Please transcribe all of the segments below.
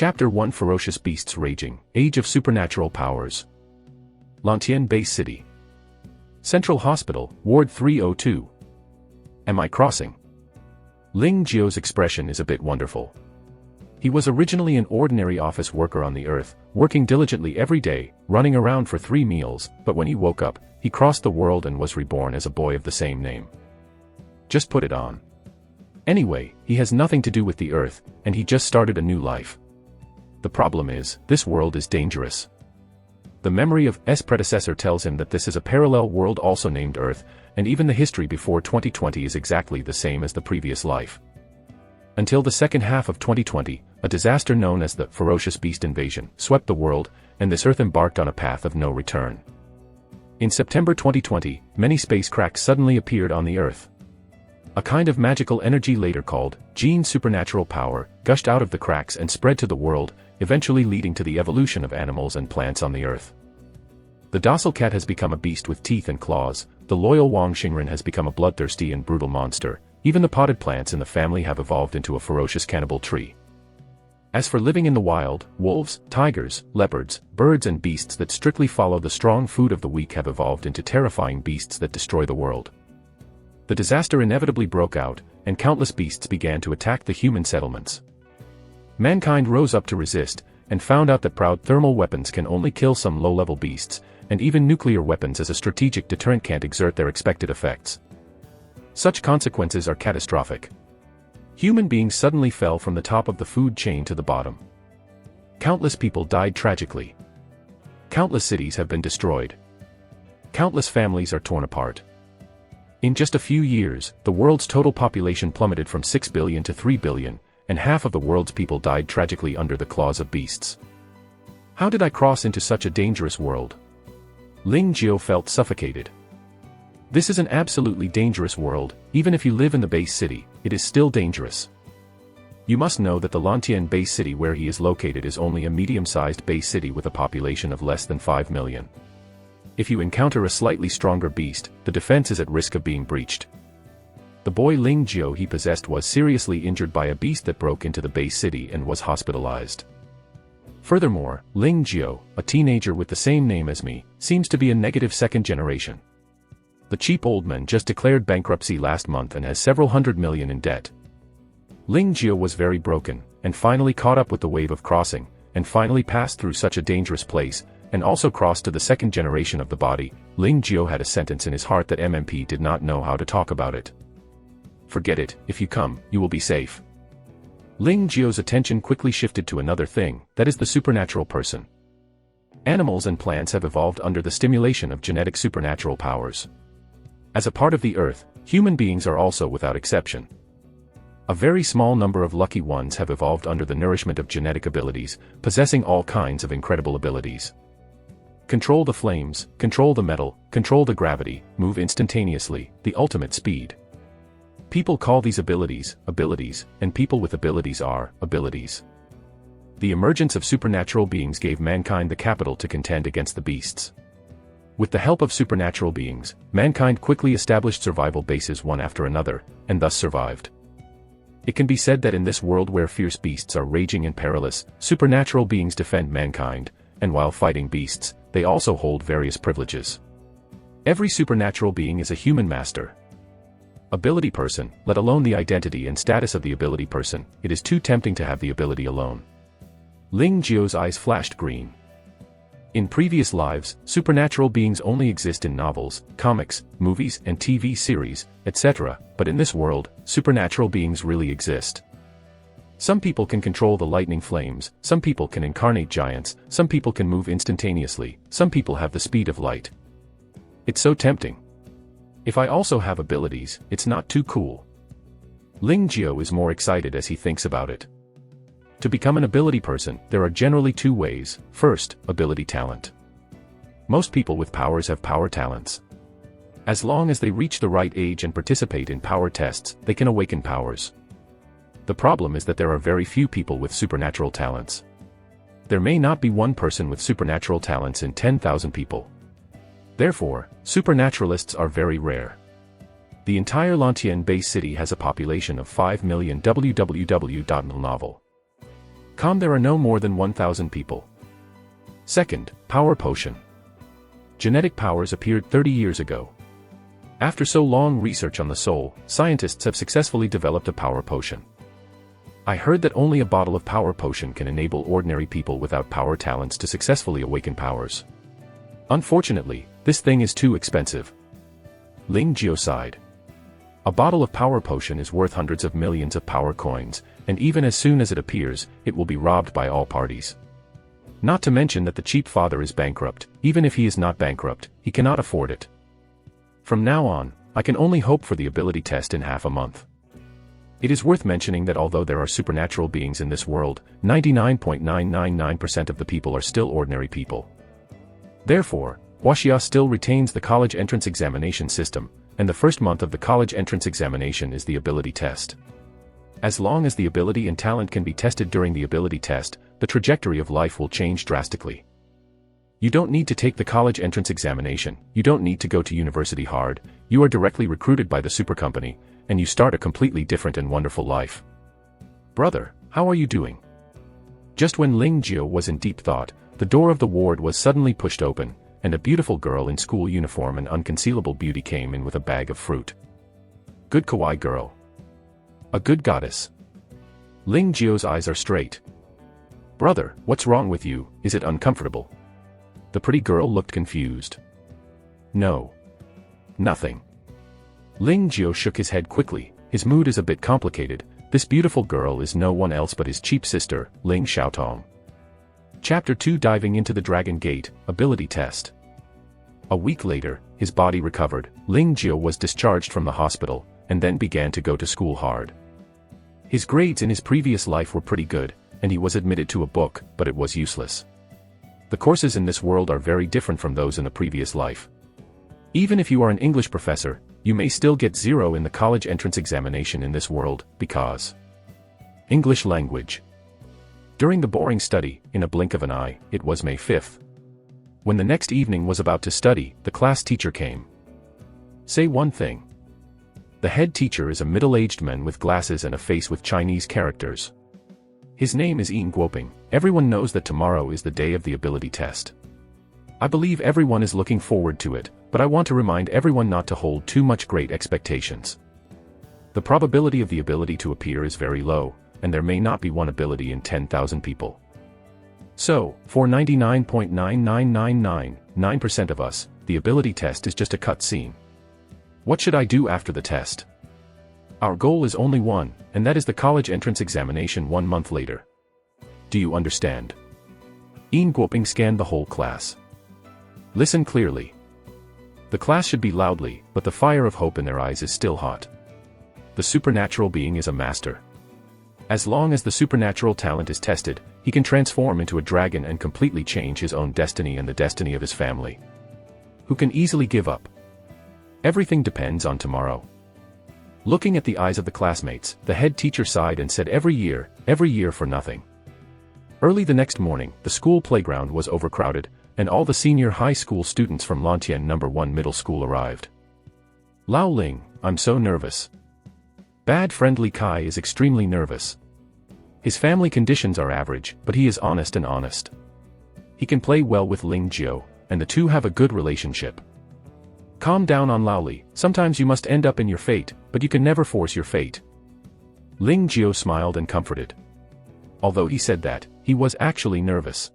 Chapter 1 Ferocious Beasts Raging, Age of Supernatural Powers. Lantien Base City. Central Hospital, Ward 302. Am I crossing? Ling Jio's expression is a bit wonderful. He was originally an ordinary office worker on the Earth, working diligently every day, running around for 3 meals, but when he woke up, he crossed the world and was reborn as a boy of the same name. Just put it on. Anyway, he has nothing to do with the Earth, and he just started a new life. The problem is, this world is dangerous. The memory of S predecessor tells him that this is a parallel world also named Earth, and even the history before 2020 is exactly the same as the previous life. Until the second half of 2020, a disaster known as the Ferocious Beast Invasion swept the world, and this Earth embarked on a path of no return. In September 2020, many space cracks suddenly appeared on the Earth. A kind of magical energy later called gene supernatural power gushed out of the cracks and spread to the world, eventually leading to the evolution of animals and plants on the Earth. The docile cat has become a beast with teeth and claws, the loyal Wang Xingren has become a bloodthirsty and brutal monster, even the potted plants in the family have evolved into a ferocious cannibal tree. As for living in the wild, wolves, tigers, leopards, birds and beasts that strictly follow the strong food of the weak have evolved into terrifying beasts that destroy the world. The disaster inevitably broke out, and countless beasts began to attack the human settlements. Mankind rose up to resist, and found out that proud thermal weapons can only kill some low-level beasts, and even nuclear weapons as a strategic deterrent can't exert their expected effects. Such consequences are catastrophic. Human beings suddenly fell from the top of the food chain to the bottom. Countless people died tragically. Countless cities have been destroyed. Countless families are torn apart. In just a few years, the world's total population plummeted from 6 billion to 3 billion, and half of the world's people died tragically under the claws of beasts. How did I cross into such a dangerous world? Ling Jio felt suffocated. This is an absolutely dangerous world, even if you live in the base city, it is still dangerous. You must know that the Lantien base city where he is located is only a medium-sized base city with a population of less than 5 million. If you encounter a slightly stronger beast, the defense is at risk of being breached. The boy Ling Jio he possessed was seriously injured by a beast that broke into the base city and was hospitalized. Furthermore, Ling Jio, a teenager with the same name as me, seems to be a negative second generation. The cheap old man just declared bankruptcy last month and has several hundred million in debt. Ling Jio was very broken, and finally caught up with the wave of crossing, and finally passed through such a dangerous place, and also crossed to the second generation of the body. Ling Jio had a sentence in his heart that MMP did not know how to talk about it. Forget it, if you come, you will be safe. Ling Jio's attention quickly shifted to another thing, that is the supernatural person. Animals and plants have evolved under the stimulation of genetic supernatural powers. As a part of the Earth, human beings are also without exception. A very small number of lucky ones have evolved under the nourishment of genetic abilities, possessing all kinds of incredible abilities. Control the flames, control the metal, control the gravity, move instantaneously, the ultimate speed. People call these abilities, and people with abilities are, abilities. The emergence of supernatural beings gave mankind the capital to contend against the beasts. With the help of supernatural beings, mankind quickly established survival bases one after another, and thus survived. It can be said that in this world where fierce beasts are raging and perilous, supernatural beings defend mankind, and while fighting beasts, they also hold various privileges. Every supernatural being is a human master. Ability person, let alone the identity and status of the ability person, it is too tempting to have the ability alone. Ling Jio's eyes flashed green. In previous lives, supernatural beings only exist in novels, comics, movies and TV series, etc., but in this world, supernatural beings really exist. Some people can control the lightning flames, some people can incarnate giants, some people can move instantaneously, some people have the speed of light. It's so tempting. If I also have abilities, it's not too cool. Ling Jio is more excited as he thinks about it. To become an ability person, there are generally 2 ways. First, ability talent. Most people with powers have power talents. As long as they reach the right age and participate in power tests, they can awaken powers. The problem is that there are very few people with supernatural talents. There may not be one person with supernatural talents in 10,000 people. Therefore, supernaturalists are very rare. The entire Lantien base city has a population of 5 million www.novel. There are no more than 1,000 people. Second, power potion. Genetic powers appeared 30 years ago. After so long research on the soul, scientists have successfully developed a power potion. I heard that only a bottle of power potion can enable ordinary people without power talents to successfully awaken powers. Unfortunately, this thing is too expensive. Ling Jiao sighed. A bottle of power potion is worth hundreds of millions of power coins, and even as soon as it appears, it will be robbed by all parties. Not to mention that the cheap father is bankrupt. Even if he is not bankrupt, he cannot afford it. From now on, I can only hope for the ability test in half a month. It is worth mentioning that although there are supernatural beings in this world, 99.999% of the people are still ordinary people. Therefore, Huaxia still retains the college entrance examination system, and the first month of the college entrance examination is the ability test. As long as the ability and talent can be tested during the ability test, the trajectory of life will change drastically. You don't need to take the college entrance examination, you don't need to go to university hard, you are directly recruited by the super company, and you start a completely different and wonderful life. Brother, how are you doing? Just when Ling Jiao was in deep thought, the door of the ward was suddenly pushed open, and a beautiful girl in school uniform and unconcealable beauty came in with a bag of fruit. Good kawaii girl. A good goddess. Ling Jiao's eyes are straight. Brother, what's wrong with you, is it uncomfortable? The pretty girl looked confused. No. Nothing. Ling Jiao shook his head quickly, his mood is a bit complicated, this beautiful girl is no one else but his cheap sister, Ling Xiaotong. Chapter 2 Diving into the Dragon Gate, Ability Test. A week later, his body recovered, Ling Jiao was discharged from the hospital, and then began to go to school hard. His grades in his previous life were pretty good, and he was admitted to a book, but it was useless. The courses in this world are very different from those in the previous life. Even if you are an English professor, you may still get 0 in the college entrance examination in this world, because English language. During the boring study, in a blink of an eye, it was May 5th. When the next evening was about to study, the class teacher came. Say one thing. The head teacher is a middle-aged man with glasses and a face with Chinese characters. His name is Yin Guoping. Everyone knows that tomorrow is the day of the ability test. I believe everyone is looking forward to it, but I want to remind everyone not to hold too much great expectations. The probability of the ability to appear is very low, and there may not be one ability in 10,000 people. So, for 99.99999% of us, the ability test is just a cut scene. What should I do after the test? Our goal is only one, and that is the college entrance examination 1 month later. Do you understand? Yin Guoping scanned the whole class. Listen clearly. The class should be loudly, but the fire of hope in their eyes is still hot. The supernatural being is a master. As long as the supernatural talent is tested, he can transform into a dragon and completely change his own destiny and the destiny of his family. Who can easily give up? Everything depends on tomorrow. Looking at the eyes of the classmates, the head teacher sighed and said every year for nothing. Early the next morning, the school playground was overcrowded, and all the senior high school students from Lantian No. 1 Middle School arrived. Lao Ling, I'm so nervous. Bad friendly Kai is extremely nervous. His family conditions are average, but he is honest and honest. He can play well with Ling Jiao, and the two have a good relationship. Calm down on Laoli, sometimes you must end up in your fate, but you can never force your fate. Ling Jiao smiled and comforted. Although he said that, he was actually nervous.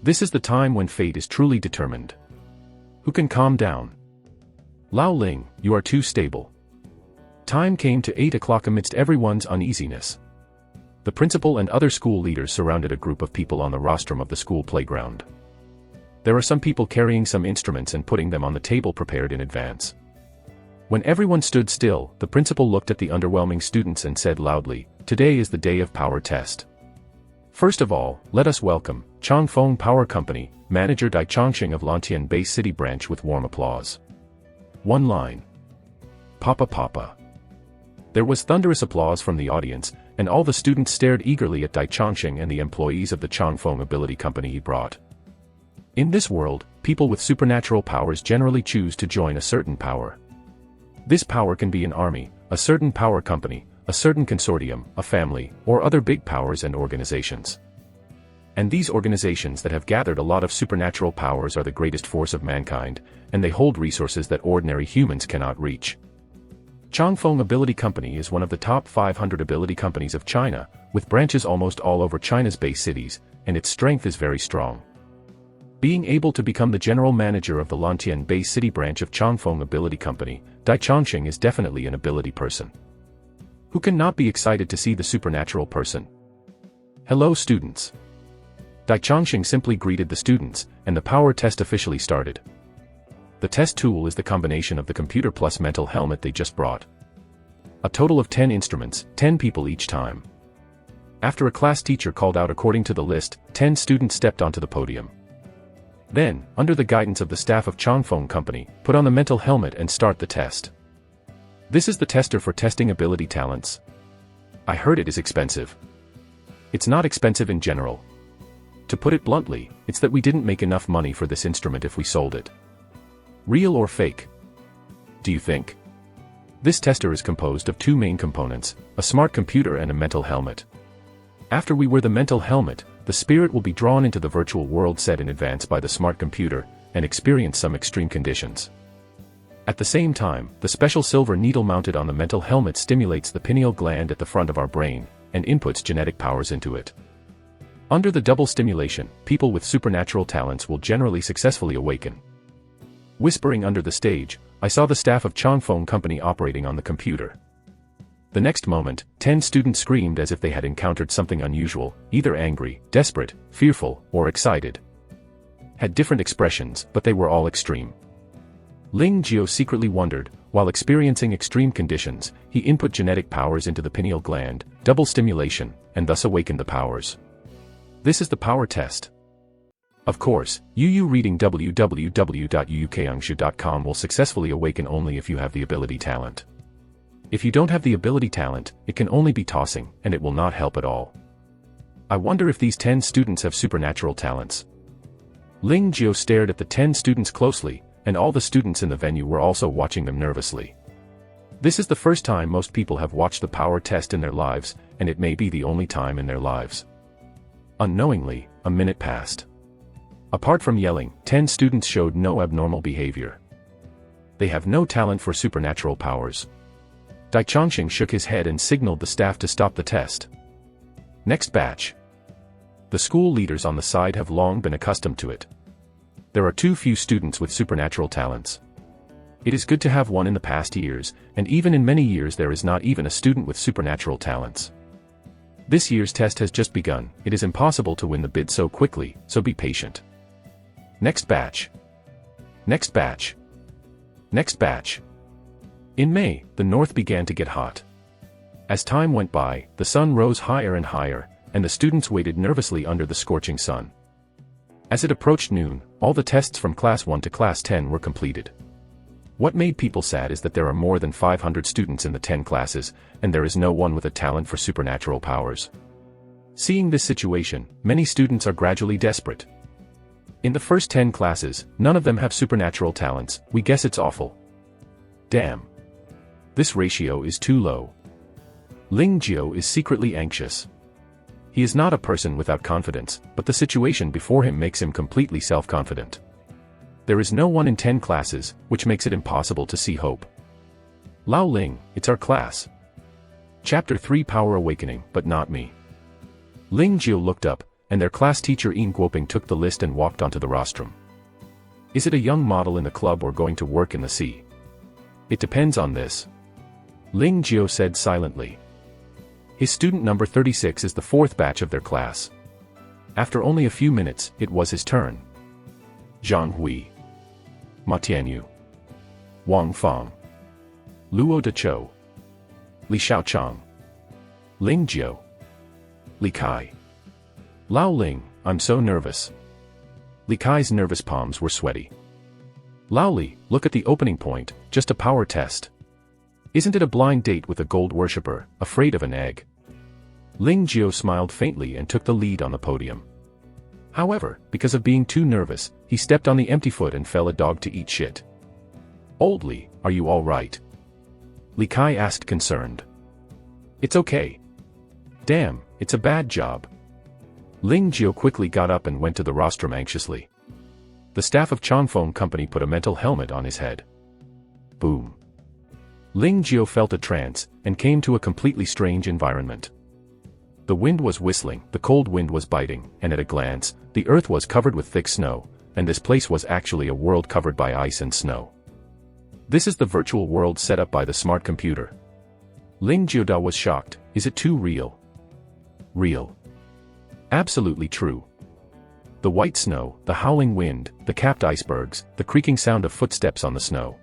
This is the time when fate is truly determined. Who can calm down? Lao Ling, you are too stable. Time came to 8 o'clock amidst everyone's uneasiness. The principal and other school leaders surrounded a group of people on the rostrum of the school playground. There are some people carrying some instruments and putting them on the table prepared in advance. When everyone stood still, the principal looked at the underwhelming students and said loudly, "Today is the day of power test. First of all, let us welcome Changfeng Power Company, Manager Dai Chongqing of Lantian Bay City Branch with warm applause." One line. Papa Papa. There was thunderous applause from the audience, and all the students stared eagerly at Dai Chongqing and the employees of the Changfeng Ability Company he brought. In this world, people with supernatural powers generally choose to join a certain power. This power can be an army, a certain power company, a certain consortium, a family, or other big powers and organizations. And these organizations that have gathered a lot of supernatural powers are the greatest force of mankind, and they hold resources that ordinary humans cannot reach. Changfeng Ability Company is one of the top 500 ability companies of China, with branches almost all over China's base cities, and its strength is very strong. Being able to become the general manager of the Lantian base city branch of Changfeng Ability Company, Dai Changxing is definitely an ability person. Who can not be excited to see the supernatural person? Hello students. Dai Changxing simply greeted the students, and the power test officially started. The test tool is the combination of the computer plus mental helmet they just brought. A total of 10 instruments, 10 people each time. After a class teacher called out according to the list, 10 students stepped onto the podium. Then, under the guidance of the staff of Changfeng Company, put on the mental helmet and start the test. This is the tester for testing ability talents. I heard it is expensive. It's not expensive in general. To put it bluntly, it's that we didn't make enough money for this instrument if we sold it. Real or fake? Do you think? This tester is composed of two main components, a smart computer and a mental helmet. After we wear the mental helmet, the spirit will be drawn into the virtual world set in advance by the smart computer, and experience some extreme conditions. At the same time, the special silver needle mounted on the mental helmet stimulates the pineal gland at the front of our brain, and inputs genetic powers into it. Under the double stimulation, people with supernatural talents will generally successfully awaken. Whispering under the stage, I saw the staff of Changfeng Company operating on the computer. The next moment, 10 students screamed as if they had encountered something unusual, either angry, desperate, fearful, or excited. Had different expressions, but they were all extreme. Ling Jiao secretly wondered, while experiencing extreme conditions, he input genetic powers into the pineal gland, double stimulation, and thus awakened the powers. This is the power test. Of course, you reading www.yukangshu.com will successfully awaken only if you have the ability talent. If you don't have the ability talent, it can only be tossing, and it will not help at all. I wonder if these 10 students have supernatural talents. Ling Jiao stared at the 10 students closely, and all the students in the venue were also watching them nervously. This is the first time most people have watched the power test in their lives, and it may be the only time in their lives. Unknowingly, a minute passed. Apart from yelling, 10 students showed no abnormal behavior. They have no talent for supernatural powers. Dai Changxing shook his head and signaled the staff to stop the test. Next batch. The school leaders on the side have long been accustomed to it. There are too few students with supernatural talents. It is good to have one in the past years, and even in many years there is not even a student with supernatural talents. This year's test has just begun. It is impossible to win the bid so quickly, so be patient. Next batch. Next batch. Next batch. In May, the north began to get hot. As time went by, the sun rose higher and higher, and the students waited nervously under the scorching sun. As it approached noon, all the tests from Class 1 to Class 10 were completed. What made people sad is that there are more than 500 students in the 10 classes, and there is no one with a talent for supernatural powers. Seeing this situation, many students are gradually desperate. In the first 10 classes, none of them have supernatural talents. We guess it's awful. Damn. This ratio is too low. Ling Jiao is secretly anxious. He is not a person without confidence, but the situation before him makes him completely self-confident. There is no one in 10 classes, which makes it impossible to see hope. Lao Ling, it's our class. Chapter 3 Power Awakening, but not me. Ling Jiao looked up, and their class teacher Yin Guoping took the list and walked onto the rostrum. Is it a young model in the club or going to work in the sea? It depends on this. Ling Jiao said silently. His student number 36 is the 4th batch of their class. After only a few minutes, it was his turn. Zhang Hui. Ma Tianyu. Wang Fang. Luo Dechou. Li Xiaochang. Ling Jiao. Li Kai. Lao Ling, I'm so nervous. Li Kai's nervous palms were sweaty. Lao Li, look at the opening point, just a power test. Isn't it a blind date with a gold worshipper, afraid of an egg? Ling Jiao smiled faintly and took the lead on the podium. However, because of being too nervous, he stepped on the empty foot and fell a dog to eat shit. Old Li, are you all right? Li Kai asked concerned. It's okay. Damn, it's a bad job. Ling Jiao quickly got up and went to the rostrum anxiously. The staff of Changfeng Company put a mental helmet on his head. Boom. Ling Jiao felt a trance, and came to a completely strange environment. The wind was whistling, the cold wind was biting, and at a glance, the earth was covered with thick snow, and this place was actually a world covered by ice and snow. This is the virtual world set up by the smart computer. Ling Jiao was shocked. Is it too real? Real. Absolutely true. The white snow, the howling wind, the capped icebergs, the creaking sound of footsteps on the snow.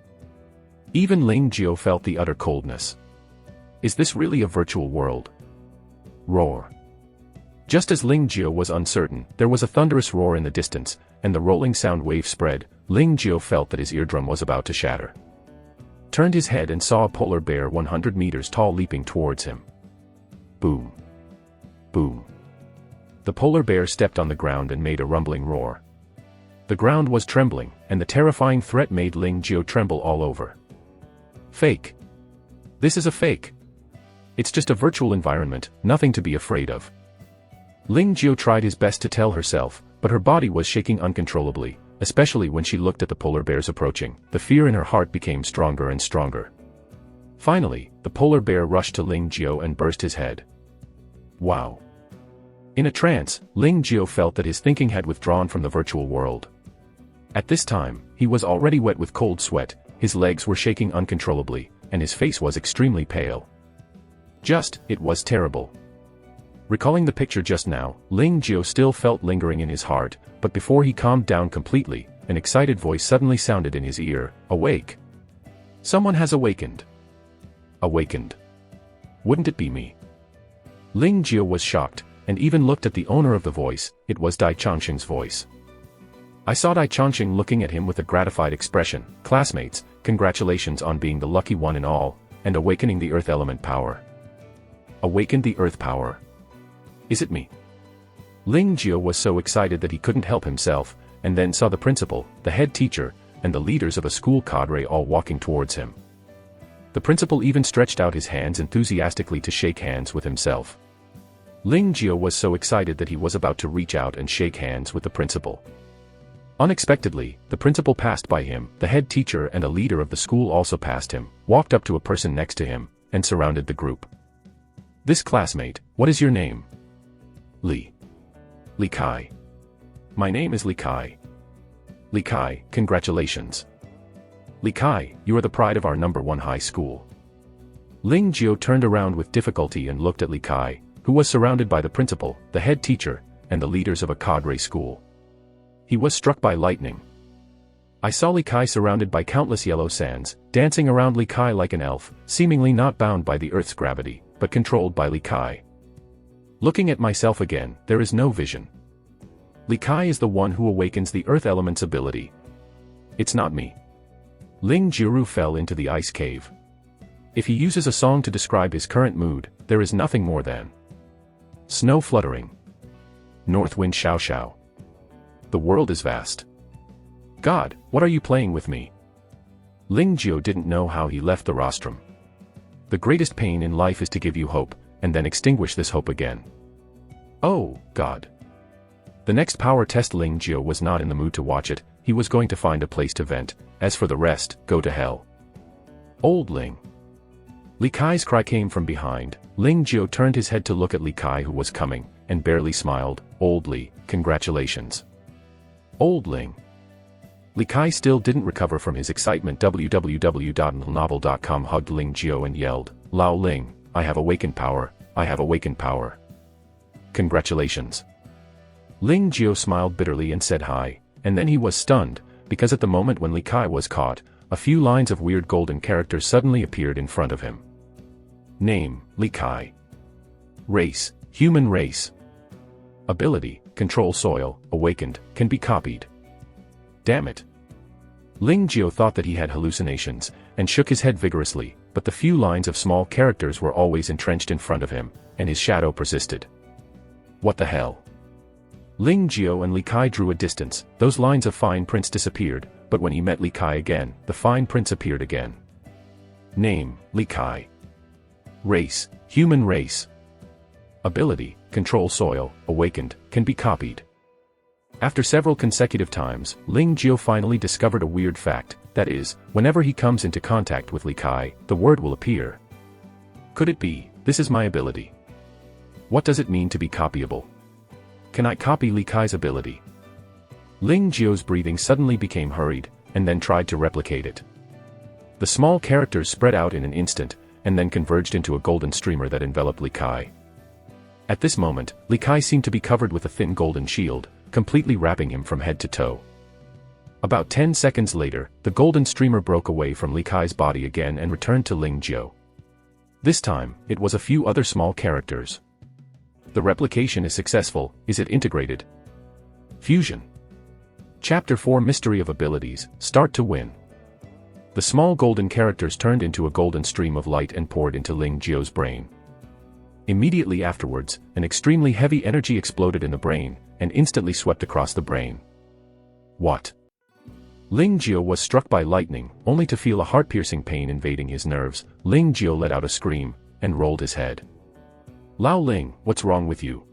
Even Ling Jiao felt the utter coldness. Is this really a virtual world? Roar. Just as Ling Jiao was uncertain, there was a thunderous roar in the distance, and the rolling sound wave spread. Ling Jiao felt that his eardrum was about to shatter. Turned his head and saw a polar bear 100 meters tall leaping towards him. Boom. Boom. The polar bear stepped on the ground and made a rumbling roar. The ground was trembling, and the terrifying threat made Ling Jiao tremble all over. Fake. This is a fake. It's just a virtual environment, nothing to be afraid of. Ling Jiao tried his best to tell herself, but her body was shaking uncontrollably, especially when she looked at the polar bears approaching. The fear in her heart became stronger and stronger. Finally, the polar bear rushed to Ling Jiao and burst his head. Wow. In a trance, Ling Jiao felt that his thinking had withdrawn from the virtual world. At this time, he was already wet with cold sweat, his legs were shaking uncontrollably, and his face was extremely pale. It was terrible. Recalling the picture just now, Ling Jiao still felt lingering in his heart, but before he calmed down completely, an excited voice suddenly sounded in his ear, "Awake! Someone has awakened." Awakened? Wouldn't it be me? Ling Jiao was shocked, and even looked at the owner of the voice. It was Dai Changxing's voice. I saw Dai Changxing looking at him with a gratified expression. "Classmates, congratulations on being the lucky one in all, and awakening the earth element power." Awakened the earth power? Is it me? Ling Jiao was so excited that he couldn't help himself, and then saw the principal, the head teacher, and the leaders of a school cadre all walking towards him. The principal even stretched out his hands enthusiastically to shake hands with himself. Ling Jiao was so excited that he was about to reach out and shake hands with the principal. Unexpectedly, the principal passed by him, the head teacher and a leader of the school also passed him, walked up to a person next to him, and surrounded the group. "This classmate, what is your name?" "Li Kai. My name is Li Kai." "Li Kai, congratulations. Li Kai, you are the pride of our #1 high school." Ling Jiao turned around with difficulty and looked at Li Kai, who was surrounded by the principal, the head teacher, and the leaders of a cadre school. He was struck by lightning. I saw Li Kai surrounded by countless yellow sands, dancing around Li Kai like an elf, seemingly not bound by the earth's gravity, but controlled by Li Kai. Looking at myself again, there is no vision. Li Kai is the one who awakens the earth element's ability. It's not me. Ling Jiao fell into the ice cave. If he uses a song to describe his current mood, there is nothing more than snow fluttering. North wind shao shao. The world is vast. God, what are you playing with me? Ling Jiao didn't know how he left the rostrum. The greatest pain in life is to give you hope, and then extinguish this hope again. Oh, God. The next power test. Ling Jiao was not in the mood to watch it, he was going to find a place to vent. As for the rest, go to hell. Old Ling. Li Kai's cry came from behind. Ling Jiao turned his head to look at Li Kai who was coming, and barely smiled. "Old Li, congratulations." Old Ling. Li Kai still didn't recover from his excitement. www.novel.com hugged Ling Jiao and yelled, "Lao Ling, I have awakened power, I have awakened power. Congratulations." Ling Jiao smiled bitterly and said hi, and then he was stunned, because at the moment when Li Kai was caught, a few lines of weird golden characters suddenly appeared in front of him. Name, Li Kai. Race, human race. Ability, control soil, awakened, can be copied. Damn it. Ling Jiao thought that he had hallucinations, and shook his head vigorously, but the few lines of small characters were always entrenched in front of him, and his shadow persisted. What the hell? Ling Jiao and Li Kai drew a distance. Those lines of fine prints disappeared, but when he met Li Kai again, the fine prints appeared again. Name, Li Kai. Race, human race. Ability, control soil, awakened, can be copied. After several consecutive times, Ling Jiao finally discovered a weird fact, that is, whenever he comes into contact with Li Kai, the word will appear. Could it be, this is my ability? What does it mean to be copyable? Can I copy Li Kai's ability? Ling Jiao's breathing suddenly became hurried, and then tried to replicate it. The small characters spread out in an instant, and then converged into a golden streamer that enveloped Li Kai. At this moment, Li Kai seemed to be covered with a thin golden shield, completely wrapping him from head to toe. About 10 seconds later, the golden streamer broke away from Li Kai's body again and returned to Ling Jiao. This time, it was a few other small characters. The replication is successful. Is it integrated? Fusion. Chapter 4 Mystery of Abilities, Start to Win. The small golden characters turned into a golden stream of light and poured into Ling Jiao's brain. Immediately afterwards, an extremely heavy energy exploded in the brain, and instantly swept across the brain. What? Ling Jiao was struck by lightning, only to feel a heart-piercing pain invading his nerves. Ling Jiao let out a scream, and rolled his head. Lao Ling, what's wrong with you?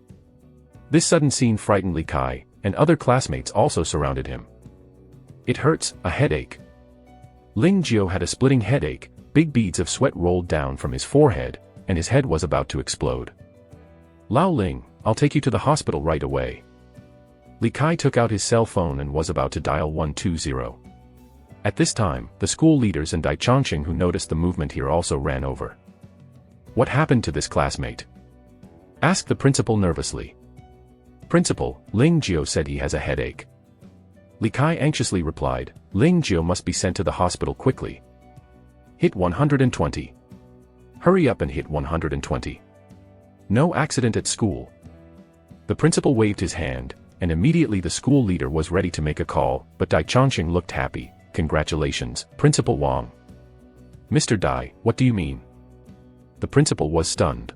This sudden scene frightened Li Kai, and other classmates also surrounded him. It hurts, a headache. Ling Jiao had a splitting headache, big beads of sweat rolled down from his forehead, and his head was about to explode. Lao Ling, I'll take you to the hospital right away. Li Kai took out his cell phone and was about to dial 120. At this time, the school leaders and Dai Chongqing who noticed the movement here also ran over. What happened to this classmate? Asked the principal nervously. Principal, Ling Jiao said he has a headache. Li Kai anxiously replied, Ling Jiao must be sent to the hospital quickly. Hit 120. Hurry up and hit 120. No accident at school. The principal waved his hand, and immediately the school leader was ready to make a call, but Dai Chongqing looked happy. Congratulations, Principal Wang. Mr. Dai, what do you mean? The principal was stunned.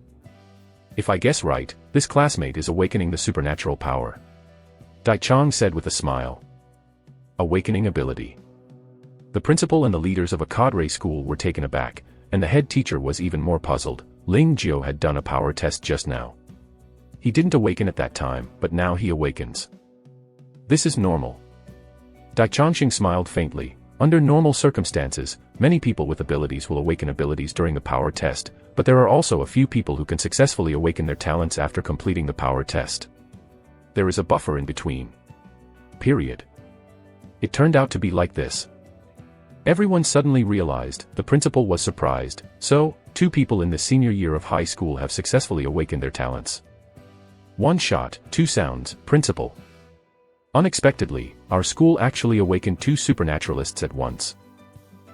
If I guess right, this classmate is awakening the supernatural power. Dai Chong said with a smile. Awakening ability. The principal and the leaders of a cadre school were taken aback, and the head teacher was even more puzzled. Ling Jiao had done a power test just now. He didn't awaken at that time, but now he awakens. This is normal. Dai Chongqing smiled faintly. Under normal circumstances, many people with abilities will awaken abilities during the power test, but there are also a few people who can successfully awaken their talents after completing the power test. There is a buffer in between. Period. It turned out to be like this. Everyone suddenly realized, the principal was surprised, so, 2 people in the senior year of high school have successfully awakened their talents. 1 shot, 2 sounds, principal. Unexpectedly, our school actually awakened 2 supernaturalists at once.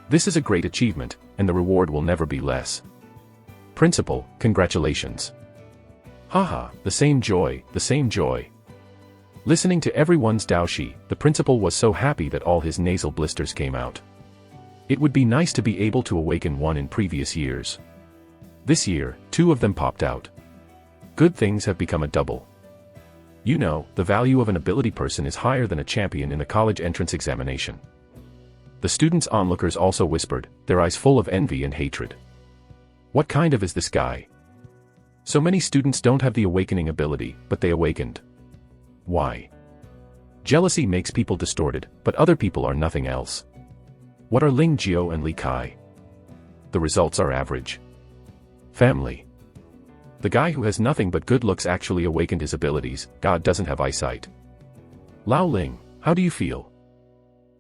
This is a great achievement, and the reward will never be less. Principal, congratulations. Haha, the same joy, the same joy. Listening to everyone's daoshi, the principal was so happy that all his nasal blisters came out. It would be nice to be able to awaken 1 in previous years. This year, 2 of them popped out. Good things have become a double. You know, the value of an ability person is higher than a champion in the college entrance examination. The students' onlookers also whispered, their eyes full of envy and hatred. What kind of is this guy? So many students don't have the awakening ability, but they awakened. Why? Jealousy makes people distorted, but other people are nothing else. What are Ling Jiao and Li Kai? The results are average. Family. The guy who has nothing but good looks actually awakened his abilities. God doesn't have eyesight. Lao Ling, how do you feel?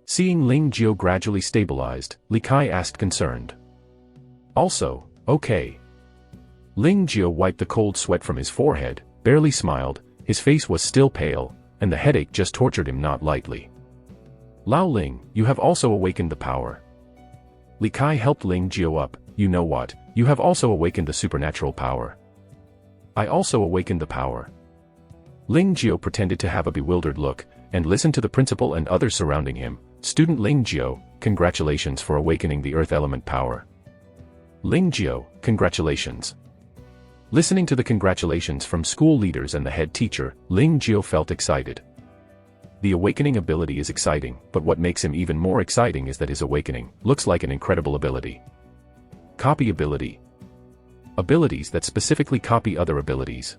Seeing Ling Jiao gradually stabilized, Li Kai asked concerned. Also, okay. Ling Jiao wiped the cold sweat from his forehead, barely smiled, his face was still pale, and the headache just tortured him not lightly. Lao Ling, you have also awakened the power. Li Kai helped Ling Jiao up. You know what, you have also awakened the supernatural power. I also awakened the power. Ling Jiao pretended to have a bewildered look, and listened to the principal and others surrounding him. Student Ling Jiao, congratulations for awakening the earth element power. Ling Jiao, congratulations. Listening to the congratulations from school leaders and the head teacher, Ling Jiao felt excited. The awakening ability is exciting, but what makes him even more exciting is that his awakening looks like an incredible ability. Copy ability. abilities that specifically copy other abilities.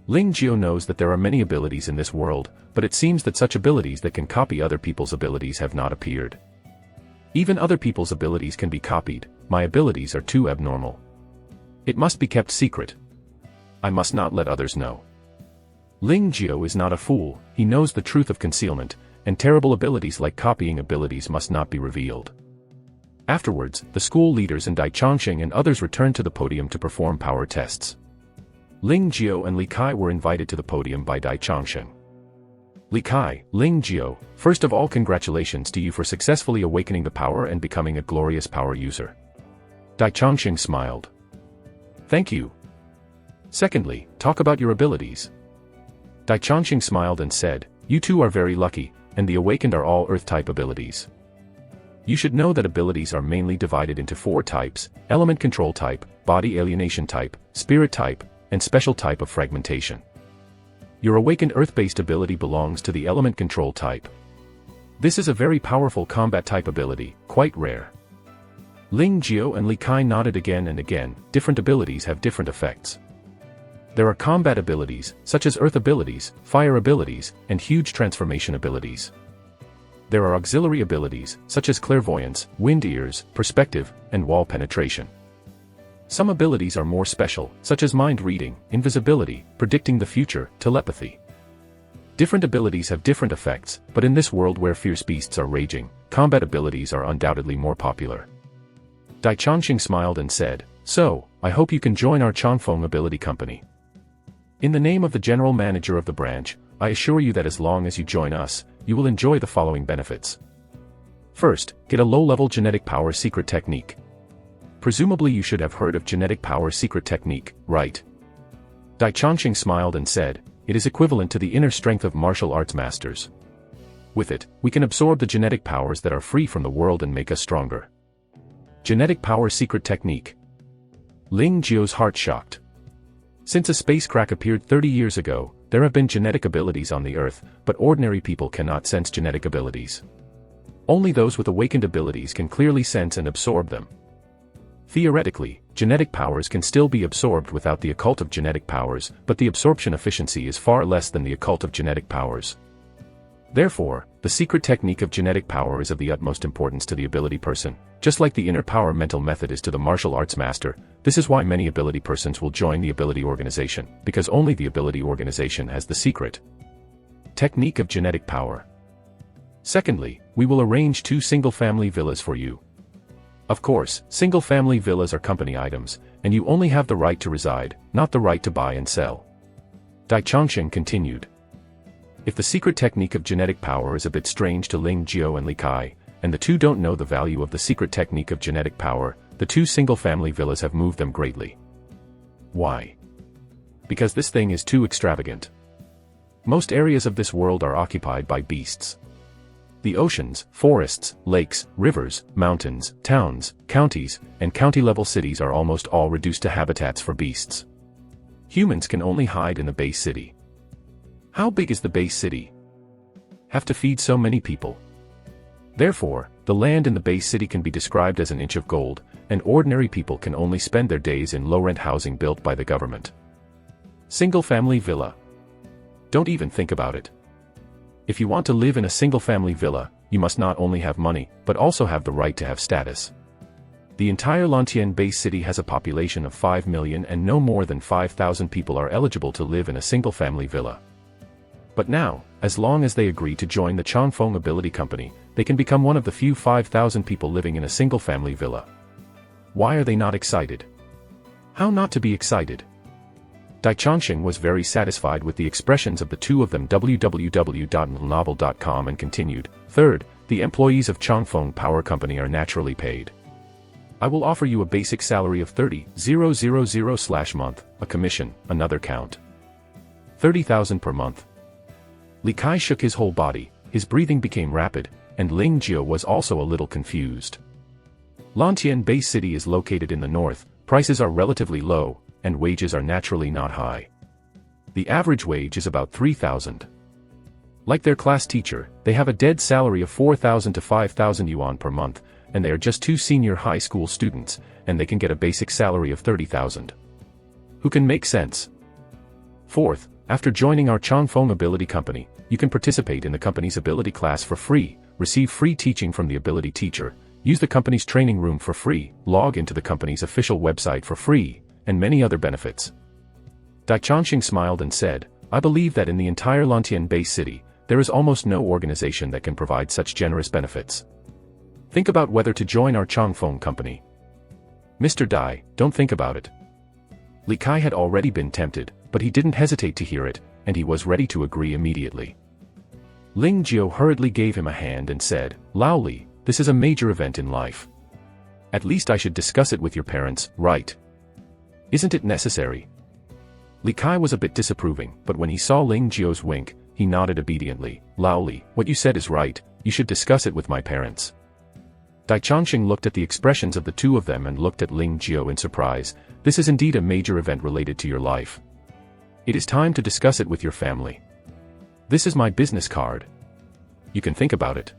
Ling Jiao knows that there are many abilities in this world, but it seems that such abilities that can copy other people's abilities have not appeared. Even other people's abilities can be copied, my abilities are too abnormal. It must be kept secret. I must not let others know. Ling Jiao is not a fool, he knows the truth of concealment, and terrible abilities like copying abilities must not be revealed. Afterwards, the school leaders and Dai Changxing and others returned to the podium to perform power tests. Ling Jiao and Li Kai were invited to the podium by Dai Changxing. Li Kai, Ling Jiao, first of all, congratulations to you for successfully awakening the power and becoming a glorious power user. Dai Changxing smiled. Thank you. Secondly, talk about your abilities. Dai Changxing smiled and said, you two are very lucky, and the awakened are all Earth-type abilities. You should know that abilities are mainly divided into 4 types: element control type, body alienation type, spirit type, and special type of fragmentation. Your awakened Earth-based ability belongs to the element control type. This is a very powerful combat type ability, quite rare. Ling Jiao and Li Kai nodded again and again. Different abilities have different effects. There are combat abilities, such as earth abilities, fire abilities, and huge transformation abilities. There are auxiliary abilities, such as clairvoyance, wind ears, perspective, and wall penetration. Some abilities are more special, such as mind reading, invisibility, predicting the future, telepathy. Different abilities have different effects, but in this world where fierce beasts are raging, combat abilities are undoubtedly more popular. Dai Changxing smiled and said, so, I hope you can join our Changfeng Ability Company. In the name of the General Manager of the branch, I assure you that as long as you join us, you will enjoy the following benefits. First, get a low-level genetic power secret technique. Presumably you should have heard of genetic power secret technique, right? Dai Changxing smiled and said, it is equivalent to the inner strength of martial arts masters. With it, we can absorb the genetic powers that are free from the world and make us stronger. Genetic power secret technique. Ling Jiao's heart shocked. Since a space crack appeared 30 years ago, there have been genetic abilities on the Earth, but ordinary people cannot sense genetic abilities. Only those with awakened abilities can clearly sense and absorb them. Theoretically, genetic powers can still be absorbed without the occult of genetic powers, but the absorption efficiency is far less than the occult of genetic powers. Therefore, the secret technique of genetic power is of the utmost importance to the ability person, just like the inner power mental method is to the martial arts master. This is why many ability persons will join the ability organization, because only the ability organization has the secret technique of genetic power. Secondly, we will arrange 2 single-family villas for you. Of course, single-family villas are company items, and you only have the right to reside, not the right to buy and sell. Dai Changxing continued. If the secret technique of genetic power is a bit strange to Ling Jiao and Li Kai, and the two don't know the value of the secret technique of genetic power, the 2 single-family villas have moved them greatly. Why? Because this thing is too extravagant. Most areas of this world are occupied by beasts. The oceans, forests, lakes, rivers, mountains, towns, counties, and county-level cities are almost all reduced to habitats for beasts. Humans can only hide in the base city. How big is the base city? Have to feed so many people. Therefore, the land in the base city can be described as an inch of gold, and ordinary people can only spend their days in low-rent housing built by the government. Single-family villa. Don't even think about it. If you want to live in a single-family villa, you must not only have money, but also have the right to have status. The entire Lantian base city has a population of 5 million and no more than 5,000 people are eligible to live in a single-family villa. But now, as long as they agree to join the Changfeng Ability Company, they can become one of the few 5,000 people living in a single-family villa. Why are they not excited? How not to be excited? Dai Changxing was very satisfied with the expressions of the two of them. www.novel.com and continued. Third, the employees of Changfeng Power Company are naturally paid. I will offer you a basic salary of 30,000/month, a commission, another count. 30,000 per month. Li Kai shook his whole body, his breathing became rapid, and Ling Jiao was also a little confused. Lantian Base City is located in the north, prices are relatively low, and wages are naturally not high. The average wage is about 3,000. Like their class teacher, they have a dead salary of 4,000 to 5,000 yuan per month, and they are just 2 senior high school students, and they can get a basic salary of 30,000. Who can make sense? Fourth, after joining our Changfeng Ability Company, you can participate in the company's ability class for free, receive free teaching from the ability teacher, use the company's training room for free, log into the company's official website for free, and many other benefits. Dai Changxing smiled and said, I believe that in the entire Lantian Bay City, there is almost no organization that can provide such generous benefits. Think about whether to join our Changfeng company. Mr. Dai, don't think about it. Li Kai had already been tempted, but he didn't hesitate to hear it, and he was ready to agree immediately. Ling Jiao hurriedly gave him a hand and said, Lao Li, this is a major event in life. At least I should discuss it with your parents, right? Isn't it necessary? Li Kai was a bit disapproving, but when he saw Ling Jiao's wink, he nodded obediently. Lao Li, what you said is right, you should discuss it with my parents. Dai Changxing looked at the expressions of the two of them and looked at Ling Jiao in surprise. This is indeed a major event related to your life. It is time to discuss it with your family. This is my business card. You can think about it.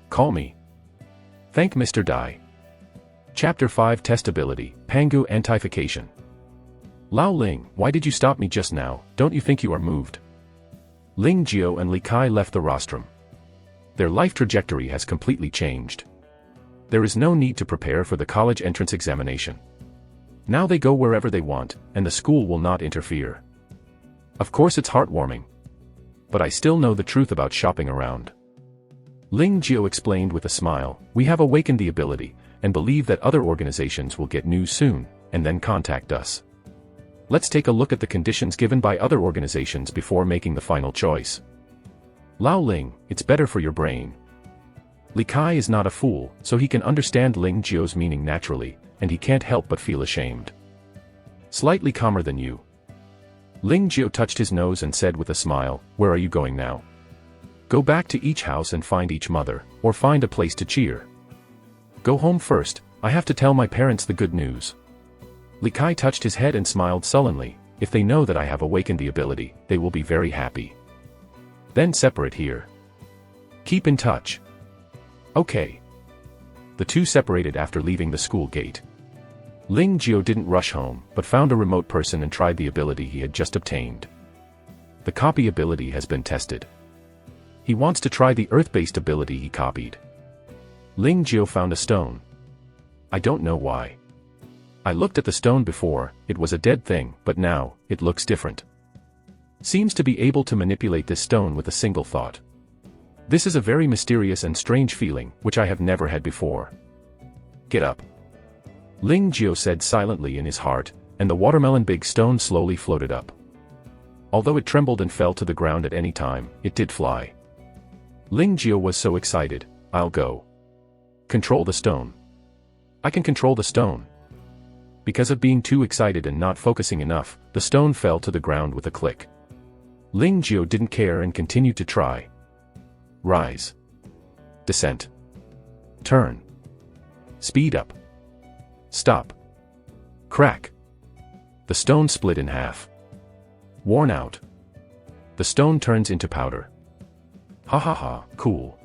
Call me. Thank Mr. Dai. Chapter 5 Testability, Pangu Antification. Lao Ling, why did you stop me just now? Don't you think you are moved? Ling Jiao and Li Kai left the rostrum. Their life trajectory has completely changed. There is no need to prepare for the college entrance examination. Now they go wherever they want, and the school will not interfere. Of course it's heartwarming. But I still know the truth about shopping around. Ling Jiao explained with a smile, we have awakened the ability, and believe that other organizations will get news soon, and then contact us. Let's take a look at the conditions given by other organizations before making the final choice. Lao Ling, it's better for your brain. Li Kai is not a fool, so he can understand Ling Jiao's meaning naturally, and he can't help but feel ashamed. Slightly calmer than you. Ling Jiao touched his nose and said with a smile, where are you going now? Go back to each house and find each mother, or find a place to cheer. Go home first, I have to tell my parents the good news. Li Kai touched his head and smiled sullenly, if they know that I have awakened the ability, they will be very happy. Then separate here. Keep in touch. Okay. The two separated after leaving the school gate. Ling Jiao didn't rush home, but found a remote person and tried the ability he had just obtained. The copy ability has been tested. He wants to try the earth-based ability he copied. Ling Jiao found a stone. I don't know why. I looked at the stone before, it was a dead thing, but now, it looks different. Seems to be able to manipulate this stone with a single thought. This is a very mysterious and strange feeling, which I have never had before. Get up. Ling Jiao said silently in his heart, and the watermelon big stone slowly floated up. Although it trembled and fell to the ground at any time, it did fly. Ling Jiao was so excited, I'll go. Control the stone. I can control the stone. Because of being too excited and not focusing enough, the stone fell to the ground with a click. Ling Jiao didn't care and continued to try. Rise. Descent. Turn. Speed up. Stop. Crack. The stone split in half. Worn out. The stone turns into powder. Ha ha ha, cool.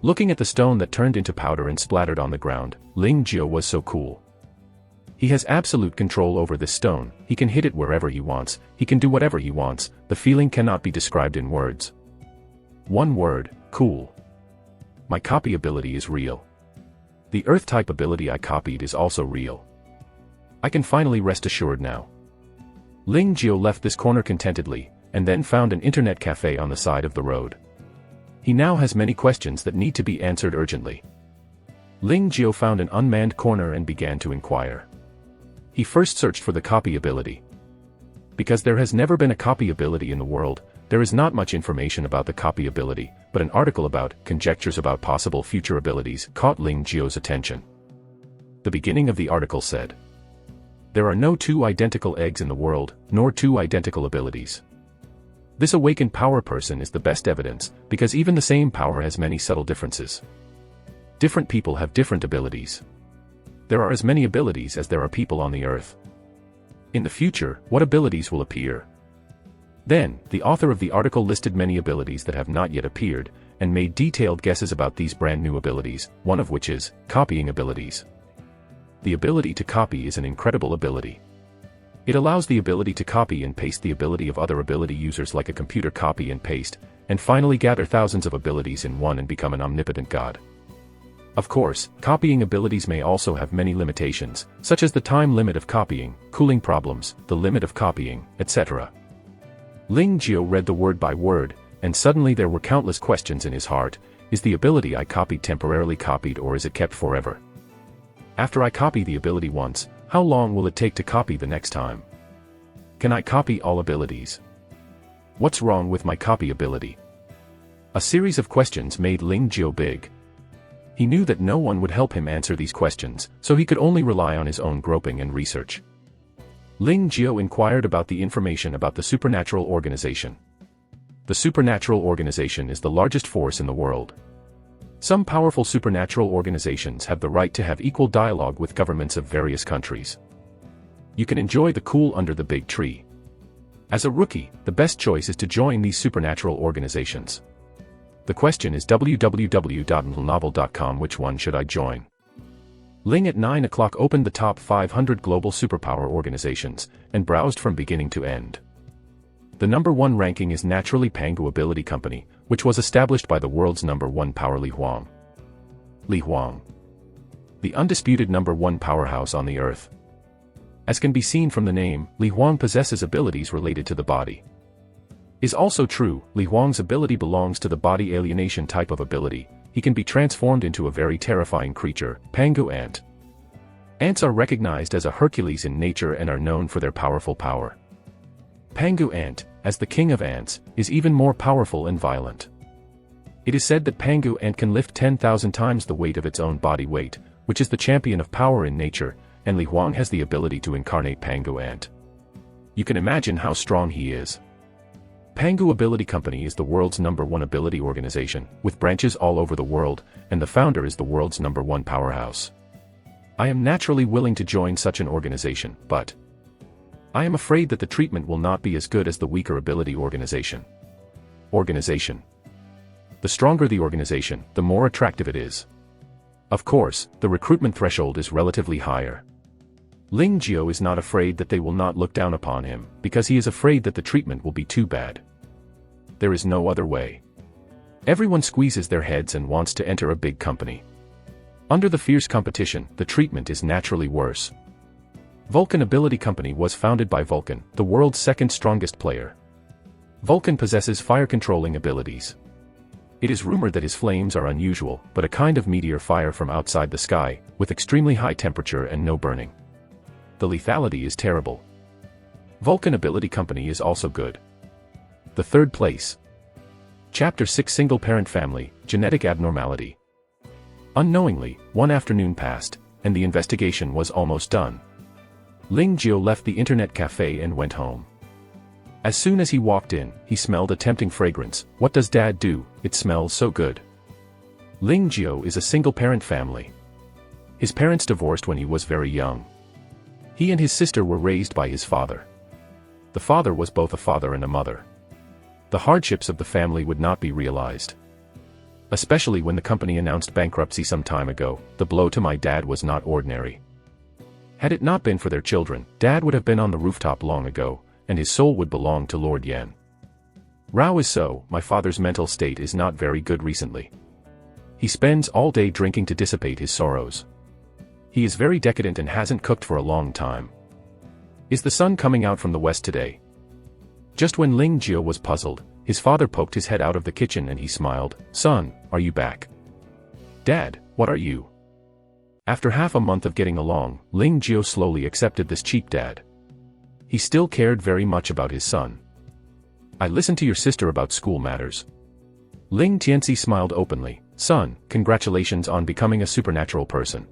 Looking at the stone that turned into powder and splattered on the ground, Ling Jiao was so cool. He has absolute control over this stone, he can hit it wherever he wants, he can do whatever he wants, the feeling cannot be described in words. One word, cool. My copy ability is real. The Earth-type ability I copied is also real. I can finally rest assured now. Ling Jiao left this corner contentedly, and then found an internet cafe on the side of the road. He now has many questions that need to be answered urgently. Ling Jiao found an unmanned corner and began to inquire. He first searched for the copy ability. Because there has never been a copy ability in the world, there is not much information about the copy ability, but an article about conjectures about possible future abilities caught Ling Jiao's attention. The beginning of the article said, there are no two identical eggs in the world, nor two identical abilities. This awakened power person is the best evidence, because even the same power has many subtle differences. Different people have different abilities. There are as many abilities as there are people on the earth. In the future, what abilities will appear? Then, the author of the article listed many abilities that have not yet appeared, and made detailed guesses about these brand new abilities, one of which is copying abilities. The ability to copy is an incredible ability. It allows the ability to copy and paste the ability of other ability users like a computer copy and paste, and finally gather thousands of abilities in one and become an omnipotent god. Of course, copying abilities may also have many limitations, such as the time limit of copying, cooling problems, the limit of copying, etc. Ling Jiao read the word by word, and suddenly there were countless questions in his heart. Is the ability I copied temporarily copied, or is it kept forever? After I copy the ability once, how long will it take to copy the next time? Can I copy all abilities? What's wrong with my copy ability? A series of questions made Ling Jiao big. He knew that no one would help him answer these questions, so he could only rely on his own groping and research. Ling Jiao inquired about the information about the supernatural organization. The supernatural organization is the largest force in the world. Some powerful supernatural organizations have the right to have equal dialogue with governments of various countries. You can enjoy the cool under the big tree. As a rookie, the best choice is to join these supernatural organizations. The question is www.novel.com. Which one should I join? Ling at 9 o'clock opened the top 500 global superpower organizations, and browsed from beginning to end. The number 1 ranking is naturally Pangu Ability Company, which was established by the world's number 1 power Li Huang. Li Huang. The undisputed number 1 powerhouse on the earth. As can be seen from the name, Li Huang possesses abilities related to the body. Is also true, Li Huang's ability belongs to the body alienation type of ability. He can be transformed into a very terrifying creature, Pangu Ant. Ants are recognized as a Hercules in nature and are known for their powerful power. Pangu Ant, as the king of ants, is even more powerful and violent. It is said that Pangu Ant can lift 10,000 times the weight of its own body weight, which is the champion of power in nature, and Li Huang has the ability to incarnate Pangu Ant. You can imagine how strong he is. Pangu Ability Company is the world's number 1 ability organization, with branches all over the world, and the founder is the world's number 1 powerhouse. I am naturally willing to join such an organization, but I am afraid that the treatment will not be as good as the weaker ability organization. Organization. The stronger the organization, the more attractive it is. Of course, the recruitment threshold is relatively higher. Ling Jiao is not afraid that they will not look down upon him, because he is afraid that the treatment will be too bad. There is no other way. Everyone squeezes their heads and wants to enter a big company. Under the fierce competition, the treatment is naturally worse. Vulcan Ability Company was founded by Vulcan, the world's second strongest player. Vulcan possesses fire-controlling abilities. It is rumored that his flames are unusual, but a kind of meteor fire from outside the sky, with extremely high temperature and no burning. The lethality is terrible. Vulcan Ability Company is also good. The third place. Chapter 6 Single Parent Family, Genetic Abnormality. Unknowingly, one afternoon passed, and the investigation was almost done. Ling Jiao left the internet cafe and went home. As soon as he walked in, he smelled a tempting fragrance. What does Dad do? It smells so good. Ling Jiao is a single-parent family. His parents divorced when he was very young. He and his sister were raised by his father. The father was both a father and a mother. The hardships of the family would not be realized. Especially when the company announced bankruptcy some time ago, the blow to my dad was not ordinary. Had it not been for their children, Dad would have been on the rooftop long ago, and his soul would belong to Lord Yan. Rao is so, my father's mental state is not very good recently. He spends all day drinking to dissipate his sorrows. He is very decadent and hasn't cooked for a long time. Is the sun coming out from the west today? Just when Ling Jiao was puzzled, his father poked his head out of the kitchen and he smiled. Son, are you back? Dad, what are you? After half a month of getting along, Ling Jiao slowly accepted this cheap dad. He still cared very much about his son. I listened to your sister about school matters. Ling Tianxi smiled openly. Son, congratulations on becoming a supernatural person.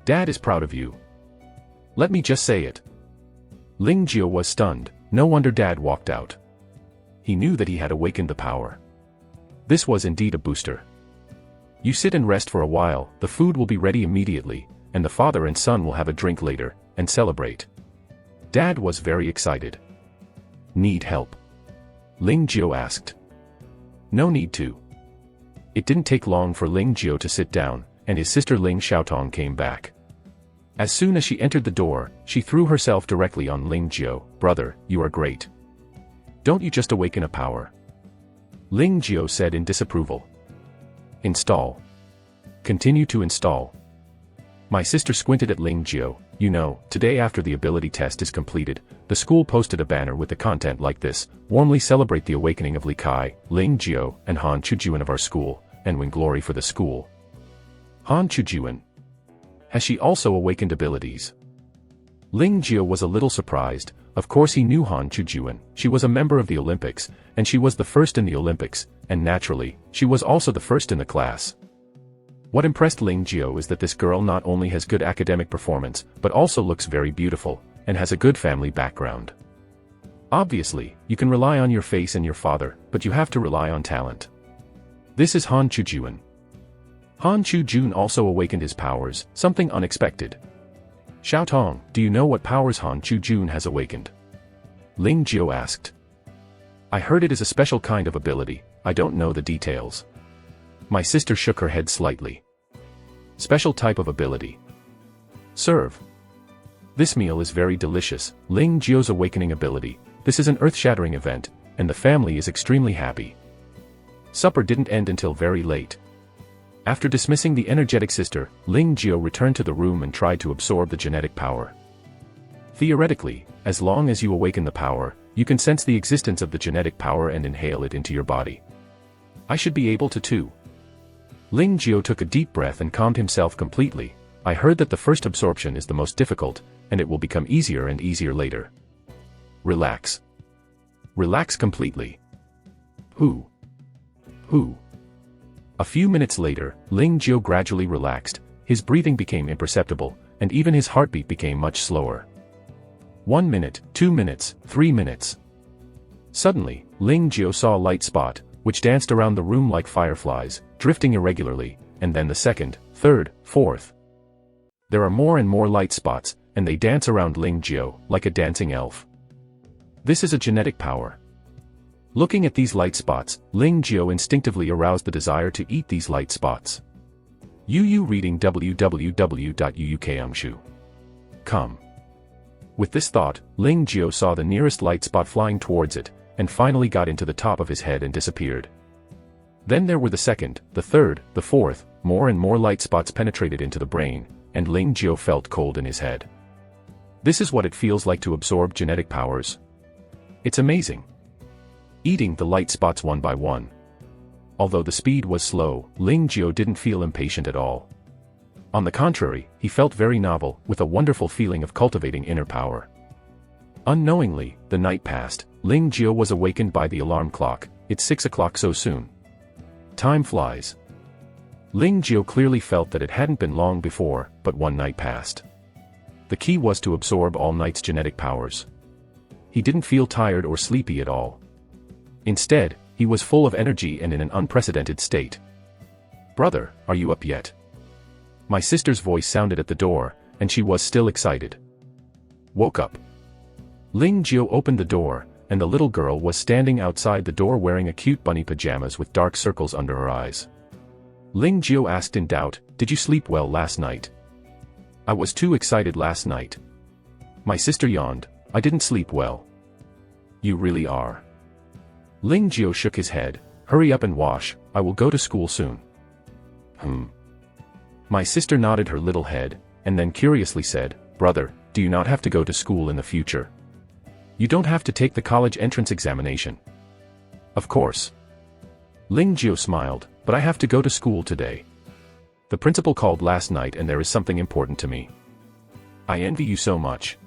Dad is proud of you. Let me just say it. Ling Jiao was stunned. No wonder Dad walked out. He knew that he had awakened the power. This was indeed a booster. You sit and rest for a while, the food will be ready immediately, and the father and son will have a drink later, and celebrate. Dad was very excited. Need help. Ling Jio asked. No need to. It didn't take long for Ling Jio to sit down, and his sister Ling Xiaotong came back. As soon as she entered the door, she threw herself directly on Ling Jio. Brother, you are great. Don't you just awaken a power? Ling Jio said in disapproval. Install. Continue to install. My sister squinted at Ling Jio. You know, today after the ability test is completed, the school posted a banner with the content like this: warmly celebrate the awakening of Li Kai, Ling Jio, and Han Chujuan of our school, and win glory for the school. Han Chujuan. Has she also awakened abilities? Ling Jio was a little surprised. Of course he knew Han Chujuan. She was a member of the Olympics, and she was the first in the Olympics, and naturally, she was also the first in the class. What impressed Ling Jio is that this girl not only has good academic performance, but also looks very beautiful, and has a good family background. Obviously, you can rely on your face and your father, but you have to rely on talent. This is Han Chujuan. Han Chujuan also awakened his powers, something unexpected. Xiaotong, do you know what powers Han Chujuan has awakened? Ling Jio asked. I heard it is a special kind of ability, I don't know the details. My sister shook her head slightly. Special type of ability. Serve. This meal is very delicious. Ling Jio's awakening ability. This is an earth-shattering event, and the family is extremely happy. Supper didn't end until very late. After dismissing the energetic sister, Ling Jio returned to the room and tried to absorb the genetic power. Theoretically, as long as you awaken the power, you can sense the existence of the genetic power and inhale it into your body. I should be able to too. Ling Jio took a deep breath and calmed himself completely. I heard that the first absorption is the most difficult, and it will become easier and easier later. Relax. Relax completely. Who? A few minutes later, Ling Jio gradually relaxed, his breathing became imperceptible, and even his heartbeat became much slower. 1 minute, 2 minutes, 3 minutes. Suddenly, Ling Jio saw a light spot, which danced around the room like fireflies, drifting irregularly, and then the second, third, fourth. There are more and more light spots, and they dance around Ling Jio, like a dancing elf. This is a genetic power. Looking at these light spots, Ling Jio instinctively aroused the desire to eat these light spots. Yu reading www.uukangshu.com. With this thought, Ling Jio saw the nearest light spot flying towards it, and finally got into the top of his head and disappeared. Then there were the second, the third, the fourth, more and more light spots penetrated into the brain, and Ling Jio felt cold in his head. This is what it feels like to absorb genetic powers. It's amazing. Eating the light spots one by one. Although the speed was slow, Ling Jio didn't feel impatient at all. On the contrary, he felt very novel, with a wonderful feeling of cultivating inner power. Unknowingly, the night passed. Ling Jio was awakened by the alarm clock. It's 6 o'clock so soon. Time flies. Ling Jio clearly felt that it hadn't been long before, but one night passed. The key was to absorb all night's genetic powers. He didn't feel tired or sleepy at all. Instead, he was full of energy and in an unprecedented state. Brother, are you up yet? My sister's voice sounded at the door, and she was still excited. Woke up. Ling Jio opened the door, and the little girl was standing outside the door wearing a cute bunny pajamas with dark circles under her eyes. Ling Jio asked in doubt, did you sleep well last night? I was too excited last night. My sister yawned, I didn't sleep well. You really are. Ling Jio shook his head, hurry up and wash, I will go to school soon. My sister nodded her little head, and then curiously said, brother, do you not have to go to school in the future? You don't have to take the college entrance examination. Of course. Ling Jio smiled, but I have to go to school today. The principal called last night and there is something important to me. I envy you so much.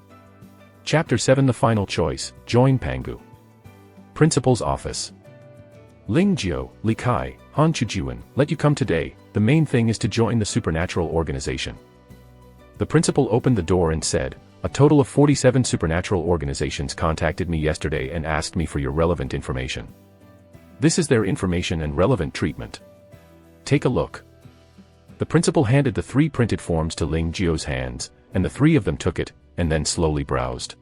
Chapter 7 The Final Choice, Join Pangu. Principal's Office. Ling Jio, Li Kai, Han Chujuan, let you come today, the main thing is to join the supernatural organization. The principal opened the door and said, a total of 47 supernatural organizations contacted me yesterday and asked me for your relevant information. This is their information and relevant treatment. Take a look. The principal handed the 3 printed forms to Ling Jio's hands, and the 3 of them took it, and then slowly browsed.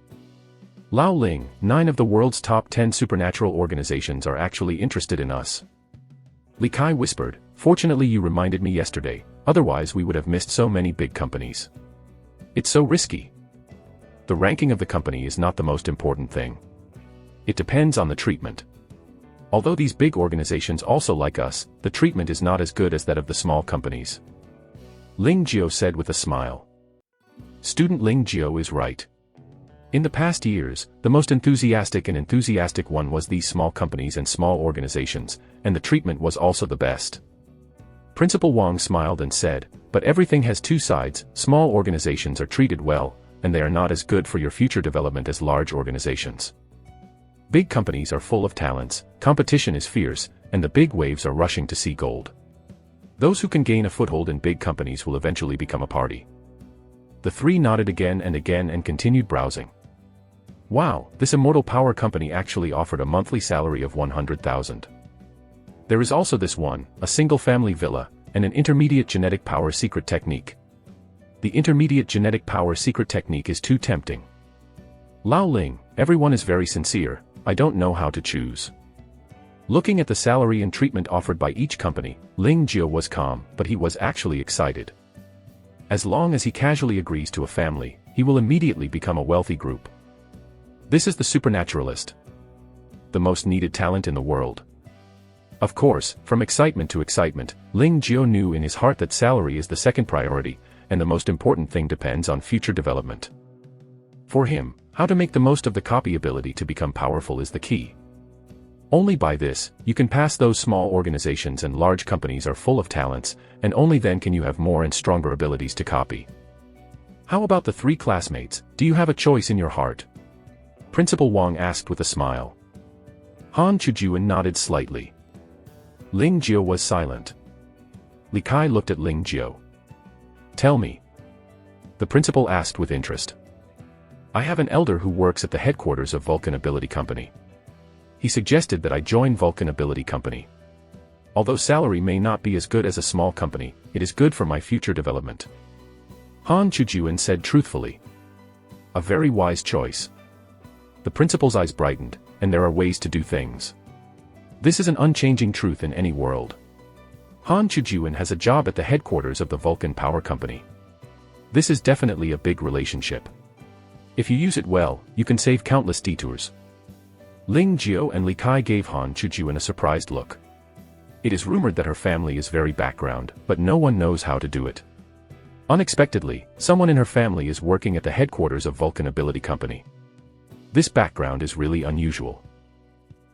Lao Ling, 9 of the world's top 10 supernatural organizations are actually interested in us. Li Kai whispered, fortunately you reminded me yesterday, otherwise we would have missed so many big companies. It's so risky. The ranking of the company is not the most important thing. It depends on the treatment. Although these big organizations also like us, the treatment is not as good as that of the small companies. Ling Jiao said with a smile. Student Ling Jiao is right. In the past years, the most enthusiastic one was these small companies and small organizations, and the treatment was also the best. Principal Wang smiled and said, but everything has two sides. Small organizations are treated well, and they are not as good for your future development as large organizations. Big companies are full of talents, competition is fierce, and the big waves are rushing to see gold. Those who can gain a foothold in big companies will eventually become a party. The three nodded again and continued browsing. Wow, this Immortal Power company actually offered a monthly salary of 100,000. There is also this one, a single-family villa, and an intermediate genetic power secret technique. The intermediate genetic power secret technique is too tempting. Lao Ling, everyone is very sincere, I don't know how to choose. Looking at the salary and treatment offered by each company, Ling Jiao was calm, but he was actually excited. As long as he casually agrees to a family, he will immediately become a wealthy group. This is the supernaturalist. The most needed talent in the world. Of course, from excitement to excitement, Ling Jiao knew in his heart that salary is the second priority, and the most important thing depends on future development. For him, how to make the most of the copy ability to become powerful is the key. Only by this, you can pass those small organizations and large companies are full of talents, and only then can you have more and stronger abilities to copy. How about the three classmates, do you have a choice in your heart? Principal Wang asked with a smile. Han Chujuan nodded slightly. Ling Jiao was silent. Li Kai looked at Ling Jiao. Tell me. The principal asked with interest. I have an elder who works at the headquarters of Vulcan Ability Company. He suggested that I join Vulcan Ability Company. Although salary may not be as good as a small company, it is good for my future development. Han Chujuan said truthfully. A very wise choice. The principal's eyes brightened, and there are ways to do things. This is an unchanging truth in any world. Han Chujuan has a job at the headquarters of the Vulcan Power Company. This is definitely a big relationship. If you use it well, you can save countless detours. Ling Jiao and Li Kai gave Han Chujuan a surprised look. It is rumored that her family is very background, but no one knows how to do it. Unexpectedly, someone in her family is working at the headquarters of Vulcan Ability Company. This background is really unusual.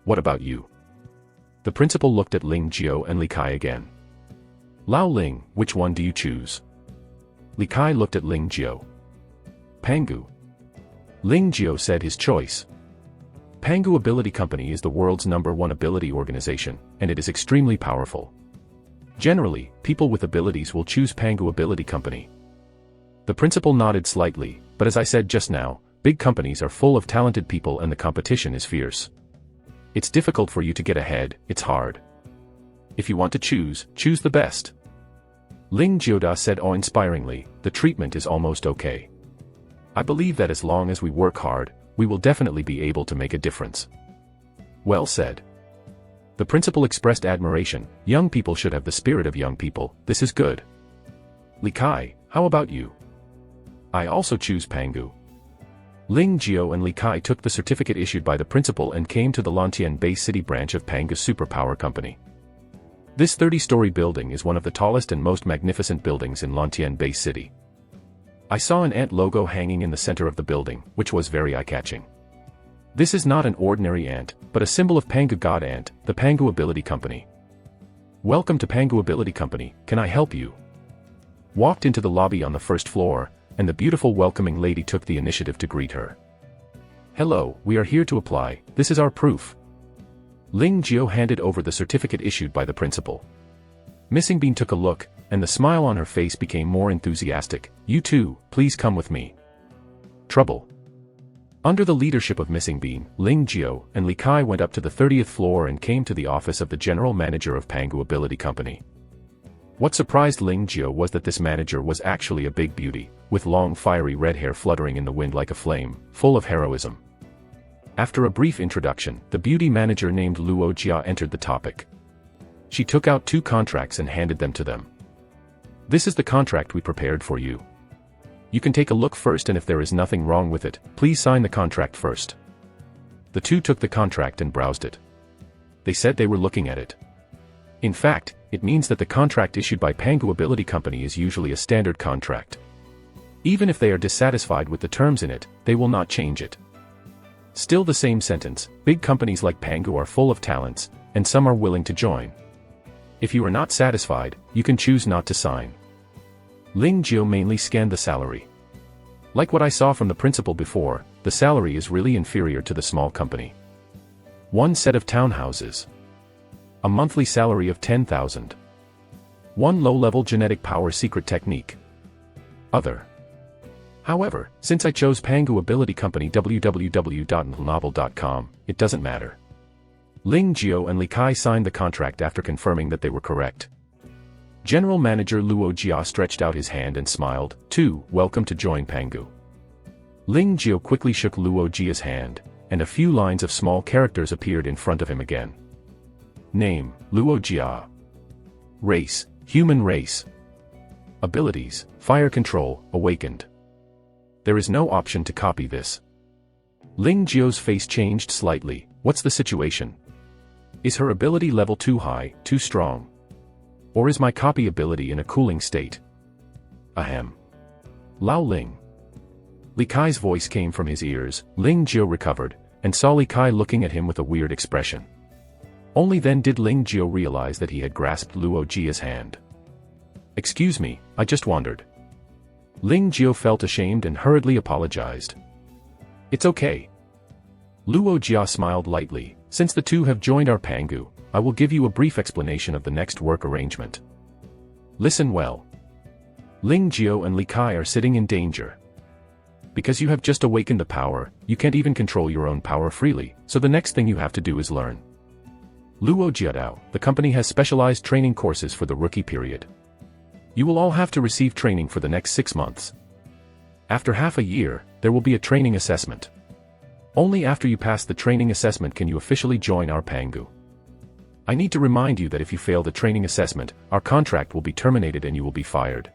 What about you? The principal looked at Ling Jiao and Li Kai again. Lao Ling, which one do you choose? Li Kai looked at Ling Jiao. Pangu. Ling Jiao said his choice. Pangu Ability Company is the world's #1 ability organization, and it is extremely powerful. Generally, people with abilities will choose Pangu Ability Company. The principal nodded slightly, but as I said just now, big companies are full of talented people and the competition is fierce. It's difficult for you to get ahead, it's hard. If you want to choose, choose the best. Ling Jiao said awe-inspiringly, the treatment is almost okay. I believe that as long as we work hard, we will definitely be able to make a difference. Well said. The principal expressed admiration, young people should have the spirit of young people, this is good. Li Kai, how about you? I also choose Pangu. Ling Jiao and Li Kai took the certificate issued by the principal and came to the Lantian Bay City branch of Pangu's Superpower Company. This 30-story building is one of the tallest and most magnificent buildings in Lantian Bay City. I saw an ant logo hanging in the center of the building, which was very eye-catching. This is not an ordinary ant, but a symbol of Pangu God Ant, the Pangu Ability Company. Welcome to Pangu Ability Company, can I help you? Walked into the lobby on the first floor, and the beautiful welcoming lady took the initiative to greet her. Hello, we are here to apply, this is our proof. Ling Jiao handed over the certificate issued by the principal. Missing Bean took a look, and the smile on her face became more enthusiastic. You too, please come with me. Trouble. Under the leadership of Missing Bean, Ling Jiao and Li Kai went up to the 30th floor and came to the office of the general manager of Pangu Ability Company. What surprised Ling Jiao was that this manager was actually a big beauty, with long fiery red hair fluttering in the wind like a flame, full of heroism. After a brief introduction, the beauty manager named Luo Jia entered the topic. She took out 2 contracts and handed them to them. This is the contract we prepared for you. You can take a look first, and if there is nothing wrong with it, please sign the contract first. The 2 took the contract and browsed it. They said they were looking at it. In fact, it means that the contract issued by Pangu Ability Company is usually a standard contract. Even if they are dissatisfied with the terms in it, they will not change it. Still the same sentence, big companies like Pangu are full of talents, and some are willing to join. If you are not satisfied, you can choose not to sign. Ling Jiu mainly scanned the salary. Like what I saw from the principal before, the salary is really inferior to the small company. 1 set of townhouses. A monthly salary of 10,000. 1 low-level genetic power secret technique. Other. However, since I chose Pangu Ability Company www.novel.com, it doesn't matter. Ling Jiu and Li Kai signed the contract after confirming that they were correct. General Manager Luo Jia stretched out his hand and smiled, "2, welcome to join Pangu." Ling Jiu quickly shook Luo Jia's hand, and a few lines of small characters appeared in front of him again. Name, Luo Jia. Race, human race. Abilities, fire control, awakened. There is no option to copy this. Ling Jiu's face changed slightly. What's the situation? Is her ability level too high, too strong? Or is my copy ability in a cooling state? Ahem. Lao Ling. Li Kai's voice came from his ears. Ling Jiu recovered, and saw Li Kai looking at him with a weird expression. Only then did Ling Jiu realize that he had grasped Luo Jia's hand. Excuse me, I just wandered. Ling Jiu felt ashamed and hurriedly apologized. It's okay. Luo Jia smiled lightly. Since the 2 have joined our Pangu, I will give you a brief explanation of the next work arrangement. Listen well. Ling Jiu and Li Kai are sitting in danger. Because you have just awakened the power, you can't even control your own power freely, so the next thing you have to do is learn. Luo Jiadao, the company has specialized training courses for the rookie period. You will all have to receive training for the next 6 months. After half a year, there will be a training assessment. Only after you pass the training assessment can you officially join our Pangu. I need to remind you that if you fail the training assessment, our contract will be terminated and you will be fired.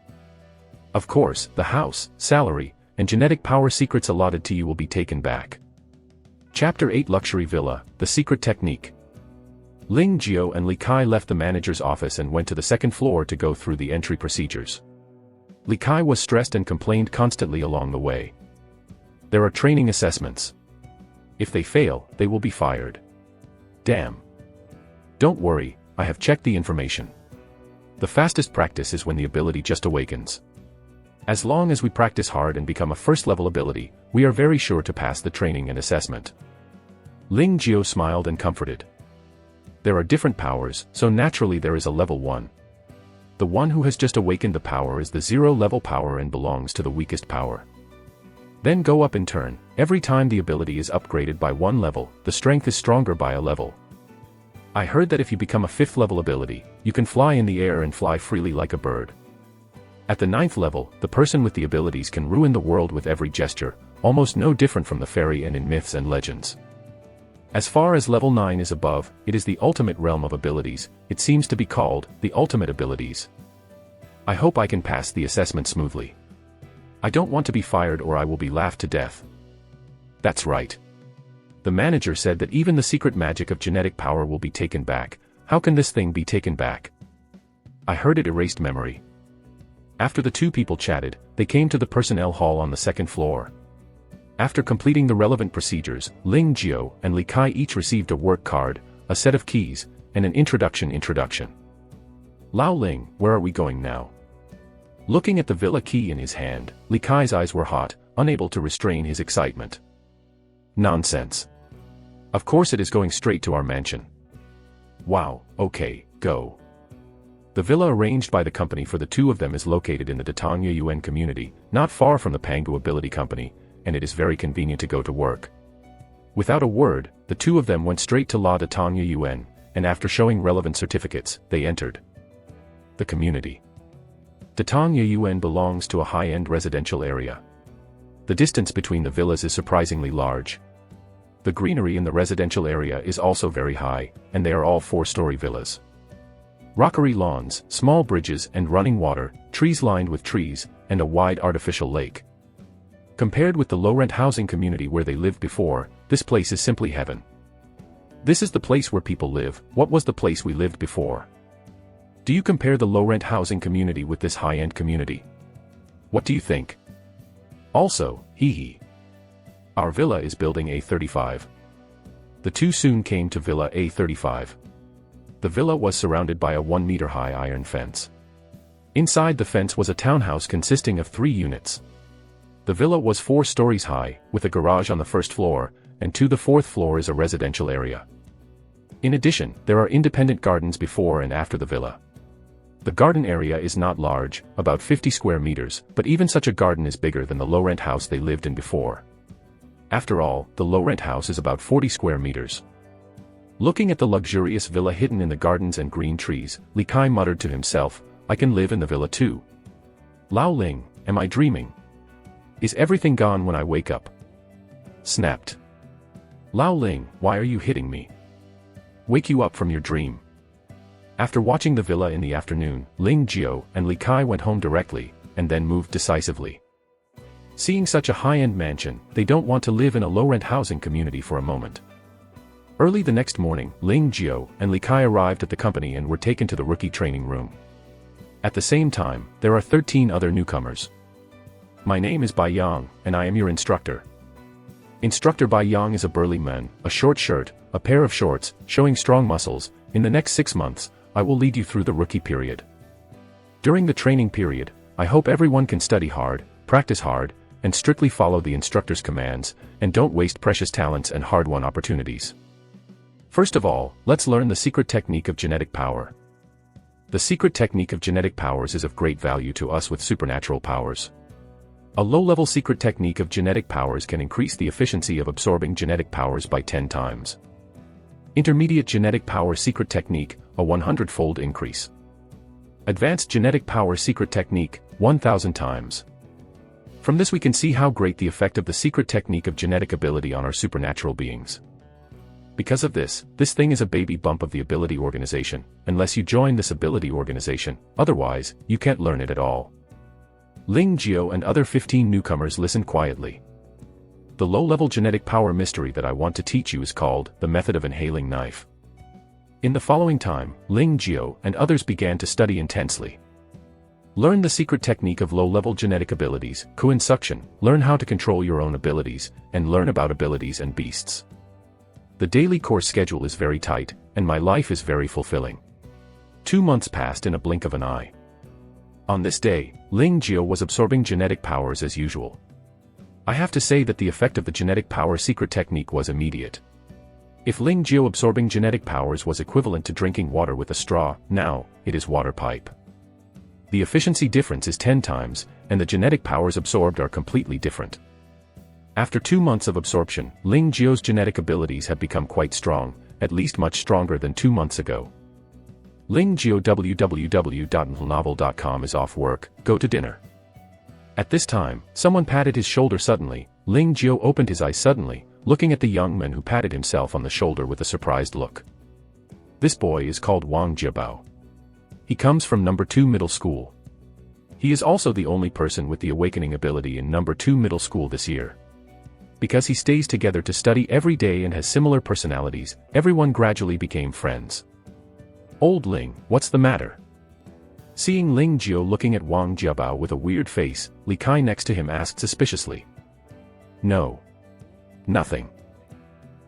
Of course, the house, salary, and genetic power secrets allotted to you will be taken back. Chapter 8 Luxury Villa, The Secret Technique. Ling Jiu and Li Kai left the manager's office and went to the 2nd floor to go through the entry procedures. Li Kai was stressed and complained constantly along the way. There are training assessments. If they fail, they will be fired. Damn. Don't worry, I have checked the information. The fastest practice is when the ability just awakens. As long as we practice hard and become a first-level ability, we are very sure to pass the training and assessment. Ling Jiu smiled and comforted. There are different powers, so naturally there is a level 1. The one who has just awakened the power is the 0-level power and belongs to the weakest power. Then go up in turn. Every time the ability is upgraded by 1 level, the strength is stronger by a level. I heard that if you become a 5th level ability, you can fly in the air and fly freely like a bird. At the 9th level, the person with the abilities can ruin the world with every gesture, almost no different from the fairy and in myths and legends. As far as level 9 is above, it is the ultimate realm of abilities. It seems to be called the ultimate abilities. I hope I can pass the assessment smoothly. I don't want to be fired or I will be laughed to death. That's right. The manager said that even the secret magic of genetic power will be taken back. How can this thing be taken back? I heard it erased memory. After the 2 people chatted, they came to the personnel hall on the 2nd floor. After completing the relevant procedures, Ling Jiu and Li Kai each received a work card, a set of keys, and an introduction. Lao Ling, where are we going now? Looking at the villa key in his hand, Li Kai's eyes were hot, unable to restrain his excitement. Nonsense. Of course it is going straight to our mansion. Wow, okay, go. The villa arranged by the company for the 2 of them is located in the Datangya Yuan community, not far from the Pangu Ability Company, and it is very convenient to go to work. Without a word, the 2 of them went straight to La Datangya Yuan, and after showing relevant certificates, they entered the community. Datangya Yuan belongs to a high-end residential area. The distance between the villas is surprisingly large. The greenery in the residential area is also very high, and they are all 4-story villas. Rockery lawns, small bridges and running water, trees lined with trees, and a wide artificial lake. Compared with the low-rent housing community where they lived before, this place is simply heaven. This is the place where people live. What was the place we lived before? Do you compare the low-rent housing community with this high-end community? What do you think? Also, hee. Our villa is building A35. The two soon came to Villa A35. The villa was surrounded by a 1-meter-high iron fence. Inside the fence was a townhouse consisting of 3 units. The villa was 4 stories high, with a garage on the first floor, and to the 4th floor is a residential area. In addition, there are independent gardens before and after the villa. The garden area is not large, about 50 square meters, but even such a garden is bigger than the low-rent house they lived in before. After all, the low-rent house is about 40 square meters. Looking at the luxurious villa hidden in the gardens and green trees, Li Kai muttered to himself, I can live in the villa too. Lao Ling, am I dreaming? Is everything gone when I wake up? Snapped. Lao Ling, why are you hitting me? Wake you up from your dream. After watching the villa in the afternoon, Ling Jiao and Li Kai went home directly, and then moved decisively. Seeing such a high-end mansion, they don't want to live in a low-rent housing community for a moment. Early the next morning, Ling Jiao and Li Kai arrived at the company and were taken to the rookie training room. At the same time, there are 13 other newcomers. My name is Bai Yang, and I am your instructor. Instructor Bai Yang is a burly man, a short shirt, a pair of shorts, showing strong muscles. In the next 6 months, I will lead you through the rookie period. During the training period, I hope everyone can study hard, practice hard, and strictly follow the instructor's commands, and don't waste precious talents and hard-won opportunities. First of all, let's learn the secret technique of genetic power. The secret technique of genetic powers is of great value to us with supernatural powers. A low-level secret technique of genetic powers can increase the efficiency of absorbing genetic powers by 10 times. Intermediate genetic power secret technique, a 100-fold increase. Advanced genetic power secret technique, 1,000 times. From this we can see how great the effect of the secret technique of genetic ability on our supernatural beings. Because of this thing is a baby bump of the ability organization, unless you join this ability organization, otherwise, you can't learn it at all. Ling Jiao and other 15 newcomers listened quietly. The low-level genetic power mystery that I want to teach you is called the method of inhaling knife. In the following time, Ling Jiao and others began to study intensely. Learn the secret technique of low-level genetic abilities, co-insuction, learn how to control your own abilities, and learn about abilities and beasts. The daily course schedule is very tight, and my life is very fulfilling. 2 months passed in a blink of an eye. On this day, Ling Jiao was absorbing genetic powers as usual. I have to say that the effect of the genetic power secret technique was immediate. If Ling Jiao absorbing genetic powers was equivalent to drinking water with a straw, now, it is water pipe. The efficiency difference is 10 times, and the genetic powers absorbed are completely different. After 2 months of absorption, Ling Jiao's genetic abilities have become quite strong, at least much stronger than 2 months ago. Ling Jiao www.novel.com is off work, go to dinner. At this time, someone patted his shoulder suddenly. Ling Jiao opened his eyes suddenly, looking at the young man who patted himself on the shoulder with a surprised look. This boy is called Wang Jiabao. He comes from number 2 middle school. He is also the only person with the awakening ability in number 2 middle school this year. Because he stays together to study every day and has similar personalities, everyone gradually became friends. Old Ling, what's the matter? Seeing Ling Jiao looking at Wang Jiabao with a weird face, Li Kai next to him asked suspiciously. No. Nothing.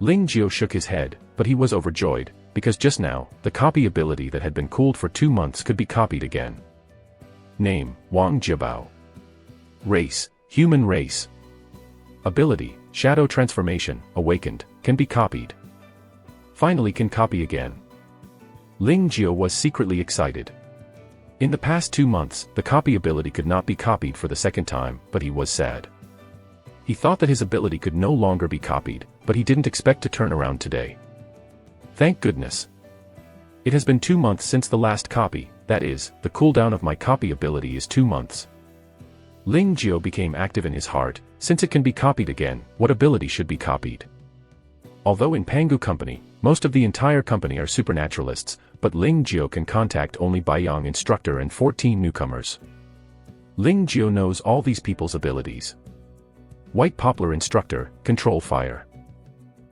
Ling Jiao shook his head, but he was overjoyed, because just now, the copy ability that had been cooled for 2 months could be copied again. Name, Wang Jiabao. Race, human race. Ability, shadow transformation, awakened, can be copied. Finally can copy again. Ling Jiao was secretly excited. In the past 2 months, the copy ability could not be copied for the second time, but he was sad. He thought that his ability could no longer be copied, but he didn't expect to turn around today. Thank goodness. It has been 2 months since the last copy, that is, the cooldown of my copy ability is 2 months. Ling Jiao became active in his heart. Since it can be copied again, what ability should be copied? Although in Pangu Company, most of the entire company are supernaturalists, but Ling Jiao can contact only Baiyang instructor and 14 newcomers. Ling Jiao knows all these people's abilities. White Poplar instructor, control fire.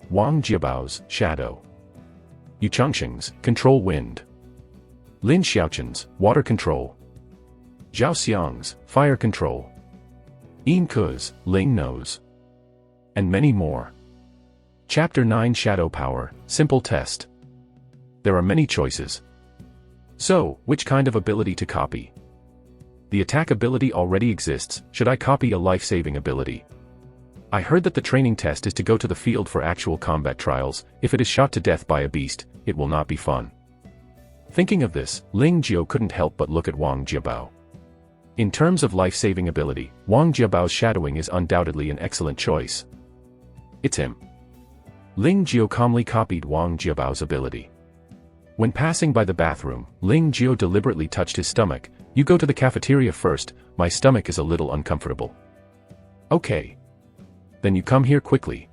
Wang Jiabao's, shadow. Yu Cheng's, control wind. Lin Xiaoqin's, water control. Zhao Xiang's, fire control. Yin Ke's, Ling knows. And many more. Chapter 9 Shadow Power, Simple Test. There are many choices. So, which kind of ability to copy? The attack ability already exists, should I copy a life-saving ability? I heard that the training test is to go to the field for actual combat trials. If it is shot to death by a beast, it will not be fun. Thinking of this, Ling Jiao couldn't help but look at Wang Jiabao. In terms of life-saving ability, Wang Jiabao's shadowing is undoubtedly an excellent choice. It's him. Ling Jiao calmly copied Wang Jiabao's ability. When passing by the bathroom, Ling Jiao deliberately touched his stomach. You go to the cafeteria first, my stomach is a little uncomfortable. Okay. Then you come here quickly.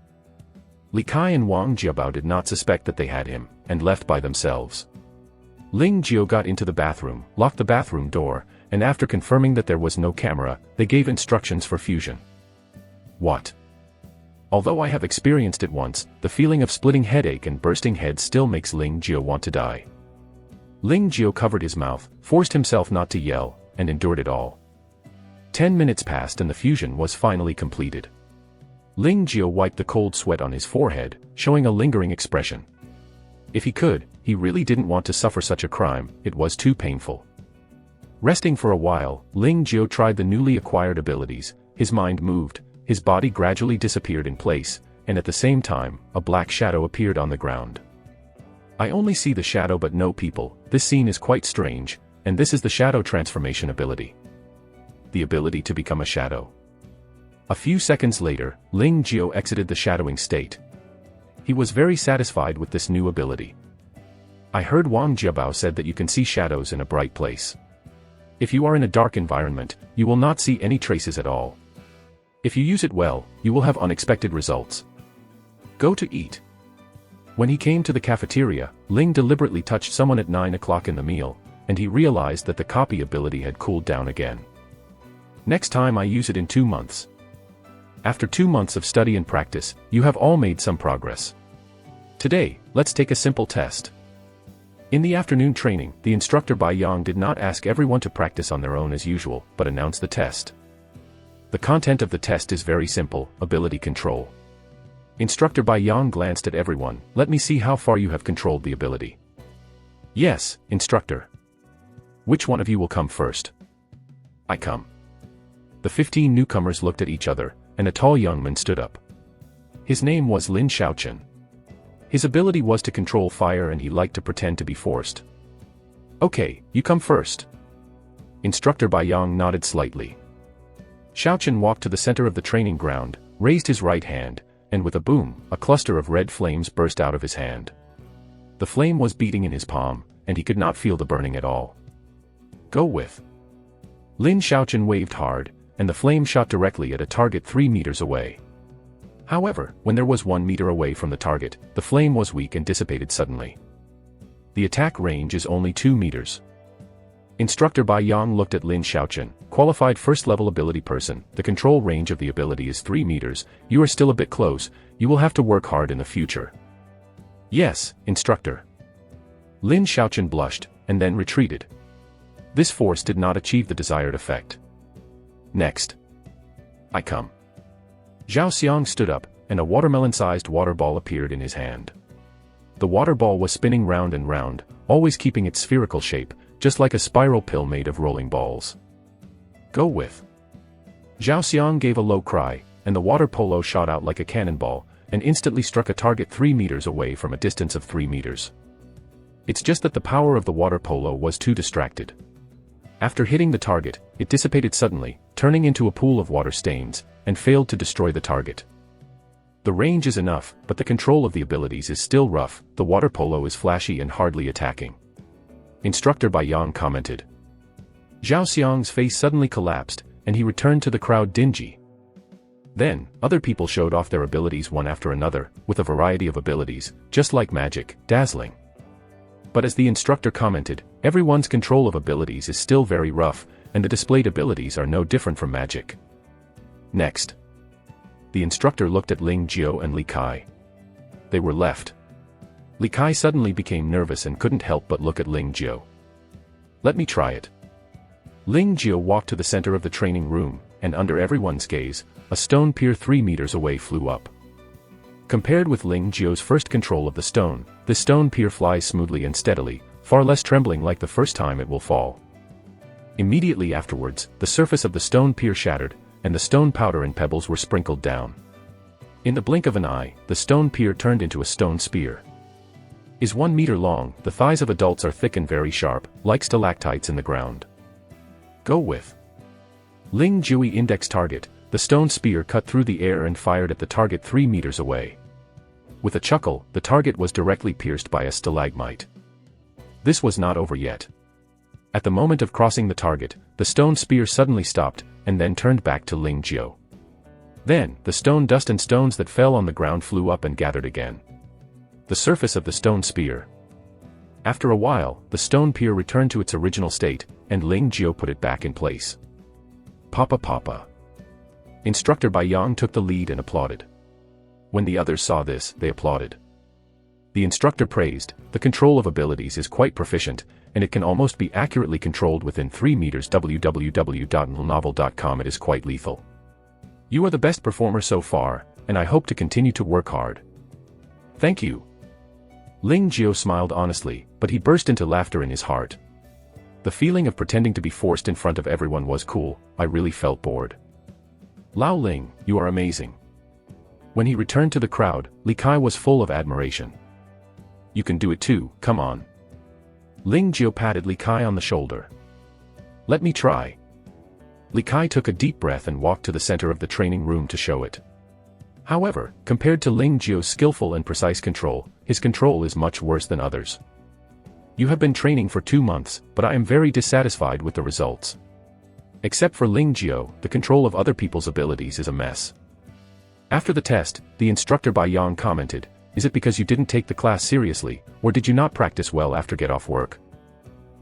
Li Kai and Wang Jiabao did not suspect that they had him, and left by themselves. Ling Jiao got into the bathroom, locked the bathroom door, and after confirming that there was no camera, they gave instructions for fusion. What? Although I have experienced it once, the feeling of splitting headache and bursting head still makes Ling Jiao want to die. Ling Jiao covered his mouth, forced himself not to yell, and endured it all. 10 minutes passed and the fusion was finally completed. Ling Jiao wiped the cold sweat on his forehead, showing a lingering expression. If he could, he really didn't want to suffer such a crime, it was too painful. Resting for a while, Ling Jiao tried the newly acquired abilities. His mind moved, his body gradually disappeared in place, and at the same time, a black shadow appeared on the ground. I only see the shadow but no people. This scene is quite strange, and this is the shadow transformation ability. The ability to become a shadow. A few seconds later, Ling Jiao exited the shadowing state. He was very satisfied with this new ability. I heard Wang Jiabao said that you can see shadows in a bright place. If you are in a dark environment, you will not see any traces at all. If you use it well, you will have unexpected results. Go to eat. When he came to the cafeteria, Ling deliberately touched someone at 9 o'clock in the meal, and he realized that the copy ability had cooled down again. Next time I use it in 2 months. After 2 months of study and practice, you have all made some progress. Today, let's take a simple test. In the afternoon training, the instructor Bai Yang did not ask everyone to practice on their own as usual, but announced the test. The content of the test is very simple, ability control. Instructor Bai Yang glanced at everyone. Let me see how far you have controlled the ability. Yes, instructor. Which one of you will come first? I come. The 15 newcomers looked at each other, and a tall young man stood up. His name was Lin Xiaoqin. His ability was to control fire and he liked to pretend to be forced. Okay, you come first. Instructor Bai Yang nodded slightly. Xiaoqin walked to the center of the training ground, raised his right hand, and with a boom, a cluster of red flames burst out of his hand. The flame was beating in his palm, and he could not feel the burning at all. Go with. Lin Xiaoqin waved hard, and the flame shot directly at a target 3 meters away. However, when there was 1 meter away from the target, the flame was weak and dissipated suddenly. The attack range is only 2 meters. Instructor Bai Yang looked at Lin Xiaoqin, qualified first-level ability person. The control range of the ability is 3 meters, you are still a bit close, you will have to work hard in the future. Yes, instructor. Lin Xiaoqin blushed, and then retreated. This force did not achieve the desired effect. Next. I come. Zhao Xiang stood up, and a watermelon-sized water ball appeared in his hand. The water ball was spinning round and round, always keeping its spherical shape, just like a spiral pill made of rolling balls. Go with. Zhao Xiang gave a low cry, and the water polo shot out like a cannonball, and instantly struck a target 3 meters away from a distance of 3 meters. It's just that the power of the water polo was too distracted. After hitting the target, it dissipated suddenly, turning into a pool of water stains, and failed to destroy the target. The range is enough, but the control of the abilities is still rough. The water polo is flashy and hardly attacking. Instructor Bai Yang commented. Zhao Xiang's face suddenly collapsed, and he returned to the crowd dingy. Then, other people showed off their abilities one after another, with a variety of abilities, just like magic, dazzling. But as the instructor commented, everyone's control of abilities is still very rough, and the displayed abilities are no different from magic. Next. The instructor looked at Ling Jiao and Li Kai. They were left. Li Kai suddenly became nervous and couldn't help but look at Ling Jiao. Let me try it. Ling Jiao walked to the center of the training room, and under everyone's gaze, a stone pier 3 meters away flew up. Compared with Ling Jiao's first control of the stone, this stone pier flies smoothly and steadily, far less trembling like the first time it will fall. Immediately afterwards, the surface of the stone pier shattered, and the stone powder and pebbles were sprinkled down. In the blink of an eye, the stone pier turned into a stone spear. Is 1 meter long, the thighs of adults are thick and very sharp, like stalactites in the ground. Go with. Ling Jiao index target, the stone spear cut through the air and fired at the target 3 meters away. With a chuckle, the target was directly pierced by a stalagmite. This was not over yet. At the moment of crossing the target, the stone spear suddenly stopped, and then turned back to Ling Jiao. Then, the stone dust and stones that fell on the ground flew up and gathered again. The surface of the stone spear. After a while, the stone pier returned to its original state, and Ling Jiao put it back in place. Papa Papa. Instructor Bai Yang took the lead and applauded. When the others saw this, they applauded. The instructor praised, the control of abilities is quite proficient, and it can almost be accurately controlled within 3 meters. www.novel.com. It is quite lethal. You are the best performer so far, and I hope to continue to work hard. Thank you. Ling Jiao smiled honestly, but he burst into laughter in his heart. The feeling of pretending to be forced in front of everyone was cool. I really felt bored. Lao Ling, you are amazing. When he returned to the crowd, Li Kai was full of admiration. You can do it too, come on. Ling Jiao patted Li Kai on the shoulder. Let me try. Li Kai took a deep breath and walked to the center of the training room to show it. However, compared to Ling Jiao's skillful and precise control, his control is much worse than others. You have been training for 2 months, but I am very dissatisfied with the results. Except for Ling Jiao, the control of other people's abilities is a mess. After the test, the instructor Bai Yang commented, is it because you didn't take the class seriously, or did you not practice well after get off work?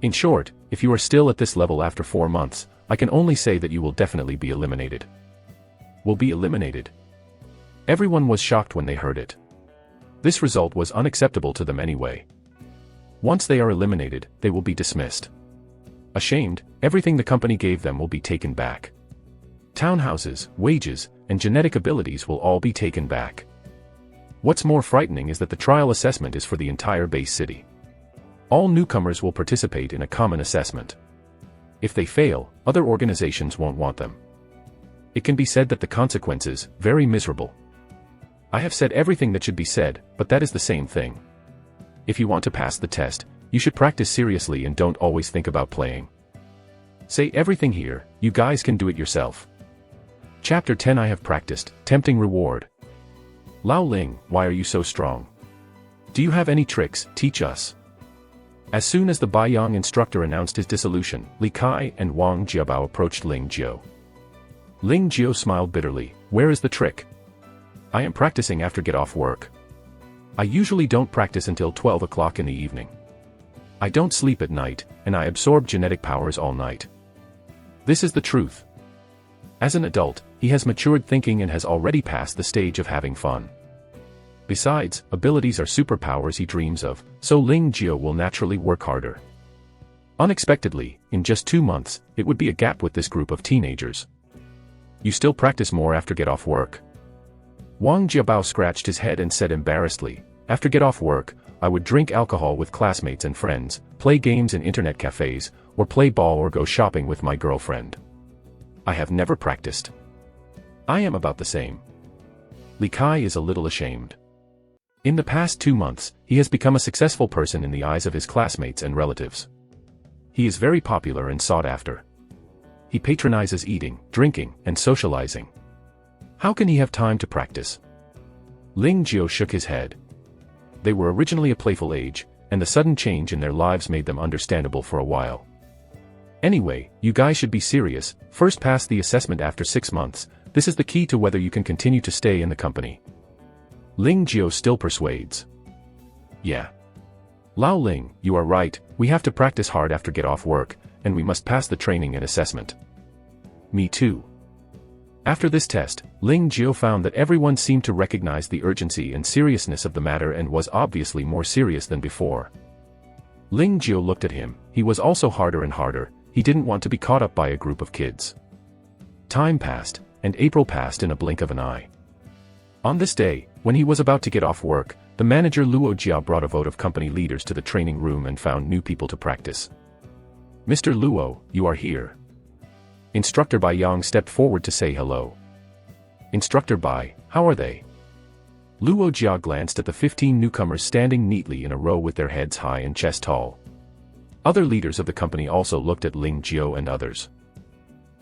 In short, if you are still at this level after 4 months, I can only say that you will definitely be eliminated. Will be eliminated? Everyone was shocked when they heard it. This result was unacceptable to them anyway. Once they are eliminated, they will be dismissed. Ashamed, everything the company gave them will be taken back. Townhouses, wages, and genetic abilities will all be taken back. What's more frightening is that the trial assessment is for the entire base city. All newcomers will participate in a common assessment. If they fail, other organizations won't want them. It can be said that the consequences, very miserable. I have said everything that should be said, but that is the same thing. If you want to pass the test, you should practice seriously and don't always think about playing. Say everything here, you guys can do it yourself. Chapter 10 I have practiced, tempting reward. Lao Ling, why are you so strong? Do you have any tricks? Teach us. As soon as the Bai Yang instructor announced his dissolution, Li Kai and Wang Jiabao approached Ling Jiao. Ling Jiao smiled bitterly, where is the trick? I am practicing after get off work. I usually don't practice until 12 o'clock in the evening. I don't sleep at night, and I absorb genetic powers all night. This is the truth. As an adult, he has matured thinking and has already passed the stage of having fun. Besides, abilities are superpowers he dreams of, so Ling Jiao will naturally work harder. Unexpectedly, in just 2 months, it would be a gap with this group of teenagers. You still practice more after get off work? Wang Jiabao scratched his head and said embarrassedly, after get off work, I would drink alcohol with classmates and friends, play games in internet cafes, or play ball or go shopping with my girlfriend. I have never practiced. I am about the same. Li Kai is a little ashamed. In the past 2 months, he has become a successful person in the eyes of his classmates and relatives. He is very popular and sought after. He patronizes eating, drinking, and socializing. How can he have time to practice? Ling Jiao shook his head. They were originally a playful age, and the sudden change in their lives made them understandable for a while. Anyway, you guys should be serious, first pass the assessment after 6 months, this is the key to whether you can continue to stay in the company. Ling Jiao still persuades. Yeah. Lao Ling, you are right, we have to practice hard after get off work, and we must pass the training and assessment. Me too. After this test, Ling Jiao found that everyone seemed to recognize the urgency and seriousness of the matter and was obviously more serious than before. Ling Jiao looked at him, he was also harder and harder, he didn't want to be caught up by a group of kids. Time passed, and April passed in a blink of an eye. On this day, when he was about to get off work, the manager Luo Jia brought a vote of company leaders to the training room and found new people to practice. Mr. Luo, you are here. Instructor Bai Yang stepped forward to say hello. Instructor Bai, how are they? Luo Jia glanced at the 15 newcomers standing neatly in a row with their heads high and chest tall. Other leaders of the company also looked at Ling Jiao and others.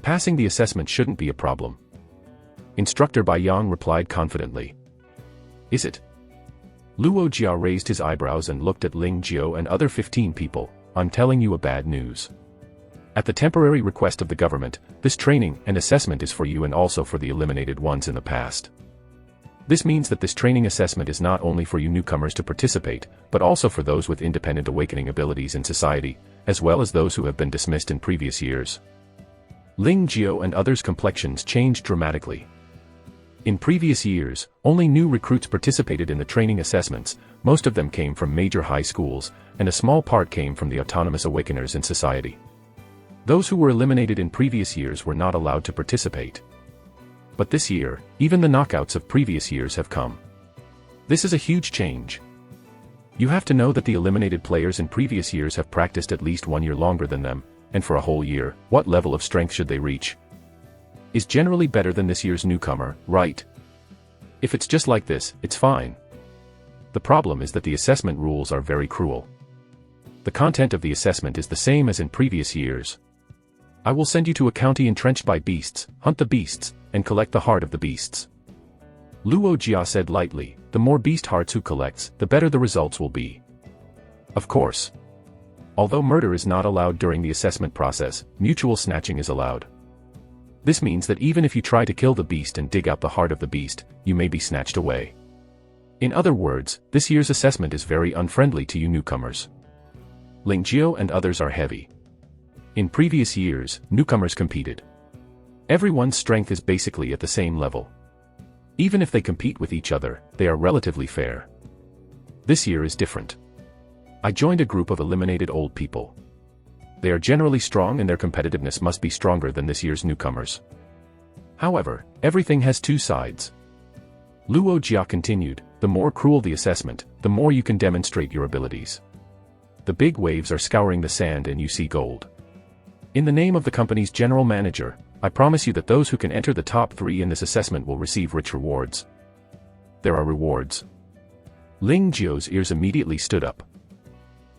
Passing the assessment shouldn't be a problem. Instructor Bai Yang replied confidently. Is it? Luo Jia raised his eyebrows and looked at Ling Jiao and other 15 people. I'm telling you a bad news. At the temporary request of the government, this training and assessment is for you and also for the eliminated ones in the past. This means that this training assessment is not only for you newcomers to participate, but also for those with independent awakening abilities in society, as well as those who have been dismissed in previous years. Ling Jiao and others' complexions changed dramatically. In previous years, only new recruits participated in the training assessments, most of them came from major high schools, and a small part came from the autonomous awakeners in society. Those who were eliminated in previous years were not allowed to participate. But this year, even the knockouts of previous years have come. This is a huge change. You have to know that the eliminated players in previous years have practiced at least 1 year longer than them, and for a whole year, what level of strength should they reach? Is generally better than this year's newcomer, right? If it's just like this, it's fine. The problem is that the assessment rules are very cruel. The content of the assessment is the same as in previous years. I will send you to a county entrenched by beasts, hunt the beasts, and collect the heart of the beasts. Luo Jia said lightly, the more beast hearts who collects, the better the results will be. Of course. Although murder is not allowed during the assessment process, mutual snatching is allowed. This means that even if you try to kill the beast and dig out the heart of the beast, you may be snatched away. In other words, this year's assessment is very unfriendly to you newcomers. Ling Jiao and others are heavy. In previous years, newcomers competed. Everyone's strength is basically at the same level. Even if they compete with each other, they are relatively fair. This year is different. I joined a group of eliminated old people. They are generally strong and their competitiveness must be stronger than this year's newcomers. However, everything has two sides. Luo Jia continued, the more cruel the assessment, the more you can demonstrate your abilities. The big waves are scouring the sand and you see gold. In the name of the company's general manager, I promise you that those who can enter the top 3 in this assessment will receive rich rewards. There are rewards. Ling Jiao's ears immediately stood up.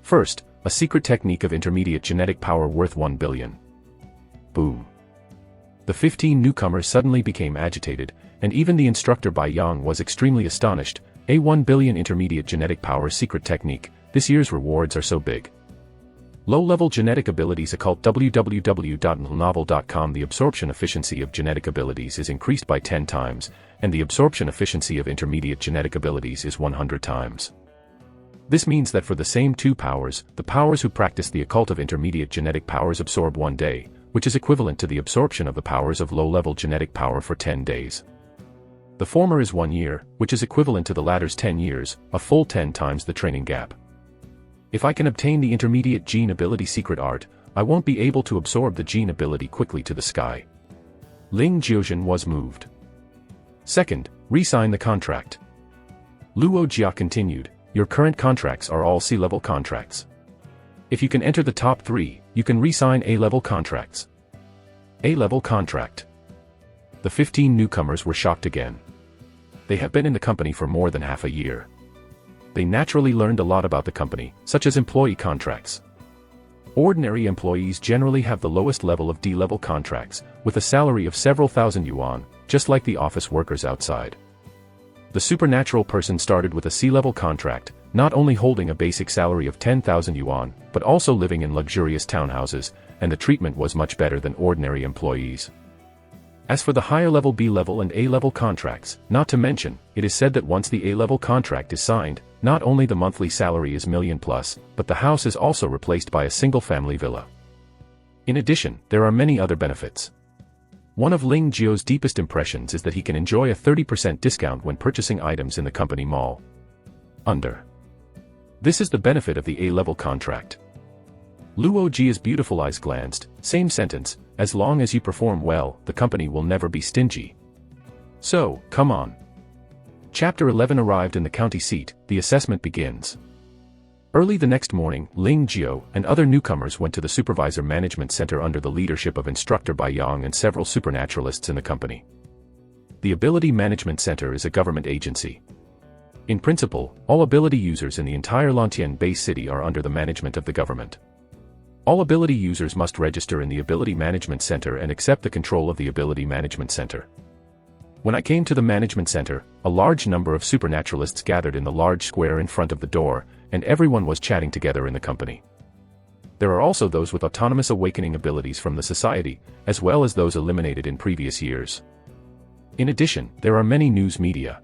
First, a secret technique of intermediate genetic power worth 1 billion. Boom. The 15 newcomers suddenly became agitated, and even the instructor Bai Yang was extremely astonished. A 1 billion intermediate genetic power secret technique, this year's rewards are so big. Low-level genetic abilities occult www.novel.com. The absorption efficiency of genetic abilities is increased by 10 times, and the absorption efficiency of intermediate genetic abilities is 100 times. This means that for the same 2 powers, the powers who practice the occult of intermediate genetic powers absorb 1 day, which is equivalent to the absorption of the powers of low-level genetic power for 10 days. The former is 1 year, which is equivalent to the latter's 10 years, a full 10 times the training gap. If I can obtain the intermediate gene ability secret art, I won't be able to absorb the gene ability quickly to the sky. Ling Jiozhen was moved. Second, re-sign the contract. Luo Jia continued, your current contracts are all C-level contracts. If you can enter the top 3, you can re-sign A-level contracts. A-level contract. The 15 newcomers were shocked again. They have been in the company for more than half a year. They naturally learned a lot about the company, such as employee contracts. Ordinary employees generally have the lowest level of D-level contracts, with a salary of several thousand yuan, just like the office workers outside. The supernatural person started with a C-level contract, not only holding a basic salary of 10,000 yuan, but also living in luxurious townhouses, and the treatment was much better than ordinary employees. As for the higher-level B-level and A-level contracts, not to mention, it is said that once the A-level contract is signed, not only the monthly salary is million plus, but the house is also replaced by a single-family villa. In addition, there are many other benefits. One of Ling Jio's deepest impressions is that he can enjoy a 30% discount when purchasing items in the company mall. This is the benefit of the A-level contract. Luo Ji's beautiful eyes glanced, same sentence, as long as you perform well, the company will never be stingy. So, come on. Chapter 11 arrived in the county seat, the assessment begins. Early the next morning, Ling Jio and other newcomers went to the Supervisor Management Center under the leadership of Instructor Bai Yang and several supernaturalists in the company. The Ability Management Center is a government agency. In principle, all ability users in the entire Lantian Bay City are under the management of the government. All ability users must register in the Ability Management Center and accept the control of the Ability Management Center. When I came to the Management Center, a large number of supernaturalists gathered in the large square in front of the door, and everyone was chatting together in the company. There are also those with autonomous awakening abilities from the society, as well as those eliminated in previous years. In addition, there are many news media.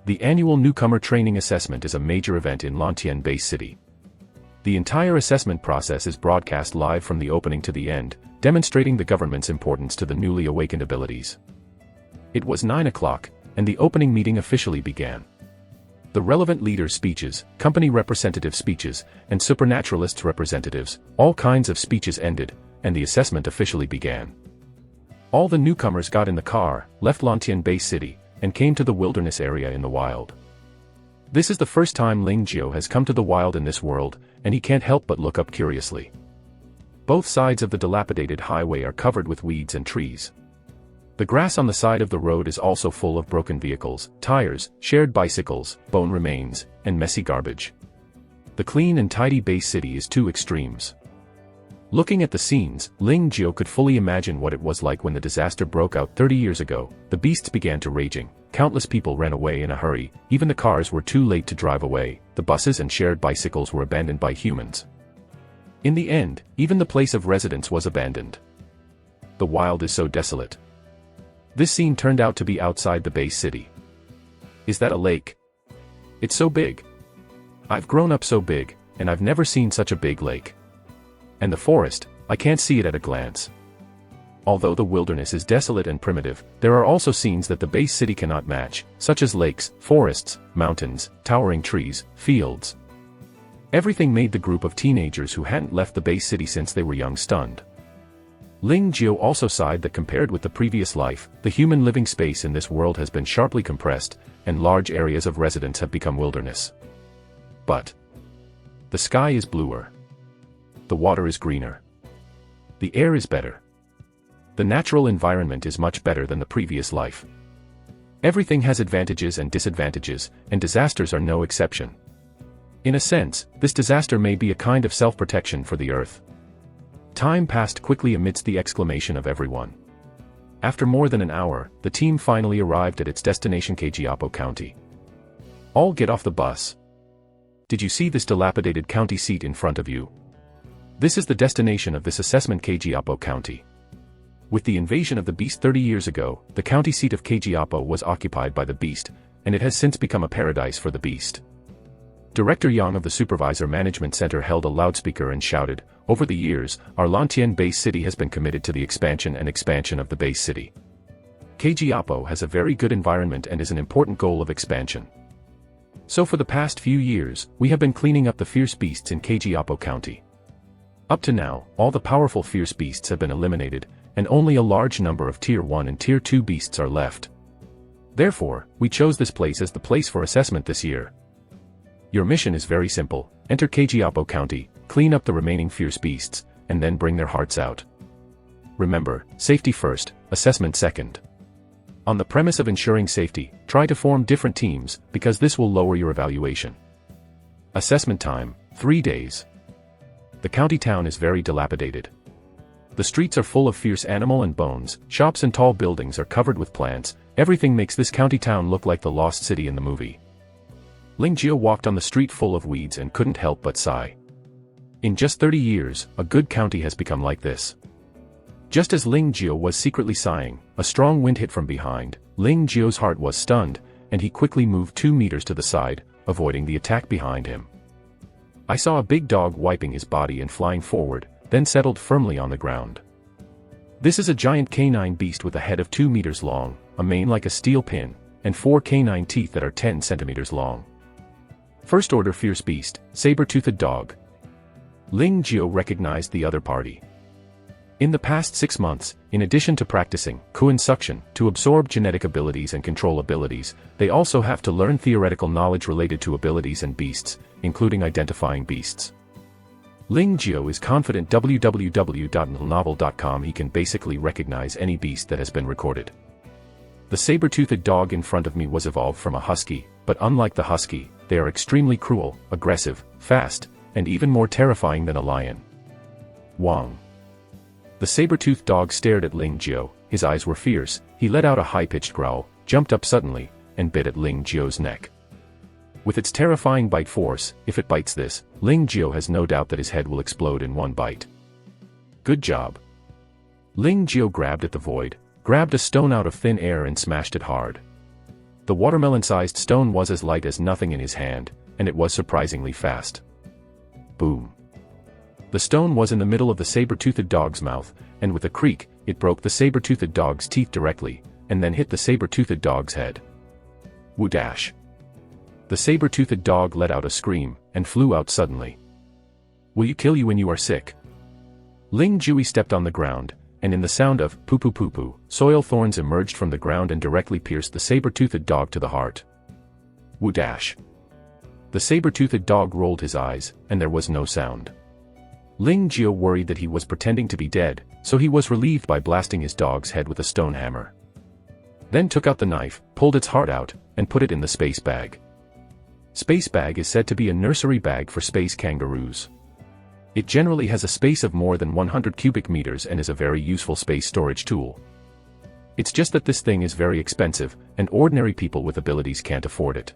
The annual Newcomer Training Assessment is a major event in Lantian Bay City. The entire assessment process is broadcast live from the opening to the end, demonstrating the government's importance to the newly awakened abilities. It was 9 o'clock, and the opening meeting officially began. The relevant leaders' speeches, company representative speeches, and supernaturalists' representatives, all kinds of speeches ended, and the assessment officially began. All the newcomers got in the car, left Lantian Bay City, and came to the wilderness area in the wild. This is the first time Ling Jio has come to the wild in this world, and he can't help but look up curiously. Both sides of the dilapidated highway are covered with weeds and trees. The grass on the side of the road is also full of broken vehicles, tires, shared bicycles, bone remains, and messy garbage. The clean and tidy Bay City is two extremes. Looking at the scenes, Ling Jio could fully imagine what it was like when the disaster broke out 30 years ago. The beasts began to raging, countless people ran away in a hurry, even the cars were too late to drive away, the buses and shared bicycles were abandoned by humans. In the end, even the place of residence was abandoned. The wild is so desolate. This scene turned out to be outside the Bay City. Is that a lake? It's so big. I've grown up so big, and I've never seen such a big lake. And the forest, I can't see it at a glance. Although the wilderness is desolate and primitive, there are also scenes that the Bay City cannot match, such as lakes, forests, mountains, towering trees, fields. Everything made the group of teenagers who hadn't left the Bay City since they were young stunned. Ling Jio also sighed that compared with the previous life, the human living space in this world has been sharply compressed, and large areas of residence have become wilderness. But the sky is bluer. The water is greener. The air is better. The natural environment is much better than the previous life. Everything has advantages and disadvantages, and disasters are no exception. In a sense, this disaster may be a kind of self-protection for the Earth. Time passed quickly amidst the exclamation of everyone. After more than an hour, the team finally arrived at its destination, Kajiapo County. All get off the bus. Did you see this dilapidated county seat in front of you? This is the destination of this assessment, Kajiapo County. With the invasion of the beast 30 years ago, the county seat of Kajiapo was occupied by the beast, and it has since become a paradise for the beast. Director Yang of the Supervisor Management Center held a loudspeaker and shouted, "Over the years, our Lantian Bay City has been committed to the expansion of the Bay City. Kajiapo has a very good environment and is an important goal of expansion. So for the past few years, we have been cleaning up the fierce beasts in Kajiapo County. Up to now, all the powerful fierce beasts have been eliminated, and only a large number of Tier 1 and Tier 2 beasts are left. Therefore, we chose this place as the place for assessment this year. Your mission is very simple: enter Kajiapo County, clean up the remaining fierce beasts, and then bring their hearts out. Remember, safety first, assessment second. On the premise of ensuring safety, try to form different teams, because this will lower your evaluation. Assessment time, 3 days. The county town is very dilapidated. The streets are full of fierce animal and bones, shops and tall buildings are covered with plants, everything makes this county town look like the lost city in the movie. Ling Jio walked on the street full of weeds and couldn't help but sigh. In just 30 years, a good county has become like this. Just as Ling Jiao was secretly sighing, a strong wind hit from behind. Ling Jiao's heart was stunned, and he quickly moved 2 meters to the side, avoiding the attack behind him. I saw a big dog wiping his body and flying forward, then settled firmly on the ground. This is a giant canine beast with a head of 2 meters long, a mane like a steel pin, and 4 canine teeth that are 10 centimeters long. First order fierce beast, saber-toothed dog. Ling Jiao recognized the other party. In the past 6 months, in addition to practicing Kuan suction to absorb genetic abilities and control abilities, they also have to learn theoretical knowledge related to abilities and beasts, including identifying beasts. Ling Jiao is confident www.novel.com he can basically recognize any beast that has been recorded. The saber-toothed dog in front of me was evolved from a husky, but unlike the husky, they are extremely cruel, aggressive, fast, and even more terrifying than a lion. Wang. The saber-toothed dog stared at Ling Jiao, his eyes were fierce, he let out a high-pitched growl, jumped up suddenly, and bit at Ling Jiao's neck. With its terrifying bite force, if it bites this, Ling Jiao has no doubt that his head will explode in one bite. Good job. Ling Jiao grabbed at the void, grabbed a stone out of thin air and smashed it hard. The watermelon-sized stone was as light as nothing in his hand, and it was surprisingly fast. Boom. The stone was in the middle of the saber-toothed dog's mouth, and with a creak, it broke the saber-toothed dog's teeth directly, and then hit the saber-toothed dog's head. Woo-dash. The saber-toothed dog let out a scream, and flew out suddenly. Will you kill you when you are sick? Ling Jiao stepped on the ground, and in the sound of poo-poo-poo-poo, soil thorns emerged from the ground and directly pierced the saber-toothed dog to the heart. Woo-dash. The saber-toothed dog rolled his eyes, and there was no sound. Ling Jiao worried that he was pretending to be dead, so he was relieved by blasting his dog's head with a stone hammer. Then took out the knife, pulled its heart out, and put it in the space bag. Space bag is said to be a nursery bag for space kangaroos. It generally has a space of more than 100 cubic meters and is a very useful space storage tool. It's just that this thing is very expensive, and ordinary people with abilities can't afford it.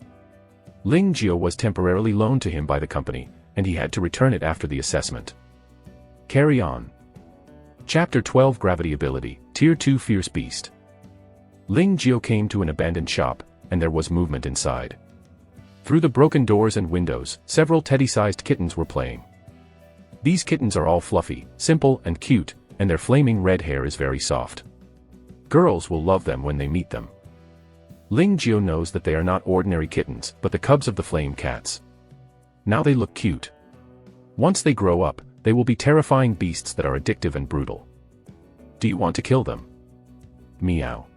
Ling Jiao was temporarily loaned to him by the company, and he had to return it after the assessment. Carry on. Chapter 12 Gravity Ability, Tier 2 Fierce Beast. Ling Jiao came to an abandoned shop, and there was movement inside. Through the broken doors and windows, several teddy-sized kittens were playing. These kittens are all fluffy, simple, and cute, and their flaming red hair is very soft. Girls will love them when they meet them. Ling Jiao knows that they are not ordinary kittens, but the cubs of the flame cats. Now they look cute. Once they grow up, they will be terrifying beasts that are addictive and brutal. Do you want to kill them? Meow.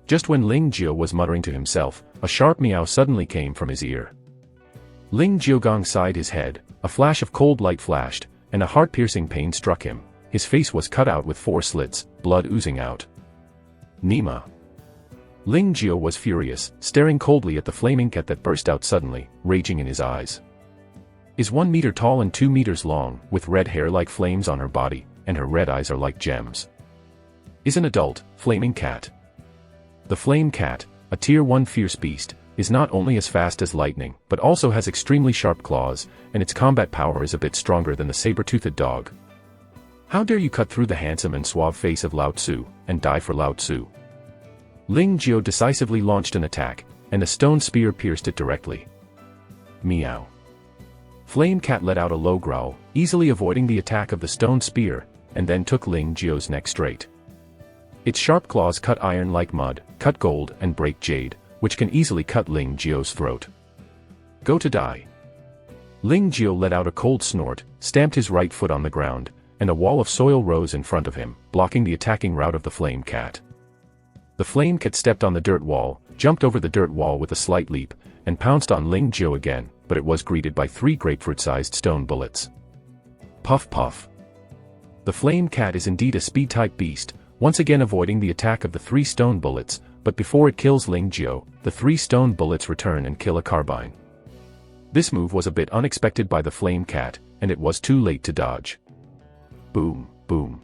Just when Ling Jiao was muttering to himself, a sharp meow suddenly came from his ear. Ling Jiao sighed his head, a flash of cold light flashed, and a heart-piercing pain struck him. His face was cut out with 4 slits, blood oozing out. Nima. Ling Jiao was furious, staring coldly at the flaming cat that burst out suddenly, raging in his eyes. Is 1 meter tall and 2 meters long, with red hair like flames on her body, and her red eyes are like gems. Is an adult, flaming cat. The flame cat, a tier 1 fierce beast, is not only as fast as lightning, but also has extremely sharp claws, and its combat power is a bit stronger than the saber-toothed dog. How dare you cut through the handsome and suave face of Lao Tzu, and die for Lao Tzu? Ling Jiao decisively launched an attack, and a stone spear pierced it directly. Meow. Flame Cat let out a low growl, easily avoiding the attack of the stone spear, and then took Ling Jiao's neck straight. Its sharp claws cut iron like mud, cut gold and break jade, which can easily cut Ling Jiao's throat. Go to die. Ling Jiao let out a cold snort, stamped his right foot on the ground, and a wall of soil rose in front of him, blocking the attacking route of the Flame Cat. The Flame Cat stepped on the dirt wall, jumped over the dirt wall with a slight leap, and pounced on Ling Jiao again, but it was greeted by 3 grapefruit-sized stone bullets. Puff puff. The Flame Cat is indeed a speed-type beast, once again avoiding the attack of the 3 stone bullets, but before it kills Ling Jiao, the 3 stone bullets return and kill a carbine. This move was a bit unexpected by the Flame Cat, and it was too late to dodge. Boom, boom.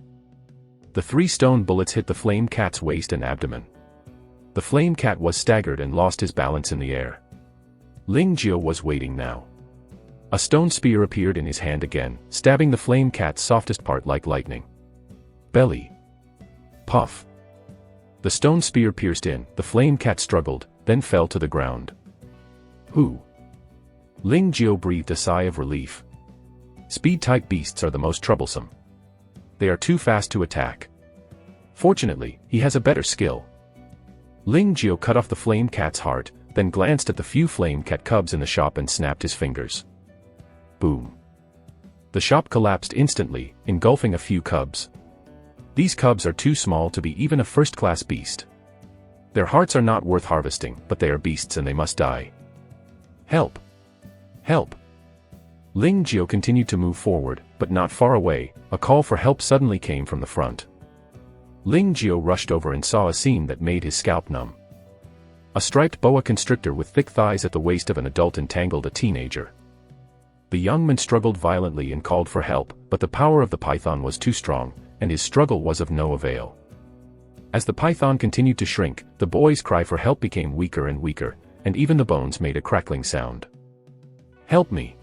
The 3 stone bullets hit the Flame Cat's waist and abdomen. The Flame Cat was staggered and lost his balance in the air. Ling Jiao was waiting now. A stone spear appeared in his hand again, stabbing the Flame Cat's softest part like lightning. Belly. Puff. The stone spear pierced in, the flame cat struggled, then fell to the ground. Who? Ling Jiao breathed a sigh of relief. Speed-type beasts are the most troublesome. They are too fast to attack. Fortunately, he has a better skill. Ling Jiao cut off the flame cat's heart, then glanced at the few flame cat cubs in the shop and snapped his fingers. Boom. The shop collapsed instantly, engulfing a few cubs. These cubs are too small to be even a first-class beast. Their hearts are not worth harvesting, but they are beasts and they must die. Help! Help! Ling Jiao continued to move forward, but not far away. A call for help suddenly came from the front. Ling Jiao rushed over and saw a scene that made his scalp numb. A striped boa constrictor with thick thighs at the waist of an adult entangled a teenager. The young man struggled violently and called for help, but the power of the python was too strong, and his struggle was of no avail. As the python continued to shrink, the boy's cry for help became weaker and weaker, and even the bones made a crackling sound. Help me!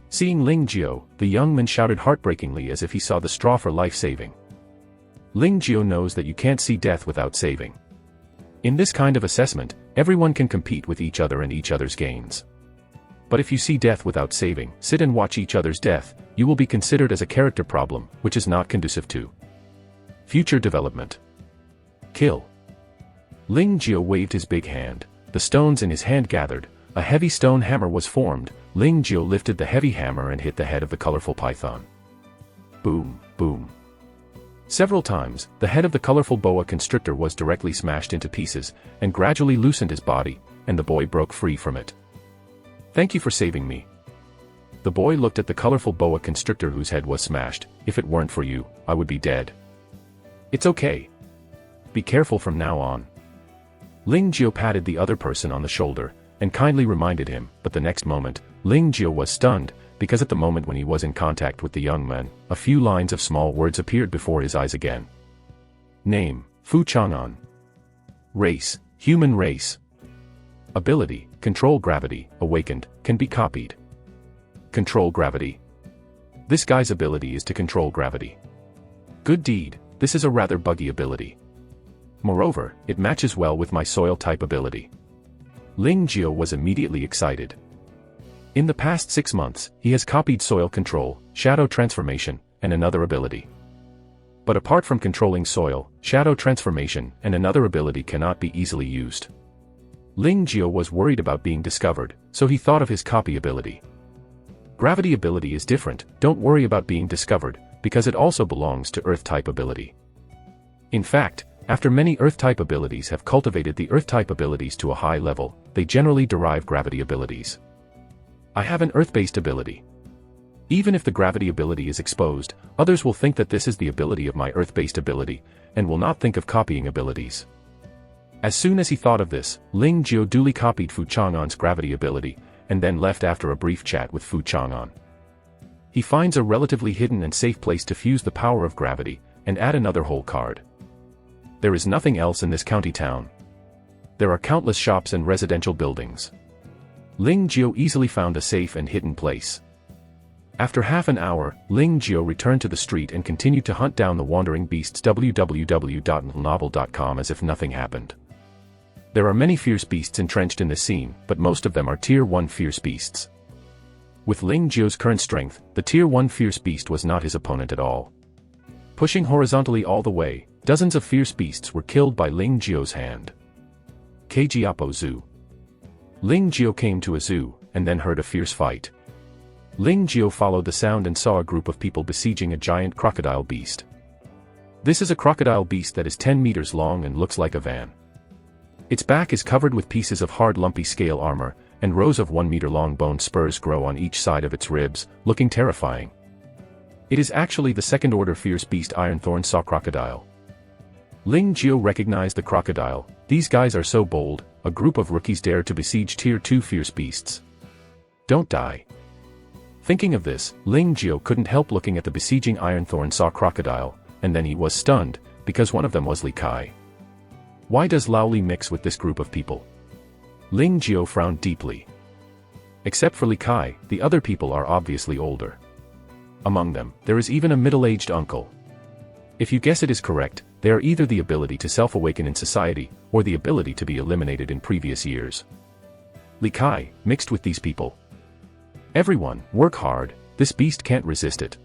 Seeing Ling Jiao, the young man shouted heartbreakingly as if he saw the straw for life-saving. Ling Jiao knows that you can't see death without saving. In this kind of assessment, everyone can compete with each other and each other's gains. But if you see death without saving, sit and watch each other's death, you will be considered as a character problem, which is not conducive to future development. Kill. Ling Jiao waved his big hand. The stones in his hand gathered. A heavy stone hammer was formed. Ling Jiao lifted the heavy hammer and hit the head of the colorful python. Boom, boom. Several times, the head of the colorful boa constrictor was directly smashed into pieces, and gradually loosened his body, and the boy broke free from it. Thank you for saving me. The boy looked at the colorful boa constrictor whose head was smashed. If it weren't for you, I would be dead. It's okay. Be careful from now on. Ling Jiao patted the other person on the shoulder, and kindly reminded him, but the next moment, Ling Jiao was stunned, because at the moment when he was in contact with the young man, a few lines of small words appeared before his eyes again. Name, Fu Chang'an. Race, human race. Ability, control gravity, awakened, can be copied. Control gravity. This guy's ability is to control gravity. Good deed, this is a rather buggy ability. Moreover, it matches well with my soil type ability. Ling Jiao was immediately excited. In the past 6 months, he has copied soil control, shadow transformation, and another ability. But apart from controlling soil, shadow transformation, and another ability cannot be easily used. Ling Jiao was worried about being discovered, so he thought of his copy ability. Gravity ability is different, don't worry about being discovered, because it also belongs to Earth-type ability. In fact, after many Earth-type abilities have cultivated the Earth-type abilities to a high level, they generally derive gravity abilities. I have an Earth-based ability. Even if the gravity ability is exposed, others will think that this is the ability of my Earth-based ability, and will not think of copying abilities. As soon as he thought of this, Ling Jiao duly copied Fu Chang'an's gravity ability, and then left after a brief chat with Fu Chang'an. He finds a relatively hidden and safe place to fuse the power of gravity, and add another whole card. There is nothing else in this county town. There are countless shops and residential buildings. Ling Jiao easily found a safe and hidden place. After half an hour, Ling Jiao returned to the street and continued to hunt down the wandering beasts www.novel.com as if nothing happened. There are many fierce beasts entrenched in this scene, but most of them are Tier 1 fierce beasts. With Ling Jiao's current strength, the Tier 1 fierce beast was not his opponent at all. Pushing horizontally all the way, dozens of fierce beasts were killed by Ling Jiao's hand. Kjiapo Zoo. Ling Jiao came to a zoo, and then heard a fierce fight. Ling Jiao followed the sound and saw a group of people besieging a giant crocodile beast. This is a crocodile beast that is 10 meters long and looks like a van. Its back is covered with pieces of hard lumpy scale armor, and rows of 1 meter long bone spurs grow on each side of its ribs, looking terrifying. It is actually the second-order fierce beast Ironthorn Saw Crocodile. Ling Jiao recognized the crocodile. These guys are so bold, a group of rookies dare to besiege Tier 2 fierce beasts. Don't die. Thinking of this, Ling Jiao couldn't help looking at the besieging Ironthorn Saw Crocodile, and then he was stunned, because one of them was Li Kai. Why does Lao Li mix with this group of people? Ling Jiao frowned deeply. Except for Li Kai, the other people are obviously older. Among them, there is even a middle-aged uncle. If you guess it is correct, they are either the ability to self-awaken in society, or the ability to be eliminated in previous years. Li Kai mixed with these people. Everyone, work hard, this beast can't resist it.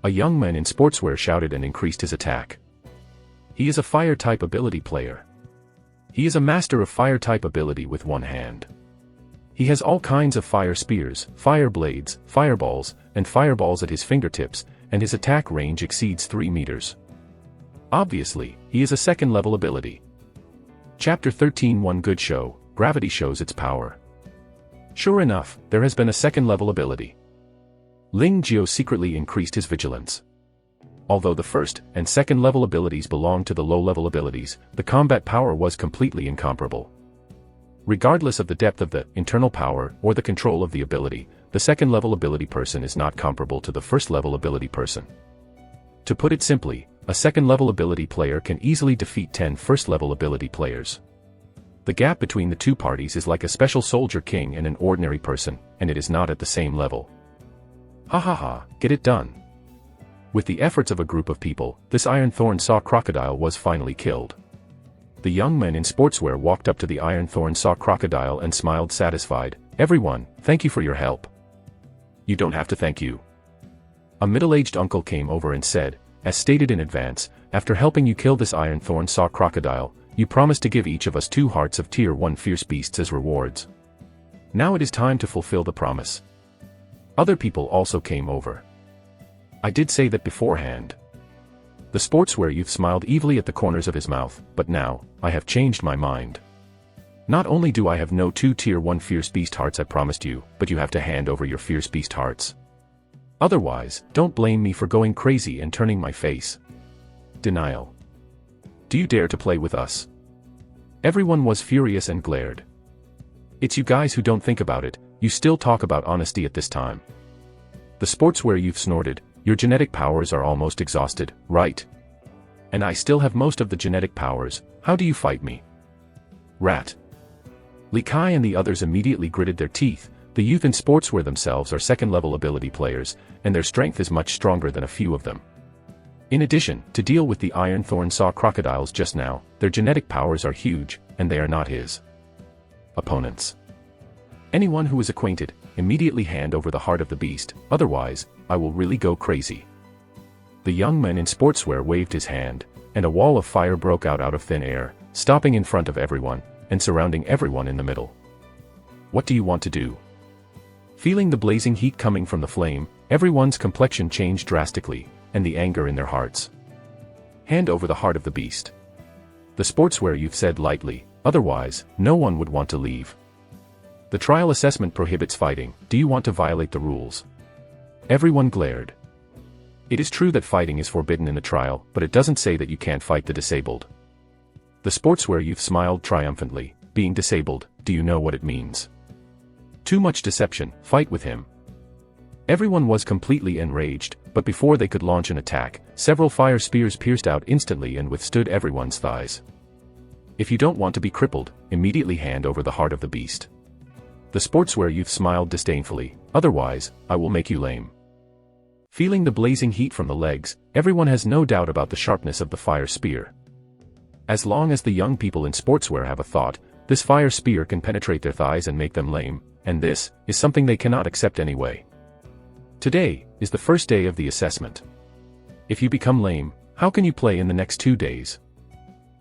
A young man in sportswear shouted and increased his attack. He is a fire-type ability player. He is a master of fire-type ability with one hand. He has all kinds of fire spears, fire blades, fireballs, and fireballs at his fingertips, and his attack range exceeds 3 meters. Obviously, he is a second-level ability. Chapter 13. One good show, gravity shows its power. Sure enough, there has been a second-level ability. Ling Jiao secretly increased his vigilance. Although the first and second-level abilities belonged to the low-level abilities, the combat power was completely incomparable. Regardless of the depth of the internal power or the control of the ability, the second-level ability person is not comparable to the first-level ability person. To put it simply, a second-level ability player can easily defeat 10 first-level ability players. The gap between the two parties is like a special soldier king and an ordinary person, and it is not at the same level. Ha ha ha, get it done. With the efforts of a group of people, this Iron Thorn Saw Crocodile was finally killed. The young man in sportswear walked up to the Iron Thorn Saw Crocodile and smiled satisfied. Everyone, thank you for your help. You don't have to thank you. A middle-aged uncle came over and said, as stated in advance, after helping you kill this Iron Thorn Saw Crocodile, you promised to give each of us 2 hearts of Tier 1 fierce beasts as rewards. Now it is time to fulfill the promise. Other people also came over. I did say that beforehand. The sportswear youth smiled evilly at the corners of his mouth, but now, I have changed my mind. Not only do I have no 2 Tier 1 fierce beast hearts I promised you, but you have to hand over your fierce beast hearts. Otherwise, don't blame me for going crazy and turning my face. Denial. Do you dare to play with us? Everyone was furious and glared. It's you guys who don't think about it, you still talk about honesty at this time. The sportswear youth snorted, your genetic powers are almost exhausted, right? And I still have most of the genetic powers, how do you fight me? Rat. Li Kai and the others immediately gritted their teeth. The youth in sportswear themselves are second-level ability players, and their strength is much stronger than a few of them. In addition, to deal with the Iron Thorn Saw Crocodiles just now, their genetic powers are huge, and they are not his opponents. Anyone who is acquainted, immediately hand over the heart of the beast, otherwise, I will really go crazy. The young man in sportswear waved his hand, and a wall of fire broke out of thin air, stopping in front of everyone, and surrounding everyone in the middle. What do you want to do? Feeling the blazing heat coming from the flame, everyone's complexion changed drastically, and the anger in their hearts. Hand over the heart of the beast. The sportswear youth said lightly, otherwise, no one would want to leave. The trial assessment prohibits fighting, do you want to violate the rules? Everyone glared. It is true that fighting is forbidden in the trial, but it doesn't say that you can't fight the disabled. The sportswear youth smiled triumphantly, being disabled, do you know what it means? Too much deception, fight with him. Everyone was completely enraged, but before they could launch an attack, several fire spears pierced out instantly and withstood everyone's thighs. If you don't want to be crippled, immediately hand over the heart of the beast. The sportswear youth smiled disdainfully, otherwise, I will make you lame. Feeling the blazing heat from the legs, everyone has no doubt about the sharpness of the fire spear. As long as the young people in sportswear have a thought, this fire spear can penetrate their thighs and make them lame, and this is something they cannot accept anyway. Today is the first day of the assessment. If you become lame, how can you play in the next 2 days?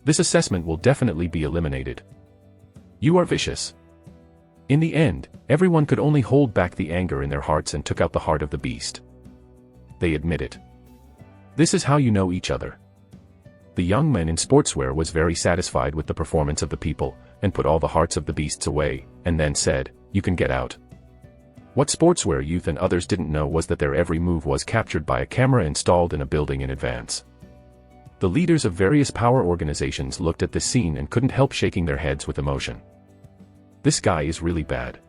This assessment will definitely be eliminated. You are vicious. In the end, everyone could only hold back the anger in their hearts and took out the heart of the beast. They admit it. This is how you know each other. The young man in sportswear was very satisfied with the performance of the people, and put all the hearts of the beasts away, and then said, you can get out. What sportswear youth and others didn't know was that their every move was captured by a camera installed in a building in advance. The leaders of various power organizations looked at this scene and couldn't help shaking their heads with emotion. This guy is really bad.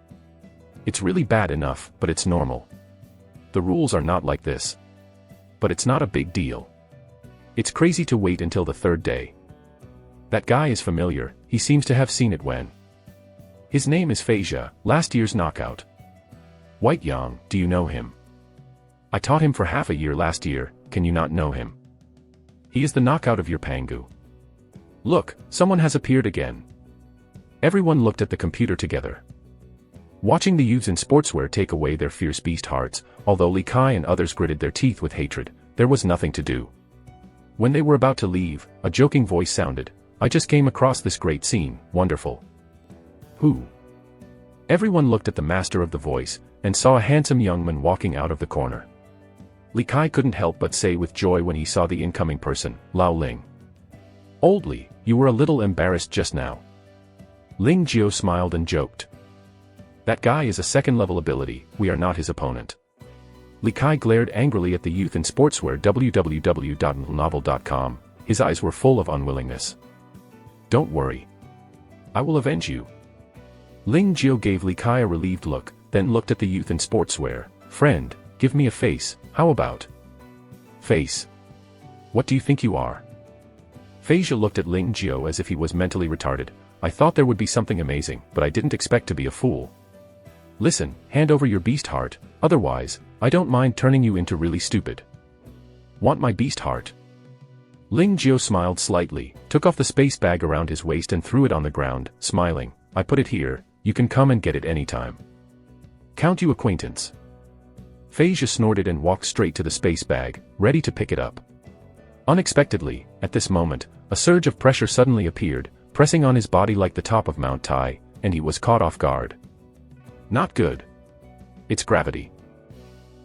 It's really bad enough, but it's normal. The rules are not like this. But it's not a big deal. It's crazy to wait until the 3rd day. That guy is familiar, he seems to have seen it when. His name is Feijia, last year's knockout. White Yang, do you know him? I taught him for half a year last year, can you not know him? He is the knockout of your Pangu. Look, someone has appeared again. Everyone looked at the computer together. Watching the youths in sportswear take away their fierce beast hearts, although Li Kai and others gritted their teeth with hatred, there was nothing to do. When they were about to leave, a joking voice sounded, "I just came across this great scene, wonderful." Who? Everyone looked at the master of the voice, and saw a handsome young man walking out of the corner. Li Kai couldn't help but say with joy when he saw the incoming person, Lao Ling. "Old Li, you were a little embarrassed just now." Ling Jiao smiled and joked. "That guy is a second-level ability, we are not his opponent." Li Kai glared angrily at the youth in sportswear www.novel.com, his eyes were full of unwillingness. "Don't worry. I will avenge you." Ling Jiao gave Li Kai a relieved look, then looked at the youth in sportswear. "Friend, give me a face, how about?" "Face? What do you think you are?" Feijia looked at Ling Jiao as if he was mentally retarded. "I thought there would be something amazing, but I didn't expect to be a fool. Listen, hand over your beast heart, otherwise, I don't mind turning you into really stupid." "Want my beast heart?" Ling Jiao smiled slightly, took off the space bag around his waist and threw it on the ground, smiling. "I put it here, you can come and get it anytime. Count you acquaintance." Feijia snorted and walked straight to the space bag, ready to pick it up. Unexpectedly, at this moment, a surge of pressure suddenly appeared, pressing on his body like the top of Mount Tai, and he was caught off guard. Not good. It's gravity.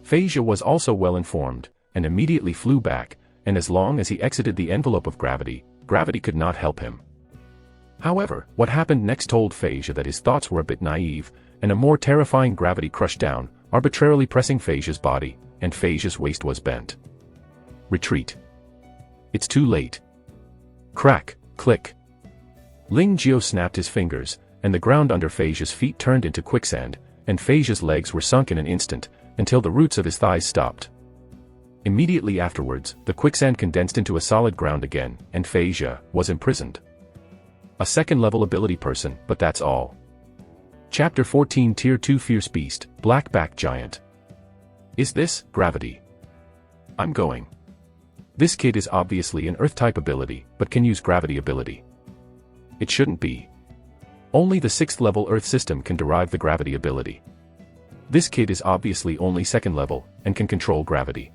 Feijia was also well informed, and immediately flew back, and as long as he exited the envelope of gravity, gravity could not help him. However, what happened next told Feijia that his thoughts were a bit naive, and a more terrifying gravity crushed down, arbitrarily pressing Feijia's body, and Feijia's waist was bent. Retreat. It's too late. Crack, click. Ling Jiao snapped his fingers, and the ground under Feijia's feet turned into quicksand, and Feijia's legs were sunk in an instant, until the roots of his thighs stopped. Immediately afterwards, the quicksand condensed into a solid ground again, and Feijia was imprisoned. A second-level ability person, but that's all. Chapter 14 Tier 2 Fierce Beast, Black-Back Giant. Is this gravity? I'm going. This kid is obviously an Earth-type ability, but can use gravity ability. It shouldn't be. Only the 6th level Earth system can derive the gravity ability. This kid is obviously only 2nd level, and can control gravity.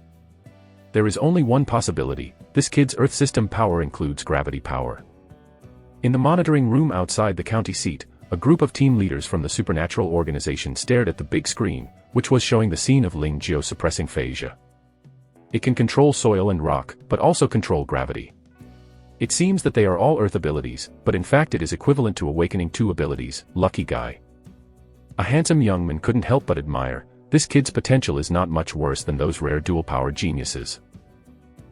There is only one possibility, this kid's Earth system power includes gravity power. In the monitoring room outside the county seat, a group of team leaders from the supernatural organization stared at the big screen, which was showing the scene of Ling Jiao suppressing Feijia. It can control soil and rock, but also control gravity. It seems that they are all Earth abilities, but in fact it is equivalent to awakening 2 abilities, lucky guy. A handsome young man couldn't help but admire, this kid's potential is not much worse than those rare dual-power geniuses.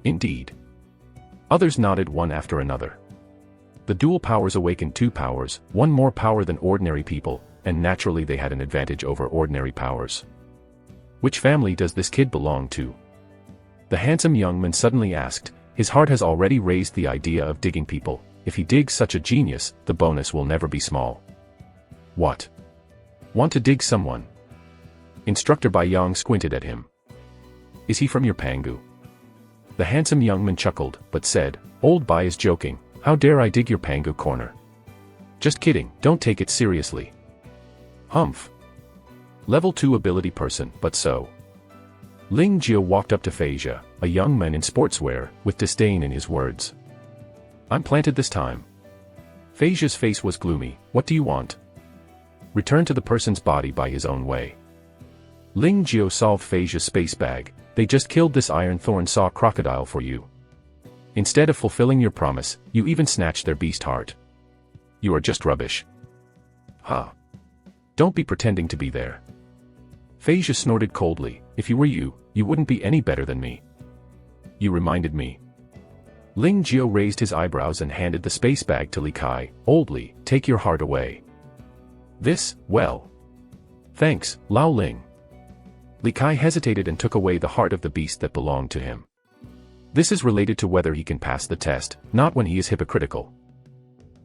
Indeed. Others nodded one after another. The dual powers awakened 2 powers, 1 more power than ordinary people, and naturally they had an advantage over ordinary powers. Which family does this kid belong to? The handsome young man suddenly asked. His heart has already raised the idea of digging people. If he digs such a genius, the bonus will never be small. What? Want to dig someone? Instructor Bai Yang squinted at him. Is he from your Pangu? The handsome young man chuckled, but said, Old Bai is joking, how dare I dig your Pangu corner? Just kidding, don't take it seriously. Humph. Level 2 ability person, but so. Ling Jiao walked up to Feijia, a young man in sportswear, with disdain in his words. I'm planted this time. Feijia's face was gloomy. What do you want? Return to the person's body by his own way. Ling Jiao solved Feijia's space bag. They just killed this iron thorn saw crocodile for you. Instead of fulfilling your promise, you even snatched their beast heart. You are just rubbish. Huh. Don't be pretending to be there. Feijia snorted coldly. If you were you wouldn't be any better than me. You reminded me. Ling Jiao raised his eyebrows and handed the space bag to Li Kai. Old Li, take your heart away. This, well. Thanks, Lao Ling. Li Kai hesitated and took away the heart of the beast that belonged to him. This is related to whether he can pass the test, not when he is hypocritical.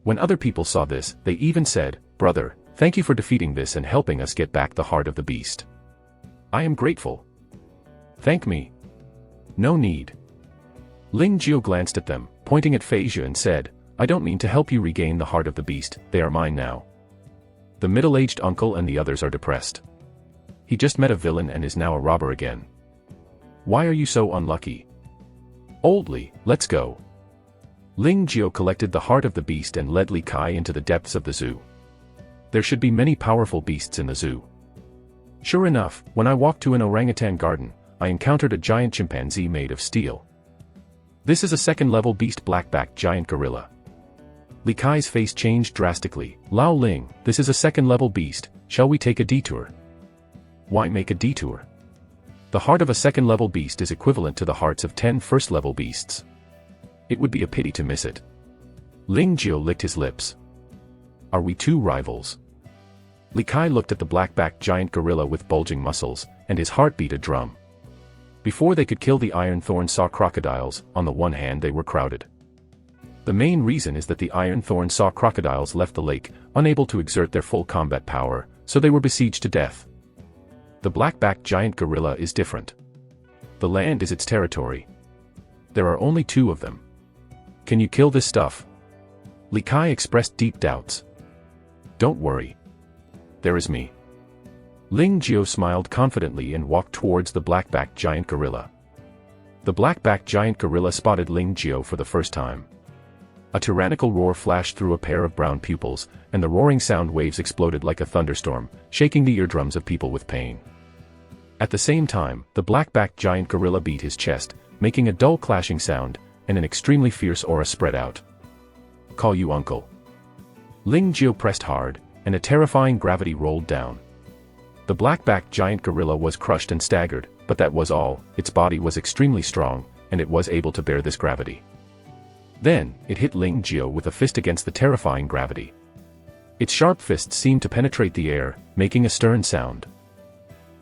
When other people saw this, they even said, Brother, thank you for defeating this and helping us get back the heart of the beast. I am grateful. Thank me. No need. Ling Jiao glanced at them, pointing at Fei Zhe and said, I don't mean to help you regain the heart of the beast, they are mine now. The middle-aged uncle and the others are depressed. He just met a villain and is now a robber again. Why are you so unlucky? Oldly, let's go. Ling Jiao collected the heart of the beast and led Li Kai into the depths of the zoo. There should be many powerful beasts in the zoo. Sure enough, when I walked to an orangutan garden, I encountered a giant chimpanzee made of steel. This is a second-level beast black-backed giant gorilla. Li Kai's face changed drastically. Lao Ling, this is a second-level beast, shall we take a detour? Why make a detour? The heart of a second-level beast is equivalent to the hearts of 10 first-level beasts. It would be a pity to miss it. Ling Jiao licked his lips. Are we two rivals? Li Kai looked at the black-backed giant gorilla with bulging muscles, and his heart beat a drum. Before they could kill the iron thorn saw crocodiles, on the one hand they were crowded. The main reason is that the iron thorn saw crocodiles left the lake, unable to exert their full combat power, so they were besieged to death. The black-backed giant gorilla is different. The land is its territory. There are only 2 of them. Can you kill this stuff? Li Kai expressed deep doubts. Don't worry. There is me. Ling Jiao smiled confidently and walked towards the black-backed giant gorilla. The black-backed giant gorilla spotted Ling Jiao for the first time. A tyrannical roar flashed through a pair of brown pupils, and the roaring sound waves exploded like a thunderstorm, shaking the eardrums of people with pain. At the same time, the black-backed giant gorilla beat his chest, making a dull clashing sound, and an extremely fierce aura spread out. Call you uncle. Ling Jiao pressed hard, and a terrifying gravity rolled down. The black-backed giant gorilla was crushed and staggered, but that was all. Its body was extremely strong, and it was able to bear this gravity. Then, it hit Ling Jiao with a fist against the terrifying gravity. Its sharp fists seemed to penetrate the air, making a stern sound.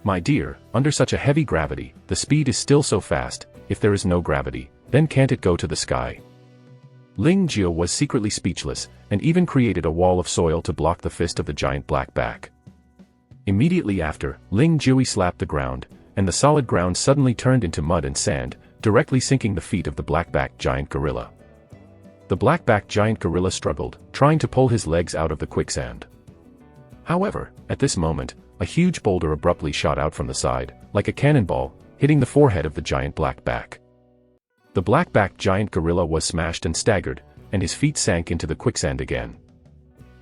My dear, under such a heavy gravity, the speed is still so fast. If there is no gravity, then can't it go to the sky? Ling Jiao was secretly speechless, and even created a wall of soil to block the fist of the giant black-back. Immediately after, Ling Jiao slapped the ground, and the solid ground suddenly turned into mud and sand, directly sinking the feet of the black-backed giant gorilla. The black-backed giant gorilla struggled, trying to pull his legs out of the quicksand. However, at this moment, a huge boulder abruptly shot out from the side, like a cannonball, hitting the forehead of the giant black-back. The black-backed giant gorilla was smashed and staggered, and his feet sank into the quicksand again.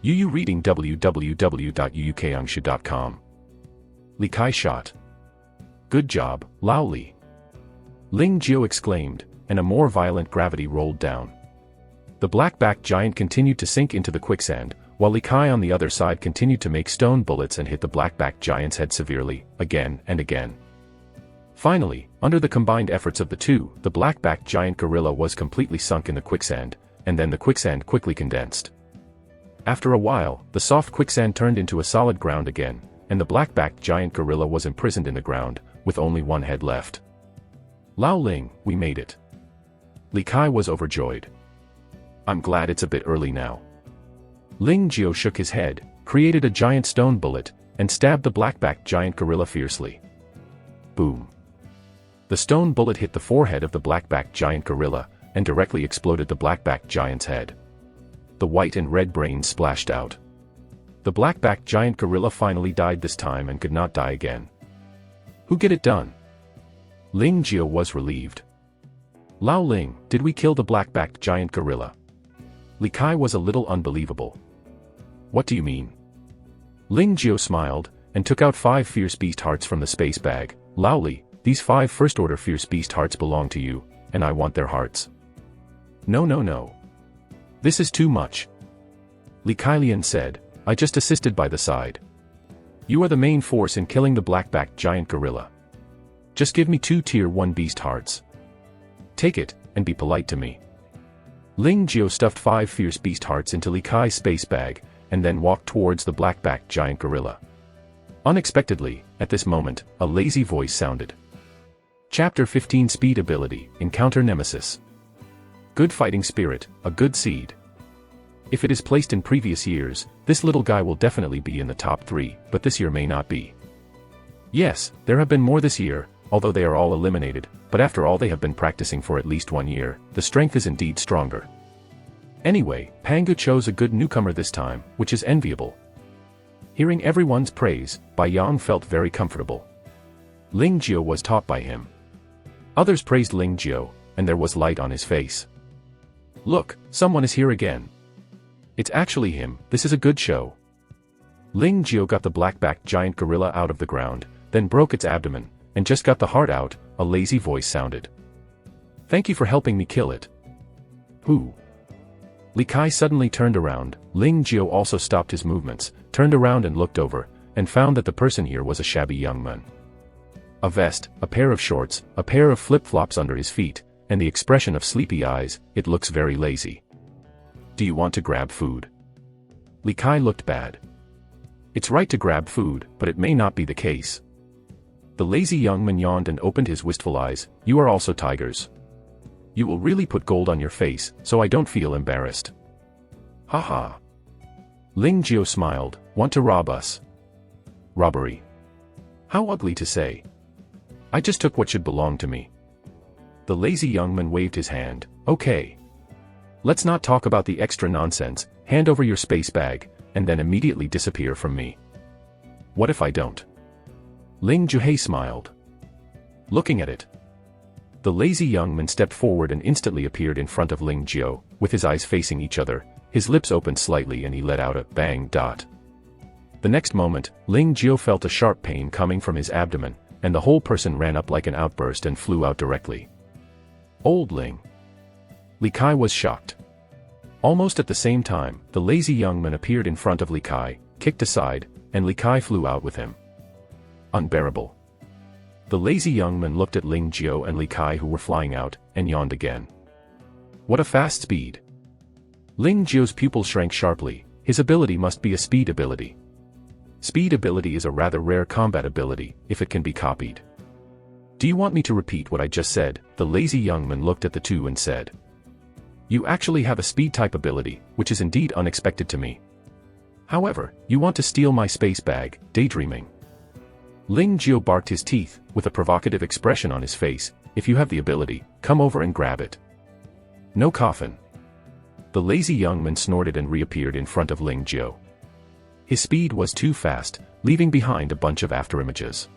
Yu reading www.yuukangshu.com. Li Kai shot. Good job, Lao Li. Ling Jiao exclaimed, and a more violent gravity rolled down. The black-backed giant continued to sink into the quicksand, while Li Kai on the other side continued to make stone bullets and hit the black-backed giant's head severely, again and again. Finally, under the combined efforts of the two, the black-backed giant gorilla was completely sunk in the quicksand, and then the quicksand quickly condensed. After a while, the soft quicksand turned into a solid ground again, and the black-backed giant gorilla was imprisoned in the ground, with only one head left. Lao Ling, we made it. Li Kai was overjoyed. I'm glad it's a bit early now. Ling Jiao shook his head, created a giant stone bullet, and stabbed the black-backed giant gorilla fiercely. Boom. The stone bullet hit the forehead of the black-backed giant gorilla, and directly exploded the black-backed giant's head. The white and red brains splashed out. The black-backed giant gorilla finally died this time and could not die again. Who get it done? Ling Jiao was relieved. Lao Ling, did we kill the black-backed giant gorilla? Li Kai was a little unbelievable. What do you mean? Ling Jiao smiled, and took out 5 fierce beast hearts from the space bag. Lao Li, these 5 first-order fierce beast hearts belong to you, and I want their hearts. No. This is too much. Li Kailian said, I just assisted by the side. You are the main force in killing the black-backed giant gorilla. Just give me 2 tier 1 beast hearts. Take it, and be polite to me. Ling Jiao stuffed 5 fierce beast hearts into Li Kai's space bag, and then walked towards the black-backed giant gorilla. Unexpectedly, at this moment, a lazy voice sounded. Chapter 15 Speed Ability, Encounter Nemesis. Good fighting spirit, a good seed. If it is placed in previous years, this little guy will definitely be in the top 3, but this year may not be. Yes, there have been more this year, although they are all eliminated, but after all they have been practicing for at least 1 year, the strength is indeed stronger. Anyway, Pangu chose a good newcomer this time, which is enviable. Hearing everyone's praise, Bai Yang felt very comfortable. Ling Jiao was taught by him. Others praised Ling Jiao, and there was light on his face. Look, someone is here again. It's actually him, this is a good show. Ling Jiao got the black-backed giant gorilla out of the ground, then broke its abdomen, and just got the heart out, a lazy voice sounded. Thank you for helping me kill it. Who? Li Kai suddenly turned around. Ling Jiao also stopped his movements, turned around and looked over, and found that the person here was a shabby young man. A vest, a pair of shorts, a pair of flip-flops under his feet, and the expression of sleepy eyes. It looks very lazy. Do you want to grab food? Li Kai looked bad. It's right to grab food, but it may not be the case. The lazy young man yawned and opened his wistful eyes. You are also tigers. You will really put gold on your face, so I don't feel embarrassed. Haha. Ling Jiao smiled. Want to rob us? Robbery. How ugly to say. I just took what should belong to me. The lazy young man waved his hand. Okay. Let's not talk about the extra nonsense. Hand over your space bag, and then immediately disappear from me. What if I don't? Ling Juhei smiled. Looking at it. The lazy young man stepped forward and instantly appeared in front of Ling Jiao, with his eyes facing each other, his lips opened slightly and he let out a bang. The next moment, Ling Jiao felt a sharp pain coming from his abdomen, and the whole person ran up like an outburst and flew out directly. Old Ling. Li Kai was shocked. Almost at the same time, the lazy young man appeared in front of Li Kai, kicked aside, and Li Kai flew out with him. Unbearable. The lazy young man looked at Ling Jiao and Li Kai who were flying out, and yawned again. What a fast speed. Ling Jiao's pupil shrank sharply. His ability must be a speed ability. Speed ability is a rather rare combat ability, if it can be copied. Do you want me to repeat what I just said? The lazy young man looked at the two and said. You actually have a speed type ability, which is indeed unexpected to me. However, you want to steal my space bag, daydreaming. Ling Jiao barked his teeth, with a provocative expression on his face. If you have the ability, come over and grab it. No coffin. The lazy young man snorted and reappeared in front of Ling Jiao. His speed was too fast, leaving behind a bunch of afterimages.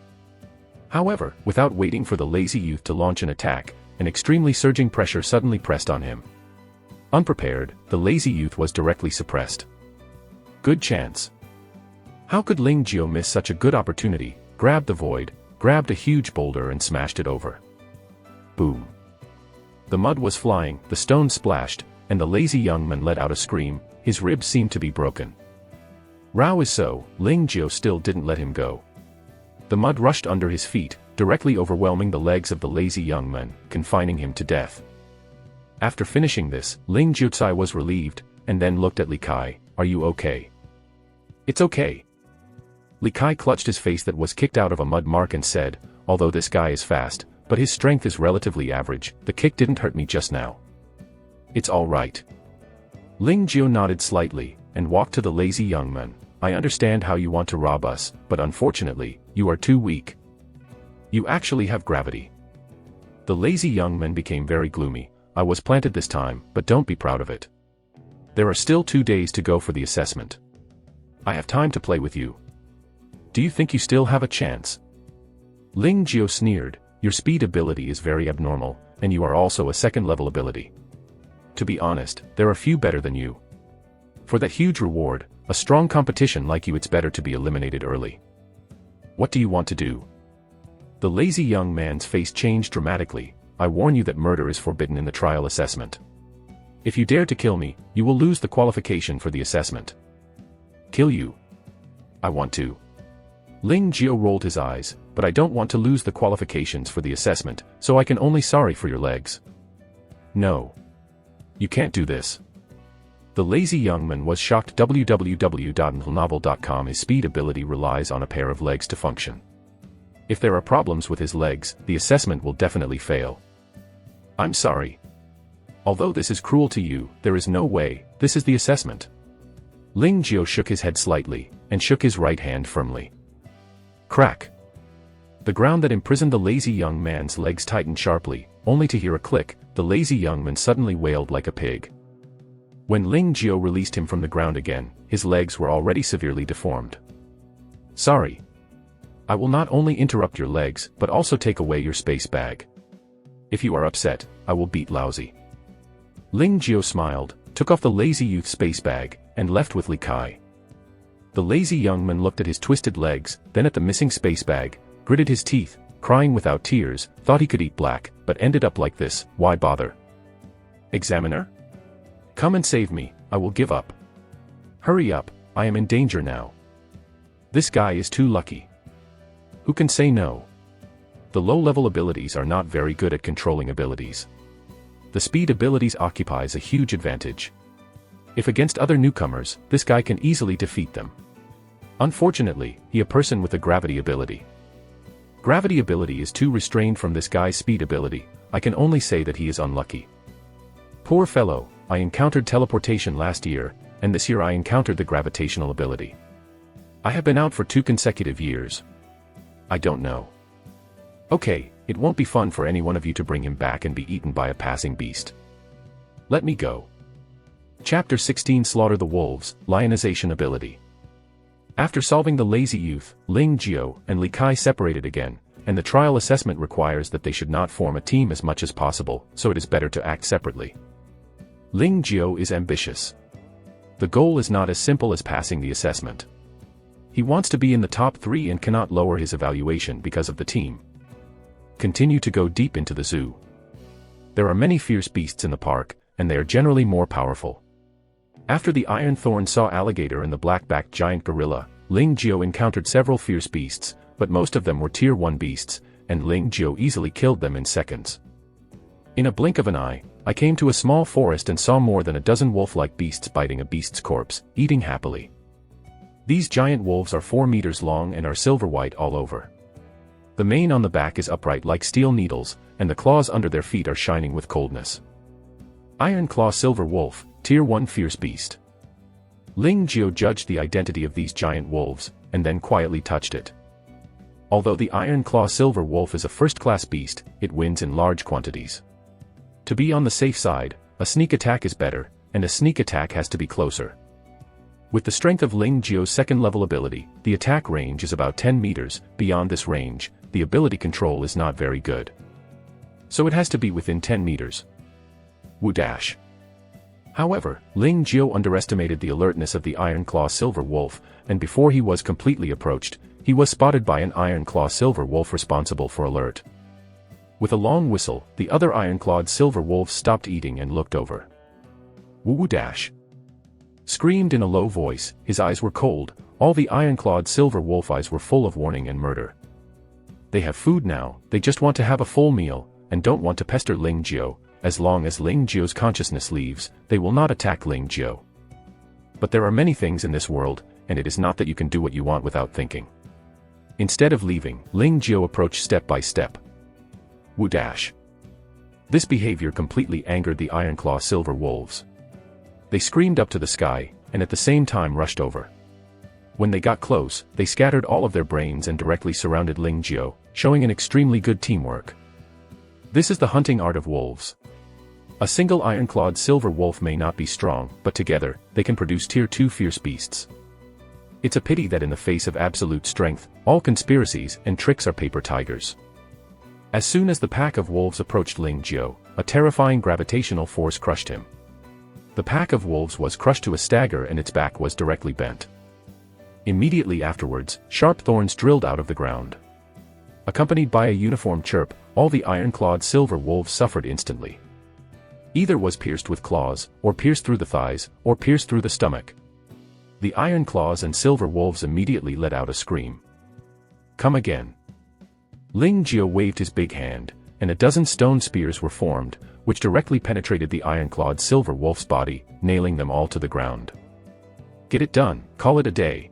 However, without waiting for the lazy youth to launch an attack, an extremely surging pressure suddenly pressed on him. Unprepared, the lazy youth was directly suppressed. Good chance. How could Ling Jiao miss such a good opportunity? Grabbed the void, grabbed a huge boulder and smashed it over. Boom. The mud was flying, the stones splashed, and the lazy young man let out a scream. His ribs seemed to be broken. Rao is so, Ling Jiao still didn't let him go. The mud rushed under his feet, directly overwhelming the legs of the lazy young man, confining him to death. After finishing this, Ling Jiao was relieved, and then looked at Li Kai. Are you okay? It's okay. Li Kai clutched his face that was kicked out of a mud mark and said, although this guy is fast, but his strength is relatively average, the kick didn't hurt me just now. It's all right. Ling Jiao nodded slightly, and walked to the lazy young man. I understand how you want to rob us, but unfortunately, you are too weak. You actually have gravity. The lazy young man became very gloomy. I was planted this time, but don't be proud of it. There are still 2 days to go for the assessment. I have time to play with you. Do you think you still have a chance? Ling Jiao sneered. Your speed ability is very abnormal, and you are also a second-level ability. To be honest, there are few better than you. For that huge reward, a strong competition like you, it's better to be eliminated early. What do you want to do? The lazy young man's face changed dramatically. I warn you that murder is forbidden in the trial assessment. If you dare to kill me, you will lose the qualification for the assessment. Kill you? I want to. Ling Jiao rolled his eyes, but I don't want to lose the qualifications for the assessment, so I can only sorry for your legs. No. You can't do this. The lazy young man was shocked. www.novel.com. His speed ability relies on a pair of legs to function. If there are problems with his legs, the assessment will definitely fail. I'm sorry. Although this is cruel to you, there is no way. This is the assessment. Ling Jiao shook his head slightly, and shook his right hand firmly. Crack. The ground that imprisoned the lazy young man's legs tightened sharply, only to hear a click. The lazy young man suddenly wailed like a pig. When Ling Jiao released him from the ground again, his legs were already severely deformed. Sorry. I will not only interrupt your legs, but also take away your space bag. If you are upset, I will beat lousy. Ling Jiao smiled, took off the lazy youth's space bag, and left with Li Kai. The lazy young man looked at his twisted legs, then at the missing space bag, gritted his teeth, crying without tears, thought he could eat black, but ended up like this. Why bother? Examiner? Come and save me, I will give up. Hurry up, I am in danger now. This guy is too lucky. Who can say no? The low-level abilities are not very good at controlling abilities. The speed abilities occupies a huge advantage. If against other newcomers, this guy can easily defeat them. Unfortunately, he a person with a gravity ability. Gravity ability is too restrained from this guy's speed ability. I can only say that he is unlucky. Poor fellow, I encountered teleportation last year, and this year I encountered the gravitational ability. I have been out for 2 consecutive years. I don't know. Okay, it won't be fun for any one of you to bring him back and be eaten by a passing beast. Let me go. Chapter 16 Slaughter the Wolves, Lionization Ability. After solving the lazy youth, Ling Jiao and Li Kai separated again, and the trial assessment requires that they should not form a team as much as possible, so it is better to act separately. Ling Jiao is ambitious. The goal is not as simple as passing the assessment. He wants to be in the top 3 and cannot lower his evaluation because of the team. Continue to go deep into the zoo. There are many fierce beasts in the park, and they are generally more powerful. After the Iron Thorn saw alligator and the black-backed giant gorilla, Ling Jiao encountered several fierce beasts, but most of them were tier 1 beasts, and Ling Jiao easily killed them in seconds. In a blink of an eye, I came to a small forest and saw more than a dozen wolf-like beasts biting a beast's corpse, eating happily. These giant wolves are 4 meters long and are silver-white all over. The mane on the back is upright like steel needles, and the claws under their feet are shining with coldness. Iron Claw Silver Wolf, Tier 1 Fierce Beast. Ling Jiao judged the identity of these giant wolves, and then quietly touched it. Although the Iron Claw Silver Wolf is a first-class beast, it wins in large quantities. To be on the safe side, a sneak attack is better, and a sneak attack has to be closer. With the strength of Ling Jiao's second-level ability, the attack range is about 10 meters. Beyond this range, the ability control is not very good. So it has to be within 10 meters. Wu dash. However, Ling Jiao underestimated the alertness of the Iron Claw Silver Wolf, and before he was completely approached, he was spotted by an Iron Claw Silver Wolf responsible for alert. With a long whistle, the other iron-clawed silver wolves stopped eating and looked over. Wu dash. Screamed in a low voice, his eyes were cold, all the iron-clawed silver wolf eyes were full of warning and murder. They have food now, they just want to have a full meal, and don't want to pester Ling Jiao. As long as Ling Jiao's consciousness leaves, they will not attack Ling Jiao. But there are many things in this world, and it is not that you can do what you want without thinking. Instead of leaving, Ling Jiao approached step by step. Wu dash. This behavior completely angered the Ironclaw Silver Wolves. They screamed up to the sky, and at the same time rushed over. When they got close, they scattered all of their brains and directly surrounded Ling Jiao, showing an extremely good teamwork. This is the hunting art of wolves. A single iron-clawed silver wolf may not be strong, but together, they can produce tier 2 fierce beasts. It's a pity that in the face of absolute strength, all conspiracies and tricks are paper tigers. As soon as the pack of wolves approached Ling Jiao, a terrifying gravitational force crushed him. The pack of wolves was crushed to a stagger and its back was directly bent. Immediately afterwards, sharp thorns drilled out of the ground. Accompanied by a uniform chirp, all the iron-clawed silver wolves suffered instantly. Either was pierced with claws, or pierced through the thighs, or pierced through the stomach. The iron claws and silver wolves immediately let out a scream. Come again. Ling Jiao waved his big hand, and a dozen stone spears were formed, which directly penetrated the iron-clawed silver wolf's body, nailing them all to the ground. Get it done, call it a day.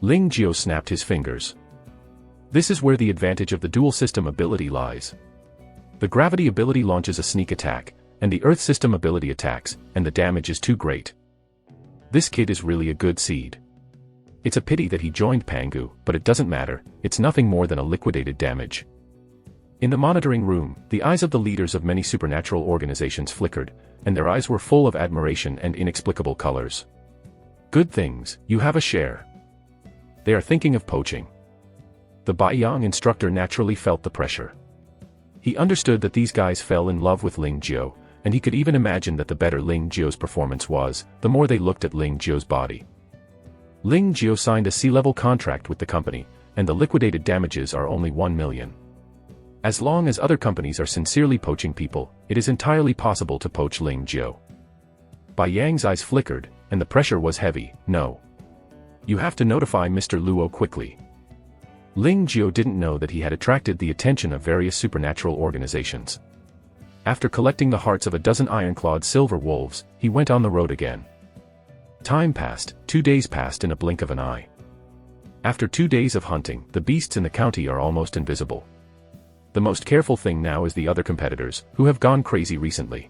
Ling Jiao snapped his fingers. This is where the advantage of the dual system ability lies. The gravity ability launches a sneak attack, and the earth system ability attacks, and the damage is too great. This kid is really a good seed. It's a pity that he joined Pangu, but it doesn't matter, it's nothing more than a liquidated damage. In the monitoring room, the eyes of the leaders of many supernatural organizations flickered, and their eyes were full of admiration and inexplicable colors. Good things, you have a share. They are thinking of poaching. The Baiyang instructor naturally felt the pressure. He understood that these guys fell in love with Ling Jiao, and he could even imagine that the better Ling Jiao's performance was, the more they looked at Ling Jiao's body. Ling Jiao signed a C-level contract with the company, and the liquidated damages are only 1 million. As long as other companies are sincerely poaching people, it is entirely possible to poach Ling Jiao. Bai Yang's eyes flickered, and the pressure was heavy. No. You have to notify Mr. Luo quickly. Ling Jiao didn't know that he had attracted the attention of various supernatural organizations. After collecting the hearts of a dozen iron-clawed silver wolves, he went on the road again. Time passed, 2 days passed in a blink of an eye. After 2 days of hunting, the beasts in the county are almost invisible. The most careful thing now is the other competitors, who have gone crazy recently.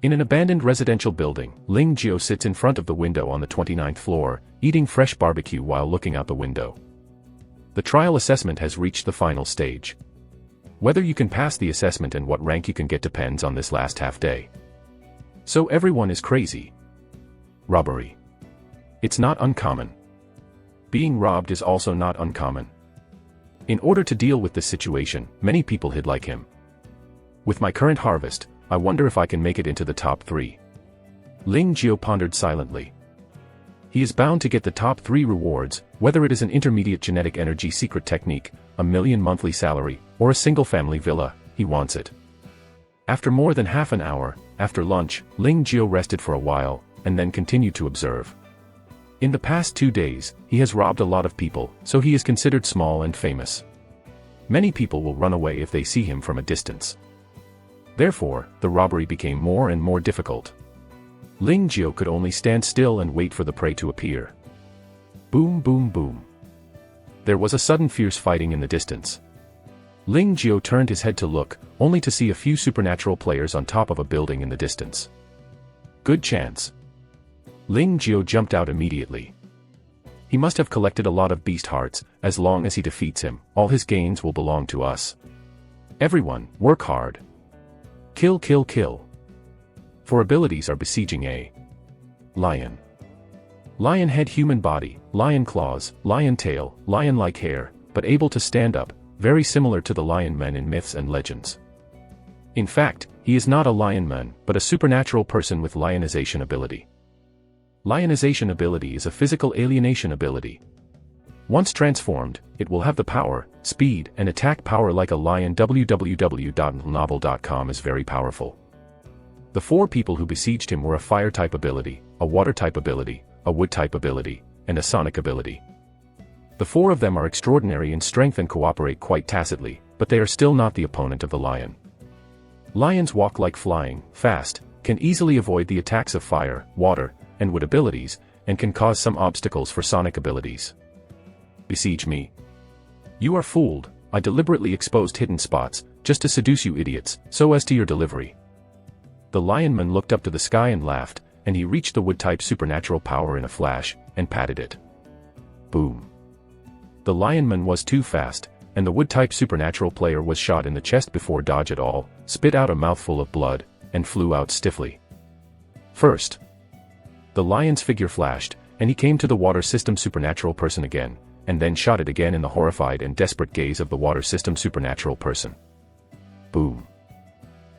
In an abandoned residential building, Ling Jiao sits in front of the window on the 29th floor, eating fresh barbecue while looking out the window. The trial assessment has reached the final stage. Whether you can pass the assessment and what rank you can get depends on this last half day. So everyone is crazy. Robbery. It's not uncommon. Being robbed is also not uncommon. In order to deal with this situation, many people hid like him. With my current harvest, I wonder if I can make it into the top 3. Ling Jiao pondered silently. He is bound to get the top 3 rewards, whether it is an intermediate genetic energy secret technique, a million monthly salary, or a single-family villa, he wants it. After more than half an hour, after lunch, Ling Jiao rested for a while, and then continued to observe. In the past 2 days, he has robbed a lot of people, so he is considered small and famous. Many people will run away if they see him from a distance. Therefore, the robbery became more and more difficult. Ling Jiao could only stand still and wait for the prey to appear. Boom, boom, boom. There was a sudden fierce fighting in the distance. Ling Jiao turned his head to look, only to see a few supernatural players on top of a building in the distance. Good chance. Ling Jiao jumped out immediately. He must have collected a lot of beast hearts. As long as he defeats him, all his gains will belong to us. Everyone, work hard. Kill, kill, kill. For abilities are besieging a lion. Lion head, human body, lion claws, lion tail, lion-like hair, but able to stand up, very similar to the lion men in myths and legends. In fact, he is not a lion man, but a supernatural person with lionization ability. Lionization ability is a physical alienation ability. Once transformed, it will have the power, speed, and attack power like a lion. www.novel.com is very powerful. The 4 people who besieged him were a fire-type ability, a water-type ability, a wood-type ability, and a sonic ability. The 4 of them are extraordinary in strength and cooperate quite tacitly, but they are still not the opponent of the lion. Lions walk like flying, fast, can easily avoid the attacks of fire, water, and wood abilities, and can cause some obstacles for sonic abilities. Besiege me. You are fooled. I deliberately exposed hidden spots, just to seduce you idiots, so as to your delivery. The lionman looked up to the sky and laughed, and he reached the wood-type supernatural power in a flash, and patted it. Boom. The lionman was too fast, and the wood-type supernatural player was shot in the chest before dodge at all, spit out a mouthful of blood, and flew out stiffly. First. The lion's figure flashed, and he came to the water system supernatural person again, and then shot it again in the horrified and desperate gaze of the water system supernatural person. Boom.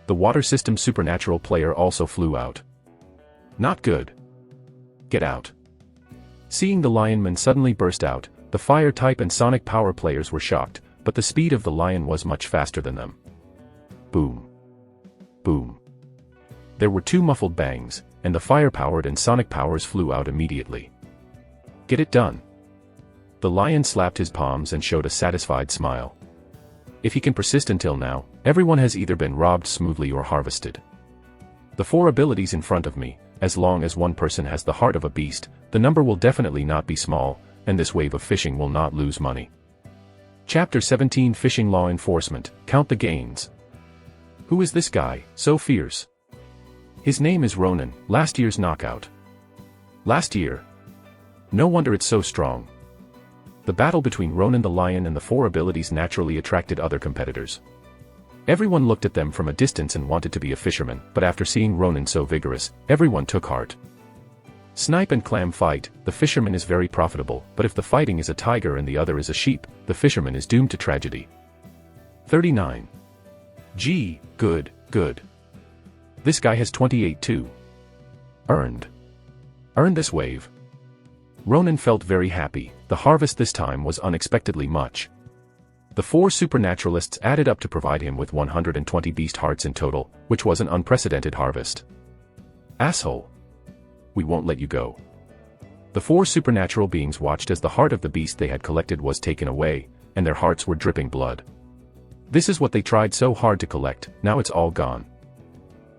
The water system supernatural player also flew out. Not good. Get out. Seeing the lionman suddenly burst out, the fire type and sonic power players were shocked, but the speed of the lion was much faster than them. Boom. Boom. There were 2 muffled bangs, and the fire-powered and sonic powers flew out immediately. Get it done. The lion slapped his palms and showed a satisfied smile. If he can persist until now, everyone has either been robbed smoothly or harvested. The 4 abilities in front of me, as long as one person has the heart of a beast, the number will definitely not be small, and this wave of fishing will not lose money. Chapter 17 Fishing Law Enforcement, Count the Gains. Who is this guy, so fierce? His name is Ronan, last year's knockout. Last year? No wonder it's so strong. The battle between Ronan the lion and the four abilities naturally attracted other competitors. Everyone looked at them from a distance and wanted to be a fisherman, but after seeing Ronan so vigorous, everyone took heart. Snipe and clam fight, the fisherman is very profitable, but if the fighting is a tiger and the other is a sheep, the fisherman is doomed to tragedy. 39. Gee, good. This guy has 28 too. Earned this wave. Ronan felt very happy. The harvest this time was unexpectedly much. The four supernaturalists added up to provide him with 120 beast hearts in total, which was an unprecedented harvest. Asshole. We won't let you go. The four supernatural beings watched as the heart of the beast they had collected was taken away, and their hearts were dripping blood. This is what they tried so hard to collect, now it's all gone.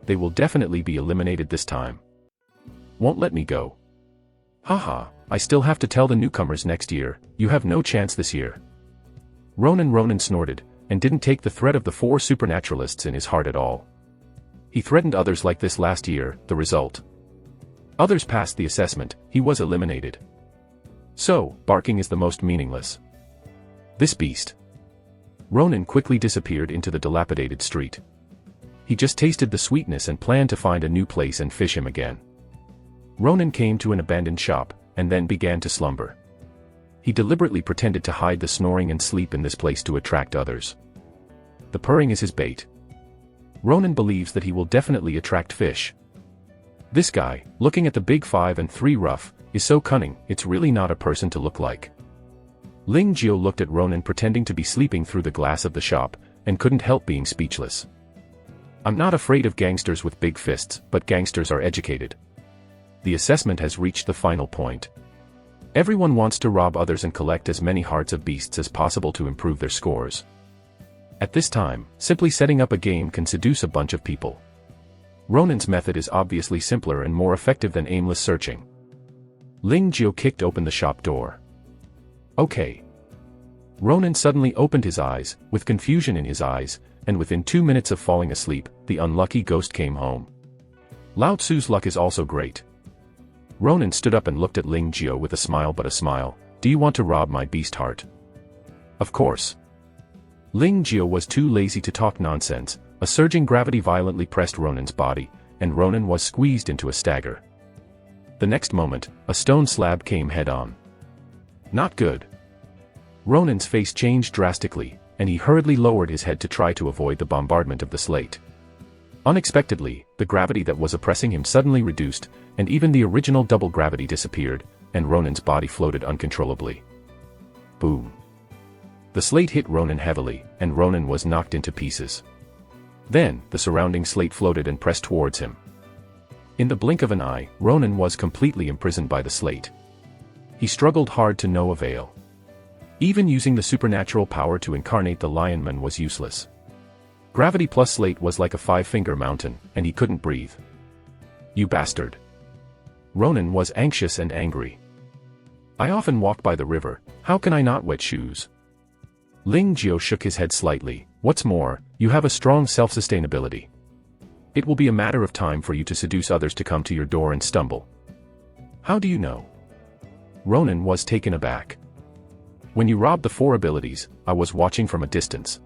They will definitely be eliminated this time. Won't let me go. Haha, I still have to tell the newcomers next year, you have no chance this year. Ronan snorted, and didn't take the threat of the four supernaturalists in his heart at all. He threatened others like this last year, the result. Others passed the assessment, he was eliminated. So, barking is the most meaningless. This beast. Ronan quickly disappeared into the dilapidated street. He just tasted the sweetness and planned to find a new place and fish him again. Ronan came to an abandoned shop, and then began to slumber. He deliberately pretended to hide the snoring and sleep in this place to attract others. The purring is his bait. Ronan believes that he will definitely attract fish. This guy, looking at the big 5 and 3 rough, is so cunning, it's really not a person to look like. Ling Jiao looked at Ronan pretending to be sleeping through the glass of the shop, and couldn't help being speechless. I'm not afraid of gangsters with big fists, but gangsters are educated. The assessment has reached the final point. Everyone wants to rob others and collect as many hearts of beasts as possible to improve their scores. At this time, simply setting up a game can seduce a bunch of people. Ronan's method is obviously simpler and more effective than aimless searching. Ling Jiao kicked open the shop door. Okay. Ronan suddenly opened his eyes, with confusion in his eyes, and within 2 minutes of falling asleep, the unlucky ghost came home. Lao Tzu's luck is also great. Ronan stood up and looked at Ling Jiao with a smile but a smile. Do you want to rob my beast heart? Of course. Ling Jiao was too lazy to talk nonsense. A surging gravity violently pressed Ronan's body, and Ronan was squeezed into a stagger. The next moment, a stone slab came head-on. Not good. Ronan's face changed drastically, and he hurriedly lowered his head to try to avoid the bombardment of the slate. Unexpectedly, the gravity that was oppressing him suddenly reduced, and even the original double gravity disappeared, and Ronan's body floated uncontrollably. Boom. The slate hit Ronan heavily, and Ronan was knocked into pieces. Then, the surrounding slate floated and pressed towards him. In the blink of an eye, Ronan was completely imprisoned by the slate. He struggled hard to no avail. Even using the supernatural power to incarnate the lionman was useless. Gravity plus slate was like a 5-finger mountain, and he couldn't breathe. You bastard. Ronan was anxious and angry. I often walk by the river, how can I not wet shoes? Ling Jiao shook his head slightly. What's more, you have a strong self-sustainability. It will be a matter of time for you to seduce others to come to your door and stumble. How do you know? Ronan was taken aback. When you robbed the 4 abilities, I was watching from a distance.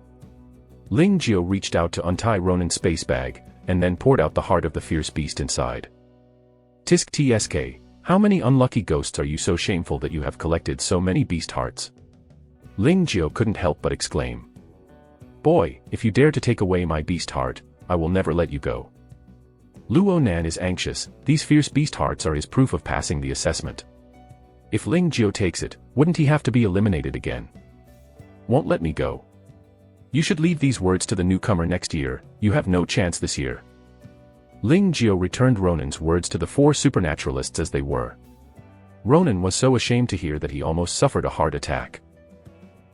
Ling Jiao reached out to untie Ronan's space bag, and then poured out the heart of the fierce beast inside. Tisk tsk, how many unlucky ghosts are you so shameful that you have collected so many beast hearts? Ling Jiao couldn't help but exclaim. Boy, if you dare to take away my beast heart, I will never let you go. Luo Nan is anxious, these fierce beast hearts are his proof of passing the assessment. If Ling Jiao takes it, wouldn't he have to be eliminated again? Won't let me go. You should leave these words to the newcomer next year, you have no chance this year. Ling Jiao returned Ronan's words to the 4 supernaturalists as they were. Ronan was so ashamed to hear that he almost suffered a heart attack.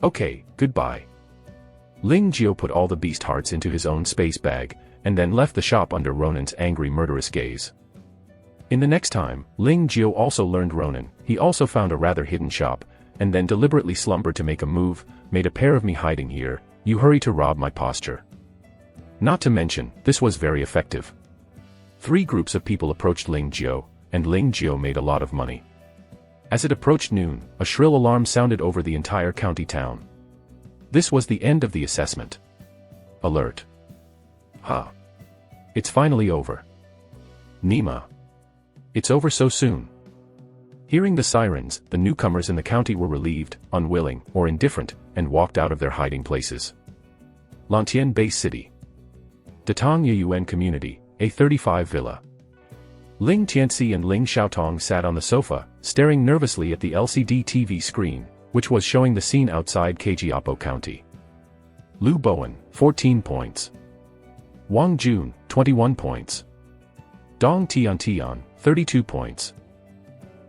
Okay, goodbye. Ling Jiao put all the beast hearts into his own space bag, and then left the shop under Ronan's angry murderous gaze. In the next time, Ling Jiao also learned Ronan, he also found a rather hidden shop, and then deliberately slumbered to make a move, made a pair of me hiding here, you hurry to rob my posture. Not to mention, this was very effective. 3 groups of people approached Ling Jiao, and Ling Jiao made a lot of money. As it approached noon, a shrill alarm sounded over the entire county town. This was the end of the assessment. Alert. Ha. It's finally over. Nima. It's over so soon. Hearing the sirens, the newcomers in the county were relieved, unwilling, or indifferent, and walked out of their hiding places. Lantian Base City. Datong Yuyuan Community, A35 Villa. Ling Tianxi and Ling Xiaotong sat on the sofa, staring nervously at the LCD TV screen, which was showing the scene outside Kjiapo County. Lu Bowen, 14 points. Wang Jun, 21 points. Dong Tian, 32 points.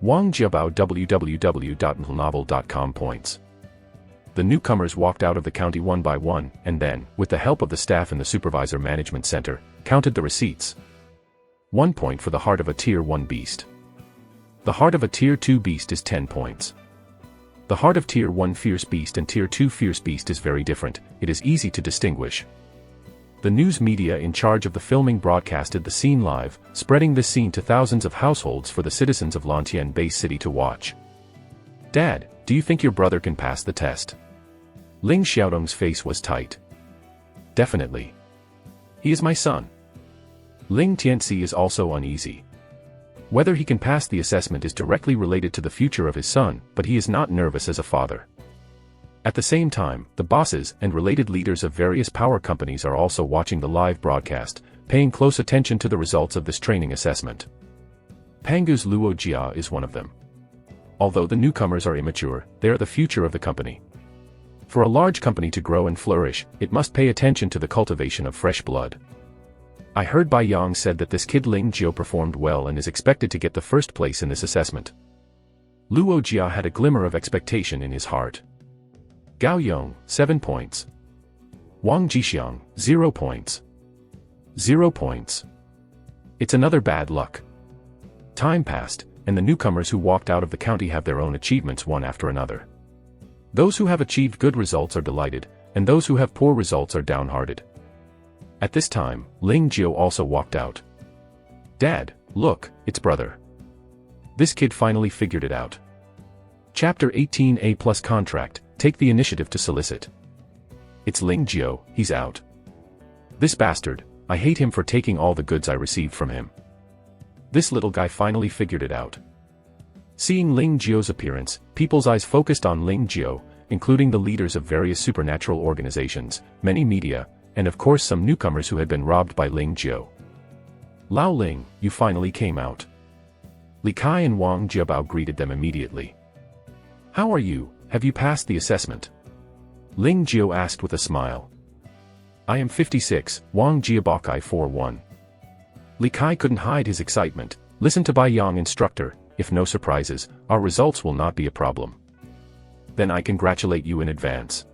Wang Jiabao www.novel.com points. The newcomers walked out of the county one by one, and then, with the help of the staff in the Supervisor Management Center, counted the receipts. 1 point for the Heart of a Tier 1 beast. The Heart of a Tier 2 beast is 10 points. The Heart of Tier 1 Fierce Beast and Tier 2 Fierce Beast is very different, it is easy to distinguish. The news media in charge of the filming broadcasted the scene live, spreading this scene to thousands of households for the citizens of Lantian Base City to watch. Dad, do you think your brother can pass the test? Ling Xiaodong's face was tight. Definitely. He is my son. Ling Tianxi is also uneasy. Whether he can pass the assessment is directly related to the future of his son, but he is not nervous as a father. At the same time, the bosses and related leaders of various power companies are also watching the live broadcast, paying close attention to the results of this training assessment. Pangu's Luo Jia is one of them. Although the newcomers are immature, they are the future of the company. For a large company to grow and flourish, it must pay attention to the cultivation of fresh blood. I heard Bai Yang said that this kid Ling Jiao performed well and is expected to get the first place in this assessment. Luo Jia had a glimmer of expectation in his heart. Gao Yong, 7 points. Wang Jixiang, 0 points. 0 points. It's another bad luck. Time passed, and the newcomers who walked out of the county have their own achievements one after another. Those who have achieved good results are delighted, and those who have poor results are downhearted. At this time, Ling Jiao also walked out. Dad, look, it's brother. This kid finally figured it out. Chapter 18A plus contract, take the initiative to solicit. It's Ling Jiao, he's out. This bastard, I hate him for taking all the goods I received from him. This little guy finally figured it out. Seeing Ling Jiao's appearance, people's eyes focused on Ling Jiao, including the leaders of various supernatural organizations, many media, and of course some newcomers who had been robbed by Ling Jiao. Lao Ling, you finally came out. Li Kai and Wang Jiabao greeted them immediately. How are you, have you passed the assessment? Ling Jiao asked with a smile. I am 56, Wang Jiabakai 4-1. Li Kai couldn't hide his excitement. Listen to Bai Yang instructor, if no surprises, our results will not be a problem. Then I congratulate you in advance.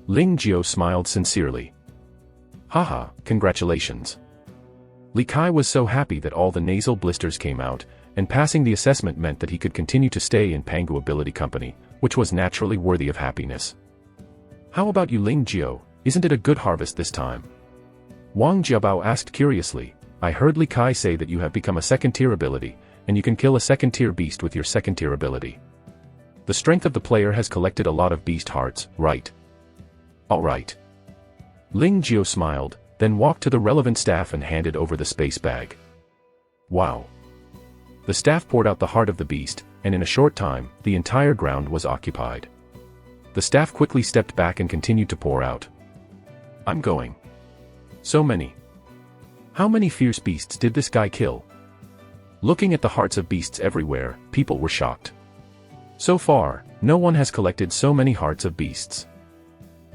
Ling Jiao smiled sincerely. Haha, congratulations. Li Kai was so happy that all the nasal blisters came out, and passing the assessment meant that he could continue to stay in Pangu Ability Company, which was naturally worthy of happiness. How about you Ling Jiao, isn't it a good harvest this time? Wang Jiabao asked curiously. I heard Li Kai say that you have become a second-tier ability, and you can kill a second-tier beast with your second-tier ability. The strength of the player has collected a lot of beast hearts, right? Alright. Ling Jiao smiled, then walked to the relevant staff and handed over the space bag. Wow. The staff poured out the heart of the beast, and in a short time, the entire ground was occupied. The staff quickly stepped back and continued to pour out. I'm going. So many. How many fierce beasts did this guy kill? Looking at the hearts of beasts everywhere, people were shocked. So far, no one has collected so many hearts of beasts.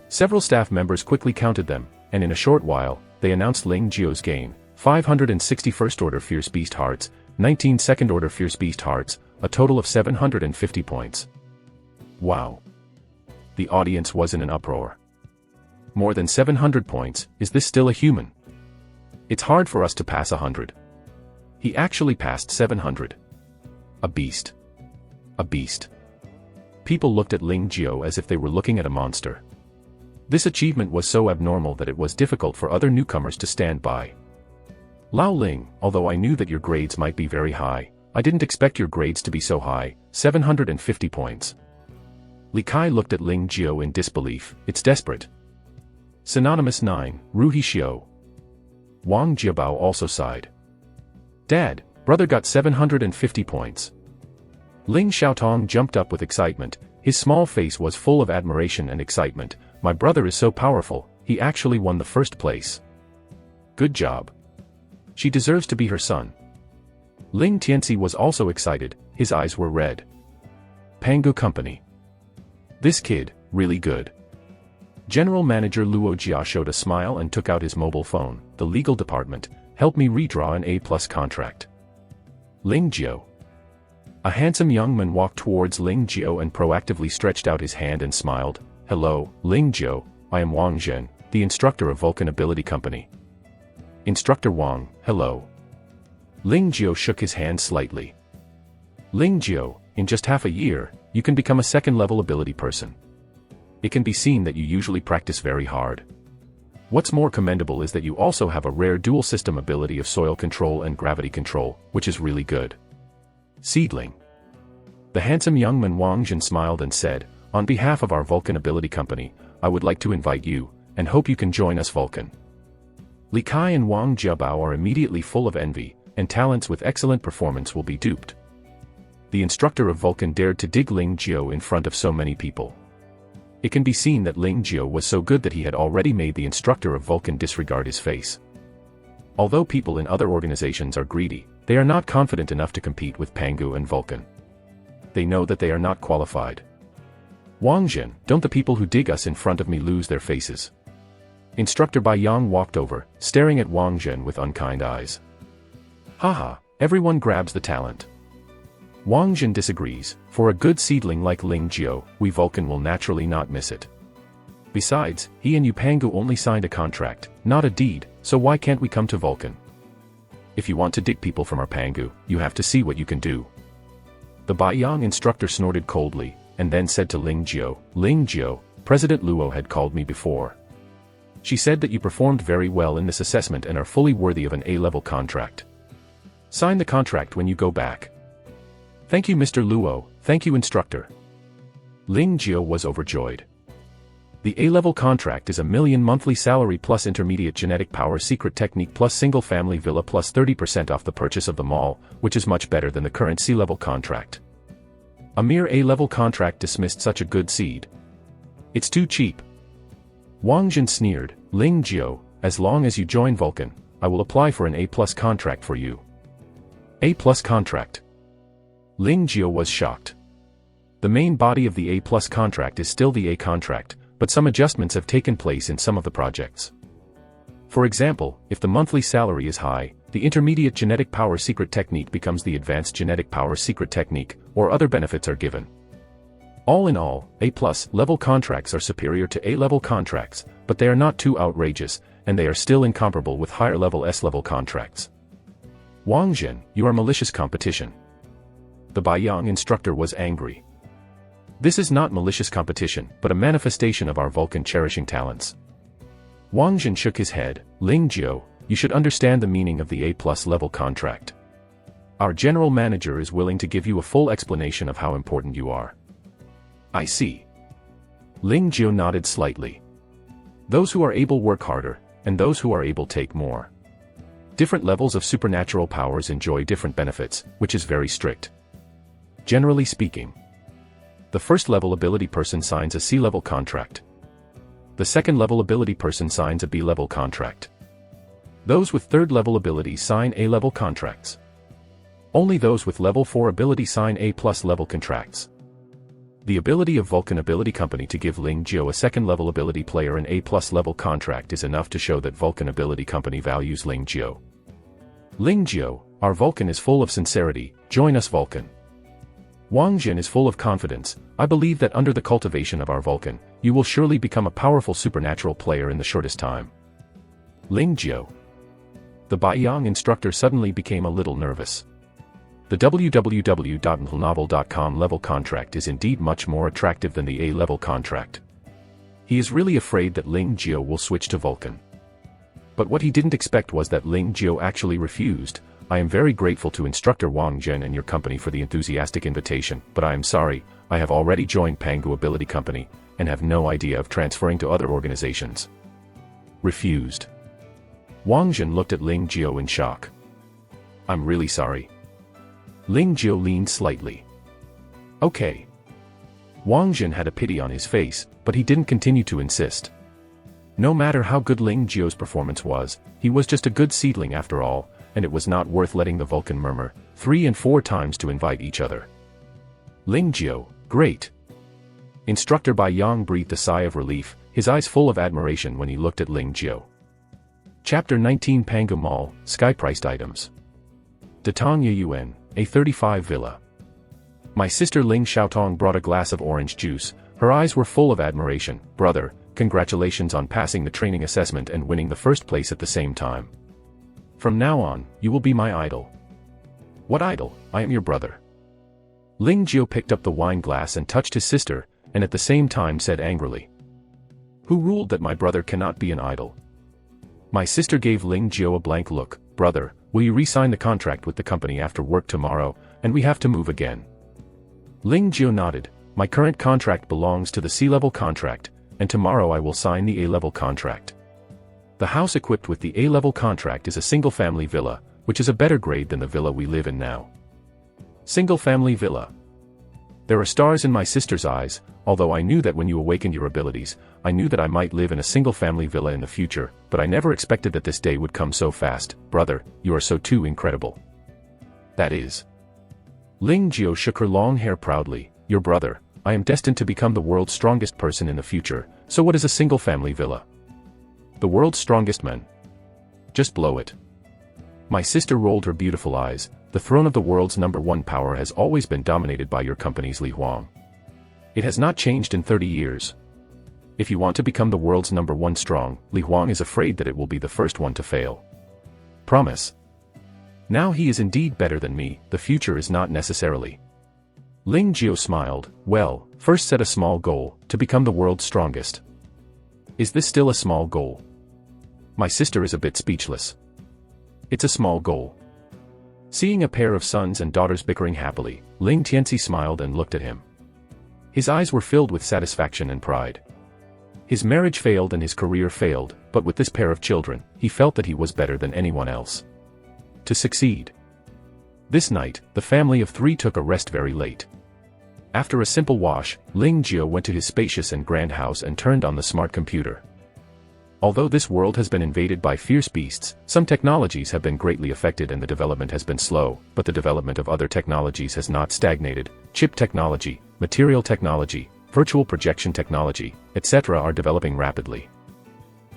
Several staff members quickly counted them, and in a short while, they announced Ling Jiao's gain, 560 first-order fierce beast hearts, 19 second-order fierce beast hearts, a total of 750 points. Wow. The audience was in an uproar. More than 700 points, is this still a human? It's hard for us to pass 100. He actually passed 700. A beast. A beast. People looked at Ling Jiao as if they were looking at a monster. This achievement was so abnormal that it was difficult for other newcomers to stand by. Lao Ling, although I knew that your grades might be very high, I didn't expect your grades to be so high, 750 points. Li Kai looked at Ling Jiao in disbelief. It's desperate. Synonymous 9, Ruhi Xiao. Wang Jiabao also sighed. Dad, brother got 750 points. Ling Xiaotong jumped up with excitement. His small face was full of admiration and excitement. My brother is so powerful, he actually won the first place. Good job. She deserves to be her son. Ling Tianxi was also excited, his eyes were red. Pangu Company. This kid, really good. General Manager Luo Jia showed a smile and took out his mobile phone. The legal department, help me redraw an A+ contract. Ling Jiao. A handsome young man walked towards Ling Jiao and proactively stretched out his hand and smiled. Hello, Ling Jiao, I am Wang Zhen, the instructor of Vulcan Ability Company. Instructor Wang, hello. Ling Jiao shook his hand slightly. Ling Jiao, in just half a year, you can become a second-level ability person. It can be seen that you usually practice very hard. What's more commendable is that you also have a rare dual system ability of soil control and gravity control, which is really good. Seedling. The handsome young man Wang Zhen smiled and said, on behalf of our Vulcan Ability Company, I would like to invite you, and hope you can join us Vulcan. Li Kai and Wang Jiabao are immediately full of envy, and talents with excellent performance will be duped. The instructor of Vulcan dared to dig Ling Jiao in front of so many people. It can be seen that Ling Jiao was so good that he had already made the instructor of Vulcan disregard his face. Although people in other organizations are greedy, they are not confident enough to compete with Pangu and Vulcan. They know that they are not qualified. Wang Zhen, don't the people who dig us in front of me lose their faces? Instructor Bai Yang walked over, staring at Wang Zhen with unkind eyes. Haha, everyone grabs the talent. Wang Zhen disagrees. For a good seedling like Ling Jiao, we Vulcan will naturally not miss it. Besides, he and you Pangu only signed a contract, not a deed, so why can't we come to Vulcan? If you want to dig people from our Pangu, you have to see what you can do. The Bai Yang instructor snorted coldly, and then said to Ling Jiao, President Luo had called me before. She said that you performed very well in this assessment and are fully worthy of an A-level contract. Sign the contract when you go back. Thank you Mr. Luo, thank you instructor. Ling Jiao was overjoyed. The A-level contract is $1 million monthly salary plus intermediate genetic power secret technique plus single-family villa plus 30% off the purchase of the mall, which is much better than the current C-level contract. A mere A-level contract dismissed such a good seed. It's too cheap. Wang Zhen sneered. Ling Jiao, as long as you join Vulcan, I will apply for an A+ contract for you. A+ contract. Ling Jiao was shocked. The main body of the A+ contract is still the A contract, but some adjustments have taken place in some of the projects. For example, if the monthly salary is high, the intermediate genetic power secret technique becomes the advanced genetic power secret technique, or other benefits are given. All in all, A+ level contracts are superior to A-level contracts, but they are not too outrageous, and they are still incomparable with higher level S-level contracts. Wang Zhen, you are malicious competition. The Bai Yang instructor was angry. This is not malicious competition, but a manifestation of our Vulcan cherishing talents. Wang Zhen shook his head. Ling Jiao, you should understand the meaning of the A+ level contract. Our general manager is willing to give you a full explanation of how important you are. I see. Ling Jiao nodded slightly. Those who are able work harder, and those who are able take more. Different levels of supernatural powers enjoy different benefits, which is very strict. Generally speaking, the first level ability person signs a C-level contract. The second level ability person signs a B-level contract. Those with third level ability sign A-level contracts. Only those with level 4 ability sign A+ level contracts. The ability of Vulcan Ability Company to give Ling Jiao a second-level ability player an A+ level contract is enough to show that Vulcan Ability Company values Ling Jiao. Ling Jiao, our Vulcan is full of sincerity, join us Vulcan. Wang Zhen is full of confidence. I believe that under the cultivation of our Vulcan, you will surely become a powerful supernatural player in the shortest time. Ling Jiao. The Bai Yang instructor suddenly became a little nervous. The www.novel.com level contract is indeed much more attractive than the A-level contract. He is really afraid that Ling Jiao will switch to Vulcan. But what he didn't expect was that Ling Jiao actually refused. I am very grateful to Instructor Wang Zhen and your company for the enthusiastic invitation, but I am sorry, I have already joined Pangu Ability Company, and have no idea of transferring to other organizations. Refused. Wang Zhen looked at Ling Jiao in shock. I'm really sorry. Ling Jiao leaned slightly. Okay. Wang Zhen had a pity on his face, but he didn't continue to insist. No matter how good Ling Jiao's performance was, he was just a good seedling after all, and it was not worth letting the Vulcan murmur 3 and 4 times to invite each other. Ling Jiao, great. Instructor Bai Yang breathed a sigh of relief, his eyes full of admiration when he looked at Ling Jiao. Chapter 19 Pangu Mall, Sky-Priced Items. Datong Yuan, A35 Villa. My sister Ling Xiaotong brought a glass of orange juice, her eyes were full of admiration. Brother, congratulations on passing the training assessment and winning the first place at the same time. From now on, you will be my idol. What idol? I am your brother. Ling Jiao picked up the wine glass and touched his sister, and at the same time said angrily. Who ruled that my brother cannot be an idol? My sister gave Ling Jiao a blank look. Brother, will you re-sign the contract with the company after work tomorrow, and we have to move again? Ling Jiao nodded. My current contract belongs to the C-level contract, and tomorrow I will sign the A-level contract. The house equipped with the A-level contract is a single-family villa, which is a better grade than the villa we live in now. Single-family villa. There are stars in my sister's eyes, although I knew that when you awakened your abilities, I knew that I might live in a single-family villa in the future, but I never expected that this day would come so fast. Brother, you are so too incredible. That is. Ling Jiao shook her long hair proudly. Your brother, I am destined to become the world's strongest person in the future, so what is a single-family villa? The world's strongest man. Just blow it. My sister rolled her beautiful eyes. The throne of the world's #1 power has always been dominated by your company's Li Huang. It has not changed in 30 years. If you want to become the world's #1 strong, Li Huang is afraid that it will be the first one to fail. Promise. Now he is indeed better than me, the future is not necessarily. Ling Jiao smiled. Well, first set a small goal, to become the world's strongest. Is this still a small goal? My sister is a bit speechless. It's a small goal. Seeing a pair of sons and daughters bickering happily, Ling Tianxi smiled and looked at him. His eyes were filled with satisfaction and pride. His marriage failed and his career failed, but with this pair of children, he felt that he was better than anyone else. To succeed. This night, the family of 3 took a rest very late. After a simple wash, Ling Jiao went to his spacious and grand house and turned on the smart computer. Although this world has been invaded by fierce beasts, some technologies have been greatly affected and the development has been slow, but the development of other technologies has not stagnated. Chip technology, material technology, virtual projection technology, etc. are developing rapidly.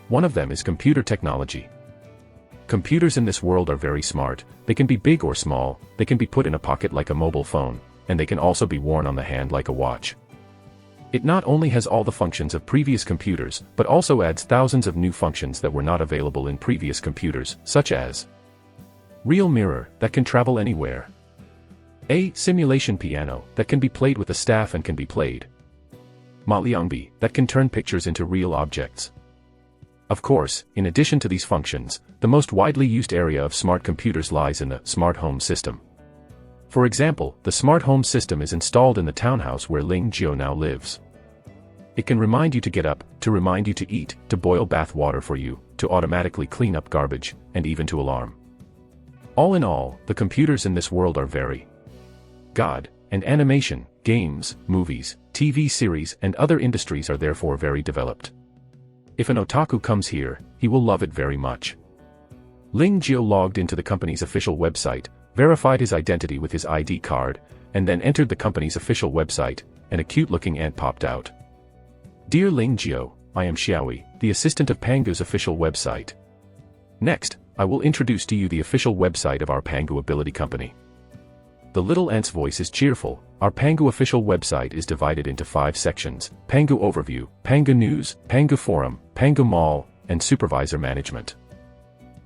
One of them is computer technology. Computers in this world are very smart, they can be big or small, they can be put in a pocket like a mobile phone, and they can also be worn on the hand like a watch. It not only has all the functions of previous computers, but also adds thousands of new functions that were not available in previous computers, such as real mirror, that can travel anywhere. A simulation piano, that can be played with a staff and can be played. Maliangbi, that can turn pictures into real objects. Of course, in addition to these functions, the most widely used area of smart computers lies in the smart home system. For example, the smart home system is installed in the townhouse where Ling Jiao now lives. It can remind you to get up, to remind you to eat, to boil bath water for you, to automatically clean up garbage, and even to alarm. All in all, the computers in this world are very good, and animation, games, movies, TV series and other industries are therefore very developed. If an otaku comes here, he will love it very much. Ling Jiao logged into the company's official website, verified his identity with his ID card, and then entered the company's official website, and a cute-looking ant popped out. Dear Ling Jiao, I am Xiaoyi, the assistant of Pangu's official website. Next, I will introduce to you the official website of our Pangu Ability Company. The little ant's voice is cheerful. Our Pangu official website is divided into 5 sections: Pangu Overview, Pangu News, Pangu Forum, Pangu Mall, and Supervisor Management.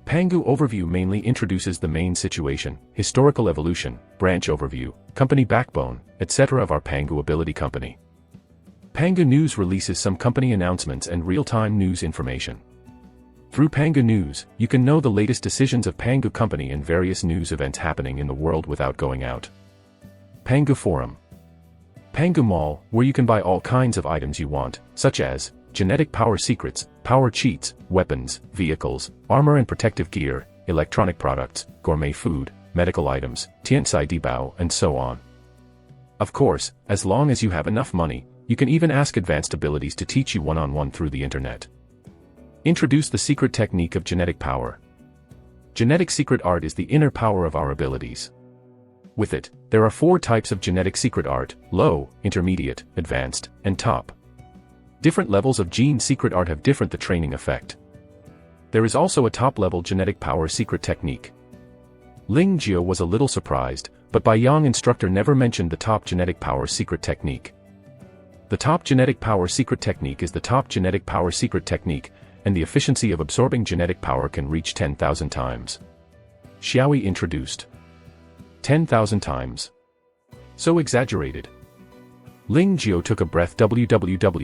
Pangu Overview mainly introduces the main situation, historical evolution, branch overview, company backbone, etc. of our Pangu Ability Company. Pangu News releases some company announcements and real-time news information. Through Panga News, you can know the latest decisions of Panga Company and various news events happening in the world without going out. Panga Forum. Panga Mall, where you can buy all kinds of items you want, such as genetic power secrets, power cheats, weapons, vehicles, armor and protective gear, electronic products, gourmet food, medical items, tianxai dibao, and so on. Of course, as long as you have enough money, you can even ask advanced abilities to teach you one-on-one through the internet. Introduce the secret technique of genetic power. Genetic secret art is the inner power of our abilities. With it, there are 4 types of genetic secret art: low, intermediate, advanced, and top. Different levels of gene secret art have different the training effect. There is also a top-level genetic power secret technique. Ling Jiao was a little surprised, but Bai Yang instructor never mentioned the top genetic power secret technique. The top genetic power secret technique is the top genetic power secret technique, and the efficiency of absorbing genetic power can reach 10,000 times. Xiaoyi introduced. 10,000 times. So exaggerated. Ling Jiao took a breath. www.novel.com.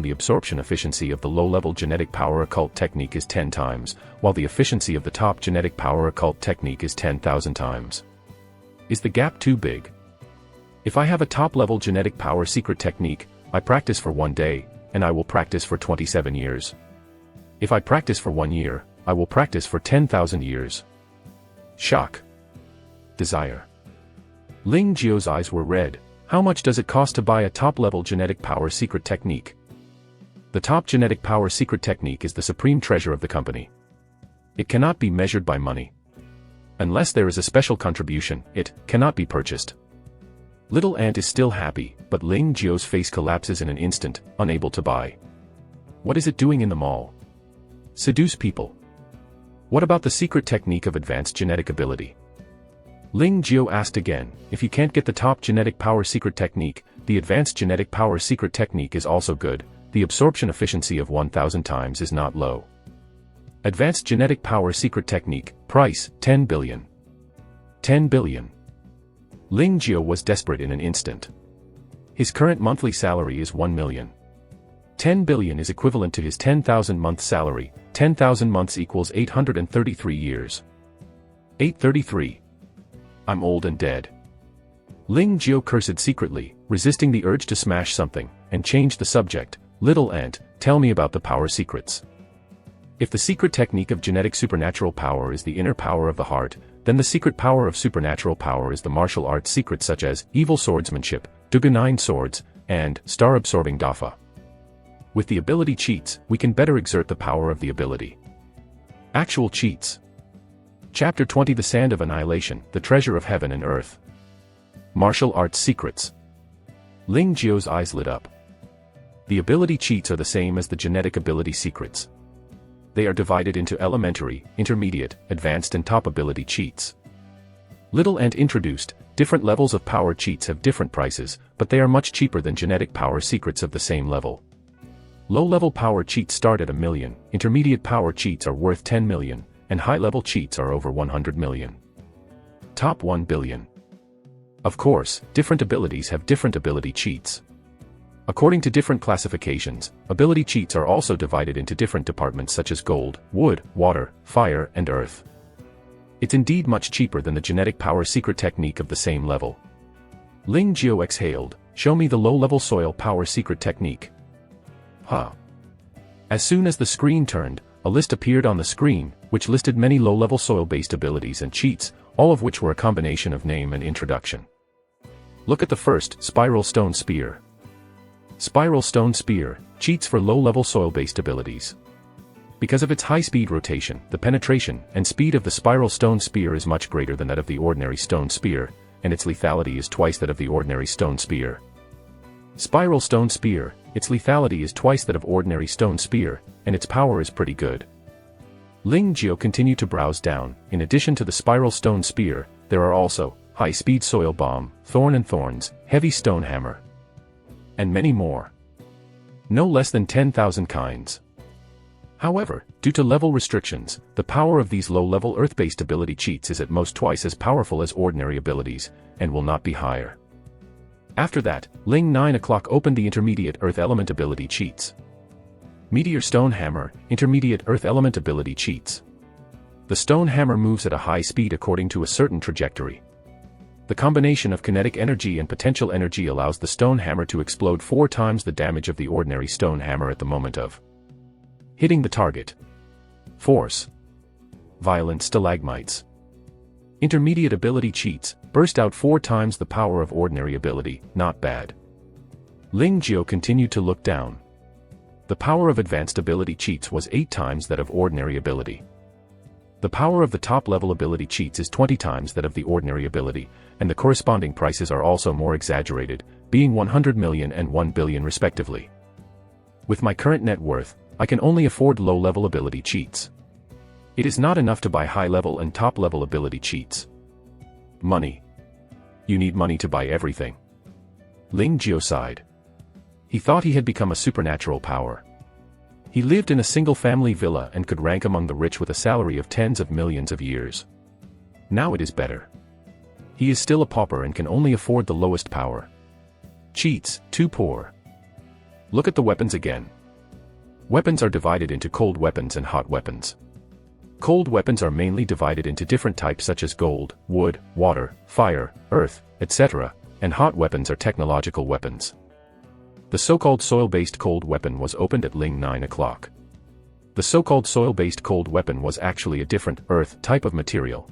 The absorption efficiency of the low-level genetic power occult technique is 10 times, while the efficiency of the top genetic power occult technique is 10,000 times. Is the gap too big? If I have a top-level genetic power secret technique, I practice for 1 day, and I will practice for 27 years. If I practice for 1 year, I will practice for 10,000 years. Shock. Desire. Ling Jiao's eyes were red. How much does it cost to buy a top-level genetic power secret technique? The top genetic power secret technique is the supreme treasure of the company. It cannot be measured by money. Unless there is a special contribution, it cannot be purchased. Little Ant is still happy, but Ling Jiao's face collapses in an instant, unable to buy. What is it doing in the mall? Seduce people. What about the secret technique of advanced genetic ability? Ling Jiao asked again. If you can't get the top genetic power secret technique, the advanced genetic power secret technique is also good. The absorption efficiency of 1,000 times is not low. Advanced genetic power secret technique, price, 10 billion. 10 billion. Ling Jiao was desperate in an instant. His current monthly salary is 1 million. 10 billion is equivalent to his 10,000 month salary. 10,000 months equals 833 years. 833. I'm old and dead. Ling Jiao cursed secretly, resisting the urge to smash something, and changed the subject. Little Ant, tell me about the power secrets. If the secret technique of genetic supernatural power is the inner power of the heart, then the secret power of supernatural power is the martial arts secrets such as evil swordsmanship, Duga 9 swords, and star-absorbing Dafa. With the ability cheats, we can better exert the power of the ability. Actual cheats. Chapter 20: The Sand of Annihilation, the Treasure of Heaven and Earth. Martial Arts Secrets. Ling Jiao's eyes lit up. The ability cheats are the same as the genetic ability secrets. They are divided into elementary, intermediate, advanced and top ability cheats. Little Ant introduced. Different levels of power cheats have different prices, but they are much cheaper than genetic power secrets of the same level. Low-level power cheats start at 1 million, intermediate power cheats are worth 10 million, and high-level cheats are over 100 million. Top 1 billion. Of course, different abilities have different ability cheats. According to different classifications, ability cheats are also divided into different departments such as gold, wood, water, fire, and earth. It's indeed much cheaper than the genetic power secret technique of the same level. Ling Jiao exhaled. Show me the low-level soil power secret technique. Huh. As soon as the screen turned, a list appeared on the screen, which listed many low-level soil-based abilities and cheats, all of which were a combination of name and introduction. Look at the first, Spiral Stone Spear. Spiral Stone Spear, cheats for low-level soil-based abilities. Because of its high-speed rotation, the penetration and speed of the Spiral Stone Spear is much greater than that of the ordinary stone spear, and its lethality is twice that of the ordinary stone spear. Spiral Stone Spear, its lethality is twice that of ordinary stone spear, and its power is pretty good. Ling Jiao continued to browse down. In addition to the Spiral Stone Spear, there are also High-Speed Soil Bomb, Thorn and Thorns, Heavy Stone Hammer, and many more. No less than 10,000 kinds. However, due to level restrictions, the power of these low-level earth-based ability cheats is at most twice as powerful as ordinary abilities, and will not be higher. After that, Ling 9 o'clock opened the intermediate earth element ability cheats. Meteor Stone Hammer, Intermediate Earth Element Ability Cheats. The stone hammer moves at a high speed according to a certain trajectory. The combination of kinetic energy and potential energy allows the stone hammer to explode 4 times the damage of the ordinary stone hammer at the moment of hitting the target. Force. Violent Stalagmites. Intermediate Ability Cheats, burst out 4 times the power of ordinary ability, not bad. Ling Jiao continued to look down. The power of advanced ability cheats was 8 times that of ordinary ability. The power of the top-level ability cheats is 20 times that of the ordinary ability, and the corresponding prices are also more exaggerated, being 100 million and 1 billion respectively. With my current net worth, I can only afford low-level ability cheats. It is not enough to buy high-level and top-level ability cheats. Money. You need money to buy everything. Ling Jiao sighed. He thought he had become a supernatural power. He lived in a single-family villa and could rank among the rich with a salary of tens of millions of years. Now it is better. He is still a pauper and can only afford the lowest power. Cheats, too poor. Look at the weapons again. Weapons are divided into cold weapons and hot weapons. Cold weapons are mainly divided into different types such as gold, wood, water, fire, earth, etc., and hot weapons are technological weapons. The so-called soil-based cold weapon was opened at Ling 9 o'clock. The so-called soil-based cold weapon was actually a different, earth, type of material.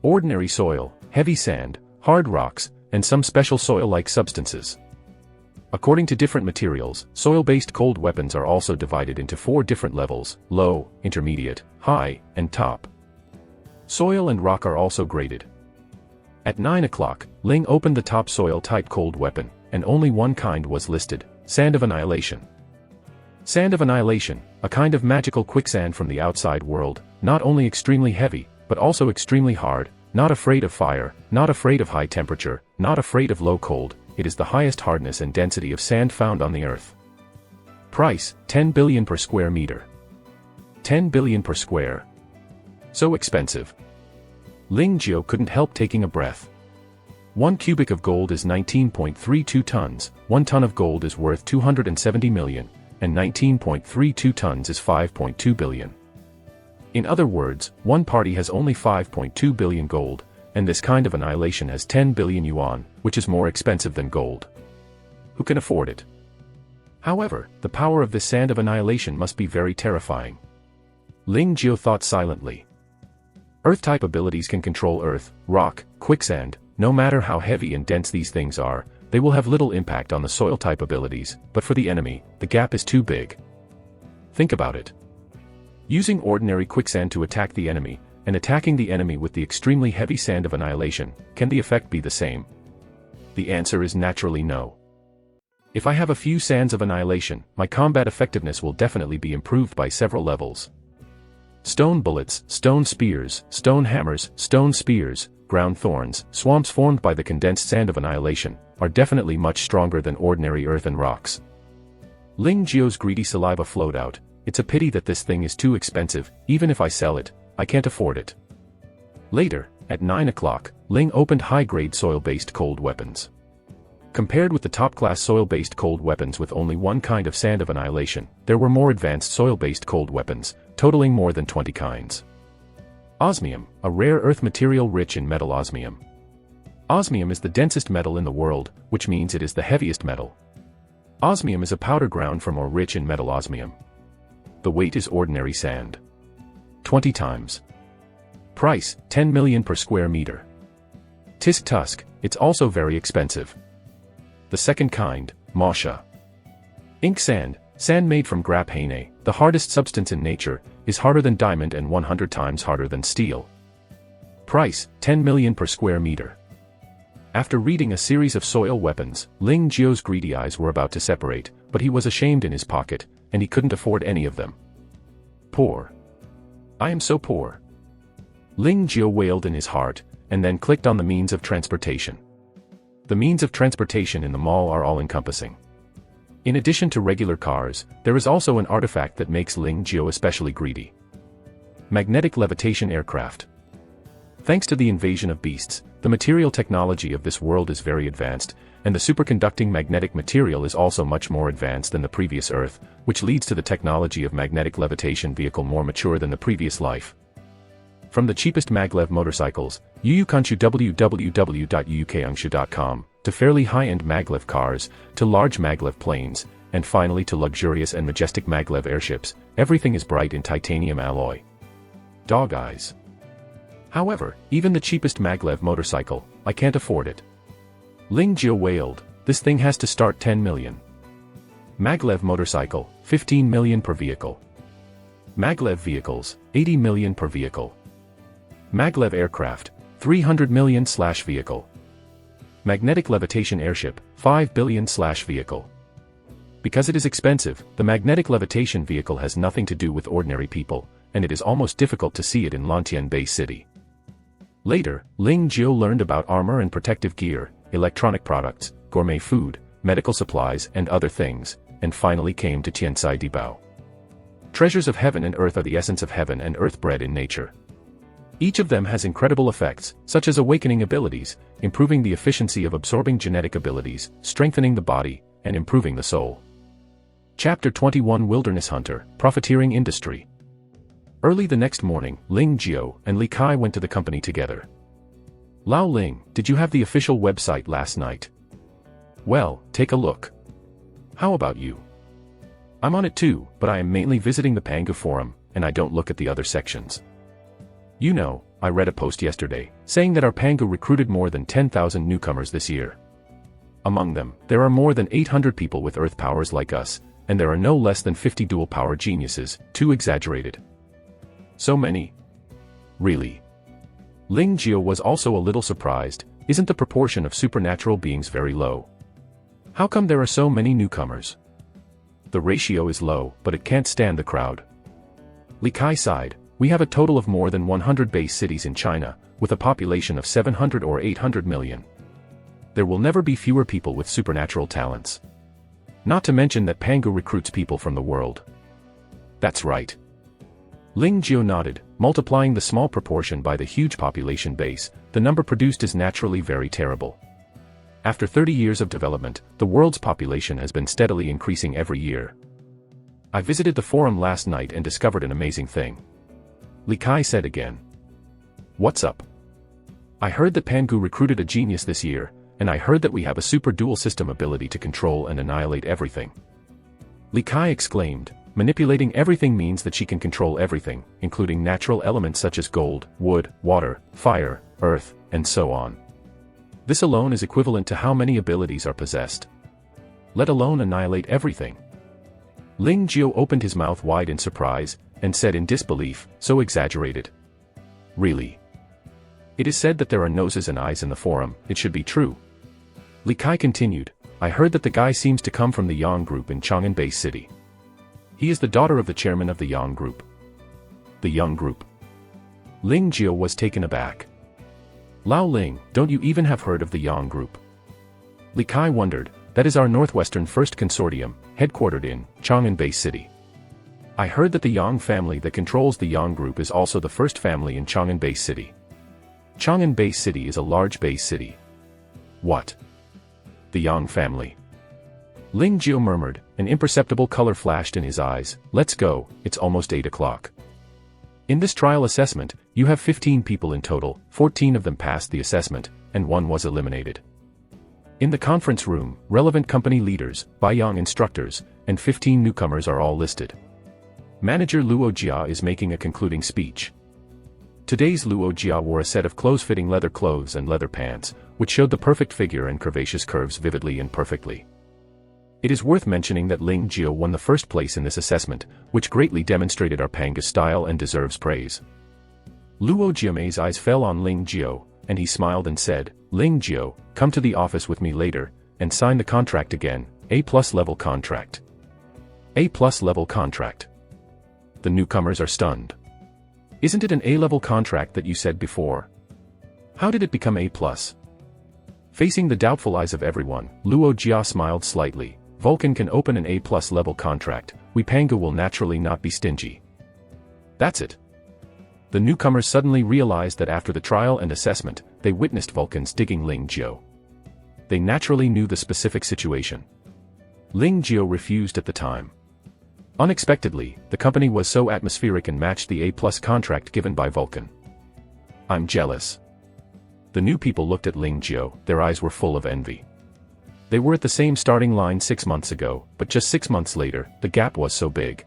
Ordinary soil, heavy sand, hard rocks, and some special soil-like substances. According to different materials, soil-based cold weapons are also divided into 4 different levels: low, intermediate, high, and top. Soil and rock are also graded. At 9 o'clock, Ling opened the top soil-type cold weapon, and only one kind was listed: Sand of Annihilation. Sand of Annihilation, a kind of magical quicksand from the outside world, not only extremely heavy, but also extremely hard, not afraid of fire, not afraid of high temperature, not afraid of low cold, it is the highest hardness and density of sand found on the earth. Price, 10 billion per square meter. 10 billion per square. So expensive. Ling Jiao couldn't help taking a breath. 1 cubic of gold is 19.32 tons, 1 ton of gold is worth 270 million, and 19.32 tons is 5.2 billion. In other words, one party has only 5.2 billion gold, and this kind of annihilation has 10 billion yuan, which is more expensive than gold. Who can afford it? However, the power of this sand of annihilation must be very terrifying. Ling Jiao thought silently. Earth-type abilities can control earth, rock, quicksand. No matter how heavy and dense these things are, they will have little impact on the soil-type abilities, but for the enemy, the gap is too big. Think about it. Using ordinary quicksand to attack the enemy, and attacking the enemy with the extremely heavy sand of annihilation, can the effect be the same? The answer is naturally no. If I have a few sands of annihilation, my combat effectiveness will definitely be improved by several levels. Stone bullets, stone spears, stone hammers, stone spears, ground thorns, swamps formed by the condensed sand of annihilation, are definitely much stronger than ordinary earth and rocks. Ling Jiao's greedy saliva flowed out. It's a pity that this thing is too expensive. Even if I sell it, I can't afford it. Later, at 9 o'clock, Ling opened high-grade soil-based cold weapons. Compared with the top-class soil-based cold weapons with only one kind of sand of annihilation, there were more advanced soil-based cold weapons, totaling more than 20 kinds. Osmium, a rare earth material rich in metal osmium. Osmium is the densest metal in the world, which means it is the heaviest metal. Osmium is a powder ground for more rich in metal osmium. The weight is ordinary sand. 20 times. Price, 10 million per square meter. Tisk tusk, it's also very expensive. The second kind, Masha. Ink sand, sand made from graphene, the hardest substance in nature, is harder than diamond and 100 times harder than steel. Price, 10 million per square meter. After reading a series of soil weapons, Ling Jiao's greedy eyes were about to separate, but he was ashamed in his pocket, and he couldn't afford any of them. Poor. I am so poor. Ling Jiao wailed in his heart, and then clicked on the means of transportation. The means of transportation in the mall are all-encompassing. In addition to regular cars, there is also an artifact that makes Ling Jiao especially greedy. Magnetic levitation aircraft. Thanks to the invasion of beasts, The material technology of this world is very advanced, and the superconducting magnetic material is also much more advanced than the previous Earth, which leads to the technology of magnetic levitation vehicle more mature than the previous life. From the cheapest maglev motorcycles, Yuukanshu www.yuukanshu.com, to fairly high-end maglev cars, to large maglev planes, and finally to luxurious and majestic maglev airships, everything is bright in titanium alloy. Dog eyes. However, even the cheapest maglev motorcycle, I can't afford it. Ling Jio wailed, this thing has to start 10 million. Maglev motorcycle, 15 million per vehicle. Maglev vehicles, 80 million per vehicle. Maglev aircraft, 300 million/vehicle. Magnetic levitation airship, 5 billion/vehicle. Because it is expensive, the magnetic levitation vehicle has nothing to do with ordinary people, and it is almost difficult to see it in Lantian Bay City. Later, Ling Jio learned about armor and protective gear, electronic products, gourmet food, medical supplies and other things, and finally came to Tiansai Dibao. Treasures of heaven and earth are the essence of heaven and earth bred in nature. Each of them has incredible effects, such as awakening abilities, improving the efficiency of absorbing genetic abilities, strengthening the body, and improving the soul. Chapter 21 Wilderness Hunter, Profiteering Industry. Early the next morning, Ling Jio and Li Kai went to the company together. Lao Ling, did you have the official website last night? Well, take a look. How about you? I'm on it too, but I am mainly visiting the Pangu forum, and I don't look at the other sections. You know, I read a post yesterday, saying that our Pangu recruited more than 10,000 newcomers this year. Among them, there are more than 800 people with earth powers like us, and there are no less than 50 dual power geniuses, too exaggerated. So many? Really? Ling Jio was also a little surprised. Isn't the proportion of supernatural beings very low? How come there are so many newcomers? The ratio is low, but it can't stand the crowd. Li Kai sighed. We have a total of more than 100 base cities in China, with a population of 700 or 800 million. There will never be fewer people with supernatural talents. Not to mention that Pangu recruits people from the world. That's right. Ling Jio nodded, multiplying the small proportion by the huge population base, the number produced is naturally very terrible. After 30 years of development, the world's population has been steadily increasing every year. I visited the forum last night and discovered an amazing thing. Li Kai said again. What's up? I heard that Pangu recruited a genius this year, and I heard that we have a super dual system ability to control and annihilate everything. Li Kai exclaimed. Manipulating everything means that she can control everything, including natural elements such as gold, wood, water, fire, earth, and so on. This alone is equivalent to how many abilities are possessed. Let alone annihilate everything. Ling Jio opened his mouth wide in surprise, and said in disbelief, so exaggerated. Really? It is said that there are noses and eyes in the forum, it should be true. Li Kai continued, I heard that the guy seems to come from the Yang Group in Chang'an Bay City. He is the daughter of the chairman of the Yang Group. The Yang Group. Ling Jio was taken aback. Lao Ling, don't you even have heard of the Yang Group? Li Kai wondered, that is our Northwestern First Consortium, headquartered in Chang'an Bay City. I heard that the Yang family that controls the Yang Group is also the first family in Chang'an Bay City. Chang'an Bay City is a large base city. What? The Yang family. Ling Jio murmured, an imperceptible color flashed in his eyes. Let's go, it's almost 8 o'clock. In this trial assessment, you have 15 people in total, 14 of them passed the assessment, and 1 was eliminated. In the conference room, relevant company leaders, Baiyang instructors, and 15 newcomers are all listed. Manager Luo Jia is making a concluding speech. Today's Luo Jia wore a set of close-fitting leather clothes and leather pants, which showed the perfect figure and curvaceous curves vividly and perfectly. It is worth mentioning that Ling Jio won the first place in this assessment, which greatly demonstrated our Pangu style and deserves praise. Luo Jiamei's eyes fell on Ling Jio, and he smiled and said, Ling Jio, come to the office with me later, and sign the contract again, A+ level contract. A+ level contract. The newcomers are stunned. Isn't it an A-level contract that you said before? How did it become A+? Facing the doubtful eyes of everyone, Luo Jia smiled slightly. Vulcan can open an A+ level contract, we Pangu will naturally not be stingy. That's it. The newcomers suddenly realized that after the trial and assessment, they witnessed Vulcans digging Ling Jiao. They naturally knew the specific situation. Ling Jiao refused at the time. Unexpectedly, the company was so atmospheric and matched the A+ contract given by Vulcan. I'm jealous. The new people looked at Ling Jiao, their eyes were full of envy. They were at the same starting line 6 months ago, but just 6 months later, the gap was so big.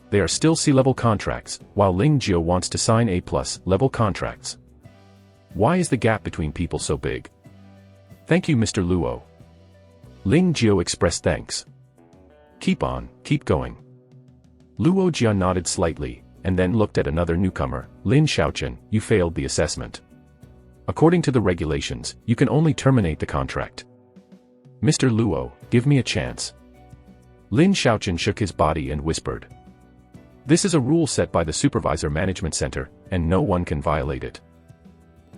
They are still C-level contracts, while Ling Jiao wants to sign A+ level contracts. Why is the gap between people so big? Thank you, Mr. Luo. Ling Jiao expressed thanks. Keep on, keep going. Luo Jia nodded slightly, and then looked at another newcomer, Lin Xiaochen. You failed the assessment. According to the regulations, you can only terminate the contract. Mr. Luo, give me a chance. Lin Xiaochen shook his body and whispered. This is a rule set by the Supervisor Management Center, and no one can violate it.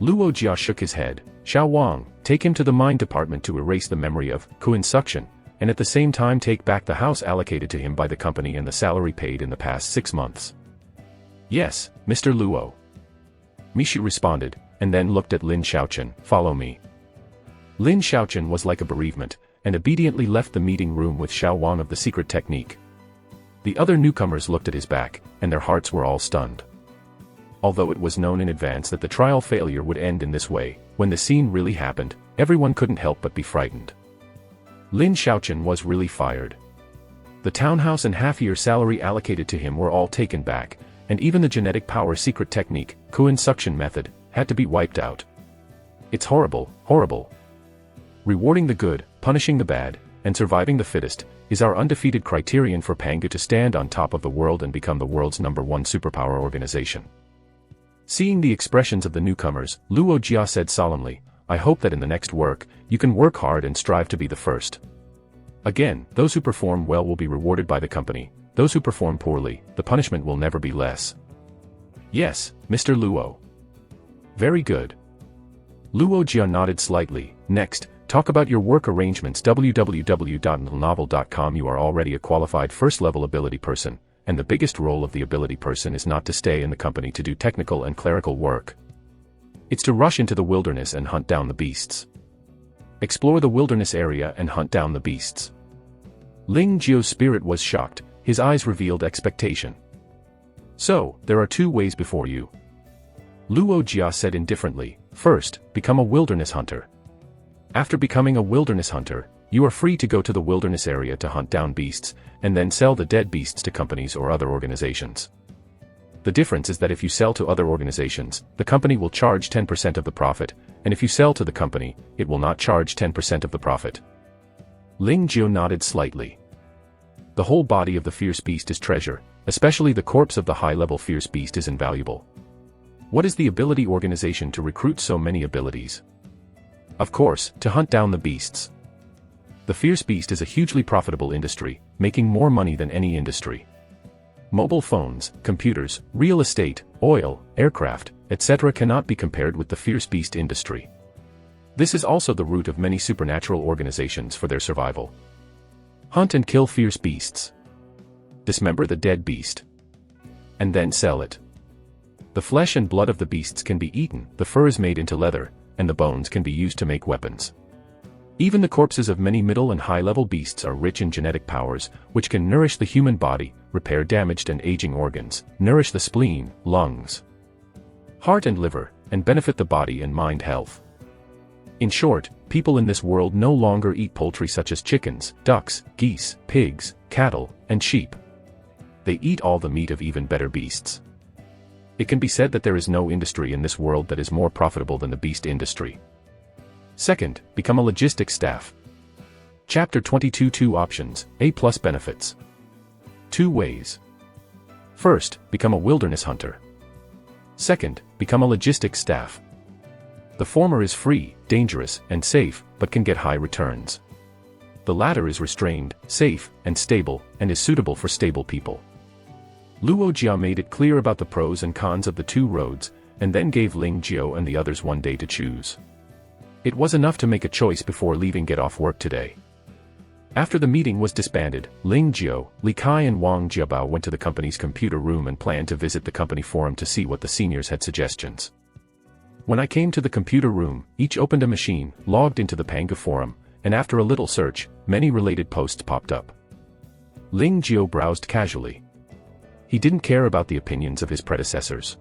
Luo Jia shook his head. Xiao Wang, take him to the mine department to erase the memory of Kuan suction, and at the same time take back the house allocated to him by the company and the salary paid in the past 6 months. Yes, Mr. Luo. Mishu responded, and then looked at Lin Xiaochen. Follow me. Lin Xiaochen was like a bereavement, and obediently left the meeting room with Xiao Wang of the secret technique. The other newcomers looked at his back, and their hearts were all stunned. Although it was known in advance that the trial failure would end in this way, when the scene really happened, everyone couldn't help but be frightened. Lin Xiaochen was really fired. The townhouse and half-year salary allocated to him were all taken back, and even the genetic power secret technique, Kuan suction method, had to be wiped out. It's horrible, horrible. Rewarding the good, punishing the bad, and surviving the fittest, is our undefeated criterion for Pangu to stand on top of the world and become the world's #1 superpower organization. Seeing the expressions of the newcomers, Luo Jia said solemnly, I hope that in the next work, you can work hard and strive to be the first. Again, those who perform well will be rewarded by the company, those who perform poorly, the punishment will never be less. Yes, Mr. Luo. Very good. Luo Jia nodded slightly. Next, talk about your work arrangements. www.novel.com. You are already a qualified first-level ability person, and the biggest role of the ability person is not to stay in the company to do technical and clerical work. It's to rush into the wilderness and hunt down the beasts. Explore the wilderness area and hunt down the beasts. Ling Jiao's spirit was shocked, his eyes revealed expectation. So, there are 2 ways before you. Luo Jia said indifferently. First, become a wilderness hunter. After becoming a wilderness hunter, you are free to go to the wilderness area to hunt down beasts, and then sell the dead beasts to companies or other organizations. The difference is that if you sell to other organizations, the company will charge 10% of the profit, and if you sell to the company, it will not charge 10% of the profit. Ling Jiao nodded slightly. The whole body of the fierce beast is treasure, especially the corpse of the high-level fierce beast is invaluable. What is the ability organization to recruit so many abilities? Of course, to hunt down the beasts. The fierce beast is a hugely profitable industry, making more money than any industry. Mobile phones, computers, real estate, oil, aircraft, etc. cannot be compared with the fierce beast industry. This is also the root of many supernatural organizations for their survival. Hunt and kill fierce beasts. Dismember the dead beast. And then sell it. The flesh and blood of the beasts can be eaten, the fur is made into leather, and the bones can be used to make weapons. Even the corpses of many middle and high-level beasts are rich in genetic powers, which can nourish the human body, repair damaged and aging organs, nourish the spleen, lungs, heart and liver, and benefit the body and mind health. In short, people in this world no longer eat poultry such as chickens, ducks, geese, pigs, cattle, and sheep. They eat all the meat of even better beasts. It can be said that there is no industry in this world that is more profitable than the beast industry. Second, become a logistics staff. Chapter 22 2 options, A+ benefits. 2 ways. First, become a wilderness hunter. Second, become a logistics staff. The former is free, dangerous, and safe, but can get high returns. The latter is restrained, safe, and stable, and is suitable for stable people. Luo Jia made it clear about the pros and cons of the 2 roads, and then gave Ling Jiao and the others 1 day to choose. It was enough to make a choice before leaving get off work today. After the meeting was disbanded, Ling Jiao, Li Kai and Wang Jiabao went to the company's computer room and planned to visit the company forum to see what the seniors had suggestions. When I came to the computer room, each opened a machine, logged into the Pangu forum, and after a little search, many related posts popped up. Ling Jiao browsed casually. He didn't care about the opinions of his predecessors.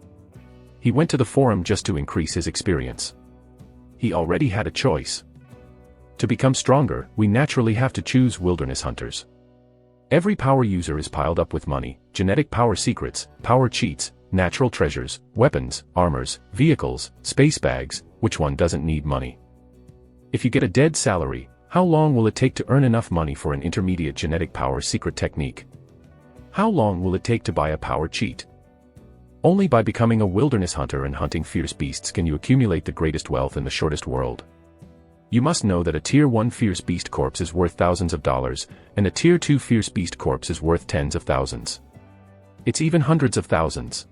He went to the forum just to increase his experience. He already had a choice. To become stronger, we naturally have to choose wilderness hunters. Every power user is piled up with money, genetic power secrets, power cheats, natural treasures, weapons, armors, vehicles, space bags. Which one doesn't need money? If you get a dead salary, how long will it take to earn enough money for an intermediate genetic power secret technique? How long will it take to buy a power cheat? Only by becoming a wilderness hunter and hunting fierce beasts can you accumulate the greatest wealth in the shortest world. You must know that a Tier 1 fierce beast corpse is worth thousands of dollars, and a Tier 2 fierce beast corpse is worth tens of thousands. It's even hundreds of thousands.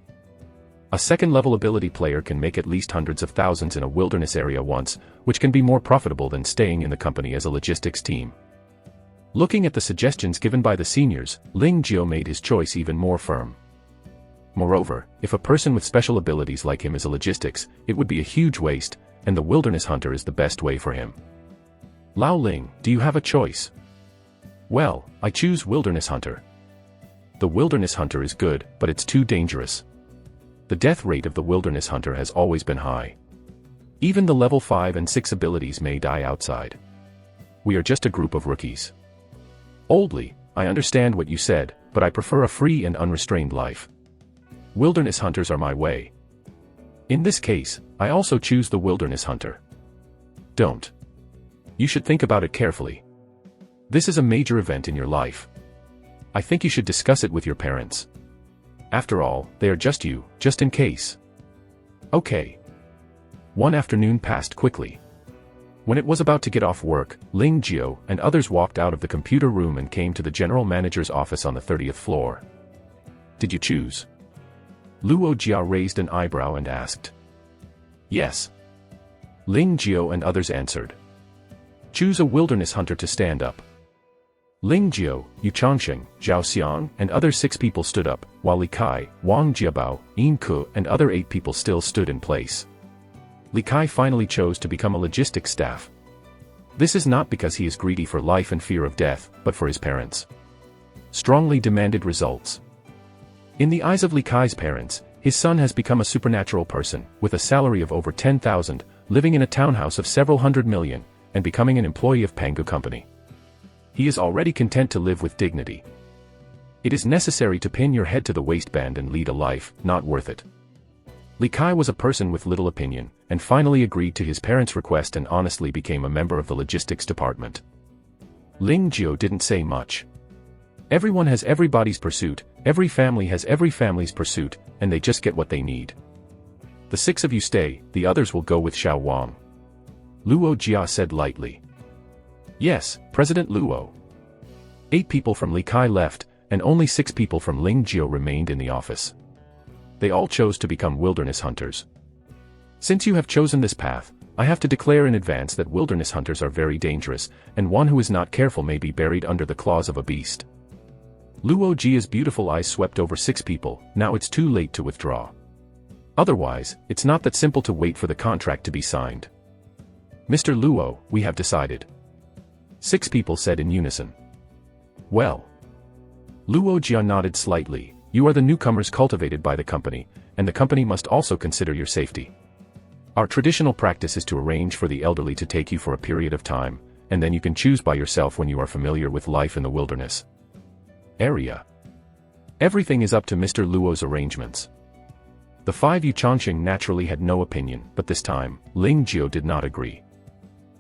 A second-level ability player can make at least hundreds of thousands in a wilderness area once, which can be more profitable than staying in the company as a logistics team. Looking at the suggestions given by the seniors, Ling Jiao made his choice even more firm. Moreover, if a person with special abilities like him is a logistics, it would be a huge waste, and the wilderness hunter is the best way for him. Lao Ling, do you have a choice? Well, I choose wilderness hunter. The wilderness hunter is good, but it's too dangerous. The death rate of the wilderness hunter has always been high. Even the level 5 and 6 abilities may die outside. We are just a group of rookies. Oldly, I understand what you said, but I prefer a free and unrestrained life. Wilderness hunters are my way. In this case, I also choose the wilderness hunter. Don't. You should think about it carefully. This is a major event in your life. I think you should discuss it with your parents. After all, they are just you, just in case. Okay. One afternoon passed quickly. When it was about to get off work, Ling Jiao and others walked out of the computer room and came to the general manager's office on the 30th floor. Did you choose? Luo Jia raised an eyebrow and asked. Yes. Ling Jiao and others answered. Choose a wilderness hunter to stand up. Ling Jiao, Yu Changsheng, Zhao Xiang, and other 6 people stood up, while Li Kai, Wang Jiabao, Yin Ke, and other 8 people still stood in place. Li Kai finally chose to become a logistics staff. This is not because he is greedy for life and fear of death, but for his parents. Strongly demanded results. In the eyes of Li Kai's parents, his son has become a supernatural person, with a salary of over 10,000, living in a townhouse of several hundred million, and becoming an employee of Pangu Company. He is already content to live with dignity. It is necessary to pin your head to the waistband and lead a life not worth it. Li Kai was a person with little opinion, and finally agreed to his parents' request and honestly became a member of the logistics department. Ling Jiao didn't say much. Everyone has everybody's pursuit, every family has every family's pursuit, and they just get what they need. The 6 of you stay, the others will go with Xiao Wang. Luo Jia said lightly. Yes, President Luo. 8 people from Li Kai left, and only 6 people from Ling Jiao remained in the office. They all chose to become wilderness hunters. Since you have chosen this path, I have to declare in advance that wilderness hunters are very dangerous, and one who is not careful may be buried under the claws of a beast. Luo Jia's beautiful eyes swept over 6 people. Now it's too late to withdraw. Otherwise, it's not that simple to wait for the contract to be signed. Mr. Luo, we have decided. 6 people said in unison. Well. Luo Jia nodded slightly. You are the newcomers cultivated by the company, and the company must also consider your safety. Our traditional practice is to arrange for the elderly to take you for a period of time, and then you can choose by yourself when you are familiar with life in the wilderness area. Everything is up to Mr. Luo's arrangements. The 5 Yu Changsheng naturally had no opinion, but this time, Ling Jiao did not agree.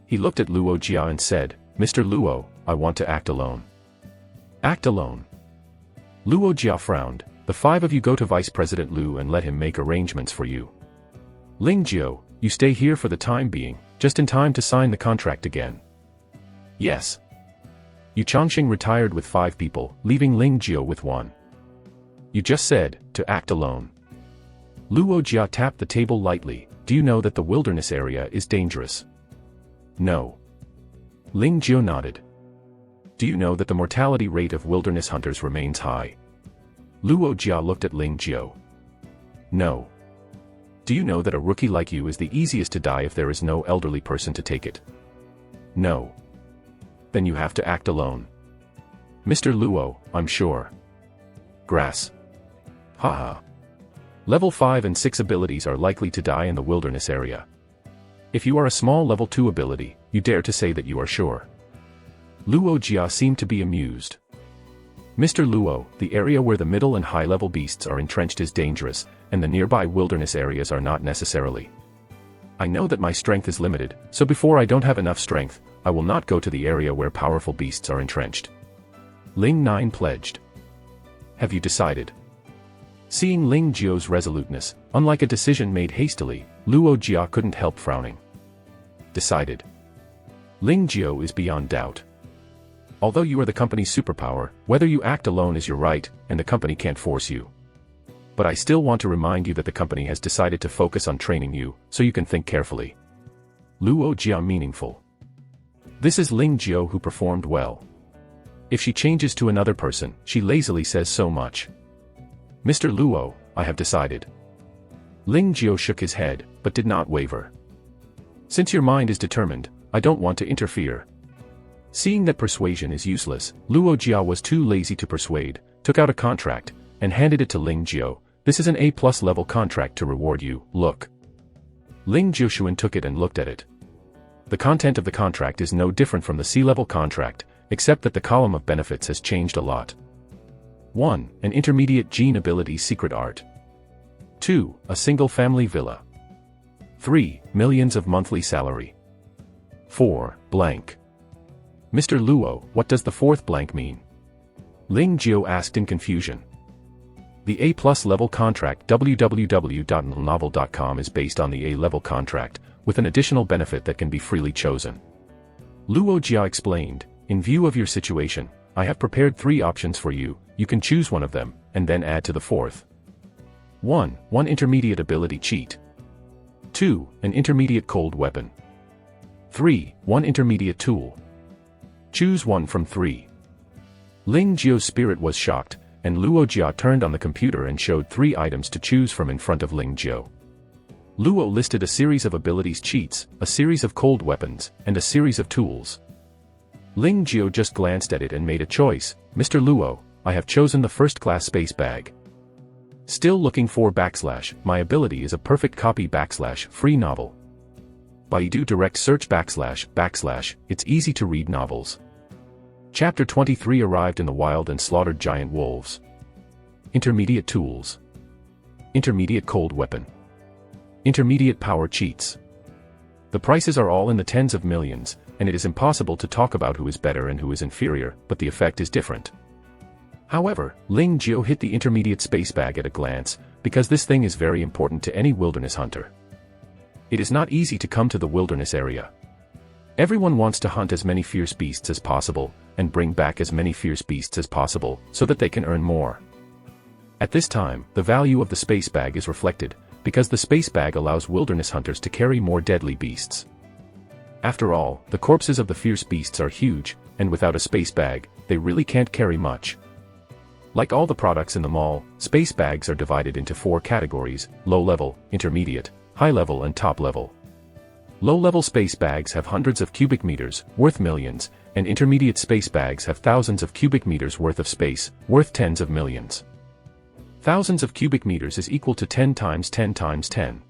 He looked at Luo Jia and said, Mr. Luo, I want to act alone. Act alone. Luo Jia frowned. The 5 of you go to Vice President Lu and let him make arrangements for you. Ling Jiao, you stay here for the time being, just in time to sign the contract again. Yes. Yu Changsheng retired with 5 people, leaving Ling Jiao with 1. You just said, to act alone. Luo Jia tapped the table lightly. Do you know that the wilderness area is dangerous? No. Ling Jiao nodded. Do you know that the mortality rate of wilderness hunters remains high? Luo Jia looked at Ling Jiao. No. Do you know that a rookie like you is the easiest to die if there is no elderly person to take it? No. Then you have to act alone. Mr. Luo, I'm sure. Grass. Haha. Level 5 and 6 abilities are likely to die in the wilderness area. If you are a small level 2 ability, you dare to say that you are sure. Luo Jia seemed to be amused. Mr. Luo, the area where the middle and high level beasts are entrenched is dangerous, and the nearby wilderness areas are not necessarily. I know that my strength is limited, so before I don't have enough strength, I will not go to the area where powerful beasts are entrenched. Ling 9 pledged. Have you decided? Seeing Ling Jiao's resoluteness, unlike a decision made hastily, Luo Jia couldn't help frowning. Decided. Ling Jiao is beyond doubt. Although you are the company's superpower, whether you act alone is your right, and the company can't force you. But I still want to remind you that the company has decided to focus on training you, so you can think carefully. Luo Jia meaningful. This is Ling Jiao who performed well. If she changes to another person, she lazily says so much. Mr. Luo, I have decided. Ling Jiao shook his head, but did not waver. Since your mind is determined, I don't want to interfere. Seeing that persuasion is useless, Luo Jia was too lazy to persuade, took out a contract, and handed it to Ling Jiao. This is an A+ level contract to reward you, look. Ling Jiaoshuan took it and looked at it. The content of the contract is no different from the C-level contract, except that the column of benefits has changed a lot. 1. An intermediate gene ability secret art. 2. A single family villa. 3. Millions of monthly salary. 4. Blank. Mr. Luo, what does the fourth blank mean? Ling Jiao asked in confusion. The A+ level contract www.novel.com is based on the A-level contract, with an additional benefit that can be freely chosen. Luo Jia explained, in view of your situation, I have prepared 3 options for you, you can choose one of them, and then add to the fourth. 1. One intermediate ability cheat. 2. An intermediate cold weapon. 3. One intermediate tool. Choose one from 3. Ling Jiao's spirit was shocked, and Luo Jia turned on the computer and showed 3 items to choose from in front of Ling Jiao. Luo listed a series of abilities cheats, a series of cold weapons, and a series of tools. Ling Jiao just glanced at it and made a choice. Mr. Luo, I have chosen the first-class space bag. Still looking for / my ability is a perfect copy / free novel. Baidu direct search / it's easy to read novels. Chapter 23 arrived in the wild and slaughtered giant wolves. Intermediate tools. Intermediate cold weapon. Intermediate power cheats. The prices are all in the tens of millions, and it is impossible to talk about who is better and who is inferior, but the effect is different. However, Ling Jiao hit the intermediate space bag at a glance, because this thing is very important to any wilderness hunter. It is not easy to come to the wilderness area. Everyone wants to hunt as many fierce beasts as possible, and bring back as many fierce beasts as possible, so that they can earn more. At this time, the value of the space bag is reflected, because the space bag allows wilderness hunters to carry more deadly beasts. After all, the corpses of the fierce beasts are huge, and without a space bag, they really can't carry much. Like all the products in the mall, space bags are divided into 4 categories: low level, intermediate, high level and top level. Low-level space bags have hundreds of cubic meters, worth millions, and intermediate space bags have thousands of cubic meters worth of space, worth tens of millions. Thousands of cubic meters is equal to 10 times 10 times 10.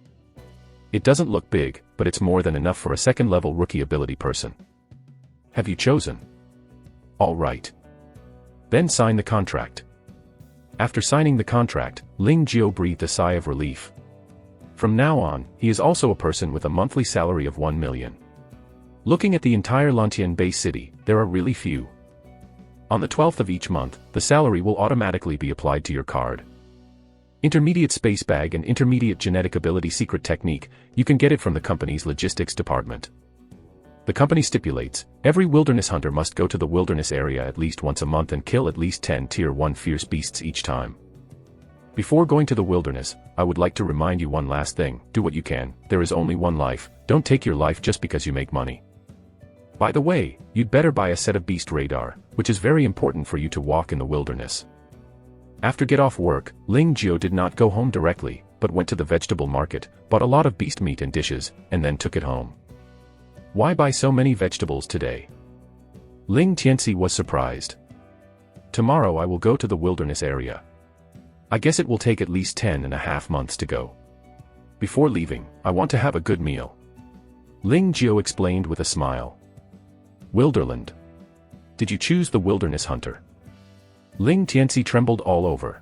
It doesn't look big, but it's more than enough for a second-level rookie ability person. Have you chosen? All right. Then sign the contract. After signing the contract, Ling Jiao breathed a sigh of relief. From now on, he is also a person with a monthly salary of 1 million. Looking at the entire Lantian Bay City, there are really few. On the 12th of each month, the salary will automatically be applied to your card. Intermediate space bag and intermediate genetic ability secret technique, you can get it from the company's logistics department. The company stipulates, every wilderness hunter must go to the wilderness area at least once a month and kill at least 10 Tier 1 fierce beasts each time. Before going to the wilderness, I would like to remind you one last thing: do what you can, there is only one life, don't take your life just because you make money. By the way, you'd better buy a set of beast radar, which is very important for you to walk in the wilderness. After get off work, Ling Jiao did not go home directly, but went to the vegetable market, bought a lot of beast meat and dishes, and then took it home. Why buy so many vegetables today? Ling Tianxi was surprised. Tomorrow I will go to the wilderness area. I guess it will take at least 10.5 months to go. Before leaving, I want to have a good meal. Ling Jiao explained with a smile. Wilderland. Did you choose the wilderness hunter? Ling Tianxi trembled all over.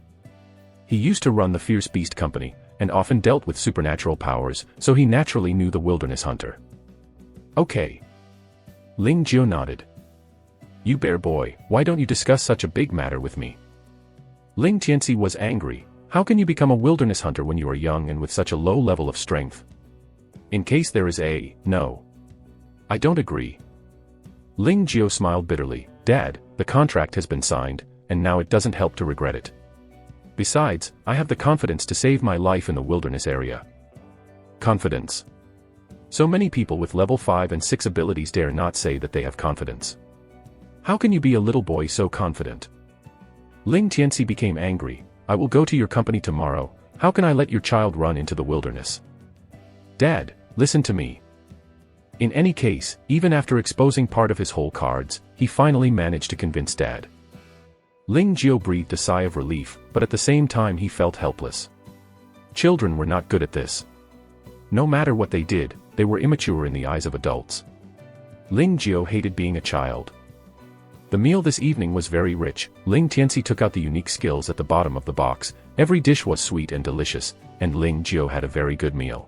He used to run the Fierce Beast Company, and often dealt with supernatural powers, so he naturally knew the wilderness hunter. Okay. Ling Jiao nodded. You bear boy, why don't you discuss such a big matter with me? Ling Tianxi was angry. How can you become a wilderness hunter when you are young and with such a low level of strength? In case there is a no. I don't agree. Ling Jiao smiled bitterly. Dad, the contract has been signed, and now it doesn't help to regret it. Besides, I have the confidence to save my life in the wilderness area. Confidence. So many people with level 5 and 6 abilities dare not say that they have confidence. How can you be a little boy so confident? Ling Tianxi became angry. I will go to your company tomorrow. How can I let your child run into the wilderness? Dad, listen to me. In any case, even after exposing part of his whole cards, he finally managed to convince Dad. Ling Jiao breathed a sigh of relief, but at the same time he felt helpless. Children were not good at this. No matter what they did, they were immature in the eyes of adults. Ling Jiao hated being a child. The meal this evening was very rich. Ling Tianxi took out the unique skills at the bottom of the box. Every dish was sweet and delicious, and Ling Jiao had a very good meal.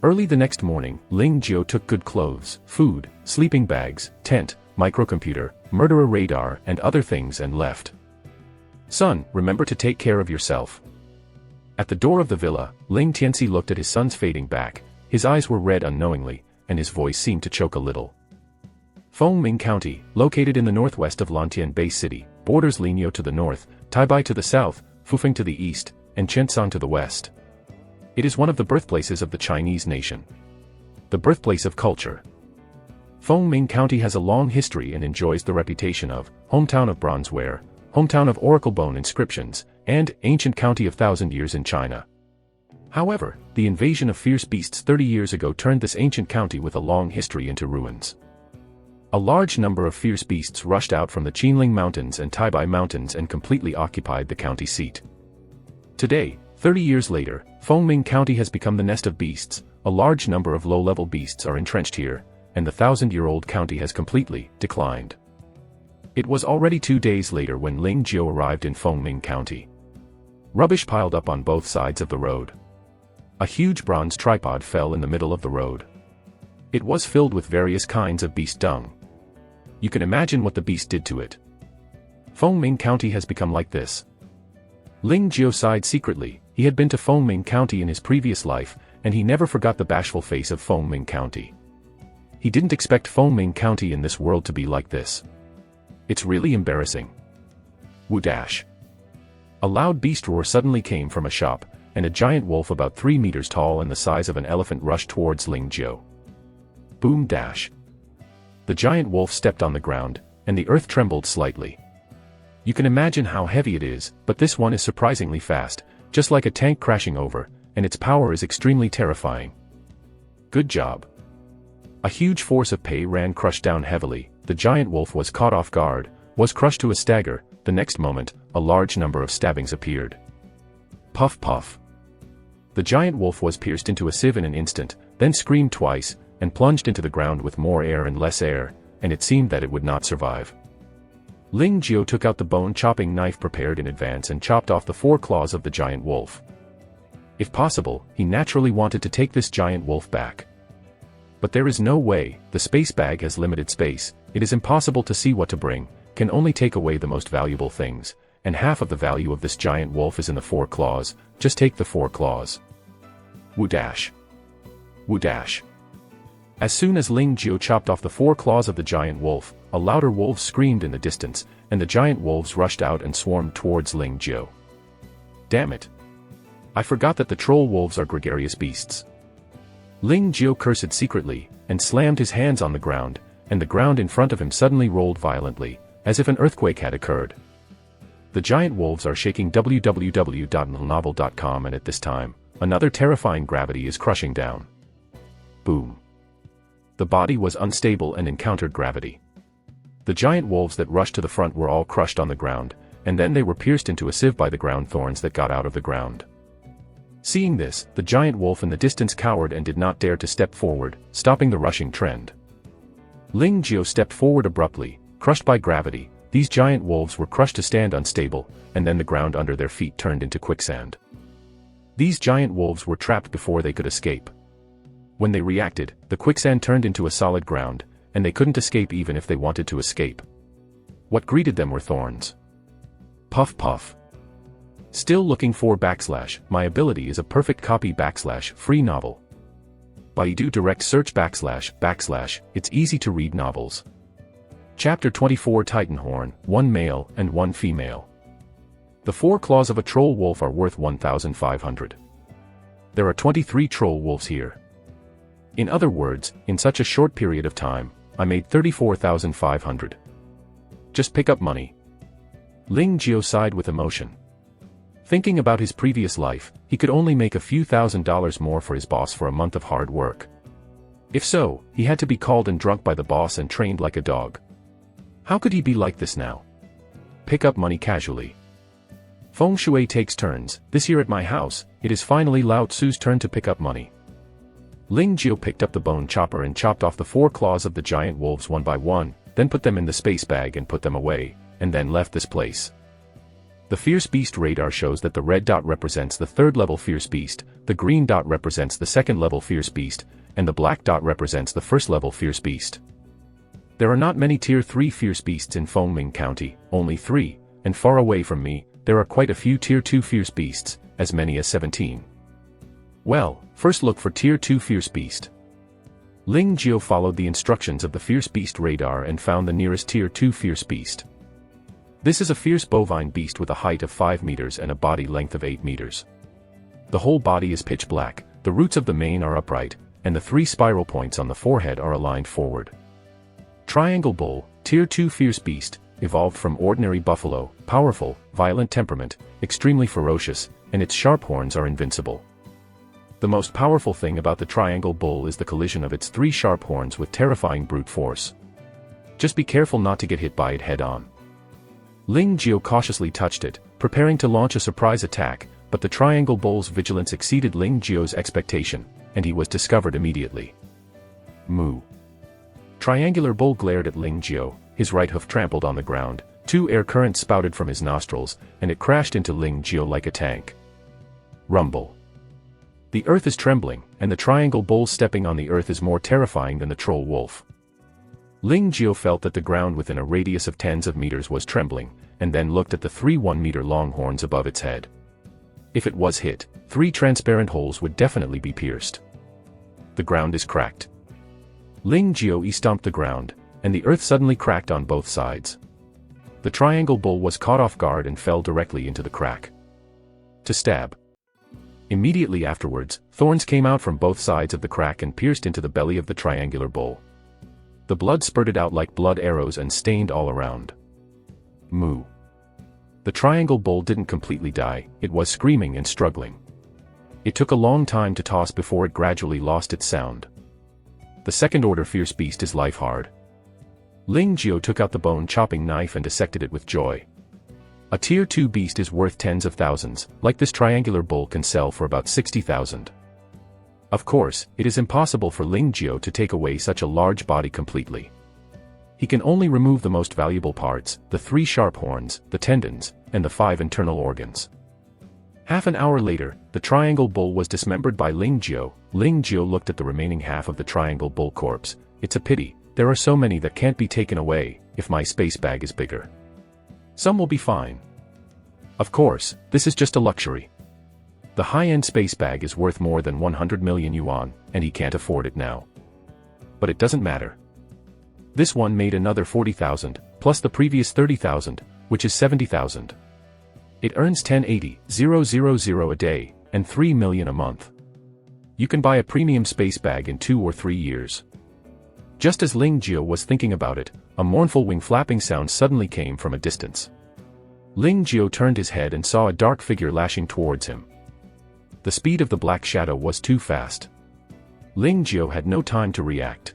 Early the next morning, Ling Jiao took good clothes, food, sleeping bags, tent, microcomputer, murderer radar, and other things and left. Son, remember to take care of yourself. At the door of the villa, Ling Tianxi looked at his son's fading back. His eyes were red unknowingly, and his voice seemed to choke a little. Fengming County, located in the northwest of Lantian Bay City, borders Linyo to the north, Taipei to the south, Fufeng to the east, and Chencang to the west. It is one of the birthplaces of the Chinese nation. The birthplace of culture. Fengming County has a long history and enjoys the reputation of hometown of bronzeware, hometown of oracle bone inscriptions, and ancient county of 1,000 years in China. However, the invasion of fierce beasts 30 years ago turned this ancient county with a long history into ruins. A large number of fierce beasts rushed out from the Qinling Mountains and Taibei Mountains and completely occupied the county seat. Today, 30 years later, Fengming County has become the nest of beasts. A large number of low-level beasts are entrenched here, and the 1,000-year-old county has completely declined. It was already 2 days later when Ling Jiao arrived in Fengming County. Rubbish piled up on both sides of the road. A huge bronze tripod fell in the middle of the road. It was filled with various kinds of beast dung. You can imagine what the beast did to it. Fengming County has become like this. Ling Jiao sighed secretly. He had been to Fengming County in his previous life, and he never forgot the bashful face of Fengming County. He didn't expect Fengming County in this world to be like this. It's really embarrassing. Woo dash. A loud beast roar suddenly came from a shop, and a giant wolf about 3 meters tall and the size of an elephant rushed towards Ling Jiao. Boom dash. The giant wolf stepped on the ground, and the earth trembled slightly. You can imagine how heavy it is, but this one is surprisingly fast, just like a tank crashing over, and its power is extremely terrifying. Good job. A huge force of Pei ran crushed down heavily. The giant wolf was caught off guard, was crushed to a stagger. The next moment, a large number of stabbings appeared. Puff puff. The giant wolf was pierced into a sieve in an instant, then screamed twice, and plunged into the ground with more air and less air, and it seemed that it would not survive. Ling Jiao took out the bone-chopping knife prepared in advance and chopped off the 4 claws of the giant wolf. If possible, he naturally wanted to take this giant wolf back. But there is no way. The space bag has limited space. It is impossible to see what to bring, can only take away the most valuable things, and half of the value of this giant wolf is in the 4 claws. Just take the 4 claws. Woo dash. Woo dash. As soon as Ling Jiao chopped off the 4 claws of the giant wolf, a louder wolf screamed in the distance, and the giant wolves rushed out and swarmed towards Ling Jiao. Damn it. I forgot that the troll wolves are gregarious beasts. Ling Jiao cursed secretly, and slammed his hands on the ground, and the ground in front of him suddenly rolled violently, as if an earthquake had occurred. The giant wolves are shaking www.novel.com, and at this time, Another terrifying gravity is crushing down. Boom. The body was unstable and encountered gravity. The giant wolves that rushed to the front were all crushed on the ground, and then they were pierced into a sieve by the ground thorns that got out of the ground. Seeing this, the giant wolf in the distance cowered and did not dare to step forward, stopping the rushing trend. Ling Jiao stepped forward abruptly, crushed by gravity. These giant wolves were crushed to stand unstable, and then the ground under their feet turned into quicksand. These giant wolves were trapped before they could escape. When they reacted, the quicksand turned into a solid ground, and they couldn't escape even if they wanted to escape. What greeted them were thorns. Puff puff. Still looking for / my ability is a perfect copy / free novel. Baidu direct search / it's easy to read novels. Chapter 24 Titan Horn, 1 male and 1 female. The 4 claws of a troll wolf are worth 1,500. There are 23 troll wolves here. In other words, in such a short period of time, I made 34,500. Just pick up money. Ling Jiao sighed with emotion. Thinking about his previous life, he could only make a few $1,000s more for his boss for a month of hard work. If so, he had to be called and drunk by the boss and trained like a dog. How could he be like this now? Pick up money casually. Feng Shui takes turns. This year at my house, it is finally Lao Tzu's turn to pick up money. Ling Jiao picked up the bone chopper and chopped off the 4 claws of the giant wolves one by one, then put them in the space bag and put them away, and then left this place. The Fierce Beast radar shows that the red dot represents the 3rd level Fierce Beast, the green dot represents the 2nd level Fierce Beast, and the black dot represents the 1st level Fierce Beast. There are not many Tier 3 Fierce Beasts in Fengming County, only 3, and far away from me, there are quite a few Tier 2 Fierce Beasts, as many as 17. Well, first look for Tier 2 Fierce Beast. Ling Jiao followed the instructions of the Fierce Beast radar and found the nearest Tier 2 Fierce Beast. This is a fierce bovine beast with a height of 5 meters and a body length of 8 meters. The whole body is pitch black, the roots of the mane are upright, and the 3 spiral points on the forehead are aligned forward. Triangle Bull, Tier 2 Fierce Beast, evolved from ordinary buffalo, powerful, violent temperament, extremely ferocious, and its sharp horns are invincible. The most powerful thing about the Triangle Bull is the collision of its 3 sharp horns with terrifying brute force. Just be careful not to get hit by it head-on. Ling Jiao cautiously touched it, preparing to launch a surprise attack, but the Triangle Bull's vigilance exceeded Ling Jiao's expectation, and he was discovered immediately. Moo. Triangular Bull glared at Ling Jiao, his right hoof trampled on the ground, 2 air currents spouted from his nostrils, and it crashed into Ling Jiao like a tank. Rumble. The earth is trembling, and the Triangle Bull stepping on the earth is more terrifying than the Troll Wolf. Ling Jiao felt that the ground within a radius of tens of meters was trembling, and then looked at the 3 1-meter-long horns above its head. If it was hit, 3 transparent holes would definitely be pierced. The ground is cracked. Ling Jiao stomped the ground, and the earth suddenly cracked on both sides. The Triangle Bull was caught off guard and fell directly into the crack. To stab. Immediately afterwards, thorns came out from both sides of the crack and pierced into the belly of the Triangular Bull. The blood spurted out like blood arrows and stained all around. Moo. The Triangle Bull didn't completely die, it was screaming and struggling. It took a long time to toss before it gradually lost its sound. The 2nd-order Fierce Beast is life-hard. Ling Jiao took out the bone-chopping knife and dissected it with joy. A Tier 2 beast is worth tens of thousands, like this Triangular Bull can sell for about 60,000. Of course, it is impossible for Ling Jiao to take away such a large body completely. He can only remove the most valuable parts, the 3 sharp horns, the tendons, and the 5 internal organs. Half an hour later, the Triangle Bull was dismembered by Ling Jiao. Ling Jiao looked at the remaining half of the Triangle Bull corpse. It's a pity, there are so many that can't be taken away, if my space bag is bigger. Some will be fine. Of course, this is just a luxury. The high-end space bag is worth more than 100 million yuan, and he can't afford it now. But it doesn't matter. This one made another 40,000, plus the previous 30,000, which is 70,000. It earns 1080,000 a day, and 3 million a month. You can buy a premium space bag in 2 or 3 years. Just as Ling Jiao was thinking about it, a mournful wing flapping sound suddenly came from a distance. Ling Jiao turned his head and saw a dark figure lashing towards him. The speed of the black shadow was too fast. Ling Jiao had no time to react.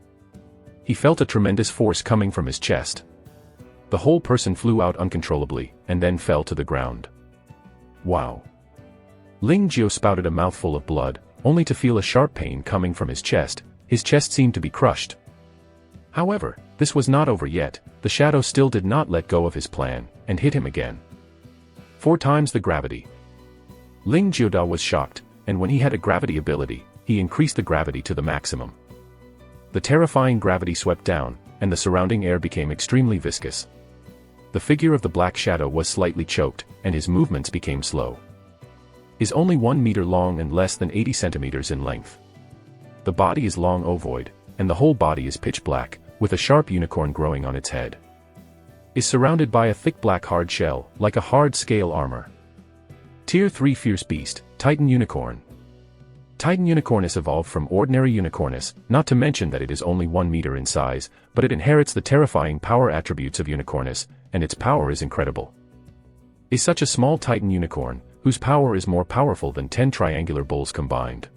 He felt a tremendous force coming from his chest. The whole person flew out uncontrollably, and then fell to the ground. Wow! Ling Jiao spouted a mouthful of blood, only to feel a sharp pain coming from his chest. His chest seemed to be crushed. However, this was not over yet. The shadow still did not let go of his plan, and hit him again. 4 times the gravity. Ling Jiao was shocked, and when he had a gravity ability, he increased the gravity to the maximum. The terrifying gravity swept down, and the surrounding air became extremely viscous. The figure of the black shadow was slightly choked, and his movements became slow. Is only 1 meter long and less than 80 centimeters in length. The body is long ovoid, and the whole body is pitch black, with a sharp unicorn growing on its head. Is surrounded by a thick black hard shell, like a hard scale armor. Tier 3 Fierce Beast, Titan Unicorn. Titan Unicornus evolved from ordinary Unicornus, not to mention that it is only 1 meter in size, but it inherits the terrifying power attributes of Unicornus, and its power is incredible. Is such a small Titan Unicorn, whose power is more powerful than 10 triangular bulls combined.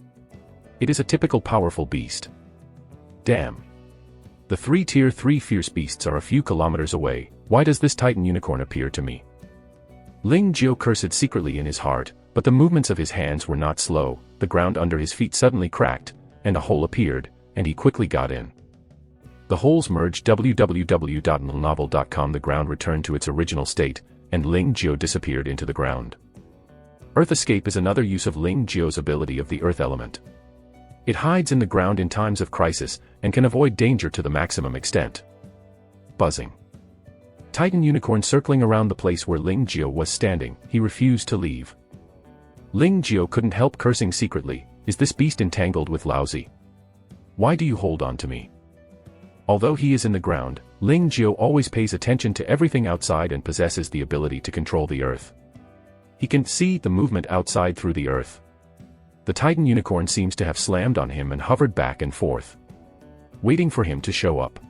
It is a typical powerful beast. Damn. The 3 Tier 3 Fierce Beasts are a few kilometers away. Why does this Titan Unicorn appear to me? Ling Jiao cursed secretly in his heart, but the movements of his hands were not slow. The ground under his feet suddenly cracked, and a hole appeared, and he quickly got in. The holes merged. www.novel.com. The ground returned to its original state, and Ling Jiao disappeared into the ground. Earth Escape is another use of Ling Jiao's ability of the earth element. It hides in the ground in times of crisis, and can avoid danger to the maximum extent. Buzzing. Titan Unicorn circling around the place where Ling Jiao was standing. He refused to leave. Ling Jiao couldn't help cursing secretly. Is this beast entangled with Laozi? Why do you hold on to me? Although he is in the ground, Ling Jiao always pays attention to everything outside and possesses the ability to control the earth. He can see the movement outside through the earth. The Titan Unicorn seems to have slammed on him and hovered back and forth, waiting for him to show up.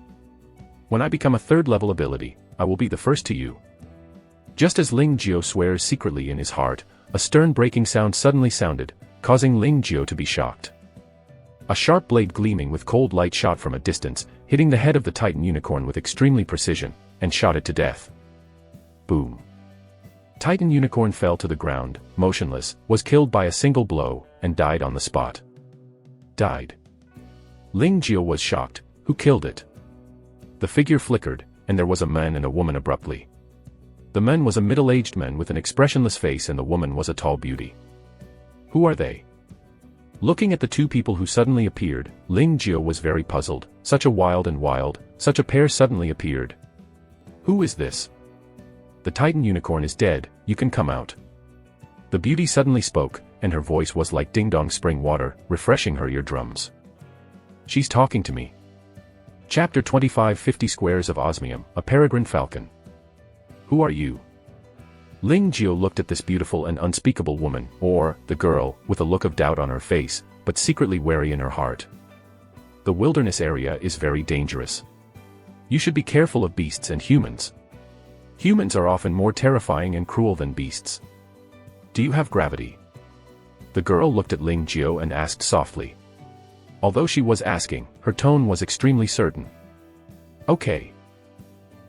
When I become a 3rd level ability, I will be the first to you. Just as Ling Jiao swears secretly in his heart, a stern breaking sound suddenly sounded, causing Ling Jiao to be shocked. A sharp blade gleaming with cold light shot from a distance, hitting the head of the Titan Unicorn with extremely precision, and shot it to death. Boom. Titan Unicorn fell to the ground, motionless, was killed by a single blow, and died on the spot. Died. Ling Jiao was shocked. Who killed it? The figure flickered, and there was a man and a woman abruptly. The man was a middle-aged man with an expressionless face, and the woman was a tall beauty. Who are they? Looking at the 2 people who suddenly appeared, Ling Jiao was very puzzled. Such a wild, such a pair suddenly appeared. Who is this? The Titan Unicorn is dead, you can come out. The beauty suddenly spoke, and her voice was like ding-dong spring water, refreshing her eardrums. She's talking to me. Chapter 25 50 Squares of Osmium, a Peregrine Falcon. Who are you? Ling Jiao looked at this beautiful and unspeakable woman, or the girl, with a look of doubt on her face, but secretly wary in her heart. The wilderness area is very dangerous. You should be careful of beasts and humans. Humans are often more terrifying and cruel than beasts. Do you have gravity? The girl looked at Ling Jiao and asked softly. Although she was asking, her tone was extremely certain. Okay.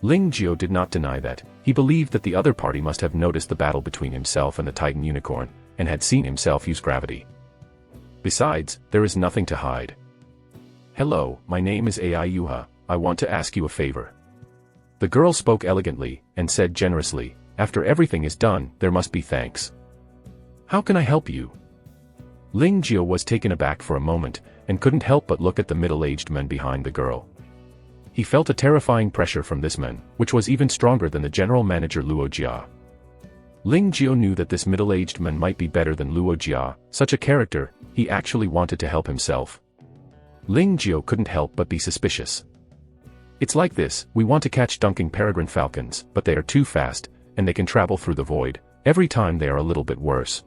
Ling Jiao did not deny that. He believed that the other party must have noticed the battle between himself and the Titan Unicorn, and had seen himself use gravity. Besides, there is nothing to hide. Hello, my name is Ai Yuha. I want to ask you a favor. The girl spoke elegantly, and said generously, after everything is done, there must be thanks. How can I help you? Ling Jiao was taken aback for a moment, and couldn't help but look at the middle-aged man behind the girl. He felt a terrifying pressure from this man, which was even stronger than the general manager Luo Jia. Ling Jiao knew that this middle-aged man might be better than Luo Jia, such a character. He actually wanted to help himself. Ling Jiao couldn't help but be suspicious. It's like this, we want to catch dunking peregrine falcons, but they are too fast, and they can travel through the void. Every time they are a little bit worse.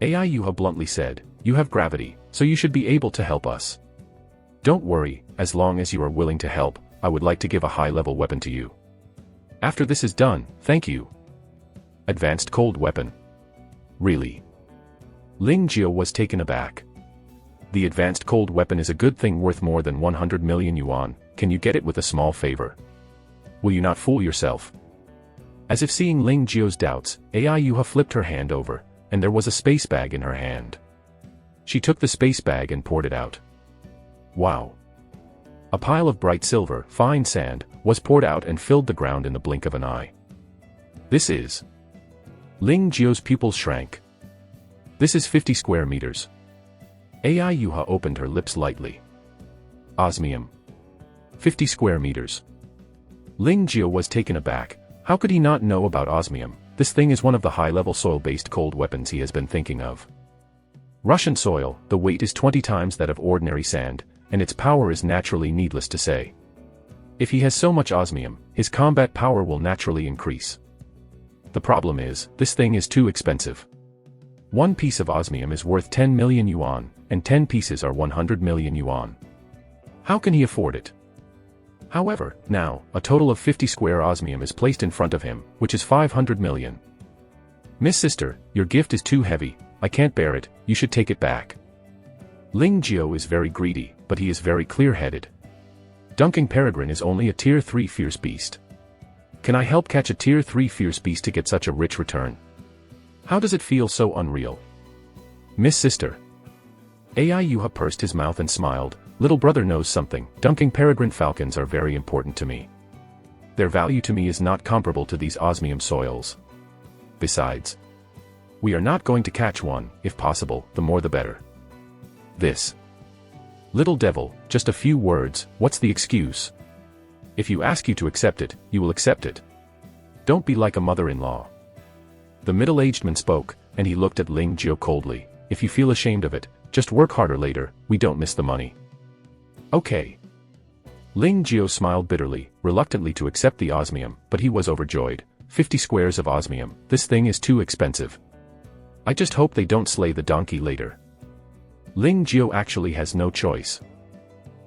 Ai Yuha bluntly said, you have gravity, so you should be able to help us. Don't worry, as long as you are willing to help, I would like to give a high-level weapon to you. After this is done, thank you. Advanced cold weapon. Really? Ling Jiao was taken aback. The advanced cold weapon is a good thing worth more than 100 million yuan, can you get it with a small favor? Will you not fool yourself? As if seeing Ling Jiao's doubts, Ai Yuha flipped her hand over, and there was a space bag in her hand. She took the space bag and poured it out. Wow! A pile of bright silver, fine sand, was poured out and filled the ground in the blink of an eye. This is... Ling Jiao's pupils shrank. This is 50 square meters. Ai Yuha opened her lips lightly. Osmium. 50 square meters. Ling Jiao was taken aback. How could he not know about osmium? This thing is one of the high-level soil-based cold weapons he has been thinking of. Russian soil, the weight is 20 times that of ordinary sand, and its power is naturally needless to say. If he has so much osmium, his combat power will naturally increase. The problem is, this thing is too expensive. One piece of osmium is worth 10 million yuan, and 10 pieces are 100 million yuan. How can he afford it? However, now, a total of 50 square osmium is placed in front of him, which is 500 million. Miss Sister, your gift is too heavy, I can't bear it, you should take it back. Ling Jiao is very greedy, but he is very clear-headed. Dunking Peregrine is only a Tier 3 fierce beast. Can I help catch a Tier 3 fierce beast to get such a rich return? How does it feel so unreal? Miss Sister. Ai Yuha pursed his mouth and smiled. Little brother knows something. Dunking Peregrine falcons are very important to me. Their value to me is not comparable to these osmium soils. Besides, we are not going to catch one. If possible, the more the better. This. Little devil, just a few words, what's the excuse? If you ask you to accept it, you will accept it. Don't be like a mother-in-law. The middle-aged man spoke, and he looked at Ling Jiao coldly. If you feel ashamed of it, just work harder later, we don't miss the money. Okay. Ling Jiao smiled bitterly, reluctantly to accept the osmium, but he was overjoyed. 50 squares of osmium, this thing is too expensive. I just hope they don't slay the donkey later. Ling Jiao actually has no choice.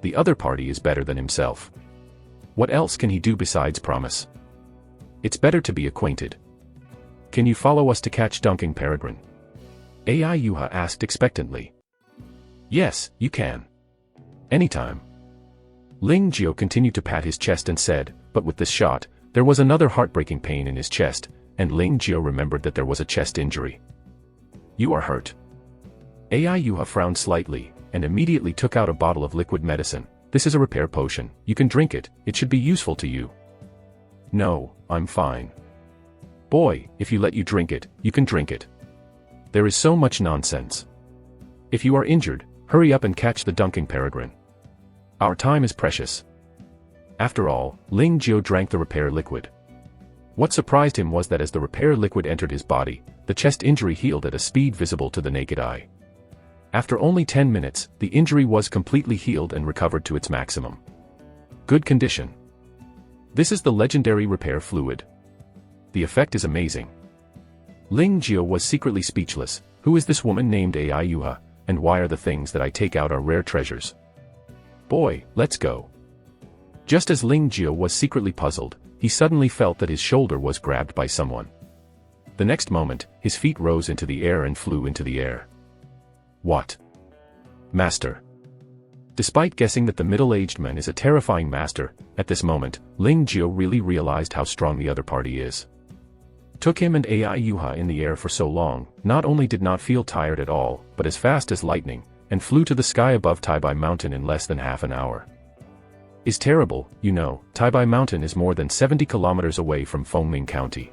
The other party is better than himself. What else can he do besides promise? It's better to be acquainted. Can you follow us to catch Dunking Peregrine? Ai Yuha asked expectantly. Yes, you can. Anytime. Ling Jiao continued to pat his chest and said, but with this shot, there was another heartbreaking pain in his chest, and Ling Jiao remembered that there was a chest injury. You are hurt. Ai Yuha frowned slightly, and immediately took out a bottle of liquid medicine. This is a repair potion, you can drink it, it should be useful to you. No, I'm fine. Boy, if you let you drink it, you can drink it. There is so much nonsense. If you are injured, hurry up and catch the Dunking Peregrine. Our time is precious. After all, Ling Jiao drank the repair liquid. What surprised him was that as the repair liquid entered his body, the chest injury healed at a speed visible to the naked eye. After only 10 minutes, the injury was completely healed and recovered to its maximum. Good condition. This is the legendary repair fluid. The effect is amazing. Ling Jiao was secretly speechless. Who is this woman named Ai Yuha, and why are the things that I take out are rare treasures? Boy, let's go. Just as Ling Jiao was secretly puzzled, he suddenly felt that his shoulder was grabbed by someone. The next moment, his feet rose into the air and flew into the air. What? Master. Despite guessing that the middle-aged man is a terrifying master, at this moment, Ling Jiao really realized how strong the other party is. Took him and Ai Yuha in the air for so long, not only did not feel tired at all, but as fast as lightning, and flew to the sky above Taibai Mountain in less than half an hour. Is terrible, you know, Taibai Mountain is more than 70 kilometers away from Fengming County.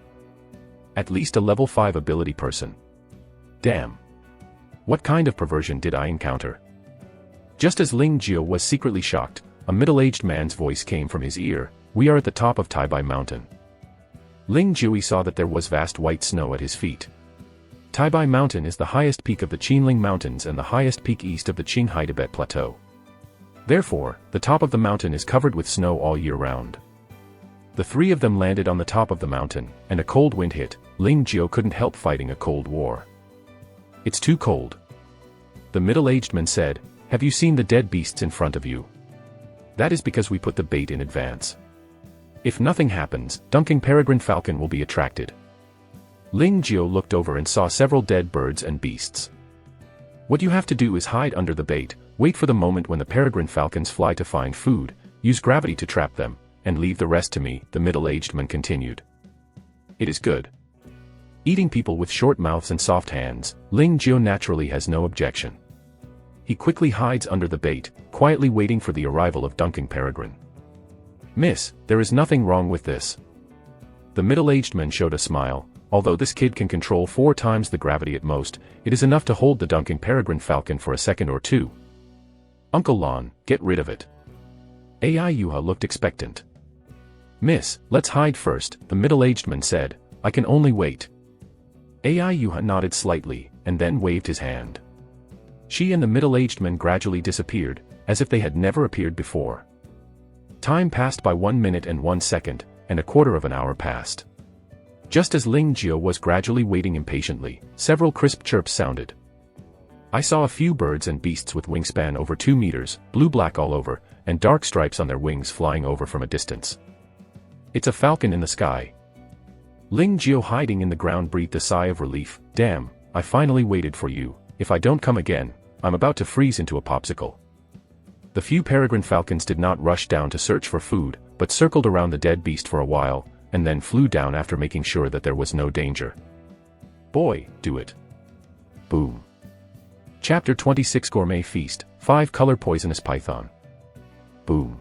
At least a level 5 ability person. Damn. What kind of perversion did I encounter? Just as Ling Jiao was secretly shocked, a middle-aged man's voice came from his ear. We are at the top of Taibai Mountain. Ling Jiao saw that there was vast white snow at his feet. Taibai Mountain is the highest peak of the Qinling Mountains and the highest peak east of the Qinghai Tibet Plateau. Therefore, the top of the mountain is covered with snow all year round. The three of them landed on the top of the mountain, and a cold wind hit. Ling Jiao couldn't help fighting a cold war. It's too cold. The middle-aged man said, have you seen the dead beasts in front of you? That is because we put the bait in advance. If nothing happens, Dunking Peregrine Falcon will be attracted. Ling Jiao looked over and saw several dead birds and beasts. What you have to do is hide under the bait, wait for the moment when the peregrine falcons fly to find food, use gravity to trap them, and leave the rest to me, the middle-aged man continued. It is good. Eating people with short mouths and soft hands, Ling Jiao naturally has no objection. He quickly hides under the bait, quietly waiting for the arrival of Dunking Peregrine. Miss, there is nothing wrong with this. The middle-aged man showed a smile. Although this kid can control 4 times the gravity at most, it is enough to hold the Dunking Peregrine falcon for a second or two. Uncle Lon, get rid of it. Ai Yuha looked expectant. Miss, let's hide first, the middle-aged man said. I can only wait. Ai Yuha nodded slightly, and then waved his hand. She and the middle-aged man gradually disappeared, as if they had never appeared before. Time passed by 1 minute and 1 second, and a quarter of an hour passed. Just as Ling Jiao was gradually waiting impatiently, several crisp chirps sounded. I saw a few birds and beasts with wingspan over 2 meters, blue-black all over, and dark stripes on their wings flying over from a distance. It's a falcon in the sky. Ling Jiao hiding in the ground breathed a sigh of relief. Damn, I finally waited for you. If I don't come again, I'm about to freeze into a popsicle. The few peregrine falcons did not rush down to search for food, but circled around the dead beast for a while, and then flew down after making sure that there was no danger. Boy, do it. Boom. Chapter 26 Gourmet Feast, 5-Color Poisonous Python. Boom.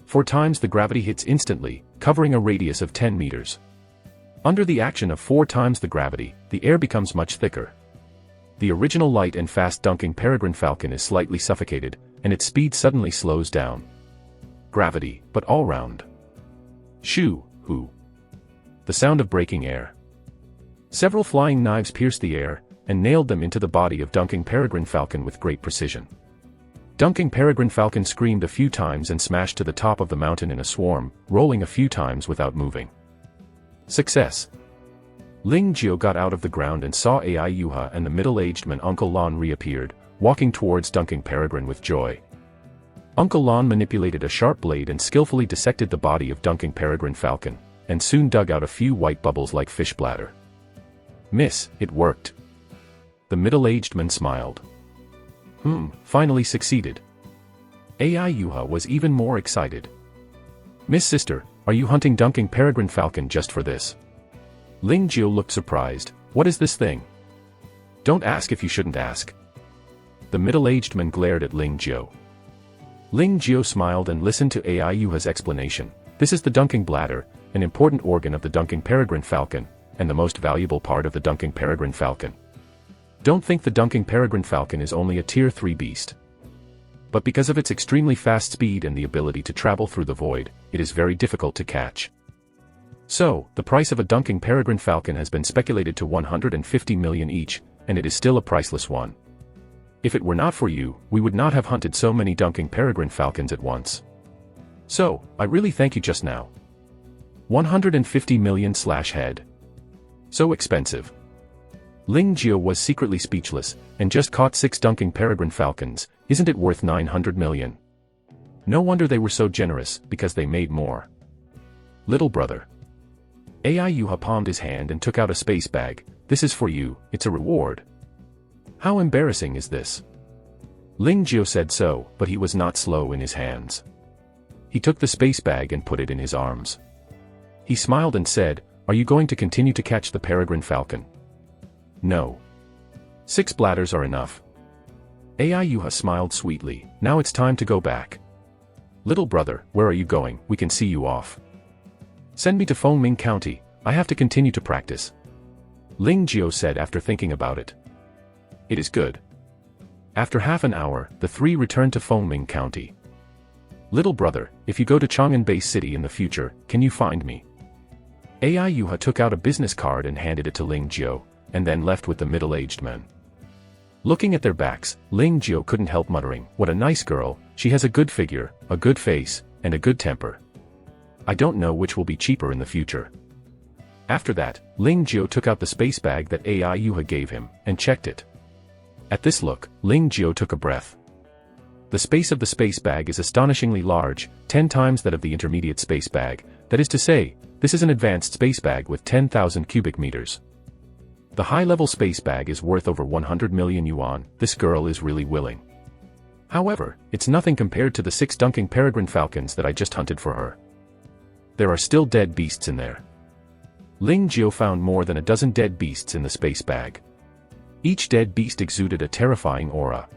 4 times the gravity hits instantly, covering a radius of 10 meters. Under the action of 4 times the gravity, the air becomes much thicker. The original light and fast Dunking Peregrine falcon is slightly suffocated, and its speed suddenly slows down. Gravity, but all round. Shoo. Who? The sound of breaking air. Several flying knives pierced the air, and nailed them into the body of Dunking Peregrine falcon with great precision. Dunking Peregrine falcon screamed a few times and smashed to the top of the mountain in a swarm, rolling a few times without moving. Success. Ling Jiao got out of the ground and saw Ai Yuha and the middle-aged man Uncle Lon reappeared, walking towards Dunking Peregrine with joy. Uncle Lon manipulated a sharp blade and skillfully dissected the body of Dunking Peregrine falcon, and soon dug out a few white bubbles like fish bladder. Miss, it worked. The middle-aged man smiled. Finally succeeded. Ai Yuha was even more excited. Miss Sister, are you hunting Dunking Peregrine falcon just for this? Ling Jiao looked surprised. What is this thing? Don't ask if you shouldn't ask. The middle-aged man glared at Ling Jiao. Ling Jiao smiled and listened to Ai Yuha's explanation. This is the Dunking bladder, an important organ of the Dunking Peregrine falcon, and the most valuable part of the Dunking Peregrine falcon. Don't think the Dunking Peregrine falcon is only a tier 3 beast. But because of its extremely fast speed and the ability to travel through the void, it is very difficult to catch. So, the price of a Dunking Peregrine falcon has been speculated to 150 million each, and it is still a priceless one. If it were not for you, we would not have hunted so many Dunking Peregrine falcons at once. So, I really thank you just now. 150 million/head. So expensive. Ling Jiao was secretly speechless, and just caught 6 Dunking Peregrine falcons. Isn't it worth 900 million? No wonder they were so generous, because they made more. Little brother. Ai Yuha palmed his hand and took out a space bag. This is for you, it's a reward. How embarrassing is this? Ling Jiao said so, but he was not slow in his hands. He took the space bag and put it in his arms. He smiled and said, are you going to continue to catch the peregrine falcon? No. 6 bladders are enough. Ai Yuha smiled sweetly. Now it's time to go back. Little brother, where are you going? We can see you off. Send me to Fengming County, I have to continue to practice. Ling Jiao said after thinking about it. It is good. After half an hour, the 3 returned to Fengming County. Little brother, if you go to Chang'an Bay City in the future, can you find me? Ai Yuha took out a business card and handed it to Ling Jiao, and then left with the middle-aged men. Looking at their backs, Ling Jiao couldn't help muttering, what a nice girl, she has a good figure, a good face, and a good temper. I don't know which will be cheaper in the future. After that, Ling Jiao took out the space bag that Ai Yuha gave him, and checked it. At this look, Ling Jiao took a breath. The space of the space bag is astonishingly large, 10 times that of the intermediate space bag, that is to say, this is an advanced space bag with 10,000 cubic meters. The high-level space bag is worth over 100 million yuan, this girl is really willing. However, it's nothing compared to the 6 dunking peregrine falcons that I just hunted for her. There are still dead beasts in there. Ling Jiao found more than a dozen dead beasts in the space bag. Each dead beast exuded a terrifying aura.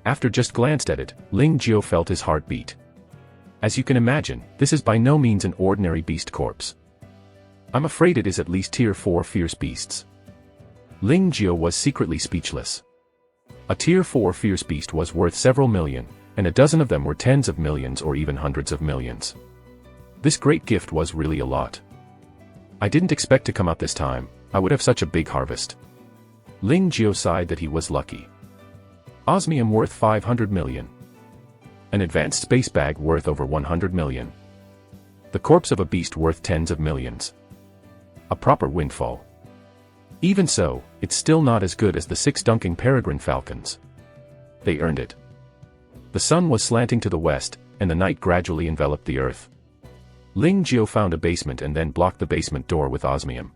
After just glanced at it, Ling Jiao felt his heart beat. As you can imagine, this is by no means an ordinary beast corpse. I'm afraid it is at least tier 4 fierce beasts. Ling Jiao was secretly speechless. A tier 4 fierce beast was worth several million, and a dozen of them were tens of millions or even hundreds of millions. This great gift was really a lot. I didn't expect to come out this time, I would have such a big harvest. Ling Jiao sighed that he was lucky. Osmium worth 500 million. An advanced space bag worth over 100 million. The corpse of a beast worth tens of millions. A proper windfall. Even so, it's still not as good as the 6 dunking peregrine falcons. They earned it. The sun was slanting to the west, and the night gradually enveloped the earth. Ling Jiao found a basement and then blocked the basement door with osmium.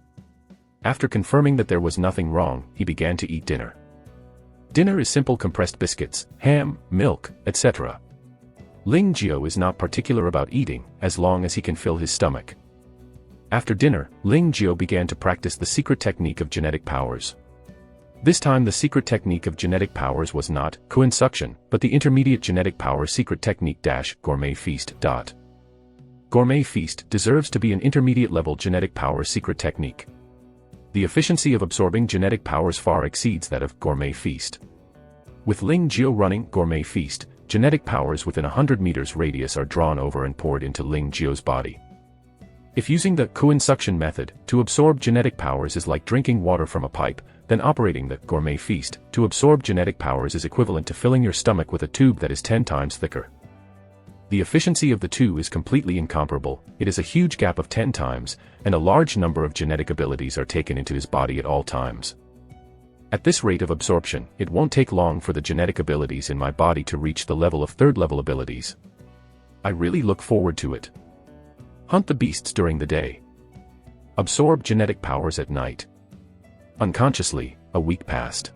After confirming that there was nothing wrong, he began to eat dinner. Dinner is simple compressed biscuits, ham, milk, etc. Ling Jiao is not particular about eating, as long as he can fill his stomach. After dinner, Ling Jiao began to practice the secret technique of genetic powers. This time the secret technique of genetic powers was not coinsuction, but the intermediate genetic power secret technique gourmet feast. Gourmet feast deserves to be an intermediate level genetic power secret technique. The efficiency of absorbing genetic powers far exceeds that of gourmet feast. With Ling Jiao running gourmet feast, genetic powers within 100 meters radius are drawn over and poured into Ling Jiao's body. If using the coinsuction method to absorb genetic powers is like drinking water from a pipe, then operating the gourmet feast to absorb genetic powers is equivalent to filling your stomach with a tube that is 10 times thicker. The efficiency of the two is completely incomparable, it is a huge gap of 10 times, and a large number of genetic abilities are taken into his body at all times. At this rate of absorption, it won't take long for the genetic abilities in my body to reach the level of third-level abilities. I really look forward to it. Hunt the beasts during the day. Absorb genetic powers at night. Unconsciously, a week passed.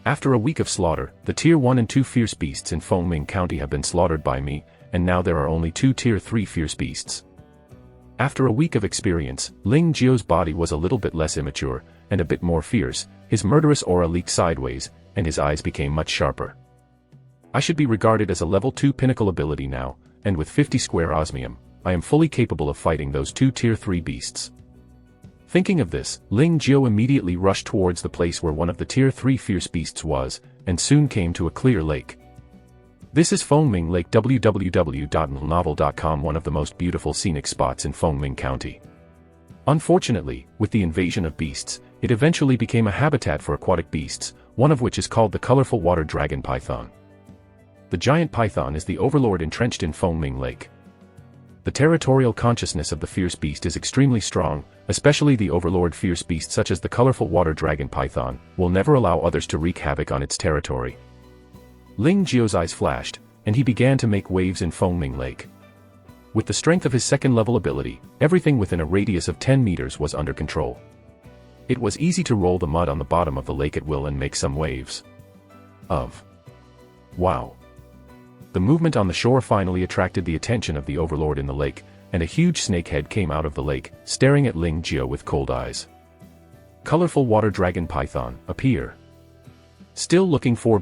After a week of slaughter, the tier 1 and 2 fierce beasts in Fengming County have been slaughtered by me, and now there are only 2 tier 3 fierce beasts. After a week of experience, Ling Jiao's body was a little bit less immature, and a bit more fierce, his murderous aura leaked sideways, and his eyes became much sharper. I should be regarded as a level 2 pinnacle ability now, and with 50 square osmium, I am fully capable of fighting those 2 tier 3 beasts. Thinking of this, Ling Jiao immediately rushed towards the place where one of the tier 3 fierce beasts was, and soon came to a clear lake. This is Fengming Lake www.novel.com, one of the most beautiful scenic spots in Fengming County. Unfortunately, with the invasion of beasts, it eventually became a habitat for aquatic beasts, one of which is called the colorful water dragon python. The giant python is the overlord entrenched in Fengming Lake. The territorial consciousness of the fierce beast is extremely strong, especially the overlord fierce beast such as the colorful water dragon python, will never allow others to wreak havoc on its territory. Ling Jiao's eyes flashed, and he began to make waves in Fengming Lake. With the strength of his second-level ability, everything within a radius of 10 meters was under control. It was easy to roll the mud on the bottom of the lake at will and make some waves. Wow! The movement on the shore finally attracted the attention of the overlord in the lake, and a huge snake head came out of the lake, staring at Ling Jiao with cold eyes. Colorful water dragon python, appear. Still looking for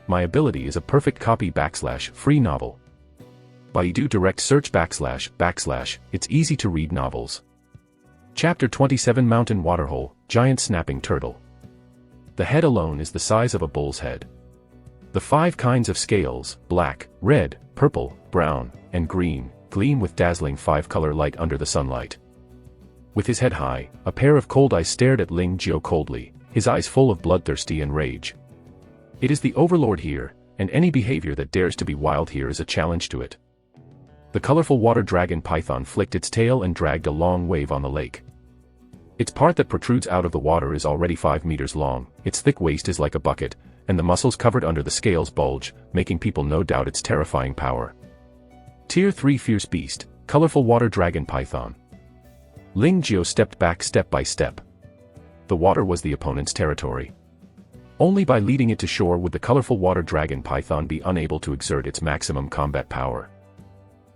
my ability is a perfect copy free novel. Baidu direct search it's easy to read novels. Chapter 27 Mountain Waterhole, Giant Snapping Turtle. The head alone is the size of a bull's head. The 5 kinds of scales, black, red, purple, brown, and green, gleam with dazzling 5-color light under the sunlight. With his head high, a pair of cold eyes stared at Ling Jiao coldly, his eyes full of bloodthirsty and rage. It is the overlord here, and any behavior that dares to be wild here is a challenge to it. The colorful water dragon python flicked its tail and dragged a long wave on the lake. Its part that protrudes out of the water is already 5 meters long, its thick waist is like a bucket, and the muscles covered under the scales bulge, making people no doubt its terrifying power. Tier 3 fierce beast, colorful water dragon python. Ling Jiao stepped back step by step. The water was the opponent's territory. Only by leading it to shore would the colorful water dragon python be unable to exert its maximum combat power.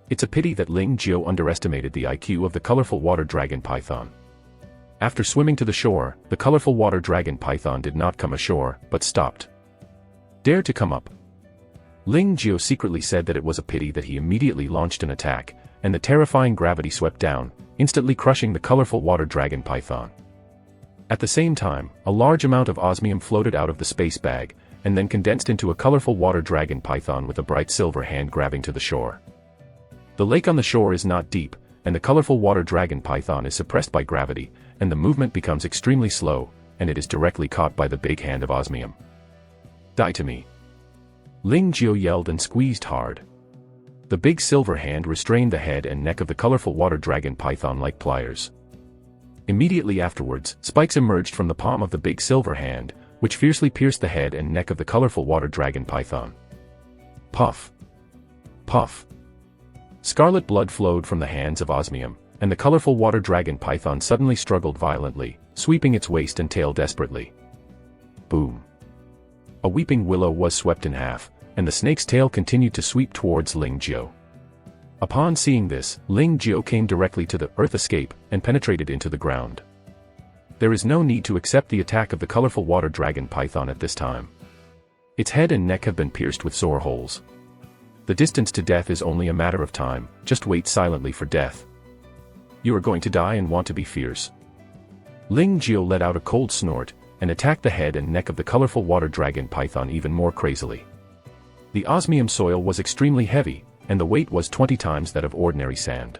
It's a pity that Ling Jiao underestimated the IQ of the colorful water dragon python. After swimming to the shore, the colorful water dragon python did not come ashore, but stopped. Dare to come up. Ling Jiao secretly said that it was a pity that he immediately launched an attack, and the terrifying gravity swept down, instantly crushing the colorful water dragon python. At the same time, a large amount of osmium floated out of the space bag, and then condensed into a colorful water dragon python with a bright silver hand grabbing to the shore. The lake on the shore is not deep, and the colorful water dragon python is suppressed by gravity, and the movement becomes extremely slow, and it is directly caught by the big hand of osmium. Die to me. Ling Jiao yelled and squeezed hard. The big silver hand restrained the head and neck of the colorful water dragon python like pliers. Immediately afterwards, spikes emerged from the palm of the big silver hand, which fiercely pierced the head and neck of the colorful water dragon python. Puff. Puff. Scarlet blood flowed from the hands of osmium, and the colorful water dragon python suddenly struggled violently, sweeping its waist and tail desperately. Boom. A weeping willow was swept in half, and the snake's tail continued to sweep towards Ling Jiao. Upon seeing this, Ling Jiao came directly to the earth escape and penetrated into the ground. There is no need to accept the attack of the colorful water dragon python at this time. Its head and neck have been pierced with sore holes. The distance to death is only a matter of time, just wait silently for death. You are going to die and want to be fierce. Ling Jiao let out a cold snort, and attacked the head and neck of the colorful water dragon python even more crazily. The osmium soil was extremely heavy, and the weight was 20 times that of ordinary sand.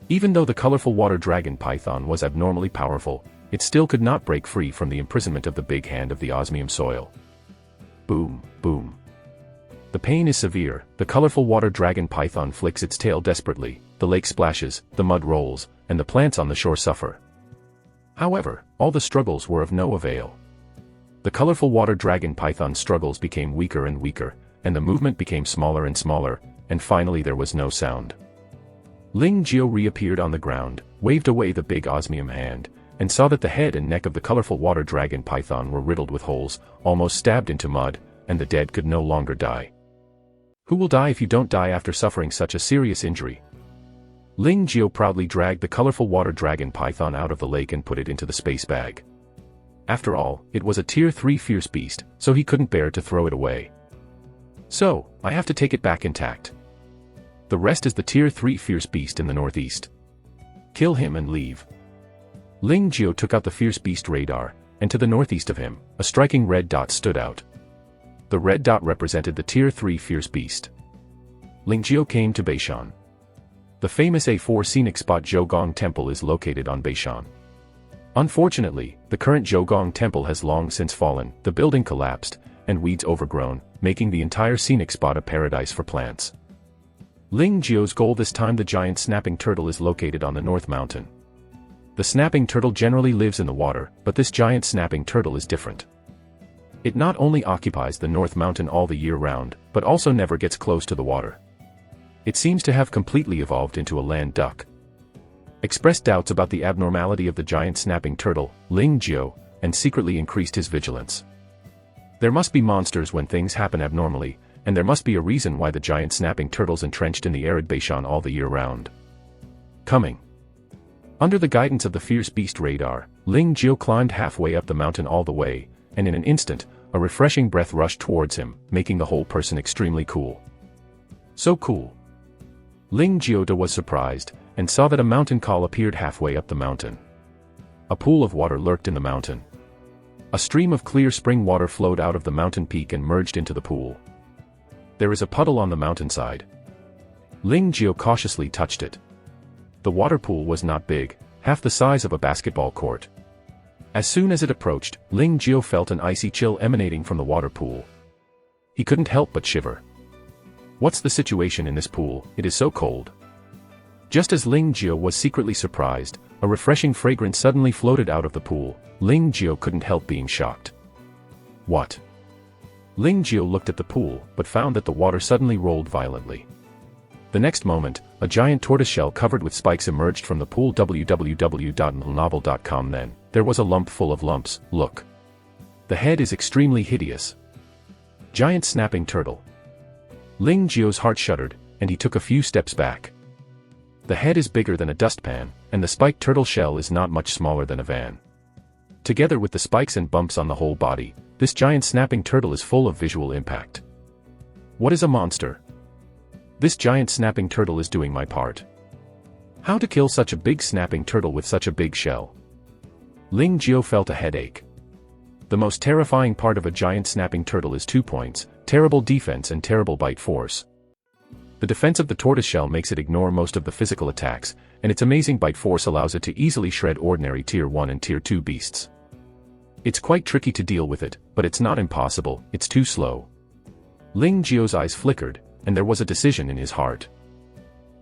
Even though the colorful water dragon python was abnormally powerful, it still could not break free from the imprisonment of the big hand of the osmium soil. Boom, boom. The pain is severe, the colorful water dragon python flicks its tail desperately, the lake splashes, the mud rolls, and the plants on the shore suffer. However, all the struggles were of no avail. The colorful water dragon python's struggles became weaker and weaker, and the movement became smaller and smaller, and finally there was no sound. Ling Jiao reappeared on the ground, waved away the big osmium hand, and saw that the head and neck of the colorful water dragon python were riddled with holes, almost stabbed into mud, and the dead could no longer die. Who will die if you don't die after suffering such a serious injury? Ling Jiao proudly dragged the colorful water dragon python out of the lake and put it into the space bag. After all, it was a Tier 3 fierce beast, so he couldn't bear to throw it away. So, I have to take it back intact. The rest is the Tier 3 fierce beast in the northeast. Kill him and leave. Ling Jiao took out the fierce beast radar, and to the northeast of him, a striking red dot stood out. The red dot represented the Tier 3 fierce beast. Ling Jiao came to Beishan. The famous A4 scenic spot Zhougong Temple is located on Beishan. Unfortunately, the current Zhougong Temple has long since fallen, the building collapsed, and weeds overgrown, making the entire scenic spot a paradise for plants. Ling Jiao's goal this time: the giant snapping turtle is located on the North Mountain. The snapping turtle generally lives in the water, but this giant snapping turtle is different. It not only occupies the North Mountain all the year round, but also never gets close to the water. It seems to have completely evolved into a land duck. Expressed doubts about the abnormality of the giant snapping turtle, Ling Jiao, and secretly increased his vigilance. There must be monsters when things happen abnormally, and there must be a reason why the giant snapping turtle's entrenched in the arid Beishan all the year round. Coming. Under the guidance of the fierce beast radar, Ling Jiao climbed halfway up the mountain all the way, and in an instant, a refreshing breath rushed towards him, making the whole person extremely cool. So cool. Ling Jiao was surprised, and saw that a mountain call appeared halfway up the mountain. A pool of water lurked in the mountain. A stream of clear spring water flowed out of the mountain peak and merged into the pool. There is a puddle on the mountainside. Ling Jiao cautiously touched it. The water pool was not big, half the size of a basketball court. As soon as it approached, Ling Jiao felt an icy chill emanating from the water pool. He couldn't help but shiver. What's the situation in this pool? It is so cold. Just as Ling Jiao was secretly surprised, a refreshing fragrance suddenly floated out of the pool. Ling Jiao couldn't help being shocked. What? Ling Jiao looked at the pool, but found that the water suddenly rolled violently. The The next moment, a giant tortoiseshell covered with spikes emerged from the pool. www.novel.com. Then, there was a lump full of lumps. Look. The head is extremely hideous. Giant snapping turtle. Ling Jiao's heart shuddered, and he took a few steps back. The head is bigger than a dustpan, and the spiked turtle shell is not much smaller than a van. Together with the spikes and bumps on the whole body, this giant snapping turtle is full of visual impact. What is a monster? This giant snapping turtle is doing my part. How to kill such a big snapping turtle with such a big shell? Ling Jiao felt a headache. The most terrifying part of a giant snapping turtle is 2 points, terrible defense and terrible bite force. The defense of the tortoiseshell makes it ignore most of the physical attacks, and its amazing bite force allows it to easily shred ordinary Tier 1 and Tier 2 beasts. It's quite tricky to deal with it, but it's not impossible, it's too slow. Ling Jiao's eyes flickered, and there was a decision in his heart.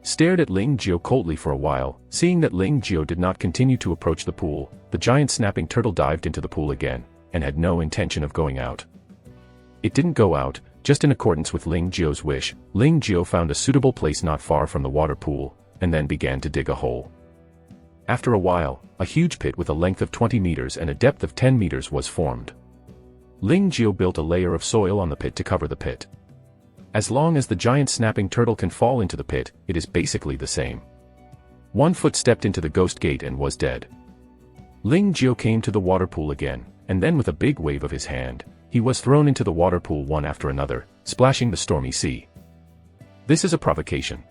Stared at Ling Jiao coldly for a while, seeing that Ling Jiao did not continue to approach the pool, the giant snapping turtle dived into the pool again, and had no intention of going out. It didn't go out, just in accordance with Ling Jiao's wish. Ling Jiao found a suitable place not far from the water pool, and then began to dig a hole. After a while, a huge pit with a length of 20 meters and a depth of 10 meters was formed. Ling Jiao built a layer of soil on the pit to cover the pit. As long as the giant snapping turtle can fall into the pit, it is basically the same. 1 foot stepped into the ghost gate and was dead. Ling Jiao came to the water pool again, and then with a big wave of his hand, he was thrown into the water pool one after another, splashing the stormy sea. This is a provocation.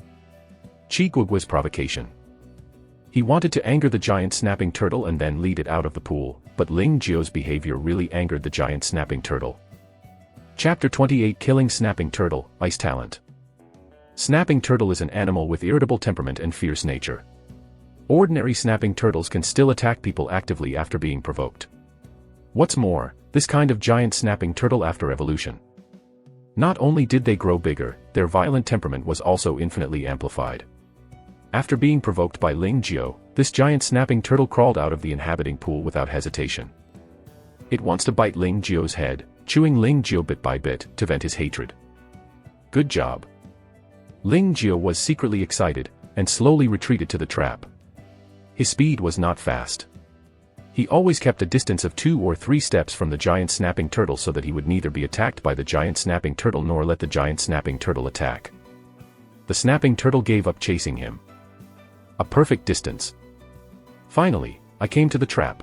Qi Guoguo's provocation. He wanted to anger the giant snapping turtle and then lead it out of the pool, but Ling Jiao's behavior really angered the giant snapping turtle. Chapter 28 Killing Snapping Turtle, Ice Talent. Snapping turtle is an animal with irritable temperament and fierce nature. Ordinary snapping turtles can still attack people actively after being provoked. What's more, this kind of giant snapping turtle after evolution. Not only did they grow bigger, their violent temperament was also infinitely amplified. After being provoked by Ling Jiao, this giant snapping turtle crawled out of the inhabiting pool without hesitation. It wants to bite Ling Jiao's head, chewing Ling Jiao bit by bit to vent his hatred. Good job. Ling Jiao was secretly excited, and slowly retreated to the trap. His speed was not fast. He always kept a distance of 2 or 3 steps from the giant snapping turtle so that he would neither be attacked by the giant snapping turtle nor let the giant snapping turtle attack. The snapping turtle gave up chasing him. A perfect distance. Finally, I came to the trap.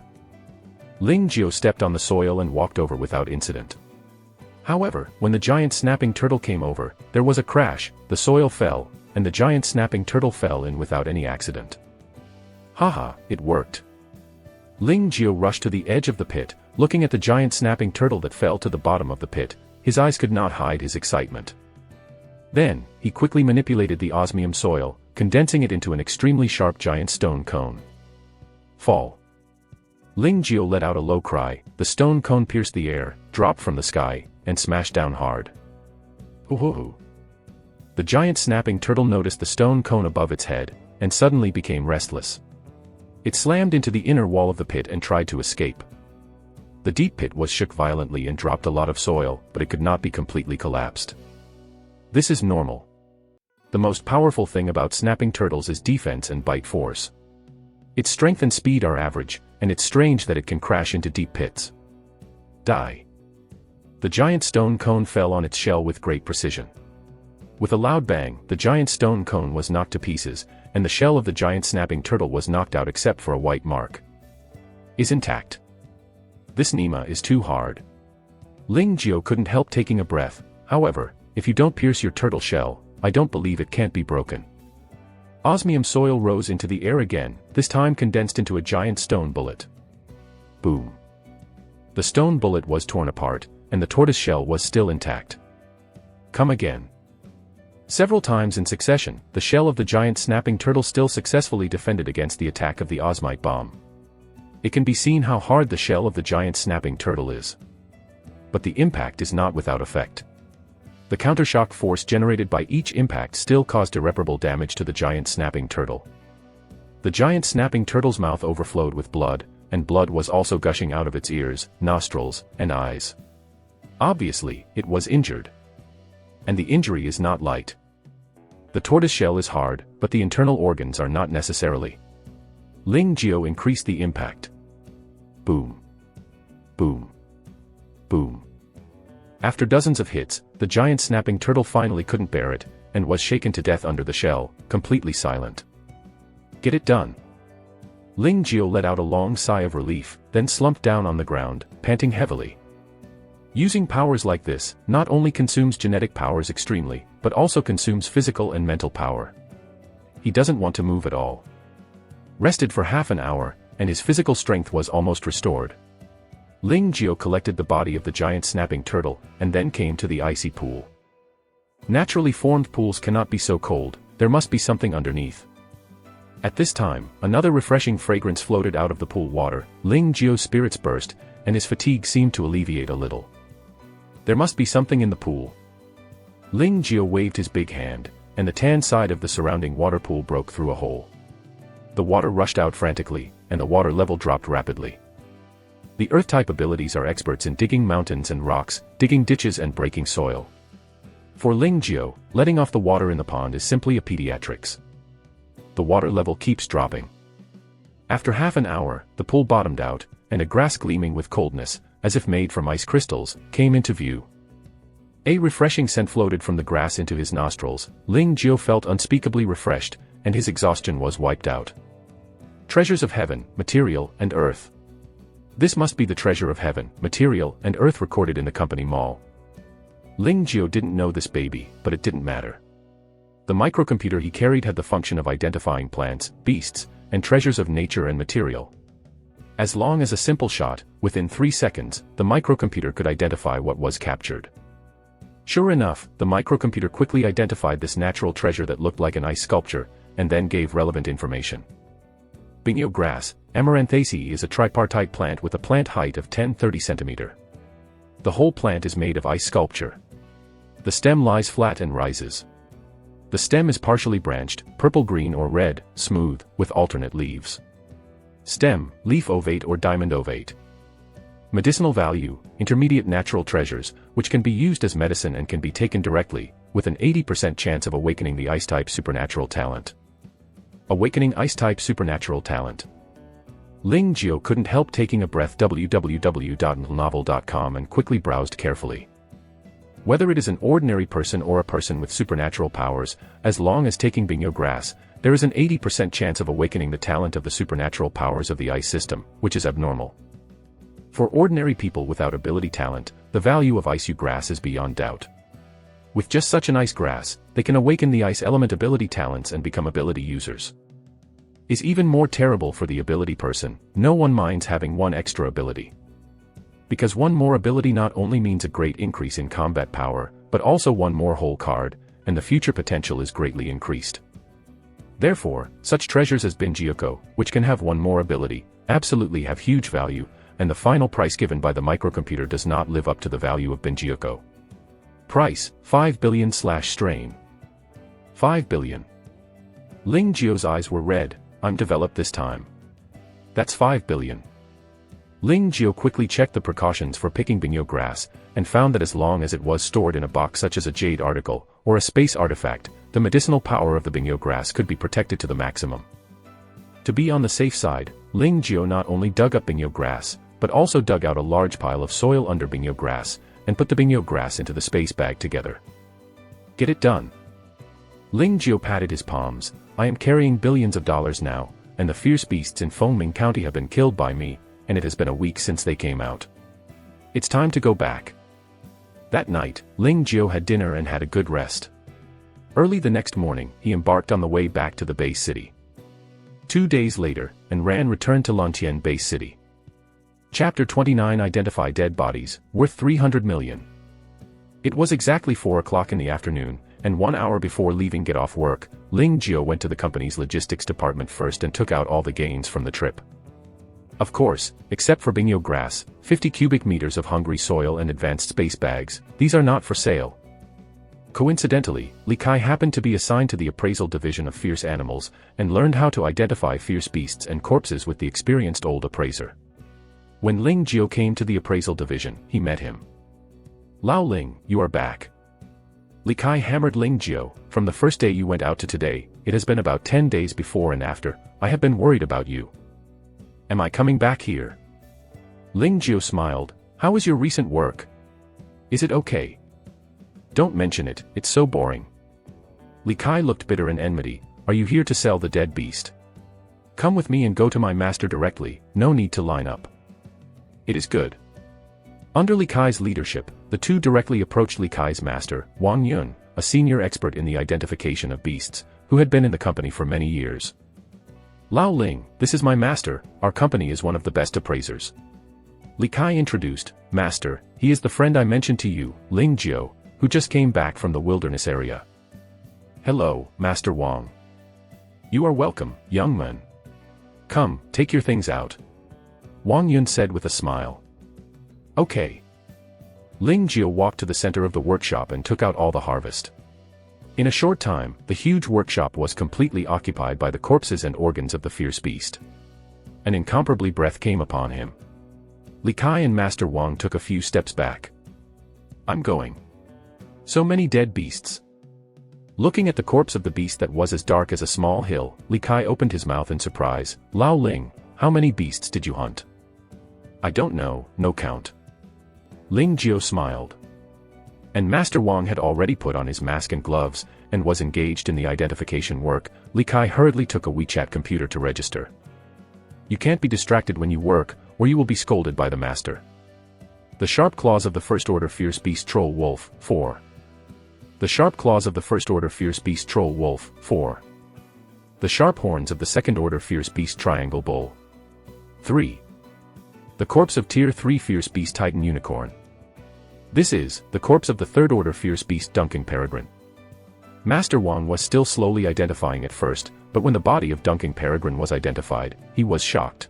Ling Jiao stepped on the soil and walked over without incident. However, when the giant snapping turtle came over, there was a crash, the soil fell, and the giant snapping turtle fell in without any accident. Haha, it worked. Ling Jiao rushed to the edge of the pit, looking at the giant snapping turtle that fell to the bottom of the pit. His eyes could not hide his excitement. Then, he quickly manipulated the osmium soil, condensing it into an extremely sharp giant stone cone. Fall. Ling Jiao let out a low cry, the stone cone pierced the air, dropped from the sky, and smashed down hard. Hoo-hoo-hoo. The giant snapping turtle noticed the stone cone above its head, and suddenly became restless. It slammed into the inner wall of the pit and tried to escape. The deep pit was shook violently and dropped a lot of soil, but it could not be completely collapsed. This is normal. The most powerful thing about snapping turtles is defense and bite force. Its strength and speed are average, and it's strange that it can crash into deep pits. Die. The giant stone cone fell on its shell with great precision. With a loud bang, the giant stone cone was knocked to pieces, and the shell of the giant snapping turtle was knocked out except for a white mark. Is intact. This Nima is too hard. Ling Jiao couldn't help taking a breath. However, if you don't pierce your turtle shell, I don't believe it can't be broken. Osmium soil rose into the air again, this time condensed into a giant stone bullet. Boom. The stone bullet was torn apart, and the tortoise shell was still intact. Come again. Several times in succession, the shell of the giant snapping turtle still successfully defended against the attack of the osmite bomb. It can be seen how hard the shell of the giant snapping turtle is. But the impact is not without effect. The countershock force generated by each impact still caused irreparable damage to the giant snapping turtle. The giant snapping turtle's mouth overflowed with blood, and blood was also gushing out of its ears, nostrils, and eyes. Obviously, it was injured. And the injury is not light. The tortoise shell is hard, but the internal organs are not necessarily. Ling Jiao increased the impact. Boom. Boom. Boom. After dozens of hits, the giant snapping turtle finally couldn't bear it, and was shaken to death under the shell, completely silent. Get it done. Ling Jiao let out a long sigh of relief, then slumped down on the ground, panting heavily. Using powers like this, not only consumes genetic powers extremely, but also consumes physical and mental power. He doesn't want to move at all. Rested for half an hour, and his physical strength was almost restored. Ling Jiao collected the body of the giant snapping turtle, and then came to the icy pool. Naturally formed pools cannot be so cold, there must be something underneath. At this time, another refreshing fragrance floated out of the pool water. Ling Jiao's spirits burst, and his fatigue seemed to alleviate a little. There must be something in the pool. Ling Jiao waved his big hand, and the tan side of the surrounding water pool broke through a hole. The water rushed out frantically, and the water level dropped rapidly. The Earth-type abilities are experts in digging mountains and rocks, digging ditches and breaking soil. For Ling Jiao, letting off the water in the pond is simply a pediatrics. The water level keeps dropping. After half an hour, the pool bottomed out, and a grass gleaming with coldness, as if made from ice crystals, came into view. A refreshing scent floated from the grass into his nostrils. Ling Jiao felt unspeakably refreshed, and his exhaustion was wiped out. Treasures of heaven, material, and earth. This must be the treasure of heaven, material, and earth recorded in the company mall. Ling Jiao didn't know this baby, but it didn't matter. The microcomputer he carried had the function of identifying plants, beasts, and treasures of nature and material. As long as a simple shot, within 3 seconds, the microcomputer could identify what was captured. Sure enough, the microcomputer quickly identified this natural treasure that looked like an ice sculpture, and then gave relevant information. Bingyo grass, Amaranthacea is a tripartite plant with a plant height of 10-30 cm. The whole plant is made of ice sculpture. The stem lies flat and rises. The stem is partially branched, purple-green or red, smooth, with alternate leaves. Stem, leaf ovate or diamond ovate. Medicinal value, intermediate natural treasures, which can be used as medicine and can be taken directly, with an 80% chance of awakening the ice-type supernatural talent. Awakening ice-type supernatural talent. Ling Jiao couldn't help taking a breath. www.novel.com and quickly browsed carefully. Whether it is an ordinary person or a person with supernatural powers, as long as taking Bingyo grass, there is an 80% chance of awakening the talent of the supernatural powers of the ice system, which is abnormal. For ordinary people without ability talent, the value of ice grass is beyond doubt. With just such an ice grass, they can awaken the ice element ability talents and become ability users. Is even more terrible for the ability person. No one minds having one extra ability. Because one more ability not only means a great increase in combat power, but also one more whole card, and the future potential is greatly increased. Therefore, such treasures as Binjioko, which can have one more ability, absolutely have huge value, and the final price given by the microcomputer does not live up to the value of Binjioko. Price, 5 billion/strain. 5 billion. Ling Jiao's eyes were red. I'm developed this time. That's 5 billion. Ling Jiao quickly checked the precautions for picking Bingyo grass, and found that as long as it was stored in a box such as a jade article, or a space artifact, the medicinal power of the Bingyo grass could be protected to the maximum. To be on the safe side, Ling Jiao not only dug up Bingyo grass, but also dug out a large pile of soil under Bingyo grass, and put the Bingyo grass into the space bag together. Get it done. Ling Jiao patted his palms. I am carrying billions of dollars now, and the fierce beasts in Fengming County have been killed by me, and it has been a week since they came out. It's time to go back. That night, Ling Jiao had dinner and had a good rest. Early the next morning, he embarked on the way back to the base city. 2 days later, Ran returned to Lantian base city. Chapter 29 Identify dead bodies, worth 300 million. It was exactly 4 o'clock in the afternoon, and 1 hour before leaving get off work, Ling Jiao went to the company's logistics department first and took out all the gains from the trip. Of course, except for Bingyo grass, 50 cubic meters of hungry soil and advanced space bags, these are not for sale. Coincidentally, Li Kai happened to be assigned to the appraisal division of fierce animals, and learned how to identify fierce beasts and corpses with the experienced old appraiser. When Ling Jiao came to the appraisal division, he met him. Lao Ling, you are back. Li Kai hammered Ling Jiao. From the first day you went out to today, it has been about 10 days before and after, I have been worried about you. Am I coming back here? Ling Jiao smiled. How is your recent work? Is it okay? Don't mention it, it's so boring. Li Kai looked bitter and enmity. Are you here to sell the dead beast? Come with me and go to my master directly, no need to line up. It is good. Under Li Kai's leadership, the two directly approached Li Kai's master, Wang Yun, a senior expert in the identification of beasts, who had been in the company for many years. Lao Ling, this is my master, our company is one of the best appraisers. Li Kai introduced, Master, he is the friend I mentioned to you, Ling Jiao, who just came back from the wilderness area. Hello, Master Wang. You are welcome, young man. Come, take your things out. Wang Yun said with a smile. Okay. Ling Jiao walked to the center of the workshop and took out all the harvest. In a short time, the huge workshop was completely occupied by the corpses and organs of the fierce beast. An incomparably breath came upon him. Li Kai and Master Wang took a few steps back. I'm going. So many dead beasts. Looking at the corpse of the beast that was as dark as a small hill, Li Kai opened his mouth in surprise. Lao Ling, how many beasts did you hunt? I don't know, no count. Ling Jiao smiled. And Master Wang had already put on his mask and gloves, and was engaged in the identification work. Li Kai hurriedly took a WeChat computer to register. You can't be distracted when you work, or you will be scolded by the master. The sharp claws of the First Order Fierce Beast Troll Wolf, 4. The sharp claws of the First Order Fierce Beast Troll Wolf, 4. The sharp horns of the Second Order Fierce Beast Triangle Bull, 3. The corpse of Tier 3 Fierce Beast Titan Unicorn. This is the corpse of the Third Order Fierce Beast Dunking Peregrine. Master Wang was still slowly identifying at first, but when the body of Dunking Peregrine was identified, he was shocked.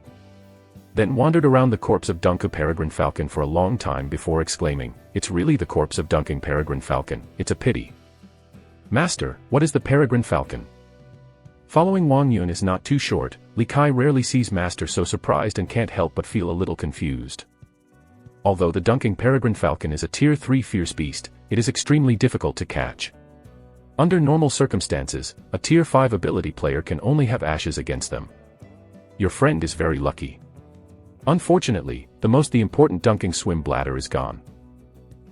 Then wandered around the corpse of Dunking Peregrine Falcon for a long time before exclaiming, it's really the corpse of Dunking Peregrine Falcon, it's a pity. Master, what is the Peregrine Falcon? Following Wang Yun is not too short, Li Kai rarely sees Master so surprised and can't help but feel a little confused. Although the Dunking Peregrine Falcon is a Tier 3 fierce beast, it is extremely difficult to catch. Under normal circumstances, a Tier 5 ability player can only have ashes against them. Your friend is very lucky. Unfortunately, the important Dunking Swim Bladder is gone.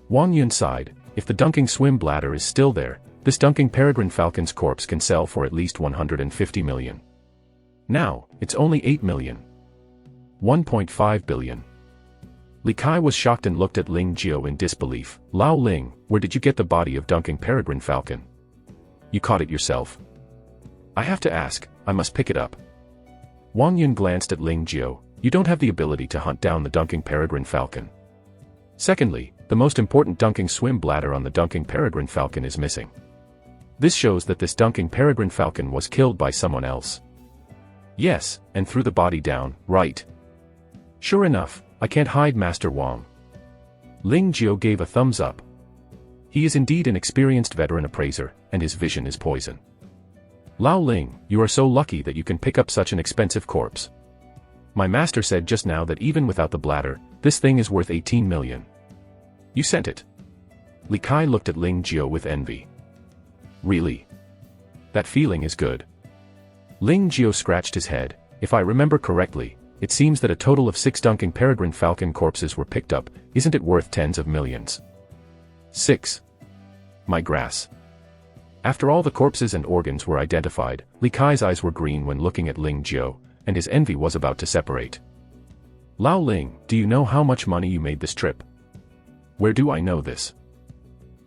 Wang Yun sighed. If the Dunking Swim Bladder is still there, this Dunking Peregrine Falcon's corpse can sell for at least 150 million. Now, it's only 8 million. 1.5 billion. Li Kai was shocked and looked at Ling Jiao in disbelief. Lao Ling, where did you get the body of Dunking Peregrine Falcon? You caught it yourself? I have to ask, I must pick it up. Wang Yun glanced at Ling Jiao. You don't have the ability to hunt down the Dunking Peregrine Falcon. Secondly, the most important Dunking Swim Bladder on the Dunking Peregrine Falcon is missing. This shows that this Dunking Peregrine Falcon was killed by someone else. Yes, and threw the body down, right? Sure enough, I can't hide Master Wang. Ling Jiao gave a thumbs up. He is indeed an experienced veteran appraiser, and his vision is poison. Lao Ling, you are so lucky that you can pick up such an expensive corpse. My master said just now that even without the bladder, this thing is worth 18 million. You sent it. Li Kai looked at Ling Jiao with envy. Really? That feeling is good. Ling Jiao scratched his head. If I remember correctly, it seems that a total of 6 Dunking Peregrine Falcon corpses were picked up. Isn't it worth tens of millions? 6. My grass. After all the corpses and organs were identified, Li Kai's eyes were green when looking at Ling Jiao, and his envy was about to separate. Lao Ling, do you know how much money you made this trip? Where do I know this?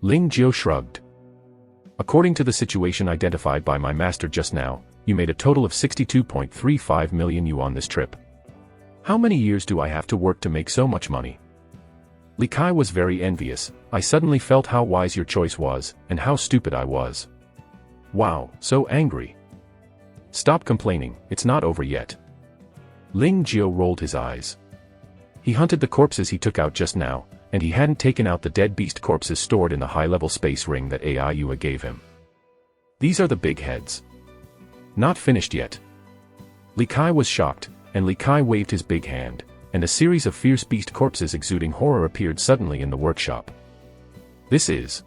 Ling Jiao shrugged. According to the situation identified by my master just now, you made a total of 62.35 million yuan this trip. How many years do I have to work to make so much money? Li Kai was very envious. I suddenly felt how wise your choice was, and how stupid I was. Wow, so angry. Stop complaining, it's not over yet. Ling Jiao rolled his eyes. He hunted the corpses he took out just now, and he hadn't taken out the dead beast corpses stored in the high-level space ring that Aiyua gave him. These are the big heads. Not finished yet. Li Kai was shocked, and Li Kai waved his big hand, and a series of fierce beast corpses exuding horror appeared suddenly in the workshop. This is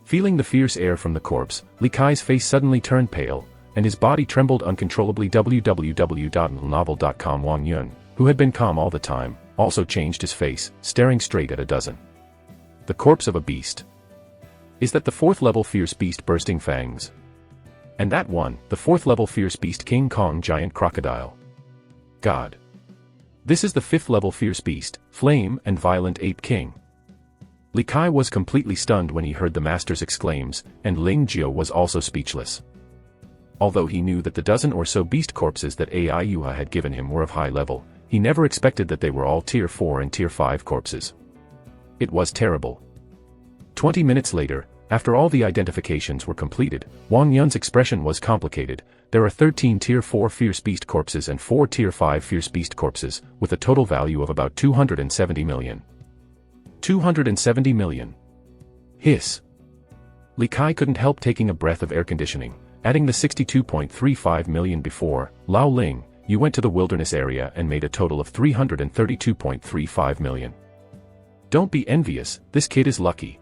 Feeling the fierce air from the corpse, Li Kai's face suddenly turned pale, and his body trembled uncontrollably. www.novel.com. Wang Yun, who had been calm all the time, also changed his face, staring straight at a dozen. The corpse of a beast. Is that the 4th level fierce beast bursting fangs? And that one, the 4th level fierce beast King Kong giant crocodile. God. This is the 5th level fierce beast, flame and violent ape king. Li Kai was completely stunned when he heard the master's exclaims, and Ling Jiao was also speechless. Although he knew that the dozen or so beast corpses that AI Yuha had given him were of high level, he never expected that they were all Tier 4 and Tier 5 corpses. It was terrible. 20 minutes later, after all the identifications were completed, Wang Yun's expression was complicated. There are 13 Tier 4 fierce beast corpses and 4 Tier 5 fierce beast corpses, with a total value of about 270 million. 270 million. Hiss. Li Kai couldn't help taking a breath of air conditioning, adding the 62.35 million before. Lao Ling, you went to the wilderness area and made a total of 332.35 million. Don't be envious, this kid is lucky.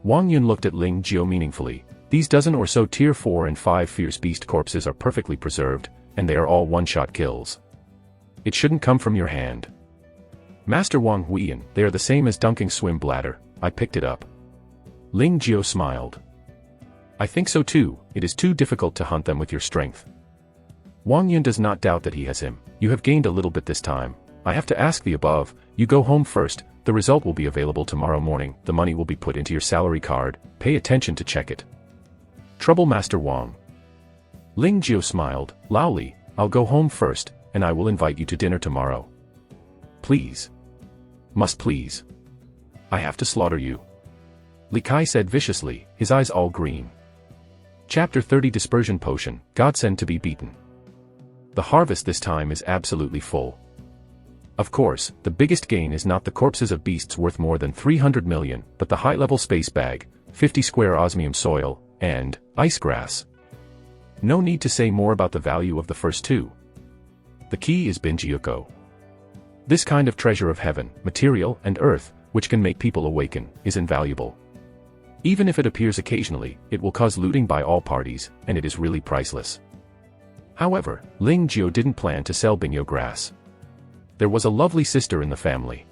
Wang Yun looked at Ling Jiao meaningfully. These dozen or so Tier 4 and 5 fierce beast corpses are perfectly preserved, and they are all one-shot kills. It shouldn't come from your hand. Master Wang Huiyan, they are the same as dunking swim bladder, I picked it up. Ling Jiao smiled. I think so too, it is too difficult to hunt them with your strength. Wang Yun does not doubt that he has him. You have gained a little bit this time. I have to ask the above, you go home first, the result will be available tomorrow morning, the money will be put into your salary card, pay attention to check it. Trouble Master Wang. Ling Jiao smiled, Laoli, I'll go home first, and I will invite you to dinner tomorrow. Please. Must please. I have to slaughter you. Li Kai said viciously, his eyes all green. Chapter 30 Dispersion Potion, Godsend to be beaten. The harvest this time is absolutely full. Of course, the biggest gain is not the corpses of beasts worth more than 300 million, but the high-level space bag, 50 square osmium soil, and ice grass. No need to say more about the value of the first two. The key is Binjiuko. This kind of treasure of heaven, material, and earth, which can make people awaken, is invaluable. Even if it appears occasionally, it will cause looting by all parties, and it is really priceless. However, Ling Jiao didn't plan to sell Bingyo grass. There was a lovely sister in the family.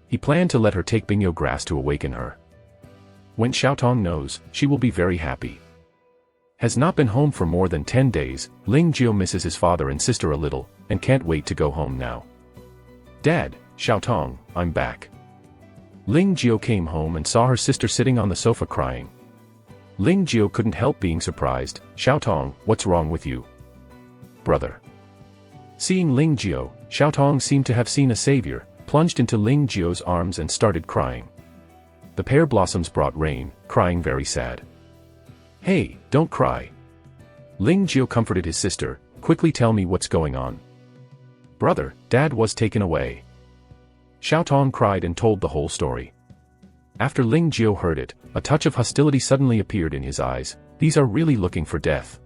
He planned to let her take Bingyo grass to awaken her. When Xiaotong knows, she will be very happy. Has not been home for more than 10 days, Ling Jiao misses his father and sister a little, and can't wait to go home now. Dad, Xiaotong, I'm back. Ling Jiao came home and saw her sister sitting on the sofa crying. Ling Jiao couldn't help being surprised. Xiaotong, what's wrong with you? Brother. Seeing Ling Jiao, Xiaotong seemed to have seen a savior, plunged into Ling Jiao's arms and started crying. The pear blossoms brought rain, crying very sad. Hey, don't cry. Ling Jiao comforted his sister, quickly tell me what's going on. Brother, Dad was taken away. Xiaotong cried and told the whole story. After Ling Jiao heard it, a touch of hostility suddenly appeared in his eyes. These are really looking for death.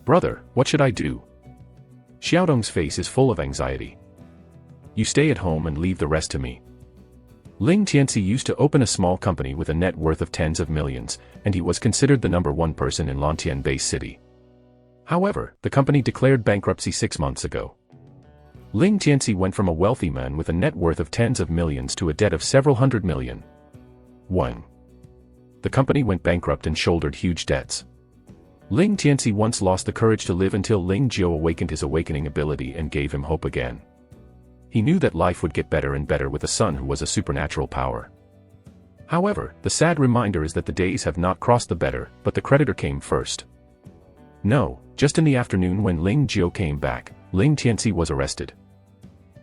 Brother, what should I do? Xiaotong's face is full of anxiety. You stay at home and leave the rest to me. Ling Tianxi used to open a small company with a net worth of tens of millions, and he was considered the #1 person in Lantian Bay City. However, the company declared bankruptcy 6 months ago. Ling Tianxi went from a wealthy man with a net worth of tens of millions to a debt of several hundred million. 1. The company went bankrupt and shouldered huge debts. Ling Tianxi once lost the courage to live until Ling Jiao awakened his awakening ability and gave him hope again. He knew that life would get better and better with a son who was a supernatural power. However, the sad reminder is that the days have not crossed the better, but the creditor came first. No, just in the afternoon when Ling Jiao came back, Ling Tianxi was arrested.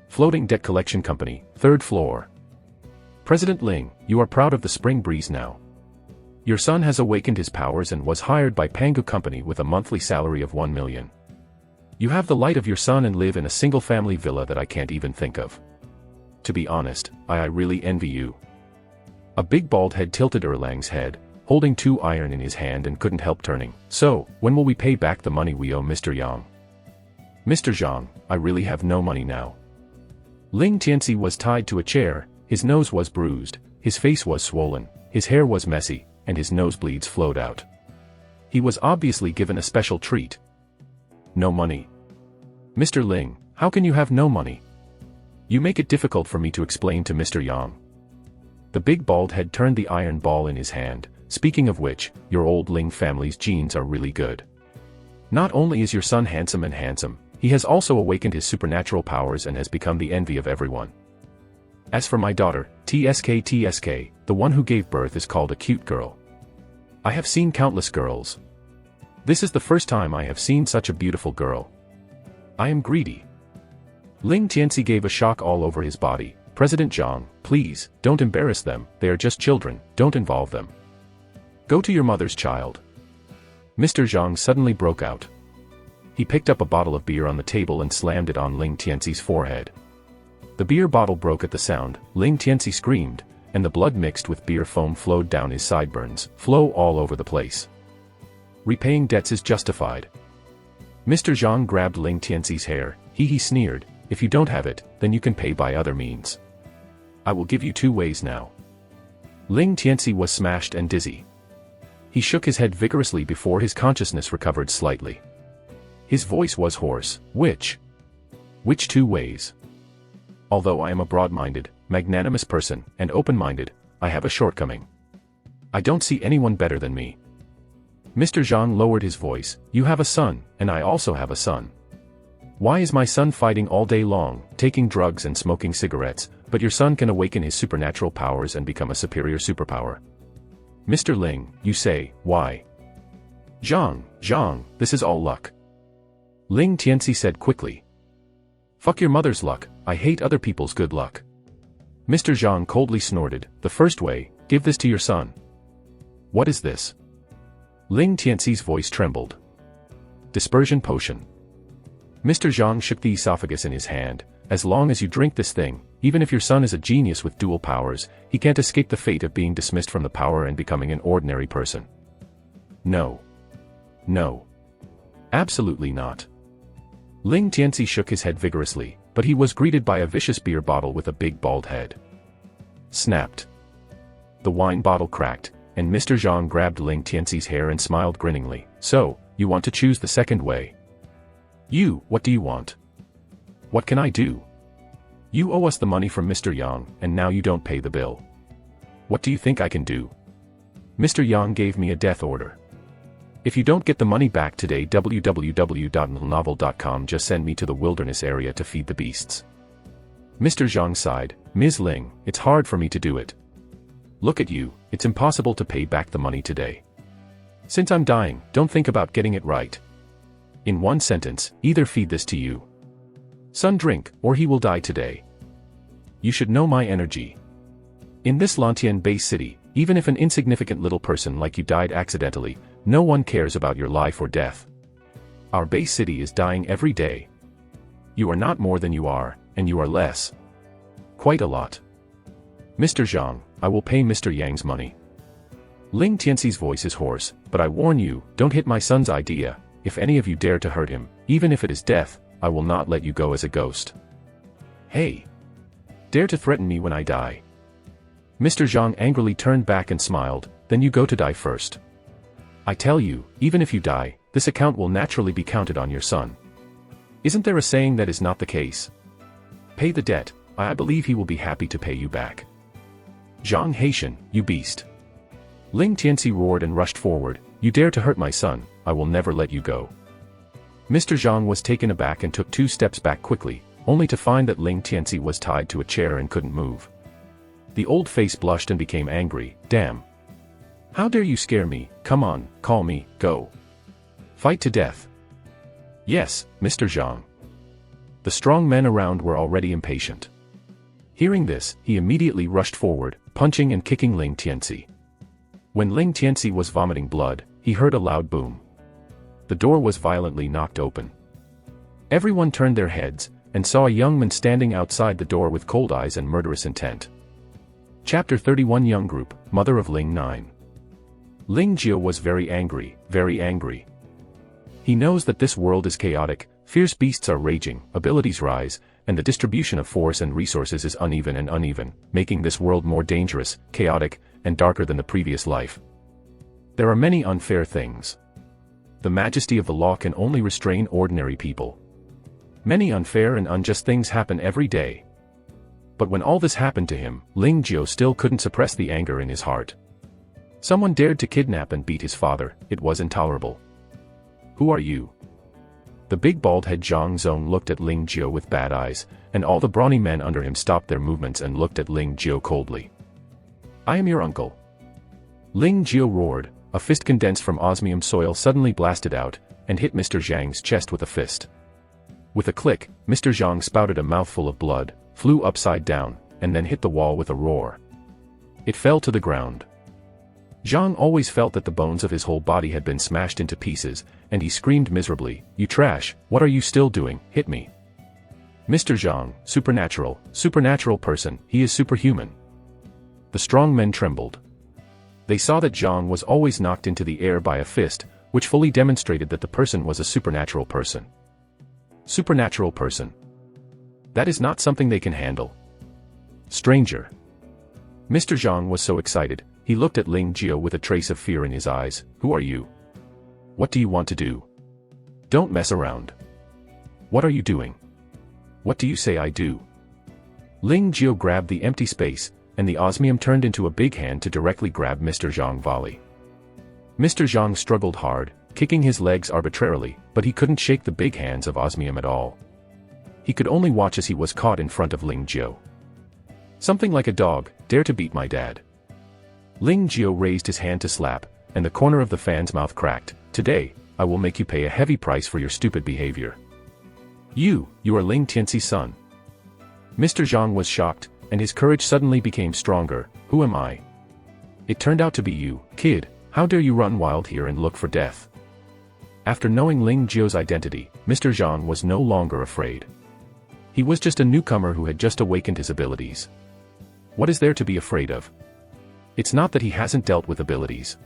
Floating Debt Collection Company, 3rd floor. President Ling, you are proud of the spring breeze now. Your son has awakened his powers and was hired by Pangu Company with a monthly salary of 1 million. You have the light of your son and live in a single-family villa that I can't even think of. To be honest, I really envy you. A big bald head tilted Erlang's head, holding 2 iron in his hand and couldn't help turning. So, when will we pay back the money we owe Mr. Yang? Mr. Zhang, I really have no money now. Ling Tianxi was tied to a chair, his nose was bruised, his face was swollen, his hair was messy, and his nosebleeds flowed out. He was obviously given a special treat. No money. Mr. Ling, how can you have no money? You make it difficult for me to explain to Mr. Yang. The big bald head turned the iron ball in his hand. Speaking of which, your old Ling family's genes are really good. Not only is your son handsome, he has also awakened his supernatural powers and has become the envy of everyone. As for my daughter, TSK, the one who gave birth is called a cute girl. I have seen countless girls. This is the first time I have seen such a beautiful girl. I am greedy. Ling Tianxi gave a shock all over his body. President Zhang, please, don't embarrass them, they are just children, don't involve them. Go to your mother's child. Mr. Zhang suddenly broke out. He picked up a bottle of beer on the table and slammed it on Ling Tianxi's forehead. The beer bottle broke at the sound, Ling Tianxi screamed, and the blood mixed with beer foam flowed down his sideburns, flow all over the place. Repaying debts is justified. Mr. Zhang grabbed Ling Tianxi's hair, he sneered, if you don't have it, then you can pay by other means. I will give you 2 ways now. Ling Tianxi was smashed and dizzy. He shook his head vigorously before his consciousness recovered slightly. His voice was hoarse. Which 2 ways? Although I am a broad-minded, magnanimous person, and open-minded, I have a shortcoming. I don't see anyone better than me. Mr. Zhang lowered his voice, you have a son, and I also have a son. Why is my son fighting all day long, taking drugs and smoking cigarettes, but your son can awaken his supernatural powers and become a superior superpower? Mr. Ling, you say, why? Zhang, this is all luck. Ling Tianxi said quickly. Fuck your mother's luck, I hate other people's good luck. Mr. Zhang coldly snorted, the first way, give this to your son. What is this? Ling Tianxi's voice trembled. Dispersion potion. Mr. Zhang shook the esophagus in his hand, as long as you drink this thing, even if your son is a genius with dual powers, he can't escape the fate of being dismissed from the power and becoming an ordinary person. No. Absolutely not. Ling Tianxi shook his head vigorously, but he was greeted by a vicious beer bottle with a big bald head. Snapped. The wine bottle cracked, and Mr. Zhang grabbed Ling Tianxi's hair and smiled grinningly. So, you want to choose the second way? What do you want? What can I do? You owe us the money from Mr. Yang, and now you don't pay the bill. What do you think I can do? Mr. Yang gave me a death order. If you don't get the money back today, www.novel.com, just send me to the wilderness area to feed the beasts. Mr. Zhang sighed, Ms. Ling, it's hard for me to do it. Look at you, it's impossible to pay back the money today. Since I'm dying, don't think about getting it right. In one sentence, either feed this to you. Son, drink, or he will die today. You should know my energy. In this Lantian Bay city, even if an insignificant little person like you died accidentally, no one cares about your life or death. Our Bay city is dying every day. You are not more than you are, and you are less. Quite a lot. Mr. Zhang, I will pay Mr. Yang's money. Ling Tianxi's voice is hoarse, but I warn you, don't hit my son's idea. If any of you dare to hurt him, even if it is death, I will not let you go as a ghost. Hey! Dare to threaten me when I die. Mr. Zhang angrily turned back and smiled, then you go to die first. I tell you, even if you die, this account will naturally be counted on your son. Isn't there a saying that is not the case? Pay the debt, I believe he will be happy to pay you back. Zhang Haitian, you beast. Ling Tianxi roared and rushed forward, you dare to hurt my son, I will never let you go. Mr. Zhang was taken aback and took 2 steps back quickly, only to find that Ling Tianxi was tied to a chair and couldn't move. The old face blushed and became angry, damn. How dare you scare me, come on, call me, go. Fight to death. Yes, Mr. Zhang. The strong men around were already impatient. Hearing this, he immediately rushed forward, punching and kicking Ling Tianxi. When Ling Tianxi was vomiting blood, he heard a loud boom. The door was violently knocked open. Everyone turned their heads, and saw a young man standing outside the door with cold eyes and murderous intent. Chapter 31 Young Group, Mother of Ling 9. Ling Jia was very angry, very angry. He knows that this world is chaotic, fierce beasts are raging, abilities rise, and the distribution of force and resources is uneven, making this world more dangerous, chaotic, and darker than the previous life. There are many unfair things. The majesty of the law can only restrain ordinary people. Many unfair and unjust things happen every day. But when all this happened to him, Ling Jiao still couldn't suppress the anger in his heart. Someone dared to kidnap and beat his father. It was intolerable. Who are you? The big bald-head Zhang Zong looked at Ling Jiao with bad eyes, and all the brawny men under him stopped their movements and looked at Ling Jiao coldly. I am your uncle. Ling Jiao roared. A fist condensed from osmium soil suddenly blasted out, and hit Mr. Zhang's chest with a fist. With a click, Mr. Zhang spouted a mouthful of blood, flew upside down, and then hit the wall with a roar. It fell to the ground. Zhang always felt that the bones of his whole body had been smashed into pieces, and he screamed miserably, "You trash, what are you still doing? Hit me." Mr. Zhang, supernatural person, he is superhuman. The strong men trembled. They saw that Zhang was always knocked into the air by a fist, which fully demonstrated that the person was a supernatural person. Supernatural person. That is not something they can handle. Stranger. Mr. Zhang was so excited, he looked at Ling Jiao with a trace of fear in his eyes. Who are you? What do you want to do? Don't mess around. What are you doing? What do you say I do? Ling Jiao grabbed the empty space, and the osmium turned into a big hand to directly grab Mr. Zhang volley. Mr. Zhang struggled hard, kicking his legs arbitrarily, but he couldn't shake the big hands of osmium at all. He could only watch as he was caught in front of Ling Jiao. Something like a dog, dare to beat my dad. Ling Jiao raised his hand to slap, and the corner of the fan's mouth cracked. Today, I will make you pay a heavy price for your stupid behavior. You are Ling Tianxi's son. Mr. Zhang was shocked, and his courage suddenly became stronger. Who am I? It turned out to be you, kid. How dare you run wild here and look for death? After knowing Ling Jiao's identity, Mr. Zhang was no longer afraid. He was just a newcomer who had just awakened his abilities. What is there to be afraid of? It's not that he hasn't dealt with abilities.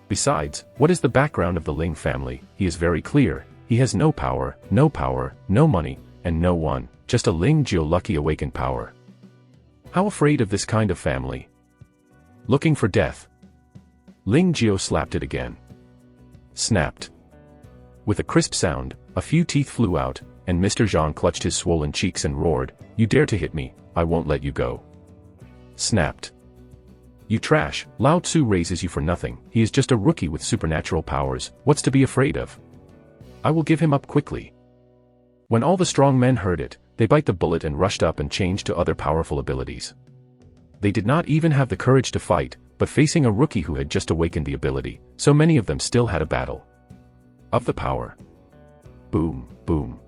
Besides, what is the background of the Ling family? He is very clear. He has no power, no money, and no one, just a Ling Jiao lucky awakened power. How afraid of this kind of family? Looking for death. Ling Jiao slapped it again. Snapped. With a crisp sound, a few teeth flew out, and Mr. Zhang clutched his swollen cheeks and roared, "You dare to hit me, I won't let you go." Snapped. You trash, Lao Tzu raises you for nothing, he is just a rookie with supernatural powers, what's to be afraid of? I will give him up quickly. When all the strong men heard it, they bite the bullet and rushed up and changed to other powerful abilities. They did not even have the courage to fight, but facing a rookie who had just awakened the ability, so many of them still had a battle. Of the power. Boom, boom.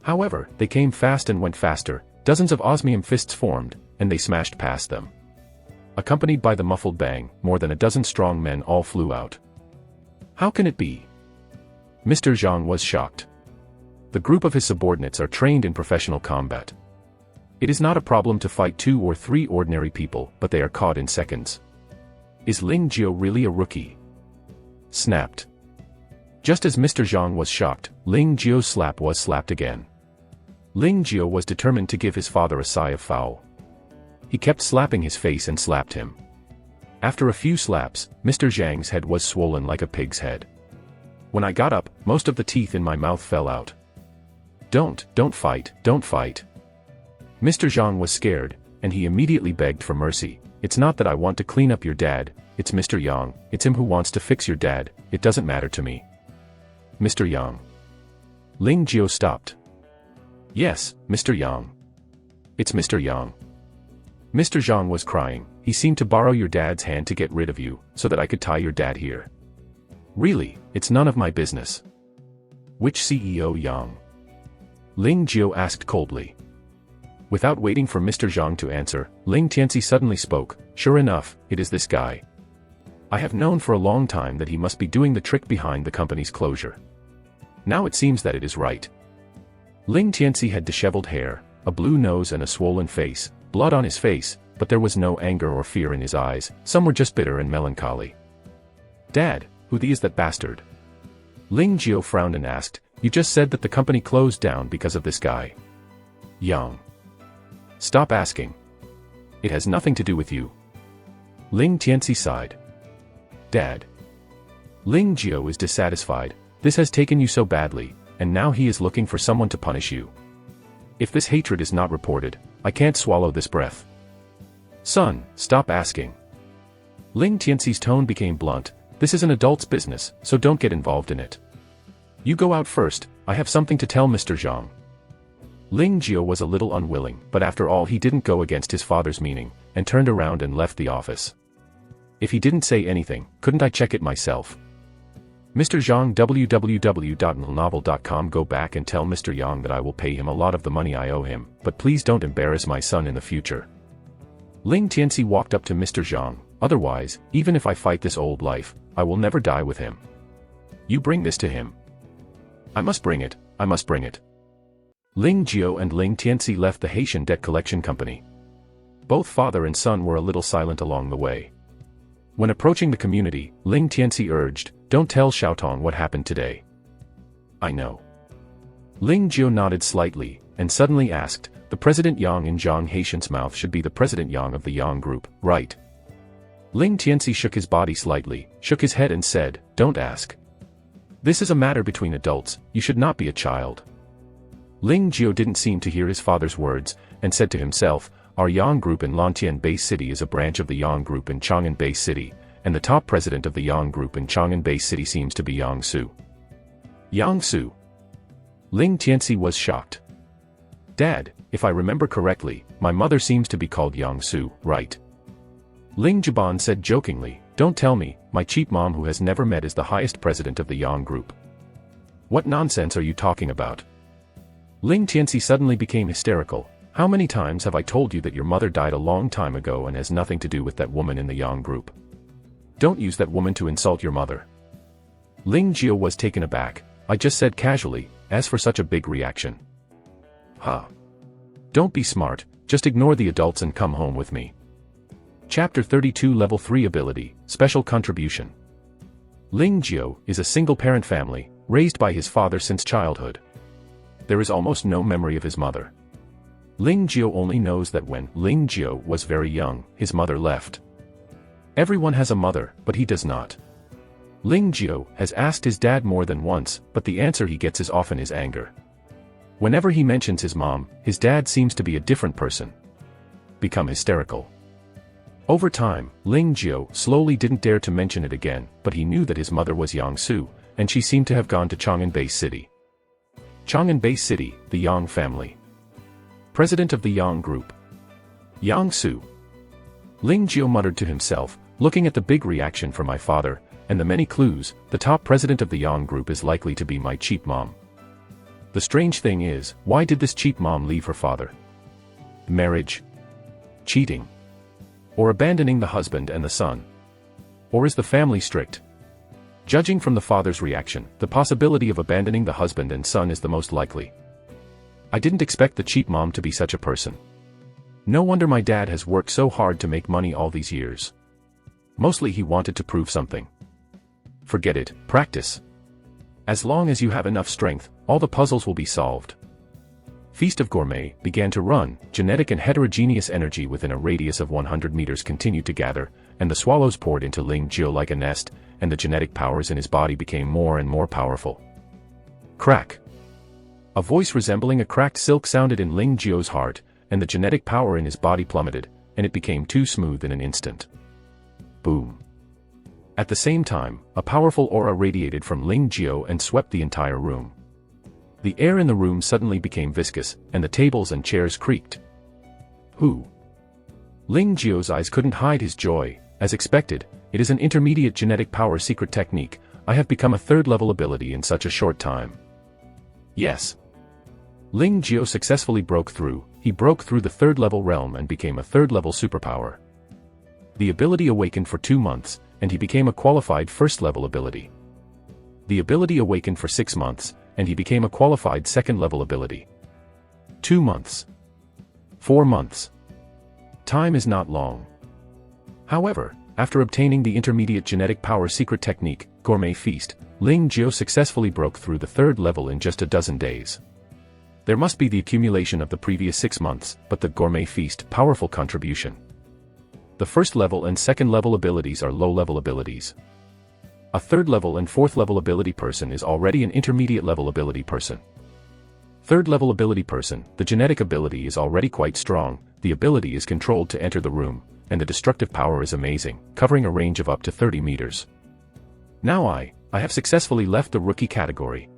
However, they came fast and went faster, dozens of osmium fists formed, and they smashed past them. Accompanied by the muffled bang, more than a dozen strong men all flew out. How can it be? Mr. Zhang was shocked. The group of his subordinates are trained in professional combat. It is not a problem to fight 2 or 3 ordinary people, but they are caught in seconds. Is Ling Jiao really a rookie? Snapped. Just as Mr. Zhang was shocked, Ling Jiao's slap was slapped again. Ling Jiao was determined to give his father a sigh of foul. He kept slapping his face and slapped him. After a few slaps, Mr. Zhang's head was swollen like a pig's head. When I got up, most of the teeth in my mouth fell out. Don't fight. Mr. Zhang was scared, and he immediately begged for mercy. It's not that I want to clean up your dad, it's Mr. Yang, it's him who wants to fix your dad, it doesn't matter to me. Mr. Yang. Ling Jiao stopped. Yes, Mr. Yang. It's Mr. Yang. Mr. Zhang was crying, he seemed to borrow your dad's hand to get rid of you, so that I could tie your dad here. Really, it's none of my business. Which CEO Yang? Ling Jiao asked coldly. Without waiting for Mr. Zhang to answer, Ling Tianxi suddenly spoke, sure enough, it is this guy. I have known for a long time that he must be doing the trick behind the company's closure. Now it seems that it is right. Ling Tianxi had disheveled hair, a blue nose and a swollen face, blood on his face, but there was no anger or fear in his eyes, some were just bitter and melancholy. Dad, who is that bastard? Ling Jiao frowned and asked, you just said that the company closed down because of this guy. Yang. Stop asking. It has nothing to do with you. Ling Tianxi sighed. Dad. Ling Jiao is dissatisfied. This has taken you so badly, and now he is looking for someone to punish you. If this hatred is not reported, I can't swallow this breath. Son, stop asking. Ling Tianxi's tone became blunt. This is an adult's business, so don't get involved in it. You go out first, I have something to tell Mr. Zhang. Ling Jiao was a little unwilling, but after all he didn't go against his father's meaning, and turned around and left the office. If he didn't say anything, couldn't I check it myself? Mr. Zhang, www.novel.com. Go back and tell Mr. Yang that I will pay him a lot of the money I owe him, but please don't embarrass my son in the future. Ling Tianxi walked up to Mr. Zhang. Otherwise, even if I fight this old life, I will never die with him. You bring this to him. I must bring it, I must bring it. Ling Jiao and Ling Tianxi left the Haitian debt collection company. Both father and son were a little silent along the way. When approaching the community, Ling Tianxi urged, "Don't tell Xiaotong what happened today." I know. Ling Jiao nodded slightly, and suddenly asked, "The President Yang in Zhang Haitian's mouth should be the President Yang of the Yang Group, right?" Ling Tianxi shook his body slightly, shook his head and said, "Don't ask. This is a matter between adults, you should not be a child." Ling Jiao didn't seem to hear his father's words, and said to himself, "Our Yang Group in Lantian Bay City is a branch of the Yang Group in Chang'an Bay City, and the top president of the Yang Group in Chang'an Bay City seems to be Yang Su." Yang Su? Ling Tianxi was shocked. "Dad, if I remember correctly, my mother seems to be called Yang Su, right?" Ling Jiban said jokingly, "Don't tell me, my cheap mom who has never met is the highest president of the Yang Group. What nonsense are you talking about?" Ling Tianxi suddenly became hysterical. "How many times have I told you that your mother died a long time ago and has nothing to do with that woman in the Yang Group? Don't use that woman to insult your mother." Ling Jiao was taken aback. "I just said casually, as for such a big reaction." "Huh. Don't be smart, just ignore the adults and come home with me." Chapter 32 Level 3 Ability, Special Contribution. Ling Jiao is a single-parent family, raised by his father since childhood. There is almost no memory of his mother. Ling Jiao only knows that when Ling Jiao was very young, his mother left. Everyone has a mother, but he does not. Ling Jiao has asked his dad more than once, but the answer he gets is often his anger. Whenever he mentions his mom, his dad seems to be a different person. Become hysterical. Over time, Ling Jiao slowly didn't dare to mention it again, but he knew that his mother was Yang Su, and she seemed to have gone to Chang'an Bay City. Chang'an Bay City, the Yang family. President of the Yang Group. Yang Su. Ling Jiao muttered to himself, "Looking at the big reaction from my father, and the many clues, the top president of the Yang Group is likely to be my cheap mom. The strange thing is, why did this cheap mom leave her father? Marriage? Cheating? Or abandoning the husband and the son? Or is the family strict? Judging from the father's reaction, the possibility of abandoning the husband and son is the most likely. I didn't expect the cheap mom to be such a person. No wonder my dad has worked so hard to make money all these years. Mostly he wanted to prove something. Forget it, practice. As long as you have enough strength, all the puzzles will be solved." Feast of Gourmet began to run. Genetic and heterogeneous energy within a radius of 100 meters continued to gather, and the swallows poured into Ling Jiao like a nest, and the genetic powers in his body became more and more powerful. Crack. A voice resembling a cracked silk sounded in Ling Jiao's heart, and the genetic power in his body plummeted, and it became too smooth in an instant. Boom. At the same time, a powerful aura radiated from Ling Jiao and swept the entire room. The air in the room suddenly became viscous, and the tables and chairs creaked. Who? Ling Jiao's eyes couldn't hide his joy. As expected, it is an intermediate genetic power secret technique. I have become a third-level ability in such a short time. Yes. Ling Jiao successfully broke through. He broke through the third-level realm and became a third-level superpower. The ability awakened for 2 months, and he became a qualified first-level ability. The ability awakened for 6 months, and he became a qualified second-level ability. 2 months. 4 months. Time is not long. However, after obtaining the intermediate genetic power secret technique, Gourmet Feast, Ling Jiao successfully broke through the third level in just a dozen days. There must be the accumulation of the previous 6 months, but the Gourmet Feast, powerful contribution. The first level and second level abilities are low level abilities. A third level and fourth level ability person is already an intermediate level ability person. Third level ability person, the genetic ability is already quite strong, the ability is controlled to enter the room, and the destructive power is amazing, covering a range of up to 30 meters. Now I have successfully left the rookie category.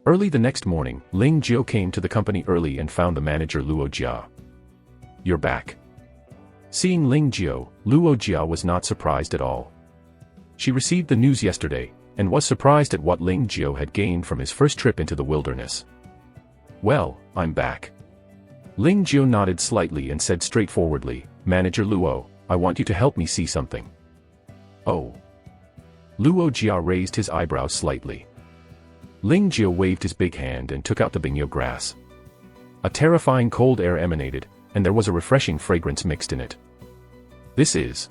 Early the next morning, Ling Jiao came to the company early and found the manager Luo Jia. "You're back." Seeing Ling Jiao, Luo Jia was not surprised at all. She received the news yesterday, and was surprised at what Ling Jiao had gained from his first trip into the wilderness. "Well, I'm back." Ling Jiao nodded slightly and said straightforwardly, "Manager Luo, I want you to help me see something." "Oh." Luo Jia raised his eyebrows slightly. Ling Jiao waved his big hand and took out the bingyo grass. A terrifying cold air emanated, and there was a refreshing fragrance mixed in it. "This is..."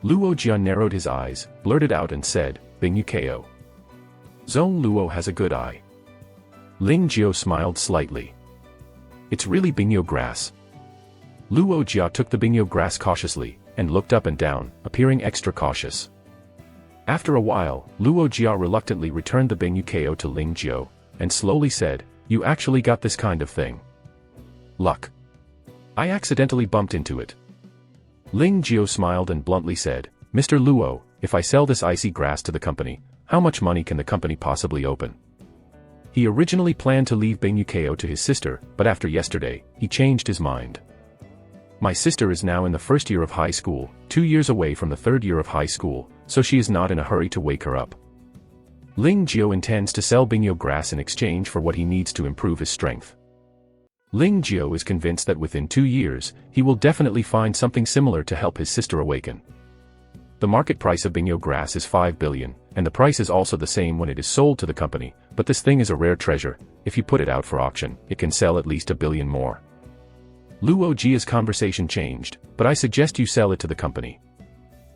Luo Jia narrowed his eyes, blurted out and said, "Bingyo ko." "Zone Luo has a good eye." Ling Jiao smiled slightly. "It's really bingyo grass." Luo Jia took the bingyo grass cautiously, and looked up and down, appearing extra cautious. After a while, Luo Jia reluctantly returned the bingyo ko to Ling Jiao, and slowly said, "You actually got this kind of thing." "Luck. I accidentally bumped into it." Ling Jiao smiled and bluntly said, "Mr. Luo, if I sell this icy grass to the company, how much money can the company possibly open?" He originally planned to leave bingyo ko to his sister, but after yesterday, he changed his mind. "My sister is now in the first year of high school, 2 years away from the third year of high school, so she is not in a hurry to wake her up." Ling Jiao intends to sell bingyo grass in exchange for what he needs to improve his strength. Ling Jiao is convinced that within 2 years, he will definitely find something similar to help his sister awaken. The market price of bingyo grass is 5 billion, and the price is also the same when it is sold to the company, but this thing is a rare treasure. If you put it out for auction, it can sell at least 1 billion more. Luo Jia's conversation changed, "But I suggest you sell it to the company.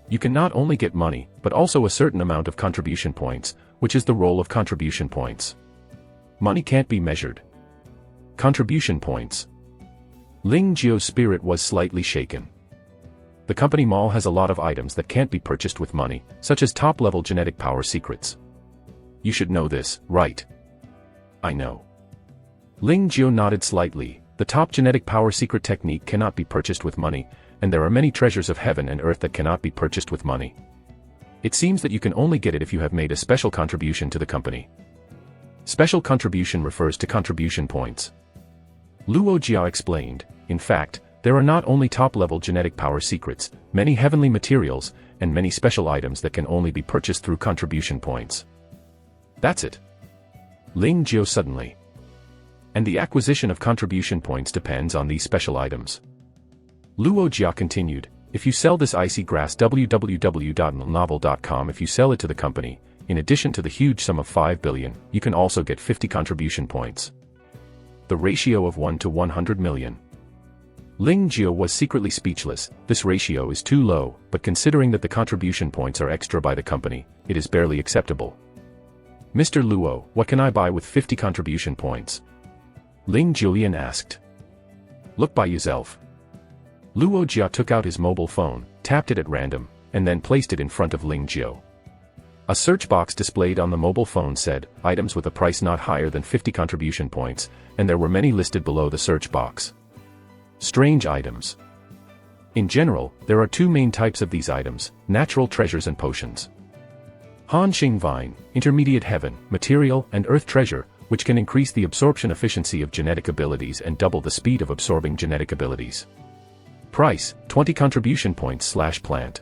You can not only get money, but also a certain amount of contribution points, which is the role of contribution points. Money can't be measured. Contribution points." Ling Jiao's spirit was slightly shaken. The company mall has a lot of items that can't be purchased with money, such as top-level genetic power secrets. You should know this, right? I know. Ling Jiao nodded slightly. The top genetic power secret technique cannot be purchased with money, and there are many treasures of heaven and earth that cannot be purchased with money. It seems that you can only get it if you have made a special contribution to the company. Special contribution refers to contribution points. Luo Jia explained, "In fact, there are not only top-level genetic power secrets, many heavenly materials, and many special items that can only be purchased through contribution points." "That's it." Ling Jiao suddenly. "And the acquisition of contribution points depends on these special items." Luo Jia continued, "If you sell this icy grass www.novel.com, if you sell it to the company, in addition to the huge sum of 5 billion, you can also get 50 contribution points. The ratio of 1 to 100 million. Ling Jiao was secretly speechless. This ratio is too low, but considering that the contribution points are extra by the company, it is barely acceptable. "Mr. Luo, what can I buy with 50 contribution points?" Ling Jiao asked. "Look by yourself." Luo Jia took out his mobile phone, tapped it at random, and then placed it in front of Ling Jiao. A search box displayed on the mobile phone said, "Items with a price not higher than 50 contribution points," and there were many listed below the search box. Strange items. In general, there are 2 main types of these items: natural treasures and potions. Han Xing Vine, intermediate heaven, material, and earth treasure, which can increase the absorption efficiency of genetic abilities and double the speed of absorbing genetic abilities. Price, 20 contribution points/plant.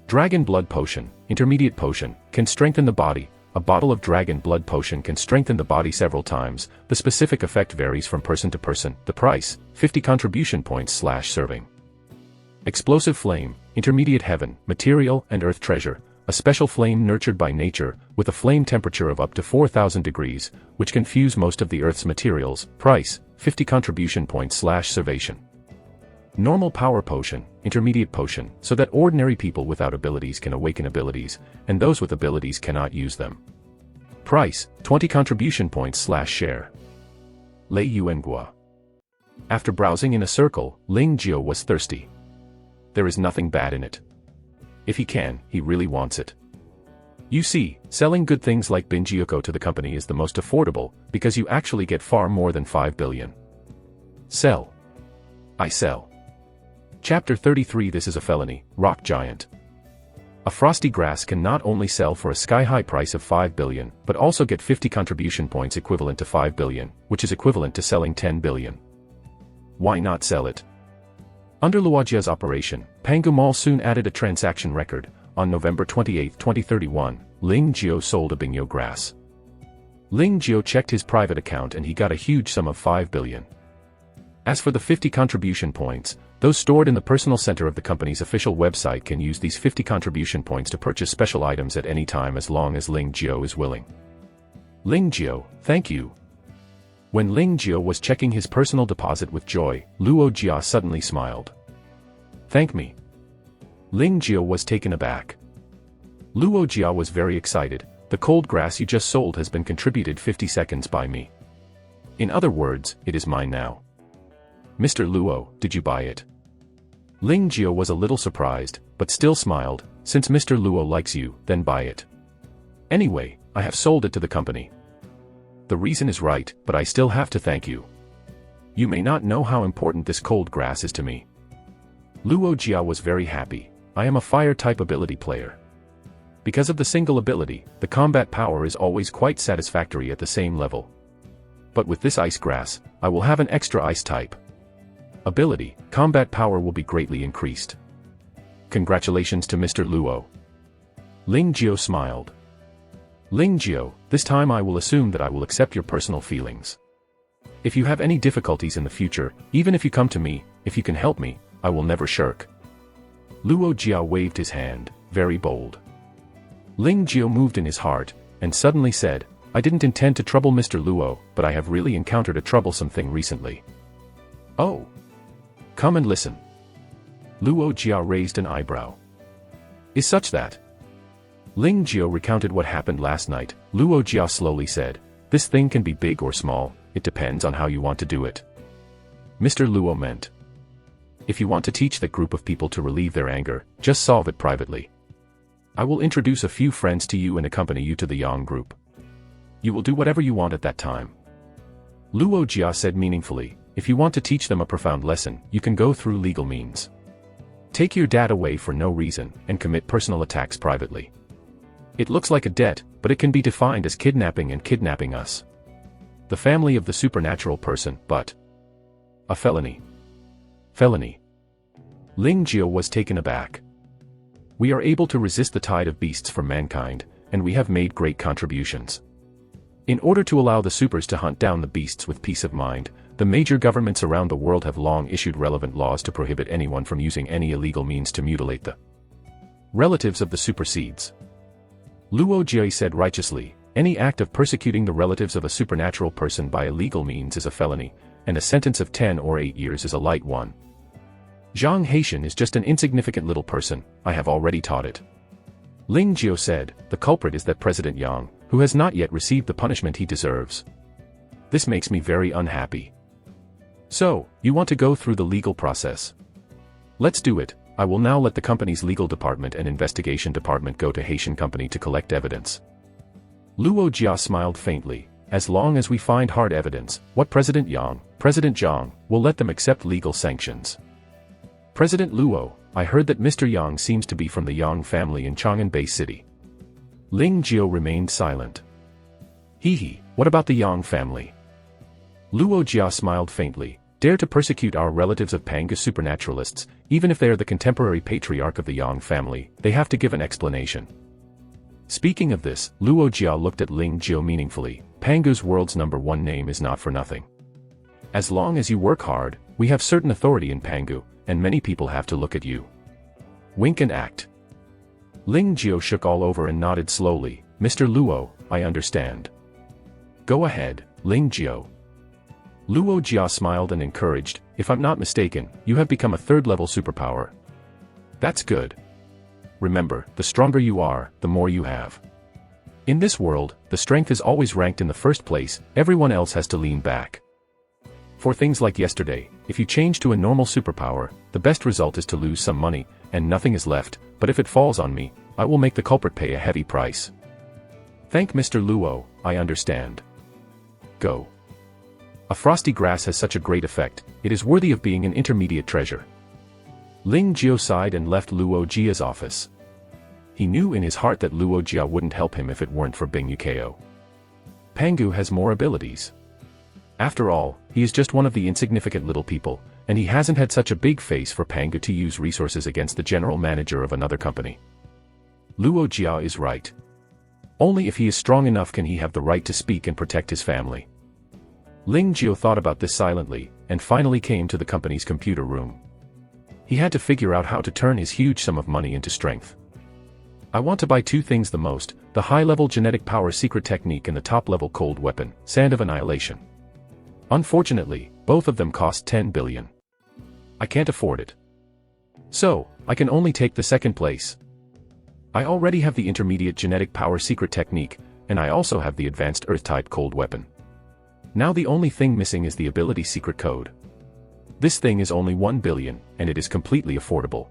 Dragon Blood Potion, intermediate potion, can strengthen the body. A bottle of Dragon Blood Potion can strengthen the body several times. The specific effect varies from person to person. The price, 50 contribution points/serving. Explosive Flame, intermediate heaven, material, and earth treasure. A special flame nurtured by nature, with a flame temperature of up to 4,000 degrees, which can fuse most of the Earth's materials. Price, 50 contribution points/servation. Normal Power Potion, intermediate potion, so that ordinary people without abilities can awaken abilities, and those with abilities cannot use them. Price, 20 contribution points/share. Lei Yuan Gua. After browsing in a circle, Ling Jiao was thirsty. there is nothing bad in it. If he can, he really wants it. You see, selling good things like Bingyuko to the company is the most affordable, because you actually get far more than 5 billion. Sell. I sell. Chapter 33. This is a felony, Rock Giant. A frosty grass can not only sell for a sky-high price of 5 billion, but also get 50 contribution points equivalent to 5 billion, which is equivalent to selling 10 billion. Why not sell it? Under Luojia's operation, Pangu Mall soon added a transaction record. On November 28, 2031, Ling Jiao sold a Bingyo grass. Ling Jiao checked his private account and he got a huge sum of 5 billion. As for the 50 contribution points, those stored in the personal center of the company's official website can use these 50 contribution points to purchase special items at any time as long as Ling Jiao is willing. Ling Jiao, thank you. When Ling Jiao was checking his personal deposit with joy, Luo Jia suddenly smiled. Thank me. Ling Jiao was taken aback. Luo Jia was very excited. The cold grass you just sold has been contributed 50 seconds by me. In other words, it is mine now. Mr. Luo, did you buy it? Ling Jiao was a little surprised, but still smiled. Since Mr. Luo likes you, then buy it. Anyway, I have sold it to the company. The reason is right, but I still have to thank you. You may not know how important this cold grass is to me. Luo Jia was very happy. I am a fire-type ability player. Because of the single ability, the combat power is always quite satisfactory at the same level. But with this ice grass, I will have an extra ice type ability, combat power will be greatly increased. Congratulations to Mr. Luo. Ling Jiao smiled. Ling Jiao, this time I will assume that I will accept your personal feelings. If you have any difficulties in the future, even if you come to me, if you can help me, I will never shirk. Luo Jia waved his hand, very bold. Ling Jiao moved in his heart, and suddenly said, I didn't intend to trouble Mr. Luo, but I have really encountered a troublesome thing recently. Oh. Come and listen. Luo Jia raised an eyebrow. Is such that? Ling Jiao recounted what happened last night. Luo Jia slowly said, this thing can be big or small, it depends on how you want to do it. Mr. Luo meant, if you want to teach that group of people to relieve their anger, just solve it privately. I will introduce a few friends to you and accompany you to the Yang group. You will do whatever you want at that time. Luo Jia said meaningfully, if you want to teach them a profound lesson, you can go through legal means. Take your dad away for no reason, and commit personal attacks privately. It looks like a debt, but it can be defined as kidnapping and kidnapping us. The family of the supernatural person, but a felony. Felony. Ling Jiao was taken aback. We are able to resist the tide of beasts from mankind, and we have made great contributions. In order to allow the supers to hunt down the beasts with peace of mind, the major governments around the world have long issued relevant laws to prohibit anyone from using any illegal means to mutilate the relatives of the superseeds. Luo Jia said righteously, any act of persecuting the relatives of a supernatural person by illegal means is a felony, and a sentence of 10 or 8 years is a light one. Zhang Haitian is just an insignificant little person, I have already taught it. Ling Jiao said, the culprit is that President Yang, who has not yet received the punishment he deserves. This makes me very unhappy. So, you want to go through the legal process? Let's do it. I will now let the company's legal department and investigation department go to Haitian company to collect evidence. Luo Jia smiled faintly. As long as we find hard evidence, what President Yang, President Zhang, will let them accept legal sanctions. President Luo, I heard that Mr. Yang seems to be from the Yang family in Chang'an Bay City. Ling Jiao remained silent. Hee, what about the Yang family? Luo Jia smiled faintly. Dare to persecute our relatives of Panga supernaturalists, even if they are the contemporary patriarch of the Yang family, they have to give an explanation. Speaking of this, Luo Jia looked at Ling Jiao meaningfully. Pangu's world's #1 name is not for nothing. As long as you work hard, we have certain authority in Pangu, and many people have to look at you. Wink and act. Ling Jiao shook all over and nodded slowly. Mr. Luo, I understand. Go ahead, Ling Jiao. Luo Jia smiled and encouraged, if I'm not mistaken, you have become a third-level superpower. That's good. Remember, the stronger you are, the more you have. In this world, the strength is always ranked in the first place, everyone else has to lean back. For things like yesterday, if you change to a normal superpower, the best result is to lose some money, and nothing is left, but if it falls on me, I will make the culprit pay a heavy price. Thank Mr. Luo, I understand. Go. A frosty grass has such a great effect, it is worthy of being an intermediate treasure. Ling Jiao sighed and left Luo Jia's office. He knew in his heart that Luo Jia wouldn't help him if it weren't for Bing Yukao. Pangu has more abilities. After all, he is just one of the insignificant little people, and he hasn't had such a big face for Pangu to use resources against the general manager of another company. Luo Jia is right. Only if he is strong enough can he have the right to speak and protect his family. Ling Jiao thought about this silently, and finally came to the company's computer room. He had to figure out how to turn his huge sum of money into strength. I want to buy two things the most, the high-level genetic power secret technique and the top-level cold weapon, Sand of Annihilation. Unfortunately, both of them cost 10 billion. I can't afford it. So, I can only take the second place. I already have the intermediate genetic power secret technique, and I also have the advanced Earth-type cold weapon. Now the only thing missing is the ability secret code. This thing is only 1 billion, and it is completely affordable.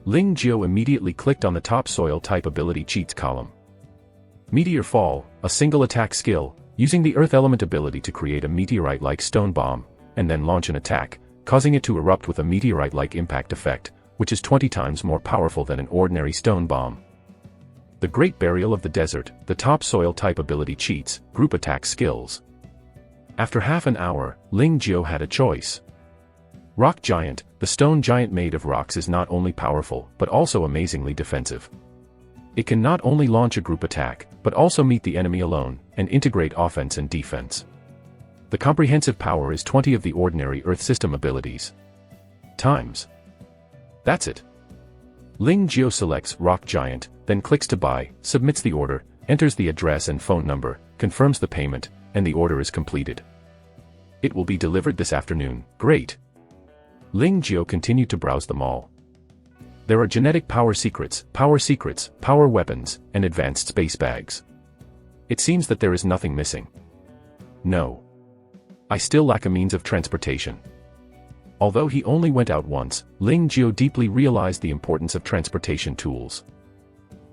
Ling Jiao immediately clicked on the top soil-type ability cheats column. Meteor Fall, a single attack skill, using the Earth element ability to create a meteorite-like stone bomb, and then launch an attack, causing it to erupt with a meteorite-like impact effect, which is 20 times more powerful than an ordinary stone bomb. The Great Burial of the Desert, the top soil-type ability cheats, group attack skills. After half an hour, Ling Jiao had a choice. Rock Giant, the stone giant made of rocks is not only powerful, but also amazingly defensive. It can not only launch a group attack, but also meet the enemy alone, and integrate offense and defense. The comprehensive power is 20 of the ordinary Earth system abilities. Times. That's it. Ling Jiao selects Rock Giant, then clicks to buy, submits the order, enters the address and phone number, confirms the payment, and the order is completed. It will be delivered this afternoon. Great. Ling Jiao continued to browse them all. There are genetic power secrets, power weapons, and advanced space bags. It seems that there is nothing missing. No. I still lack a means of transportation. Although he only went out once, Ling Jiao deeply realized the importance of transportation tools.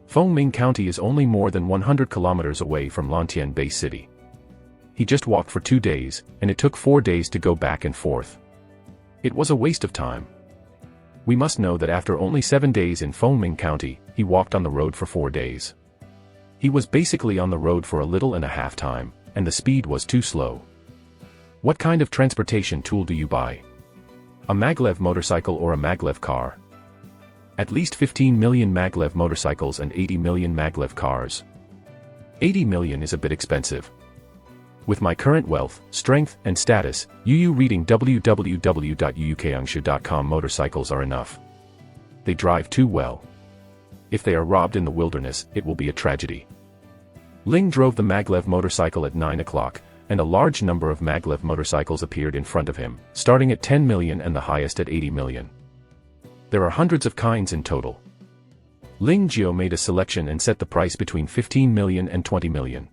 Fengming County is only more than 100 kilometers away from Lantian Bay City. He just walked for 2 days, and it took 4 days to go back and forth. It was a waste of time. We must know that after only 7 days in Fengming County, he walked on the road for 4 days. He was basically on the road for a little and a half time, and the speed was too slow. What kind of transportation tool do you buy? A maglev motorcycle or a maglev car? At least 15 million maglev motorcycles and 80 million maglev cars. 80 million is a bit expensive. With my current wealth, strength, and status, reading www.yukangshu.com motorcycles are enough. They drive too well. If they are robbed in the wilderness, it will be a tragedy. Ling drove the maglev motorcycle at 9 o'clock, and a large number of maglev motorcycles appeared in front of him, starting at 10 million and the highest at 80 million. There are hundreds of kinds in total. Ling Jiao made a selection and set the price between 15 million and 20 million.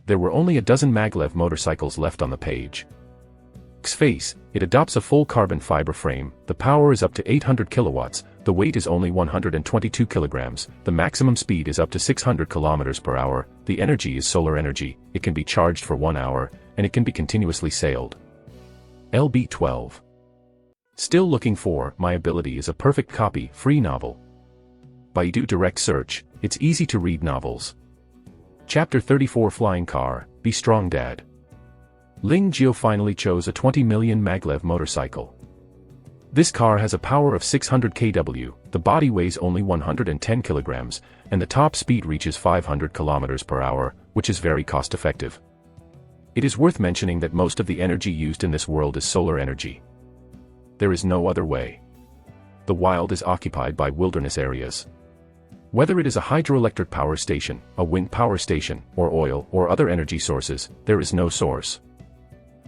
There were only a dozen maglev motorcycles left on the page. X-Face, it adopts a full carbon fiber frame, the power is up to 800 kilowatts, the weight is only 122 kilograms, the maximum speed is up to 600 kilometers per hour, the energy is solar energy, it can be charged for 1 hour, and it can be continuously sailed. LB12. Still looking for, My Ability is a Perfect Copy, free novel. Baidu Direct Search, it's easy to read novels. Chapter 34 Flying Car, Be Strong Dad. Ling Jiao finally chose a 20 million maglev motorcycle. This car has a power of 600 kW, the body weighs only 110 kilograms, and the top speed reaches 500 kilometers per hour, which is very cost-effective. It is worth mentioning that most of the energy used in this world is solar energy. There is no other way. The wild is occupied by wilderness areas. Whether it is a hydroelectric power station, a wind power station, or oil or other energy sources, there is no source.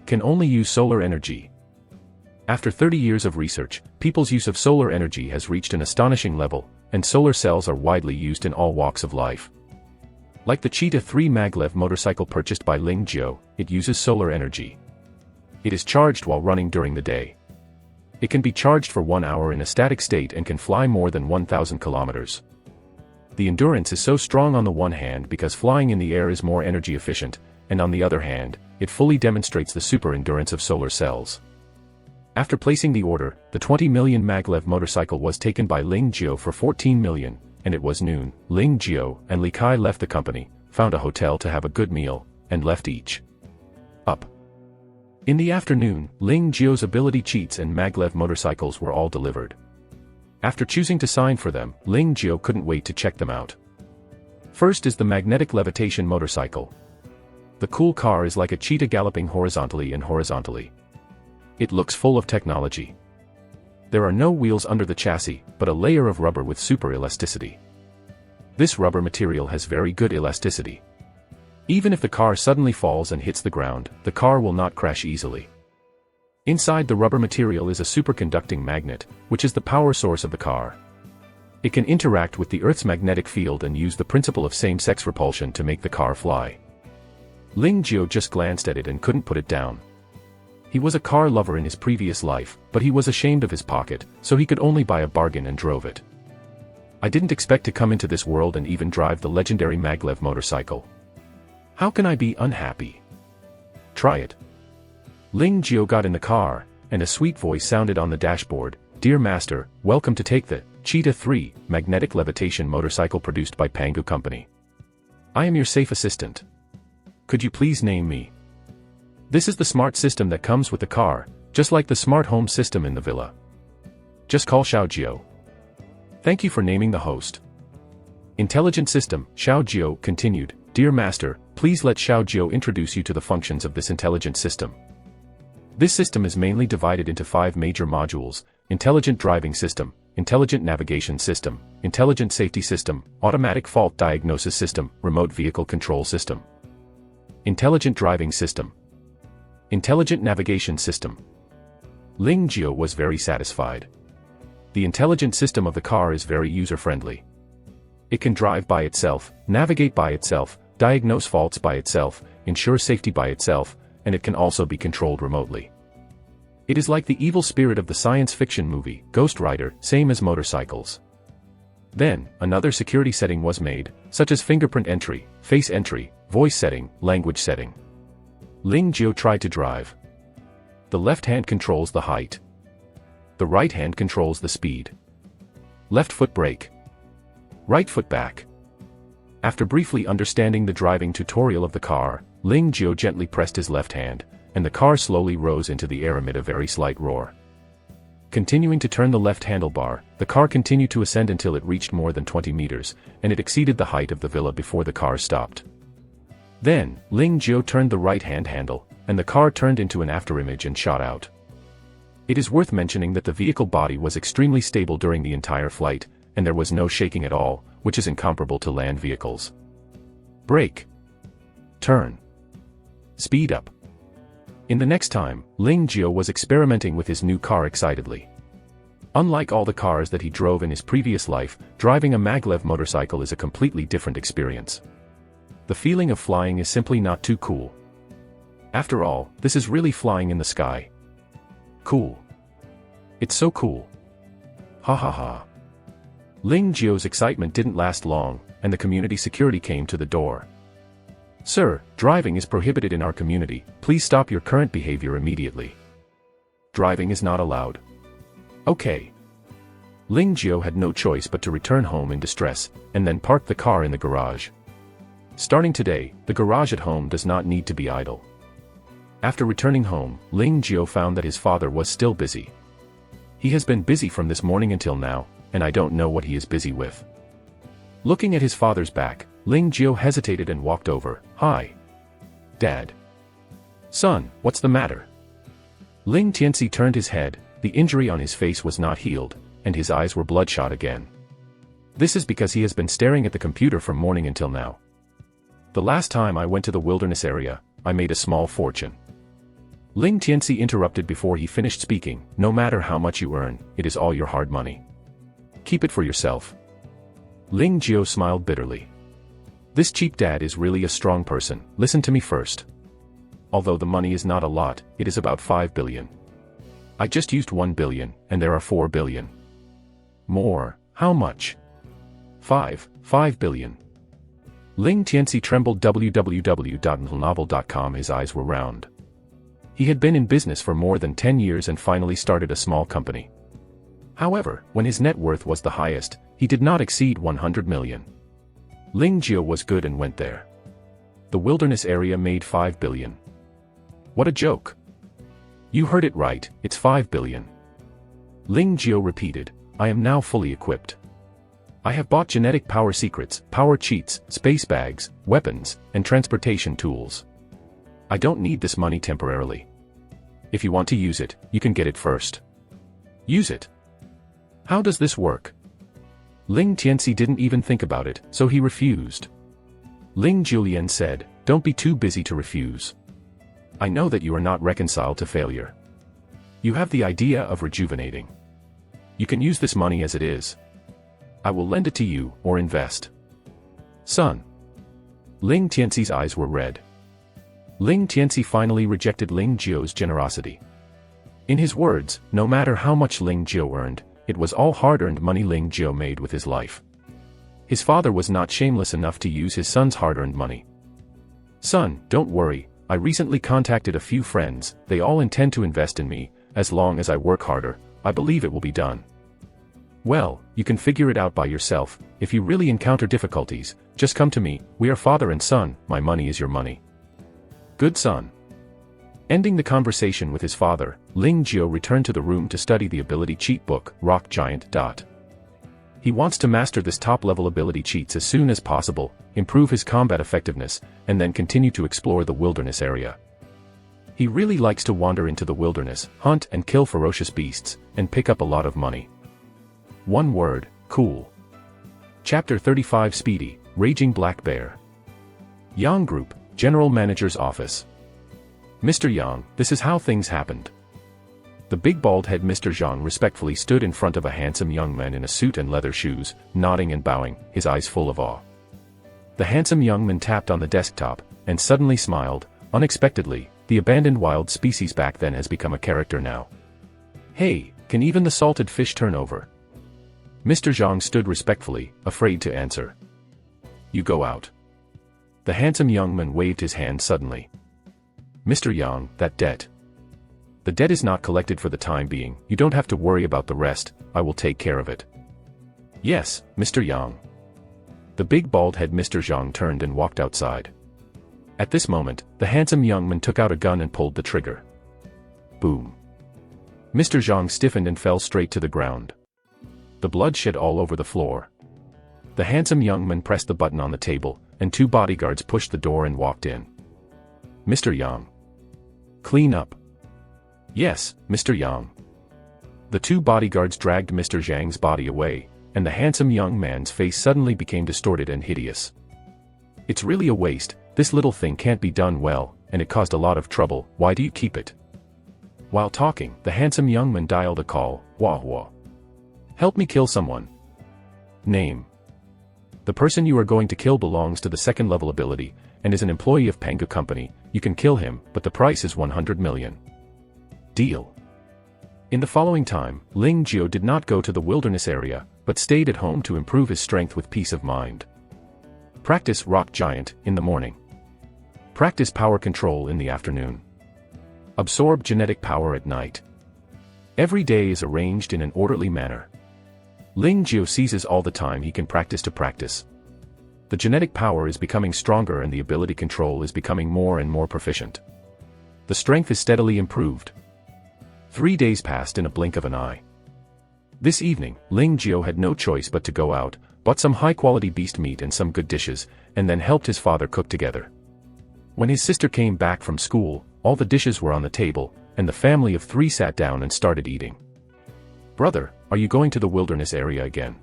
Can only use solar energy. After 30 years of research, people's use of solar energy has reached an astonishing level, and solar cells are widely used in all walks of life. Like the Cheetah 3 maglev motorcycle purchased by Ling Jiao, it uses solar energy. It is charged while running during the day. It can be charged for 1 hour in a static state and can fly more than 1,000 kilometers. The endurance is so strong on the one hand because flying in the air is more energy efficient, and on the other hand, it fully demonstrates the super endurance of solar cells. After placing the order, the 20 million maglev motorcycle was taken by Ling Jiao for 14 million, and it was noon. Ling Jiao and Li Kai left the company, found a hotel to have a good meal, and left each up. In the afternoon, Ling Jiao's ability cheats and maglev motorcycles were all delivered. After choosing to sign for them, Ling Jiao couldn't wait to check them out. First is the magnetic levitation motorcycle. The cool car is like a cheetah galloping horizontally and horizontally. It looks full of technology. There are no wheels under the chassis, but a layer of rubber with super elasticity. This rubber material has very good elasticity. Even if the car suddenly falls and hits the ground, the car will not crash easily. Inside the rubber material is a superconducting magnet, which is the power source of the car. It can interact with the Earth's magnetic field and use the principle of same-sex repulsion to make the car fly. Ling Jiao just glanced at it and couldn't put it down. He was a car lover in his previous life, but he was ashamed of his pocket, so he could only buy a bargain and drove it. I didn't expect to come into this world and even drive the legendary maglev motorcycle. How can I be unhappy? Try it. Ling Jiao got in the car, and a sweet voice sounded on the dashboard. Dear Master, welcome to take the Cheetah 3 magnetic levitation motorcycle produced by Pangu Company. I am your safe assistant. Could you please name me? This is the smart system that comes with the car, just like the smart home system in the villa. Just call Xiao Jiao. Thank you for naming the host. Intelligent system, Xiao Jiao continued. Dear Master, please let Xiao Jiao introduce you to the functions of this intelligent system. This system is mainly divided into 5 major modules: intelligent driving system, intelligent navigation system, intelligent safety system, automatic fault diagnosis system, remote vehicle control system. Intelligent driving system. Intelligent navigation system. Ling Jiao was very satisfied. The intelligent system of the car is very user-friendly. It can drive by itself, navigate by itself, diagnose faults by itself, ensure safety by itself, and it can also be controlled remotely. It is like the evil spirit of the science fiction movie, Ghost Rider, same as motorcycles. Then, another security setting was made, such as fingerprint entry, face entry, voice setting, language setting. Ling Jiao tried to drive. The left hand controls the height. The right hand controls the speed. Left foot brake. Right foot back. After briefly understanding the driving tutorial of the car, Ling Jiao gently pressed his left hand, and the car slowly rose into the air amid a very slight roar. Continuing to turn the left handlebar, the car continued to ascend until it reached more than 20 meters, and it exceeded the height of the villa before the car stopped. Then, Ling Jiao turned the right-hand handle, and the car turned into an afterimage and shot out. It is worth mentioning that the vehicle body was extremely stable during the entire flight, and there was no shaking at all, which is incomparable to land vehicles. Brake. Turn. Speed up. In the next time, Ling Jiao was experimenting with his new car excitedly. Unlike all the cars that he drove in his previous life, driving a maglev motorcycle is a completely different experience. The feeling of flying is simply not too cool. After all, this is really flying in the sky. Cool. It's so cool. Ha ha ha. Ling Jiao's excitement didn't last long, and the community security came to the door. Sir, driving is prohibited in our community, please stop your current behavior immediately. Driving is not allowed. Okay. Ling Jiao had no choice but to return home in distress, and then parked the car in the garage. Starting today, the garage at home does not need to be idle. After returning home, Ling Jiao found that his father was still busy. He has been busy from this morning until now, and I don't know what he is busy with. Looking at his father's back, Ling Jiao hesitated and walked over. Hi. Dad. Son, what's the matter? Ling Tianxi turned his head, the injury on his face was not healed, and his eyes were bloodshot again. This is because he has been staring at the computer from morning until now. The last time I went to the wilderness area, I made a small fortune. Ling Tianxi interrupted before he finished speaking. No matter how much you earn, it is all your hard money. Keep it for yourself. Ling Jiao smiled bitterly. This cheap dad is really a strong person, listen to me first. although the money is not a lot, it is about 5 billion. I just used 1 billion, and there are 4 billion. More, how much? 5 billion. Ling Tianxi trembled. www.novel.com. His eyes were round. He had been in business for more than 10 years and finally started a small company. However, when his net worth was the highest, he did not exceed 100 million. Ling Jio was good and went there. The wilderness area made 5 billion. What a joke. You heard it right, it's 5 billion. Ling Jio repeated, I am now fully equipped. I have bought genetic power secrets, power cheats, space bags, weapons, and transportation tools. I don't need this money temporarily. If you want to use it, you can get it first. Use it. How does this work? Ling Tianxi didn't even think about it, so he refused. Ling Julian said, don't be too busy to refuse. I know that you are not reconciled to failure. You have the idea of rejuvenating. You can use this money as it is. I will lend it to you, or invest. Son. Ling Tianxi's eyes were red. Ling Tianxi finally rejected Ling Jio's generosity. In his words, no matter how much Ling Jio earned, it was all hard-earned money Ling Jio made with his life. His father was not shameless enough to use his son's hard-earned money. Son, don't worry, I recently contacted a few friends, they all intend to invest in me, as long as I work harder, I believe it will be done. Well, you can figure it out by yourself, if you really encounter difficulties, just come to me, we are father and son, my money is your money. Good son. Ending the conversation with his father, Ling Jio returned to the room to study the ability cheat book, Rock Giant. He wants to master this top-level ability cheats as soon as possible, improve his combat effectiveness, and then continue to explore the wilderness area. He really likes to wander into the wilderness, hunt and kill ferocious beasts, and pick up a lot of money. One word, cool. Chapter 35 Speedy, Raging Black Bear. Yang Group, General Manager's Office. Mr. Yang, this is how things happened. The big bald-head Mr. Zhang respectfully stood in front of a handsome young man in a suit and leather shoes, nodding and bowing, his eyes full of awe. The handsome young man tapped on the desktop, and suddenly smiled, unexpectedly, the abandoned wild species back then has become a character now. Hey, can even the salted fish turn over? Mr. Zhang stood respectfully, afraid to answer. You go out. The handsome young man waved his hand suddenly. Mr. Yang, that debt. The debt is not collected for the time being, you don't have to worry about the rest, I will take care of it. Yes, Mr. Yang. The big bald-head Mr. Zhang turned and walked outside. At this moment, the handsome young man took out a gun and pulled the trigger. Boom. Mr. Zhang stiffened and fell straight to the ground. The blood shed all over the floor. The handsome young man pressed the button on the table, and two bodyguards pushed the door and walked in. Mr. Yang. Clean up. Yes, Mr. Yang. The two bodyguards dragged Mr. Zhang's body away, and the handsome young man's face suddenly became distorted and hideous. It's really a waste, this little thing can't be done well, and it caused a lot of trouble, why do you keep it? While talking, the handsome young man dialed a call, Wah. Help me kill someone. Name. The person you are going to kill belongs to the second level ability, and is an employee of Pangu Company, you can kill him, but the price is 100 million. Deal. In the following time, Ling Jio did not go to the wilderness area, but stayed at home to improve his strength with peace of mind. Practice Rock Giant in the morning. Practice power control in the afternoon. Absorb genetic power at night. Every day is arranged in an orderly manner. Ling Jio seizes all the time he can practice to practice. The genetic power is becoming stronger and the ability control is becoming more and more proficient. The strength is steadily improved. 3 days passed in a blink of an eye. This evening, Ling Jio had no choice but to go out, bought some high-quality beast meat and some good dishes, and then helped his father cook together. When his sister came back from school, all the dishes were on the table, and the family of 3 sat down and started eating. Brother, are you going to the wilderness area again?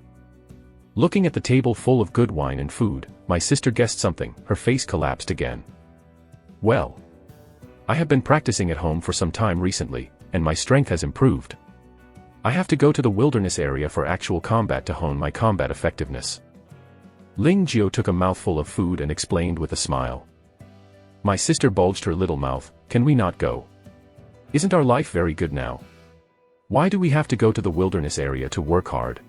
Looking at the table full of good wine and food, my sister guessed something, her face collapsed again. Well, I have been practicing at home for some time recently, and my strength has improved. I have to go to the wilderness area for actual combat to hone my combat effectiveness. Ling Jio took a mouthful of food and explained with a smile. My sister bulged her little mouth. Can we not go? Isn't our life very good now? Why do we have to go to the wilderness area to work hard?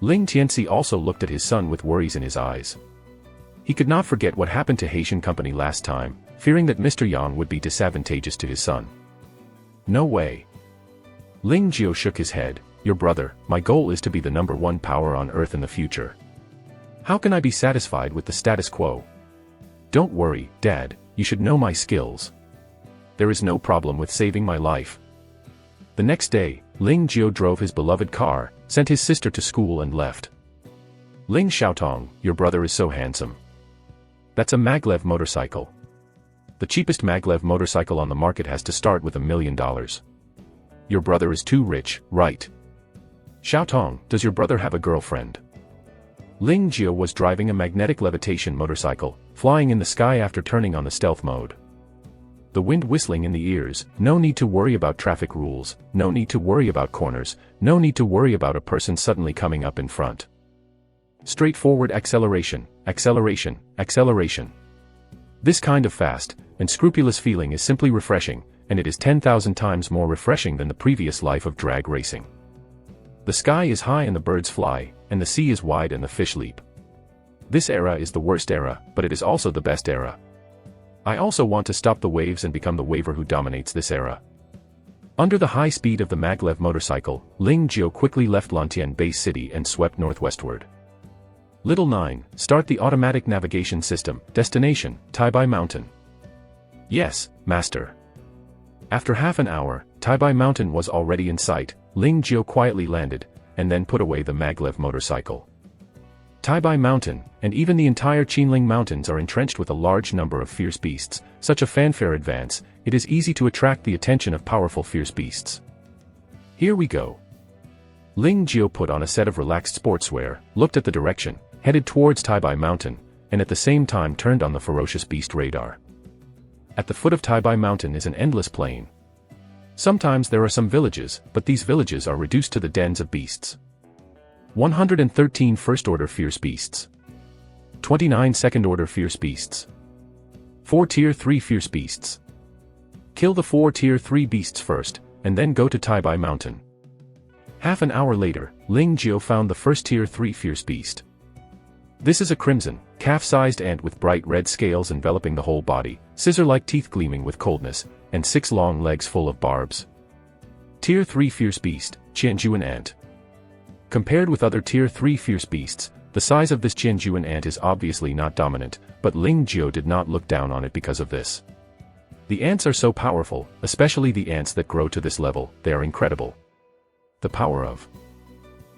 Ling Tianxi also looked at his son with worries in his eyes. He could not forget what happened to Haitian Company last time, fearing that Mr. Yang would be disadvantageous to his son. No way. Ling Jiao shook his head. Your brother, my goal is to be the #1 power on Earth in the future. How can I be satisfied with the status quo? Don't worry, Dad, you should know my skills. There is no problem with saving my life. The next day, Ling Jiao drove his beloved car, sent his sister to school and left. Ling Xiaotong, your brother is so handsome. That's a maglev motorcycle. The cheapest maglev motorcycle on the market has to start with $1 million. Your brother is too rich, right? Xiaotong, does your brother have a girlfriend? Ling Jiao was driving a magnetic levitation motorcycle, flying in the sky after turning on the stealth mode. The wind whistling in the ears, no need to worry about traffic rules, no need to worry about corners, no need to worry about a person suddenly coming up in front. Straightforward acceleration, acceleration, acceleration. This kind of fast and scrupulous feeling is simply refreshing, and it is 10,000 times more refreshing than the previous life of drag racing. The sky is high and the birds fly, and the sea is wide and the fish leap. This era is the worst era, but it is also the best era. I also want to stop the waves and become the waver who dominates this era. Under the high speed of the maglev motorcycle, Ling Jiao quickly left Lantian Base City and swept northwestward. Little 9, start the automatic navigation system, destination, Taibai Mountain. Yes, master. After half an hour, Taibai Mountain was already in sight. Ling Jiao quietly landed, and then put away the maglev motorcycle. Taibai Mountain, and even the entire Qinling Mountains are entrenched with a large number of fierce beasts. Such a fanfare advance, it is easy to attract the attention of powerful fierce beasts. Here we go. Ling Jiao put on a set of relaxed sportswear, looked at the direction, headed towards Taibai Mountain, and at the same time turned on the ferocious beast radar. At the foot of Taibai Mountain is an endless plain. Sometimes there are some villages, but these villages are reduced to the dens of beasts. 113 first-order fierce beasts. 29 second-order fierce beasts. 4 Tier 3 fierce beasts. Kill the 4 Tier 3 beasts first, and then go to Taibai Mountain. Half an hour later, Ling Jiao found the first Tier 3 fierce beast. This is a crimson, calf-sized ant with bright red scales enveloping the whole body, scissor-like teeth gleaming with coldness, and 6 long legs full of barbs. Tier 3 fierce beast, Qianjuan ant. Compared with other Tier 3 fierce beasts, the size of this Qianjuan ant is obviously not dominant, but Ling Jiao did not look down on it because of this. The ants are so powerful, especially the ants that grow to this level, they are incredible. The power of.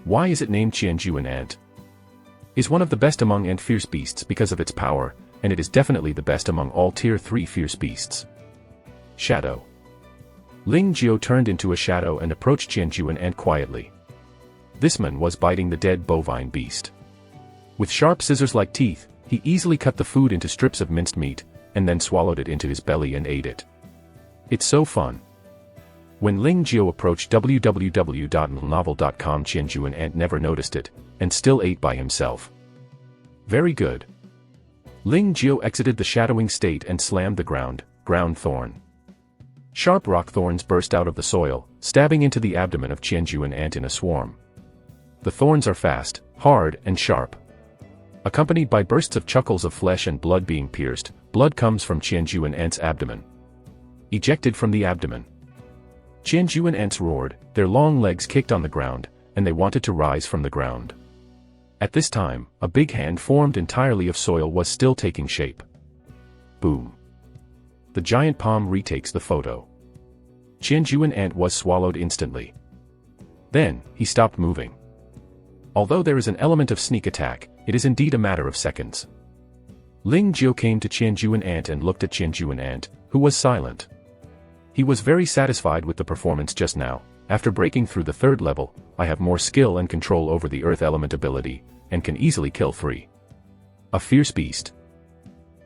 Why is it named Qianjuan ant? Is one of the best among ant fierce beasts because of its power, and it is definitely the best among all Tier 3 fierce beasts. Shadow. Ling Jiao turned into a shadow and approached Qianjuan ant quietly. This man was biting the dead bovine beast. With sharp scissors-like teeth, he easily cut the food into strips of minced meat, and then swallowed it into his belly and ate it. It's so fun. When Ling Jiao approached www.novel.com, Qianjuan ant never noticed it, and still ate by himself. Very good. Ling Jiao exited the shadowing state and slammed the ground thorn. Sharp rock thorns burst out of the soil, stabbing into the abdomen of Qianjuan ant in a swarm. The thorns are fast, hard, and sharp. Accompanied by bursts of chuckles of flesh and blood being pierced, blood comes from Qianjuan ant's abdomen. Ejected from the abdomen. Qianjuan ants roared, their long legs kicked on the ground, and they wanted to rise from the ground. At this time, a big hand formed entirely of soil was still taking shape. Boom. The giant palm retakes the photo. Qianjuan ant was swallowed instantly. Then, he stopped moving. Although there is an element of sneak attack, it is indeed a matter of seconds. Ling Jiao came to Qianjuan ant and looked at Qianjuan ant, who was silent. He was very satisfied with the performance just now. After breaking through the 3rd level, I have more skill and control over the earth element ability, and can easily kill 3. A fierce beast.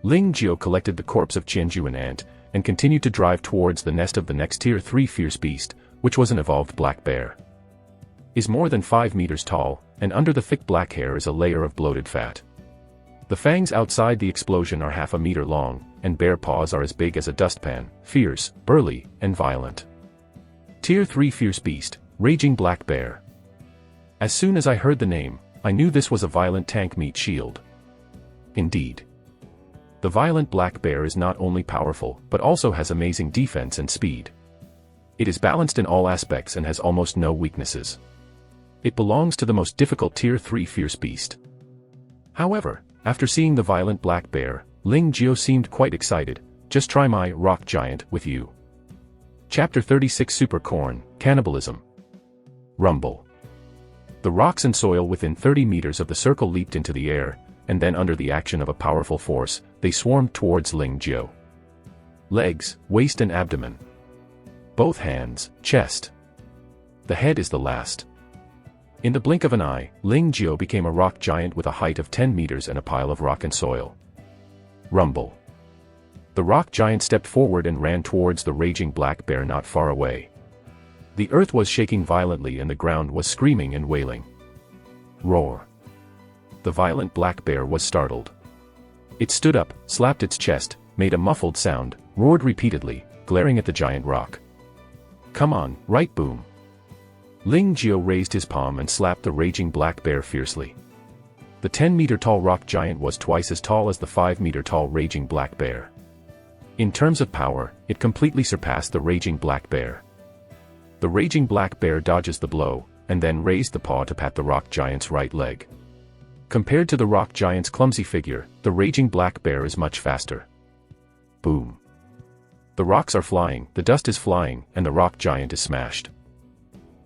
Ling Jiao collected the corpse of Qianjuan ant, and continued to drive towards the nest of the next Tier 3 fierce beast, which was an evolved black bear. Is more than 5 meters tall, and under the thick black hair is a layer of bloated fat. The fangs outside the explosion are half a meter long, and bare paws are as big as a dustpan, fierce, burly, and violent. Tier 3 Fierce Beast, Raging Black Bear. As soon as I heard the name, I knew this was a violent tank meat shield. Indeed. The violent black bear is not only powerful, but also has amazing defense and speed. It is balanced in all aspects and has almost no weaknesses. It belongs to the most difficult Tier 3 Fierce Beast. However, after seeing the violent black bear, Ling Jiao seemed quite excited. Just try my rock giant with you. Chapter 36 Super Corn, Cannibalism. Rumble. The rocks and soil within 30 meters of the circle leaped into the air, and then under the action of a powerful force, they swarmed towards Ling Jiao. Legs, waist and abdomen. Both hands, chest. The head is the last. In the blink of an eye, Ling Jiao became a rock giant with a height of 10 meters and a pile of rock and soil. Rumble. The rock giant stepped forward and ran towards the raging black bear not far away. The earth was shaking violently and the ground was screaming and wailing. Roar. The violent black bear was startled. It stood up, slapped its chest, made a muffled sound, roared repeatedly, glaring at the giant rock. Come on, right boom. Ling Jiao raised his palm and slapped the raging black bear fiercely. The 10-meter-tall rock giant was twice as tall as the 5-meter-tall raging black bear. In terms of power, it completely surpassed the raging black bear. The raging black bear dodges the blow, and then raised the paw to pat the rock giant's right leg. Compared to the rock giant's clumsy figure, the raging black bear is much faster. Boom. The rocks are flying, the dust is flying, and the rock giant is smashed.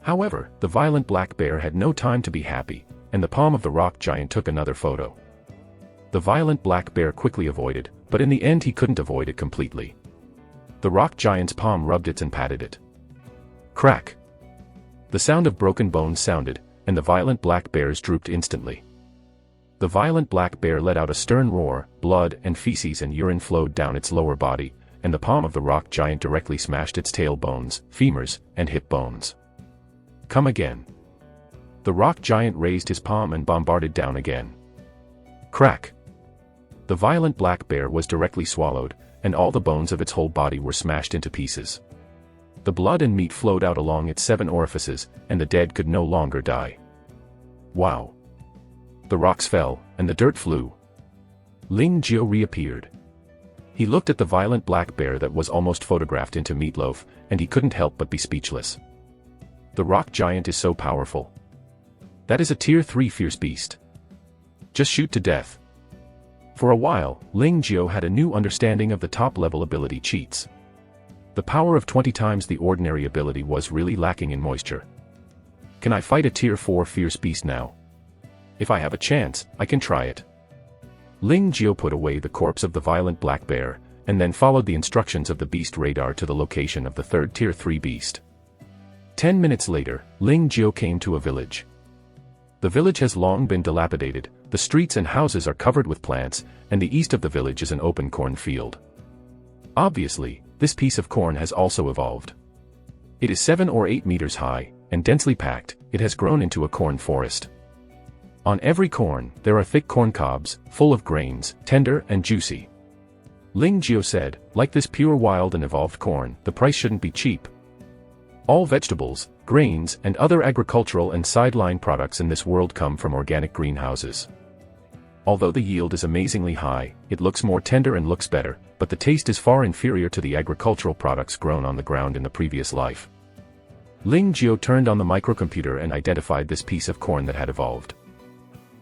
However, the violent black bear had no time to be happy, and the palm of the rock giant took another photo. The violent black bear quickly avoided, but in the end he couldn't avoid it completely. The rock giant's palm rubbed it and patted it. Crack! The sound of broken bones sounded, and the violent black bears drooped instantly. The violent black bear let out a stern roar, blood and feces and urine flowed down its lower body, and the palm of the rock giant directly smashed its tail bones, femurs, and hip bones. Come again. The rock giant raised his palm and bombarded down again. Crack! The violent black bear was directly swallowed, and all the bones of its whole body were smashed into pieces. The blood and meat flowed out along its 7 orifices, and the dead could no longer die. Wow! The rocks fell, and the dirt flew. Ling Jiao reappeared. He looked at the violent black bear that was almost photographed into meatloaf, and he couldn't help but be speechless. The rock giant is so powerful. That is a Tier 3 Fierce Beast. Just shoot to death. For a while, Ling Jiao had a new understanding of the top-level ability cheats. The power of 20 times the ordinary ability was really lacking in moisture. Can I fight a Tier 4 Fierce Beast now? If I have a chance, I can try it. Ling Jiao put away the corpse of the violent black bear, and then followed the instructions of the beast radar to the location of the third Tier 3 beast. 10 minutes later, Ling Jiao came to a village. The village has long been dilapidated, the streets and houses are covered with plants, and the east of the village is an open corn field. Obviously, this piece of corn has also evolved. It is 7 or 8 meters high, and densely packed, it has grown into a corn forest. On every corn, there are thick corn cobs, full of grains, tender and juicy. Ling Jiao said, like this pure wild and evolved corn, the price shouldn't be cheap. All vegetables, grains, and other agricultural and sideline products in this world come from organic greenhouses. Although the yield is amazingly high, it looks more tender and looks better, but the taste is far inferior to the agricultural products grown on the ground in the previous life. Ling Jiao turned on the microcomputer and identified this piece of corn that had evolved.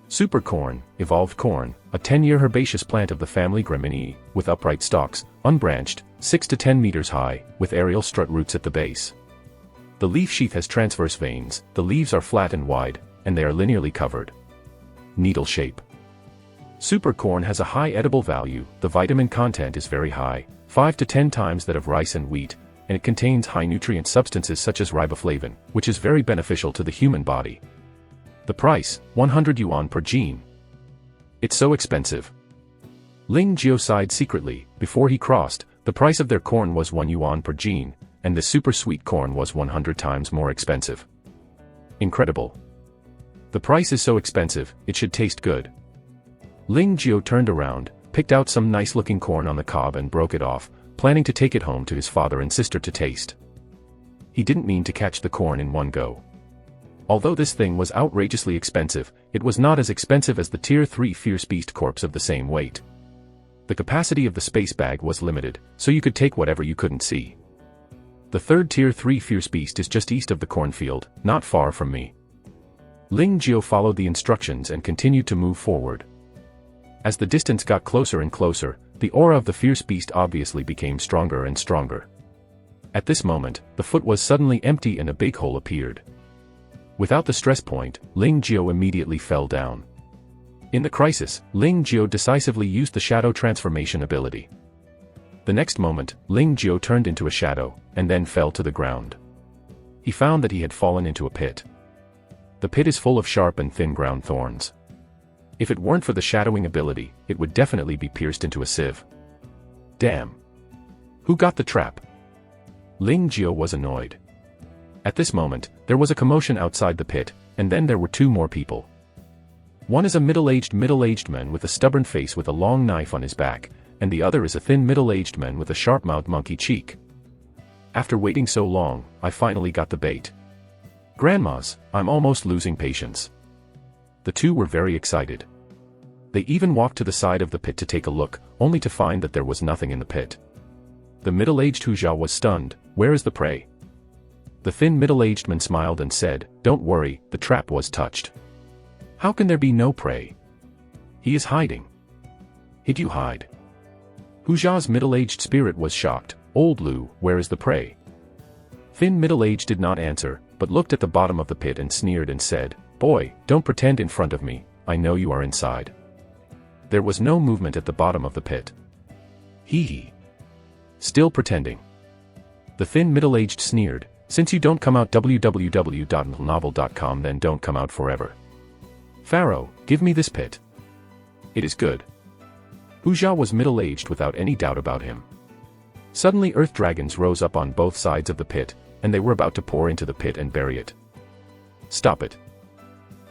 Super corn, evolved corn, a 10-year herbaceous plant of the family Gramineae, with upright stalks, unbranched, 6 to 10 meters high, with aerial strut roots at the base. The leaf sheath has transverse veins, the leaves are flat and wide, and they are linearly covered. Needle shape. Super corn has a high edible value, the vitamin content is very high, 5 to 10 times that of rice and wheat, and it contains high nutrient substances such as riboflavin, which is very beneficial to the human body. The price, 100 yuan per gene. It's so expensive. Ling Jiao sighed secretly. Before he crossed, the price of their corn was 1 yuan per gene, and the super sweet corn was 100 times more expensive. Incredible. The price is so expensive, it should taste good. Ling Jiao turned around, picked out some nice-looking corn on the cob and broke it off, planning to take it home to his father and sister to taste. He didn't mean to catch the corn in one go. Although this thing was outrageously expensive, it was not as expensive as the Tier 3 Fierce Beast corpse of the same weight. The capacity of the space bag was limited, so you could take whatever you couldn't see. The third Tier 3 Fierce Beast is just east of the cornfield, not far from me. Ling Jiao followed the instructions and continued to move forward. As the distance got closer and closer, the aura of the Fierce Beast obviously became stronger and stronger. At this moment, the foot was suddenly empty and a big hole appeared. Without the stress point, Ling Jiao immediately fell down. In the crisis, Ling Jiao decisively used the shadow transformation ability. The next moment, Ling Jiao turned into a shadow, and then fell to the ground. He found that he had fallen into a pit. The pit is full of sharp and thin ground thorns. If it weren't for the shadowing ability, it would definitely be pierced into a sieve. Damn! Who got the trap? Ling Jiao was annoyed. At this moment, there was a commotion outside the pit, and then there were two more people. One is a middle-aged man with a stubborn face with a long knife on his back, and the other is a thin middle-aged man with a sharp-mouthed monkey cheek. After waiting so long, I finally got the bait. Grandmas, I'm almost losing patience. The two were very excited. They even walked to the side of the pit to take a look, only to find that there was nothing in the pit. The middle-aged Huzha was stunned. Where is the prey? The thin middle-aged man smiled and said, "Don't worry, the trap was touched." How can there be no prey? He is hiding. Did you hide? Huzha's middle-aged spirit was shocked. Old Lu, where is the prey? Thin middle-aged did not answer, but looked at the bottom of the pit and sneered and said, "Boy, don't pretend in front of me, I know you are inside." There was no movement at the bottom of the pit. Hee hee. Still pretending. The thin middle-aged sneered, "Since you don't come out www.novel.com, then don't come out forever. Pharaoh, give me this pit. It is good." Huzha was middle-aged without any doubt about him. Suddenly earth dragons rose up on both sides of the pit, and they were about to pour into the pit and bury it. Stop it.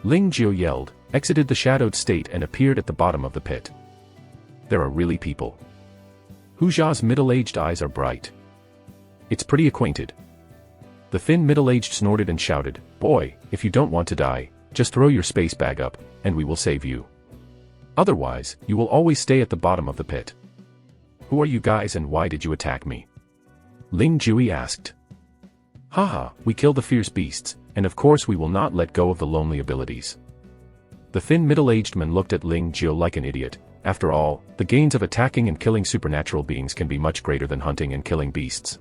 Ling Jiao yelled, exited the shadowed state and appeared at the bottom of the pit. There are really people. Huzha's middle-aged eyes are bright. It's pretty acquainted. The thin middle-aged snorted and shouted, "Boy, if you don't want to die, just throw your space bag up, and we will save you. Otherwise, you will always stay at the bottom of the pit." "Who are you guys and why did you attack me?" Ling Jiao asked. "Haha, we kill the fierce beasts, and of course we will not let go of the lonely abilities." The thin middle-aged man looked at Ling Jiao like an idiot. After all, the gains of attacking and killing supernatural beings can be much greater than hunting and killing beasts.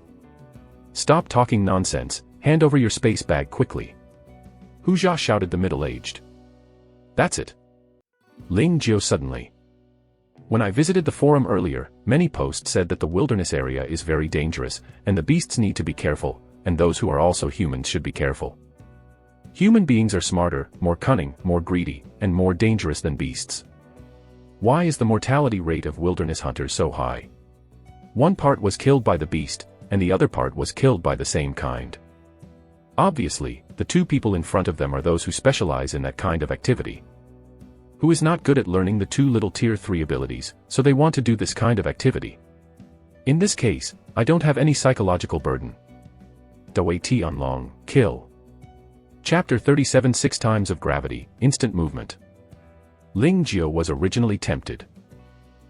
"Stop talking nonsense, hand over your space bag quickly." Huzha shouted the middle-aged. "That's it." Ling Jiao suddenly. "When I visited the forum earlier, many posts said that the wilderness area is very dangerous, and the beasts need to be careful, and those who are also humans should be careful. Human beings are smarter, more cunning, more greedy, and more dangerous than beasts. Why is the mortality rate of wilderness hunters so high? One part was killed by the beast, and the other part was killed by the same kind. Obviously, the two people in front of them are those who specialize in that kind of activity. Who is not good at learning the two little tier 3 abilities, so they want to do this kind of activity. In this case, I don't have any psychological burden. Dawei Tianlong, kill. Chapter 37 6 Times of Gravity, Instant Movement. Ling Jiao was originally tempted.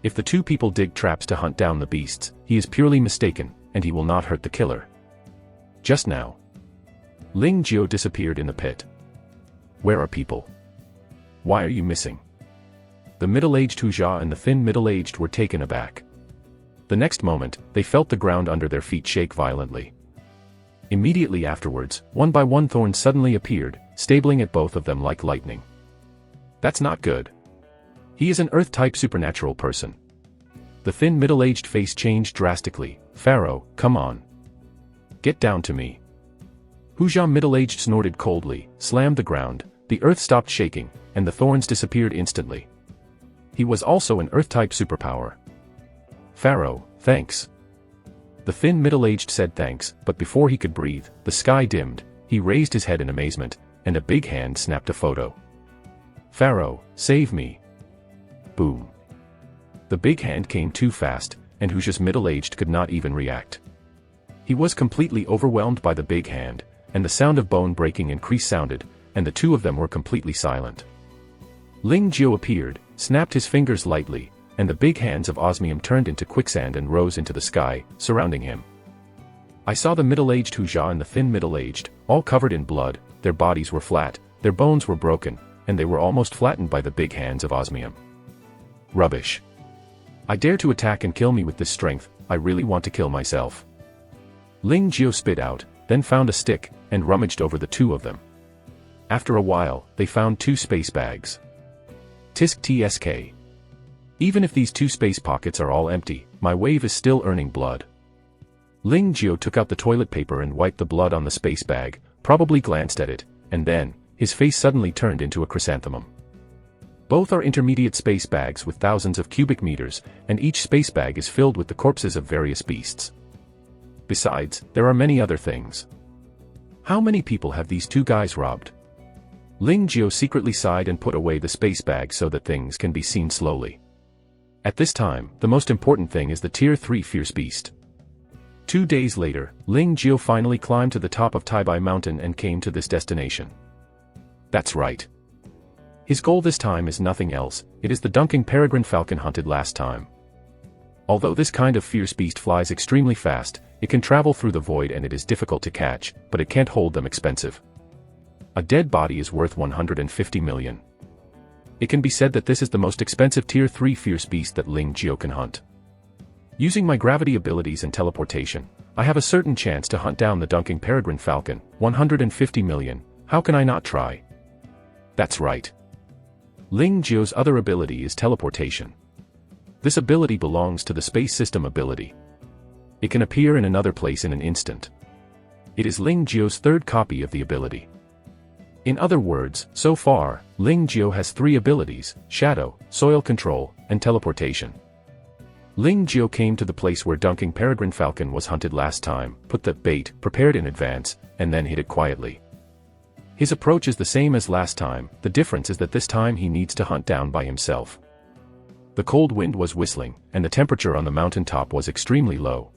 If the two people dig traps to hunt down the beasts, he is purely mistaken, and he will not hurt the killer. Just now, Ling Jiao disappeared in the pit. Where are people? Why are you missing? The middle-aged Huzha and the thin middle-aged were taken aback. The next moment, they felt the ground under their feet shake violently. Immediately afterwards, one by one thorns suddenly appeared, stabling at both of them like lightning. That's not good. He is an Earth-type supernatural person. The thin middle-aged face changed drastically. "Pharaoh, come on. Get down to me." Huzha middle-aged snorted coldly, slammed the ground, the earth stopped shaking, and the thorns disappeared instantly. He was also an Earth-type superpower. "Pharaoh, thanks." The thin middle-aged said thanks, but before he could breathe, the sky dimmed, he raised his head in amazement, and a big hand snapped a photo. "Pharaoh, save me." Boom. The big hand came too fast, and Huja's middle-aged could not even react. He was completely overwhelmed by the big hand, and the sound of bone breaking and crease sounded, and the two of them were completely silent. Ling Jiao appeared, snapped his fingers lightly, and the big hands of osmium turned into quicksand and rose into the sky, surrounding him. I saw the middle-aged Huja and the thin middle-aged, all covered in blood. Their bodies were flat, their bones were broken, and they were almost flattened by the big hands of osmium. Rubbish. I dare to attack and kill me with this strength. I really want to kill myself. Ling Jiao spit out, then found a stick, and rummaged over the two of them. After a while, they found 2 space bags. Tisk tsk. Even if these 2 space pockets are all empty, my wave is still earning blood. Ling Jiao took out the toilet paper and wiped the blood on the space bag, probably glanced at it, and then, his face suddenly turned into a chrysanthemum. Both are intermediate space bags with thousands of cubic meters, and each space bag is filled with the corpses of various beasts. Besides, there are many other things. How many people have these 2 guys robbed? Ling Jiao secretly sighed and put away the space bag so that things can be seen slowly. At this time, the most important thing is the Tier 3 fierce beast. 2 days later, Ling Jiao finally climbed to the top of Taibai Mountain and came to this destination. That's right. His goal this time is nothing else, it is the dunking peregrine falcon hunted last time. Although this kind of fierce beast flies extremely fast, it can travel through the void and it is difficult to catch, but it can't hold them expensive. A dead body is worth 150 million. It can be said that this is the most expensive Tier 3 fierce beast that Ling Jiao can hunt. Using my gravity abilities and teleportation, I have a certain chance to hunt down the dunking peregrine falcon, 150 million, how can I not try? That's right. Ling Jiao's other ability is teleportation. This ability belongs to the space system ability. It can appear in another place in an instant. It is Ling Jiao's 3rd copy of the ability. In other words, so far, Ling Jiao has 3 abilities: shadow, soil control, and teleportation. Ling Jiao came to the place where dunking peregrine falcon was hunted last time, put the bait, prepared in advance, and then hit it quietly. His approach is the same as last time, the difference is that this time he needs to hunt down by himself. The cold wind was whistling, and the temperature on the mountain top was extremely low.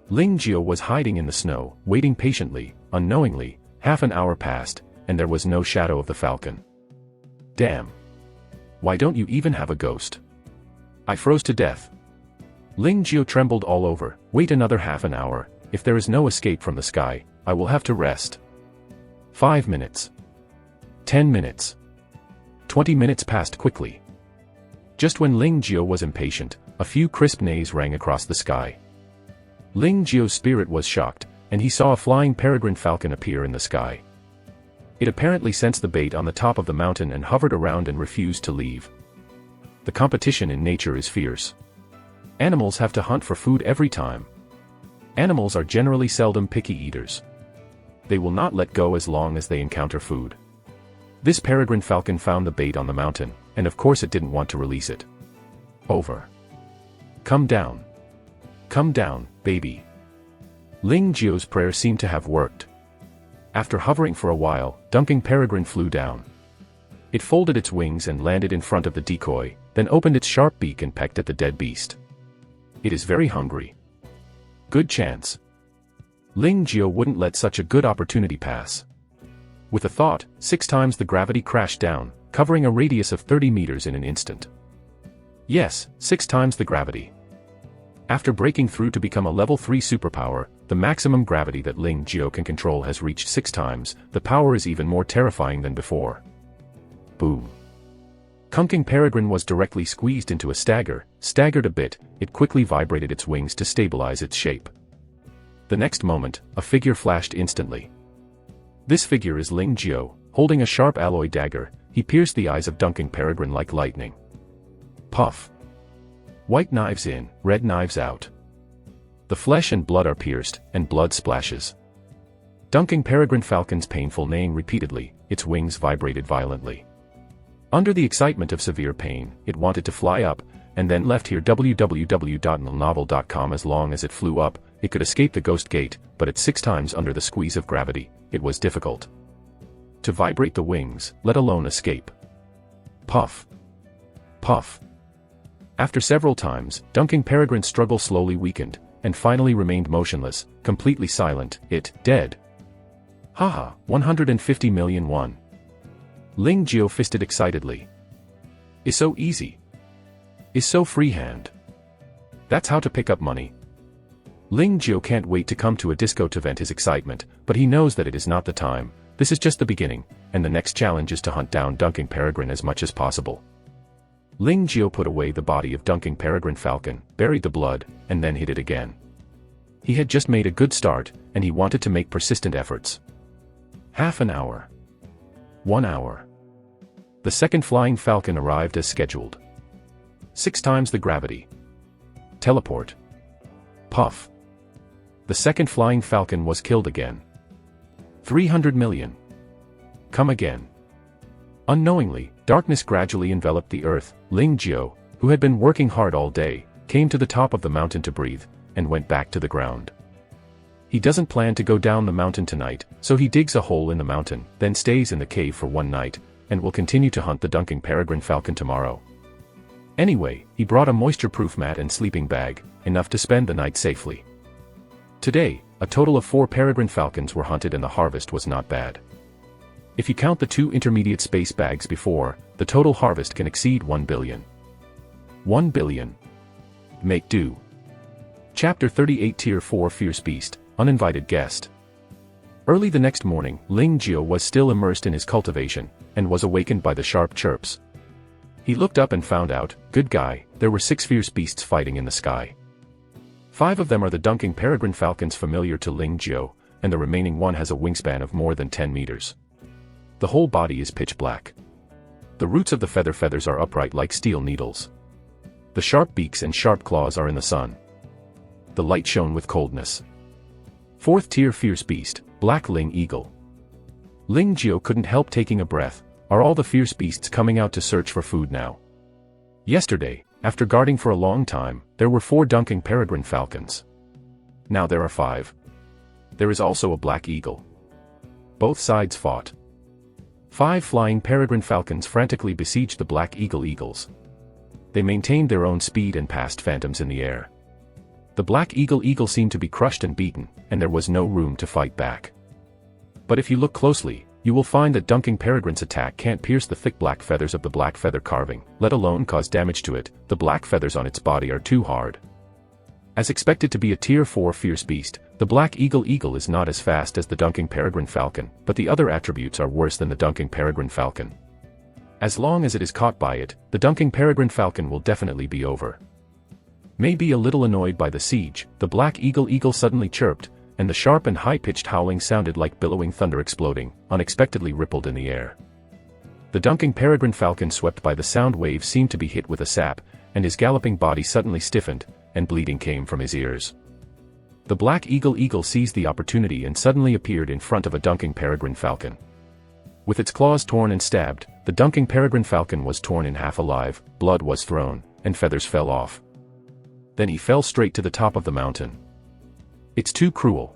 Ling Jiao was hiding in the snow, waiting patiently. Unknowingly, half an hour passed, and there was no shadow of the falcon. Damn. Why don't you even have a ghost? I froze to death. Ling Jiao trembled all over. Wait another half an hour, if there is no escape from the sky, I will have to rest. 5 minutes. 10 minutes. 20 minutes passed quickly. Just when Ling Jiao was impatient, a few crisp neighs rang across the sky. Ling Jiao's spirit was shocked, and he saw a flying peregrine falcon appear in the sky. It apparently sensed the bait on the top of the mountain and hovered around and refused to leave. The competition in nature is fierce. Animals have to hunt for food every time. Animals are generally seldom picky eaters. They will not let go as long as they encounter food. This peregrine falcon found the bait on the mountain, and of course it didn't want to release it. Over. Come down. Come down, baby. Ling Jiao's prayer seemed to have worked. After hovering for a while, dunking peregrine flew down. It folded its wings and landed in front of the decoy, then opened its sharp beak and pecked at the dead beast. It is very hungry. Good chance. Ling Jiao wouldn't let such a good opportunity pass. With a thought, 6 times the gravity crashed down, covering a radius of 30 meters in an instant. Yes, 6 times the gravity. After breaking through to become a level 3 superpower, the maximum gravity that Ling Jiao can control has reached 6 times, the power is even more terrifying than before. Boom. Dunking peregrine was directly squeezed into a staggered a bit, it quickly vibrated its wings to stabilize its shape. The next moment, a figure flashed instantly. This figure is Ling Jiao, holding a sharp alloy dagger. He pierced the eyes of dunking peregrine like lightning. Puff. White knives in, red knives out. The flesh and blood are pierced, and blood splashes. Dunking peregrine falcon's painful neighing repeatedly, its wings vibrated violently. Under the excitement of severe pain, it wanted to fly up, and then left here www.novel.com. As long as it flew up, it could escape the ghost gate, but at 6 times under the squeeze of gravity, it was difficult to vibrate the wings, let alone escape. Puff. Puff. After several times, dunking peregrine's struggle slowly weakened, and finally remained motionless, completely silent, dead. Haha, 150 million won. Ling Jiao fisted excitedly. Is so easy. Is so freehand. That's how to pick up money. Ling Jiao can't wait to come to a disco to vent his excitement, but he knows that it is not the time. This is just the beginning, and the next challenge is to hunt down dunking peregrine as much as possible. Ling Jiao put away the body of dunking peregrine falcon, buried the blood, and then hit it again. He had just made a good start, and he wanted to make persistent efforts. Half an hour. 1 hour. The second flying falcon arrived as scheduled. 6 times the gravity. Teleport. Puff. The second flying falcon was killed again. 300 million. Come again. Unknowingly, darkness gradually enveloped the earth. Ling Jiao, who had been working hard all day, came to the top of the mountain to breathe, and went back to the ground. He doesn't plan to go down the mountain tonight, so he digs a hole in the mountain, then stays in the cave for one night, and will continue to hunt the dunking peregrine falcon tomorrow. Anyway, he brought a moisture-proof mat and sleeping bag, enough to spend the night safely. Today, a total of 4 peregrine falcons were hunted and the harvest was not bad. If you count the 2 intermediate space bags before, the total harvest can exceed 1 billion. 1 billion. Make do. Chapter 38 Tier 4 Fierce Beast, Uninvited Guest. Early the next morning, Ling Jiao was still immersed in his cultivation, and was awakened by the sharp chirps. He looked up and found out, good guy, there were 6 fierce beasts fighting in the sky. 5 of them are the dunking peregrine falcons familiar to Ling Jiao, and the remaining one has a wingspan of more than 10 meters. The whole body is pitch black. The roots of the feathers are upright like steel needles. The sharp beaks and sharp claws are in the sun. The light shone with coldness. 4th tier fierce beast, Black Ling Eagle. Ling Jiao couldn't help taking a breath. Are all the fierce beasts coming out to search for food now? Yesterday, after guarding for a long time, there were 4 dunking peregrine falcons. Now there are 5. There is also a black eagle. Both sides fought. 5 flying peregrine falcons frantically besieged the black eagles. They maintained their own speed and passed phantoms in the air. The black eagle seemed to be crushed and beaten, and there was no room to fight back. But if you look closely, you will find that dunking peregrine's attack can't pierce the thick black feathers of the black feather carving, let alone cause damage to it. The black feathers on its body are too hard. As expected to be a tier 4 fierce beast, the black eagle is not as fast as the dunking peregrine falcon, but the other attributes are worse than the dunking peregrine falcon. As long as it is caught by it, the dunking peregrine falcon will definitely be over. Maybe a little annoyed by the siege, the black eagle suddenly chirped, and the sharp and high-pitched howling sounded like billowing thunder exploding, unexpectedly rippled in the air. The dunking peregrine falcon swept by the sound wave seemed to be hit with a sap, and his galloping body suddenly stiffened, and bleeding came from his ears. The black eagle seized the opportunity and suddenly appeared in front of a dunking peregrine falcon. With its claws torn and stabbed, the dunking peregrine falcon was torn in half alive, blood was thrown, and feathers fell off. Then he fell straight to the top of the mountain. It's too cruel.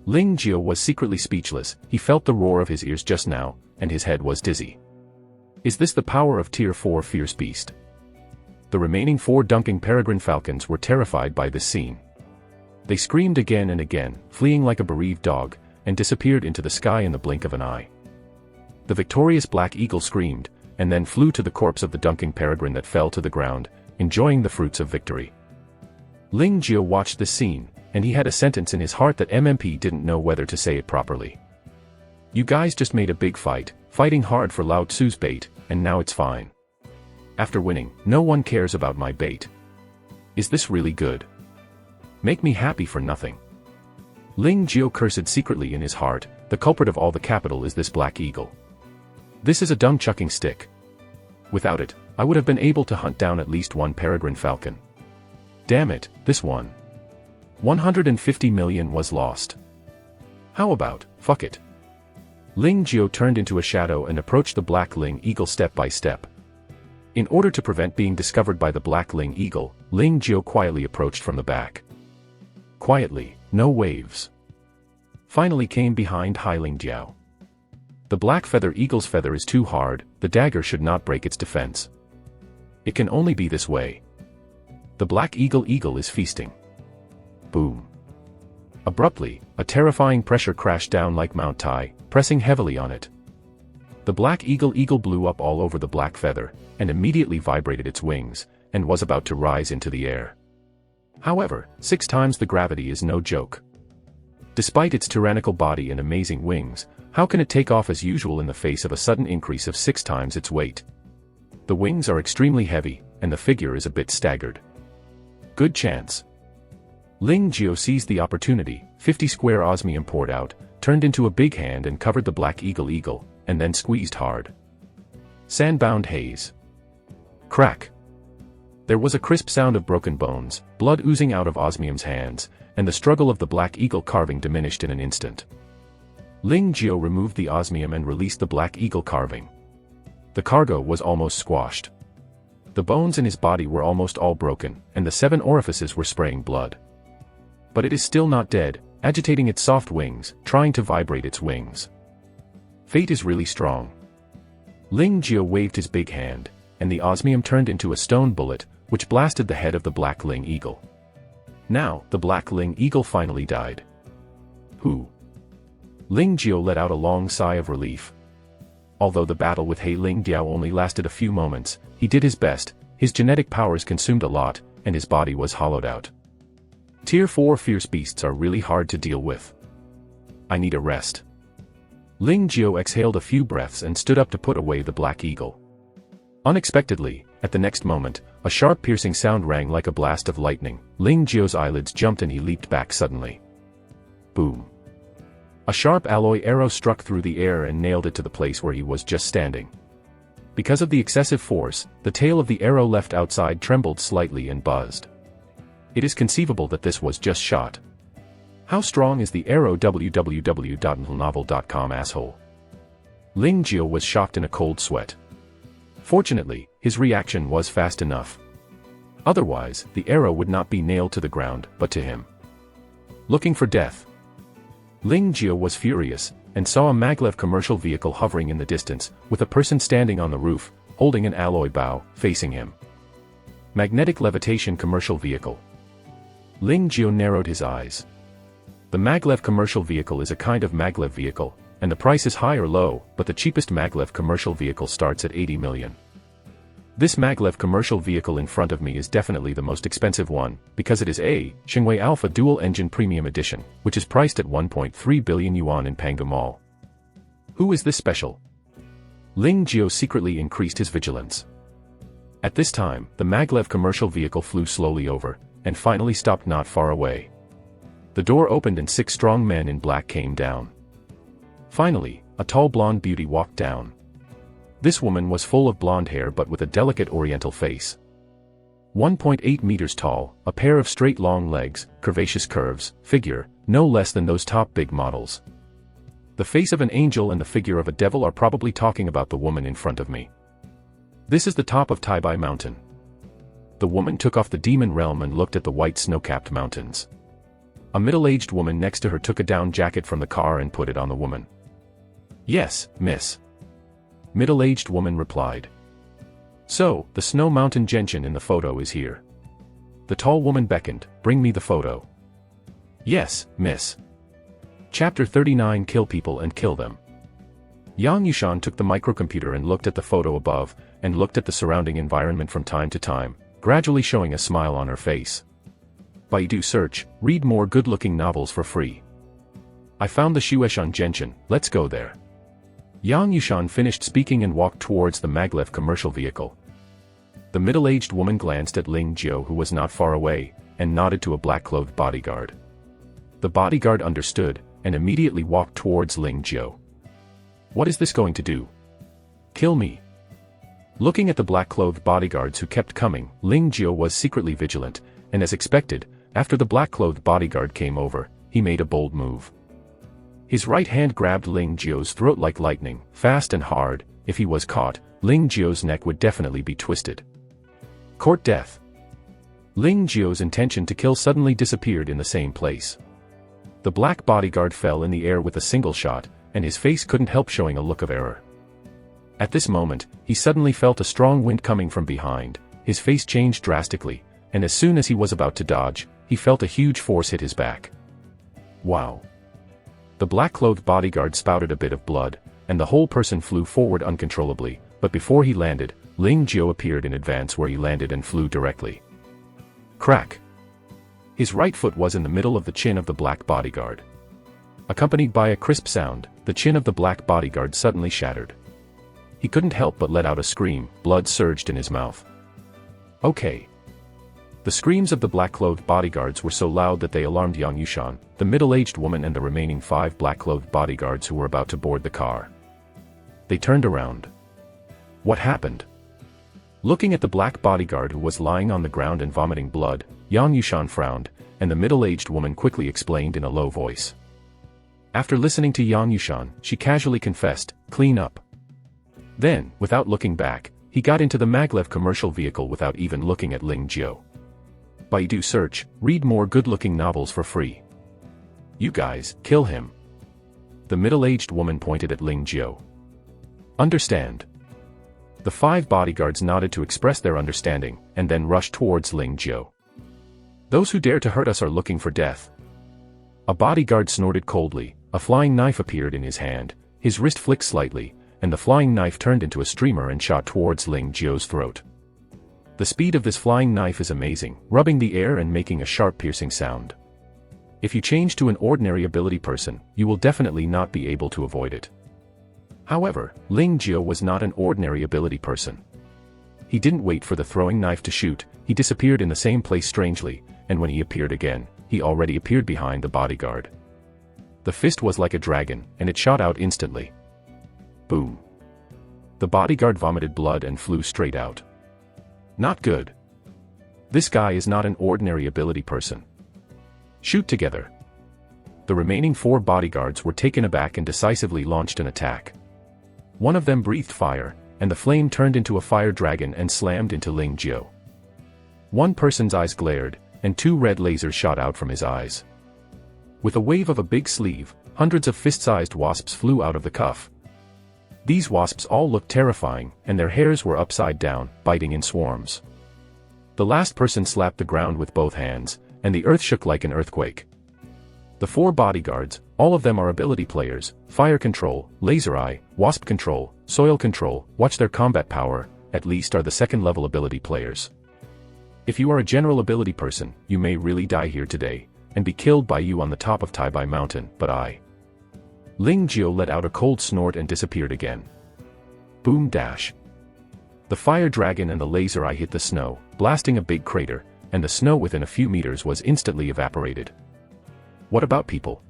Ling Jiao was secretly speechless. He felt the roar of his ears just now, and his head was dizzy. Is this the power of tier 4 fierce beast? The remaining 4 dunking peregrine falcons were terrified by this scene. They screamed again and again, fleeing like a bereaved dog, and disappeared into the sky in the blink of an eye. The victorious black eagle screamed, and then flew to the corpse of the dunking peregrine that fell to the ground, enjoying the fruits of victory. Ling Jiao watched this scene, and he had a sentence in his heart that MMP didn't know whether to say it properly. You guys just made a big fight, fighting hard for Lao Tzu's bait, and now it's fine. After winning, no one cares about my bait. Is this really good? Make me happy for nothing. Ling Jiao cursed secretly in his heart, the culprit of all the capital is this black eagle. This is a dung-chucking stick. Without it, I would have been able to hunt down at least 1 peregrine falcon. Damn it, this one. 150 million was lost. How about, fuck it. Ling Jiao turned into a shadow and approached the black Ling Eagle step by step. In order to prevent being discovered by the black Ling Eagle, Ling Jiao quietly approached from the back. Quietly, no waves. Finally came behind Hai Ling Jiao. The black feather eagle's feather is too hard, the dagger should not break its defense. It can only be this way. The Black Eagle is feasting. Boom. Abruptly, a terrifying pressure crashed down like Mount Tai, pressing heavily on it. The Black Eagle blew up all over the black feather, and immediately vibrated its wings, and was about to rise into the air. However, 6 times the gravity is no joke. Despite its tyrannical body and amazing wings, how can it take off as usual in the face of a sudden increase of 6 times its weight? The wings are extremely heavy, and the figure is a bit staggered. Good chance. Ling Jiao seized the opportunity. 50 square osmium poured out, turned into a big hand and covered the Black Eagle, and then squeezed hard. Sand-bound haze. Crack. There was a crisp sound of broken bones, blood oozing out of osmium's hands, and the struggle of the Black Eagle carving diminished in an instant. Ling Jiao removed the osmium and released the Black Eagle carving. The cargo was almost squashed. The bones in his body were almost all broken, and the 7 orifices were spraying blood. But it is still not dead, agitating its soft wings, trying to vibrate its wings. Fate is really strong. Ling Jiao waved his big hand, and the osmium turned into a stone bullet, which blasted the head of the Black Ling Eagle. Now, the Black Ling Eagle finally died. Who? Ling Jiao let out a long sigh of relief. Although the battle with He Ling Diao only lasted a few moments, he did his best. His genetic powers consumed a lot, and his body was hollowed out. Tier 4 fierce beasts are really hard to deal with. I need a rest. Ling Jiao exhaled a few breaths and stood up to put away the Black Eagle. Unexpectedly, at the next moment, a sharp piercing sound rang like a blast of lightning. Ling Jiao's eyelids jumped and he leaped back suddenly. Boom. A sharp alloy arrow struck through the air and nailed it to the place where he was just standing. Because of the excessive force, the tail of the arrow left outside trembled slightly and buzzed. It is conceivable that this was just shot. How strong is the arrow? www.novel.com asshole. Ling Jiao was shocked in a cold sweat. Fortunately, his reaction was fast enough. Otherwise, the arrow would not be nailed to the ground, but to him. Looking for death. Ling Jiao was furious, and saw a maglev commercial vehicle hovering in the distance, with a person standing on the roof, holding an alloy bow, facing him. Magnetic levitation commercial vehicle. Ling Jiao narrowed his eyes. The maglev commercial vehicle is a kind of maglev vehicle, and the price is high or low, but the cheapest maglev commercial vehicle starts at 80 million. This maglev commercial vehicle in front of me is definitely the most expensive one, because it is a Xingwei Alpha Dual Engine Premium Edition, which is priced at 1.3 billion yuan in Pangu Mall. Who is this special? Ling Jiao secretly increased his vigilance. At this time, the maglev commercial vehicle flew slowly over, and finally stopped not far away. The door opened and 6 strong men in black came down. Finally, a tall blonde beauty walked down. This woman was full of blonde hair but with a delicate oriental face. 1.8 meters tall, a pair of straight long legs, curvaceous curves, figure, no less than those top big models. The face of an angel and the figure of a devil are probably talking about the woman in front of me. This is the top of Taibai Mountain. The woman took off the demon realm and looked at the white snow-capped mountains. A middle-aged woman next to her took a down jacket from the car and put it on the woman. Yes, miss. Middle-aged woman replied. So, the Snow Mountain Genshin in the photo is here. The tall woman beckoned, bring me the photo. Yes, miss. Chapter 39 Kill people and kill them. Yang Yushan took the microcomputer and looked at the photo above, and looked at the surrounding environment from time to time, gradually showing a smile on her face. Baidu search, read more good-looking novels for free. I found the Shueshan Genshin, let's go there. Yang Yushan finished speaking and walked towards the maglev commercial vehicle. The middle-aged woman glanced at Ling Jiao, who was not far away, and nodded to a black-clothed bodyguard. The bodyguard understood, and immediately walked towards Ling Jiao. What is this going to do? Kill me? Looking at the black-clothed bodyguards who kept coming, Ling Jiao was secretly vigilant, and as expected, after the black-clothed bodyguard came over, he made a bold move. His right hand grabbed Ling Jiao's throat like lightning, fast and hard. If he was caught, Ling Jiao's neck would definitely be twisted. Court death. Ling Jiao's intention to kill suddenly disappeared in the same place. The black bodyguard fell in the air with a single shot, and his face couldn't help showing a look of error. At this moment, he suddenly felt a strong wind coming from behind, his face changed drastically, and as soon as he was about to dodge, he felt a huge force hit his back. Wow! The black-clothed bodyguard spouted a bit of blood, and the whole person flew forward uncontrollably, but before he landed, Ling Jiao appeared in advance where he landed and flew directly. Crack! His right foot was in the middle of the chin of the black bodyguard. Accompanied by a crisp sound, the chin of the black bodyguard suddenly shattered. He couldn't help but let out a scream, blood surged in his mouth. Okay. The screams of the black-clothed bodyguards were so loud that they alarmed Yang Yushan, the middle-aged woman and the remaining 5 black-clothed bodyguards who were about to board the car. They turned around. What happened? Looking at the black bodyguard who was lying on the ground and vomiting blood, Yang Yushan frowned, and the middle-aged woman quickly explained in a low voice. After listening to Yang Yushan, she casually confessed, "Clean up." Then, without looking back, he got into the maglev commercial vehicle without even looking at Ling Jiao. Baidu search, read more good-looking novels for free. You guys, kill him. The middle-aged woman pointed at Ling Jiao. Understand. The 5 bodyguards nodded to express their understanding, and then rushed towards Ling Jiao. Those who dare to hurt us are looking for death. A bodyguard snorted coldly, a flying knife appeared in his hand, his wrist flicked slightly, and the flying knife turned into a streamer and shot towards Ling Jiao's throat. The speed of this flying knife is amazing, rubbing the air and making a sharp piercing sound. If you change to an ordinary ability person, you will definitely not be able to avoid it. However, Ling Jiao was not an ordinary ability person. He didn't wait for the throwing knife to shoot, he disappeared in the same place strangely, and when he appeared again, he already appeared behind the bodyguard. The fist was like a dragon, and it shot out instantly. Boom. The bodyguard vomited blood and flew straight out. Not good. This guy is not an ordinary ability person. Shoot together. The remaining 4 bodyguards were taken aback and decisively launched an attack. One of them breathed fire, and the flame turned into a fire dragon and slammed into Ling Jiao. One person's eyes glared, and 2 red lasers shot out from his eyes. With a wave of a big sleeve, hundreds of fist-sized wasps flew out of the cuff. These wasps all looked terrifying, and their hairs were upside down, biting in swarms. The last person slapped the ground with both hands, and the earth shook like an earthquake. The 4 bodyguards, all of them are ability players, fire control, laser eye, wasp control, soil control, watch their combat power, at least are the 2nd-level ability players. If you are a general ability person, you may really die here today, and be killed by you on the top of Taibai Mountain, but I... Ling Jiao let out a cold snort and disappeared again. Boom dash. The fire dragon and the laser eye hit the snow, blasting a big crater, and the snow within a few meters was instantly evaporated. What about people?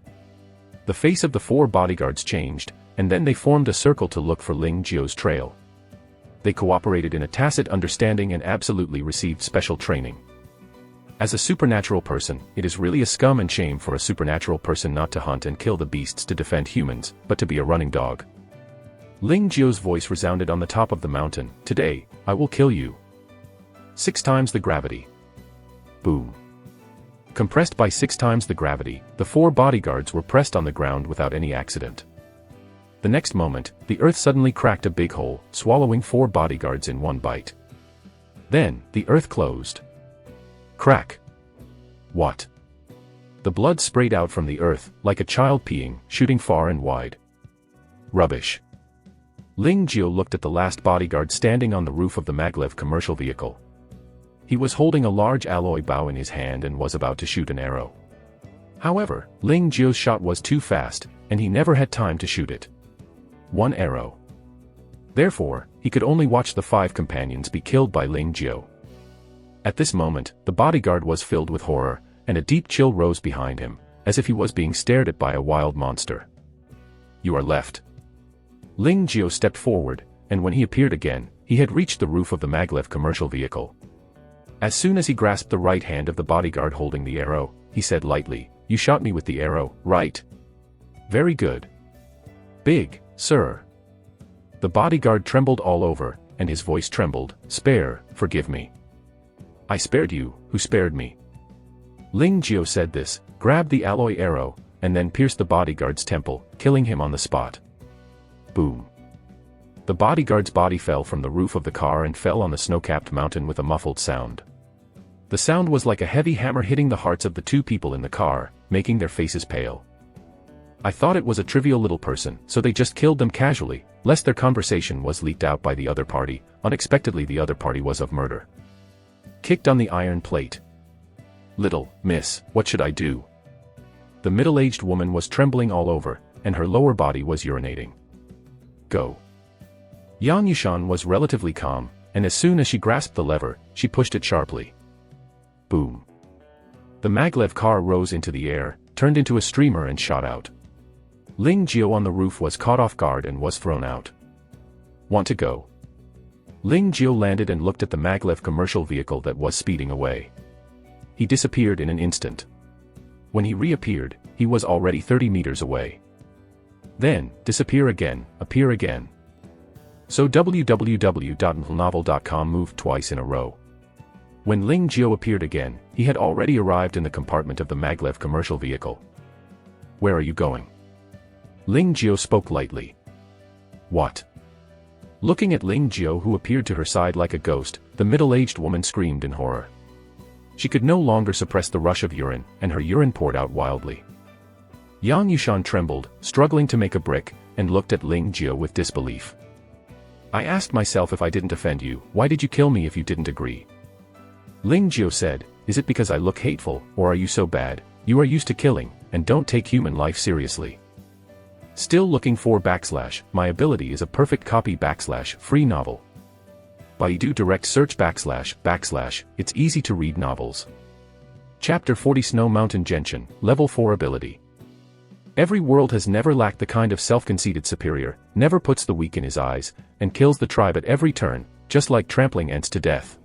The face of the 4 bodyguards changed, and then they formed a circle to look for Ling Jiao's trail. They cooperated in a tacit understanding and absolutely received special training. As a supernatural person, it is really a scum and shame for a supernatural person not to hunt and kill the beasts to defend humans, but to be a running dog. Ling Jiao's voice resounded on the top of the mountain, "Today, I will kill you. 6 times the gravity." Boom. Compressed by 6 times the gravity, the 4 bodyguards were pressed on the ground without any accident. The next moment, the earth suddenly cracked a big hole, swallowing 4 bodyguards in one bite. Then, the earth closed. Crack. What? The blood sprayed out from the earth, like a child peeing, shooting far and wide. Rubbish. Ling Jiao looked at the last bodyguard standing on the roof of the maglev commercial vehicle. He was holding a large alloy bow in his hand and was about to shoot an arrow. However, Ling Jiao's shot was too fast, and he never had time to shoot it. 1 arrow. Therefore, he could only watch the 5 companions be killed by Ling Jiao. At this moment, the bodyguard was filled with horror, and a deep chill rose behind him, as if he was being stared at by a wild monster. You are left. Ling Jiao stepped forward, and when he appeared again, he had reached the roof of the maglev commercial vehicle. As soon as he grasped the right hand of the bodyguard holding the arrow, he said lightly, "You shot me with the arrow, right?" "Very good." "Big, sir." The bodyguard trembled all over, and his voice trembled, "Forgive me." "I spared you, who spared me?" Ling Jiao said this, grabbed the alloy arrow, and then pierced the bodyguard's temple, killing him on the spot. Boom. The bodyguard's body fell from the roof of the car and fell on the snow-capped mountain with a muffled sound. The sound was like a heavy hammer hitting the hearts of the two people in the car, making their faces pale. I thought it was a trivial little person, so they just killed them casually, lest their conversation was leaked out by the other party. Unexpectedly, the other party was of murder. Kicked on the iron plate. Little miss, what should I do? The middle-aged woman was trembling all over, and her lower body was urinating. Go. Yang Yushan was relatively calm, and as soon as she grasped the lever, she pushed it sharply. Boom. The maglev car rose into the air, turned into a streamer and shot out. Ling Jiao on the roof was caught off guard and was thrown out. Want to go? Ling Jiao landed and looked at the maglev commercial vehicle that was speeding away. He disappeared in an instant. When he reappeared, he was already 30 meters away. Then, disappear again, appear again. So www.novel.com moved twice in a row. When Ling Jiao appeared again, he had already arrived in the compartment of the maglev commercial vehicle. Where are you going? Ling Jiao spoke lightly. What? Looking at Ling Jiao, who appeared to her side like a ghost, the middle-aged woman screamed in horror. She could no longer suppress the rush of urine, and her urine poured out wildly. Yang Yushan trembled, struggling to make a brick, and looked at Ling Jiao with disbelief. I asked myself, if I didn't offend you, why did you kill me if you didn't agree? Ling Jiao said, is it because I look hateful, or are you so bad? You are used to killing, and don't take human life seriously. Still looking for / my ability is a perfect copy / free novel. Baidu direct search / it's easy to read novels. Chapter 40 Snow Mountain Genshin, Level 4 Ability. Every world has never lacked the kind of self-conceited superior, never puts the weak in his eyes, and kills the tribe at every turn, just like trampling ants to death.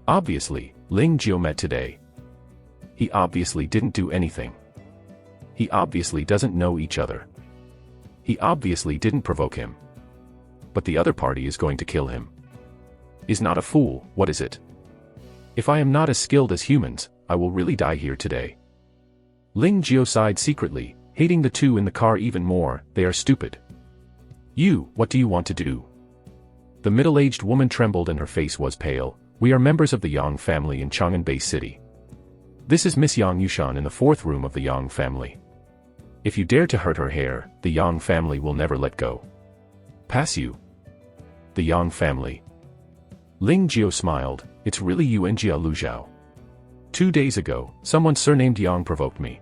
Obviously, Ling Jiao met today. He obviously didn't do anything. He obviously doesn't know each other. He obviously didn't provoke him. But the other party is going to kill him. Is not a fool, what is it? If I am not as skilled as humans, I will really die here today. Ling Jiao sighed secretly, hating the two in the car even more. They are stupid. You, what do you want to do? The middle-aged woman trembled and her face was pale. We are members of the Yang family in Chang'an Bay City. This is Miss Yang Yushan in the 4th room of the Yang family. If you dare to hurt her hair, the Yang family will never let go. Pass you. The Yang family. Ling Jiao smiled, it's really you and Jia Luzhao. 2 days ago, someone surnamed Yang provoked me.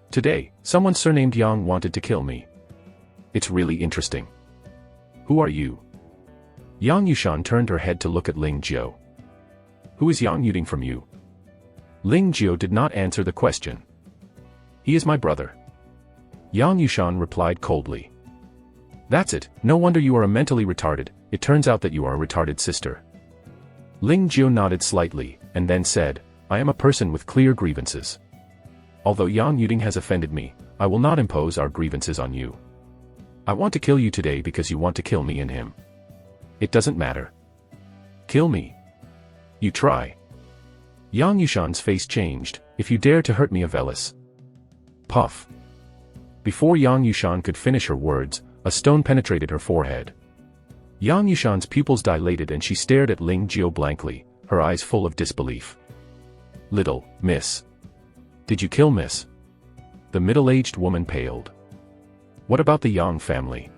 Today, someone surnamed Yang wanted to kill me. It's really interesting. Who are you? Yang Yushan turned her head to look at Ling Jiao. Who is Yang Yuding from you? Ling Jiao did not answer the question. He is my brother. Yang Yushan replied coldly. That's it, no wonder you are a mentally retarded, it turns out that you are a retarded sister. Ling Jiao nodded slightly, and then said, I am a person with clear grievances. Although Yang Yuding has offended me, I will not impose our grievances on you. I want to kill you today because you want to kill me and him. It doesn't matter. Kill me. You try. Yang Yushan's face changed, if you dare to hurt me Avelis. Puff. Before Yang Yushan could finish her words, a stone penetrated her forehead. Yang Yushan's pupils dilated and she stared at Ling Jiao blankly, her eyes full of disbelief. Little miss. Did you kill miss? The middle-aged woman paled. What about the Yang family?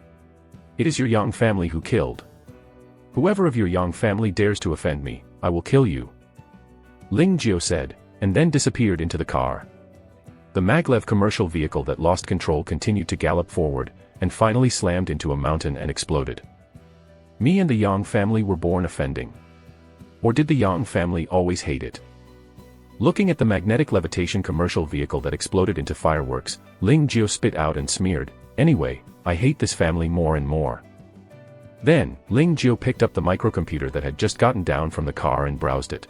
It is your Yang family who killed. Whoever of your Yang family dares to offend me, I will kill you. Ling Jiao said, and then disappeared into the car. The maglev commercial vehicle that lost control continued to gallop forward, and finally slammed into a mountain and exploded. Me and the Yang family were born offending. Or did the Yang family always hate it? Looking at the magnetic levitation commercial vehicle that exploded into fireworks, Ling Jiao spit out and smeared, anyway, I hate this family more and more. Then, Ling Jiao picked up the microcomputer that had just gotten down from the car and browsed it.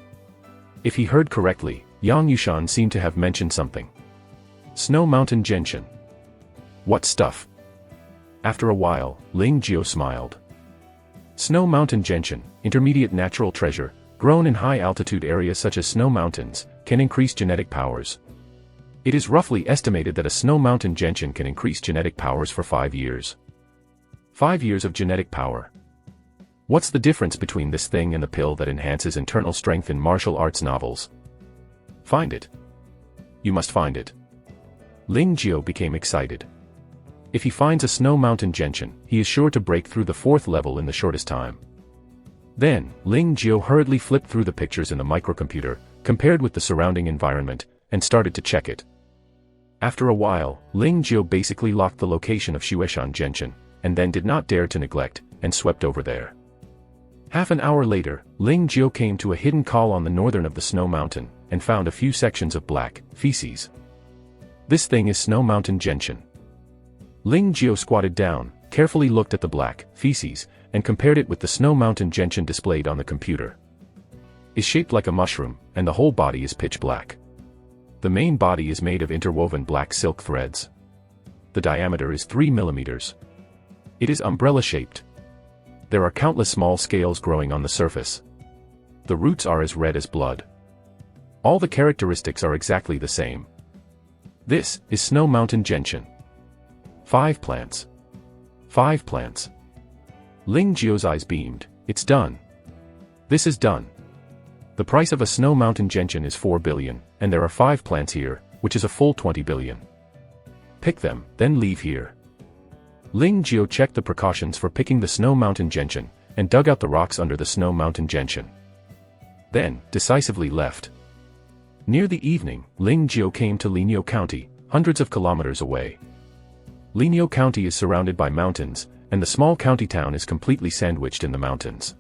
If he heard correctly, Yang Yushan seemed to have mentioned something. Snow Mountain Genshin. What stuff? After a while, Ling Jiao smiled. Snow Mountain Genshin, intermediate natural treasure, grown in high-altitude areas such as snow mountains, can increase genetic powers. It is roughly estimated that a Snow Mountain Genshin can increase genetic powers for 5 years. 5 years of genetic power. What's the difference between this thing and the pill that enhances internal strength in martial arts novels? Find it. You must find it. Ling Jiao became excited. If he finds a snow mountain gentian, he is sure to break through the 4th level in the shortest time. Then, Ling Jiao hurriedly flipped through the pictures in the microcomputer, compared with the surrounding environment, and started to check it. After a while, Ling Jiao basically locked the location of Shueshan Gentian, and then did not dare to neglect, and swept over there. Half an hour later, Ling Jiao came to a hidden col on the northern of the snow mountain, and found a few sections of black feces. This thing is Snow Mountain Gentian. Ling Jiao squatted down, carefully looked at the black feces, and compared it with the Snow Mountain Gentian displayed on the computer. It's shaped like a mushroom, and the whole body is pitch black. The main body is made of interwoven black silk threads. The diameter is 3 millimeters. It is umbrella-shaped. There are countless small scales growing on the surface. The roots are as red as blood. All the characteristics are exactly the same. This is Snow Mountain Gentian. 5 plants. 5 plants. Ling Jiao's eyes beamed. It's done. This is done. The price of a Snow Mountain Gentian is 4 billion, and there are 5 plants here, which is a full 20 billion. Pick them, then leave here. Ling Jiao checked the precautions for picking the Snow Mountain Gentian, and dug out the rocks under the Snow Mountain Gentian. Then, decisively left. Near the evening, Ling Jiao came to Linyou County, hundreds of kilometers away. Linyou County is surrounded by mountains, and the small county town is completely sandwiched in the mountains.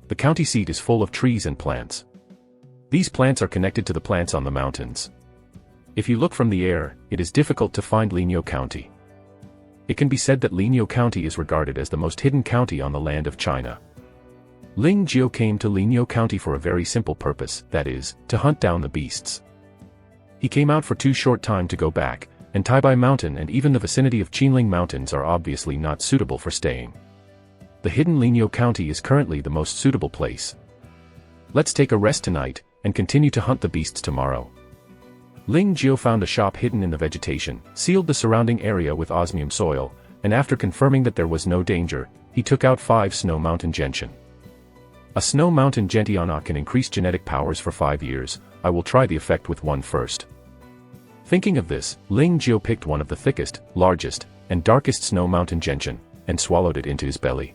The county seat is full of trees and plants. These plants are connected to the plants on the mountains. If you look from the air, it is difficult to find Linyou County. It can be said that Linyou County is regarded as the most hidden county on the land of China. Ling Jiao came to Linyou County for a very simple purpose, that is, to hunt down the beasts. He came out for too short time to go back, and Taibai Mountain and even the vicinity of Qinling Mountains are obviously not suitable for staying. The hidden Linyou County is currently the most suitable place. Let's take a rest tonight, and continue to hunt the beasts tomorrow. Ling Jiao found a shop hidden in the vegetation, sealed the surrounding area with osmium soil, and after confirming that there was no danger, he took out 5 Snow Mountain Gentian. A Snow Mountain Gentian can increase genetic powers for 5 years. I will try the effect with one first. Thinking of this, Ling Jiao picked one of the thickest, largest, and darkest Snow Mountain Gentian, and swallowed it into his belly.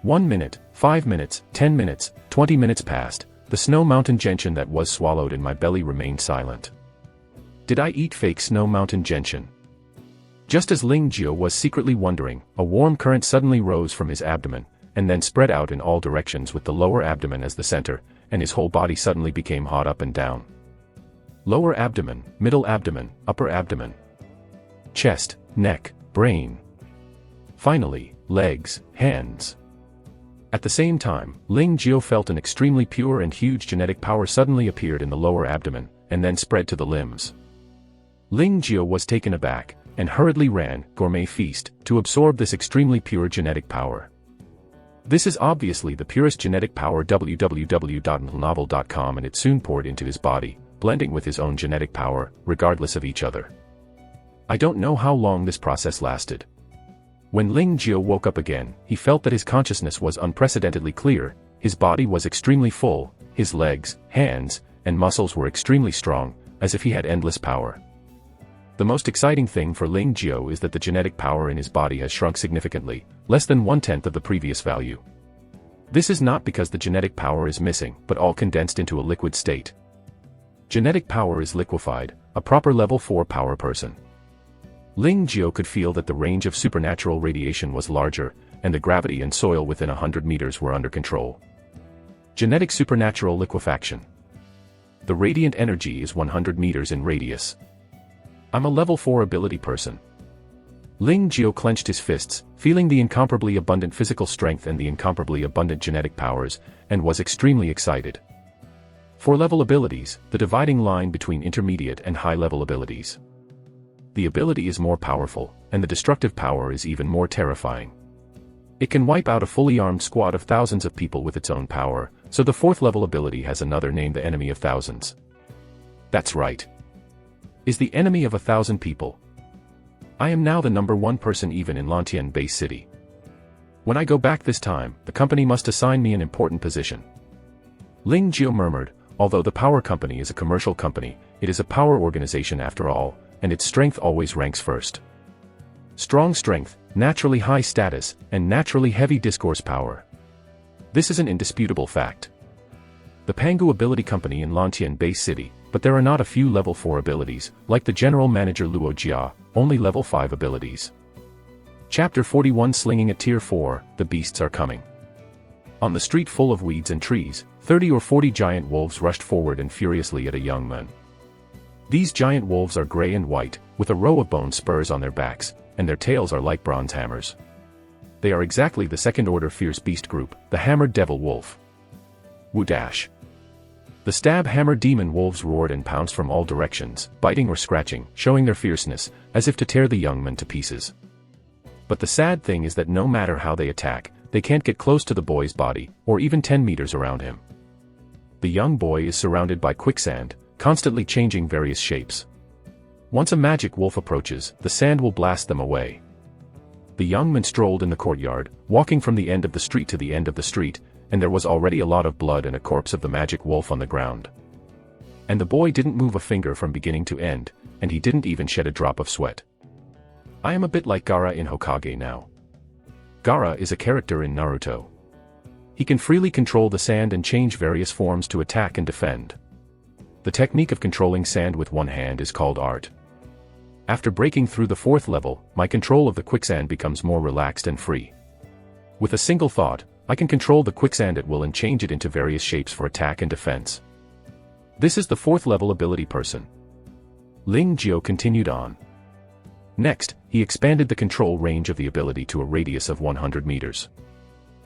1 minute, 5 minutes, 10 minutes, 20 minutes passed. The Snow Mountain Gentian that was swallowed in my belly remained silent. Did I eat fake Snow Mountain Gentian? Just as Ling Jiao was secretly wondering, a warm current suddenly rose from his abdomen, and then spread out in all directions with the lower abdomen as the center, and his whole body suddenly became hot up and down. Lower abdomen, middle abdomen, upper abdomen, chest, neck, brain. Finally, legs, hands. At the same time, Ling Jiao felt an extremely pure and huge genetic power suddenly appeared in the lower abdomen, and then spread to the limbs. Ling Jiao was taken aback, and hurriedly ran, gourmet feast, to absorb this extremely pure genetic power. This is obviously the purest genetic power www.novel.com, and it soon poured into his body, blending with his own genetic power, regardless of each other. I don't know how long this process lasted. When Ling Jiao woke up again, he felt that his consciousness was unprecedentedly clear, his body was extremely full, his legs, hands, and muscles were extremely strong, as if he had endless power. The most exciting thing for Ling Jiao is that the genetic power in his body has shrunk significantly, less than 1/10 of the previous value. This is not because the genetic power is missing, but all condensed into a liquid state. Genetic power is liquefied, a proper level 4 power person. Ling Jiao could feel that the range of supernatural radiation was larger, and the gravity and soil within 100 meters were under control. Genetic supernatural liquefaction. The radiant energy is 100 meters in radius. I'm a level 4 ability person. Ling Jiao clenched his fists, feeling the incomparably abundant physical strength and the incomparably abundant genetic powers, and was extremely excited. 4-level abilities, the dividing line between intermediate and high-level abilities. The ability is more powerful, and the destructive power is even more terrifying. It can wipe out a fully armed squad of thousands of people with its own power, so the 4th-level ability has another name, the enemy of thousands. That's right. Is the enemy of 1,000 people. I am now the number 1 person even in Lantian Bay City. When I go back this time, the company must assign me an important position. Ling Jiao murmured, although the power company is a commercial company, it is a power organization after all, and its strength always ranks first. Strong strength, naturally high status, and naturally heavy discourse power. This is an indisputable fact. The Pangu Ability Company in Lantian Base City, but there are not a few level 4 abilities, like the General Manager Luo Jia, only level 5 abilities. Chapter 41 Slinging at Tier 4, The Beasts Are Coming. On the street full of weeds and trees, 30 or 40 giant wolves rushed forward and furiously at a young man. These giant wolves are gray and white, with a row of bone spurs on their backs, and their tails are like bronze hammers. They are exactly the second-order fierce beast group, the Hammered Devil Wolf. Woo-dash! The stab-hammer demon wolves roared and pounced from all directions, biting or scratching, showing their fierceness, as if to tear the young man to pieces. But the sad thing is that no matter how they attack, they can't get close to the boy's body, or even 10 meters around him. The young boy is surrounded by quicksand, constantly changing various shapes. Once a magic wolf approaches, the sand will blast them away. The young man strolled in the courtyard, walking from the end of the street to the end of the street, and there was already a lot of blood and a corpse of the magic wolf on the ground. And the boy didn't move a finger from beginning to end, and he didn't even shed a drop of sweat. I am a bit like Gaara in Hokage now. Gaara is a character in Naruto. He can freely control the sand and change various forms to attack and defend. The technique of controlling sand with one hand is called art. After breaking through the 4th level, my control of the quicksand becomes more relaxed and free. With a single thought, I can control the quicksand at will and change it into various shapes for attack and defense. This is the 4th level ability person. Ling Jiao continued on. Next, he expanded the control range of the ability to a radius of 100 meters.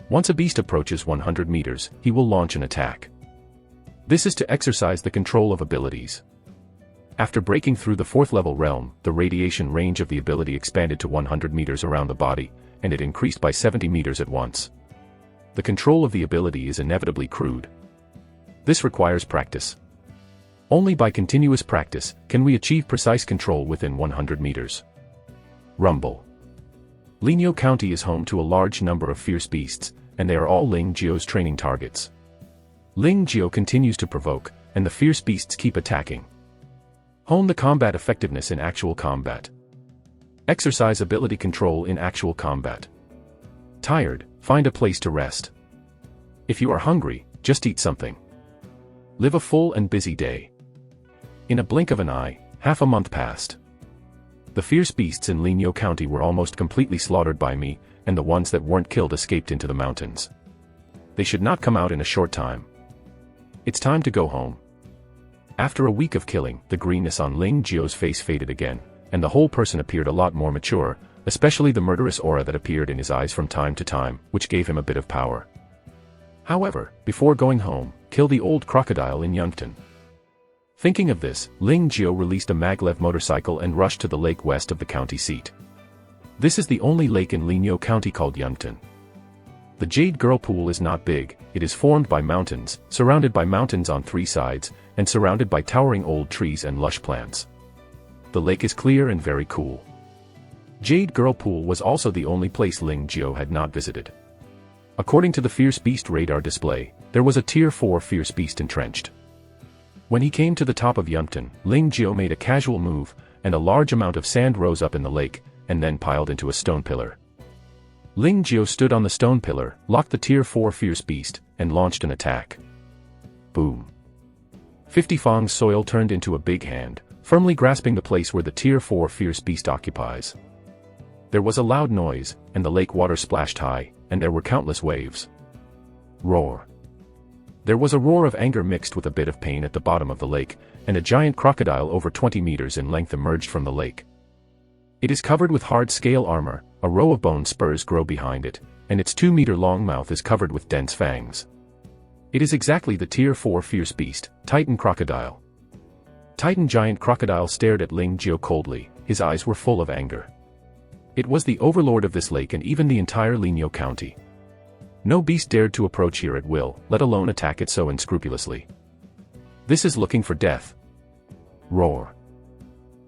Once a beast approaches 100 meters, he will launch an attack. This is to exercise the control of abilities. After breaking through the 4th level realm, the radiation range of the ability expanded to 100 meters around the body, and it increased by 70 meters at once. The control of the ability is inevitably crude. This requires practice. Only by continuous practice can we achieve precise control within 100 meters. Rumble. Linyo County is home to a large number of fierce beasts, and they are all Ling Jiao's training targets. Ling Jiao continues to provoke, and the fierce beasts keep attacking. Hone the combat effectiveness in actual combat. Exercise ability control in actual combat. Tired, find a place to rest. If you are hungry, just eat something. Live a full and busy day. In a blink of an eye, half a month passed. The fierce beasts in Linyo County were almost completely slaughtered by me, and the ones that weren't killed escaped into the mountains. They should not come out in a short time. It's time to go home. After a week of killing, the greenness on Ling Jiao's face faded again, and the whole person appeared a lot more mature, especially the murderous aura that appeared in his eyes from time to time, which gave him a bit of power. However, before going home, kill the old crocodile in Yungtan. Thinking of this, Ling Jiao released a maglev motorcycle and rushed to the lake west of the county seat. This is the only lake in Linyo County called Yungtan. The Jade Girl Pool is not big, it is formed by mountains, surrounded by mountains on 3 sides, and surrounded by towering old trees and lush plants. The lake is clear and very cool. Jade Girl Pool was also the only place Ling Jiao had not visited. According to the Fierce Beast radar display, there was a Tier 4 Fierce Beast entrenched. When he came to the top of Yungtan, Ling Jiao made a casual move, and a large amount of sand rose up in the lake, and then piled into a stone pillar. Ling Jiao stood on the stone pillar, locked the Tier 4 Fierce Beast, and launched an attack. Boom. 50 Fong's soil turned into a big hand, firmly grasping the place where the Tier 4 Fierce Beast occupies. There was a loud noise, and the lake water splashed high, and there were countless waves. Roar. There was a roar of anger mixed with a bit of pain at the bottom of the lake, and a giant crocodile over 20 meters in length emerged from the lake. It is covered with hard scale armor, a row of bone spurs grow behind it, and its 2-meter-long mouth is covered with dense fangs. It is exactly the Tier 4 Fierce Beast, Titan Crocodile. Titan Giant Crocodile stared at Ling Jiao coldly, his eyes were full of anger. It was the overlord of this lake and even the entire Linyo County. No beast dared to approach here at will, let alone attack it so unscrupulously. This is looking for death. Roar.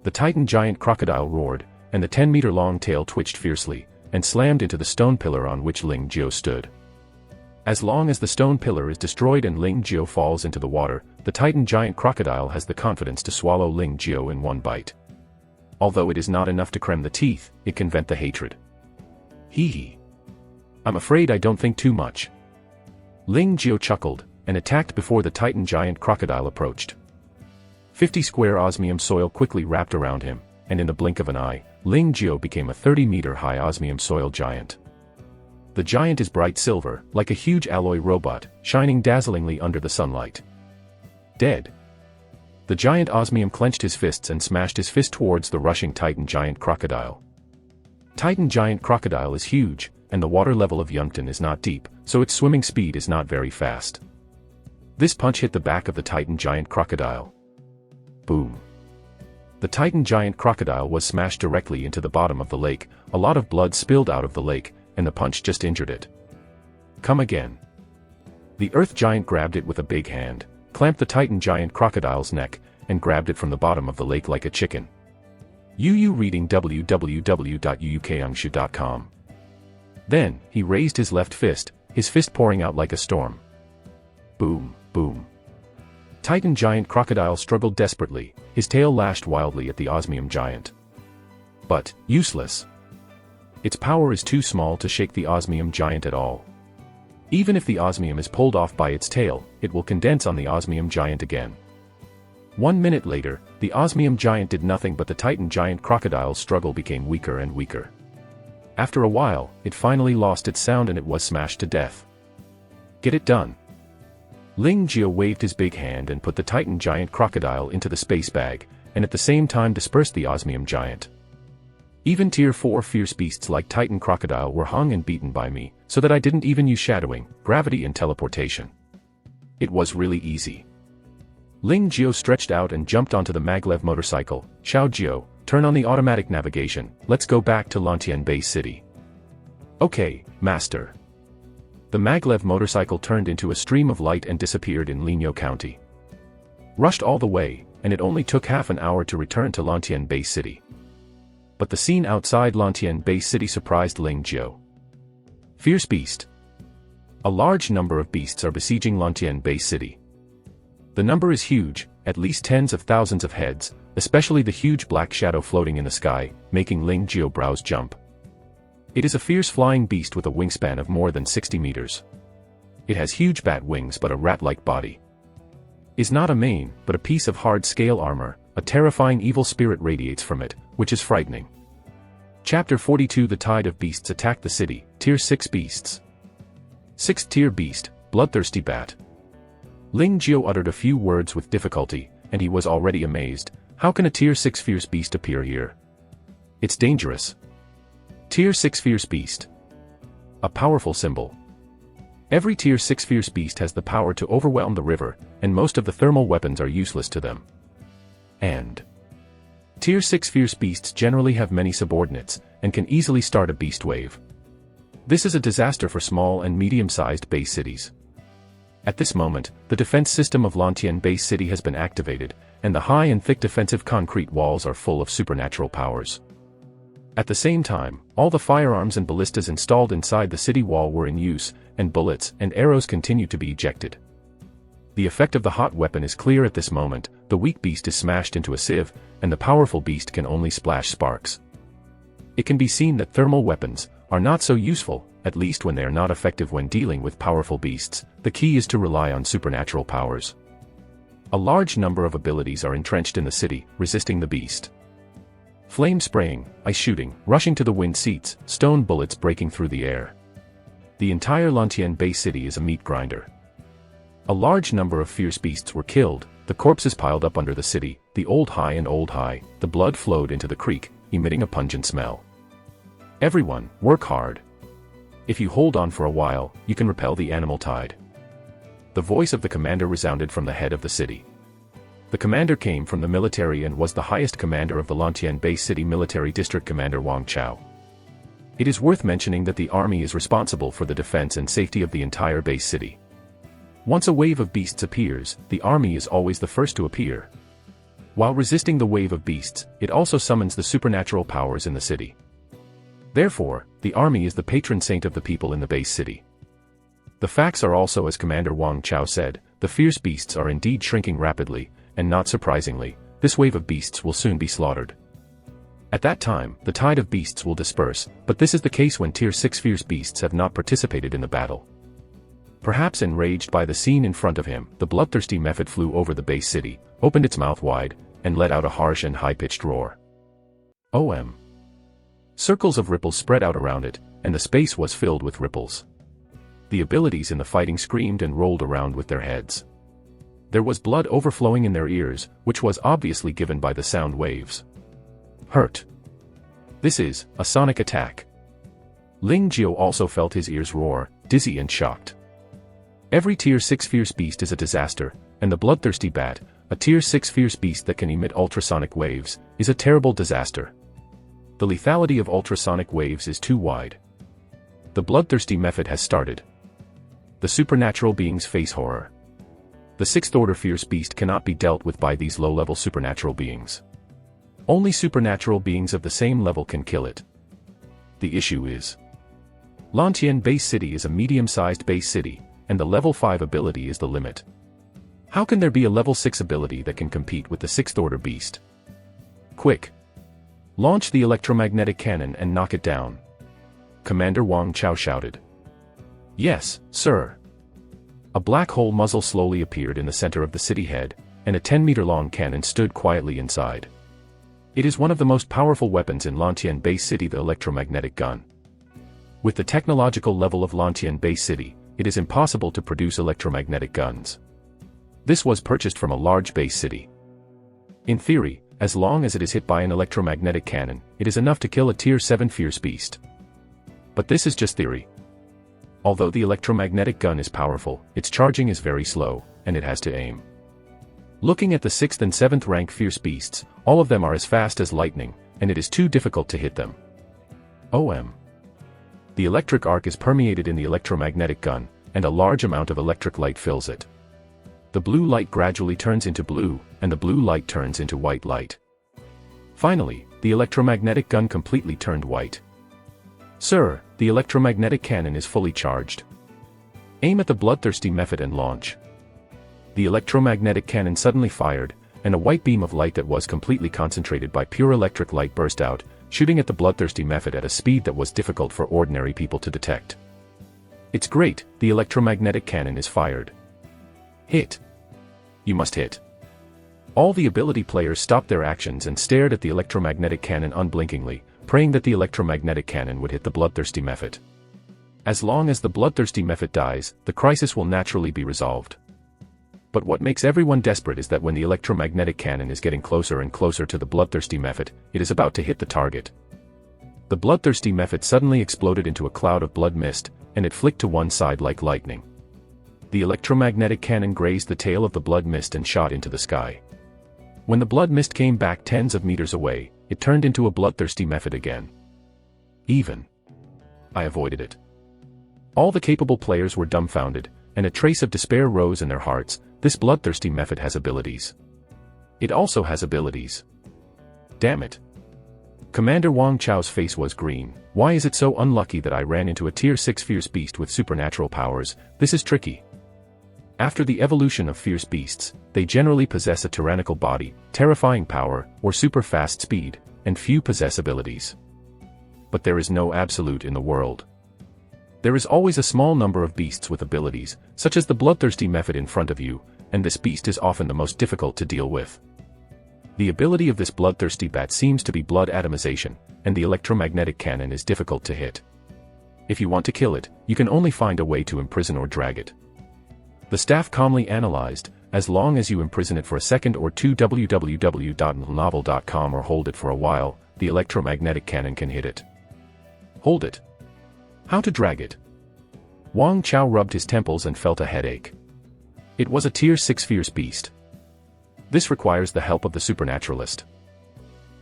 The Titan Giant Crocodile roared, and the 10-meter-long tail twitched fiercely, and slammed into the stone pillar on which Ling Jiao stood. As long as the stone pillar is destroyed and Ling Jiao falls into the water, the Titan giant crocodile has the confidence to swallow Ling Jiao in one bite. Although it is not enough to crem the teeth, it can vent the hatred. Hee hee. I'm afraid I don't think too much. Ling Jiao chuckled, and attacked before the Titan giant crocodile approached. 50 square osmium soil quickly wrapped around him, and in the blink of an eye, Ling Jiao became a 30-meter-high osmium soil giant. The giant is bright silver, like a huge alloy robot, shining dazzlingly under the sunlight. Dead. The giant osmium clenched his fists and smashed his fist towards the rushing Titan giant crocodile. Titan giant crocodile is huge, and the water level of Yuntan is not deep, so its swimming speed is not very fast. This punch hit the back of the Titan giant crocodile. Boom. The Titan giant crocodile was smashed directly into the bottom of the lake, a lot of blood spilled out of the lake, and the punch just injured it. Come again. The earth giant grabbed it with a big hand, clamped the Titan giant crocodile's neck, and grabbed it from the bottom of the lake like a chicken. Yu reading www.uukangshu.com. Then, he raised his left fist, his fist pouring out like a storm. Boom, boom. Titan giant crocodile struggled desperately, his tail lashed wildly at the osmium giant. But, useless. Its power is too small to shake the osmium giant at all. Even if the osmium is pulled off by its tail, it will condense on the osmium giant again. 1 minute later, the osmium giant did nothing but the Titan giant crocodile's struggle became weaker and weaker. After a while, it finally lost its sound and it was smashed to death. Get it done. Ling Jiao waved his big hand and put the Titan giant crocodile into the space bag, and at the same time dispersed the osmium giant. Even Tier 4 fierce beasts like Titan crocodile were hung and beaten by me, so that I didn't even use shadowing, gravity and teleportation. It was really easy. Ling Jiao stretched out and jumped onto the maglev motorcycle. Xiao Jiao, turn on the automatic navigation, let's go back to Lantian Base City. Okay, master. The maglev motorcycle turned into a stream of light and disappeared in Linyo County. Rushed all the way, and it only took half an hour to return to Lantian Base City. But the scene outside Lantian Base City surprised Ling Jiao. Fierce beast. A large number of beasts are besieging Lantian Base City. The number is huge, at least tens of thousands of heads, especially the huge black shadow floating in the sky, making Ling Jiao brows jump. It is a fierce flying beast with a wingspan of more than 60 meters. It has huge bat wings but a rat-like body. Is not a mane, but a piece of hard scale armor. A terrifying evil spirit radiates from it, which is frightening. Chapter 42 The Tide of Beasts attacked the city. Tier 6 beasts. 6th tier beast, bloodthirsty bat. Ling Jiao uttered a few words with difficulty, and he was already amazed. How can a tier 6 fierce beast appear here? It's dangerous. Tier 6 fierce beast. A powerful symbol. Every tier 6 fierce beast has the power to overwhelm the river, and most of the thermal weapons are useless to them. And Tier 6 fierce beasts generally have many subordinates, and can easily start a beast wave. This is a disaster for small and medium-sized base cities. At this moment, the defense system of Lantian Base City has been activated, and the high and thick defensive concrete walls are full of supernatural powers. At the same time, all the firearms and ballistas installed inside the city wall were in use, and bullets and arrows continued to be ejected. The effect of the hot weapon is clear at this moment. The weak beast is smashed into a sieve, and the powerful beast can only splash sparks. It can be seen that thermal weapons are not so useful, at least when they are not effective when dealing with powerful beasts. The key is to rely on supernatural powers. A large number of abilities are entrenched in the city, resisting the beast. Flame spraying, ice shooting, rushing to the wind seats, stone bullets breaking through the air. The entire Lantian Base City is a meat grinder. A large number of fierce beasts were killed, the corpses piled up under the city, the old high, the blood flowed into the creek, emitting a pungent smell. Everyone, work hard. If you hold on for a while, you can repel the animal tide. The voice of the commander resounded from the head of the city. The commander came from the military and was the highest commander of the Lantian Base City Military District, Commander Wang Chao. It is worth mentioning that the army is responsible for the defense and safety of the entire base city. Once a wave of beasts appears, the army is always the first to appear. While resisting the wave of beasts, it also summons the supernatural powers in the city. Therefore, the army is the patron saint of the people in the base city. The facts are also as Commander Wang Chao said, the fierce beasts are indeed shrinking rapidly, and not surprisingly, this wave of beasts will soon be slaughtered. At that time, the tide of beasts will disperse, but this is the case when Tier 6 fierce beasts have not participated in the battle. Perhaps enraged by the scene in front of him, the bloodthirsty mephit flew over the base city, opened its mouth wide, and let out a harsh and high-pitched roar. OM. Circles of ripples spread out around it, and the space was filled with ripples. The abilities in the fighting screamed and rolled around with their heads. There was blood overflowing in their ears, which was obviously given by the sound waves. Hurt. This is a sonic attack. Ling Jiao also felt his ears roar, dizzy and shocked. Every Tier 6 fierce beast is a disaster, and the bloodthirsty bat, a Tier 6 fierce beast that can emit ultrasonic waves, is a terrible disaster. The lethality of ultrasonic waves is too wide. The bloodthirsty mephit has started. The supernatural beings face horror. The 6th order fierce beast cannot be dealt with by these low-level supernatural beings. Only supernatural beings of the same level can kill it. The issue is, Lantian Base City is a medium-sized base city, and the level 5 ability is the limit. How can there be a level 6 ability that can compete with the 6th order beast? Quick! Launch the electromagnetic cannon and knock it down. Commander Wang Chao shouted. Yes, sir. A black hole muzzle slowly appeared in the center of the city head, and a 10-meter-long cannon stood quietly inside. It is one of the most powerful weapons in Lantian Base City, the electromagnetic gun. With the technological level of Lantian Base City, it is impossible to produce electromagnetic guns. This was purchased from a large base city. In theory, as long as it is hit by an electromagnetic cannon, it is enough to kill a Tier 7 fierce beast. But this is just theory. Although the electromagnetic gun is powerful, its charging is very slow, and it has to aim. Looking at the 6th and 7th rank fierce beasts, all of them are as fast as lightning, and it is too difficult to hit them. OM. The electric arc is permeated in the electromagnetic gun, and a large amount of electric light fills it. The blue light gradually turns into blue, and the blue light turns into white light. Finally, the electromagnetic gun completely turned white. Sir, the electromagnetic cannon is fully charged. Aim at the bloodthirsty mephit and launch. The electromagnetic cannon suddenly fired, and a white beam of light that was completely concentrated by pure electric light burst out, shooting at the bloodthirsty mephit at a speed that was difficult for ordinary people to detect. It's great, the electromagnetic cannon is fired. Hit. You must hit. All the ability players stopped their actions and stared at the electromagnetic cannon unblinkingly, praying that the electromagnetic cannon would hit the bloodthirsty mephit. As long as the bloodthirsty mephit dies, the crisis will naturally be resolved. But what makes everyone desperate is that when the electromagnetic cannon is getting closer and closer to the bloodthirsty mephit, it is about to hit the target. The bloodthirsty mephit suddenly exploded into a cloud of blood mist, and it flicked to one side like lightning. The electromagnetic cannon grazed the tail of the blood mist and shot into the sky. When the blood mist came back tens of meters away, it turned into a bloodthirsty mephit again. I avoided it. All the capable players were dumbfounded, and a trace of despair rose in their hearts. This bloodthirsty mephit has abilities. It also has abilities. Damn it. Commander Wang Chao's face was green. Why is it so unlucky that I ran into a Tier 6 fierce beast with supernatural powers? This is tricky. After the evolution of fierce beasts, they generally possess a tyrannical body, terrifying power, or super fast speed, and few possess abilities. But there is no absolute in the world. There is always a small number of beasts with abilities, such as the bloodthirsty mephit in front of you, and this beast is often the most difficult to deal with. The ability of this bloodthirsty bat seems to be blood atomization, and the electromagnetic cannon is difficult to hit. If you want to kill it, you can only find a way to imprison or drag it. The staff calmly analyzed, as long as you imprison it for a second or two www.novel.com or hold it for a while, the electromagnetic cannon can hit it. Hold it. How to drag it? Wang Chao rubbed his temples and felt a headache. It was a Tier 6 fierce beast. This requires the help of the supernaturalist.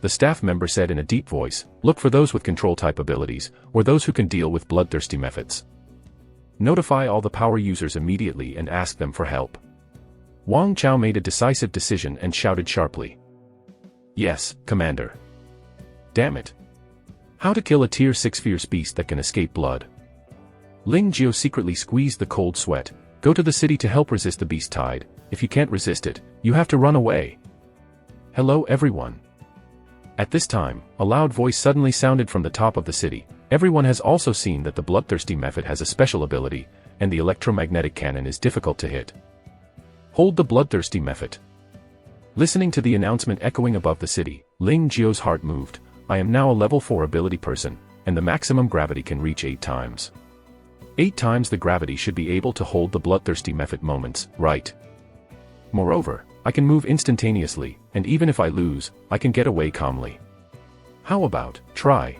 The staff member said in a deep voice, look for those with control-type abilities, or those who can deal with bloodthirsty mephits. Notify all the power users immediately and ask them for help. Wang Chao made a decisive decision and shouted sharply. Yes, Commander. Damn it. How to kill a tier 6 fierce beast that can escape blood. Ling Jiao secretly squeezed the cold sweat. Go to the city to help resist the beast tide. If you can't resist it, you have to run away. Hello everyone. At this time, a loud voice suddenly sounded from the top of the city. Everyone has also seen that the bloodthirsty method has a special ability, and the electromagnetic cannon is difficult to hit. Hold the bloodthirsty method. Listening to the announcement echoing above the city, Ling Jiao's heart moved. I am now a level 4 ability person, and the maximum gravity can reach 8 times. 8 times the gravity should be able to hold the bloodthirsty method moments, right? Moreover, I can move instantaneously, and even if I lose, I can get away calmly. How about, try?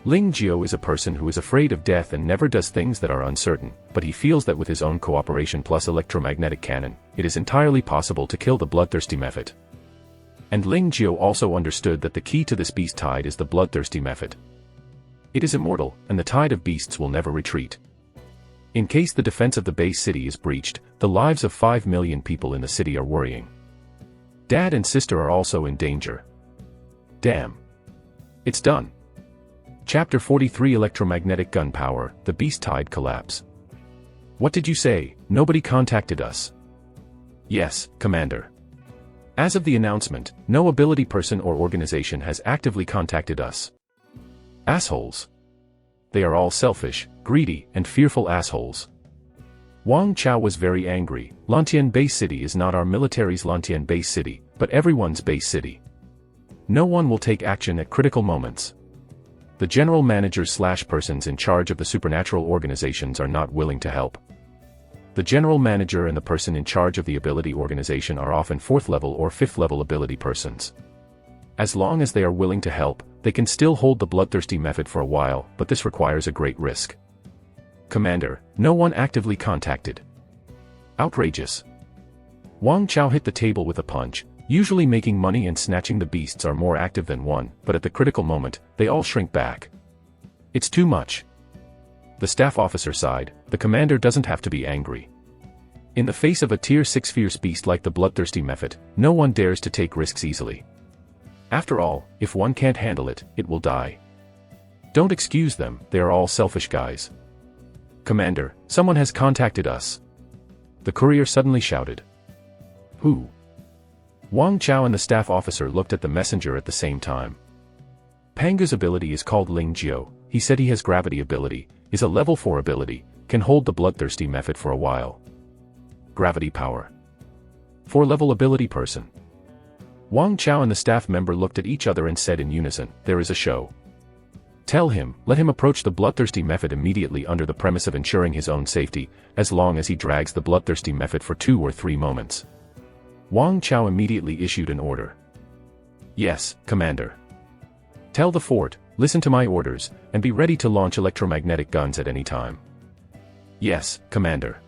Ling Jiao is a person who is afraid of death and never does things that are uncertain, but he feels that with his own cooperation plus electromagnetic cannon, it is entirely possible to kill the bloodthirsty method. And Ling Jiao also understood that the key to this beast tide is the bloodthirsty method. It is immortal, and the tide of beasts will never retreat. In case the defense of the base city is breached, the lives of 5 million people in the city are worrying. Dad and sister are also in danger. Damn. It's done. Chapter 43 Electromagnetic Gun Power, the Beast Tide Collapse. What did you say? Nobody contacted us. Yes, Commander. As of the announcement, no ability person or organization has actively contacted us. Assholes. They are all selfish, greedy, and fearful assholes. Wang Chao was very angry. Lantian Base City is not our military's Lantian Base City, but everyone's base city. No one will take action at critical moments. The general managers / persons in charge of the supernatural organizations are not willing to help. The general manager and the person in charge of the ability organization are often 4th level or 5th level ability persons. As long as they are willing to help, they can still hold the bloodthirsty method for a while, but this requires a great risk. Commander, no one actively contacted. Outrageous. Wang Chao hit the table with a punch. Usually making money and snatching the beasts are more active than one, but at the critical moment, they all shrink back. It's too much. The staff officer sighed. The commander doesn't have to be angry. In the face of a tier 6 fierce beast like the bloodthirsty method, no one dares to take risks easily. After all, if one can't handle it, it will die. Don't excuse them, they are all selfish guys. Commander, someone has contacted us. The courier suddenly shouted. Who? Wang Chao and the staff officer looked at the messenger at the same time. Pangu's ability is called Ling Jiao. He said he has gravity ability, is a level 4 ability, can hold the bloodthirsty method for a while. Gravity power. 4 level ability person. Wang Chao and the staff member looked at each other and said in unison, there is a show. Tell him, let him approach the bloodthirsty method immediately under the premise of ensuring his own safety, as long as he drags the bloodthirsty method for 2 or 3 moments. Wang Chao immediately issued an order. Yes, Commander. Tell the fort, listen to my orders, and be ready to launch electromagnetic guns at any time. Yes, Commander.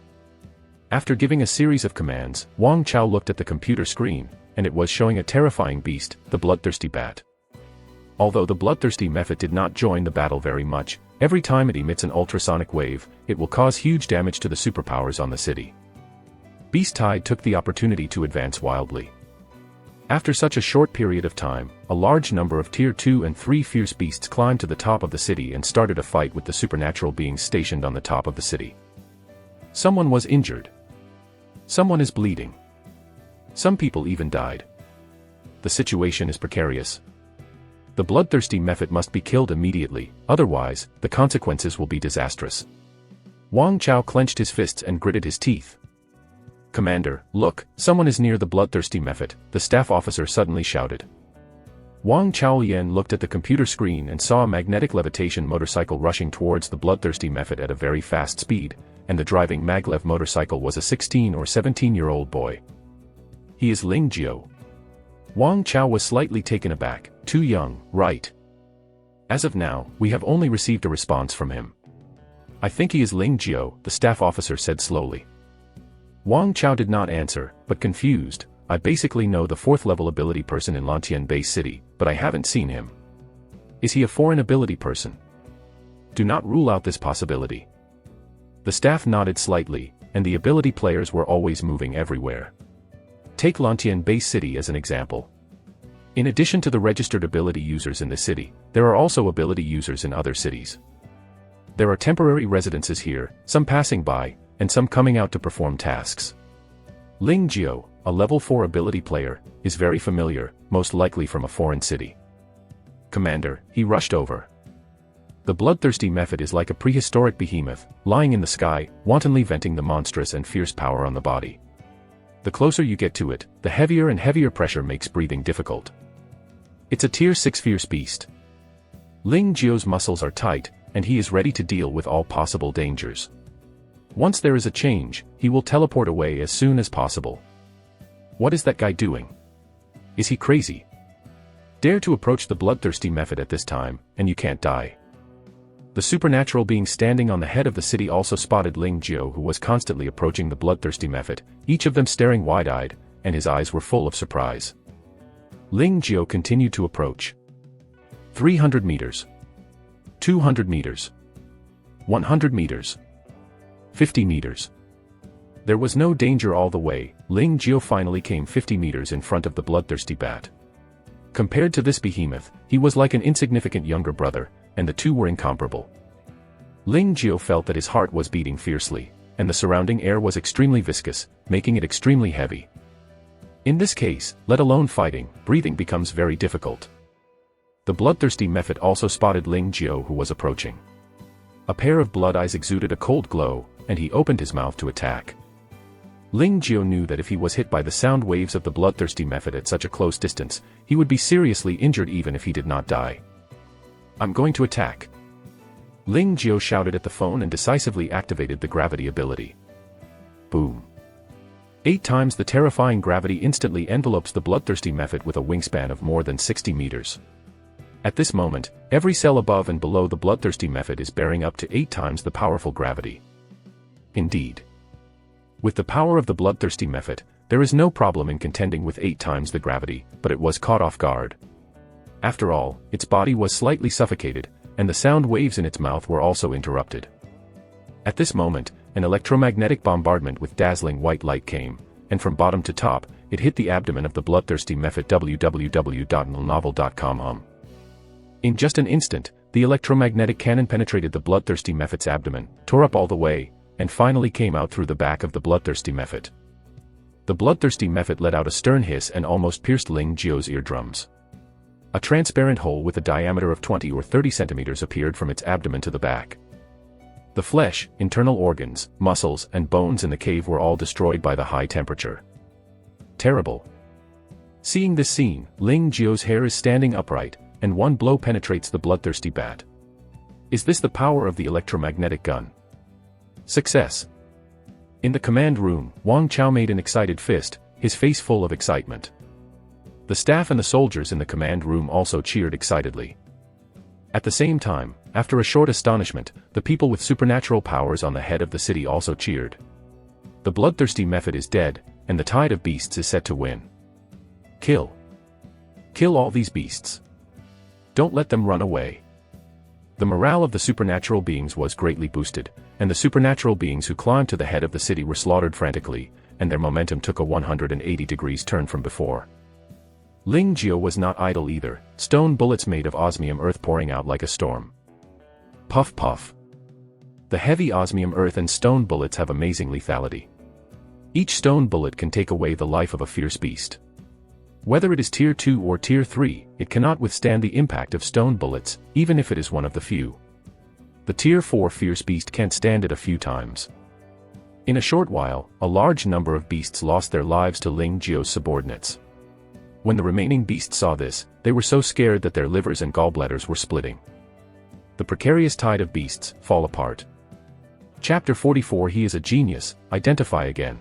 After giving a series of commands, Wang Chao looked at the computer screen, and it was showing a terrifying beast, the bloodthirsty bat. Although the bloodthirsty method did not join the battle very much, every time it emits an ultrasonic wave, it will cause huge damage to the superpowers on the city. Beast Tide took the opportunity to advance wildly. After such a short period of time, a large number of Tier 2 and 3 fierce beasts climbed to the top of the city and started a fight with the supernatural beings stationed on the top of the city. Someone was injured. Someone is bleeding. Some people even died. The situation is precarious. The bloodthirsty method must be killed immediately, otherwise, the consequences will be disastrous. Wang Chao clenched his fists and gritted his teeth. Commander, look, someone is near the bloodthirsty method, the staff officer suddenly shouted. Wang Chaoyan looked at the computer screen and saw a magnetic levitation motorcycle rushing towards the bloodthirsty method at a very fast speed, and the driving maglev motorcycle was a 16 or 17-year-old boy. He is Ling Jiao. Wang Chao was slightly taken aback. Too young, right? As of now, we have only received a response from him. I think he is Ling Jiao, the staff officer said slowly. Wang Chao did not answer, but confused. I basically know the 4th level ability person in Lantian Base City, but I haven't seen him. Is he a foreign ability person? Do not rule out this possibility. The staff nodded slightly, and the ability players were always moving everywhere. Take Lantian Base City as an example. In addition to the registered ability users in the city, there are also ability users in other cities. There are temporary residences here, some passing by, and some coming out to perform tasks. Ling Jiao, a level 4 ability player, is very familiar, most likely from a foreign city. Commander, he rushed over. The bloodthirsty mephit is like a prehistoric behemoth, lying in the sky, wantonly venting the monstrous and fierce power on the body. The closer you get to it, the heavier and heavier pressure makes breathing difficult. It's a tier 6 fierce beast. Ling Jiao's muscles are tight, and he is ready to deal with all possible dangers. Once there is a change, he will teleport away as soon as possible. What is that guy doing? Is he crazy? Dare to approach the bloodthirsty mephit at this time, and you can't die. The supernatural being standing on the head of the city also spotted Ling Jiao, who was constantly approaching the bloodthirsty mephit, each of them staring wide-eyed, and his eyes were full of surprise. Ling Jiao continued to approach. 300 meters. 200 meters. 100 meters. 50 meters. There was no danger all the way. Ling Jiao finally came 50 meters in front of the bloodthirsty bat. Compared to this behemoth, he was like an insignificant younger brother, and the two were incomparable. Ling Jiao felt that his heart was beating fiercely, and the surrounding air was extremely viscous, making it extremely heavy. In this case, let alone fighting, breathing becomes very difficult. The bloodthirsty mephit also spotted Ling Jiao, who was approaching. A pair of blood eyes exuded a cold glow, and he opened his mouth to attack. Ling Jiao knew that if he was hit by the sound waves of the bloodthirsty mephit at such a close distance, he would be seriously injured even if he did not die. I'm going to attack. Ling Jiao shouted at the phone and decisively activated the gravity ability. Boom. 8 times the terrifying gravity instantly envelopes the bloodthirsty mephit with a wingspan of more than 60 meters. At this moment, every cell above and below the bloodthirsty mephit is bearing up to 8 times the powerful gravity. Indeed. With the power of the bloodthirsty mephit, there is no problem in contending with 8 times the gravity, but it was caught off guard. After all, its body was slightly suffocated, and the sound waves in its mouth were also interrupted. At this moment, an electromagnetic bombardment with dazzling white light came, and from bottom to top, it hit the abdomen of the bloodthirsty mephit. www.novel.com. In just an instant, the electromagnetic cannon penetrated the bloodthirsty mephit's abdomen, tore up all the way, and finally came out through the back of the bloodthirsty mephit. The bloodthirsty mephit let out a stern hiss and almost pierced Ling Jiao's eardrums. A transparent hole with a diameter of 20 or 30 centimeters appeared from its abdomen to the back. The flesh, internal organs, muscles, and bones in the cave were all destroyed by the high temperature. Terrible. Seeing this scene, Ling Jiao's hair is standing upright, and one blow penetrates the bloodthirsty bat. Is this the power of the electromagnetic gun? Success. In the command room, Wang Chao made an excited fist, his face full of excitement. The staff and the soldiers in the command room also cheered excitedly. At the same time, after a short astonishment, the people with supernatural powers on the head of the city also cheered. The bloodthirsty mephit is dead, and the tide of beasts is set to win. Kill. Kill all these beasts. Don't let them run away. The morale of the supernatural beings was greatly boosted, and the supernatural beings who climbed to the head of the city were slaughtered frantically, and their momentum took a 180 degrees turn from before. Ling Jiao was not idle either, stone bullets made of osmium earth pouring out like a storm. Puff puff. The heavy osmium earth and stone bullets have amazing lethality. Each stone bullet can take away the life of a fierce beast. Whether it is tier 2 or tier 3, it cannot withstand the impact of stone bullets, even if it is one of the few. The tier 4 fierce beast can't stand it a few times. In a short while, a large number of beasts lost their lives to Ling Jiao's subordinates. When the remaining beasts saw this, they were so scared that their livers and gallbladders were splitting. The precarious tide of beasts fall apart. Chapter 44. He is a genius. Identify again.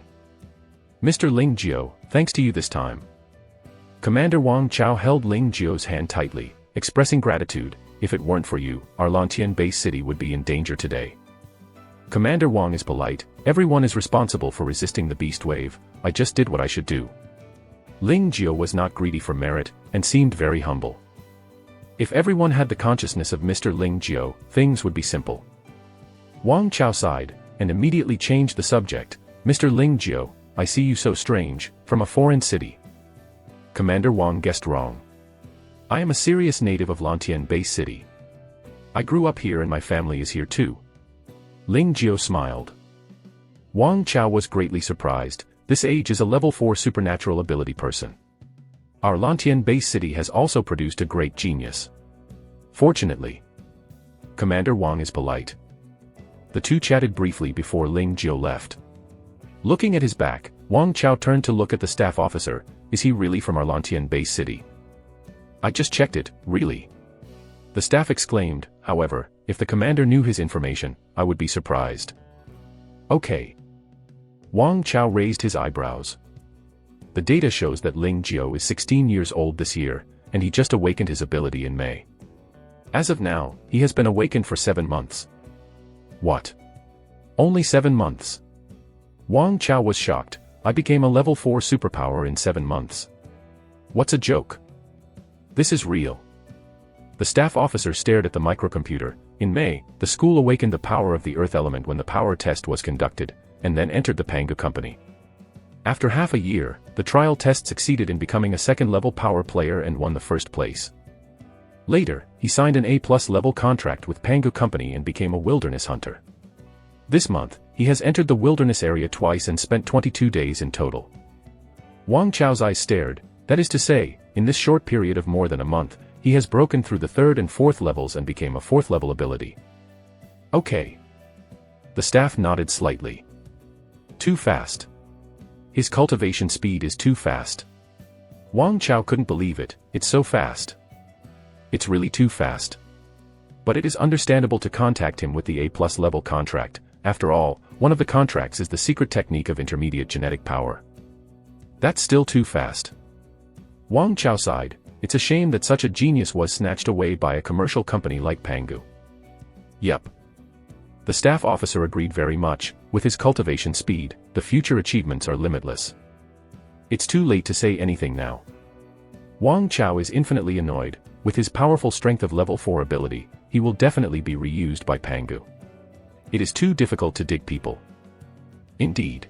Mr. Ling Jiao, thanks to you this time. Commander Wang Chao held Ling Jiao's hand tightly, expressing gratitude. If it weren't for you, our Lantian base city would be in danger today. Commander Wang is polite. Everyone is responsible for resisting the beast wave. I just did what I should do. Ling Jiao was not greedy for merit, and seemed very humble. If everyone had the consciousness of Mr. Ling Jiao, things would be simple. Wang Chao sighed, and immediately changed the subject. Mr. Ling Jiao, I see you so strange, from a foreign city. Commander Wang guessed wrong. I am a serious native of Lantian Bay City. I grew up here and my family is here too. Ling Jiao smiled. Wang Chao was greatly surprised. This age is a level 4 supernatural ability person. Our Lantian Bay City has also produced a great genius. Fortunately, Commander Wang is polite. The two chatted briefly before Ling Jiao left. Looking at his back, Wang Chao turned to look at the staff officer. Is he really from our Lantian Bay City? I just checked it, really. The staff exclaimed. However, if the commander knew his information, I would be surprised. Okay. Wang Chao raised his eyebrows. The data shows that Ling Jiao is 16 years old this year, and he just awakened his ability in May. As of now, he has been awakened for 7 months. What? Only 7 months? Wang Chao was shocked. I became a level 4 superpower in 7 months. What's a joke? This is real. The staff officer stared at the microcomputer. In May, the school awakened the power of the earth element when the power test was conducted, and then entered the Pangu company. After half a year, the trial test succeeded in becoming a second-level power player and won the first place. Later, he signed an A+ level contract with Pangu company and became a wilderness hunter. This month, he has entered the wilderness area twice and spent 22 days in total. Wang Chao's eyes stared. That is to say, in this short period of more than a month, he has broken through the 3rd and 4th levels and became a 4th level ability. Okay. The staff nodded slightly. Too fast. His cultivation speed is too fast. Wang Chao couldn't believe it. It's so fast. It's really too fast. But it is understandable to contact him with the A+ level contract. After all, one of the contracts is the secret technique of intermediate genetic power. That's still too fast. Wang Chao sighed. It's a shame that such a genius was snatched away by a commercial company like Pangu. Yup. The staff officer agreed very much. With his cultivation speed, the future achievements are limitless. It's too late to say anything now. Wang Chao is infinitely annoyed. With his powerful strength of level 4 ability, he will definitely be reused by Pangu. It is too difficult to dig people. Indeed.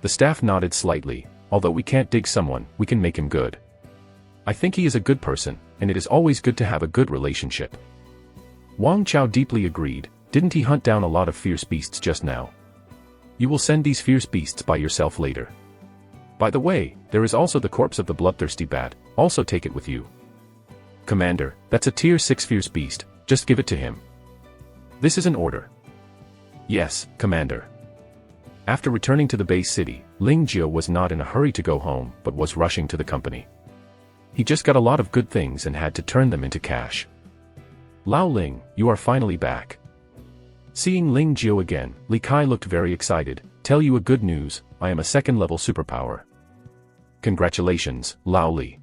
The staff nodded slightly. Although we can't dig someone, we can make him good. I think he is a good person, and it is always good to have a good relationship. Wang Chao deeply agreed. Didn't he hunt down a lot of fierce beasts just now? You will send these fierce beasts by yourself later. By the way, there is also the corpse of the bloodthirsty bat, also take it with you. Commander, that's a tier 6 fierce beast, just give it to him. This is an order. Yes, Commander. After returning to the base city, Ling Jiao was not in a hurry to go home, but was rushing to the company. He just got a lot of good things and had to turn them into cash. Lao Ling, you are finally back. Seeing Ling Jiao again, Li Kai looked very excited. Tell you a good news, I am a second-level superpower. Congratulations, Lao Li.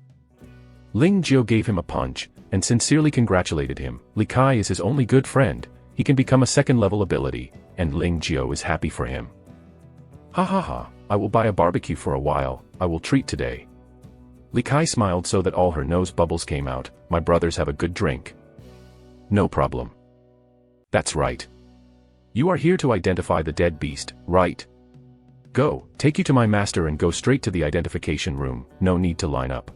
Ling Jiao gave him a punch, and sincerely congratulated him. Li Kai is his only good friend, he can become a second-level ability, and Ling Jiao is happy for him. Ha ha ha, I will buy a barbecue for a while, I will treat today. Li Kai smiled so that all her nose bubbles came out. My brothers have a good drink. No problem. That's right. You are here to identify the dead beast, right? Go, take you to my master and go straight to the identification room, no need to line up.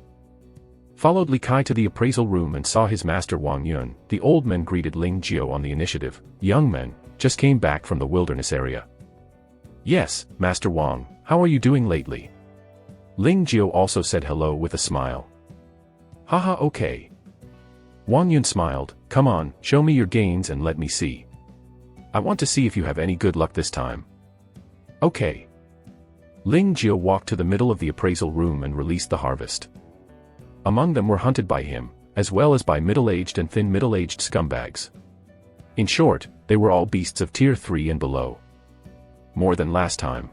Followed Li Kai to the appraisal room and saw his master Wang Yun. The old men greeted Ling Jiao on the initiative. Young men, just came back from the wilderness area. Yes, Master Wang, how are you doing lately? Ling Jiao also said hello with a smile. Haha, okay. Wang Yun smiled. Come on, show me your gains and let me see. I want to see if you have any good luck this time. Okay. Ling Jiao walked to the middle of the appraisal room and released the harvest. Among them were hunted by him, as well as by middle-aged and thin middle-aged scumbags. In short, they were all beasts of tier 3 and below. More than last time.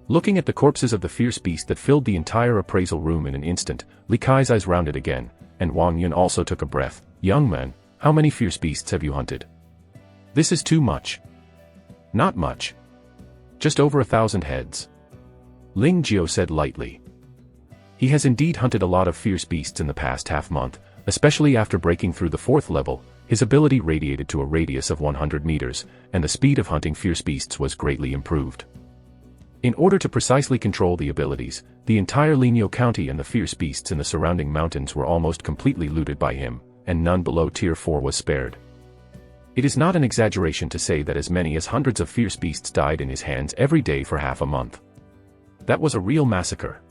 Looking at the corpses of the fierce beast that filled the entire appraisal room in an instant, Li Kai's eyes rounded again, and Wang Yun also took a breath. Young man, how many fierce beasts have you hunted? This is too much. Not much. Just over 1,000 heads. Ling Jiao said lightly. He has indeed hunted a lot of fierce beasts in the past half-month, especially after breaking through the 4th level. His ability radiated to a radius of 100 meters, and the speed of hunting fierce beasts was greatly improved. In order to precisely control the abilities, the entire Ligneo County and the fierce beasts in the surrounding mountains were almost completely looted by him, and none below Tier 4 was spared. It is not an exaggeration to say that as many as hundreds of fierce beasts died in his hands every day for half a month. That was a real massacre.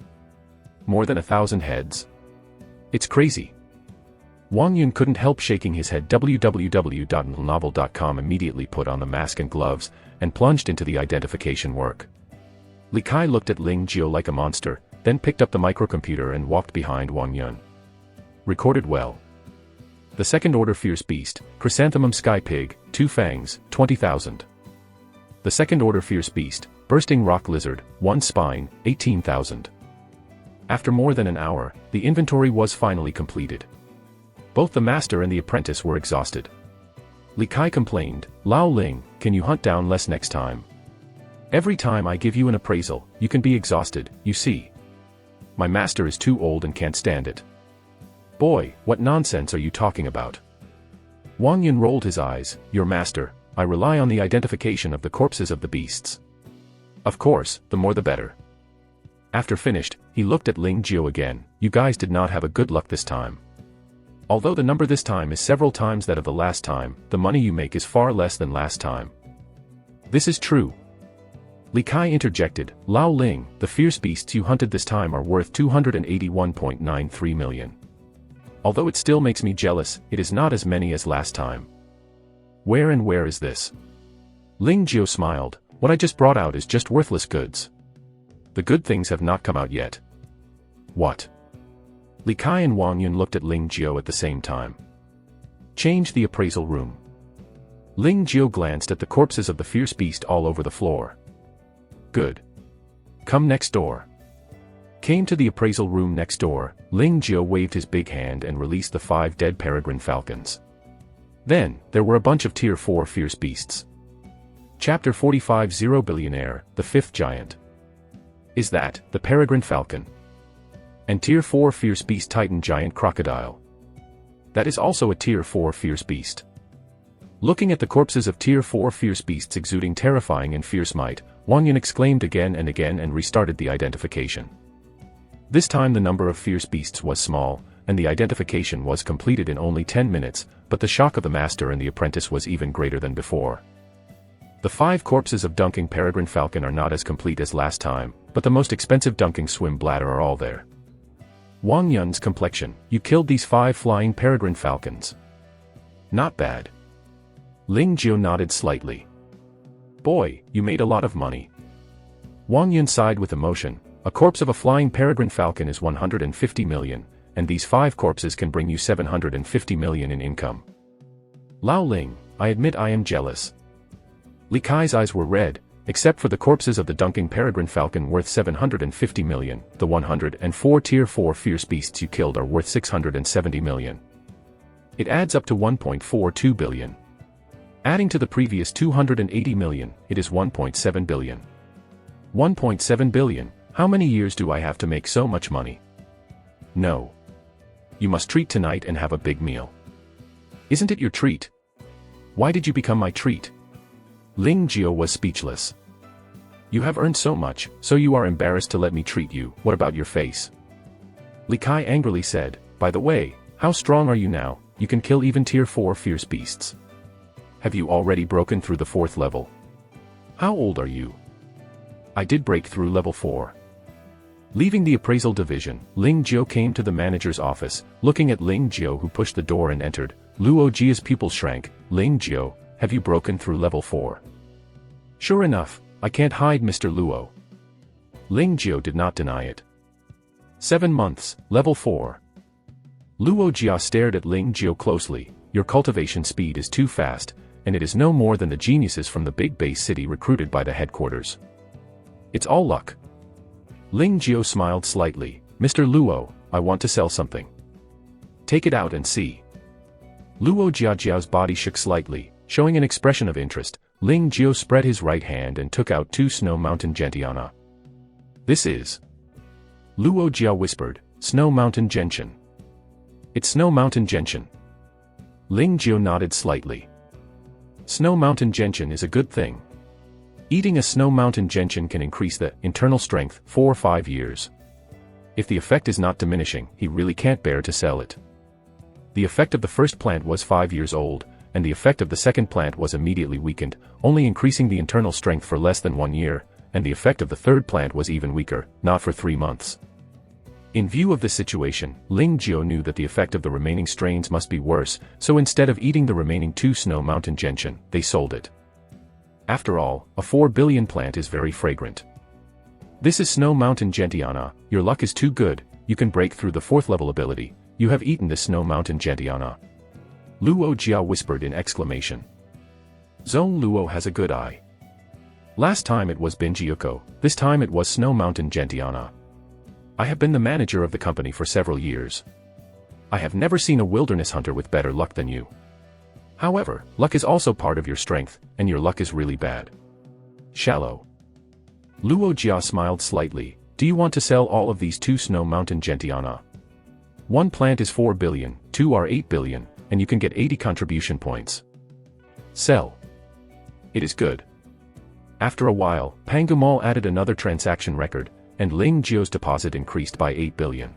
More than 1,000 heads. It's crazy. Wang Yun couldn't help shaking his head. www.novel.com immediately put on the mask and gloves, and plunged into the identification work. Li Kai looked at Ling Jiao like a monster, then picked up the microcomputer and walked behind Wang Yun. Recorded well. The second order fierce beast, Chrysanthemum Sky Pig, 2 fangs, 20,000. The second order fierce beast, Bursting Rock Lizard, 1 spine, 18,000. After more than an hour, the inventory was finally completed. Both the master and the apprentice were exhausted. Li Kai complained, "Lao Ling, can you hunt down less next time? Every time I give you an appraisal, you can be exhausted, you see. My master is too old and can't stand it." "Boy, what nonsense are you talking about?" Wang Yun rolled his eyes. "Your master, I rely on the identification of the corpses of the beasts. Of course, the more the better." After finished, he looked at Ling Jiao again. "You guys did not have a good luck this time. Although the number this time is several times that of the last time, the money you make is far less than last time." "This is true." Li Kai interjected, "Lao Ling, the fierce beasts you hunted this time are worth 281.93 million. Although it still makes me jealous, it is not as many as last time." Where is this?" Ling Jiao smiled. "What I just brought out is just worthless goods. The good things have not come out yet." "What?" Li Kai and Wang Yun looked at Ling Jiao at the same time. "Change the appraisal room." Ling Jiao glanced at the corpses of the fierce beast all over the floor. "Good. Come next door." Came to the appraisal room next door. Ling Jiao waved his big hand and released the 5 dead peregrine falcons. Then, there were a bunch of Tier 4 fierce beasts. Chapter 45 Zero Billionaire, the Fifth Giant. Is that the peregrine falcon? And Tier 4 fierce beast Titan Giant Crocodile. That is also a Tier 4 fierce beast. Looking at the corpses of Tier 4 fierce beasts exuding terrifying and fierce might, Wang Yun exclaimed again and restarted the identification. This time the number of fierce beasts was small, and the identification was completed in only 10 minutes, but the shock of the master and the apprentice was even greater than before. The 5 corpses of Dunking Peregrine Falcon are not as complete as last time, but the most expensive Dunking Swim Bladder are all there. Wang Yun's complexion, "You killed these 5 flying peregrine falcons. Not bad." Ling Jiao nodded slightly. "Boy, you made a lot of money." Wang Yun sighed with emotion. "A corpse of a flying peregrine falcon is 150 million, and these 5 corpses can bring you 750 million in income. Lao Ling, I admit I am jealous." Li Kai's eyes were red. "Except for the corpses of the Dunking Peregrine Falcon worth 750 million, the 104 Tier 4 fierce beasts you killed are worth 670 million. It adds up to 1.42 billion. Adding to the previous 280 million, it is 1.7 billion. 1.7 billion, how many years do I have to make so much money? No. You must treat tonight and have a big meal." "Isn't it your treat? Why did you become my treat?" Ling Jiao was speechless. "You have earned so much, so you are embarrassed to let me treat you. What about your face?" Li Kai angrily said, "By the way, how strong are you now? You can kill even Tier 4 fierce beasts. Have you already broken through the 4th level? How old are you?" "I did break through level 4. Leaving the appraisal division, Ling Jiao came to the manager's office. Looking at Ling Jiao, who pushed the door and entered, Luo Jia's pupils shrank. "Ling Jiao, have you broken through level 4? "Sure enough, I can't hide, Mr. Luo." Ling Jiao did not deny it. 7 months, level 4. Luo Jia stared at Ling Jiao closely. "Your cultivation speed is too fast, and it is no more than the geniuses from the big base city recruited by the headquarters. It's all luck." Ling Jiao smiled slightly. "Mr. Luo, I want to sell something. Take it out and see." Luo Jiajiao's body shook slightly, showing an expression of interest. Ling Jiao spread his right hand and took out 2 Snow Mountain Gentiana. "This is..." Luo Jia whispered, "Snow Mountain Gentian." "It's Snow Mountain Gentian." Ling Jiao nodded slightly. "Snow Mountain Gentian is a good thing. Eating a snow mountain gentian can increase the internal strength 4 or 5 years. If the effect is not diminishing, he really can't bear to sell it. The effect of the first plant was 5 years old, and the effect of the second plant was immediately weakened, only increasing the internal strength for less than 1 year, and the effect of the third plant was even weaker, not for 3 months. In view of this situation, Ling Jiao knew that the effect of the remaining strains must be worse, so instead of eating the remaining 2 snow mountain gentian, they sold it. After all, a 4 billion plant is very fragrant. This is Snow Mountain Gentiana, your luck is too good, you can break through the 4th level ability, you have eaten this Snow Mountain Gentiana. Luo Jia whispered in exclamation. Zhong Luo has a good eye. Last time it was Binjiuko, this time it was Snow Mountain Gentiana. I have been the manager of the company for several years. I have never seen a wilderness hunter with better luck than you. However, luck is also part of your strength, and your luck is really bad. Shallow. Luo Jia smiled slightly. Do you want to sell all of these 2 Snow Mountain Gentiana? 1 plant is 4 billion, 2 are 8 billion, and you can get 80 contribution points. Sell. It is good. After a while, Pangu Mall added another transaction record, and Ling Jiao's deposit increased by 8 billion.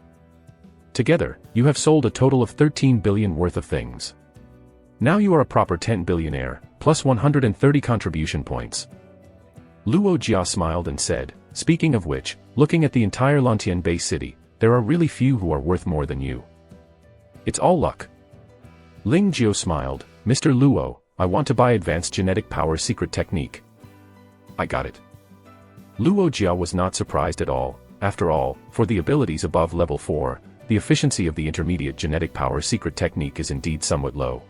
Together, you have sold a total of 13 billion worth of things. Now you are a proper 10 billionaire, plus 130 contribution points. Luo Jia smiled and said, speaking of which, looking at the entire Lantian Bay City, there are really few who are worth more than you. It's all luck. Ling Jiao smiled, Mr. Luo, I want to buy advanced genetic power secret technique. I got it. Luo Jia was not surprised at all. After all, for the abilities above level 4, the efficiency of the intermediate genetic power secret technique is indeed somewhat low.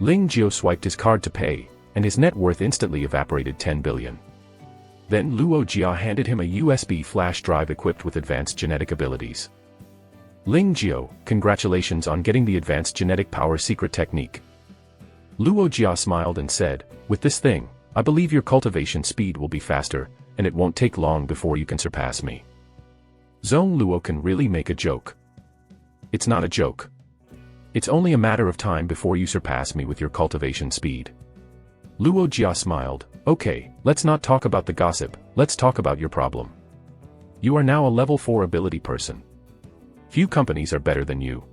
Ling Jiao swiped his card to pay, and his net worth instantly evaporated 10 billion. Then Luo Jia handed him a USB flash drive equipped with advanced genetic abilities. Ling Jiao, congratulations on getting the advanced genetic power secret technique. Luo Jia smiled and said, with this thing, I believe your cultivation speed will be faster, and it won't take long before you can surpass me. Zhong Luo can really make a joke. It's not a joke. It's only a matter of time before you surpass me with your cultivation speed. Luo Jia smiled, okay, let's not talk about the gossip, let's talk about your problem. You are now a level 4 ability person. Few companies are better than you.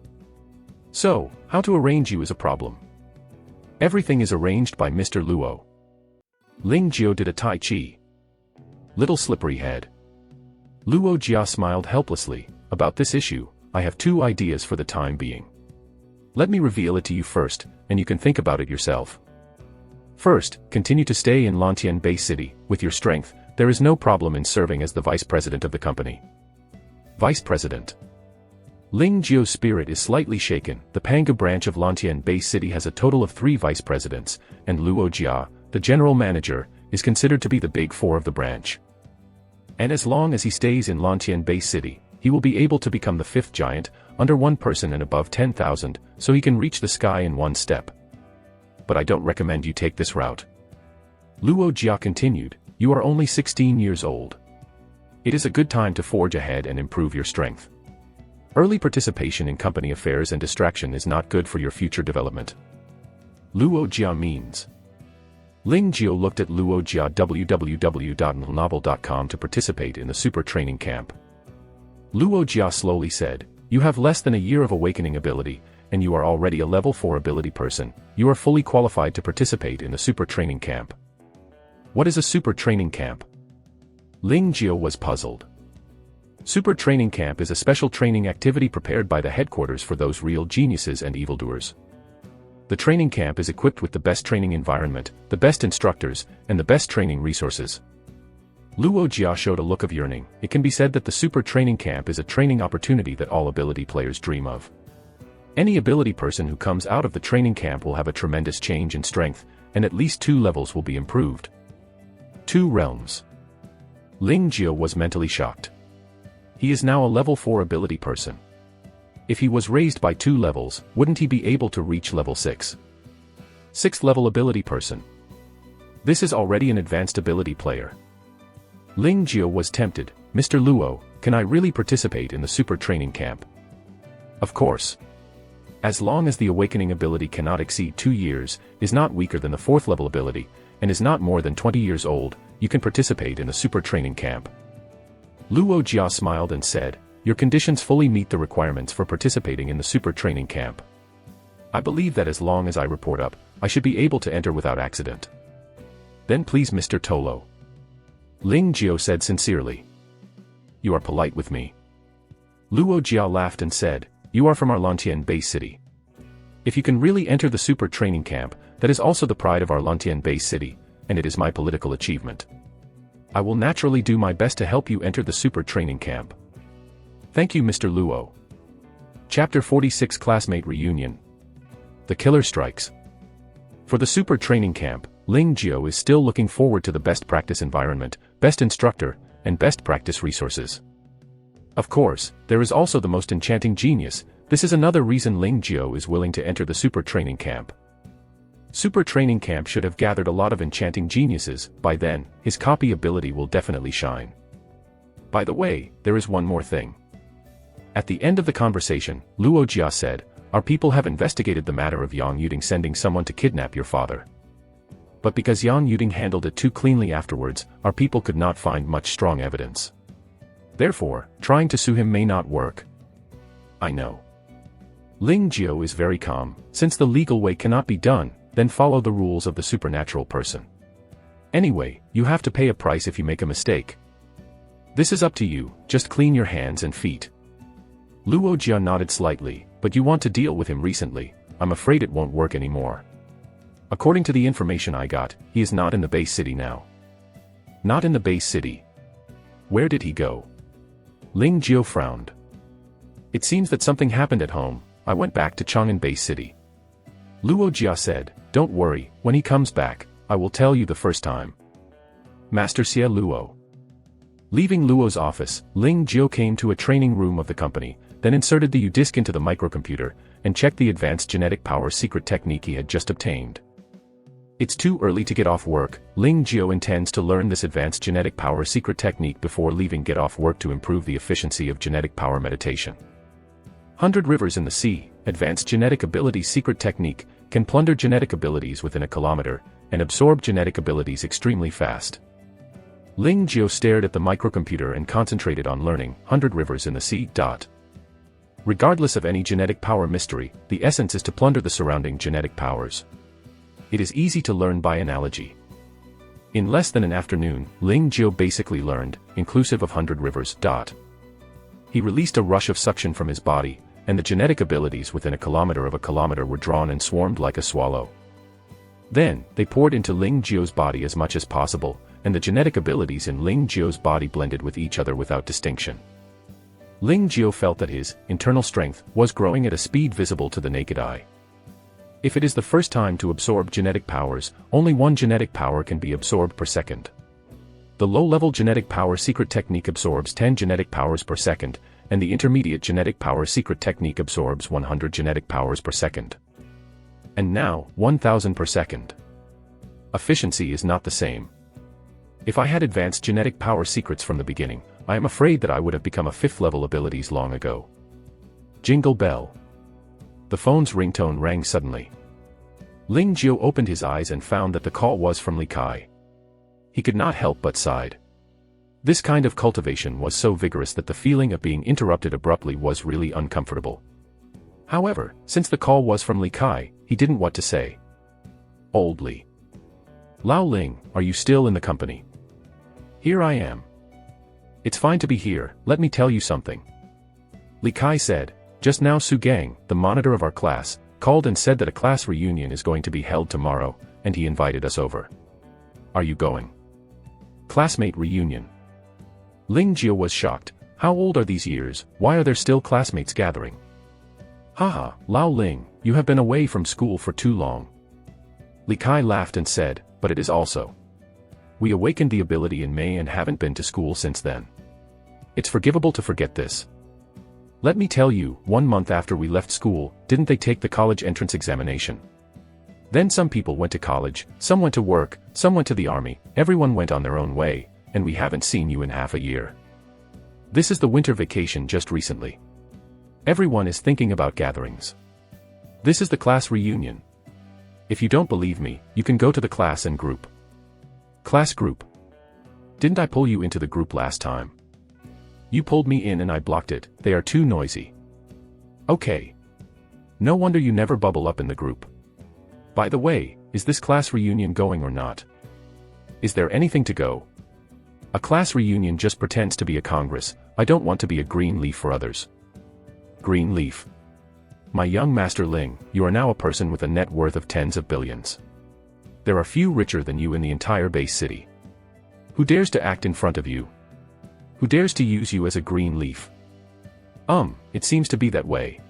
So, how to arrange you is a problem. Everything is arranged by Mr. Luo. Ling Jiao did a Tai Chi. Little slippery head. Luo Jia smiled helplessly, about this issue, I have 2 ideas for the time being. Let me reveal it to you first, and you can think about it yourself. First, continue to stay in Lantian Bay City, with your strength, there is no problem in serving as the vice president of the company. Vice president. Ling Jiao's spirit is slightly shaken, the Pangu branch of Lantian Bay City has a total of 3 vice presidents, and Luo Jia, the general manager, is considered to be the big 4 of the branch. And as long as he stays in Lantian Bay City, he will be able to become the 5th giant, under 1 person and above 10,000, so he can reach the sky in 1 step. But I don't recommend you take this route. Luo Jia continued, you are only 16 years old. It is a good time to forge ahead and improve your strength. Early participation in company affairs and distraction is not good for your future development. Luo Jia means. Ling Jiao looked at Luo Jia www.novel.com to participate in the super training camp. Luo Jia slowly said, you have less than a year of awakening ability, and you are already a level 4 ability person, you are fully qualified to participate in the super training camp. What is a super training camp? Ling Jiao was puzzled. Super training camp is a special training activity prepared by the headquarters for those real geniuses and evildoers. The training camp is equipped with the best training environment, the best instructors, and the best training resources. Luo Jia showed a look of yearning. It can be said that the super training camp is a training opportunity that all ability players dream of. Any ability person who comes out of the training camp will have a tremendous change in strength, and at least 2 levels will be improved. 2 realms. Ling Jiao was mentally shocked. He is now a level 4 ability person. If he was raised by 2 levels, wouldn't he be able to reach level 6? 6th level ability person. This is already an advanced ability player. Ling Jiao was tempted, Mr. Luo, can I really participate in the super training camp? Of course. As long as the awakening ability cannot exceed 2 years, is not weaker than the 4th level ability, and is not more than 20 years old, you can participate in the super training camp. Luo Jia smiled and said, your conditions fully meet the requirements for participating in the super training camp. I believe that as long as I report up, I should be able to enter without accident. Then please Mr. Tolo. Ling Jiao said sincerely. You are polite with me. Luo Jia laughed and said, you are from our Lantian base city. If you can really enter the super training camp, that is also the pride of our Lantian base city, and it is my political achievement. I will naturally do my best to help you enter the super training camp. Thank you Mr. Luo. Chapter 46 Classmate Reunion. The Killer Strikes. For the super training camp, Ling Jiao is still looking forward to the best practice environment, best instructor, and best practice resources. Of course, there is also the most enchanting genius. This is another reason Ling Jiao is willing to enter the super training camp. Super training camp should have gathered a lot of enchanting geniuses. By then, his copy ability will definitely shine. By the way, there is one more thing. At the end of the conversation, Luo Jia said, our people have investigated the matter of Yang Yuding sending someone to kidnap your father. But because Yang Yuding handled it too cleanly afterwards, our people could not find much strong evidence. Therefore, trying to sue him may not work. I know. Ling Jiao is very calm. Since the legal way cannot be done, then follow the rules of the supernatural person. Anyway, you have to pay a price if you make a mistake. This is up to you, just clean your hands and feet. Luo Jia nodded slightly, but you want to deal with him recently, I'm afraid it won't work anymore. According to the information I got, he is not in the base city now. Not in the base city. Where did he go? Ling Jiao frowned. It seems that something happened at home. I went back to Chang'an base city. Luo Jia said, don't worry, when he comes back, I will tell you the first time. Master Xie Luo. Leaving Luo's office, Ling Jiao came to a training room of the company, then inserted the U-disc into the microcomputer, and checked the advanced genetic power secret technique he had just obtained. It's too early to get off work. Ling Jiao intends to learn this advanced genetic power secret technique before leaving get off work to improve the efficiency of genetic power meditation. 100 Rivers in the Sea, advanced genetic ability secret technique, can plunder genetic abilities within a kilometer, and absorb genetic abilities extremely fast. Ling Jiao stared at the microcomputer and concentrated on learning 100 Rivers in the Sea. Regardless of any genetic power mystery, the essence is to plunder the surrounding genetic powers. It is easy to learn by analogy. In less than an afternoon, Ling Jiao basically learned, inclusive of 100 Rivers. He released a rush of suction from his body, and the genetic abilities within a kilometer were drawn and swarmed like a swallow. Then, they poured into Ling Jiao's body as much as possible, and the genetic abilities in Ling Jiao's body blended with each other without distinction. Ling Jiao felt that his internal strength was growing at a speed visible to the naked eye. If it is the first time to absorb genetic powers, only one genetic power can be absorbed per second. The low-level genetic power secret technique absorbs 10 genetic powers per second, and the intermediate genetic power secret technique absorbs 100 genetic powers per second. And now, 1000 per second. Efficiency is not the same. If I had advanced genetic power secrets from the beginning, I am afraid that I would have become a 5th-level abilities long ago. Jingle bell. The phone's ringtone rang suddenly. Ling Jiao opened his eyes and found that the call was from Li Kai. He could not help but sighed. This kind of cultivation was so vigorous that the feeling of being interrupted abruptly was really uncomfortable. However, since the call was from Li Kai, he didn't know what to say. Old Li. Lao Ling, are you still in the company? Here I am. It's fine to be here, let me tell you something. Li Kai said, just now Su Gang, the monitor of our class, called and said that a class reunion is going to be held tomorrow, and he invited us over. Are you going? Classmate reunion. Ling Jiao was shocked. How old are these years? Why are there still classmates gathering? Haha, Lao Ling, you have been away from school for too long. Li Kai laughed and said, but it is also. We awakened the ability in May and haven't been to school since then. It's forgivable to forget this. Let me tell you, 1 month after we left school, didn't they take the college entrance examination? Then some people went to college, some went to work, some went to the army, everyone went on their own way, and we haven't seen you in half a year. This is the winter vacation just recently. Everyone is thinking about gatherings. This is the class reunion. If you don't believe me, you can go to the class and group. Class group. Didn't I pull you into the group last time? You pulled me in and I blocked it, they are too noisy. Okay. No wonder you never bubble up in the group. By the way, is this class reunion going or not? Is there anything to go? A class reunion just pretends to be a congress, I don't want to be a green leaf for others. Green leaf. My young Master Ling, you are now a person with a net worth of tens of billions. There are few richer than you in the entire base city. Who dares to act in front of you? Who dares to use you as a green leaf? It seems to be that way.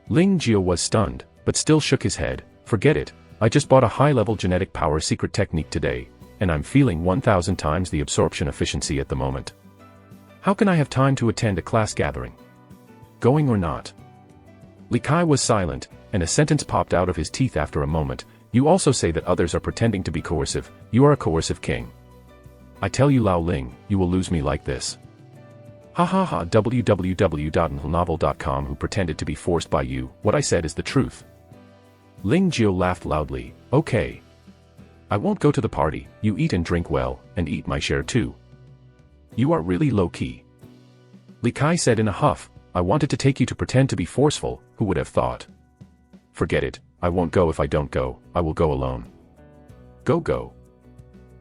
Ling Jio was stunned, but still shook his head. Forget it, I just bought a high-level genetic power secret technique today, and I'm feeling 1,000 times the absorption efficiency at the moment. How can I have time to attend a class gathering? Going or not? Li Kai was silent, and a sentence popped out of his teeth after a moment. You also say that others are pretending to be coercive, you are a coercive king. I tell you Lao Ling, you will lose me like this. Ha ha ha www.novel.com who pretended to be forced by you, what I said is the truth. Ling Jio laughed loudly, okay. I won't go to the party, you eat and drink well, and eat my share too. You are really low-key. Li Kai said in a huff, I wanted to take you to pretend to be forceful, who would have thought? Forget it, I won't go if I don't go, I will go alone. Go.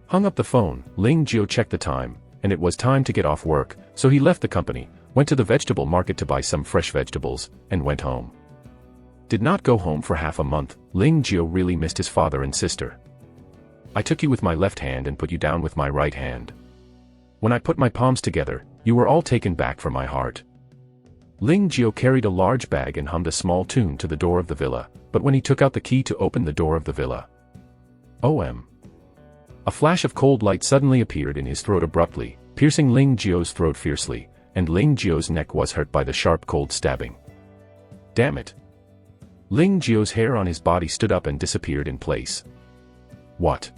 Hung up the phone, Ling Jio checked the time, and it was time to get off work, so he left the company, went to the vegetable market to buy some fresh vegetables, and went home. Did not go home for half a month. Ling Jio really missed his father and sister. I took you with my left hand and put you down with my right hand. When I put my palms together, you were all taken back from my heart. Ling Jio carried a large bag and hummed a small tune to the door of the villa, but when he took out the key to open the door of the villa, OM. A flash of cold light suddenly appeared in his throat abruptly, piercing Ling Jio's throat fiercely, and Ling Jio's neck was hurt by the sharp cold stabbing. Damn it. Ling Jio's hair on his body stood up and disappeared in place. What?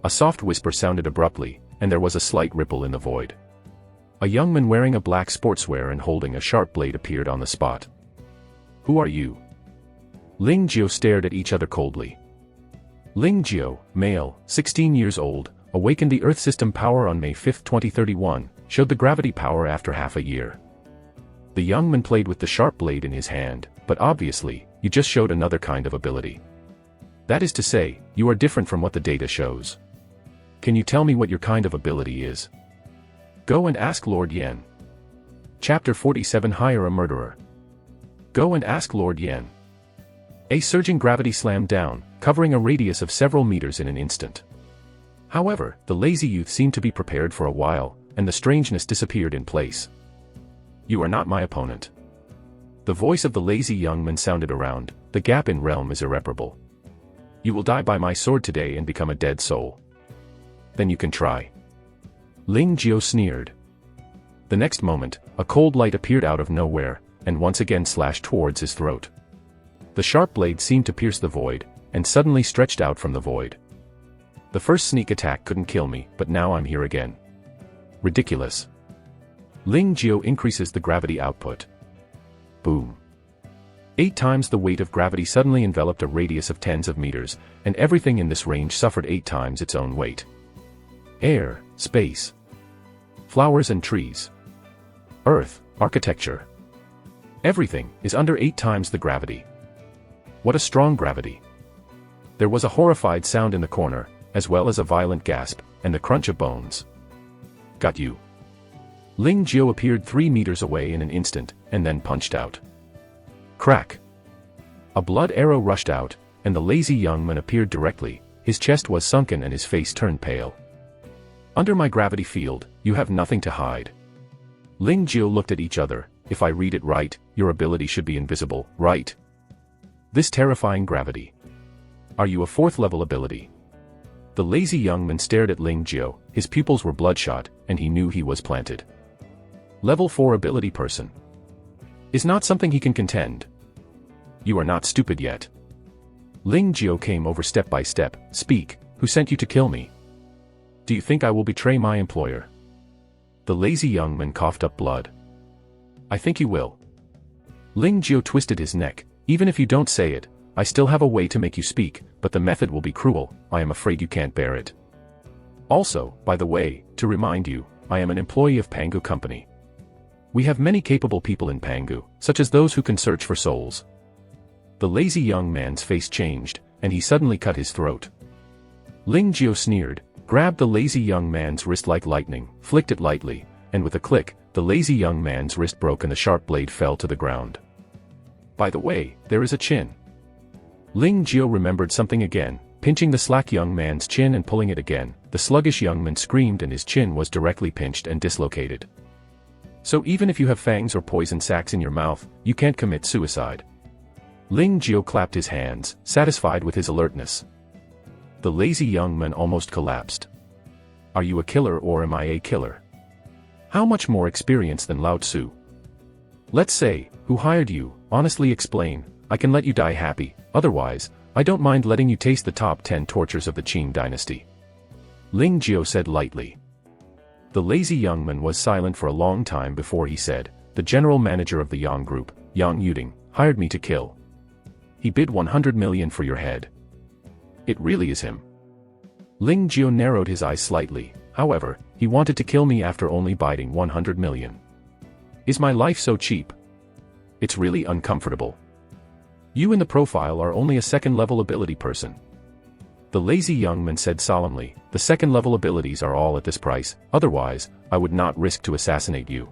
A soft whisper sounded abruptly, and there was a slight ripple in the void. A young man wearing a black sportswear and holding a sharp blade appeared on the spot. Who are you? Ling Jio stared at each other coldly. Ling Jio, male, 16 years old, awakened the Earth system power on May 5, 2031, showed the gravity power after half a year. The young man played with the sharp blade in his hand, but obviously, you just showed another kind of ability. That is to say, you are different from what the data shows. Can you tell me what your kind of ability is? Go and ask Lord Yen. Chapter 47 Hire a Murderer. Go and ask Lord Yen. A surging gravity slammed down, covering a radius of several meters in an instant. However, the lazy youth seemed to be prepared for a while, and the strangeness disappeared in place. You are not my opponent. The voice of the lazy young man sounded around, the gap in realm is irreparable. You will die by my sword today and become a dead soul. Then you can try. Ling Jio sneered. The next moment, a cold light appeared out of nowhere, and once again slashed towards his throat. The sharp blade seemed to pierce the void, and suddenly stretched out from the void. The first sneak attack couldn't kill me, but now I'm here again. Ridiculous. Ling Jio increases the gravity output. Boom. 8 times the weight of gravity suddenly enveloped a radius of tens of meters, and everything in this range suffered 8 times its own weight. Air, space, flowers and trees, earth, architecture. Everything is under 8 times the gravity. What a strong gravity. There was a horrified sound in the corner, as well as a violent gasp, and the crunch of bones. Got you. Ling Jio appeared 3 meters away in an instant, and then punched out. Crack. A blood arrow rushed out, and the lazy young man appeared directly. His chest was sunken and his face turned pale. Under my gravity field, you have nothing to hide. Ling Jio looked at each other. If I read it right, your ability should be invisible, right? This terrifying gravity. Are you a 4th level ability? The lazy young man stared at Ling Jio, his pupils were bloodshot, and he knew he was planted. Level 4 ability person. Is not something he can contend. You are not stupid yet. Ling Jio came over step by step. Speak, who sent you to kill me? Do you think I will betray my employer? The lazy young man coughed up blood. I think you will. Ling Jio twisted his neck. Even if you don't say it, I still have a way to make you speak, but the method will be cruel, I am afraid you can't bear it. Also, by the way, to remind you, I am an employee of Pangu Company. We have many capable people in Pangu, such as those who can search for souls. The lazy young man's face changed, and he suddenly cut his throat. Ling Jio sneered, grabbed the lazy young man's wrist like lightning, flicked it lightly, and with a click, the lazy young man's wrist broke and the sharp blade fell to the ground. By the way, there is a chin. Ling Jio remembered something again, pinching the slack young man's chin and pulling it again. The sluggish young man screamed and his chin was directly pinched and dislocated. So even if you have fangs or poison sacs in your mouth, you can't commit suicide. Ling Jio clapped his hands, satisfied with his alertness. The lazy young man almost collapsed. Are you a killer or am I a killer? How much more experience than Lao Tzu? Let's say, who hired you? Honestly explain, I can let you die happy, otherwise, I don't mind letting you taste the top 10 tortures of the Qing dynasty. Ling Jio said lightly. The lazy young man was silent for a long time before he said, the general manager of the Yang Group, Yang Yuding, hired me to kill. He bid 100 million for your head. It really is him. Ling Jio narrowed his eyes slightly, however, he wanted to kill me after only bidding 100 million. Is my life so cheap? It's really uncomfortable. You in the profile are only a second-level ability person. The lazy young man said solemnly, the second-level abilities are all at this price, otherwise, I would not risk to assassinate you.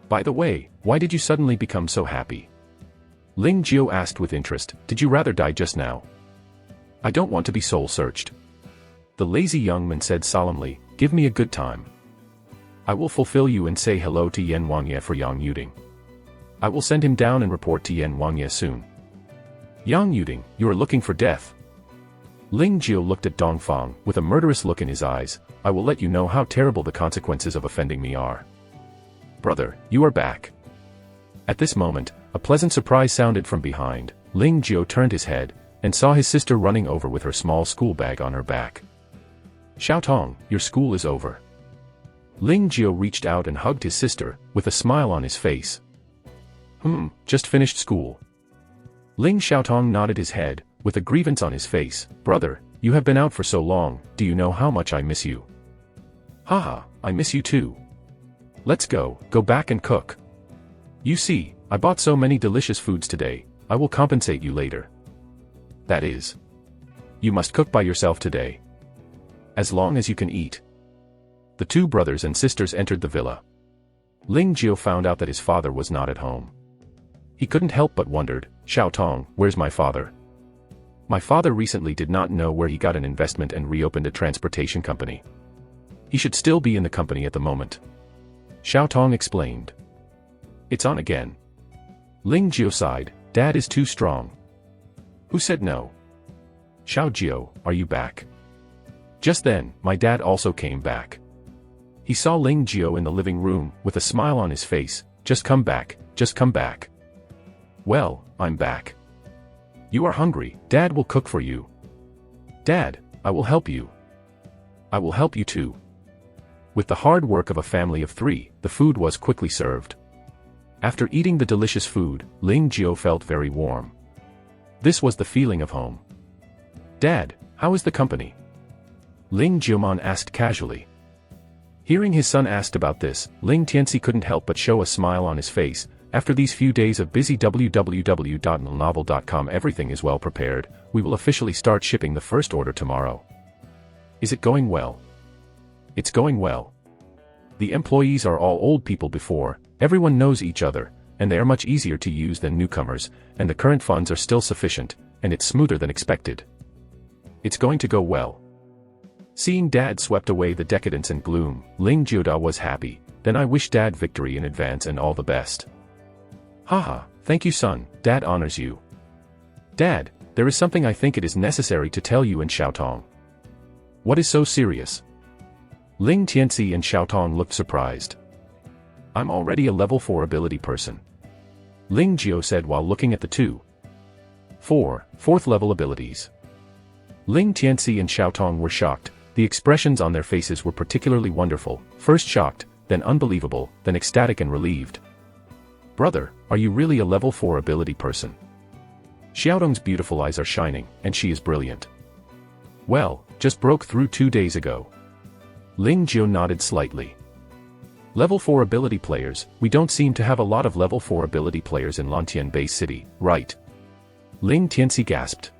By the way, why did you suddenly become so happy? Ling Jio asked with interest, did you rather die just now? I don't want to be soul-searched. The lazy young man said solemnly, give me a good time. I will fulfill you and say hello to Yan Wangye for Yang Yuding. I will send him down and report to Yan Wangye soon. Yang Yuding, you are looking for death. Ling Jio looked at Dongfang with a murderous look in his eyes. I will let you know how terrible the consequences of offending me are. Brother, you are back. At this moment, a pleasant surprise sounded from behind. Ling Jio turned his head, and saw his sister running over with her small school bag on her back. Xiaotong, your school is over. Ling Jio reached out and hugged his sister, with a smile on his face. Just finished school. Ling Xiaotong nodded his head, with a grievance on his face. Brother, you have been out for so long, do you know how much I miss you? Haha, I miss you too. Let's go back and cook. You see, I bought so many delicious foods today, I will compensate you later. That is. You must cook by yourself today. As long as you can eat. The two brothers and sisters entered the villa. Ling Jio found out that his father was not at home. He couldn't help but wondered, Xiaotong, where's my father? My father recently did not know where he got an investment and reopened a transportation company. He should still be in the company at the moment. Xiaotong explained. It's on again. Ling Jio sighed, Dad is too strong. Who said no? Xiao Jio, are you back? Just then, my dad also came back. He saw Ling Jio in the living room, with a smile on his face. Just come back, just come back. Well, I'm back. You are hungry, Dad will cook for you. Dad, I will help you. I will help you too. With the hard work of a family of 3, the food was quickly served. After eating the delicious food, Ling Jio felt very warm. This was the feeling of home. Dad, how is the company? Ling Jiomon asked casually. Hearing his son asked about this, Ling Tianxi couldn't help but show a smile on his face. After these few days of busy www.novel.com, everything is well prepared. We will officially start shipping the first order tomorrow. Is it going well? It's going well. The employees are all old people before, everyone knows each other, and they are much easier to use than newcomers, and the current funds are still sufficient, and it's smoother than expected. It's going to go well. Seeing Dad swept away the decadence and gloom, Ling Jioda was happy. Then I wish Dad victory in advance and all the best. Haha, thank you son, Dad honors you. Dad, there is something I think it is necessary to tell you and Xiaotong. What is so serious? Ling Tianxi and Xiaotong looked surprised. I'm already a level 4 ability person. Ling Jio said while looking at the 4th level abilities. Ling Tianxi and Xiaotong were shocked. The expressions on their faces were particularly wonderful, first shocked, then unbelievable, then ecstatic and relieved. Brother, are you really a level 4 ability person? Xiaotong's beautiful eyes are shining, and she is brilliant. Well, just broke through 2 days ago. Ling Jiu nodded slightly. Level 4 ability players, we don't seem to have a lot of level 4 ability players in Lantian Bay City, right? Ling Tianxi gasped.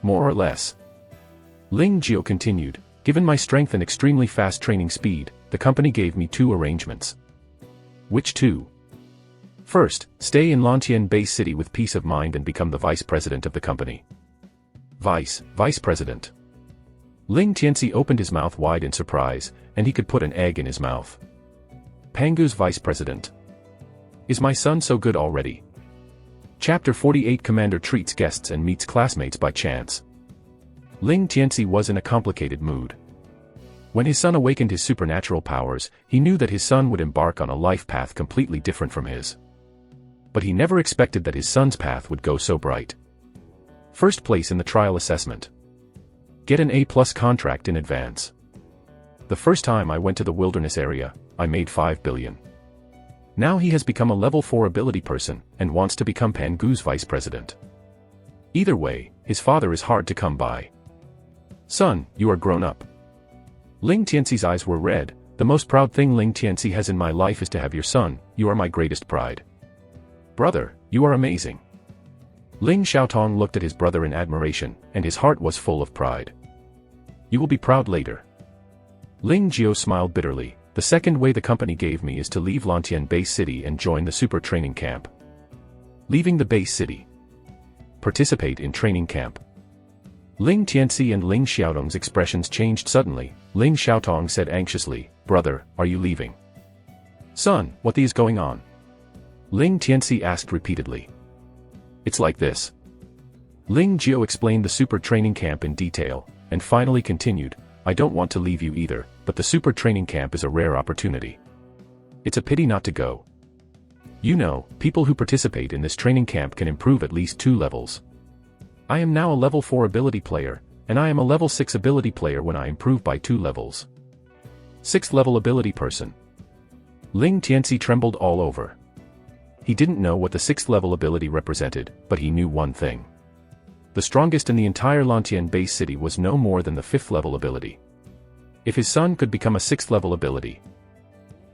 More or less. Ling Jiu continued, given my strength and extremely fast training speed, the company gave me 2 arrangements. Which 2? First, stay in Lantian Bay City with peace of mind and become the vice president of the company. Vice president. Ling Tianxi opened his mouth wide in surprise, and he could put an egg in his mouth. Pangu's vice president. Is my son so good already? Chapter 48 Commander treats guests and meets classmates by chance. Ling Tianxi was in a complicated mood. When his son awakened his supernatural powers, he knew that his son would embark on a life path completely different from his. But he never expected that his son's path would go so bright. First place in the trial assessment. Get an A+ contract in advance. The first time I went to the wilderness area, I made 5 billion. Now he has become a level 4 ability person, and wants to become Pangu's vice president. Either way, his father is hard to come by. Son, you are grown up. Ling Tianxi's eyes were red. The most proud thing Ling Tianxi has in my life is to have your son. You are my greatest pride. Brother, you are amazing. Ling Xiaotong looked at his brother in admiration, and his heart was full of pride. You will be proud later. Ling Jiu smiled bitterly. The second way the company gave me is to leave Lantian Base City and join the super training camp. Leaving the base city. Participate in training camp. Ling Tianxi and Ling Xiaotong's expressions changed suddenly. Ling Xiaotong said anxiously, Brother, are you leaving? Son, what is going on? Ling Tianxi asked repeatedly. It's like this. Ling Jiu explained the super training camp in detail, and finally continued, I don't want to leave you either, but the super training camp is a rare opportunity. It's a pity not to go. You know, people who participate in this training camp can improve at least 2 levels. I am now a level 4 ability player, and I am a level 6 ability player when I improve by 2 levels. 6th level ability person. Ling Tianxi trembled all over. He didn't know what the 6th level ability represented, but he knew one thing. The strongest in the entire Lantian base city was no more than the 5th level ability. If his son could become a 6th level ability.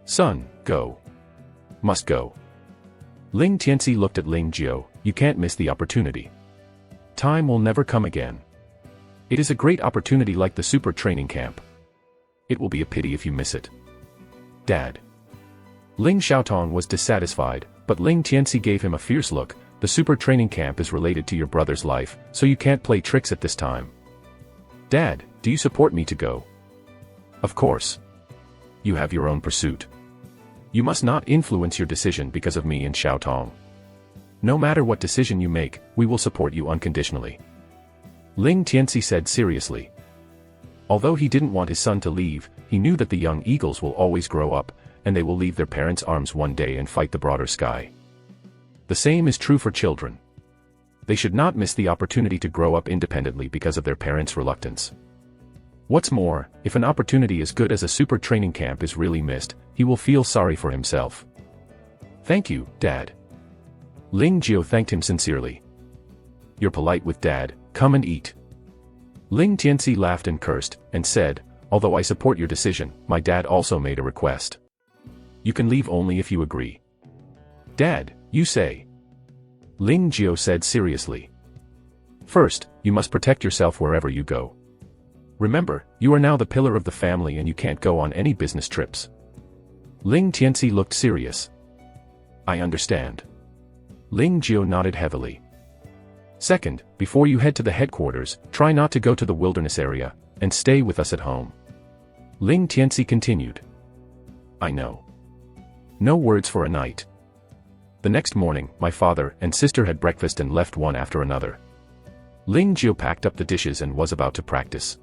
Son, go. Must go. Ling Tianxi looked at Ling Jiu, you can't miss the opportunity. Time will never come again. It is a great opportunity like the super training camp. It will be a pity if you miss it. Dad. Ling Xiaotong was dissatisfied, but Ling Tianxi gave him a fierce look. The super training camp is related to your brother's life, so you can't play tricks at this time. Dad, do you support me to go? Of course. You have your own pursuit. You must not influence your decision because of me and Xiaotong. No matter what decision you make, we will support you unconditionally. Ling Tianxi said seriously. Although he didn't want his son to leave, he knew that the young eagles will always grow up, and they will leave their parents' arms one day and fight the broader sky. The same is true for children. They should not miss the opportunity to grow up independently because of their parents' reluctance. What's more, if an opportunity as good as a super training camp is really missed, he will feel sorry for himself. Thank you, Dad. Ling Jiu thanked him sincerely. You're polite with Dad, come and eat. Ling Tianxi laughed and cursed, and said, although I support your decision, my dad also made a request. You can leave only if you agree. Dad, you say. Ling Jiu said seriously. First, you must protect yourself wherever you go. Remember, you are now the pillar of the family and you can't go on any business trips. Ling Tianxi looked serious. I understand. Ling Jiu nodded heavily. Second, before you head to the headquarters, try not to go to the wilderness area, and stay with us at home. Ling Tianxi continued. I know. No words for a night. The next morning, my father and sister had breakfast and left one after another. Ling Jiu packed up the dishes and was about to practice.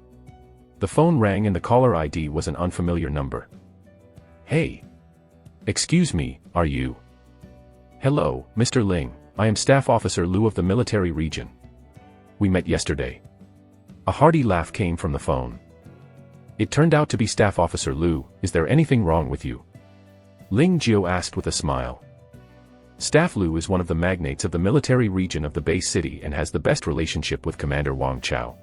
The phone rang and the caller ID was an unfamiliar number. Hey. Excuse me, are you? Hello, Mr. Ling, I am Staff Officer Lu of the military region. We met yesterday. A hearty laugh came from the phone. It turned out to be Staff Officer Lu. Is there anything wrong with you? Ling Jiu asked with a smile. Staff Lu is one of the magnates of the military region of the base city and has the best relationship with Commander Wang Chao.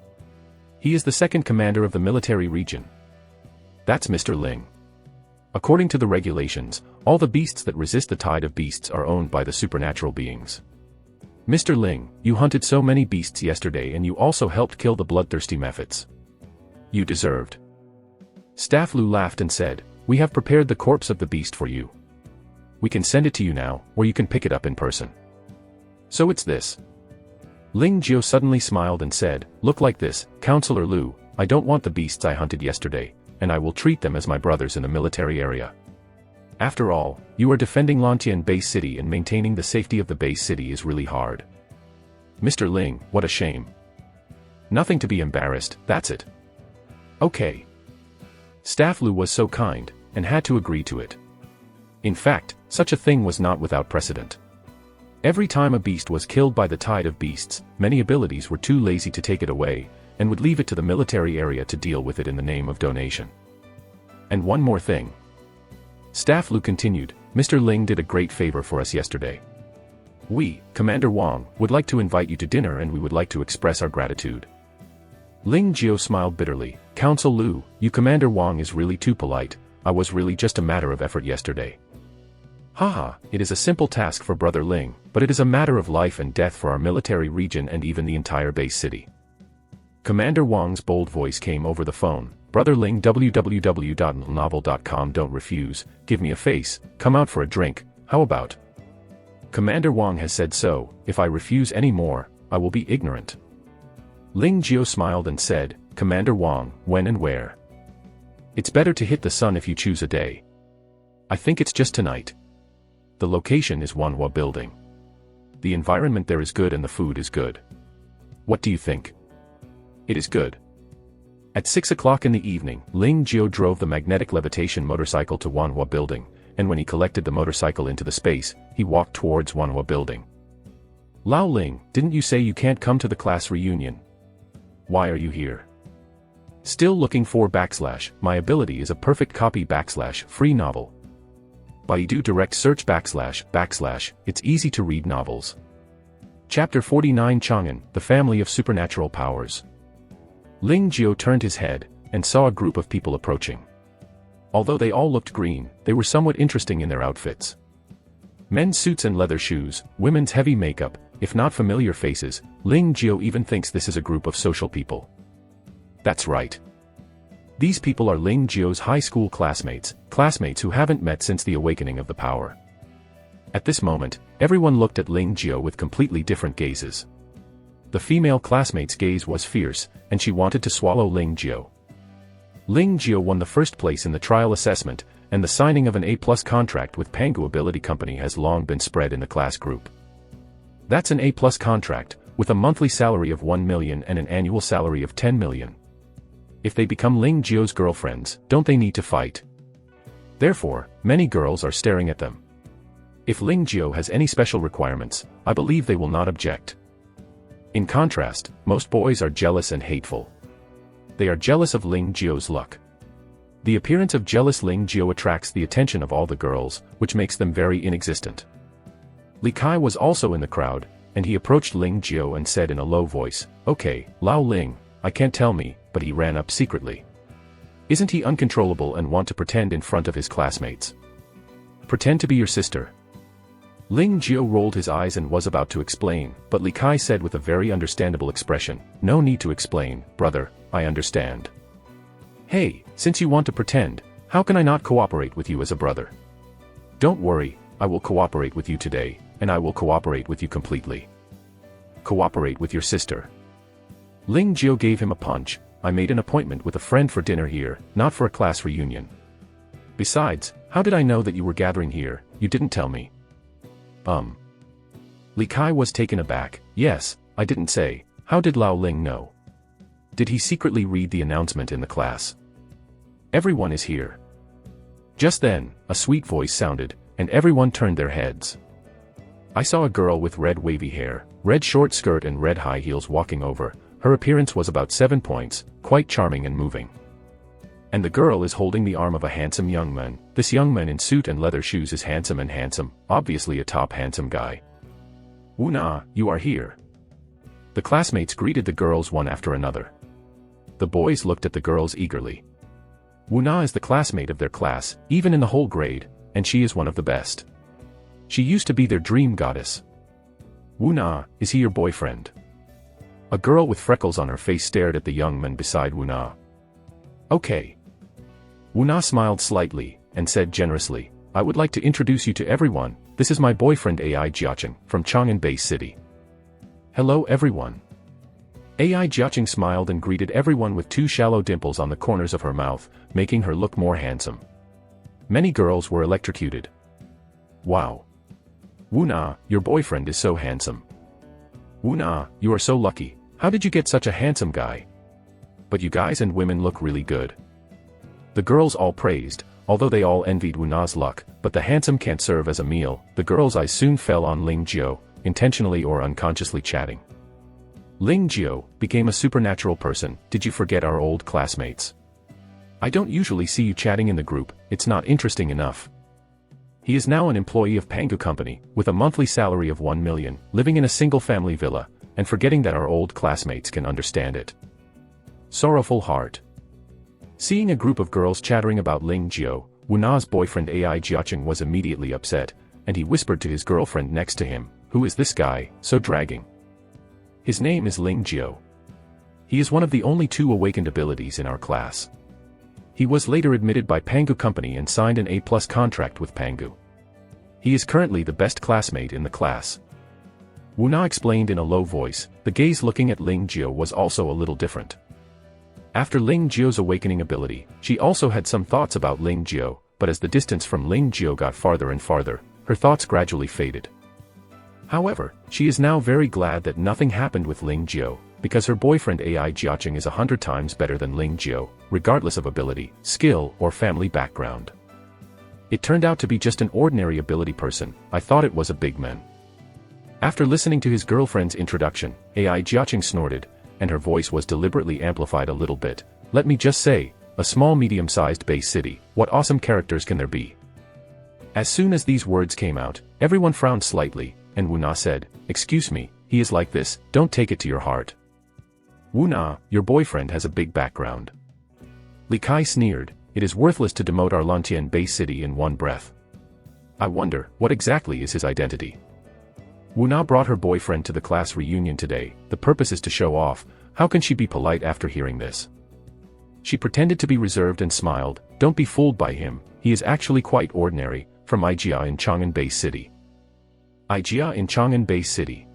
He is the second commander of the military region. That's Mr. Ling. According to the regulations, all the beasts that resist the tide of beasts are owned by the supernatural beings. Mr. Ling, you hunted so many beasts yesterday and you also helped kill the bloodthirsty mephits. You deserved. Staff Lu laughed and said, we have prepared the corpse of the beast for you. We can send it to you now, or you can pick it up in person. So it's this. Ling Jiao suddenly smiled and said, look like this, Counselor Lu, I don't want the beasts I hunted yesterday, and I will treat them as my brothers in the military area. After all, you are defending Lantian Base City and maintaining the safety of the base city is really hard. Mr. Ling, what a shame. Nothing to be embarrassed, that's it. Okay. Staff Lu was so kind, and had to agree to it. In fact, such a thing was not without precedent. Every time a beast was killed by the tide of beasts, many abilities were too lazy to take it away, and would leave it to the military area to deal with it in the name of donation. And one more thing. Staff Lu continued, Mr. Ling did a great favor for us yesterday. We, Commander Wang, would like to invite you to dinner and we would like to express our gratitude. Ling Jiao smiled bitterly, Counsel Lu, you Commander Wang is really too polite, I was really just a matter of effort yesterday. Haha, it is a simple task for Brother Ling, but it is a matter of life and death for our military region and even the entire base city. Commander Wang's bold voice came over the phone, Brother Ling www.novel.com don't refuse, give me a face, come out for a drink, how about? Commander Wang has said so, if I refuse any more, I will be ignorant. Ling Jiao smiled and said, Commander Wang, when and where? It's better to hit the sun if you choose a day. I think it's just tonight. The location is Manhwa building. The environment there is good and the food is good. What do you think? It is good. At 6 o'clock in the evening, Ling Jiao drove the magnetic levitation motorcycle to Manhwa building, and when he collected the motorcycle into the space, he walked towards Manhwa building. Lao Ling, didn't you say you can't come to the class reunion? Why are you here? Still looking for / my ability is a perfect copy / free novel. Baidu direct search / it's easy to read novels. Chapter 49 Chang'an, the family of supernatural powers. Ling Jiao turned his head, and saw a group of people approaching. Although they all looked green, they were somewhat interesting in their outfits. Men's suits and leather shoes, women's heavy makeup, if not familiar faces, Ling Jiao even thinks this is a group of social people. That's right. These people are Ling Jiao's high school classmates who haven't met since the awakening of the power. At this moment, everyone looked at Ling Jiao with completely different gazes. The female classmate's gaze was fierce, and she wanted to swallow Ling Jiao. Ling Jiao won the first place in the trial assessment, and the signing of an A+ contract with Pangu Ability Company has long been spread in the class group. That's an A+ contract, with a monthly salary of 1 million and an annual salary of 10 million. If they become Ling Jiao's girlfriends, don't they need to fight? Therefore, many girls are staring at them. If Ling Jiao has any special requirements, I believe they will not object. In contrast, most boys are jealous and hateful. They are jealous of Ling Jiao's luck. The appearance of jealous Ling Jiao attracts the attention of all the girls, which makes them very inexistent. Li Kai was also in the crowd, and he approached Ling Jiao and said in a low voice, Okay, Lao Ling, I can't tell me, but he ran up secretly. Isn't he uncontrollable and want to pretend in front of his classmates? Pretend to be your sister. Ling Jiao rolled his eyes and was about to explain, but Li Kai said with a very understandable expression, No need to explain, brother, I understand. Hey, since you want to pretend, how can I not cooperate with you as a brother? Don't worry, I will cooperate with you today, and I will cooperate with you completely. Cooperate with your sister. Ling Jiao gave him a punch, I made an appointment with a friend for dinner here, not for a class reunion. Besides, how did I know that you were gathering here, you didn't tell me. Li Kai was taken aback, yes, I didn't say, how did Lao Ling know? Did he secretly read the announcement in the class? Everyone is here. Just then, a sweet voice sounded, and everyone turned their heads. I saw a girl with red wavy hair, red short skirt and red high heels walking over, her appearance was about 7 points, quite charming and moving. And the girl is holding the arm of a handsome young man. This young man in suit and leather shoes is handsome, obviously a top handsome guy. Wuna, you are here. The classmates greeted the girls one after another. The boys looked at the girls eagerly. Wu Na is the classmate of their class, even in the whole grade, and she is one of the best. She used to be their dream goddess. Wu Na, is he your boyfriend? A girl with freckles on her face stared at the young man beside Wu Na. Okay. Wu Na smiled slightly, and said generously, I would like to introduce you to everyone, this is my boyfriend Ai Jiacheng, from Chang'an Bay City. Hello everyone. Ai Jiacheng smiled and greeted everyone with two shallow dimples on the corners of her mouth, making her look more handsome. Many girls were electrocuted. Wow. Wu Na, your boyfriend is so handsome. Wu Na, you are so lucky, how did you get such a handsome guy? But you guys and women look really good. The girls all praised, although they all envied Wu Na's luck, but the handsome can't serve as a meal. The girls' eyes soon fell on Ling Jiao, intentionally or unconsciously chatting. Ling Jiao became a supernatural person. Did you forget our old classmates? I don't usually see you chatting in the group, it's not interesting enough. He is now an employee of Pangu Company, with a monthly salary of 1 million, living in a single-family villa, and forgetting that our old classmates can understand it. Sorrowful heart. Seeing a group of girls chattering about Ling Jiao, Wu Na's boyfriend Ai Jiacheng was immediately upset, and he whispered to his girlfriend next to him, who is this guy, so dragging? His name is Ling Jiao. He is one of the only 2 awakened abilities in our class. He was later admitted by Pangu Company and signed an A+ contract with Pangu. He is currently the best classmate in the class. Wu Na explained in a low voice. The gaze looking at Ling Jiao was also a little different. After Ling Jiao's awakening ability, she also had some thoughts about Ling Jiao, but as the distance from Ling Jiao got farther and farther, her thoughts gradually faded. However, she is now very glad that nothing happened with Ling Jiao, because her boyfriend Ai Jiacheng is 100 times better than Ling Jiao, regardless of ability, skill, or family background. It turned out to be just an ordinary ability person. I thought it was a big man. After listening to his girlfriend's introduction, Ai Jiacheng snorted, and her voice was deliberately amplified a little bit. Let me just say, a small medium-sized Bay City, what awesome characters can there be? As soon as these words came out, everyone frowned slightly, and Wu Na said, excuse me, he is like this, don't take it to your heart. Wu Na, your boyfriend has a big background. Li Kai sneered, it is worthless to demote our Lantian Bay City in one breath. I wonder, what exactly is his identity? Wu Na brought her boyfriend to the class reunion today. The purpose is to show off. How can she be polite after hearing this? She pretended to be reserved and smiled. Don't be fooled by him, he is actually quite ordinary, from Ijia in Chang'an Bay City. Ijia in Chang'an Bay City.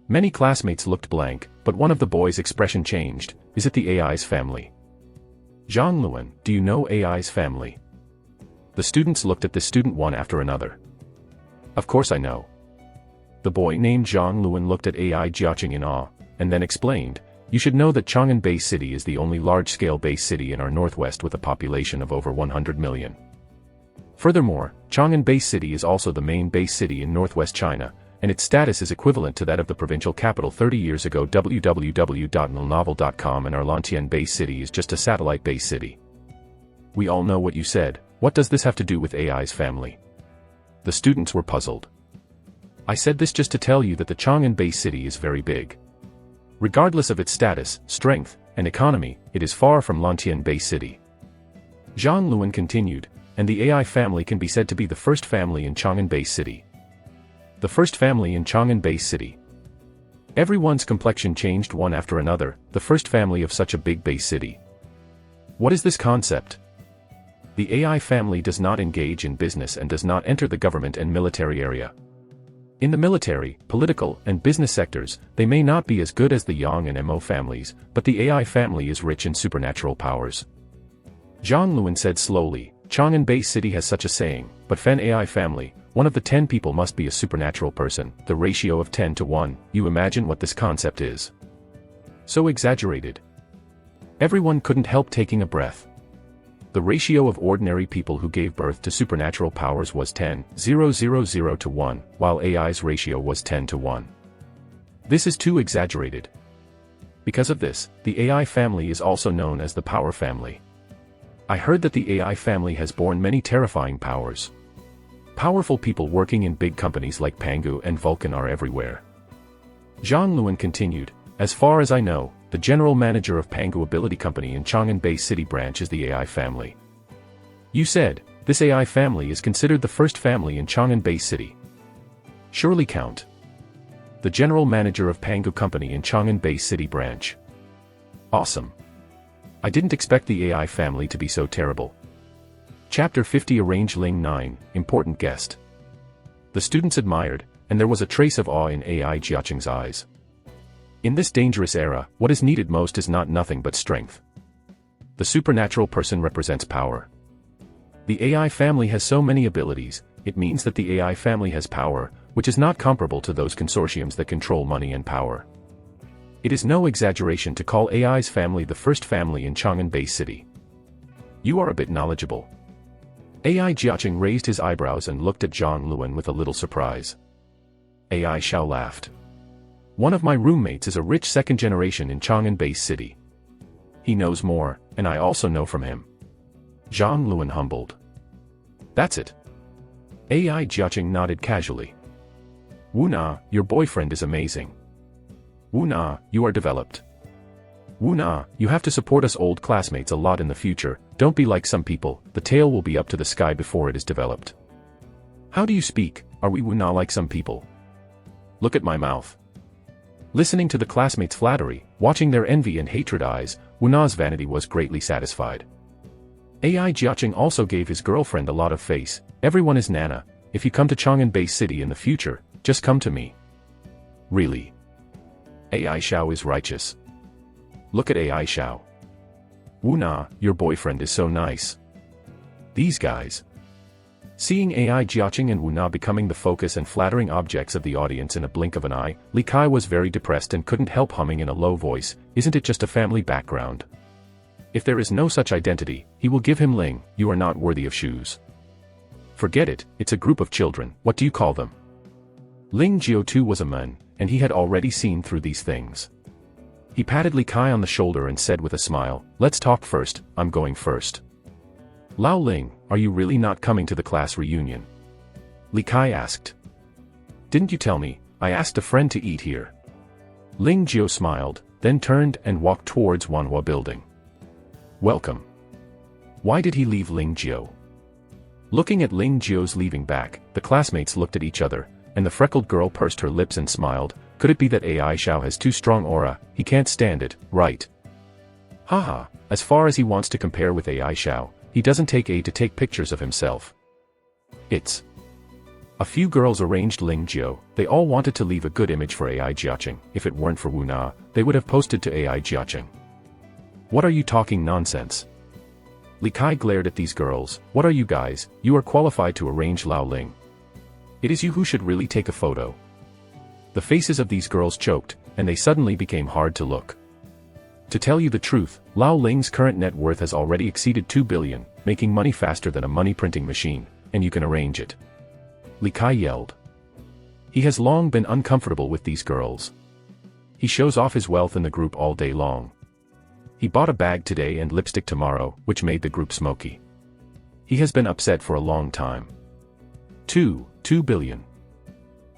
Many classmates looked blank, but one of the boys' expression changed. Is it the AI's family? Zhang Luan, do you know AI's family? The students looked at the student one after another. Of course I know. The boy named Zhang Luan looked at Ai Jiacheng in awe, and then explained, you should know that Chang'an Bay City is the only large-scale Bay City in our northwest with a population of over 100 million. Furthermore, Chang'an Bay City is also the main Bay City in northwest China, and its status is equivalent to that of the provincial capital 30 years ago. www.novel.com and our Lantian Bay City is just a satellite Bay City. We all know what you said. What does this have to do with AI's family? The students were puzzled. I said this just to tell you that the Chang'an Bay City is very big. Regardless of its status, strength, and economy, it is far from Lantian Bay City. Zhang Luan continued, and the AI family can be said to be the first family in Chang'an Bay City. The first family in Chang'an Bay City. Everyone's complexion changed one after another, the first family of such a big Bay City. What is this concept? The AI family does not engage in business and does not enter the government and military area. In the military, political, and business sectors, they may not be as good as the Yang and Mo families, but the AI family is rich in supernatural powers. Zhang Luan said slowly, Chang'an Bay City has such a saying, but Fen AI family, one of the 10 people must be a supernatural person, the ratio of 10 to 1, you imagine what this concept is. So exaggerated. Everyone couldn't help taking a breath. The ratio of ordinary people who gave birth to supernatural powers was 10,000 to 1, while AI's ratio was 10 to 1. This is too exaggerated. Because of this, the AI family is also known as the Power Family. I heard that the AI family has borne many terrifying powers. Powerful people working in big companies like Pangu and Vulcan are everywhere. Zhang Luan continued, as far as I know, The general manager of Pangu Ability Company in Chang'an Bay City branch is the AI family. You said, this AI family is considered the first family in Chang'an Bay City. Surely count. The general manager of Pangu Company in Chang'an Bay City branch. Awesome. I didn't expect the AI family to be so terrible. Chapter 50 Arrange Ling 9, Important Guest. The students admired, and there was a trace of awe in AI Jiaqing's eyes. In this dangerous era, what is needed most is not nothing but strength. The supernatural person represents power. The AI family has so many abilities, it means that the AI family has power, which is not comparable to those consortiums that control money and power. It is no exaggeration to call AI's family the first family in Chang'an Bay City. You are a bit knowledgeable. AI Jiaqing raised his eyebrows and looked at Zhang Luan with a little surprise. AI Xiao laughed. One of my roommates is a rich second generation in Chang'an Bay City. He knows more, and I also know from him. Zhang Luan humbled. That's it. AI Jiaqing nodded casually. Wu Na, your boyfriend is amazing. Wu Na, you are developed. Wu Na, you have to support us old classmates a lot in the future, don't be like some people, the tail will be up to the sky before it is developed. How do you speak, are we Wu Na like some people? Look at my mouth. Listening to the classmates' flattery, watching their envy and hatred eyes, Wu Na's vanity was greatly satisfied. AI Jiaqing also gave his girlfriend a lot of face, everyone is Nana, if you come to Chang'an Bay City in the future, just come to me. Really? AI Xiao is righteous. Look at AI Xiao. Wu Na, your boyfriend is so nice. These guys. Seeing AI Jiaqing and Wu Na becoming the focus and flattering objects of the audience in a blink of an eye, Li Kai was very depressed and couldn't help humming in a low voice, isn't it just a family background? If there is no such identity, he will give him Ling, you are not worthy of shoes. Forget it, it's a group of children, what do you call them? Ling Jiao too was a man, and he had already seen through these things. He patted Li Kai on the shoulder and said with a smile, let's talk first, I'm going first. Lao Ling, are you really not coming to the class reunion? Li Kai asked. Didn't you tell me, I asked a friend to eat here. Ling Jiao smiled, then turned and walked towards Manhwa building. Welcome. Why did he leave Ling Jiao? Looking at Ling Jiao's leaving back, the classmates looked at each other, and the freckled girl pursed her lips and smiled, could it be that AI Xiao has too strong aura, he can't stand it, right? Haha, as far as he wants to compare with AI Xiao, he doesn't take to take pictures of himself. It's. A few girls arranged Ling Jiao, they all wanted to leave a good image for AI Jiaqing, if it weren't for Wu Na, they would have posted to AI Jiaqing. What are you talking nonsense? Li Kai glared at these girls, what are you guys, you are qualified to arrange Lao Ling. It is you who should really take a photo. The faces of these girls choked, and they suddenly became hard to look. To tell you the truth, Lao Ling's current net worth has already exceeded 2 billion, making money faster than a money printing machine, and you can arrange it. Li Kai yelled. He has long been uncomfortable with these girls. He shows off his wealth in the group all day long. He bought a bag today and lipstick tomorrow, which made the group smoky. He has been upset for a long time. 2 billion.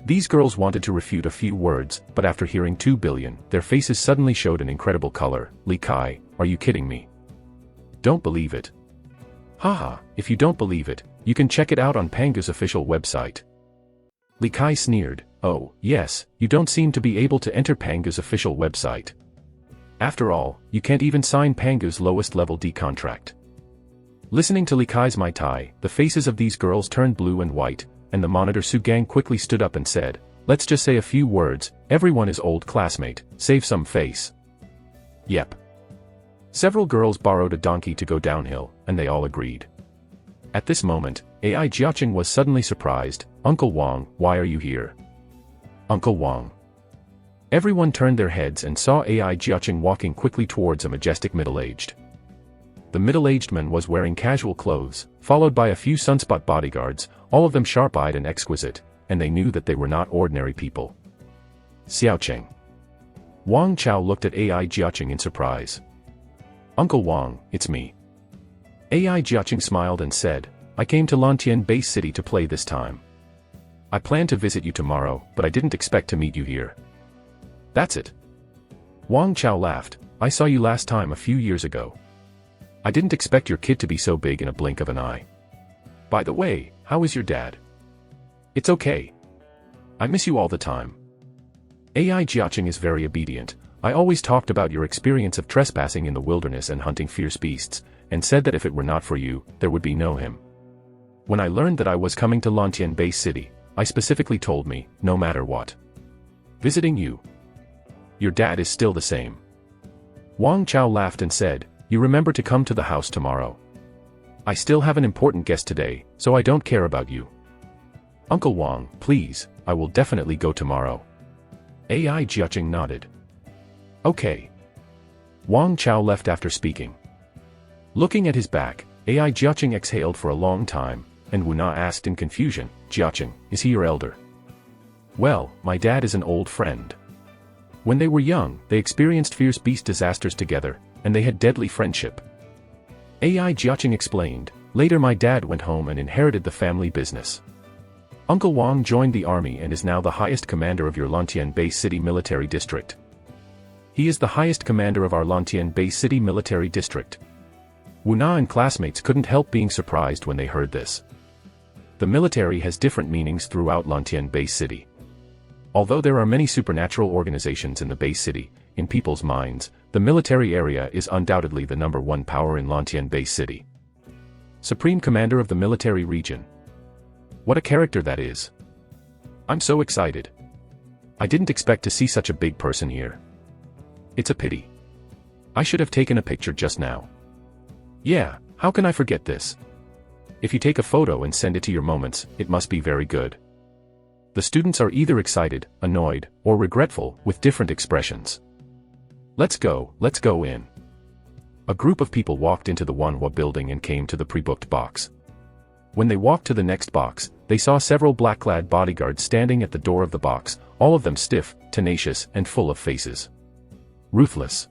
These girls wanted to refute a few words, but after hearing 2 billion, their faces suddenly showed an incredible color. Li Kai, are you kidding me? Don't believe it. Haha, if you don't believe it, you can check it out on Pangu's official website. Li Kai sneered, oh, yes, you don't seem to be able to enter Pangu's official website. After all, you can't even sign Pangu's lowest level D contract. Listening to Li Kai's Mai Tai, the faces of these girls turned blue and white, and the monitor Su Gang quickly stood up and said, let's just say a few words, everyone is old classmate, save some face. Yep. Several girls borrowed a donkey to go downhill, and they all agreed. At this moment, AI Jiaqing was suddenly surprised, Uncle Wang, why are you here? Uncle Wang. Everyone turned their heads and saw AI Jiaqing walking quickly towards a majestic middle-aged. The middle-aged man was wearing casual clothes, followed by a few sunspot bodyguards, all of them sharp-eyed and exquisite, and they knew that they were not ordinary people. Xiaocheng. Wang Chao looked at AI Jiaqing in surprise. Uncle Wang, it's me. AI Jiaqing smiled and said, I came to Lantian Bay City to play this time. I planned to visit you tomorrow, but I didn't expect to meet you here. That's it. Wang Chao laughed, I saw you last time a few years ago. I didn't expect your kid to be so big in a blink of an eye. By the way, how is your dad? It's okay. I miss you all the time. AI Jiaqing is very obedient. I always talked about your experience of trespassing in the wilderness and hunting fierce beasts, and said that if it were not for you, there would be no him. When I learned that I was coming to Lantian Base City, I specifically told me, no matter what. Visiting you. Your dad is still the same. Wang Chao laughed and said, you remember to come to the house tomorrow. I still have an important guest today, so I don't care about you. Uncle Wang, please, I will definitely go tomorrow. AI Jiaqing nodded. Okay. Wang Chao left after speaking. Looking at his back, AI Jiaqing exhaled for a long time, and Wu Na asked in confusion, Jiaqing, is he your elder? Well, my dad is an old friend. When they were young, they experienced fierce beast disasters together, and they had deadly friendship. AI Jiaqing explained, later my dad went home and inherited the family business. Uncle Wang joined the army and is now the highest commander of your Lantian Base City Military District. He is the highest commander of our Lantian Base City Military District. Wu Na and classmates couldn't help being surprised when they heard this. The military has different meanings throughout Lantian Base City. Although there are many supernatural organizations in the base city, in people's minds, the military area is undoubtedly the #1 power in Lantian Base City. Supreme Commander of the Military Region. What a character that is. I'm so excited. I didn't expect to see such a big person here. It's a pity. I should have taken a picture just now. Yeah, how can I forget this? If you take a photo and send it to your moments, it must be very good. The students are either excited, annoyed, or regretful, with different expressions. Let's go in. A group of people walked into the Manhwa building and came to the pre-booked box. When they walked to the next box, they saw several black-clad bodyguards standing at the door of the box, all of them stiff, tenacious, and full of faces. Ruthless.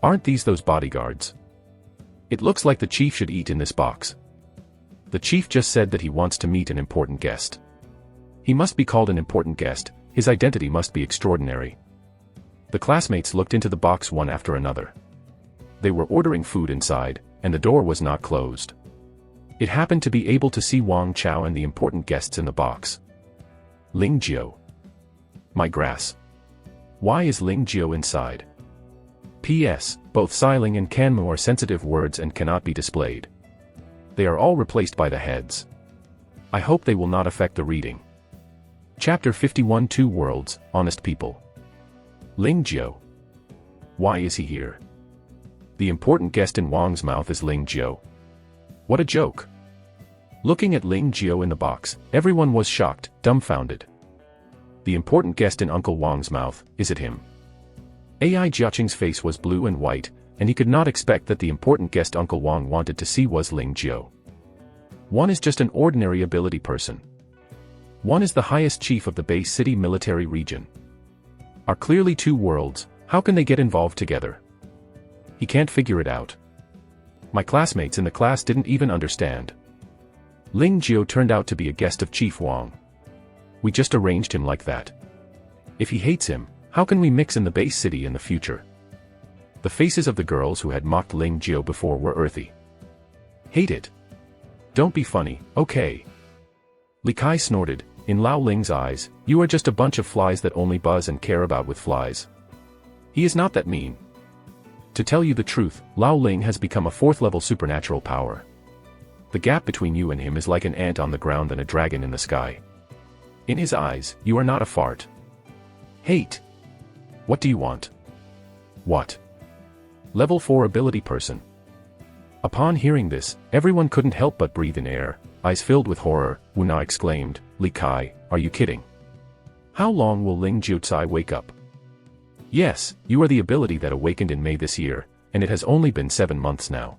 Aren't these those bodyguards? It looks like the chief should eat in this box. The chief just said that he wants to meet an important guest. He must be called an important guest, his identity must be extraordinary. The classmates looked into the box one after another. They were ordering food inside, and the door was not closed. It happened to be able to see Wang Chao and the important guests in the box. Ling Jiao. My grass. Why is Ling Jiao inside? P.S. Both Xiling and Kanmu are sensitive words and cannot be displayed. They are all replaced by the heads. I hope they will not affect the reading. Chapter 51 Two Worlds, Honest People. Ling Jiao. Why is he here? The important guest in Wang's mouth is Ling Jiao. What a joke. Looking at Ling Jiao in the box, everyone was shocked, dumbfounded. The important guest in Uncle Wang's mouth, is it him? AI Jiaqing's face was blue and white, and he could not expect that the important guest Uncle Wang wanted to see was Ling Jiao. One is just an ordinary ability person. One is the highest chief of the base city military region. Are clearly two worlds, how can they get involved together? He can't figure it out. My classmates in the class didn't even understand. Ling Jiao turned out to be a guest of Chief Wang. We just arranged him like that. If he hates him, how can we mix in the base city in the future? The faces of the girls who had mocked Ling Jiao before were earthy. Hate it. Don't be funny, okay? Li Kai snorted, in Lao Ling's eyes, you are just a bunch of flies that only buzz and care about with flies. He is not that mean. To tell you the truth, Lao Ling has become a 4th-level supernatural power. The gap between you and him is like an ant on the ground and a dragon in the sky. In his eyes, you are not a fart. Hate. What do you want? What? Level 4 ability person. Upon hearing this, everyone couldn't help but breathe in air, eyes filled with horror. Wu Na exclaimed, Li Kai, are you kidding? How long will Ling Jiao wake up? Yes, you are the ability that awakened in May this year, and it has only been 7 months now.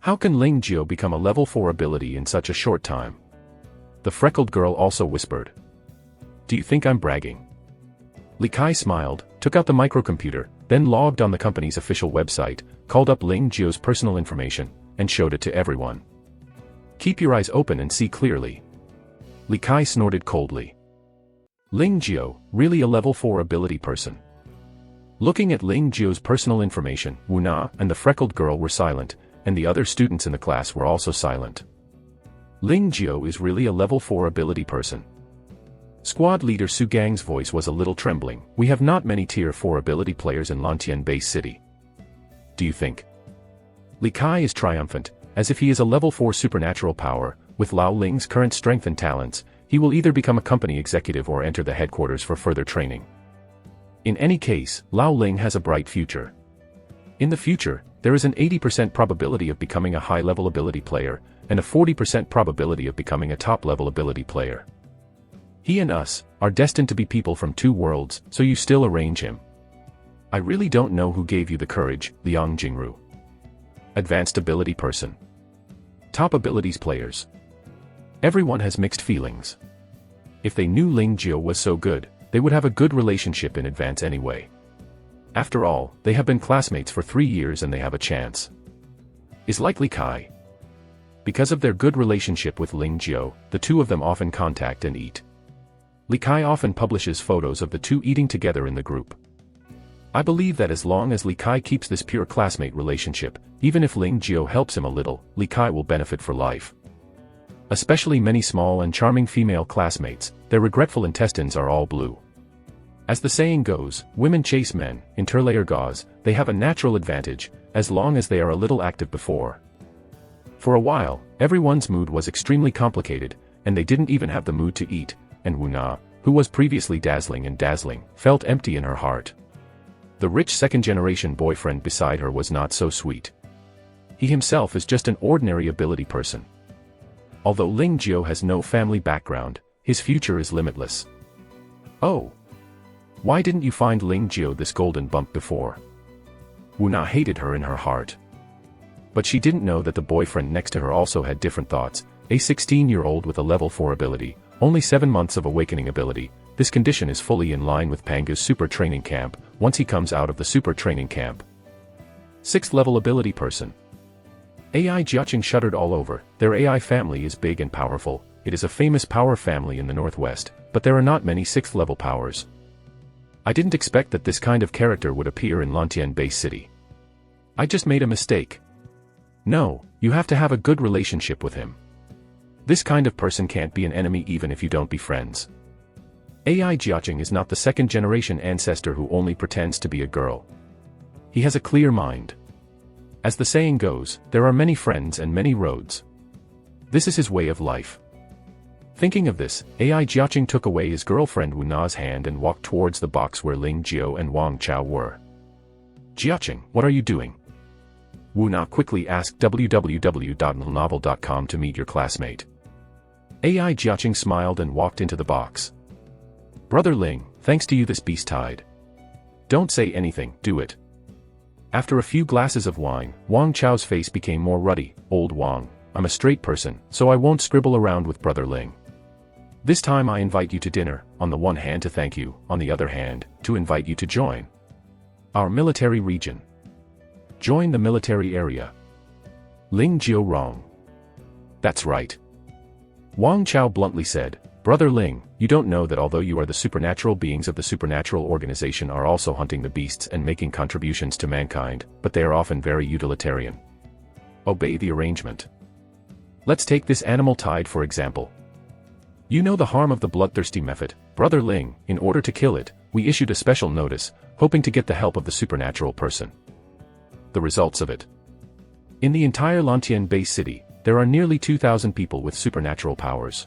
How can Ling Jiao become a level 4 ability in such a short time? The freckled girl also whispered. Do you think I'm bragging? Li Kai smiled, took out the microcomputer, then logged on the company's official website, called up Ling Jiao's personal information, and showed it to everyone. Keep your eyes open and see clearly. Li Kai snorted coldly. Ling Jiao, really a level 4 ability person? Looking at Ling Jio's personal information, Wu Na and the freckled girl were silent, and the other students in the class were also silent. Ling Jio is really a level 4 ability person. Squad leader Su Gang's voice was a little trembling. We have not many tier 4 ability players in Lantian Base City. Do you think? Li Kai is triumphant, as if he is a level 4 supernatural power. With Lao Ling's current strength and talents, he will either become a company executive or enter the headquarters for further training. In any case, Lao Ling has a bright future. In the future, there is an 80% probability of becoming a high-level ability player, and a 40% probability of becoming a top-level ability player. He and us are destined to be people from 2 worlds, so you still arrange him. I really don't know who gave you the courage, Liang Jingru. Advanced ability person. Top abilities players. Everyone has mixed feelings. If they knew Ling Jio was so good, they would have a good relationship in advance anyway. After all, they have been classmates for 3 years and they have a chance. Is like Li Kai. Because of their good relationship with Ling Jio, the two of them often contact and eat. Li Kai often publishes photos of the two eating together in the group. I believe that as long as Li Kai keeps this pure classmate relationship, even if Ling Jio helps him a little, Li Kai will benefit for life. Especially many small and charming female classmates, their regretful intestines are all blue. As the saying goes, women chase men, interlayer gauze, they have a natural advantage, as long as they are a little active before. For a while, everyone's mood was extremely complicated, and they didn't even have the mood to eat, and Wu Na, who was previously dazzling, felt empty in her heart. The rich second-generation boyfriend beside her was not so sweet. He himself is just an ordinary ability person. Although Ling Jio has no family background, his future is limitless. Oh! Why didn't you find Ling Jio this golden bump before? Wu Na hated her in her heart. But she didn't know that the boyfriend next to her also had different thoughts. A 16-year-old with a level 4 ability, only 7 months of awakening ability. This condition is fully in line with Panga's super training camp, once he comes out of the super training camp. 6th level ability person. AI Jiaqing shuddered all over. Their AI family is big and powerful. It is a famous power family in the Northwest, but there are not many 6th level powers. I didn't expect that this kind of character would appear in Lantian Base City. I just made a mistake. No, you have to have a good relationship with him. This kind of person can't be an enemy even if you don't be friends. AI Jiaqing is not the 2nd-generation ancestor who only pretends to be a girl. He has a clear mind. As the saying goes, there are many friends and many roads. This is his way of life. Thinking of this, AI Jiaqing took away his girlfriend Wu Na's hand and walked towards the box where Ling Jio and Wang Chao were. Jiaqing, what are you doing? Wu Na quickly asked www.novel.com to meet your classmate. AI Jiaqing smiled and walked into the box. Brother Ling, thanks to you this beast tied. Don't say anything, do it. After a few glasses of wine, Wang Chao's face became more ruddy. Old Wang, I'm a straight person, so I won't scribble around with Brother Ling. This time I invite you to dinner, on the one hand to thank you, on the other hand, to invite you to join our military region. Join the military area. Ling Jio wrong. That's right. Wang Chao bluntly said, Brother Ling, you don't know that although you are the supernatural beings of the supernatural organization are also hunting the beasts and making contributions to mankind, but they are often very utilitarian. Obey the arrangement. Let's take this animal tied for example. You know the harm of the bloodthirsty method, Brother Ling. In order to kill it, we issued a special notice, hoping to get the help of the supernatural person. The results of it. In the entire Lantian Base City, there are nearly 2,000 people with supernatural powers.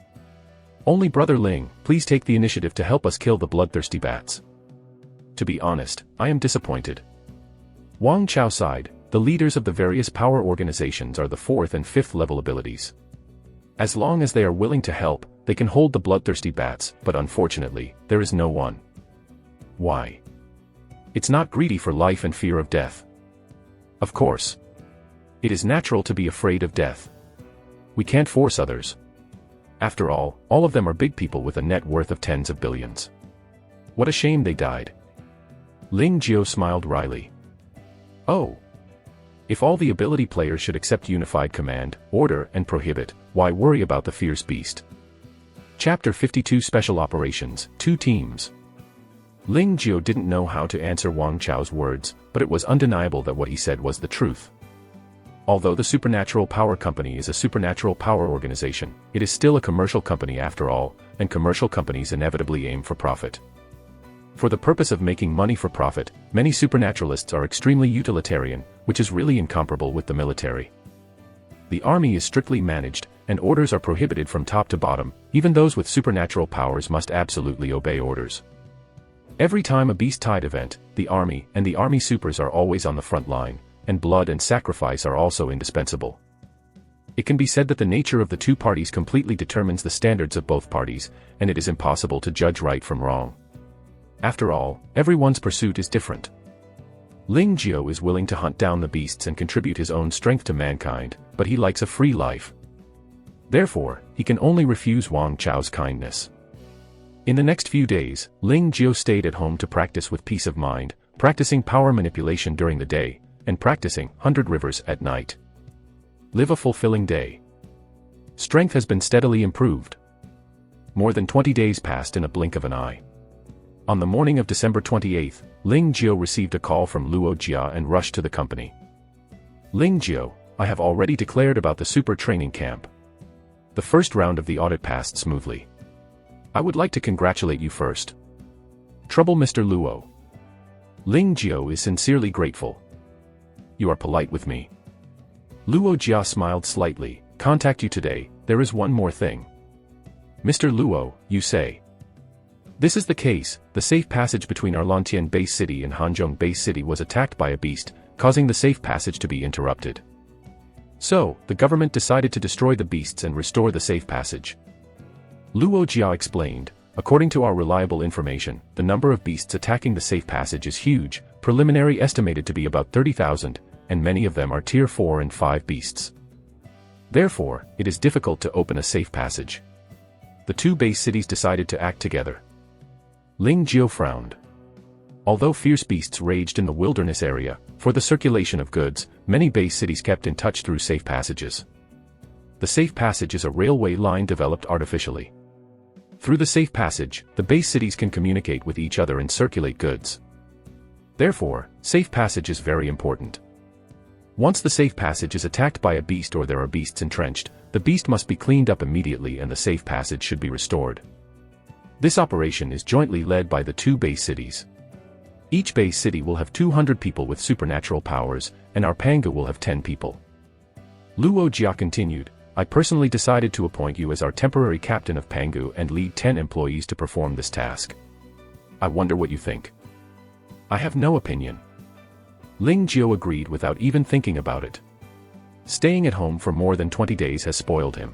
Only Brother Ling, please take the initiative to help us kill the bloodthirsty bats. To be honest, I am disappointed. Wang Chao sighed. The leaders of the various power organizations are the 4th and 5th level abilities. As long as they are willing to help, they can hold the bloodthirsty bats, but unfortunately, there is no one. Why? It's not greedy for life and fear of death. Of course. It is natural to be afraid of death. We can't force others. After all of them are big people with a net worth of tens of billions. What a shame they died. Ling Jio smiled wryly. Oh. If all the ability players should accept unified command, order, and prohibit, why worry about the fierce beast? Chapter 52 Special Operations, 2 Teams. Ling Jiao didn't know how to answer Wang Chao's words, but it was undeniable that what he said was the truth. Although the Supernatural Power Company is a supernatural power organization, it is still a commercial company after all, and commercial companies inevitably aim for profit. For the purpose of making money for profit, many supernaturalists are extremely utilitarian, which is really incomparable with the military. The army is strictly managed, and orders are prohibited from top to bottom. Even those with supernatural powers must absolutely obey orders. Every time a beast tide event, the army and the army supers are always on the front line, and blood and sacrifice are also indispensable. It can be said that the nature of the two parties completely determines the standards of both parties, and it is impossible to judge right from wrong. After all, everyone's pursuit is different. Ling Jiao is willing to hunt down the beasts and contribute his own strength to mankind, but he likes a free life. Therefore, he can only refuse Wang Chao's kindness. In the next few days, Ling Jiao stayed at home to practice with peace of mind, practicing power manipulation during the day, and practicing 100 rivers at night. Live a fulfilling day. Strength has been steadily improved. More than 20 days passed in a blink of an eye. On the morning of December 28th, Ling Jiao received a call from Luo Jia and rushed to the company. Ling Jiao, I have already declared about the super training camp. The first round of the audit passed smoothly. I would like to congratulate you first. Trouble Mr. Luo. Ling Jiao is sincerely grateful. You are polite with me. Luo Jia smiled slightly. Contact you today, there is one more thing. Mr. Luo, you say. This is the case, the safe passage between Arlantian Base City and Hanzhong Base City was attacked by a beast, causing the safe passage to be interrupted. So, the government decided to destroy the beasts and restore the safe passage. Luo Jia explained, according to our reliable information, the number of beasts attacking the safe passage is huge, preliminary estimated to be about 30,000, and many of them are tier 4 and 5 beasts. Therefore, it is difficult to open a safe passage. The two base cities decided to act together. Ling Jiao frowned. Although fierce beasts raged in the wilderness area, for the circulation of goods, many base cities kept in touch through safe passages. The safe passage is a railway line developed artificially. Through the safe passage, the base cities can communicate with each other and circulate goods. Therefore, safe passage is very important. Once the safe passage is attacked by a beast or there are beasts entrenched, the beast must be cleaned up immediately and the safe passage should be restored. This operation is jointly led by the two base cities. Each base city will have 200 people with supernatural powers, and our Pangu will have 10 people. Luo Jia continued, I personally decided to appoint you as our temporary captain of Pangu and lead 10 employees to perform this task. I wonder what you think. I have no opinion. Ling Jiao agreed without even thinking about it. Staying at home for more than 20 days has spoiled him.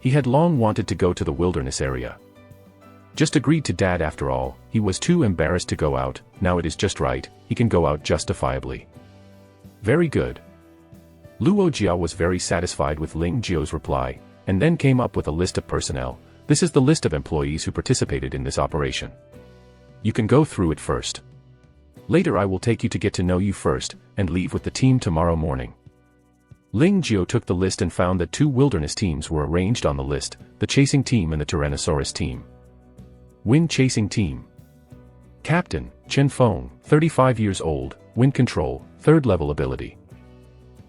He had long wanted to go to the wilderness area. Just agreed to dad after all, he was too embarrassed to go out, now it is just right, he can go out justifiably. Very good. Luo Jia was very satisfied with Ling Jiao's reply, and then came up with a list of personnel. This is the list of employees who participated in this operation. You can go through it first. Later I will take you to get to know you first, and leave with the team tomorrow morning. Ling Jiao took the list and found that 2 wilderness teams were arranged on the list, the chasing team and the Tyrannosaurus team. Wind chasing team. Captain, Chen Feng, 35 years old, wind control, 3rd level ability.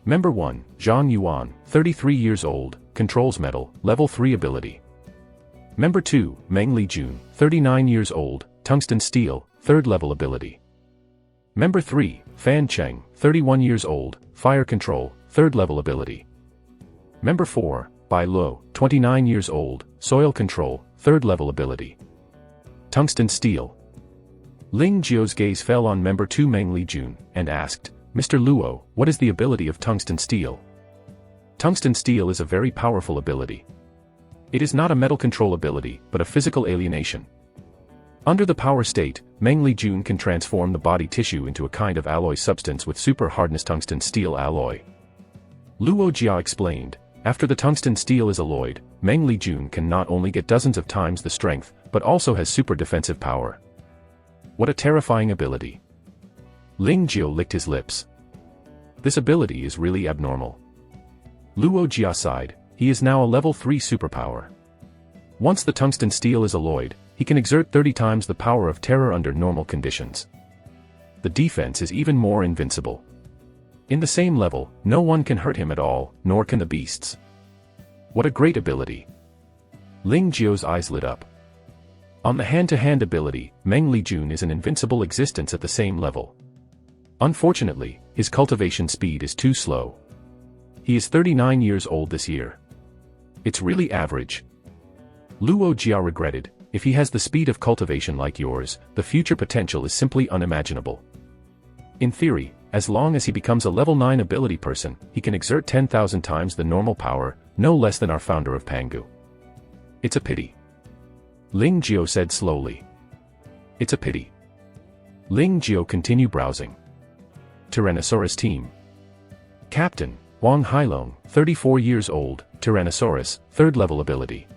Member 1, Zhang Yuan, 33 years old, controls metal, level 3 ability. Member 2, Meng Lijun, 39 years old, tungsten steel, 3rd level ability. Member 3, Fan Cheng, 31 years old, fire control, 3rd level ability. Member 4, Bai Luo, 29 years old, soil control, 3rd level ability. Tungsten steel. Ling Jiao's gaze fell on member 2 Meng Lijun, and asked, Mr. Luo, what is the ability of tungsten steel? Tungsten steel is a very powerful ability. It is not a metal control ability, but a physical alienation. Under the power state, Meng Lijun can transform the body tissue into a kind of alloy substance with super hardness tungsten steel alloy. Luo Jia explained, after the tungsten steel is alloyed, Meng Lijun can not only get dozens of times the strength, but also has super defensive power. What a terrifying ability. Ling Jiao licked his lips. This ability is really abnormal. Luo Jia sighed, he is now a level 3 superpower. Once the tungsten steel is alloyed, he he can exert 30 times the power of terror under normal conditions. The defense is even more invincible. In the same level, no one can hurt him at all, nor can the beasts. What a great ability! Ling Jiao's eyes lit up. On the hand-to-hand ability, Meng Lijun is an invincible existence at the same level. Unfortunately, his cultivation speed is too slow. He is 39 years old this year. It's really average. Luo Jia regretted, if he has the speed of cultivation like yours, the future potential is simply unimaginable. In theory, as long as he becomes a level 9 ability person, he can exert 10,000 times the normal power, no less than our founder of Pangu. It's a pity. Ling Jiao said slowly. It's a pity. Ling Jiao continued browsing. Tyrannosaurus team. Captain, Wang Hailong, 34 years old, Tyrannosaurus, 3rd level ability.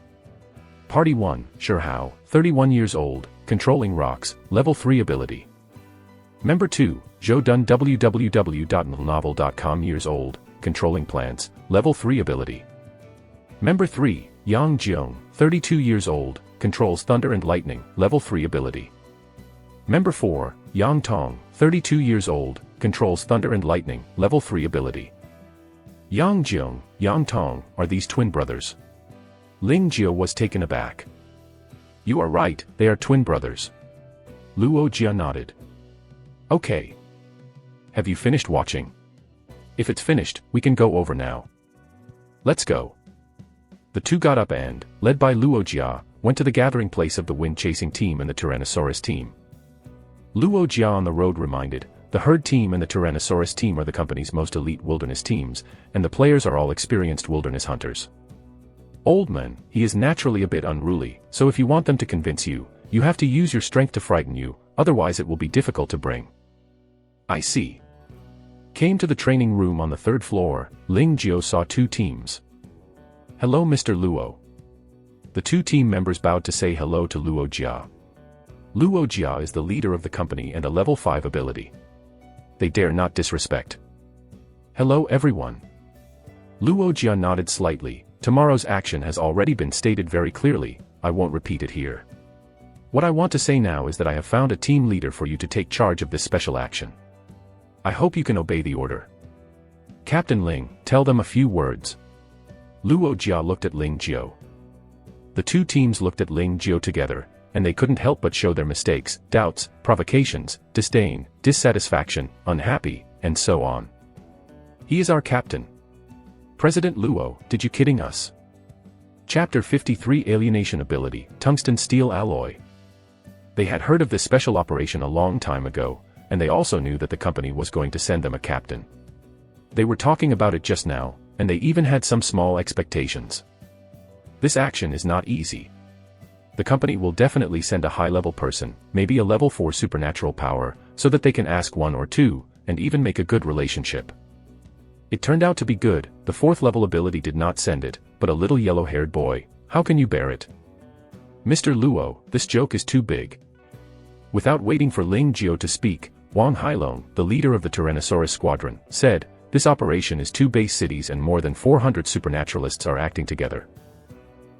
Party 1, Shihao, 31 years old, controlling rocks, level 3 ability. Member 2, Zhou Dun www.novel.com years old, controlling plants, level 3 ability. Member 3, Yang Jiong, 32 years old, controls thunder and lightning, level 3 ability. Member 4, Yang Tong, 32 years old, controls thunder and lightning, level 3 ability. Yang Jiong, Yang Tong, are these twin brothers? Ling Jiao was taken aback. You are right, they are twin brothers. Luo Jia nodded. Okay. Have you finished watching? If it's finished, we can go over now. Let's go. The two got up and, led by Luo Jia, went to the gathering place of the wind-chasing team and the Tyrannosaurus team. Luo Jia on the road reminded, the herd team and the Tyrannosaurus team are the company's most elite wilderness teams, and the players are all experienced wilderness hunters. Old man, he is naturally a bit unruly, so if you want them to convince you, you have to use your strength to frighten you, otherwise it will be difficult to bring. I see. Came to the training room on the 3rd floor, Ling Jiao saw 2 teams. Hello Mr. Luo. The 2 team members bowed to say hello to Luo Jia. Luo Jia is the leader of the company and a level 5 ability. They dare not disrespect. Hello everyone. Luo Jia nodded slightly. Tomorrow's action has already been stated very clearly, I won't repeat it here. What I want to say now is that I have found a team leader for you to take charge of this special action. I hope you can obey the order. Captain Ling, tell them a few words. Luo Jia looked at Ling Jiao. The 2 teams looked at Ling Jiao together, and they couldn't help but show their mistakes, doubts, provocations, disdain, dissatisfaction, unhappy, and so on. He is our captain. President Luo, did you kidding us? Chapter 53 Alienation Ability, Tungsten Steel Alloy. They had heard of this special operation a long time ago, and they also knew that the company was going to send them a captain. They were talking about it just now, and they even had some small expectations. This action is not easy. The company will definitely send a high-level person, maybe a level 4 supernatural power, so that they can ask 1 or 2, and even make a good relationship. It turned out to be good. The 4th level ability did not send it, but a little yellow-haired boy. How can you bear it? Mr. Luo, this joke is too big. Without waiting for Ling Jiao to speak, Wang Hailong, the leader of the Tyrannosaurus squadron, said, this operation is 2 base cities and more than 400 supernaturalists are acting together.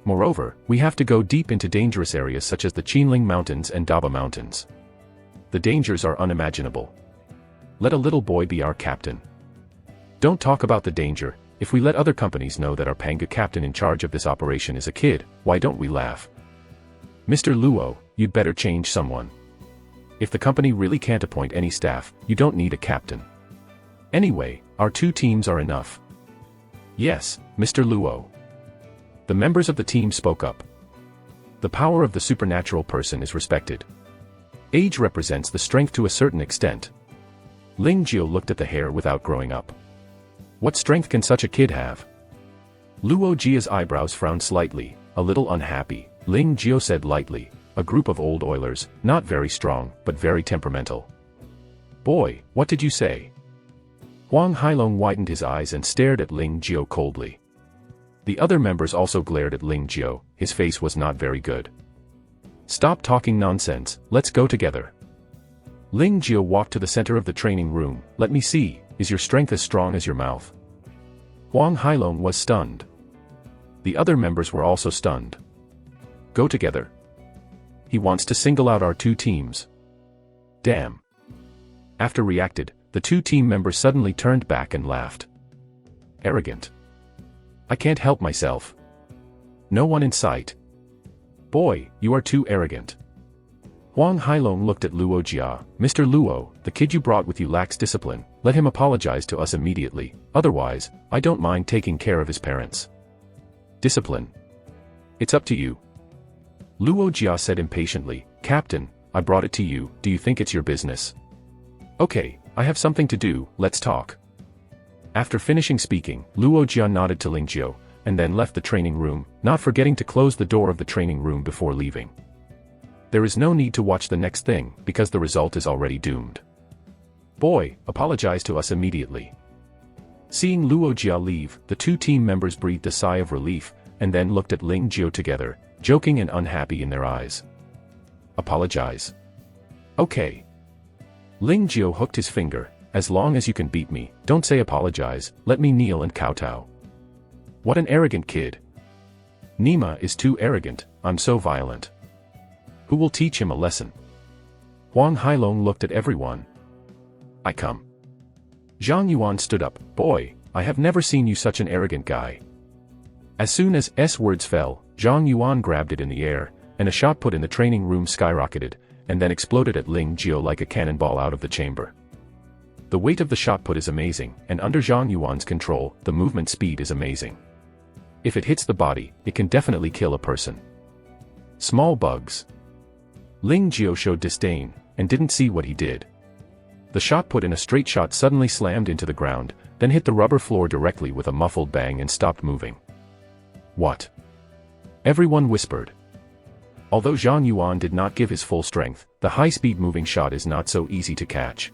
Moreover, we have to go deep into dangerous areas such as the Qinling Mountains and Daba Mountains. The dangers are unimaginable. Let a little boy be our captain. Don't talk about the danger. If we let other companies know that our Pangu captain in charge of this operation is a kid, why don't we laugh? Mr. Luo, you'd better change someone. If the company really can't appoint any staff, you don't need a captain. Anyway, our 2 teams are enough. Yes, Mr. Luo. The members of the team spoke up. The power of the supernatural person is respected. Age represents the strength to a certain extent. Ling Jiao looked at the hair without growing up. What strength can such a kid have? Luo Jia's eyebrows frowned slightly, a little unhappy. Ling Jiao said lightly, a group of old oilers, not very strong, but very temperamental. Boy, what did you say? Wang Hailong widened his eyes and stared at Ling Jiao coldly. The other members also glared at Ling Jiao, his face was not very good. Stop talking nonsense, let's go together. Ling Jiao walked to the center of the training room. Let me see, is your strength as strong as your mouth? Wang Hailong was stunned. The other members were also stunned. Go together. He wants to single out our two teams. Damn. After reacted, the two team members suddenly turned back and laughed. Arrogant. I can't help myself. No one in sight. Boy, you are too arrogant. Huang Hailong looked at Luo Jia. Mr. Luo, the kid you brought with you lacks discipline. Let him apologize to us immediately. Otherwise, I don't mind taking care of his parents. Discipline. It's up to you. Luo Jia said impatiently. Captain, I brought it to you. Do you think it's your business? Okay, I have something to do. Let's talk. After finishing speaking, Luo Jia nodded to Ling Jiao, and then left the training room, not forgetting to close the door of the training room before leaving. There is no need to watch the next thing, because the result is already doomed. Boy, apologize to us immediately. Seeing Luo Jia leave, the two team members breathed a sigh of relief, and then looked at Ling Jiao together, joking and unhappy in their eyes. Apologize. Okay. Ling Jiao hooked his finger. As long as you can beat me, don't say apologize, let me kneel and kowtow. What an arrogant kid. Nima is too arrogant, I'm so violent. Who will teach him a lesson? Huang Hailong looked at everyone. I come. Zhang Yuan stood up. Boy, I have never seen you such an arrogant guy. As soon as S words fell, Zhang Yuan grabbed it in the air, and a shot put in the training room skyrocketed, and then exploded at Ling Jiao like a cannonball out of the chamber. The weight of the shot put is amazing, and under Zhang Yuan's control, the movement speed is amazing. If it hits the body, it can definitely kill a person. Small bugs. Ling Jiao showed disdain, and didn't see what he did. The shot put in a straight shot suddenly slammed into the ground, then hit the rubber floor directly with a muffled bang and stopped moving. What? Everyone whispered. Although Zhang Yuan did not give his full strength, the high-speed moving shot is not so easy to catch.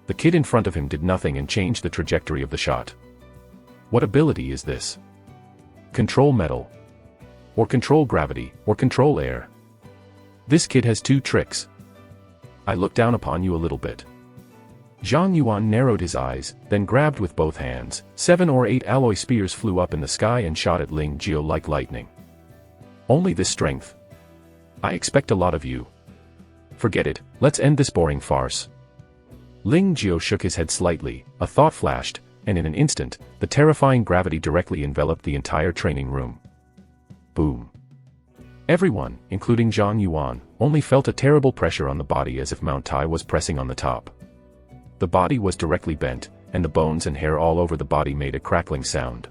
The kid in front of him did nothing and changed the trajectory of the shot. What ability is this? Control metal. Or control gravity, or control air. This kid has two tricks. I look down upon you a little bit. Zhang Yuan narrowed his eyes, then grabbed with both hands. 7 or 8 alloy spears flew up in the sky and shot at Ling Jiao like lightning. Only this strength. I expect a lot of you. Forget it, let's end this boring farce. Ling Jiao shook his head slightly, a thought flashed, and in an instant, the terrifying gravity directly enveloped the entire training room. Boom. Everyone, including Zhang Yuan, only felt a terrible pressure on the body as if Mount Tai was pressing on the top. The body was directly bent, and the bones and hair all over the body made a crackling sound.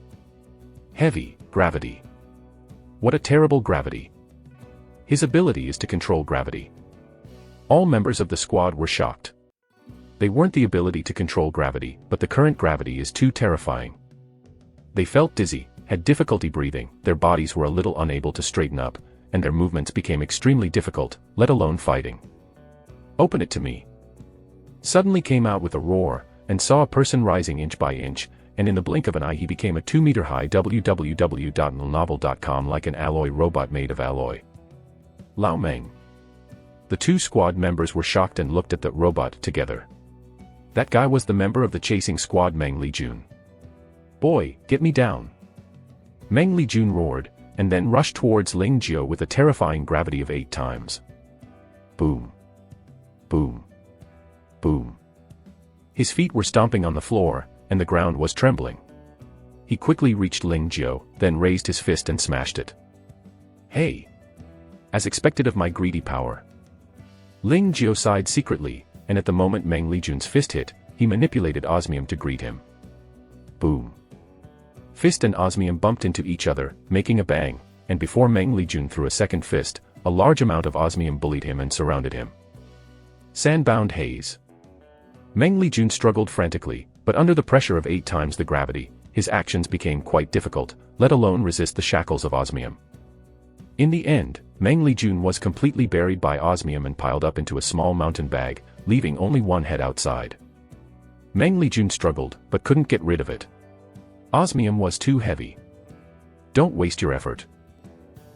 Heavy gravity. What a terrible gravity. His ability is to control gravity. All members of the squad were shocked. They weren't the ability to control gravity, but the current gravity is too terrifying. They felt dizzy, had difficulty breathing, their bodies were a little unable to straighten up, and their movements became extremely difficult, let alone fighting. Open it to me. Suddenly came out with a roar, and saw a person rising inch by inch, and in the blink of an eye he became a 2-meter-high www.novel.com like an alloy robot made of alloy. Lao Meng. The two squad members were shocked and looked at the robot together. That guy was the member of the chasing squad Meng Lijun. Boy, get me down. Meng Lijun roared, and then rushed towards Ling Jiao with a terrifying gravity of 8 times. Boom. Boom. Boom. His feet were stomping on the floor, and the ground was trembling. He quickly reached Ling Jiao, then raised his fist and smashed it. Hey! As expected of my greedy power. Ling Jiao sighed secretly, and at the moment Meng Lijun's fist hit, he manipulated osmium to greet him. Boom. Fist and osmium bumped into each other, making a bang, and before Meng Lijun threw a second fist, a large amount of osmium bullied him and surrounded him. Sandbound haze. Meng Lijun struggled frantically, but under the pressure of 8 times the gravity, his actions became quite difficult, let alone resist the shackles of osmium. In the end, Meng Lijun was completely buried by osmium and piled up into a small mountain bag, leaving only one head outside. Meng Lijun struggled, but couldn't get rid of it. Osmium was too heavy. Don't waste your effort.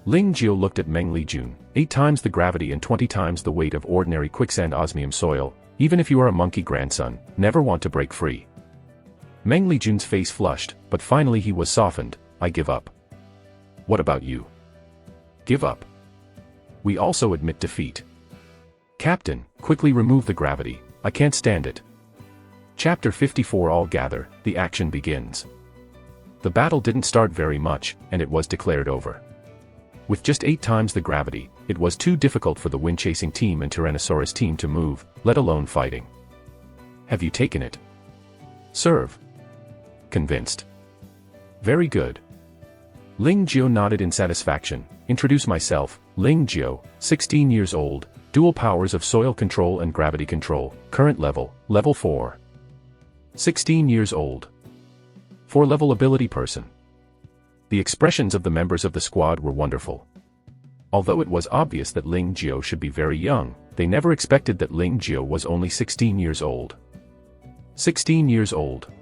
Ling Jiao looked at Meng Lijun. 8 times the gravity and 20 times the weight of ordinary quicksand osmium soil, even if you are a monkey grandson, never want to break free. Meng Lijun's face flushed, but finally he was softened. I give up. What about you? Give up. We also admit defeat. Captain, quickly remove the gravity, I can't stand it. Chapter 54. All gather, the action begins. The battle didn't start very much, and it was declared over. With just 8 times the gravity, it was too difficult for the wind-chasing team and Tyrannosaurus team to move, let alone fighting. Have you taken it? Serve. Convinced. Very good. Ling Jiao nodded in satisfaction. Introduce myself, Ling Jiao, 16 years old, dual powers of soil control and gravity control, current level, level 4. 16 years old. 4-level ability person. The expressions of the members of the squad were wonderful. Although it was obvious that Ling Jiao should be very young, they never expected that Ling Jiao was only 16 years old. 16 years old.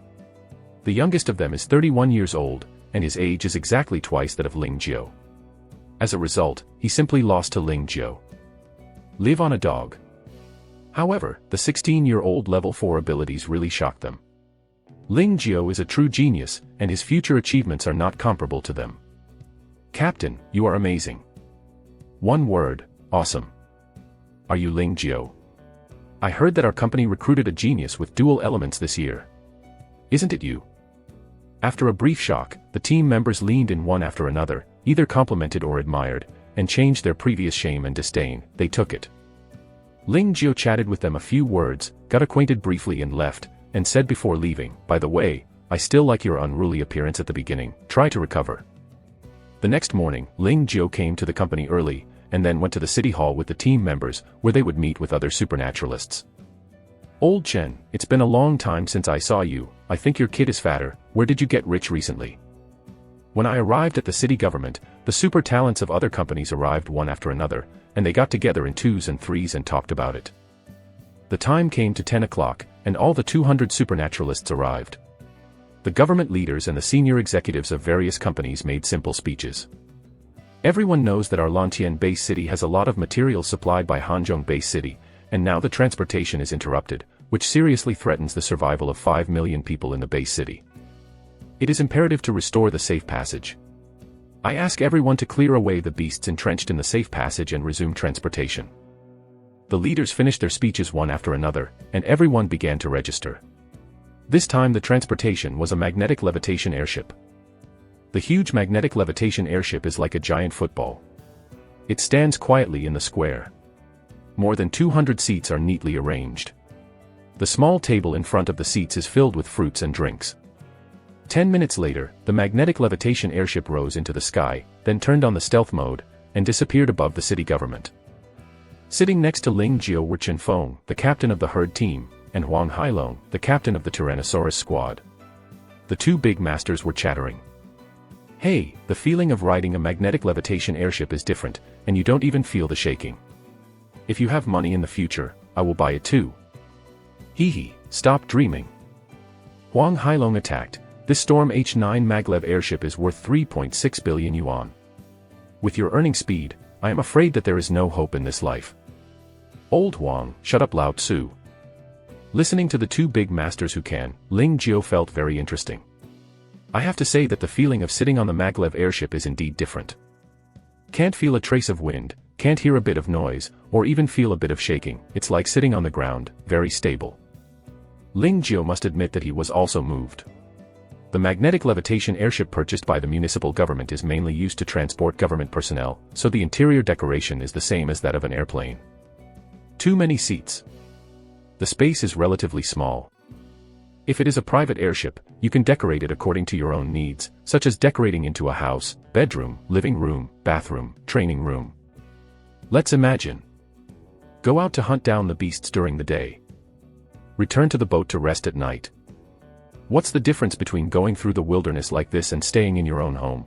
The youngest of them is 31 years old, and his age is exactly twice that of Ling Jiao. As a result, he simply lost to Ling Jiao. Live on a dog. However, the 16-year-old level 4 abilities really shocked them. Ling Jiao is a true genius, and his future achievements are not comparable to them. Captain, you are amazing. One word, awesome. Are you Ling Jiao? I heard that our company recruited a genius with dual elements this year. Isn't it you? After a brief shock, the team members leaned in one after another, either complimented or admired, and changed their previous shame and disdain. They took it. Ling Jiao chatted with them a few words, got acquainted briefly and left, and said before leaving, by the way, I still like your unruly appearance at the beginning, try to recover. The next morning, Ling Jiao came to the company early, and then went to the city hall with the team members, where they would meet with other supernaturalists. Old Chen, it's been a long time since I saw you, I think your kid is fatter, where did you get rich recently? When I arrived at the city government, the super talents of other companies arrived one after another, and they got together in 2s and 3s and talked about it. The time came to 10 o'clock, and all the 200 supernaturalists arrived. The government leaders and the senior executives of various companies made simple speeches. Everyone knows that our Lantian base city has a lot of materials supplied by Hanzhong base city, and now the transportation is interrupted, which seriously threatens the survival of 5 million people in the base city. It is imperative to restore the safe passage. I ask everyone to clear away the beasts entrenched in the safe passage and resume transportation. The leaders finished their speeches one after another, and everyone began to register. This time the transportation was a magnetic levitation airship. The huge magnetic levitation airship is like a giant football. It stands quietly in the square. More than 200 seats are neatly arranged. The small table in front of the seats is filled with fruits and drinks. 10 minutes later, the magnetic levitation airship rose into the sky, then turned on the stealth mode, and disappeared above the city government. Sitting next to Ling Jiao were Chen Feng, the captain of the herd team, and Huang Hailong, the captain of the Tyrannosaurus squad. The two big masters were chattering. Hey, the feeling of riding a magnetic levitation airship is different, and you don't even feel the shaking. If you have money in the future, I will buy it too. Hee hee, stop dreaming. Huang Hailong attacked. This Storm H9 maglev airship is worth 3.6 billion yuan. With your earning speed, I am afraid that there is no hope in this life. Old Huang, shut up Lao Tzu. Listening to the two big masters who can, Ling Jiao felt very interesting. I have to say that the feeling of sitting on the maglev airship is indeed different. Can't feel a trace of wind, can't hear a bit of noise, or even feel a bit of shaking. It's like sitting on the ground, very stable. Ling Jiao must admit that he was also moved. The magnetic levitation airship purchased by the municipal government is mainly used to transport government personnel, so the interior decoration is the same as that of an airplane. Too many seats. The space is relatively small. If it is a private airship, you can decorate it according to your own needs, such as decorating into a house, bedroom, living room, bathroom, training room. Let's imagine. Go out to hunt down the beasts during the day. Return to the boat to rest at night. What's the difference between going through the wilderness like this and staying in your own home?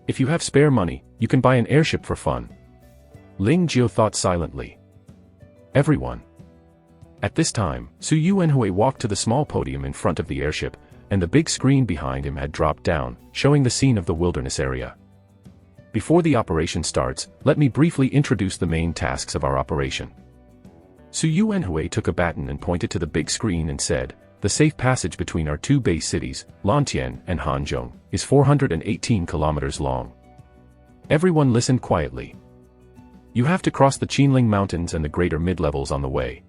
If you have spare money, you can buy an airship for fun. Ling Jiao thought silently. Everyone. At this time, Su Yuanhui walked to the small podium in front of the airship, and the big screen behind him had dropped down, showing the scene of the wilderness area. Before the operation starts, let me briefly introduce the main tasks of our operation. Su Yuanhui took a baton and pointed to the big screen and said, the safe passage between our two base cities, Lantian and Hanzhong, is 418 kilometers long. Everyone listened quietly. You have to cross the Qinling Mountains and the greater mid-levels on the way.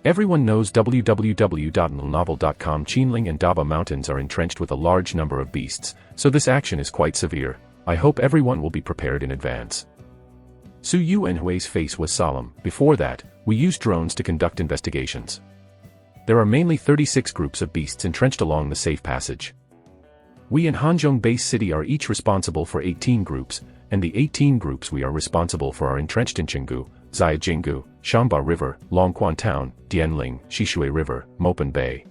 Everyone knows www.novel.com. Qinling and Daba Mountains are entrenched with a large number of beasts, so this action is quite severe. I hope everyone will be prepared in advance. Su Yuanhui's face was solemn. Before that, we used drones to conduct investigations. There are mainly 36 groups of beasts entrenched along the safe passage. We in Hanzhong Base City are each responsible for 18 groups, and the 18 groups we are responsible for are entrenched in Chenggu, Ziajinggu, Shamba River, Longquan Town, Dianling, Shishui River, Mopen Bay.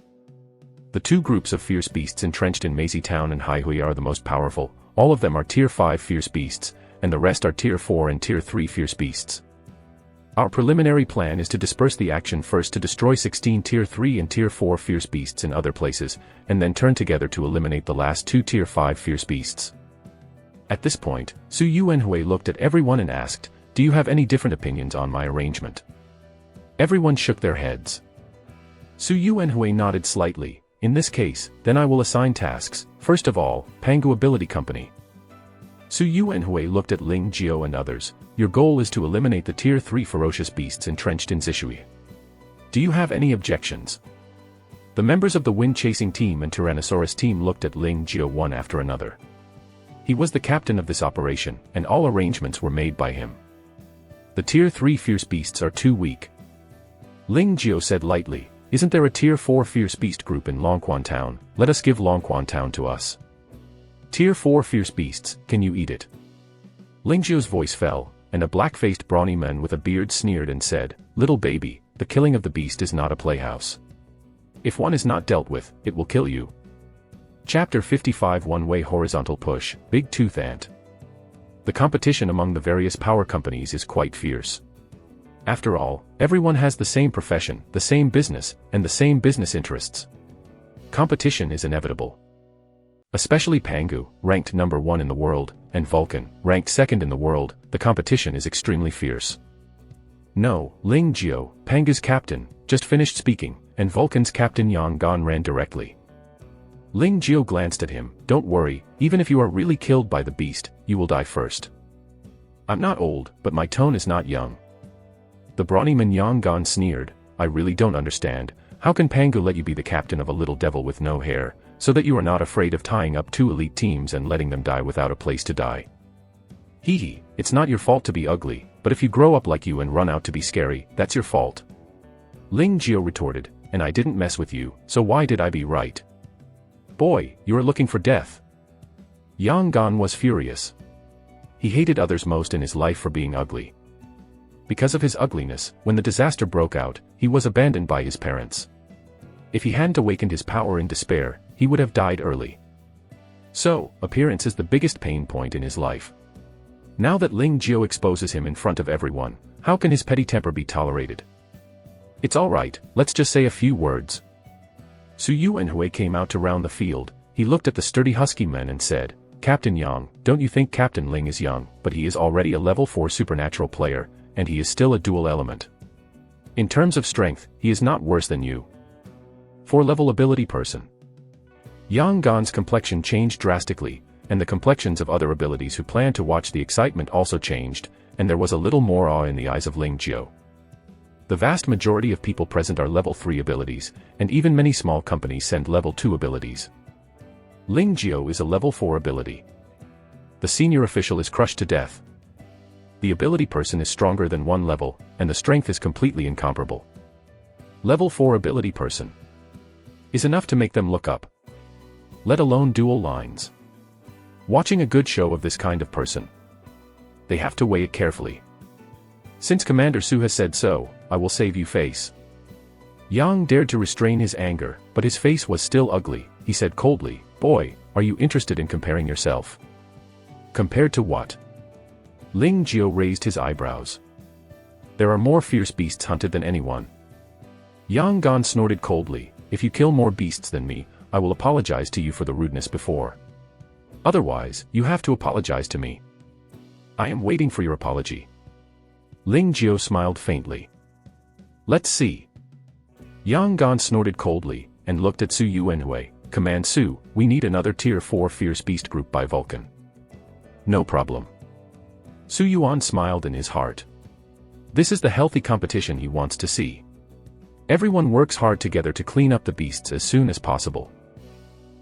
The two groups of fierce beasts entrenched in Meizi Town and Haihui are the most powerful. All of them are Tier 5 fierce beasts, and the rest are Tier 4 and Tier 3 fierce beasts. Our preliminary plan is to disperse the action first to destroy 16 Tier 3 and Tier 4 fierce beasts in other places, and then turn together to eliminate the last two Tier 5 fierce beasts. At this point, Su Yuanhui looked at everyone and asked, "Do you have any different opinions on my arrangement?" Everyone shook their heads. Su Yuanhui nodded slightly. "In this case, then I will assign tasks. First of all, Pangu Ability Company." Su Yuanhui looked at Ling Jiao and others. "Your goal is to eliminate the Tier 3 ferocious beasts entrenched in Zishui. Do you have any objections?" The members of the wind-chasing team and Tyrannosaurus team looked at Ling Jiao one after another. He was the captain of this operation, and all arrangements were made by him. "The Tier 3 fierce beasts are too weak." Ling Jiao said lightly, "Isn't there a Tier 4 fierce beast group in Longquan Town? Let us give Longquan Town to us." "Tier 4 fierce beasts, can you eat it?" Ling Jiao's voice fell, and a black-faced brawny man with a beard sneered and said, "Little baby, the killing of the beast is not a playhouse. If one is not dealt with, it will kill you." Chapter 55 One-Way Horizontal Push, Big Tooth Ant. The competition among the various power companies is quite fierce. After all, everyone has the same profession, the same business, and the same business interests. Competition is inevitable. Especially Pangu, ranked number 1 in the world, and Vulcan, ranked 2nd in the world, the competition is extremely fierce. No, Ling Jiao, Pangu's captain, just finished speaking, and Vulcan's captain Yang Gan ran directly. Ling Jiao glanced at him. "Don't worry, even if you are really killed by the beast, you will die first. I'm not old, but my tone is not young." The brawny man Yang Gan sneered, "I really don't understand, how can Pangu let you be the captain of a little devil with no hair, so that you are not afraid of tying up 2 elite teams and letting them die without a place to die? Hee hee, it's not your fault to be ugly, but if you grow up like you and run out to be scary, that's your fault." Ling Jiao retorted, "And I didn't mess with you, so why did I be right? Boy, you are looking for death." Yang Gan was furious. He hated others most in his life for being ugly. Because of his ugliness, when the disaster broke out, he was abandoned by his parents. If he hadn't awakened his power in despair, he would have died early. So, appearance is the biggest pain point in his life. Now that Ling Jiao exposes him in front of everyone, how can his petty temper be tolerated? "It's all right, let's just say a few words." Su Yuanhui came out to round the field. He looked at the sturdy husky men and said, "Captain Yang, don't you think Captain Ling is young, but he is already a level 4 supernatural player, and he is still a dual element. In terms of strength, he is not worse than you. 4-level ability person." Yang Gan's complexion changed drastically, and the complexions of other abilities who planned to watch the excitement also changed, and there was a little more awe in the eyes of Ling Jiao. The vast majority of people present are level 3 abilities, and even many small companies send level 2 abilities. Ling Jiao is a level 4 ability. The senior official is crushed to death. The ability person is stronger than 1 level, and the strength is completely incomparable. Level 4 ability person is enough to make them look up. Let alone dual lines. Watching a good show of this kind of person, they have to weigh it carefully. Since Commander Su has said so, I will save you face. Yang dared to restrain his anger, but his face was still ugly. He said coldly, "Boy, are you interested in comparing yourself?" "Compared to what?" Ling Jiao raised his eyebrows. "There are more fierce beasts hunted than anyone." Yang Gan snorted coldly, "If you kill more beasts than me, I will apologize to you for the rudeness before. Otherwise, you have to apologize to me." "I am waiting for your apology." Ling Jiao smiled faintly. "Let's see." Yang Gan snorted coldly, and looked at Su Yuanhui. "Command Su, we need another Tier 4 fierce beast group by Vulcan." "No problem." Su Yuan smiled in his heart. This is the healthy competition he wants to see. Everyone works hard together to clean up the beasts as soon as possible.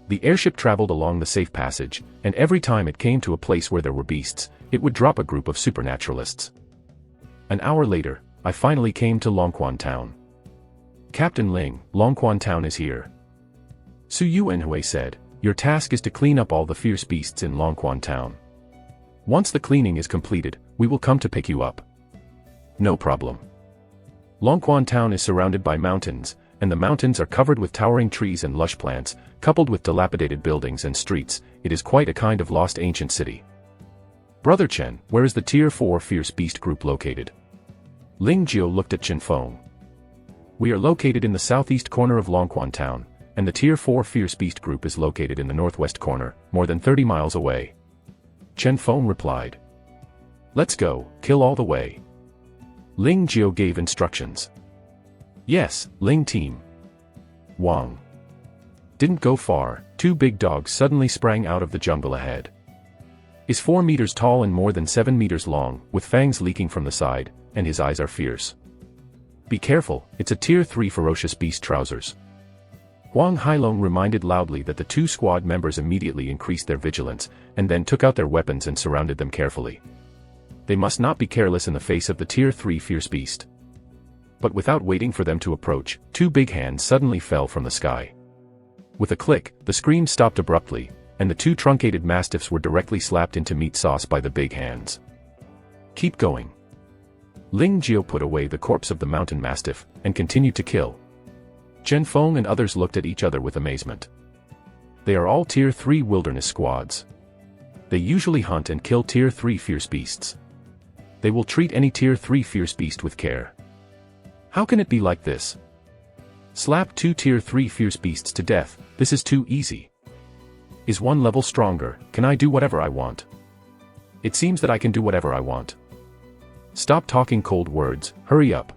The airship traveled along the safe passage, and every time it came to a place where there were beasts, it would drop a group of supernaturalists. An hour later, I finally came to Longquan Town. Captain Ling, Longquan Town is here. Su Yuanhui said, your task is to clean up all the fierce beasts in Longquan Town. Once the cleaning is completed, we will come to pick you up. No problem. Longquan Town is surrounded by mountains, and the mountains are covered with towering trees and lush plants, coupled with dilapidated buildings and streets. It is quite a kind of lost ancient city. Brother Chen, where is the Tier 4 Fierce Beast group located? Ling Jiu looked at Chen Feng. We are located in the southeast corner of Longquan Town, and the Tier 4 Fierce Beast group is located in the northwest corner, more than 30 miles away. Chen Feng replied. Let's go, kill all the way. Ling Jiu gave instructions. Yes, Ling team. Wang. Didn't go far, two big dogs suddenly sprang out of the jungle ahead. Is 4 meters tall and more than 7 meters long, with fangs leaking from the side, and his eyes are fierce. Be careful, it's a Tier 3 ferocious beast trousers. Huang Hailong reminded loudly that the two squad members immediately increased their vigilance, and then took out their weapons and surrounded them carefully. They must not be careless in the face of the Tier 3 fierce beast. But without waiting for them to approach, two big hands suddenly fell from the sky. With a click, the scream stopped abruptly, and the two truncated mastiffs were directly slapped into meat sauce by the big hands. Keep going. Ling Jiu put away the corpse of the mountain mastiff, and continued to kill. Chen Feng and others looked at each other with amazement. They are all Tier 3 wilderness squads. They usually hunt and kill Tier 3 fierce beasts. They will treat any Tier 3 fierce beast with care. How can it be like this? Slap 2 Tier 3 fierce beasts to death, this is too easy. Is one level stronger, can I do whatever I want? It seems that I can do whatever I want. Stop talking cold words, hurry up.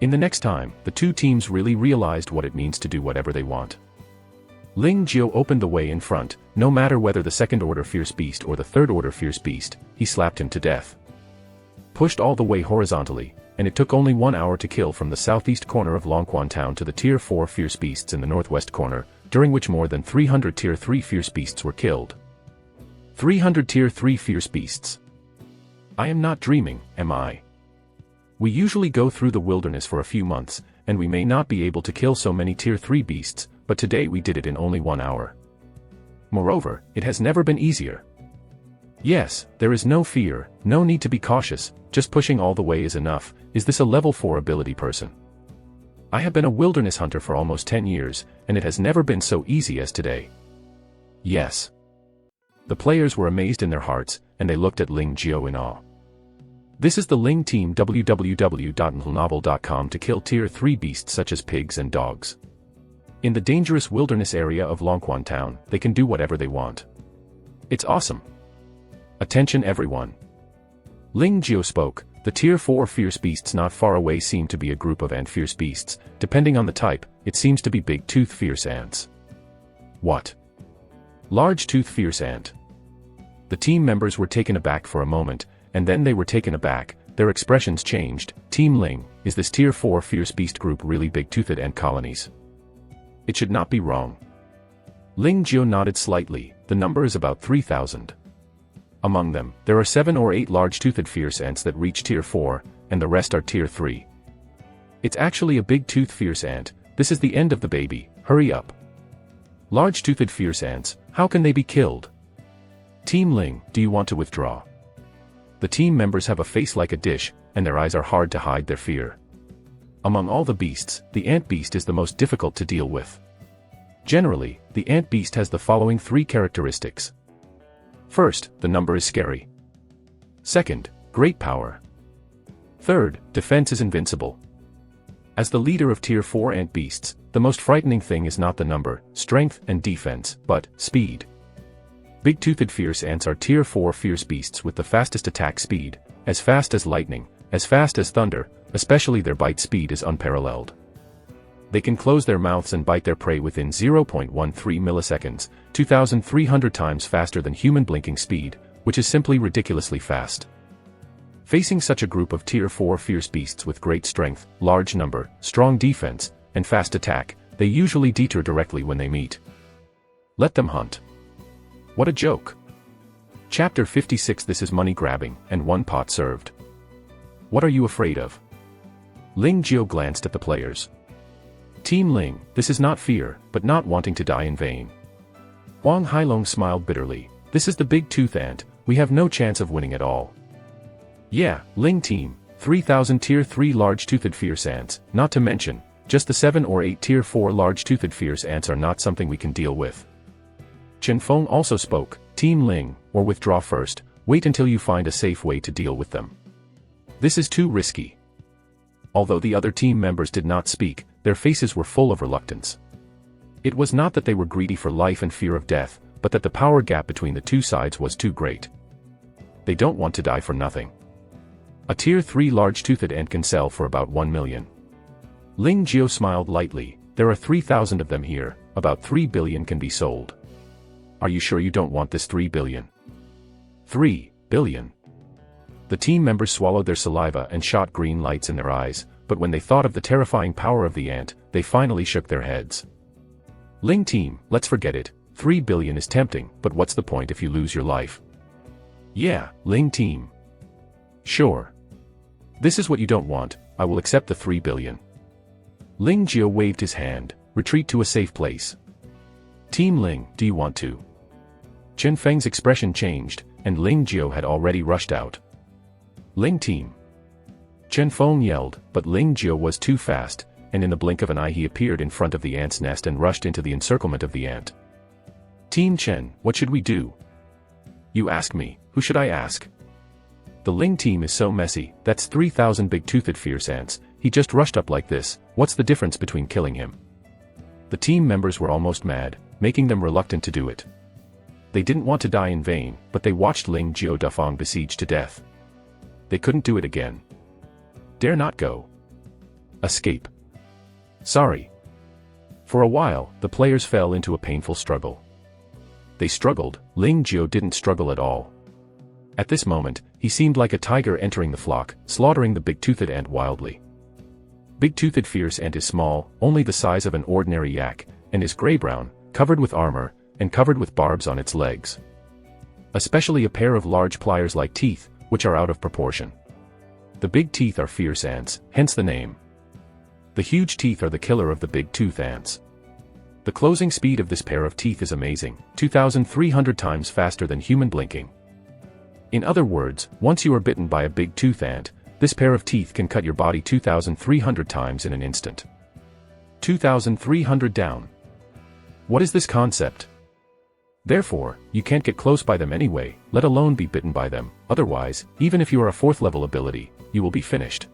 In the next time, the two teams really realized what it means to do whatever they want. Ling Jiu opened the way in front, no matter whether the second-order fierce beast or the third-order fierce beast, he slapped him to death. Pushed all the way horizontally, and it took only 1 hour to kill from the southeast corner of Longquan Town to the Tier 4 fierce beasts in the northwest corner, during which more than 300 Tier 3 fierce beasts were killed. 300 Tier 3 fierce beasts. I am not dreaming, am I? We usually go through the wilderness for a few months, and we may not be able to kill so many Tier 3 beasts, but today we did it in only 1 hour. Moreover, it has never been easier. Yes, there is no fear, no need to be cautious, just pushing all the way is enough. Is this a level 4 ability person? I have been a wilderness hunter for almost 10 years, and it has never been so easy as today. Yes. The players were amazed in their hearts, and they looked at Ling Jiu in awe. This is the Ling team www.novel.com to kill Tier 3 beasts such as pigs and dogs. In the dangerous wilderness area of Longquan Town, they can do whatever they want. It's awesome. Attention everyone. Ling Jiu spoke. The Tier 4 fierce beasts not far away seem to be a group of ant fierce beasts. Depending on the type, it seems to be big tooth fierce ants. What? Large tooth fierce ant. The team members were taken aback for a moment, and then they were taken aback, their expressions changed. Team Ling, is this Tier 4 fierce beast group really big toothed ant colonies? It should not be wrong. Ling Jiu nodded slightly, the number is about 3,000. Among them, there are 7 or 8 large-toothed fierce ants that reach Tier 4, and the rest are Tier 3. It's actually a big tooth fierce ant. This is the end of the baby, hurry up. Large-toothed fierce ants, how can they be killed? Team Ling, do you want to withdraw? The team members have a face like a dish, and their eyes are hard to hide their fear. Among all the beasts, the ant beast is the most difficult to deal with. Generally, the ant beast has the following 3 characteristics. First, the number is scary. Second, great power. Third, defense is invincible. As the leader of Tier 4 ant beasts, the most frightening thing is not the number, strength, and defense, but speed. Big-toothed fierce ants are Tier 4 fierce beasts with the fastest attack speed, as fast as lightning, as fast as thunder, especially their bite speed is unparalleled. They can close their mouths and bite their prey within 0.13 milliseconds, 2,300 times faster than human blinking speed, which is simply ridiculously fast. Facing such a group of Tier 4 fierce beasts with great strength, large number, strong defense, and fast attack, they usually deter directly when they meet. Let them hunt. What a joke. Chapter 56. This is money grabbing, and one pot served. What are you afraid of? Ling Jiao glanced at the players. Team Ling, this is not fear, but not wanting to die in vain. Wang Hailong smiled bitterly. This is the big tooth ant, we have no chance of winning at all. Yeah, Ling team, 3,000 Tier 3 large-toothed fierce ants, not to mention, just the 7 or 8 Tier 4 large-toothed fierce ants are not something we can deal with. Chen Feng also spoke, Team Ling, or withdraw first, wait until you find a safe way to deal with them. This is too risky. Although the other team members did not speak, their faces were full of reluctance. It was not that they were greedy for life and fear of death, but that the power gap between the two sides was too great. They don't want to die for nothing. A Tier 3 large-toothed ant can sell for about 1 million. Ling Jiao smiled lightly, there are 3,000 of them here, about 3 billion can be sold. Are you sure you don't want this 3 billion? 3 billion. The team members swallowed their saliva and shot green lights in their eyes, but when they thought of the terrifying power of the ant, they finally shook their heads. Ling team, let's forget it, 3 billion is tempting, but what's the point if you lose your life? Yeah, Ling team. Sure. This is what you don't want, I will accept the 3 billion. Ling Jiao waved his hand, retreat to a safe place. Team Ling, do you want to? Chen Feng's expression changed, and Ling Jiao had already rushed out. Ling team. Chen Feng yelled, but Ling Jiao was too fast, and in the blink of an eye he appeared in front of the ant's nest and rushed into the encirclement of the ant. Team Chen, what should we do? You ask me, who should I ask? The Ling team is so messy, that's 3,000 big-toothed fierce ants, he just rushed up like this, what's the difference between killing him? The team members were almost mad, making them reluctant to do it. They didn't want to die in vain, but they watched Ling Jiao Dafang besieged to death. They couldn't do it again. Dare not go. Escape. Sorry. For a while, the players fell into a painful struggle. They struggled, Ling Jiao didn't struggle at all. At this moment, he seemed like a tiger entering the flock, slaughtering the big-toothed ant wildly. Big-toothed fierce ant is small, only the size of an ordinary yak, and is gray-brown, covered with armor, and covered with barbs on its legs. Especially a pair of large pliers-like teeth, which are out of proportion. The big teeth are fierce ants, hence the name. The huge teeth are the killer of the big tooth ants. The closing speed of this pair of teeth is amazing, 2,300 times faster than human blinking. In other words, once you are bitten by a big tooth ant, this pair of teeth can cut your body 2,300 times in an instant. 2,300 down. What is this concept? Therefore, you can't get close by them anyway, let alone be bitten by them, otherwise, even if you are a 4th level ability, you will be finished.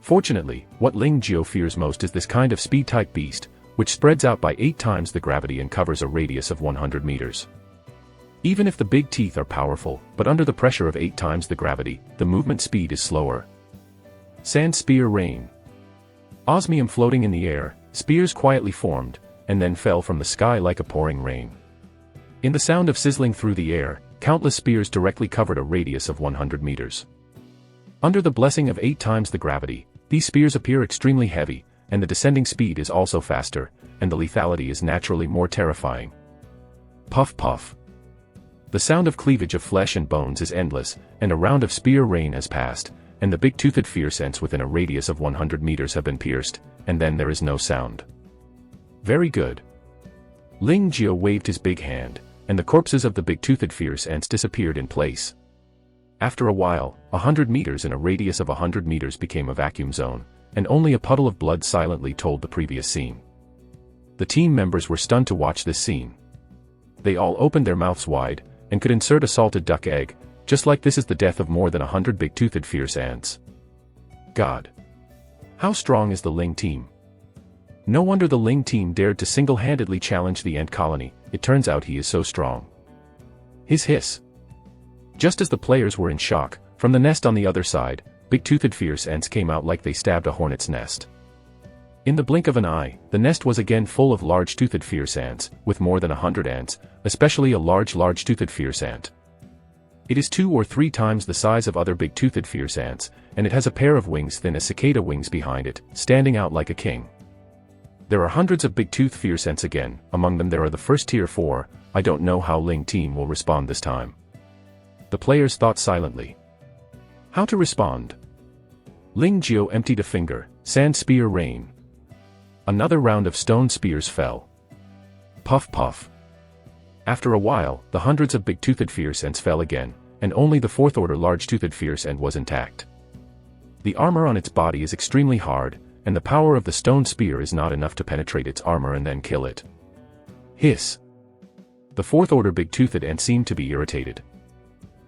Fortunately, what Ling Jiao fears most is this kind of speed-type beast, which spreads out by 8 times the gravity and covers a radius of 100 meters. Even if the big teeth are powerful, but under the pressure of 8 times the gravity, the movement speed is slower. Sand spear rain. Osmium floating in the air, spears quietly formed, and then fell from the sky like a pouring rain. In the sound of sizzling through the air, countless spears directly covered a radius of 100 meters. Under the blessing of 8 times the gravity, these spears appear extremely heavy, and the descending speed is also faster, and the lethality is naturally more terrifying. Puff puff. The sound of cleavage of flesh and bones is endless, and a round of spear rain has passed, and the big-toothed fierce ants within a radius of 100 meters have been pierced, and then there is no sound. Very good. Ling Jiao waved his big hand, and the corpses of the big-toothed fierce ants disappeared in place. After a while, 100 meters in a radius of 100 meters became a vacuum zone, and only a puddle of blood silently told the previous scene. The team members were stunned to watch this scene. They all opened their mouths wide, and could insert a salted duck egg, just like this is the death of more than 100 big-toothed fierce ants. God! How strong is the Ling team? No wonder the Ling team dared to single-handedly challenge the ant colony, it turns out he is so strong. Hiss hiss. Just as the players were in shock, from the nest on the other side, big-toothed fierce ants came out like they stabbed a hornet's nest. In the blink of an eye, the nest was again full of large-toothed fierce ants, with more than 100 ants, especially a large-toothed fierce ant. It is 2 or 3 times the size of other big-toothed fierce ants, and it has a pair of wings thin as cicada wings behind it, standing out like a king. There are hundreds of big-toothed fierce ants again, among them there are the first tier 4, I don't know how Ling team will respond this time. The players thought silently. How to respond? Ling Jiao emptied a finger, sand spear rain. Another round of stone spears fell. Puff puff. After a while, the hundreds of big-toothed fierce ants fell again, and only the 4th order large-toothed fierce ant was intact. The armor on its body is extremely hard, and the power of the stone spear is not enough to penetrate its armor and then kill it. Hiss. The 4th order big-toothed ant seemed to be irritated.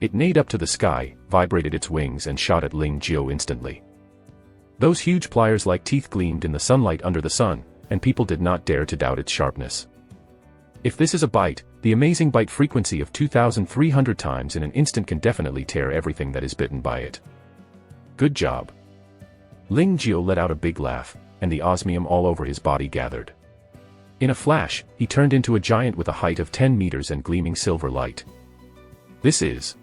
It neighed up to the sky, vibrated its wings and shot at Ling Jiao instantly. Those huge pliers-like teeth gleamed in the sunlight under the sun, and people did not dare to doubt its sharpness. If this is a bite, the amazing bite frequency of 2,300 times in an instant can definitely tear everything that is bitten by it. Good job. Ling Jiao let out a big laugh, and the osmium all over his body gathered. In a flash, he turned into a giant with a height of 10 meters and gleaming silver light. This is...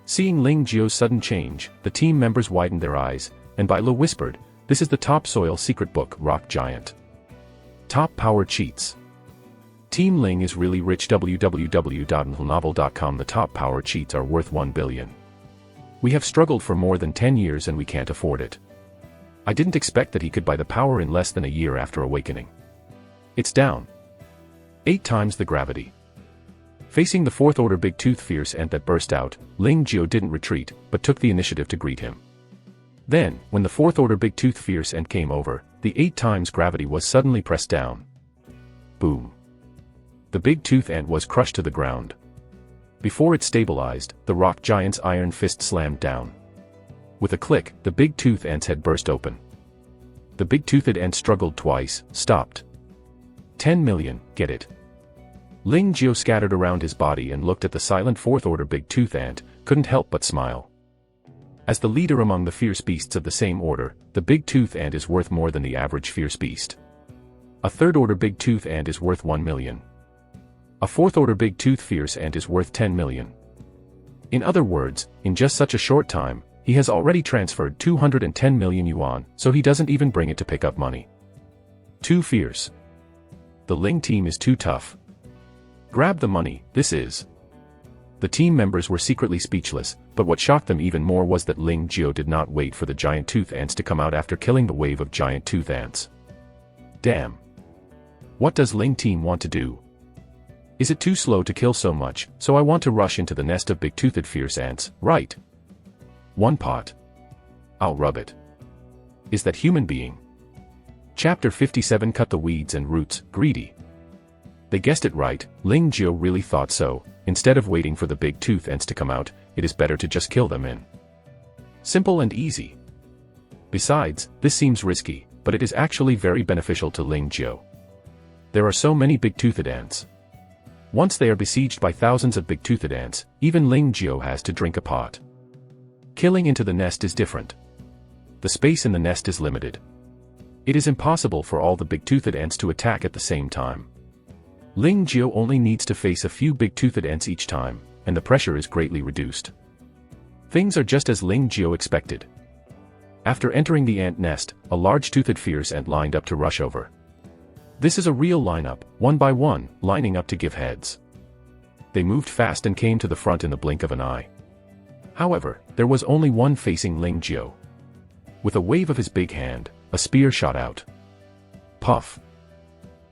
Seeing Ling Jiao's sudden change, the team members widened their eyes, and Bailo whispered, "This is the topsoil secret book, Rock Giant. Top power cheats. Team Ling is really rich. www.novel.com. The top power cheats are worth 1 billion. We have struggled for more than 10 years and we can't afford it. I didn't expect that he could buy the power in less than a year after awakening. It's down 8 times the gravity." Facing the 4th order big-tooth fierce ant that burst out, Ling Jiao didn't retreat, but took the initiative to greet him. Then, when the 4th order big-tooth fierce ant came over, the 8 times gravity was suddenly pressed down. Boom. The big-tooth ant was crushed to the ground. Before it stabilized, the rock giant's iron fist slammed down. With a click, the big-tooth ant's head burst open. The big-toothed ant struggled twice, stopped. 10 million, get it. Ling Jiao scattered around his body and looked at the silent 4th order big-tooth ant, couldn't help but smile. As the leader among the fierce beasts of the same order, the big-tooth ant is worth more than the average fierce beast. A 3rd order big-tooth ant is worth 1 million. A 4th order big-tooth fierce ant is worth 10 million. In other words, in just such a short time, he has already transferred 210 million yuan, so he doesn't even bring it to pick up money. Too fierce. The Ling team is too tough. Grab the money, this is. The team members were secretly speechless, but what shocked them even more was that Ling Jiao did not wait for the giant tooth ants to come out after killing the wave of giant tooth ants. Damn. What does Ling team want to do? Is it too slow to kill so much, so I want to rush into the nest of big-toothed fierce ants, right? 1 pot. I'll rub it. Is that human being? Chapter 57. Cut the weeds and roots, greedy. They guessed it right, Ling Jiao really thought so. Instead of waiting for the big tooth ants to come out, it is better to just kill them in. Simple and easy. Besides, this seems risky, but it is actually very beneficial to Ling Jiao. There are so many big-toothed ants. Once they are besieged by thousands of big-toothed ants, even Ling Jiao has to drink a pot. Killing into the nest is different. The space in the nest is limited. It is impossible for all the big-toothed ants to attack at the same time. Ling Jiao only needs to face a few big-toothed ants each time, and the pressure is greatly reduced. Things are just as Ling Jiao expected. After entering the ant nest, a large-toothed fierce ant lined up to rush over. This is a real lineup, one by one, lining up to give heads. They moved fast and came to the front in the blink of an eye. However, there was only one facing Ling Jiao. With a wave of his big hand, a spear shot out. Puff.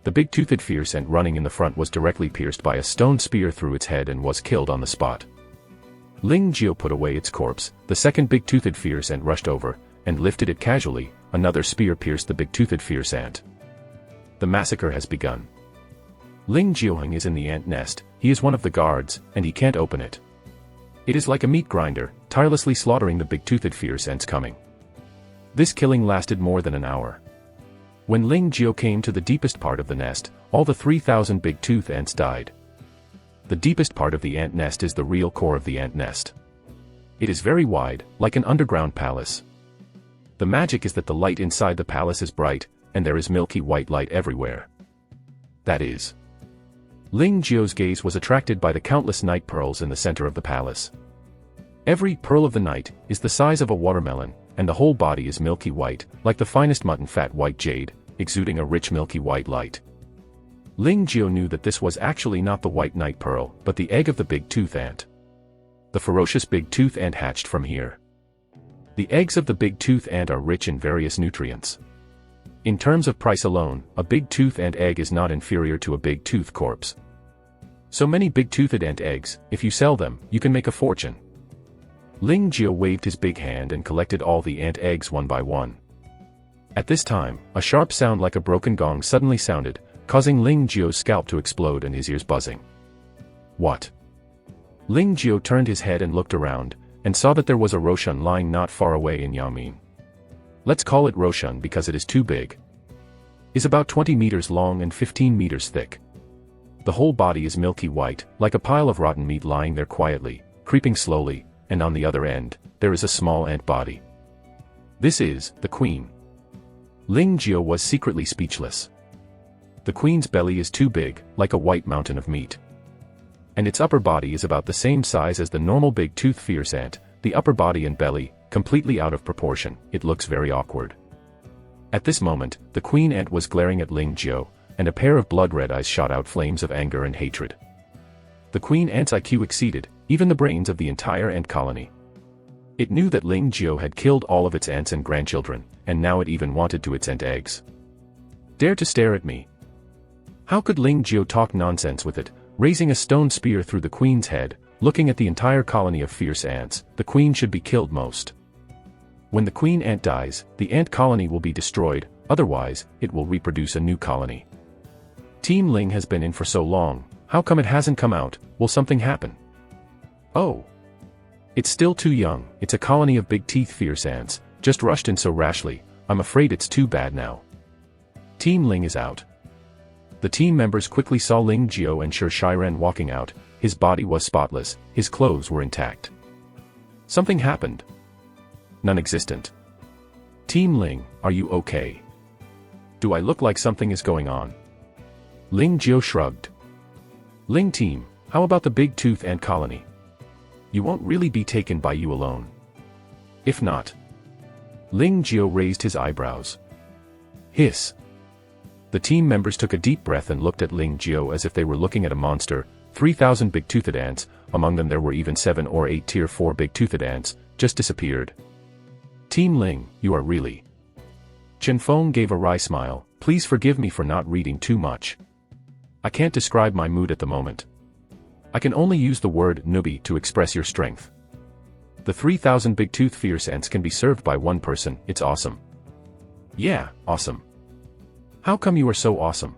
The big-toothed fierce ant running in the front was directly pierced by a stone spear through its head and was killed on the spot. Ling Jiao put away its corpse, the second big-toothed fierce ant rushed over, and lifted it casually, another spear pierced the big-toothed fierce ant. The massacre has begun. Ling Jiao is in the ant nest, he is one of the guards, and he can't open it. It is like a meat grinder, tirelessly slaughtering the big-toothed fierce ants coming. This killing lasted more than an hour. When Ling Jiao came to the deepest part of the nest, all the 3,000 big-tooth ants died. The deepest part of the ant nest is the real core of the ant nest. It is very wide, like an underground palace. The magic is that the light inside the palace is bright, and there is milky white light everywhere. That is. Ling Jiao's gaze was attracted by the countless night pearls in the center of the palace. Every pearl of the night is the size of a watermelon, and the whole body is milky white, like the finest mutton fat white jade, exuding a rich milky white light. Ling Jiao knew that this was actually not the white night pearl, but the egg of the big-tooth ant. The ferocious big-tooth ant hatched from here. The eggs of the big-tooth ant are rich in various nutrients. In terms of price alone, a big-tooth ant egg is not inferior to a big-tooth corpse. So many big-toothed ant eggs, if you sell them, you can make a fortune. Ling Jiao waved his big hand and collected all the ant eggs one by one. At this time, a sharp sound like a broken gong suddenly sounded, causing Ling Jiao's scalp to explode and his ears buzzing. What? Ling Jiao turned his head and looked around, and saw that there was a Roshan lying not far away in Yaoming. Let's call it Roshan because it is too big. Is about 20 meters long and 15 meters thick. The whole body is milky white, like a pile of rotten meat lying there quietly, creeping slowly, and on the other end, there is a small ant body. This is the queen. Ling Jiao was secretly speechless. The queen's belly is too big, like a white mountain of meat. And its upper body is about the same size as the normal big-tooth fierce ant, the upper body and belly, completely out of proportion. It looks very awkward. At this moment, the queen ant was glaring at Ling Jiao, and a pair of blood-red eyes shot out flames of anger and hatred. The queen ant's IQ exceeded even the brains of the entire ant colony. It knew that Ling Jiao had killed all of its ants and grandchildren, and now it even wanted to its ant eggs. Dare to stare at me? How could Ling Jiao talk nonsense with it, raising a stone spear through the queen's head, looking at the entire colony of fierce ants? The queen should be killed most. When the queen ant dies, the ant colony will be destroyed, otherwise, it will reproduce a new colony. Team Ling has been in for so long, how come it hasn't come out? Will something happen? Oh. It's still too young, it's a colony of big-teeth fierce ants, just rushed in so rashly, I'm afraid it's too bad now. Team Ling is out. The team members quickly saw Ling Jiao and Shi Shiren walking out. His body was spotless, his clothes were intact. Something happened. Non-existent. Team Ling, are you okay? Do I look like something is going on? Ling Jiao shrugged. Ling team, how about the big-tooth ant colony? You won't really be taken by you alone. If not. Ling Jiao raised his eyebrows. Hiss. The team members took a deep breath and looked at Ling Jiao as if they were looking at a monster. 3,000 big-toothed ants, among them there were even 7 or 8 tier 4 big-toothed ants, just disappeared. Team Ling, you are really... Chen Feng gave a wry smile. Please forgive me for not reading too much. I can't describe my mood at the moment. I can only use the word newbie to express your strength. The 3,000 big-tooth fierce ants can be served by one person. It's awesome. Yeah, awesome. How come you are so awesome?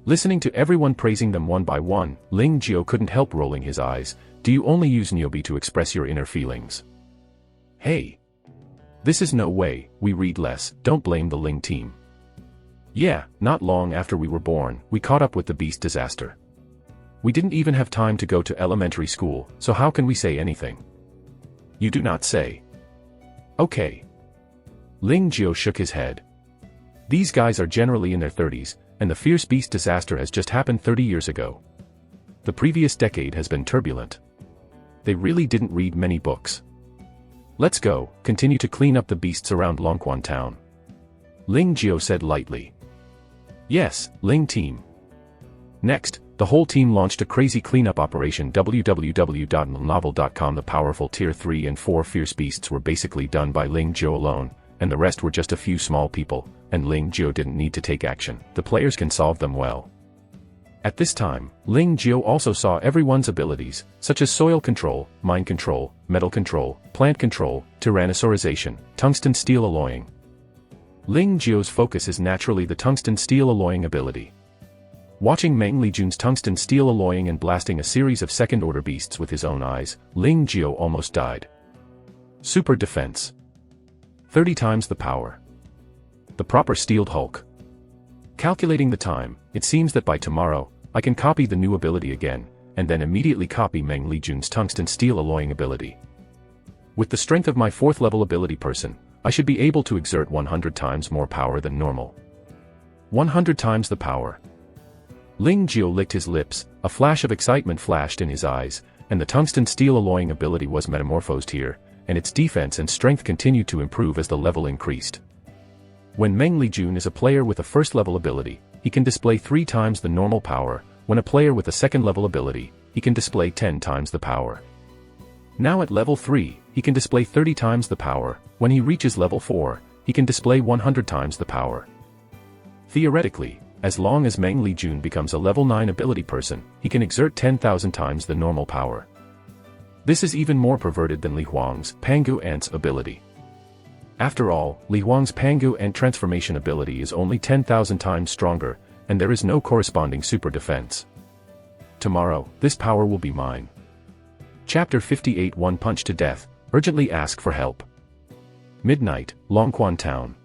Listening to everyone praising them one by one, Ling Jiao couldn't help rolling his eyes. Do you only use newbie to express your inner feelings? Hey. This is no way, we read less, don't blame the Ling team. Yeah, not long after we were born, we caught up with the beast disaster. We didn't even have time to go to elementary school, so how can we say anything? You do not say. Okay. Ling Jiao shook his head. These guys are generally in their 30s, and the fierce beast disaster has just happened 30 years ago. The previous decade has been turbulent. They really didn't read many books. Let's go, continue to clean up the beasts around Longquan town. Ling Jiao said lightly. Yes, Ling team. Next, the whole team launched a crazy cleanup operation. www.novel.com. The powerful tier 3 and 4 fierce beasts were basically done by Ling Jiao alone, and the rest were just a few small people, and Ling Jiao didn't need to take action. The players can solve them well. At this time, Ling Jiao also saw everyone's abilities, such as soil control, mine control, metal control, plant control, tyrannosaurization, tungsten steel alloying. Ling Jiao's focus is naturally the tungsten steel alloying ability. Watching Meng Lijun's tungsten steel alloying and blasting a series of second-order beasts with his own eyes, Ling Jiao almost died. Super defense. 30 times the power. The proper steeled Hulk. Calculating the time, it seems that by tomorrow, I can copy the new ability again, and then immediately copy Meng Lijun's tungsten steel alloying ability. With the strength of my 4th level ability person, I should be able to exert 100 times more power than normal. 100 times the power. Ling Jiao licked his lips, a flash of excitement flashed in his eyes, and the tungsten steel alloying ability was metamorphosed here, and its defense and strength continued to improve as the level increased. When Meng Lijun is a player with a first-level ability, he can display 3 times the normal power. When a player with a second-level ability, he can display 10 times the power. Now at level 3, he can display 30 times the power. When he reaches level 4, he can display 100 times the power. Theoretically, as long as Meng Lijun becomes a level 9 ability person, he can exert 10,000 times the normal power. This is even more perverted than Li Huang's Pangu Ant's ability. After all, Li Huang's Pangu Ant transformation ability is only 10,000 times stronger, and there is no corresponding super defense. Tomorrow, this power will be mine. Chapter 58 One Punch to Death, Urgently Ask for Help. Midnight, Longquan Town.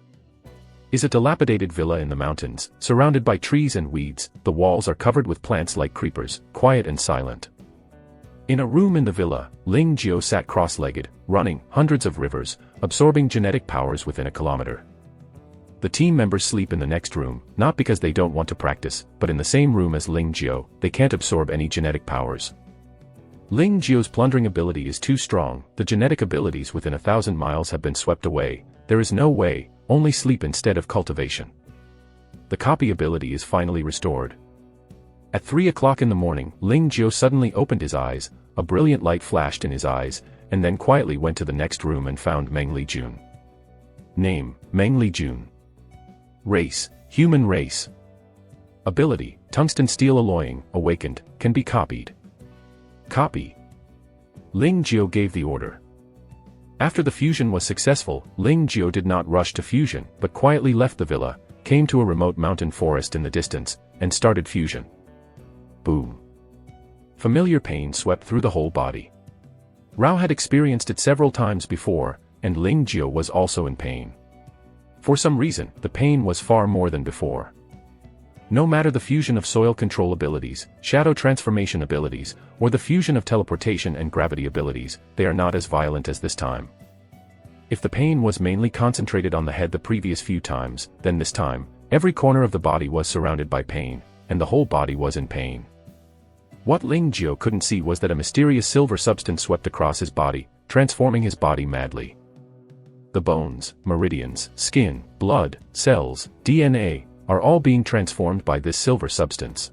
Is a dilapidated villa in the mountains, surrounded by trees and weeds. The walls are covered with plants like creepers, quiet and silent. In a room in the villa, Ling Jiao sat cross-legged, running hundreds of rivers, absorbing genetic powers within a kilometer. The team members sleep in the next room, not because they don't want to practice, but in the same room as Ling Jiao, they can't absorb any genetic powers. Ling Jiao's plundering ability is too strong. The genetic abilities within 1,000 miles have been swept away. There is no way, only sleep instead of cultivation. The copy ability is finally restored. At 3 o'clock in the morning, Ling Jiao suddenly opened his eyes, a brilliant light flashed in his eyes, and then quietly went to the next room and found Meng Lijun. Name, Meng Lijun. Race, human race. Ability, tungsten steel alloying, awakened, can be copied. Copy. Ling Jiao gave the order. After the fusion was successful, Ling Jiao did not rush to fusion, but quietly left the villa, came to a remote mountain forest in the distance, and started fusion. Boom. Familiar pain swept through the whole body. Rao had experienced it several times before, and Ling Jiao was also in pain. For some reason, the pain was far more than before. No matter the fusion of soil control abilities, shadow transformation abilities, or the fusion of teleportation and gravity abilities, they are not as violent as this time. If the pain was mainly concentrated on the head the previous few times, then this time, every corner of the body was surrounded by pain, and the whole body was in pain. What Ling Jiao couldn't see was that a mysterious silver substance swept across his body, transforming his body madly. The bones, meridians, skin, blood, cells, DNA, are all being transformed by this silver substance.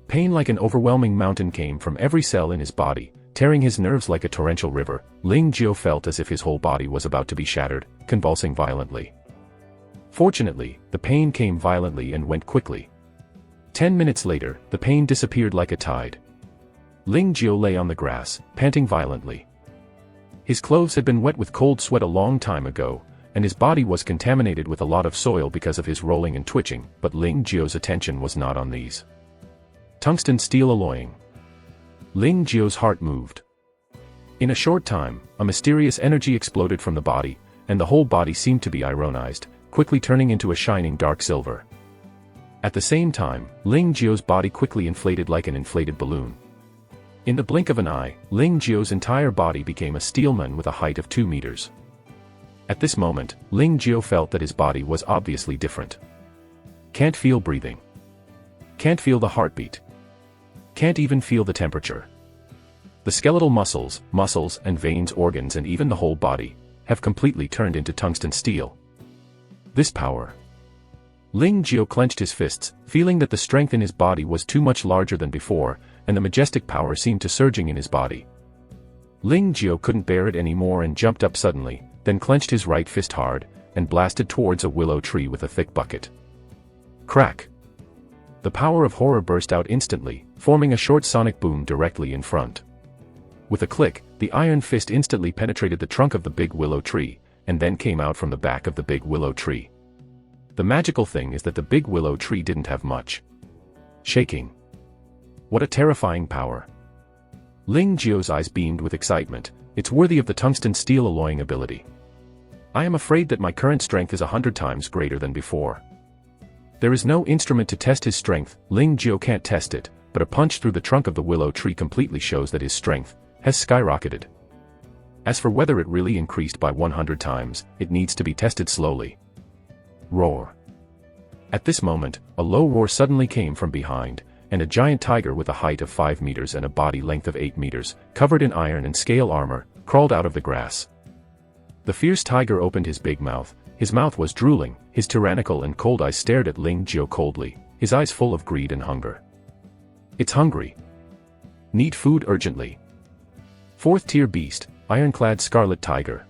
Pain like an overwhelming mountain came from every cell in his body, tearing his nerves like a torrential river. Ling Jiao felt as if his whole body was about to be shattered, convulsing violently. Fortunately, the pain came violently and went quickly. 10 minutes later, the pain disappeared like a tide. Ling Jiao lay on the grass, panting violently. His clothes had been wet with cold sweat a long time ago, and his body was contaminated with a lot of soil because of his rolling and twitching, but Ling Jiao's attention was not on these. Tungsten steel alloying. Ling Jiao's heart moved. In a short time, a mysterious energy exploded from the body, and the whole body seemed to be ionized, quickly turning into a shining dark silver. At the same time, Ling Jiao's body quickly inflated like an inflated balloon. In the blink of an eye, Ling Jiao's entire body became a steelman with a height of 2 meters. At this moment, Ling Jiao felt that his body was obviously different. Can't feel breathing. Can't feel the heartbeat. Can't even feel the temperature. The skeletal muscles and veins, organs, and even the whole body have completely turned into tungsten steel. This power. Ling Jiao clenched his fists, feeling that the strength in his body was too much larger than before, and the majestic power seemed to surging in his body. Ling Jiao couldn't bear it anymore and jumped up suddenly, then clenched his right fist hard, and blasted towards a willow tree with a thick bucket. Crack! The power of horror burst out instantly, forming a short sonic boom directly in front. With a click, the iron fist instantly penetrated the trunk of the big willow tree, and then came out from the back of the big willow tree. The magical thing is that the big willow tree didn't have much shaking. What a terrifying power! Ling Jiao's eyes beamed with excitement. It's worthy of the tungsten steel alloying ability. I am afraid that my current strength is 100 times greater than before. There is no instrument to test his strength. Ling Jiao can't test it, but a punch through the trunk of the willow tree completely shows that his strength has skyrocketed. As for whether it really increased by 100 times, it needs to be tested slowly. Roar. At this moment, a low roar suddenly came from behind, and a giant tiger with a height of 5 meters and a body length of 8 meters, covered in iron and scale armor, crawled out of the grass. The fierce tiger opened his big mouth. His mouth was drooling, his tyrannical and cold eyes stared at Ling Jiao coldly, his eyes full of greed and hunger. It's hungry. Need food urgently. 4th tier beast, ironclad scarlet tiger.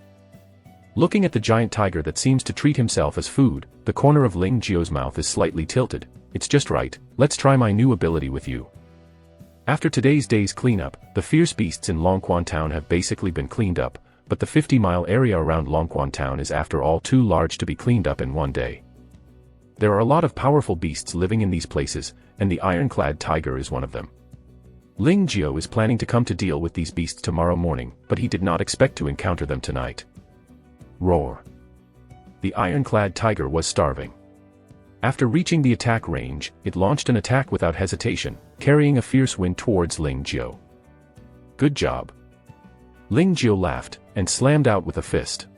Looking at the giant tiger that seems to treat himself as food, the corner of Ling Jiao's mouth is slightly tilted. It's just right, let's try my new ability with you. After today's day's cleanup, the fierce beasts in Longquan Town have basically been cleaned up, but the 50-mile area around Longquan Town is after all too large to be cleaned up in one day. There are a lot of powerful beasts living in these places, and the ironclad tiger is one of them. Ling Jiao is planning to come to deal with these beasts tomorrow morning, but he did not expect to encounter them tonight. Roar. The ironclad tiger was starving. After reaching the attack range, it launched an attack without hesitation, carrying a fierce wind towards Ling Jiao. Good job. Ling Jiao laughed, and slammed out with a fist.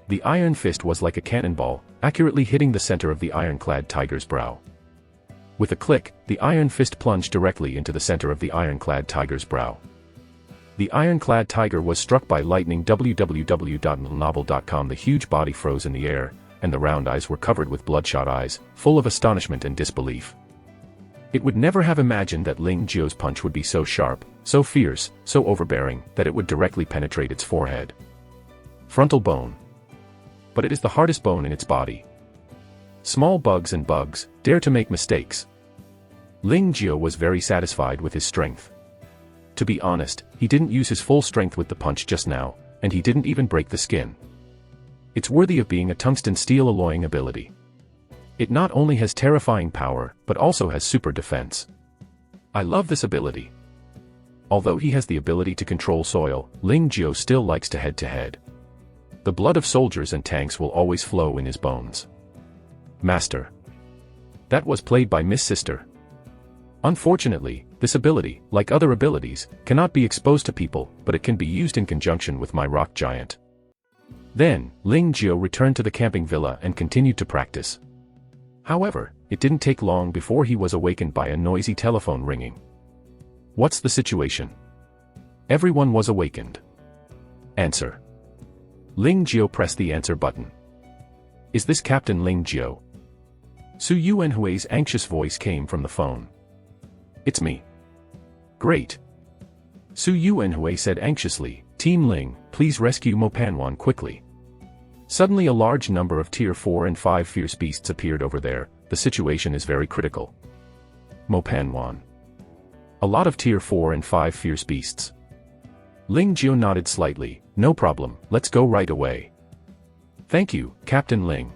The iron fist was like a cannonball, accurately hitting the center of the ironclad tiger's brow. With a click, the iron fist plunged directly into the center of the ironclad tiger's brow. The ironclad tiger was struck by lightning. www.novel.com. The huge body froze in the air, and the round eyes were covered with bloodshot eyes, full of astonishment and disbelief. It would never have imagined that Ling Jiao's punch would be so sharp, so fierce, so overbearing, that it would directly penetrate its forehead. Frontal bone. But it is the hardest bone in its body. Small bugs and bugs dare to make mistakes. Ling Jiao was very satisfied with his strength. To be honest, he didn't use his full strength with the punch just now, and he didn't even break the skin. It's worthy of being a tungsten steel alloying ability. It not only has terrifying power, but also has super defense. I love this ability. Although he has the ability to control soil, Ling Jiao still likes to head-to-head. The blood of soldiers and tanks will always flow in his bones. Master. That was played by Miss Sister. Unfortunately, this ability, like other abilities, cannot be exposed to people, but it can be used in conjunction with my rock giant. Then, Ling Jiao returned to the camping villa and continued to practice. However, it didn't take long before he was awakened by a noisy telephone ringing. What's the situation? Everyone was awakened. Answer. Ling Jiao pressed the answer button. Is this Captain Ling Jiao? Su Yuanhui's anxious voice came from the phone. It's me. Great. Su Yuanhui said anxiously, Team Ling, please rescue Mo Panwan quickly. Suddenly a large number of Tier 4 and 5 fierce beasts appeared over there. The situation is very critical. Mo Panwan. A lot of Tier 4 and 5 fierce beasts. Ling Jiao nodded slightly. No problem, let's go right away. Thank you, Captain Ling.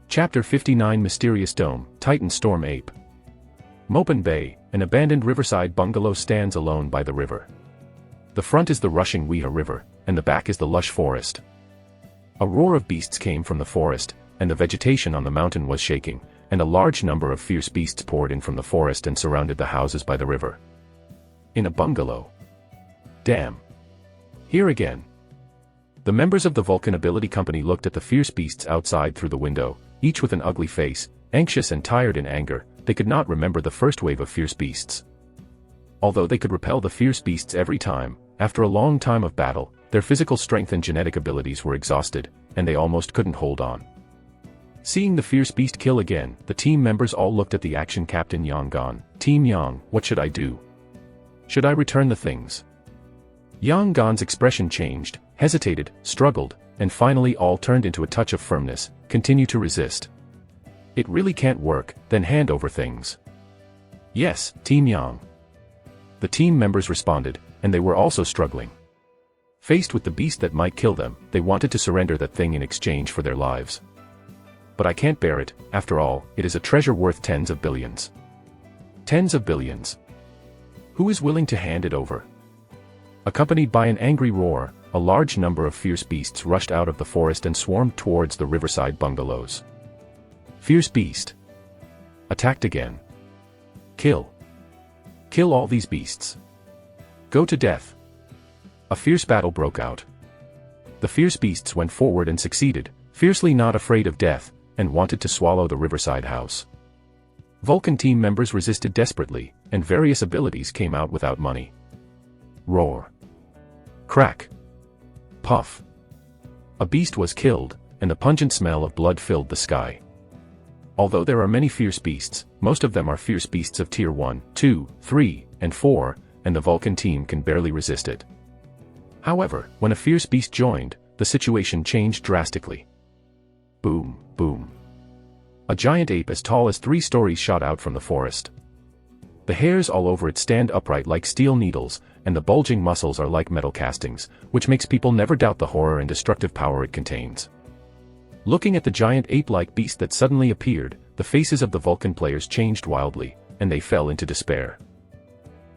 Chapter 59 Mysterious Dome, Titan Storm Ape. Mopan Bay, an abandoned riverside bungalow stands alone by the river. The front is the rushing Weha River, and the back is the lush forest. A roar of beasts came from the forest, and the vegetation on the mountain was shaking, and a large number of fierce beasts poured in from the forest and surrounded the houses by the river. In a bungalow. Damn. Here again. The members of the Vulcan Ability Company looked at the fierce beasts outside through the window, each with an ugly face, anxious and tired in anger. They could not remember the first wave of fierce beasts. Although they could repel the fierce beasts every time, after a long time of battle, their physical strength and genetic abilities were exhausted, and they almost couldn't hold on. Seeing the fierce beast kill again, the team members all looked at the action captain Yang Gan. Team Yang, what should I do? Should I return the things? Yang Gan's expression changed, hesitated, struggled, and finally all turned into a touch of firmness. Continue to resist. It really can't work, then hand over things. Yes, Team Yang. The team members responded, and they were also struggling. Faced with the beast that might kill them, they wanted to surrender that thing in exchange for their lives. But I can't bear it. After all, it is a treasure worth tens of billions. Tens of billions. Who is willing to hand it over? Accompanied by an angry roar, a large number of fierce beasts rushed out of the forest and swarmed towards the riverside bungalows. Fierce beast. Attacked again. Kill. Kill all these beasts. Go to death. A fierce battle broke out. The fierce beasts went forward and succeeded, fiercely not afraid of death, and wanted to swallow the riverside house. Vulcan team members resisted desperately, and various abilities came out without money. Roar. Crack. Puff. A beast was killed, and the pungent smell of blood filled the sky. Although there are many fierce beasts, most of them are fierce beasts of tier 1, 2, 3, and 4, and the Vulcan team can barely resist it. However, when a fierce beast joined, the situation changed drastically. Boom, boom. A giant ape as tall as 3 stories shot out from the forest. The hairs all over it stand upright like steel needles, and the bulging muscles are like metal castings, which makes people never doubt the horror and destructive power it contains. Looking at the giant ape-like beast that suddenly appeared, the faces of the Vulcan players changed wildly, and they fell into despair.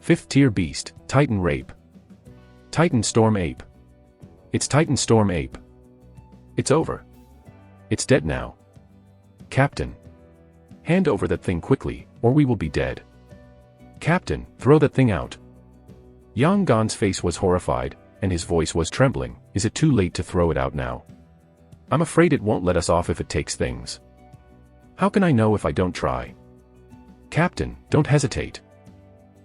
5th tier beast, Titan Rape. Titan Storm Ape. It's Titan Storm Ape. It's over. It's dead now. Captain. Hand over that thing quickly, or we will be dead. Captain, throw that thing out. Yang Gan's face was horrified, and his voice was trembling. Is it too late to throw it out now? I'm afraid it won't let us off if it takes things. How can I know if I don't try? Captain, don't hesitate.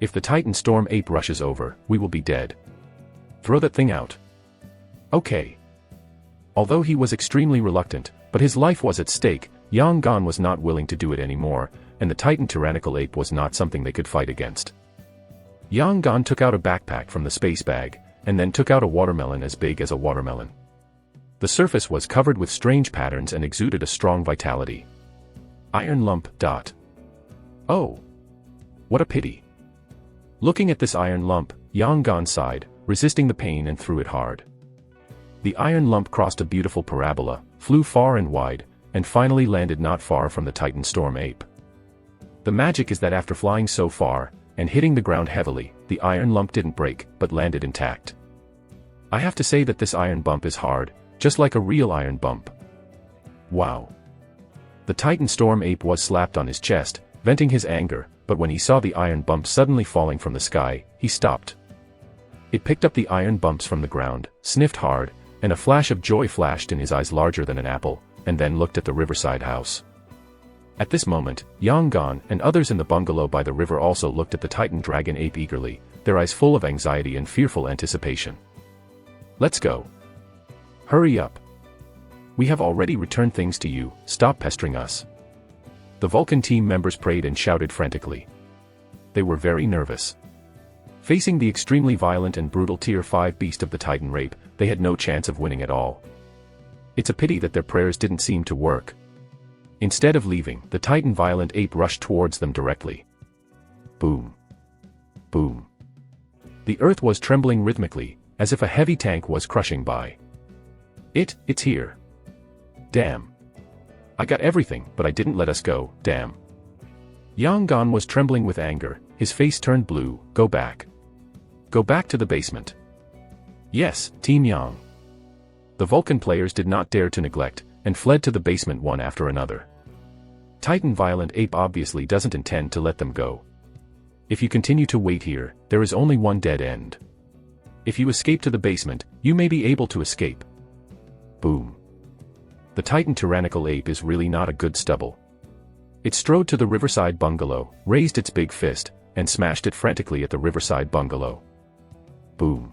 If the Titan Storm Ape rushes over, we will be dead. Throw that thing out. Okay. Although he was extremely reluctant, but his life was at stake, Yang Gan was not willing to do it anymore, and the Titan Tyrannical Ape was not something they could fight against. Yang Gan took out a backpack from the space bag, and then took out a watermelon as big as a watermelon. The surface was covered with strange patterns and exuded a strong vitality. Iron lump. Oh. What a pity. Looking at this iron lump, Yang Gan sighed, resisting the pain and threw it hard. The iron lump crossed a beautiful parabola, flew far and wide, and finally landed not far from the Titan Storm Ape. The magic is that after flying so far, and hitting the ground heavily, the iron lump didn't break, but landed intact. I have to say that this iron bump is hard, just like a real iron bump. Wow. The Titan Storm Ape was slapped on his chest, venting his anger, but when he saw the iron bump suddenly falling from the sky, he stopped. It picked up the iron bumps from the ground, sniffed hard, and a flash of joy flashed in his eyes larger than an apple, and then looked at the riverside house. At this moment, Yang Gan and others in the bungalow by the river also looked at the Titan Dragon Ape eagerly, their eyes full of anxiety and fearful anticipation. Let's go. Hurry up. We have already returned things to you, stop pestering us. The Vulcan team members prayed and shouted frantically. They were very nervous. Facing the extremely violent and brutal Tier 5 beast of the Titan Rape, they had no chance of winning at all. It's a pity that their prayers didn't seem to work. Instead of leaving, the Titan Violent Ape rushed towards them directly. Boom. Boom. The earth was trembling rhythmically, as if a heavy tank was crushing by. It's here. Damn. I got everything, but I didn't let us go, damn. Yang Gan was trembling with anger, his face turned blue. Go back. Go back to the basement. Yes, Team Yang. The Vulcan players did not dare to neglect, and fled to the basement one after another. Titan Violent Ape obviously doesn't intend to let them go. If you continue to wait here, there is only one dead end. If you escape to the basement, you may be able to escape. Boom. The Titan Tyrannical Ape is really not a good stubble. It strode to the riverside bungalow, raised its big fist, and smashed it frantically at the riverside bungalow. Boom.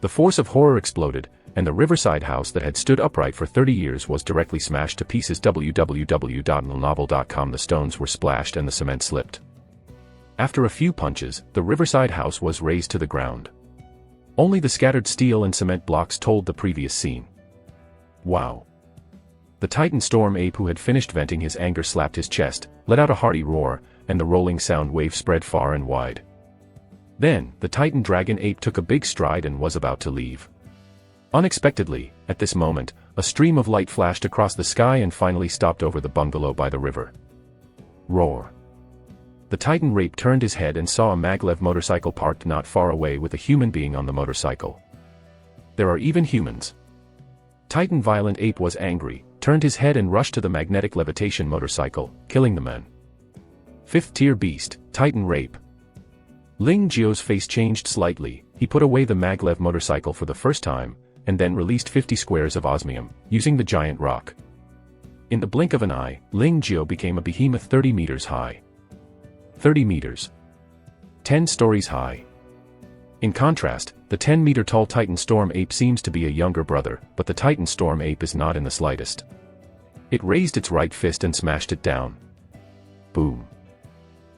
The force of horror exploded, and the riverside house that had stood upright for 30 years was directly smashed to pieces. www.novel.com. The stones were splashed and the cement slipped. After a few punches, the riverside house was razed to the ground. Only the scattered steel and cement blocks told the previous scene. Wow. The Titan Storm Ape, who had finished venting his anger, slapped his chest, let out a hearty roar, and the rolling sound wave spread far and wide. Then, the Titan Dragon Ape took a big stride and was about to leave. Unexpectedly, at this moment, a stream of light flashed across the sky and finally stopped over the bungalow by the river. Roar. The Titan Rape turned his head and saw a maglev motorcycle parked not far away with a human being on the motorcycle. There are even humans. Titan Violent Ape was angry, turned his head and rushed to the magnetic levitation motorcycle, killing the man. 5th tier beast, Titan Rape. Ling Jio's face changed slightly. He put away the maglev motorcycle for the first time, and then released 50 squares of osmium, using the giant rock. In the blink of an eye, Ling Jiao became a behemoth 30 meters high. 30 meters. 10 stories high. In contrast, the 10-meter-tall Titan Storm Ape seems to be a younger brother, but the Titan Storm Ape is not in the slightest. It raised its right fist and smashed it down. Boom.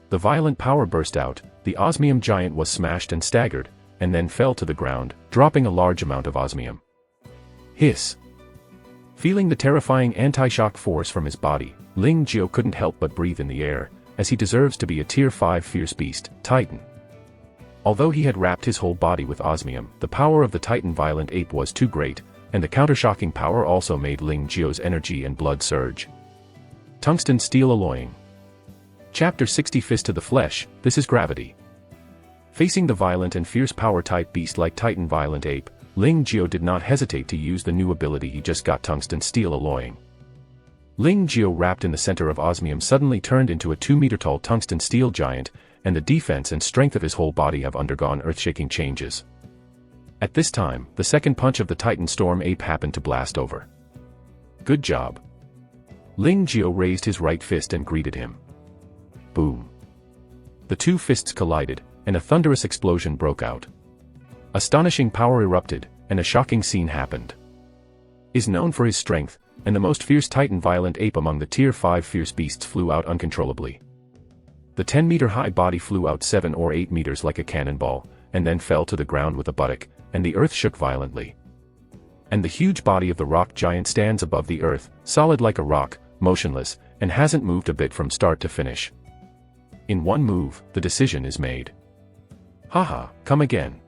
The violent power burst out, the osmium giant was smashed and staggered, and then fell to the ground, dropping a large amount of osmium. Hiss. Feeling the terrifying anti-shock force from his body, Ling Jiao couldn't help but breathe in the air, as he deserves to be a Tier 5 fierce beast, Titan. Although he had wrapped his whole body with osmium, the power of the Titan Violent Ape was too great, and the countershocking power also made Ling Jiao's energy and blood surge. Tungsten Steel Alloying. Chapter 60 Fist to the Flesh, This is Gravity. Facing the violent and fierce power-type beast like Titan Violent Ape, Ling Jiao did not hesitate to use the new ability he just got, Tungsten Steel Alloying. Ling Jiao, wrapped in the center of osmium, suddenly turned into a 2-meter-tall tungsten steel giant, and the defense and strength of his whole body have undergone earth-shaking changes. At this time, the second punch of the Titan Storm Ape happened to blast over. Good job. Ling Jiao raised his right fist and greeted him. Boom. The two fists collided, and a thunderous explosion broke out. Astonishing power erupted, and a shocking scene happened. Is known for his strength, and the most fierce Titan Violent Ape among the Tier 5 fierce beasts flew out uncontrollably. The 10-meter-high body flew out 7 or 8 meters like a cannonball, and then fell to the ground with a buttock, and the earth shook violently. And the huge body of the rock giant stands above the earth, solid like a rock, motionless, and hasn't moved a bit from start to finish. In one move, the decision is made. Haha, come again.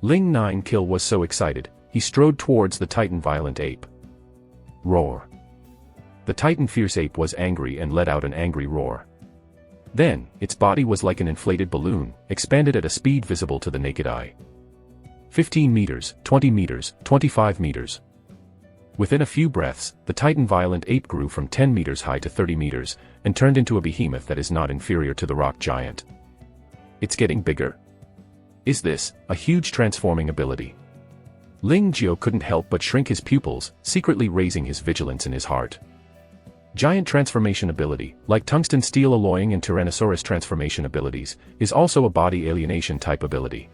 Ling Nine Kill was so excited, he strode towards the Titan Violent Ape. Roar. The Titan Fierce Ape was angry and let out an angry roar. Then, its body was like an inflated balloon, expanded at a speed visible to the naked eye. 15 meters, 20 meters, 25 meters. Within a few breaths, the Titan Violent Ape grew from 10 meters high to 30 meters, and turned into a behemoth that is not inferior to the rock giant. It's getting bigger. Is this a huge transforming ability? Ling Jiao couldn't help but shrink his pupils, secretly raising his vigilance in his heart. Giant transformation ability, like tungsten steel alloying and Tyrannosaurus transformation abilities, is also a body alienation type ability.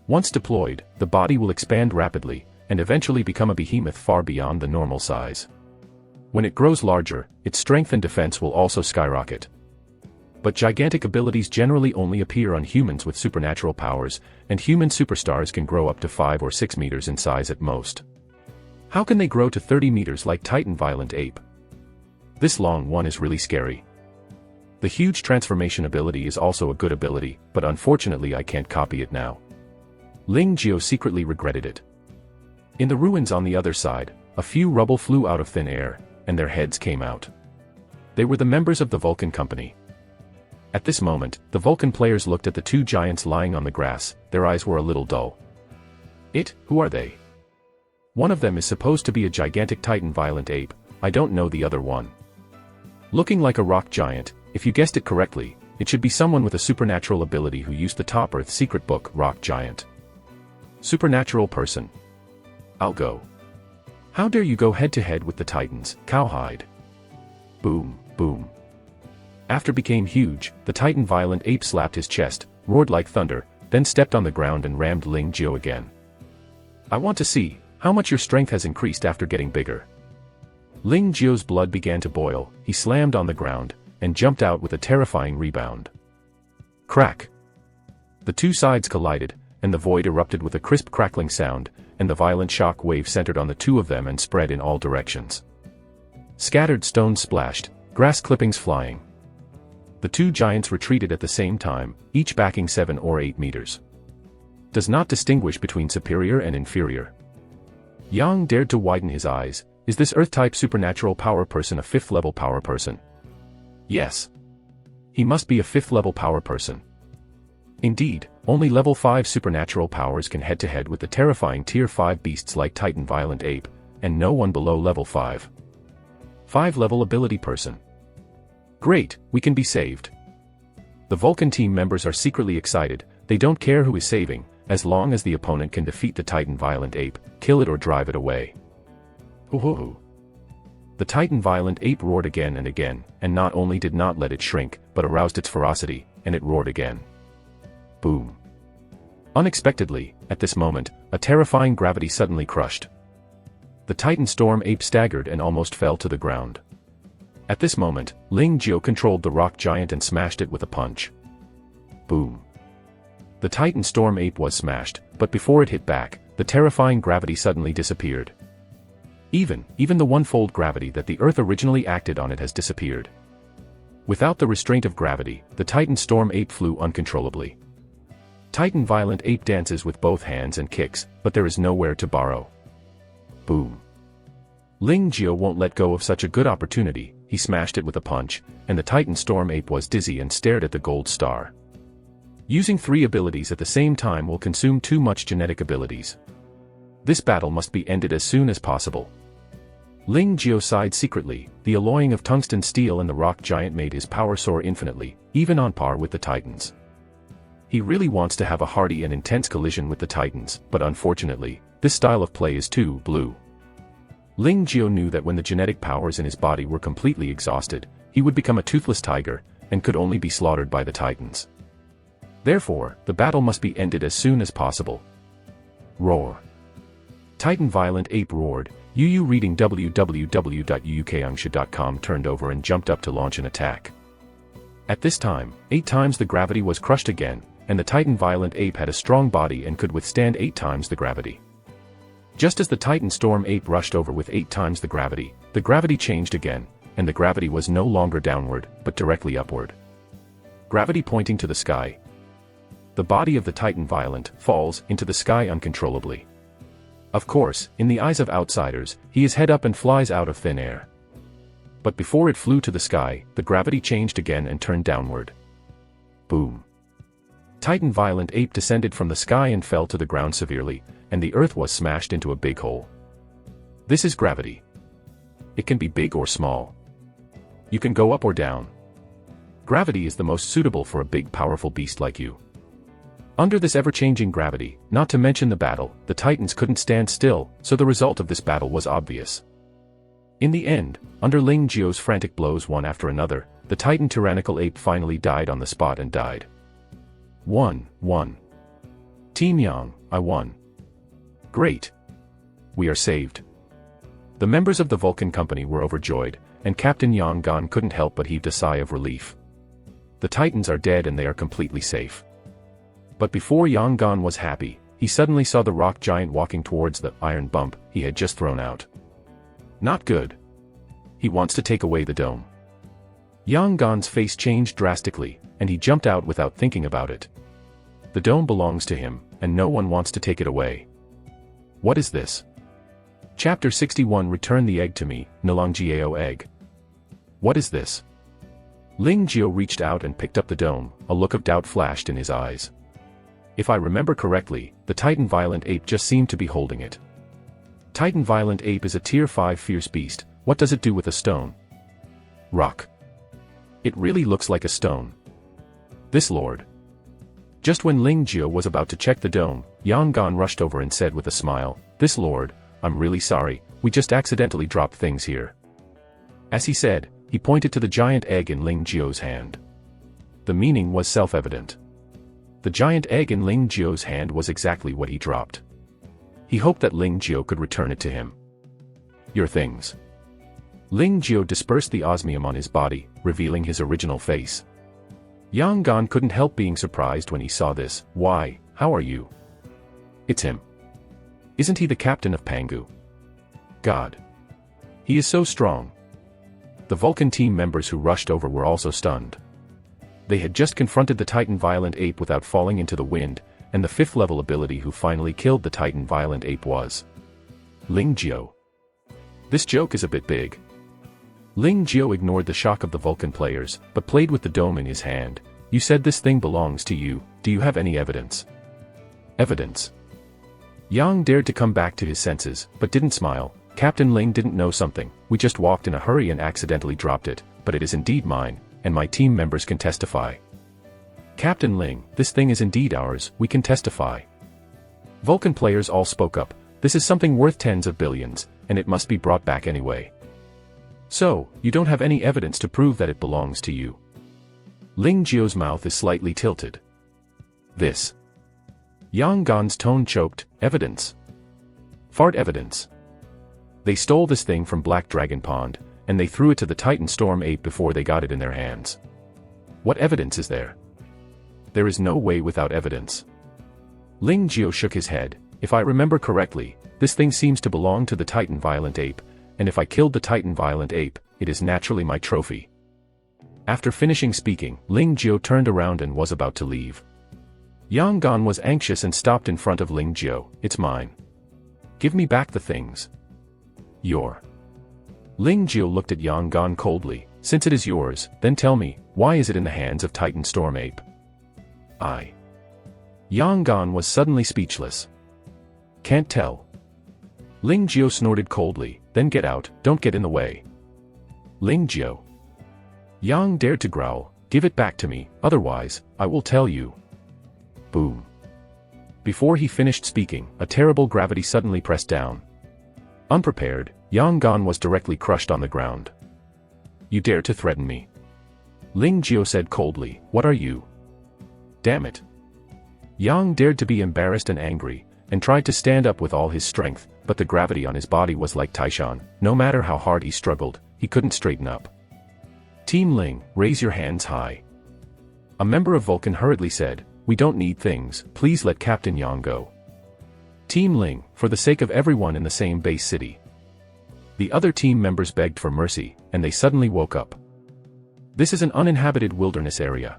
Once deployed, the body will expand rapidly, and eventually become a behemoth far beyond the normal size. When it grows larger, its strength and defense will also skyrocket. But gigantic abilities generally only appear on humans with supernatural powers, and human superstars can grow up to 5 or 6 meters in size at most. How can they grow to 30 meters like Titan Violent Ape? This long one is really scary. The huge transformation ability is also a good ability, but unfortunately I can't copy it now. Ling Jiao secretly regretted it. In the ruins on the other side, a few rubble flew out of thin air, and their heads came out. They were the members of the Vulcan Company. At this moment, the Vulcan players looked at the two giants lying on the grass, their eyes were a little dull. Who are they? One of them is supposed to be a gigantic Titan Violent Ape, I don't know the other one. Looking like a rock giant, if you guessed it correctly, it should be someone with a supernatural ability who used the Top Earth secret book, Rock Giant. Supernatural person. I'll go. How dare you go head-to-head with the Titans, Cowhide? Boom, boom. After became huge, the Titan Violent Ape slapped his chest, roared like thunder, then stepped on the ground and rammed Ling Jiao again. I want to see how much your strength has increased after getting bigger. Ling Jiao's blood began to boil, he slammed on the ground, and jumped out with a terrifying rebound. Crack! The two sides collided, and the void erupted with a crisp crackling sound, and the violent shock wave centered on the two of them and spread in all directions. Scattered stones splashed, grass clippings flying. The two giants retreated at the same time, each backing 7 or 8 meters. Does not distinguish between superior and inferior. Yang dared to widen his eyes. Is this Earth-type supernatural power person a 5th-level power person? Yes. He must be a 5th-level power person. Indeed, only level 5 supernatural powers can head-to-head with the terrifying Tier 5 beasts like Titan Violent Ape, and no one below level 5. 5-level ability person. Great, we can be saved. The Vulcan team members are secretly excited, they don't care who is saving, as long as the opponent can defeat the Titan Violent Ape, kill it or drive it away. Ooh. The Titan Violent Ape roared again and again, and not only did not let it shrink, but aroused its ferocity, and it roared again. Boom. Unexpectedly, at this moment, a terrifying gravity suddenly crushed. The Titan Storm Ape staggered and almost fell to the ground. At this moment, Ling Jiao controlled the rock giant and smashed it with a punch. Boom. The Titan Storm Ape was smashed, but before it hit back, the terrifying gravity suddenly disappeared. Even the one-fold gravity that the Earth originally acted on it has disappeared. Without the restraint of gravity, the Titan Storm Ape flew uncontrollably. Titan Violent Ape dances with both hands and kicks, but there is nowhere to borrow. Boom. Ling Jiao won't let go of such a good opportunity. He smashed it with a punch, and the Titan Storm Ape was dizzy and stared at the gold star. Using 3 abilities at the same time will consume too much genetic abilities. This battle must be ended as soon as possible. Ling Jiao sighed secretly. The alloying of tungsten steel and the rock giant made his power soar infinitely, even on par with the Titans. He really wants to have a hearty and intense collision with the Titans, but unfortunately, this style of play is too blue. Ling Jiao knew that when the genetic powers in his body were completely exhausted, he would become a toothless tiger, and could only be slaughtered by the Titans. Therefore, the battle must be ended as soon as possible. Roar. Titan Violent Ape roared. Yu reading www.yukangsha.com turned over and jumped up to launch an attack. At this time, 8 times the gravity was crushed again, and the Titan Violent Ape had a strong body and could withstand 8 times the gravity. Just as the Titan Storm Ape rushed over with 8 times the gravity changed again, and the gravity was no longer downward, but directly upward. Gravity pointing to the sky. The body of the Titan Violent falls into the sky uncontrollably. Of course, in the eyes of outsiders, he is head up and flies out of thin air. But before it flew to the sky, the gravity changed again and turned downward. Boom. Titan Violent Ape descended from the sky and fell to the ground severely, and the earth was smashed into a big hole. This is gravity. It can be big or small. You can go up or down. Gravity is the most suitable for a big powerful beast like you. Under this ever-changing gravity, not to mention the battle, the Titans couldn't stand still, so the result of this battle was obvious. In the end, under Ling Jiao's frantic blows one after another, the Titan Tyrannical Ape finally died on the spot and died. 1. Team Yang, I won. Great. We are saved. The members of the Vulcan Company were overjoyed, and Captain Yang Gan couldn't help but heave a sigh of relief. The Titans are dead and they are completely safe. But before Yang Gan was happy, he suddenly saw the rock giant walking towards the iron bump he had just thrown out. Not good. He wants to take away the dome. Yang Gan's face changed drastically, and he jumped out without thinking about it. The dome belongs to him, and no one wants to take it away. What is this? Chapter 61 Return the egg to me, Nalangjiao egg. What is this? Ling Jiao reached out and picked up the dome, a look of doubt flashed in his eyes. If I remember correctly, the Titan Violent Ape just seemed to be holding it. Titan Violent Ape is a Tier 5 fierce beast. What does it do with a stone? Rock. It really looks like a stone. This lord. Just when Ling Jiao was about to check the dome, Yang Gan rushed over and said with a smile, "This lord, I'm really sorry, we just accidentally dropped things here." As he said, he pointed to the giant egg in Ling Jiao's hand. The meaning was self-evident. The giant egg in Ling Jiao's hand was exactly what he dropped. He hoped that Ling Jiao could return it to him. Your things. Ling Jiao dispersed the osmium on his body, revealing his original face. Yang Gan couldn't help being surprised when he saw this. Why, how are you? It's him. Isn't he the captain of Pangu? God. He is so strong. The Vulcan team members who rushed over were also stunned. They had just confronted the Titan Violent Ape without falling into the wind, and the 5th level ability who finally killed the Titan Violent Ape was Ling Jiao. This joke is a bit big. Ling Jiao ignored the shock of the Vulcan players, but played with the dome in his hand. You said this thing belongs to you, do you have any evidence? Evidence. Yang dared to come back to his senses, but didn't smile. Captain Ling didn't know something, we just walked in a hurry and accidentally dropped it, but it is indeed mine, and my team members can testify. Captain Ling, this thing is indeed ours, we can testify. Vulcan players all spoke up, this is something worth tens of billions, and it must be brought back anyway. So, you don't have any evidence to prove that it belongs to you. Ling Jiao's mouth is slightly tilted. This. Yang Gan's tone choked. Evidence. Fart evidence. They stole this thing from Black Dragon Pond, and they threw it to the Titan Storm Ape before they got it in their hands. What evidence is there? There is no way without evidence. Ling Jiao shook his head. If I remember correctly, this thing seems to belong to the Titan Violent Ape, and if I killed the Titan Violent Ape, it is naturally my trophy. After finishing speaking, Ling Jiao turned around and was about to leave. Yang Gan was anxious and stopped in front of Ling Jiao. It's mine. Give me back the things. Your. Ling Jiao looked at Yang Gan coldly. Since it is yours, then tell me, why is it in the hands of Titan Storm Ape? Yang Gan was suddenly speechless. Can't tell. Ling Jiao snorted coldly. Then get out, don't get in the way. Ling Jiao. Yang dared to growl. Give it back to me, otherwise, I will tell you. Boom. Before he finished speaking, a terrible gravity suddenly pressed down. Unprepared, Yang Gan was directly crushed on the ground. You dare to threaten me? Ling Jiao said coldly. What are you? Damn it. Yang dared to be embarrassed and angry, and tried to stand up with all his strength, but the gravity on his body was like Taishan. No matter how hard he struggled, he couldn't straighten up. Team Ling, raise your hands high. A member of Vulcan hurriedly said, we don't need things, please let Captain Yang go. Team Ling, for the sake of everyone in the same base city. The other team members begged for mercy, and they suddenly woke up. This is an uninhabited wilderness area.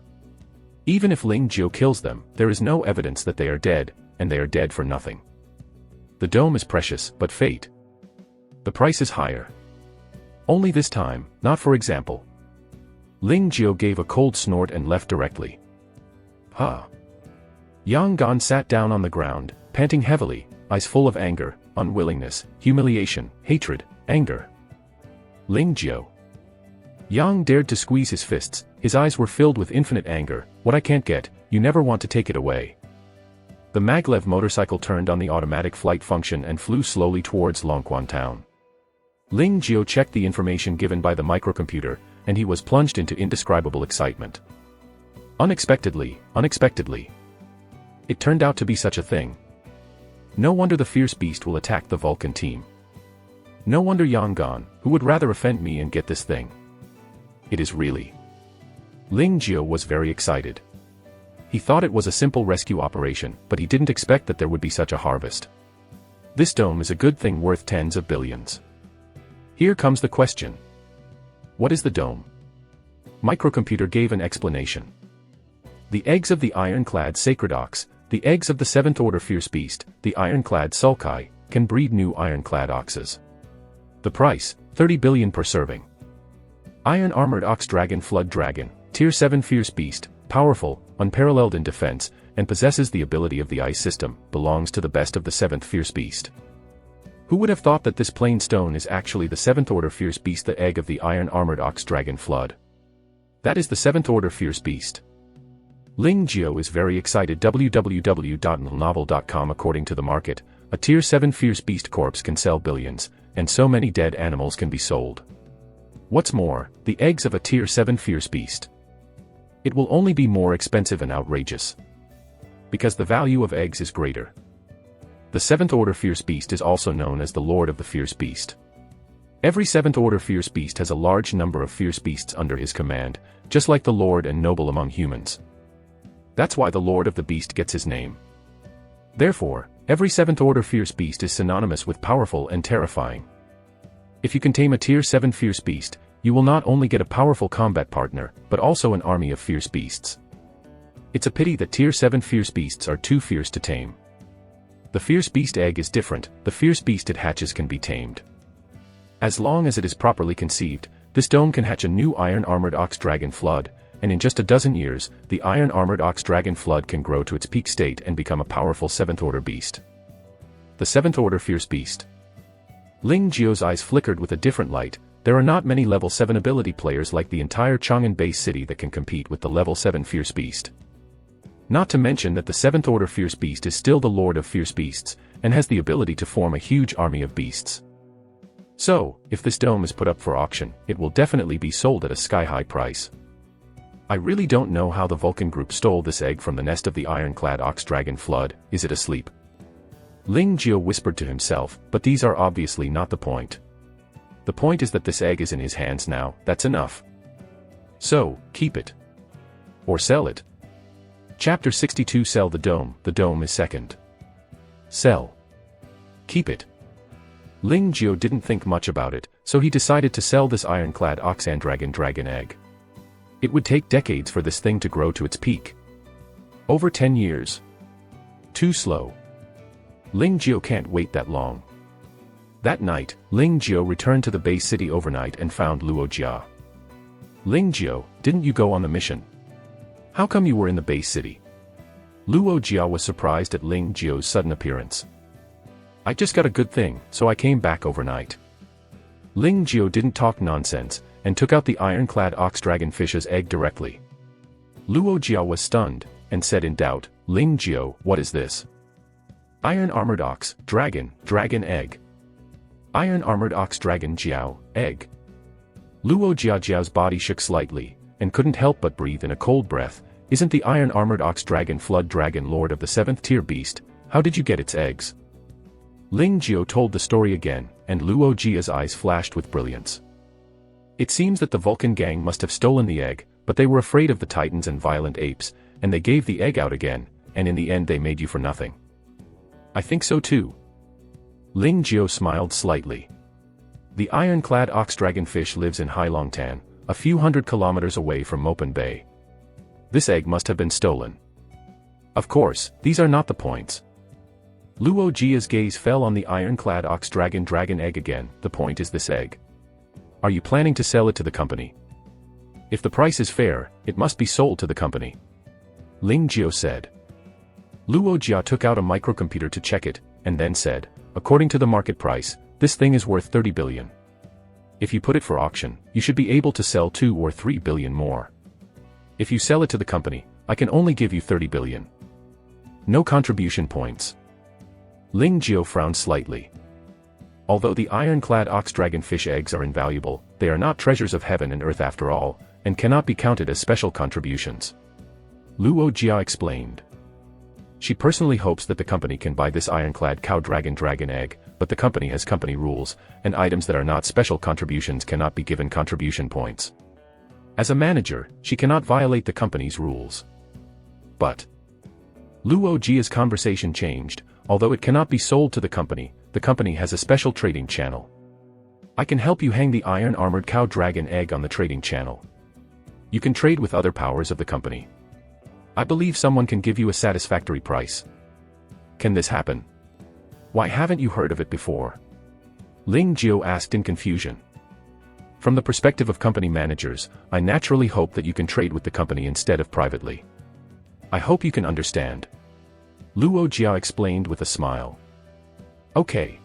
Even if Ling Jiao kills them, there is no evidence that they are dead, and they are dead for nothing. The dome is precious, but fate. The price is higher. Only this time, not for example. Ling Jiao gave a cold snort and left directly. Yang Gan sat down on the ground, panting heavily, eyes full of anger, unwillingness, humiliation, hatred, anger. Ling Jiao. Yang dared to squeeze his fists, his eyes were filled with infinite anger. What I can't get, you never want to take it away. The maglev motorcycle turned on the automatic flight function and flew slowly towards Longquan town. Ling Jiao checked the information given by the microcomputer, and he was plunged into indescribable excitement. Unexpectedly. It turned out to be such a thing. No wonder the fierce beast will attack the Vulcan team. No wonder Yang Gan, who would rather offend me and get this thing. It is really. Ling Jiao was very excited. He thought it was a simple rescue operation, but he didn't expect that there would be such a harvest. This dome is a good thing worth tens of billions. Here comes the question. What is the dome? Microcomputer gave an explanation. The eggs of the ironclad Sacred Ox, the eggs of the 7th Order Fierce Beast, the ironclad Sulkai, can breed new ironclad oxes. The price, 30 billion per serving. Iron Armored Ox Dragon Flood Dragon, Tier 7 Fierce Beast, powerful, unparalleled in defense, and possesses the ability of the ice system, belongs to the best of the 7th Fierce Beast. Who would have thought that this plain stone is actually the 7th Order Fierce Beast, the egg of the Iron Armored Ox Dragon Flood? That is the 7th Order Fierce Beast. Ling Jiao is very excited. www.novel.com. According to the market, a Tier 7 Fierce Beast corpse can sell billions, and so many dead animals can be sold. What's more, the eggs of a Tier 7 Fierce Beast. It will only be more expensive and outrageous. Because the value of eggs is greater. The 7th Order Fierce Beast is also known as the Lord of the Fierce Beast. Every 7th Order Fierce Beast has a large number of Fierce Beasts under his command, just like the Lord and Noble among humans. That's why the Lord of the Beast gets his name. Therefore, every 7th Order Fierce Beast is synonymous with powerful and terrifying. If you can tame a Tier 7 Fierce Beast, you will not only get a powerful combat partner, but also an army of fierce beasts. It's a pity that Tier 7 Fierce Beasts are too fierce to tame. The Fierce Beast egg is different, the fierce beast it hatches can be tamed. As long as it is properly conceived, this dome can hatch a new Iron Armored Ox Dragon Flood, and in just a dozen years, the Iron Armored Ox Dragon Flood can grow to its peak state and become a powerful 7th Order Beast. The 7th Order Fierce Beast. Ling Jiao's eyes flickered with a different light. There are not many level 7 ability players like the entire Chang'an base city that can compete with the level 7 Fierce Beast. Not to mention that the 7th Order Fierce Beast is still the Lord of Fierce Beasts, and has the ability to form a huge army of beasts. So, if this dome is put up for auction, it will definitely be sold at a sky-high price. I really don't know how the Vulcan group stole this egg from the nest of the ironclad ox dragon flood. Is it asleep? Ling Jiao whispered to himself, but these are obviously not the point. The point is that this egg is in his hands now, that's enough. So, keep it. Or sell it. Chapter 62. Sell the dome is second. Sell. Keep it. Ling Jiao didn't think much about it, so he decided to sell this ironclad dragon egg. It would take decades for this thing to grow to its peak. Over 10 years. Too slow. Ling Jiao can't wait that long. That night, Ling Jiao returned to the base city overnight and found Luo Jia. Ling Jiao, didn't you go on the mission? How come you were in the base city? Luo Jia was surprised at Ling Jiao's sudden appearance. I just got a good thing, so I came back overnight. Ling Jiao didn't talk nonsense, and took out the ironclad ox dragonfish's egg directly. Luo Jia was stunned, and said in doubt, Ling Jiao, what is this? Iron armored ox, dragon egg. Iron armored ox dragon Jiao, egg. Luo Jiao's body shook slightly, and couldn't help but breathe in a cold breath. Isn't the iron armored ox dragon flood dragon lord of the 7th tier beast? How did you get its eggs? Ling Jiao told the story again, and Luo Jia's eyes flashed with brilliance. It seems that the Vulcan gang must have stolen the egg, but they were afraid of the titans and violent apes, and they gave the egg out again, and in the end they made you for nothing. I think so too. Ling Jiao smiled slightly. The ironclad ox dragonfish lives in Heilongtan, a few hundred kilometers away from Mopen Bay. This egg must have been stolen. Of course, these are not the points. Luo Jia's gaze fell on the ironclad ox dragon egg again. The point is this egg. Are you planning to sell it to the company? If the price is fair, it must be sold to the company. Ling Jiao said. Luo Jia took out a microcomputer to check it, and then said, according to the market price, this thing is worth 30 billion. If you put it for auction, you should be able to sell 2 or 3 billion more. If you sell it to the company, I can only give you 30 billion. No contribution points. Ling Jiao frowned slightly. Although the ironclad ox dragonfish eggs are invaluable, they are not treasures of heaven and earth after all, and cannot be counted as special contributions. Luo Jia explained. She personally hopes that the company can buy this ironclad cow dragon egg, but the company has company rules, and items that are not special contributions cannot be given contribution points. As a manager, she cannot violate the company's rules. But Luo Jia's conversation changed. Although it cannot be sold to the company has a special trading channel. I can help you hang the iron armored cow dragon egg on the trading channel. You can trade with other powers of the company. I believe someone can give you a satisfactory price. Can this happen? Why haven't you heard of it before? Ling Jiao asked in confusion. From the perspective of company managers, I naturally hope that you can trade with the company instead of privately. I hope you can understand. Luo Jia explained with a smile. Okay.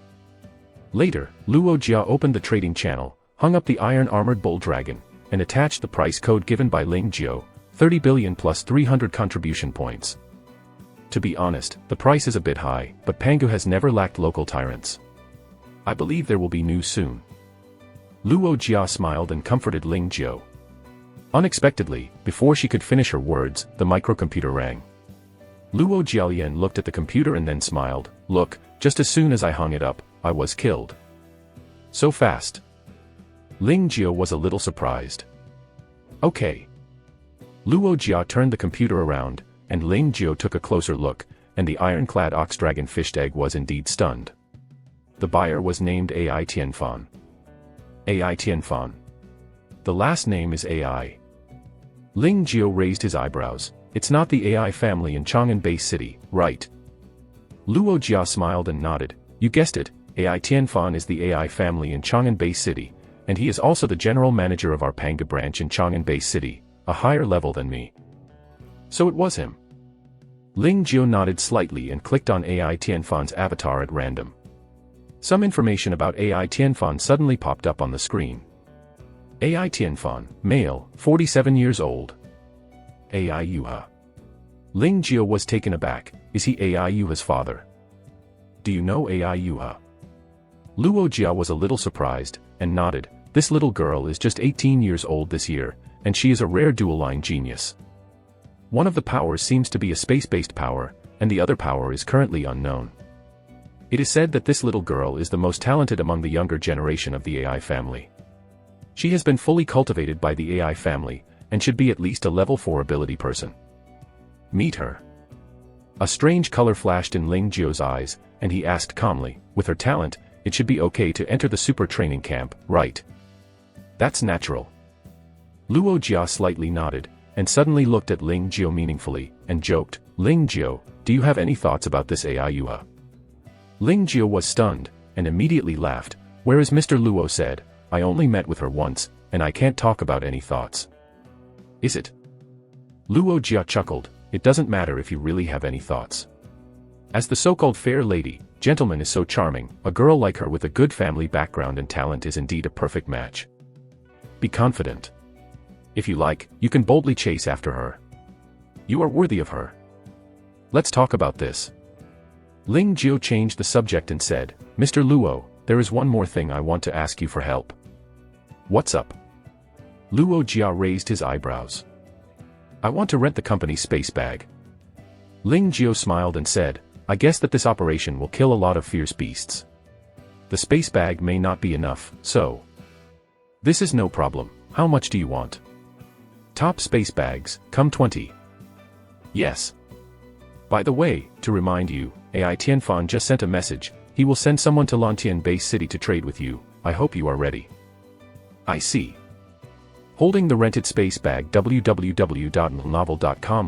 Later, Luo Jia opened the trading channel, hung up the iron armored bull dragon, and attached the price code given by Ling Jiao, 30 billion plus 300 contribution points. To be honest, the price is a bit high, but Pangu has never lacked local tyrants. I believe there will be news soon. Luo Jia smiled and comforted Ling Jiao. Unexpectedly, before she could finish her words, the microcomputer rang. Luo Jialian looked at the computer and then smiled. Look, just as soon as I hung it up, I was killed. So fast. Ling Jiao was a little surprised. Okay. Luo Jia turned the computer around, and Ling Jiao took a closer look, and the ironclad ox dragon fished egg was indeed stunned. The buyer was named AI Tianfan. AI Tianfan. The last name is AI. Ling Jiao raised his eyebrows. It's not the AI family in Chang'an Base City, right? Luo Jia smiled and nodded. You guessed it, AI Tianfan is the AI family in Chang'an Base City, and he is also the general manager of our Panga branch in Chang'an Base City, a higher level than me. So it was him. Ling Jiao nodded slightly and clicked on AI Tianfan's avatar at random. Some information about AI Tianfan suddenly popped up on the screen. AI Tianfan, male, 47 years old. AI Yuha. Ling Jiao was taken aback. Is he AI Yuha's father? Do you know AI Yuha? Luo Jia was a little surprised, and nodded. This little girl is just 18 years old this year, and she is a rare dual-line genius. One of the powers seems to be a space-based power, and the other power is currently unknown. It is said that this little girl is the most talented among the younger generation of the AI family. She has been fully cultivated by the AI family, and should be at least a level 4 ability person. Meet her. A strange color flashed in Ling Jio's eyes, and he asked calmly, with her talent, it should be okay to enter the super training camp, right? That's natural. Luo Jia slightly nodded, and suddenly looked at Ling Jio meaningfully, and joked, Ling Jio, do you have any thoughts about this AI Yua? Ling Jio was stunned, and immediately laughed, whereas Mr. Luo said, I only met with her once, and I can't talk about any thoughts. Is it? Luo Jia chuckled, it doesn't matter if you really have any thoughts. As the so-called fair lady, gentleman is so charming, a girl like her with a good family background and talent is indeed a perfect match. Be confident. If you like, you can boldly chase after her. You are worthy of her. Let's talk about this. Ling Jio changed the subject and said, Mr. Luo, there is one more thing I want to ask you for help. What's up? Luo Jia raised his eyebrows. I want to rent the company's space bag. Ling Jio smiled and said, I guess that this operation will kill a lot of fierce beasts. The space bag may not be enough, so. This is no problem, how much do you want? Top space bags, come 20. Yes. By the way, to remind you, AI Tianfan just sent a message, he will send someone to Lantian Base City to trade with you, I hope you are ready. I see. Holding the rented space bag www.novel.com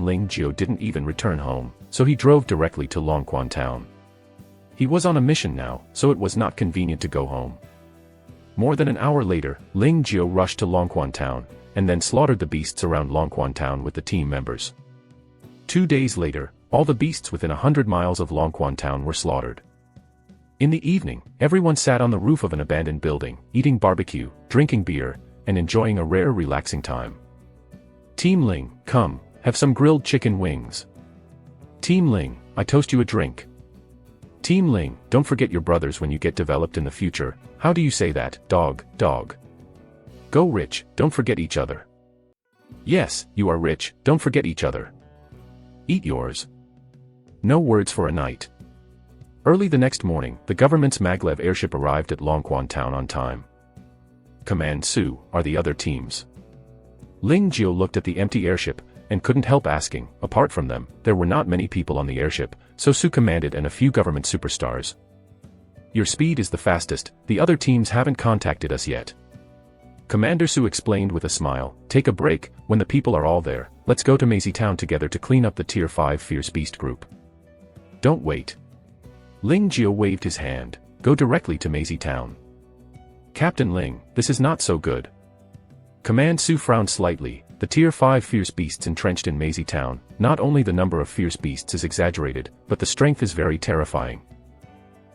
Ling Jio didn't even return home, so he drove directly to Longquan Town. He was on a mission now, so it was not convenient to go home. More than an hour later, Ling Jio rushed to Longquan Town, and then slaughtered the beasts around Longquan Town with the team members. 2 days later, all the beasts within 100 miles of Longquan Town were slaughtered. In the evening, everyone sat on the roof of an abandoned building, eating barbecue, drinking beer, and enjoying a rare relaxing time. Team Ling, come, have some grilled chicken wings. Team Ling, I toast you a drink. Team Ling, don't forget your brothers when you get developed in the future, how do you say that, dog, dog? Go rich, don't forget each other. Yes, you are rich, don't forget each other. Eat yours. No words for a night. Early the next morning, the government's maglev airship arrived at Longquan Town on time. Command Su, are the other teams? Ling Jio looked at the empty airship, and couldn't help asking, apart from them, there were not many people on the airship, so Su commanded and a few government superstars. Your speed is the fastest, the other teams haven't contacted us yet. Commander Su explained with a smile, take a break, when the people are all there, let's go to Maisie Town together to clean up the Tier 5 Fierce Beast group. Don't wait. Ling Jio waved his hand, go directly to Maisie Town. Captain Ling, this is not so good. Command Su frowned slightly, the Tier 5 Fierce Beasts entrenched in Maisie Town, not only the number of fierce beasts is exaggerated, but the strength is very terrifying.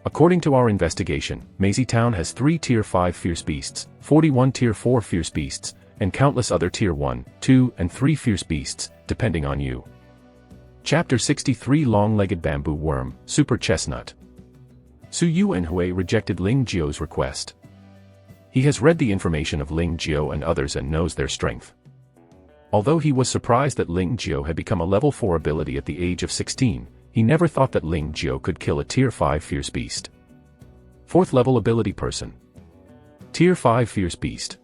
According to our investigation, Maisie Town has 3 Tier 5 Fierce Beasts, 41 Tier 4 Fierce Beasts, and countless other Tier 1, 2, and 3 Fierce Beasts, depending on you. Chapter 63 Long-Legged Bamboo Worm, Super Chestnut. Su Yuanhui rejected Ling Jio's request. He has read the information of Ling Jio and others and knows their strength. Although he was surprised that Ling Jio had become a level 4 ability at the age of 16, he never thought that Ling Jio could kill a Tier 5 Fierce Beast. 4th level ability person. Tier 5 Fierce Beast.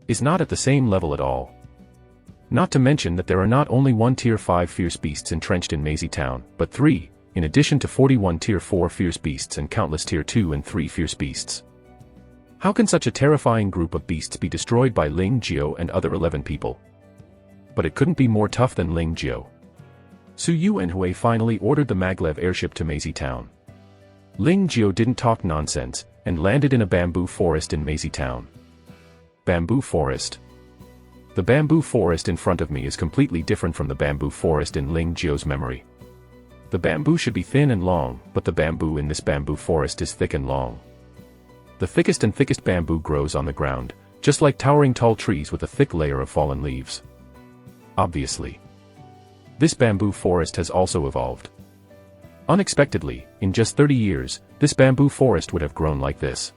Is not at the same level at all. Not to mention that there are not only 1 Tier 5 Fierce Beasts entrenched in Maisie Town, but 3, in addition to 41 Tier 4 Fierce Beasts and countless Tier 2 and 3 Fierce Beasts. How can such a terrifying group of beasts be destroyed by Ling Jio and other 11 people? But it couldn't be more tough than Ling Jio. Su Yuanhui finally ordered the maglev airship to Maisie Town. Ling Jio didn't talk nonsense, and landed in a bamboo forest in Maisie Town. Bamboo forest. The bamboo forest in front of me is completely different from the bamboo forest in Ling Jio's memory. The bamboo should be thin and long, but the bamboo in this bamboo forest is thick and long. The thickest and thickest bamboo grows on the ground, just like towering tall trees with a thick layer of fallen leaves. Obviously. This bamboo forest has also evolved. Unexpectedly, in just 30 years, this bamboo forest would have grown like this.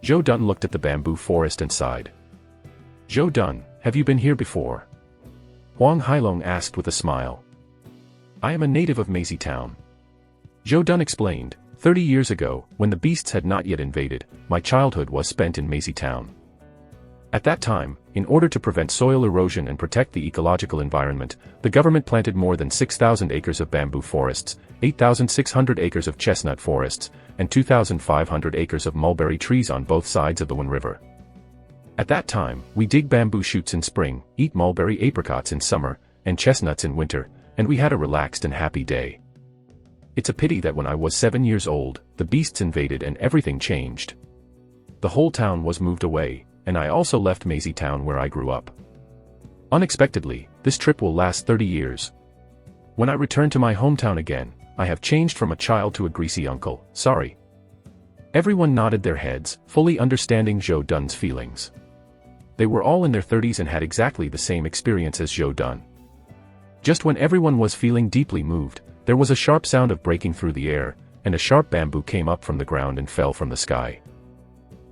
Zhou Dun looked at the bamboo forest and sighed. Zhou Dun, have you been here before? Huang Hailong asked with a smile. I am a native of Maisie Town. Zhou Dun explained, 30 years ago, when the beasts had not yet invaded, my childhood was spent in Maisie Town. At that time, in order to prevent soil erosion and protect the ecological environment, the government planted more than 6,000 acres of bamboo forests, 8,600 acres of chestnut forests, and 2,500 acres of mulberry trees on both sides of the Wen River. At that time, we dig bamboo shoots in spring, eat mulberry apricots in summer, and chestnuts in winter, and we had a relaxed and happy day. It's a pity that when I was 7 years old, the beasts invaded and everything changed. The whole town was moved away, and I also left Maisie Town where I grew up. Unexpectedly, this trip will last 30 years. When I return to my hometown again, I have changed from a child to a greasy uncle, sorry. Everyone nodded their heads, fully understanding Zhou Dun's feelings. They were all in their 30s and had exactly the same experience as Zhou Dun. Just when everyone was feeling deeply moved, there was a sharp sound of breaking through the air, and a sharp bamboo came up from the ground and fell from the sky.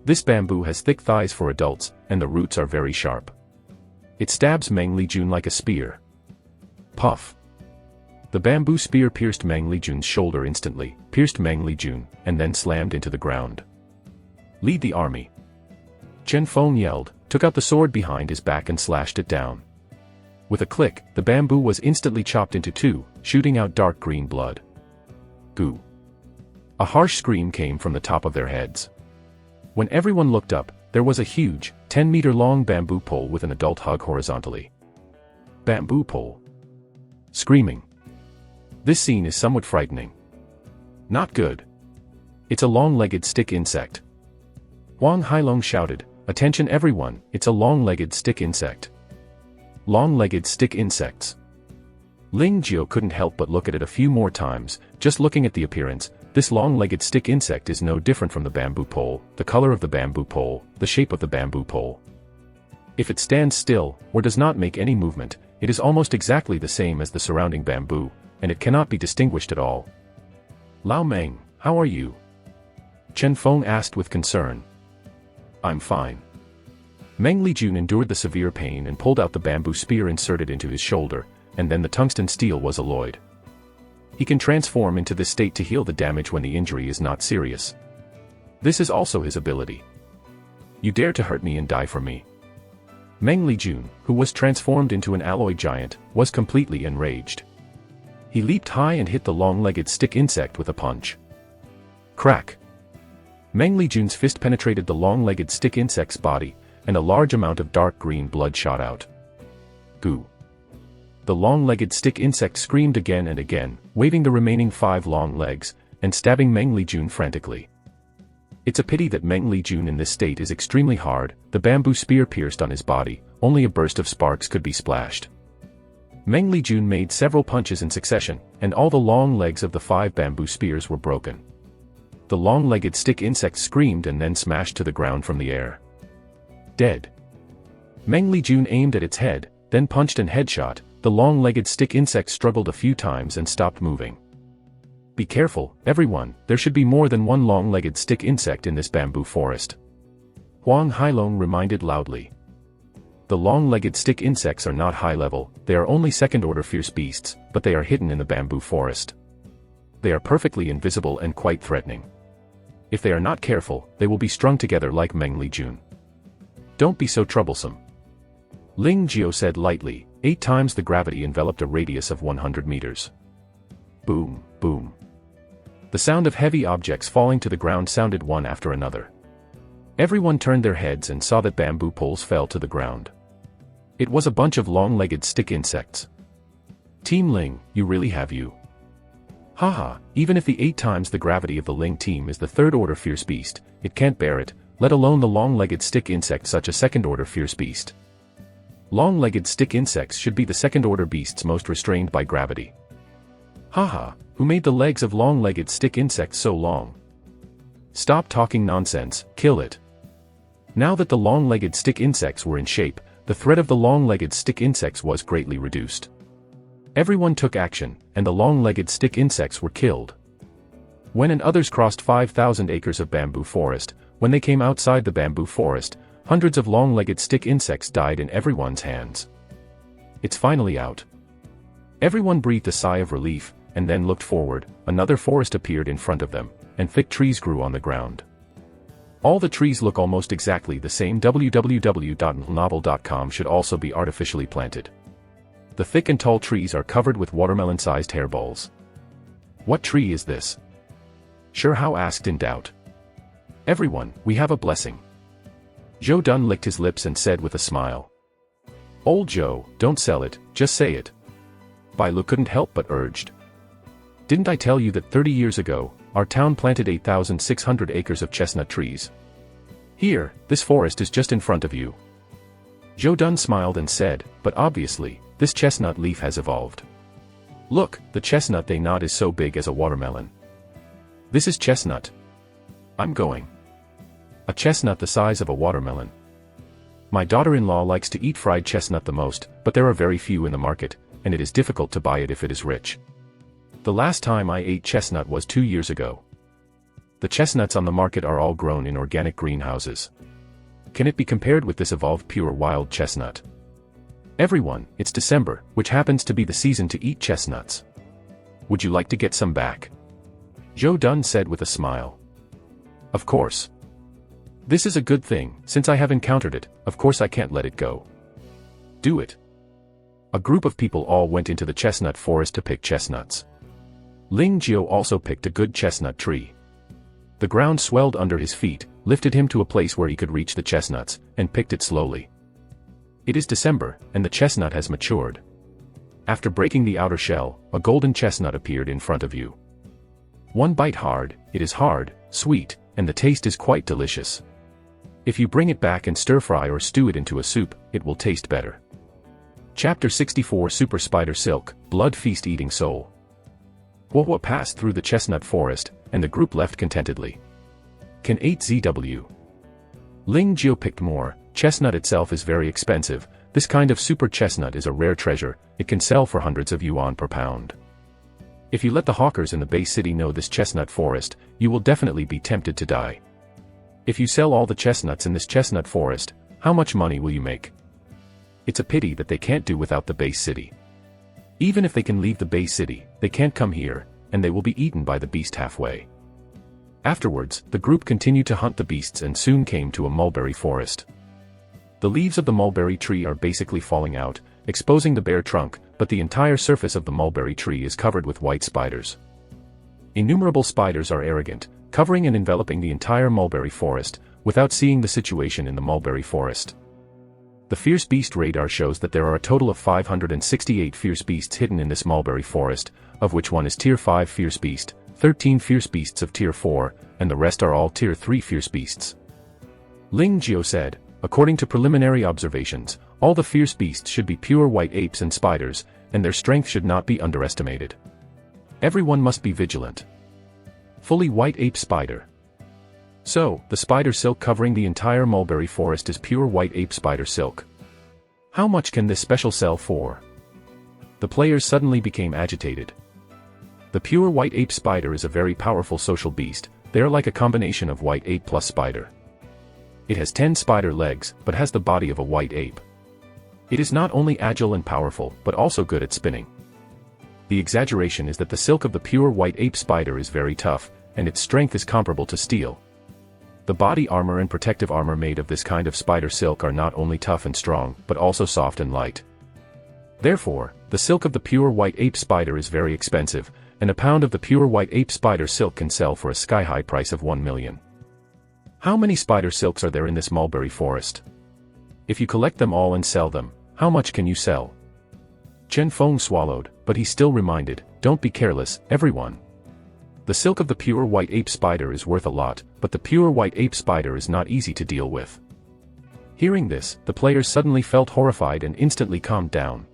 This bamboo has thick thighs for adults, and the roots are very sharp. It stabs Meng Lijun like a spear. Puff. The bamboo spear pierced Meng Lijun's shoulder instantly, pierced Meng Lijun, and then slammed into the ground. Lead the army. Chen Feng yelled, took out the sword behind his back and slashed it down. With a click, the bamboo was instantly chopped into two, shooting out dark green blood. Goo. A harsh scream came from the top of their heads. When everyone looked up, there was a huge, 10-meter-long bamboo pole with an adult hug horizontally. Bamboo pole. Screaming. This scene is somewhat frightening. Not good. It's a long-legged stick insect. Huang Hailong shouted, attention everyone, it's a long-legged stick insect. Long-legged stick insects. Ling Jiao couldn't help but look at it a few more times. Just looking at the appearance, this long-legged stick insect is no different from the bamboo pole, the color of the bamboo pole, the shape of the bamboo pole. If it stands still, or does not make any movement, it is almost exactly the same as the surrounding bamboo, and it cannot be distinguished at all. Lao Meng, how are you? Chen Feng asked with concern. I'm fine. Meng Lijun endured the severe pain and pulled out the bamboo spear inserted into his shoulder, and then the tungsten steel was alloyed. He can transform into this state to heal the damage when the injury is not serious. This is also his ability. You dare to hurt me and die for me. Meng Lijun, who was transformed into an alloy giant, was completely enraged. He leaped high and hit the long-legged stick insect with a punch. Crack! Meng Lijun's fist penetrated the long-legged stick insect's body, and a large amount of dark green blood shot out. Goo. The long-legged stick insect screamed again and again, waving the remaining 5 long legs, and stabbing Meng Lijun frantically. It's a pity that Meng Lijun in this state is extremely hard, the bamboo spear pierced on his body, only a burst of sparks could be splashed. Meng Lijun made several punches in succession, and all the long legs of the 5 bamboo spears were broken. The long-legged stick insect screamed and then smashed to the ground from the air. Dead. Meng Lijun aimed at its head, then punched and headshot. The long-legged stick insect struggled a few times and stopped moving. Be careful, everyone, there should be more than one long-legged stick insect in this bamboo forest. Huang Hailong reminded loudly. The long-legged stick insects are not high-level, they are only second-order fierce beasts, but they are hidden in the bamboo forest. They are perfectly invisible and quite threatening. If they are not careful, they will be strung together like Meng Lijun. Don't be so troublesome. Ling Jiao said lightly, 8 times the gravity enveloped a radius of 100 meters. Boom, boom. The sound of heavy objects falling to the ground sounded one after another. Everyone turned their heads and saw that bamboo poles fell to the ground. It was a bunch of long-legged stick insects. Team Ling, you really have you. Haha, even if the 8 times the gravity of the Ling team is the third-order fierce beast, it can't bear it, let alone the long-legged stick insect such a second-order fierce beast. Long-legged stick insects should be the second-order beasts most restrained by gravity. Haha, who made the legs of long-legged stick insects so long? Stop talking nonsense, kill it. Now that the long-legged stick insects were in shape, the threat of the long-legged stick insects was greatly reduced. Everyone took action, and the long-legged stick insects were killed. When and others crossed 5,000 acres of bamboo forest, when they came outside the bamboo forest, hundreds of long-legged stick insects died in everyone's hands. It's finally out. Everyone breathed a sigh of relief, and then looked forward. Another forest appeared in front of them, and thick trees grew on the ground. All the trees look almost exactly the same. www.novel.com should also be artificially planted. The thick and tall trees are covered with watermelon-sized hairballs. What tree is this? Sure How asked in doubt. Everyone, we have a blessing. Joe Dunn licked his lips and said with a smile. Old Joe, don't sell it, just say it. Bai Lu couldn't help but urged. Didn't I tell you that 30 years ago, our town planted 8,600 acres of chestnut trees? Here, this forest is just in front of you. Joe Dunn smiled and said, but obviously, this chestnut leaf has evolved. Look, the chestnut they nod is so big as a watermelon. This is chestnut. I'm going. A chestnut the size of a watermelon. My daughter-in-law likes to eat fried chestnut the most, but there are very few in the market, and it is difficult to buy it if it is rich. The last time I ate chestnut was 2 years ago. The chestnuts on the market are all grown in organic greenhouses. Can it be compared with this evolved pure wild chestnut? Everyone, it's December, which happens to be the season to eat chestnuts. Would you like to get some back? Joe Dunn said with a smile. Of course. This is a good thing, since I have encountered it, of course I can't let it go. Do it. A group of people all went into the chestnut forest to pick chestnuts. Ling Jiao also picked a good chestnut tree. The ground swelled under his feet, lifted him to a place where he could reach the chestnuts, and picked it slowly. It is December, and the chestnut has matured. After breaking the outer shell, a golden chestnut appeared in front of you. One bite hard, it is hard, sweet, and the taste is quite delicious. If you bring it back and stir-fry or stew it into a soup, it will taste better. Chapter 64 Super Spider Silk, Blood Feast Eating Soul. Hua passed through the chestnut forest, and the group left contentedly. Can 8ZW. Ling Jiao picked more. Chestnut itself is very expensive. This kind of super chestnut is a rare treasure. It can sell for hundreds of yuan per pound. If you let the hawkers in the Bay City know this chestnut forest, you will definitely be tempted to die. If you sell all the chestnuts in this chestnut forest, how much money will you make? It's a pity that they can't do without the Bay City. Even if they can leave the Bay City, they can't come here, and they will be eaten by the beast halfway. Afterwards, the group continued to hunt the beasts and soon came to a mulberry forest. The leaves of the mulberry tree are basically falling out, exposing the bare trunk, but the entire surface of the mulberry tree is covered with white spiders. Innumerable spiders are arrogant, covering and enveloping the entire mulberry forest, without seeing the situation in the mulberry forest. The Fierce Beast radar shows that there are a total of 568 fierce beasts hidden in this mulberry forest, of which one is Tier 5 fierce beast, 13 fierce beasts of Tier 4, and the rest are all Tier 3 fierce beasts. Ling Jiao said, according to preliminary observations, all the fierce beasts should be pure white apes and spiders, and their strength should not be underestimated. Everyone must be vigilant. Fully white ape spider. So, the spider silk covering the entire mulberry forest is pure white ape spider silk. How much can this special sell for? The players suddenly became agitated. The pure white ape spider is a very powerful social beast. They are like a combination of white ape plus spider. It has 10 spider legs, but has the body of a white ape. It is not only agile and powerful, but also good at spinning. The exaggeration is that the silk of the pure white ape spider is very tough, and its strength is comparable to steel. The body armor and protective armor made of this kind of spider silk are not only tough and strong, but also soft and light. Therefore, the silk of the pure white ape spider is very expensive, and a pound of the pure white ape spider silk can sell for a sky-high price of 1 million. How many spider silks are there in this mulberry forest? If you collect them all and sell them, how much can you sell? Chen Feng swallowed, but he still reminded, don't be careless, everyone. The silk of the pure white ape spider is worth a lot, but the pure white ape spider is not easy to deal with. Hearing this, the players suddenly felt horrified and instantly calmed down.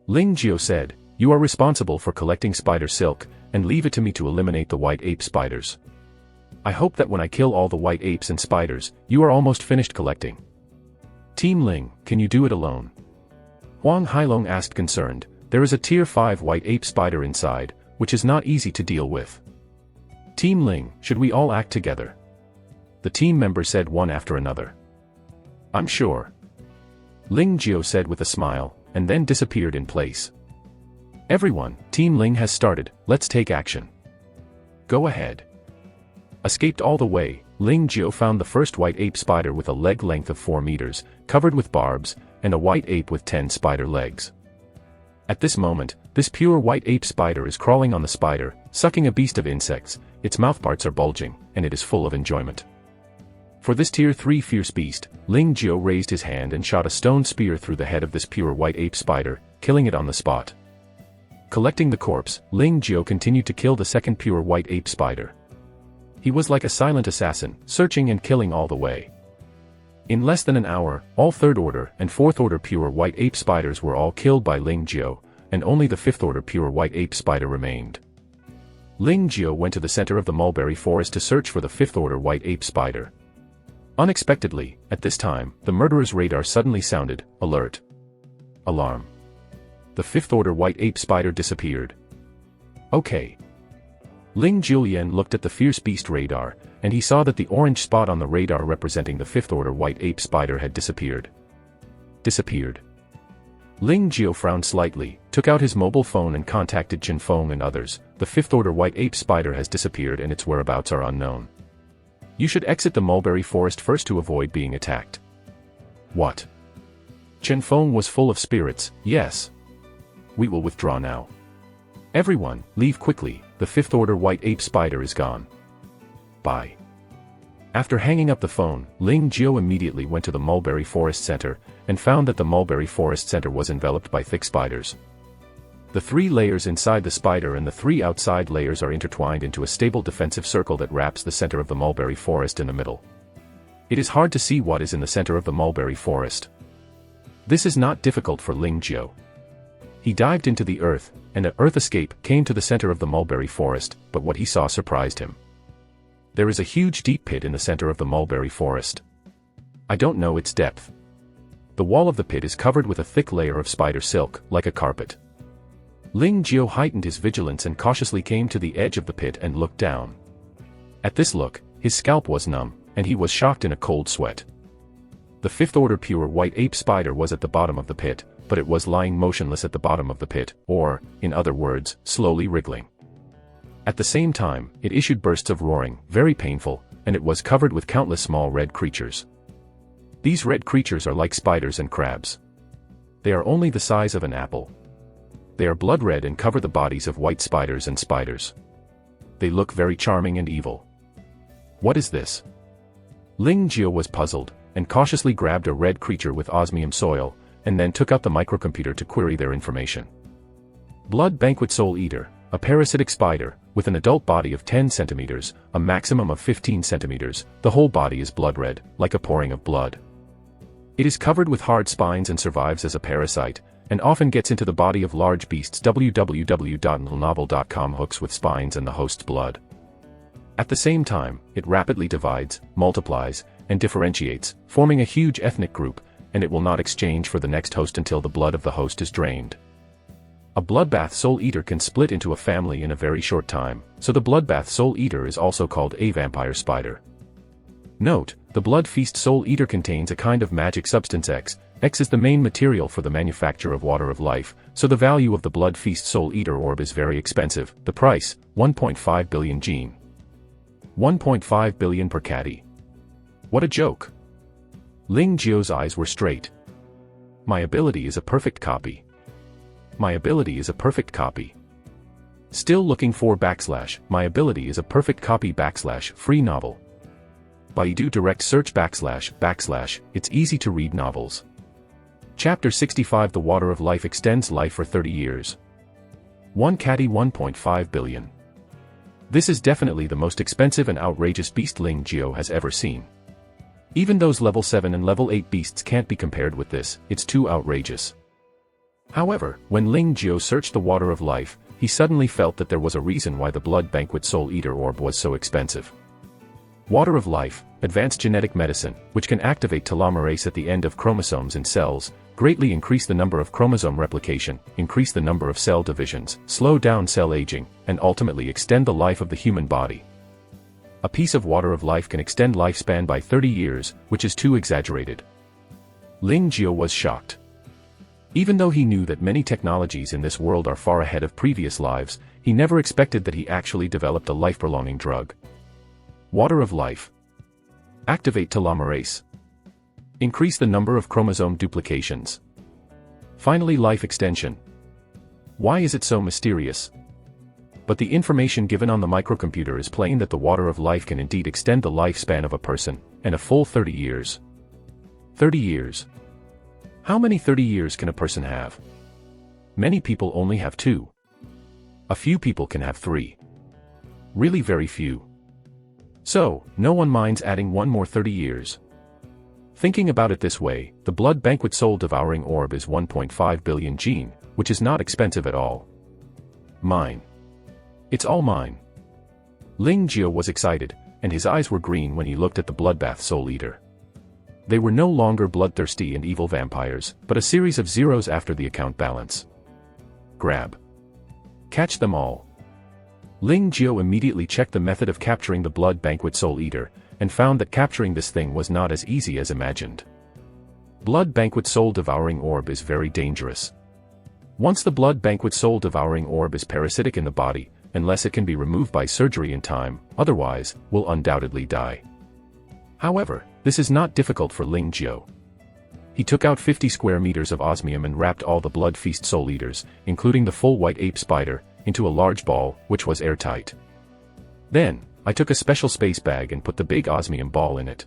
Ling Jiao said, you are responsible for collecting spider silk, and leave it to me to eliminate the white ape spiders. I hope that when I kill all the white apes and spiders, you are almost finished collecting. Team Ling, can you do it alone? Huang Hailong asked concerned, there is a tier 5 white ape spider inside, which is not easy to deal with. Team Ling, should we all act together? The team members said one after another. I'm sure. Ling Jiao said with a smile, and then disappeared in place. Everyone, Team Ling has started, let's take action. Go ahead. Escaped all the way, Ling Jiao found the first white ape spider with a leg length of 4 meters, covered with barbs, and a white ape with 10 spider legs. At this moment, this pure white ape spider is crawling on the spider, sucking a beast of insects, its mouthparts are bulging, and it is full of enjoyment. For this tier 3 fierce beast, Ling Jiao raised his hand and shot a stone spear through the head of this pure white ape spider, killing it on the spot. Collecting the corpse, Ling Jiao continued to kill the second pure white ape spider. He was like a silent assassin, searching and killing all the way. In less than an hour, all 3rd order and 4th order pure white ape spiders were all killed by Ling Jiao, and only the 5th order pure white ape spider remained. Ling Jiao went to the center of the mulberry forest to search for the 5th order white ape spider. Unexpectedly, at this time, the murderer's radar suddenly sounded, alert. Alarm. The 5th order white ape spider disappeared. Okay. Ling Julian looked at the fierce beast radar, and he saw that the orange spot on the radar representing the 5th order white ape spider had disappeared. Disappeared. Ling Jiao frowned slightly, took out his mobile phone and contacted Chen Feng and others. The 5th order white ape spider has disappeared and its whereabouts are unknown. You should exit the mulberry forest first to avoid being attacked. What? Chen Feng was full of spirits. Yes. We will withdraw now. Everyone, leave quickly, the 5th order white ape spider is gone. Bye. After hanging up the phone, Ling Jiao immediately went to the mulberry forest center, and found that the mulberry forest center was enveloped by thick spiders. The 3 layers inside the spider and the 3 outside layers are intertwined into a stable defensive circle that wraps the center of the mulberry forest in the middle. It is hard to see what is in the center of the mulberry forest. This is not difficult for Ling Jiao. He dived into the earth, and an earth escape came to the center of the mulberry forest, but what he saw surprised him. There is a huge deep pit in the center of the mulberry forest. I don't know its depth. The wall of the pit is covered with a thick layer of spider silk, like a carpet. Ling Jiao heightened his vigilance and cautiously came to the edge of the pit and looked down. At this look, his scalp was numb, and he was shocked in a cold sweat. The 5th order pure white ape spider was at the bottom of the pit, but it was lying motionless at the bottom of the pit, or, in other words, slowly wriggling. At the same time, it issued bursts of roaring, very painful, and it was covered with countless small red creatures. These red creatures are like spiders and crabs. They are only the size of an apple. They are blood red and cover the bodies of white spiders and spiders. They look very charming and evil. What is this? Ling Jiao was puzzled, and cautiously grabbed a red creature with osmium soil, and then took out the microcomputer to query their information. Blood Banquet Soul Eater, a parasitic spider, with an adult body of 10 centimeters, a maximum of 15 centimeters, the whole body is blood red, like a pouring of blood. It is covered with hard spines and survives as a parasite, and often gets into the body of large beasts. www.novel.com hooks with spines and the host's blood. At the same time, it rapidly divides, multiplies, and differentiates, forming a huge ethnic group, and it will not exchange for the next host until the blood of the host is drained. A bloodbath soul eater can split into a family in a very short time, so the bloodbath soul eater is also called a vampire spider. Note, the blood feast soul eater contains a kind of magic substance X. X is the main material for the manufacture of water of life, so the value of the blood feast soul eater orb is very expensive. The price, 1.5 billion gene. 1.5 billion per caddy. What a joke. Ling Jiao's eyes were straight. My ability is a perfect copy. My ability is a perfect copy. Still looking for / my ability is a perfect copy / free novel. Baidu direct search / it's easy to read novels. Chapter 65 The Water of Life extends life for 30 years. 1 caddy 1.5 billion. This is definitely the most expensive and outrageous beast Ling Jiao has ever seen. Even those level 7 and level 8 beasts can't be compared with this, it's too outrageous. However, when Ling Jiao searched the Water of Life, he suddenly felt that there was a reason why the Blood Banquet Soul Eater orb was so expensive. Water of Life, advanced genetic medicine, which can activate telomerase at the end of chromosomes in cells, greatly increase the number of chromosome replication, increase the number of cell divisions, slow down cell aging, and ultimately extend the life of the human body. A piece of water of life can extend lifespan by 30 years, which is too exaggerated. Ling Jiao was shocked. Even though he knew that many technologies in this world are far ahead of previous lives, he never expected that he actually developed a life-prolonging drug. Water of life. Activate telomerase. Increase the number of chromosome duplications. Finally, life extension. Why is it so mysterious? But the information given on the microcomputer is plain that the water of life can indeed extend the lifespan of a person, and a full 30 years. 30 years. How many 30 years can a person have? Many people only have 2. A few people can have 3. Really very few. So, no one minds adding one more 30 years. Thinking about it this way, the blood banquet soul-devouring orb is 1.5 billion gene, which is not expensive at all. Mine. It's all mine. Ling Jiao was excited, and his eyes were green when he looked at the bloodbath soul eater. They were no longer bloodthirsty and evil vampires, but a series of zeros after the account balance. Grab. Catch them all. Ling Jiao immediately checked the method of capturing the blood banquet soul eater, and found that capturing this thing was not as easy as imagined. Blood banquet soul-devouring orb is very dangerous. Once the blood banquet soul-devouring orb is parasitic in the body, unless it can be removed by surgery in time, otherwise, will undoubtedly die. However, this is not difficult for Ling Jiao. He took out 50 square meters of osmium and wrapped all the blood feast soul eaters, including the full white ape spider, into a large ball, which was airtight. Then, I took a special space bag and put the big osmium ball in it.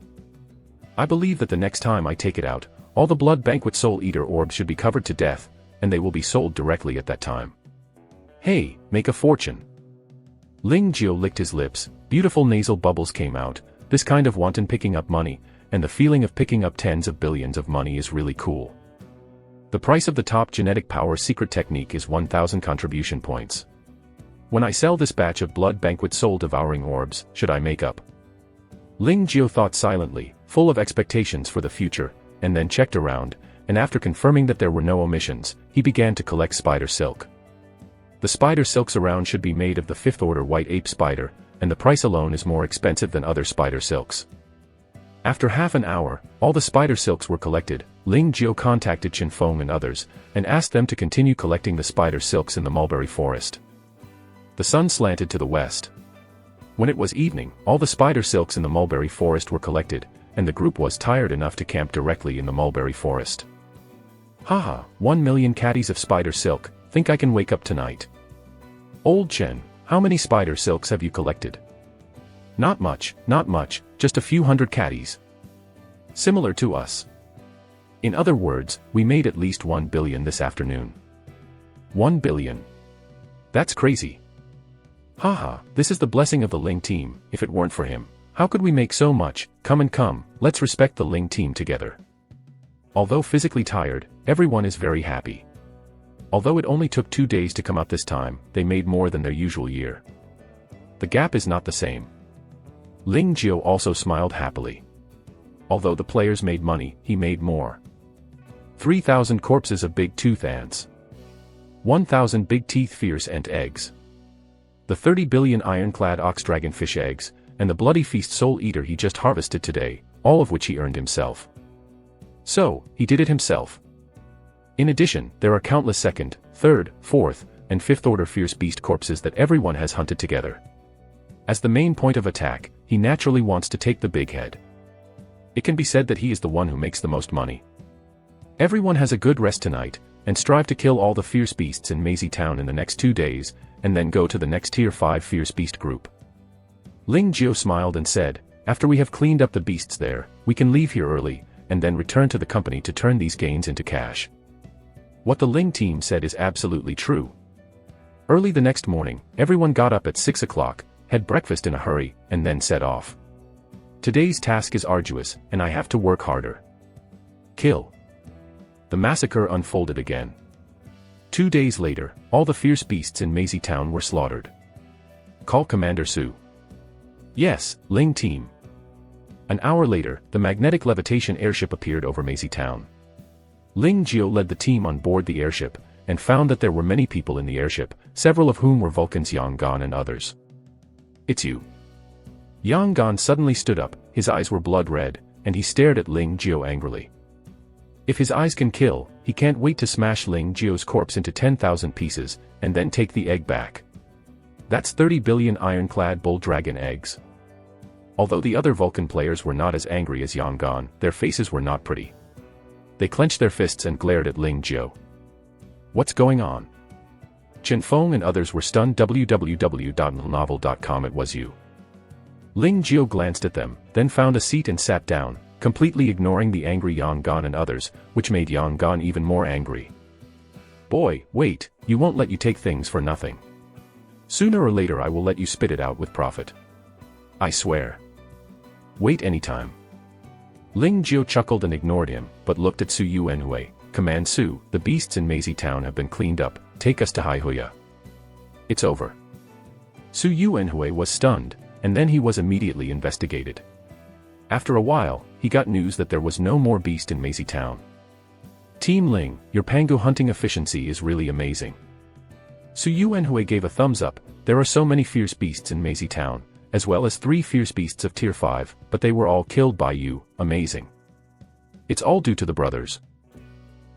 I believe that the next time I take it out, all the blood banquet soul eater orbs should be covered to death, and they will be sold directly at that time. Hey, make a fortune. Ling Jiao licked his lips, beautiful nasal bubbles came out. This kind of wanton picking up money, and the feeling of picking up tens of billions of money is really cool. The price of the top genetic power secret technique is 1,000 contribution points. When I sell this batch of blood banquet soul-devouring orbs, should I make up? Ling Jiao thought silently, full of expectations for the future, and then checked around, and after confirming that there were no omissions, he began to collect spider silk. The spider silks around should be made of the 5th order white ape spider, and the price alone is more expensive than other spider silks. After half an hour, all the spider silks were collected. Ling Jiao contacted Chen Feng and others, and asked them to continue collecting the spider silks in the mulberry forest. The sun slanted to the west. When it was evening, all the spider silks in the mulberry forest were collected, and the group was tired enough to camp directly in the mulberry forest. Haha, 1 million caddies of spider silk, think I can wake up tonight. Old Chen, how many spider silks have you collected? Not much, just a few hundred caddies. Similar to us. In other words, we made at least 1 billion this afternoon. 1 billion. That's crazy. Haha, this is the blessing of the Ling team. If it weren't for him, how could we make so much? Come, let's respect the Ling team together. Although physically tired, everyone is very happy. Although it only took 2 days to come out this time, they made more than their usual year. The gap is not the same. Ling Jiao also smiled happily. Although the players made money, he made more. 3,000 corpses of big tooth ants. 1,000 big teeth fierce ant eggs. The 30 billion ironclad ox-dragonfish eggs, and the bloody feast soul-eater he just harvested today, all of which he earned himself. So, he did it himself. In addition, there are countless 2nd, 3rd, 4th, and 5th order fierce beast corpses that everyone has hunted together. As the main point of attack, he naturally wants to take the big head. It can be said that he is the one who makes the most money. Everyone has a good rest tonight, and strive to kill all the fierce beasts in Maisie Town in the next 2 days, and then go to the next Tier 5 fierce beast group. Ling Jiao smiled and said, after we have cleaned up the beasts there, we can leave here early, and then return to the company to turn these gains into cash. What the Ling team said is absolutely true. Early the next morning, everyone got up at 6 o'clock, had breakfast in a hurry, and then set off. Today's task is arduous, and I have to work harder. Kill. The massacre unfolded again. 2 days later, all the fierce beasts in Maisie Town were slaughtered. Call Commander Su. Yes, Ling team. An hour later, the magnetic levitation airship appeared over Maisie Town. Ling Jiao led the team on board the airship, and found that there were many people in the airship, several of whom were Vulcans Yang Gan and others. "It's you." Yang Gan suddenly stood up, his eyes were blood red, and he stared at Ling Jiao angrily. If his eyes can kill, he can't wait to smash Ling Jiao's corpse into 10,000 pieces, and then take the egg back. That's 30 billion ironclad bull dragon eggs. Although the other Vulcan players were not as angry as Yang Gan, their faces were not pretty. They clenched their fists and glared at Ling Jiao. What's going on? Chen Feng and others were stunned. www.novel.com. It was you. Ling Jiao glanced at them, then found a seat and sat down, completely ignoring the angry Yang Gan and others, which made Yang Gan even more angry. Boy, wait, you won't let you take things for nothing. Sooner or later I will let you spit it out with profit. I swear. Wait anytime. Ling Jiao chuckled and ignored him, but looked at Su Yuanhui. Command Su, the beasts in Maisie Town have been cleaned up, take us to Haihuya. It's over. Su Yuanhui was stunned, and then he was immediately investigated. After a while, he got news that there was no more beast in Maisie Town. Team Ling, your pango hunting efficiency is really amazing. Su Yuanhui gave a thumbs up. There are so many fierce beasts in Maisie Town, as well as 3 fierce beasts of tier 5, but they were all killed by you, amazing. It's all due to the brothers.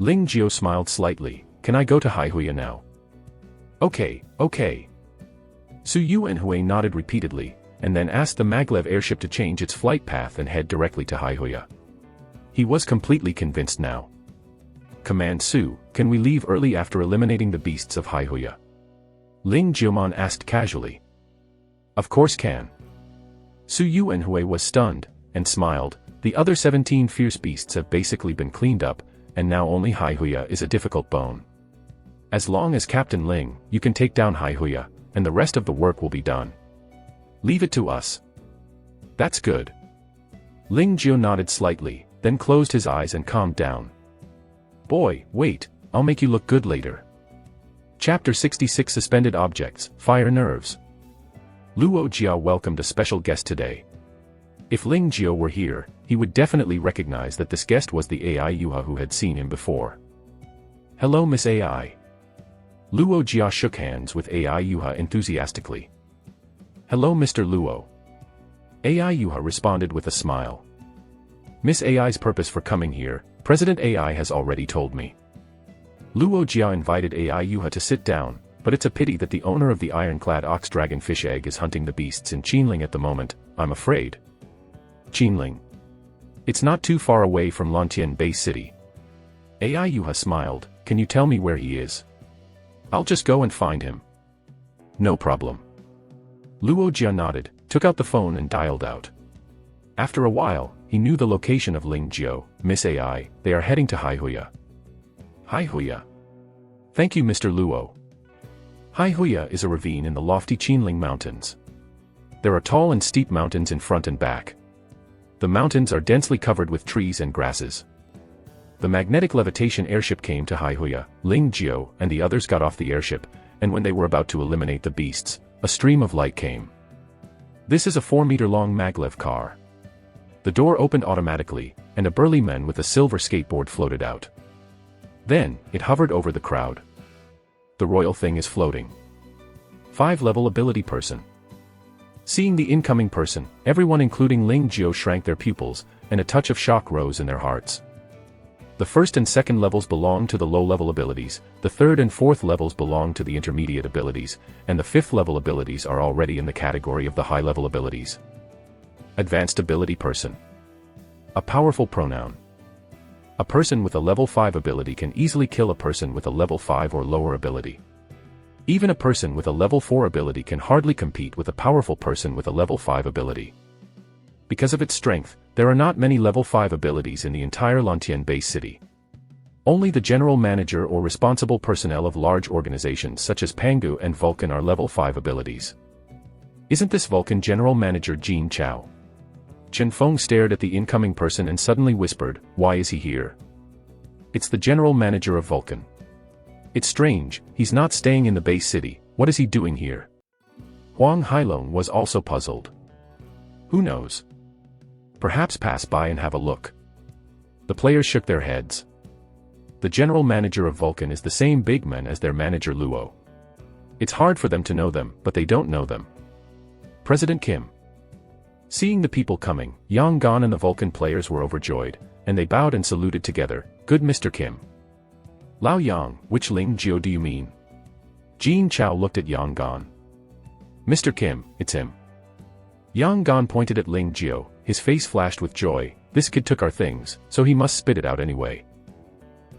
Ling Jiao smiled slightly. Can I go to Haihuya now? Okay. Su Yuanhui nodded repeatedly, and then asked the maglev airship to change its flight path and head directly to Haihuya. He was completely convinced now. Command Su, can we leave early after eliminating the beasts of Haihuya? Ling Jiaomon asked casually. Of course can. Su Yuanhui was stunned, and smiled. The other 17 fierce beasts have basically been cleaned up, and now only Haihuya is a difficult bone. As long as Captain Ling, you can take down Haihuya, and the rest of the work will be done. Leave it to us. That's good. Ling Jiao nodded slightly, then closed his eyes and calmed down. Boy, wait, I'll make you look good later. Chapter 66 Suspended Objects, Fire Nerves. Luo Jia welcomed a special guest today. If Ling Jiao were here, he would definitely recognize that this guest was the AI Yuha who had seen him before. Hello Miss AI. Luo Jia shook hands with AI Yuha enthusiastically. Hello Mr. Luo. AI Yuha responded with a smile. Miss AI's purpose for coming here, President AI has already told me. Luo Jia invited AI Yuha to sit down, but it's a pity that the owner of the ironclad ox dragon fish egg is hunting the beasts in Qinling at the moment, I'm afraid. Qinling. It's not too far away from Lantian Bay City. AI Yuha smiled. Can you tell me where he is? I'll just go and find him. No problem. Luo Jia nodded, took out the phone and dialed out. After a while, he knew the location of Ling Jiao. Miss AI, they are heading to Haihuya. Haihuya. Thank you Mr. Luo. Haihuya is a ravine in the lofty Qinling Mountains. There are tall and steep mountains in front and back. The mountains are densely covered with trees and grasses. The magnetic levitation airship came to Haihuya. Ling Jiao and the others got off the airship, and when they were about to eliminate the beasts, a stream of light came. This is a 4-meter-long maglev car. The door opened automatically, and a burly man with a silver skateboard floated out. Then, it hovered over the crowd. The royal thing is floating. 5-level ability person. Seeing the incoming person, everyone including Ling Jiao shrank their pupils, and a touch of shock rose in their hearts. The first and second levels belong to the low-level abilities, the third and fourth levels belong to the intermediate abilities, and the fifth-level abilities are already in the category of the high-level abilities. Advanced ability person. A powerful pronoun. A person with a level 5 ability can easily kill a person with a level 5 or lower ability. Even a person with a level 4 ability can hardly compete with a powerful person with a level 5 ability. Because of its strength, there are not many level 5 abilities in the entire Lantian Bay City. Only the general manager or responsible personnel of large organizations such as Pangu and Vulcan are level 5 abilities. Isn't this Vulcan general manager Jin Chao? Chen Feng stared at the incoming person and suddenly whispered, why is he here? It's the general manager of Vulcan. It's strange, he's not staying in the Bay City, what is he doing here? Huang Hailong was also puzzled. Who knows? Perhaps pass by and have a look. The players shook their heads. the general manager of Vulcan is the same big man as their manager Luo. It's hard for them to know them, but they don't know them. President Kim. Seeing the people coming, Yang Gon and the Vulcan players were overjoyed, and they bowed and saluted together. Good Mr. Kim. Lao Yang, which Ling Jiao do you mean? Jin Chao looked at Yang Gon. Mr. Kim, it's him. Yang Gon pointed at Ling Jiao, his face flashed with joy. This kid took our things, so he must spit it out anyway.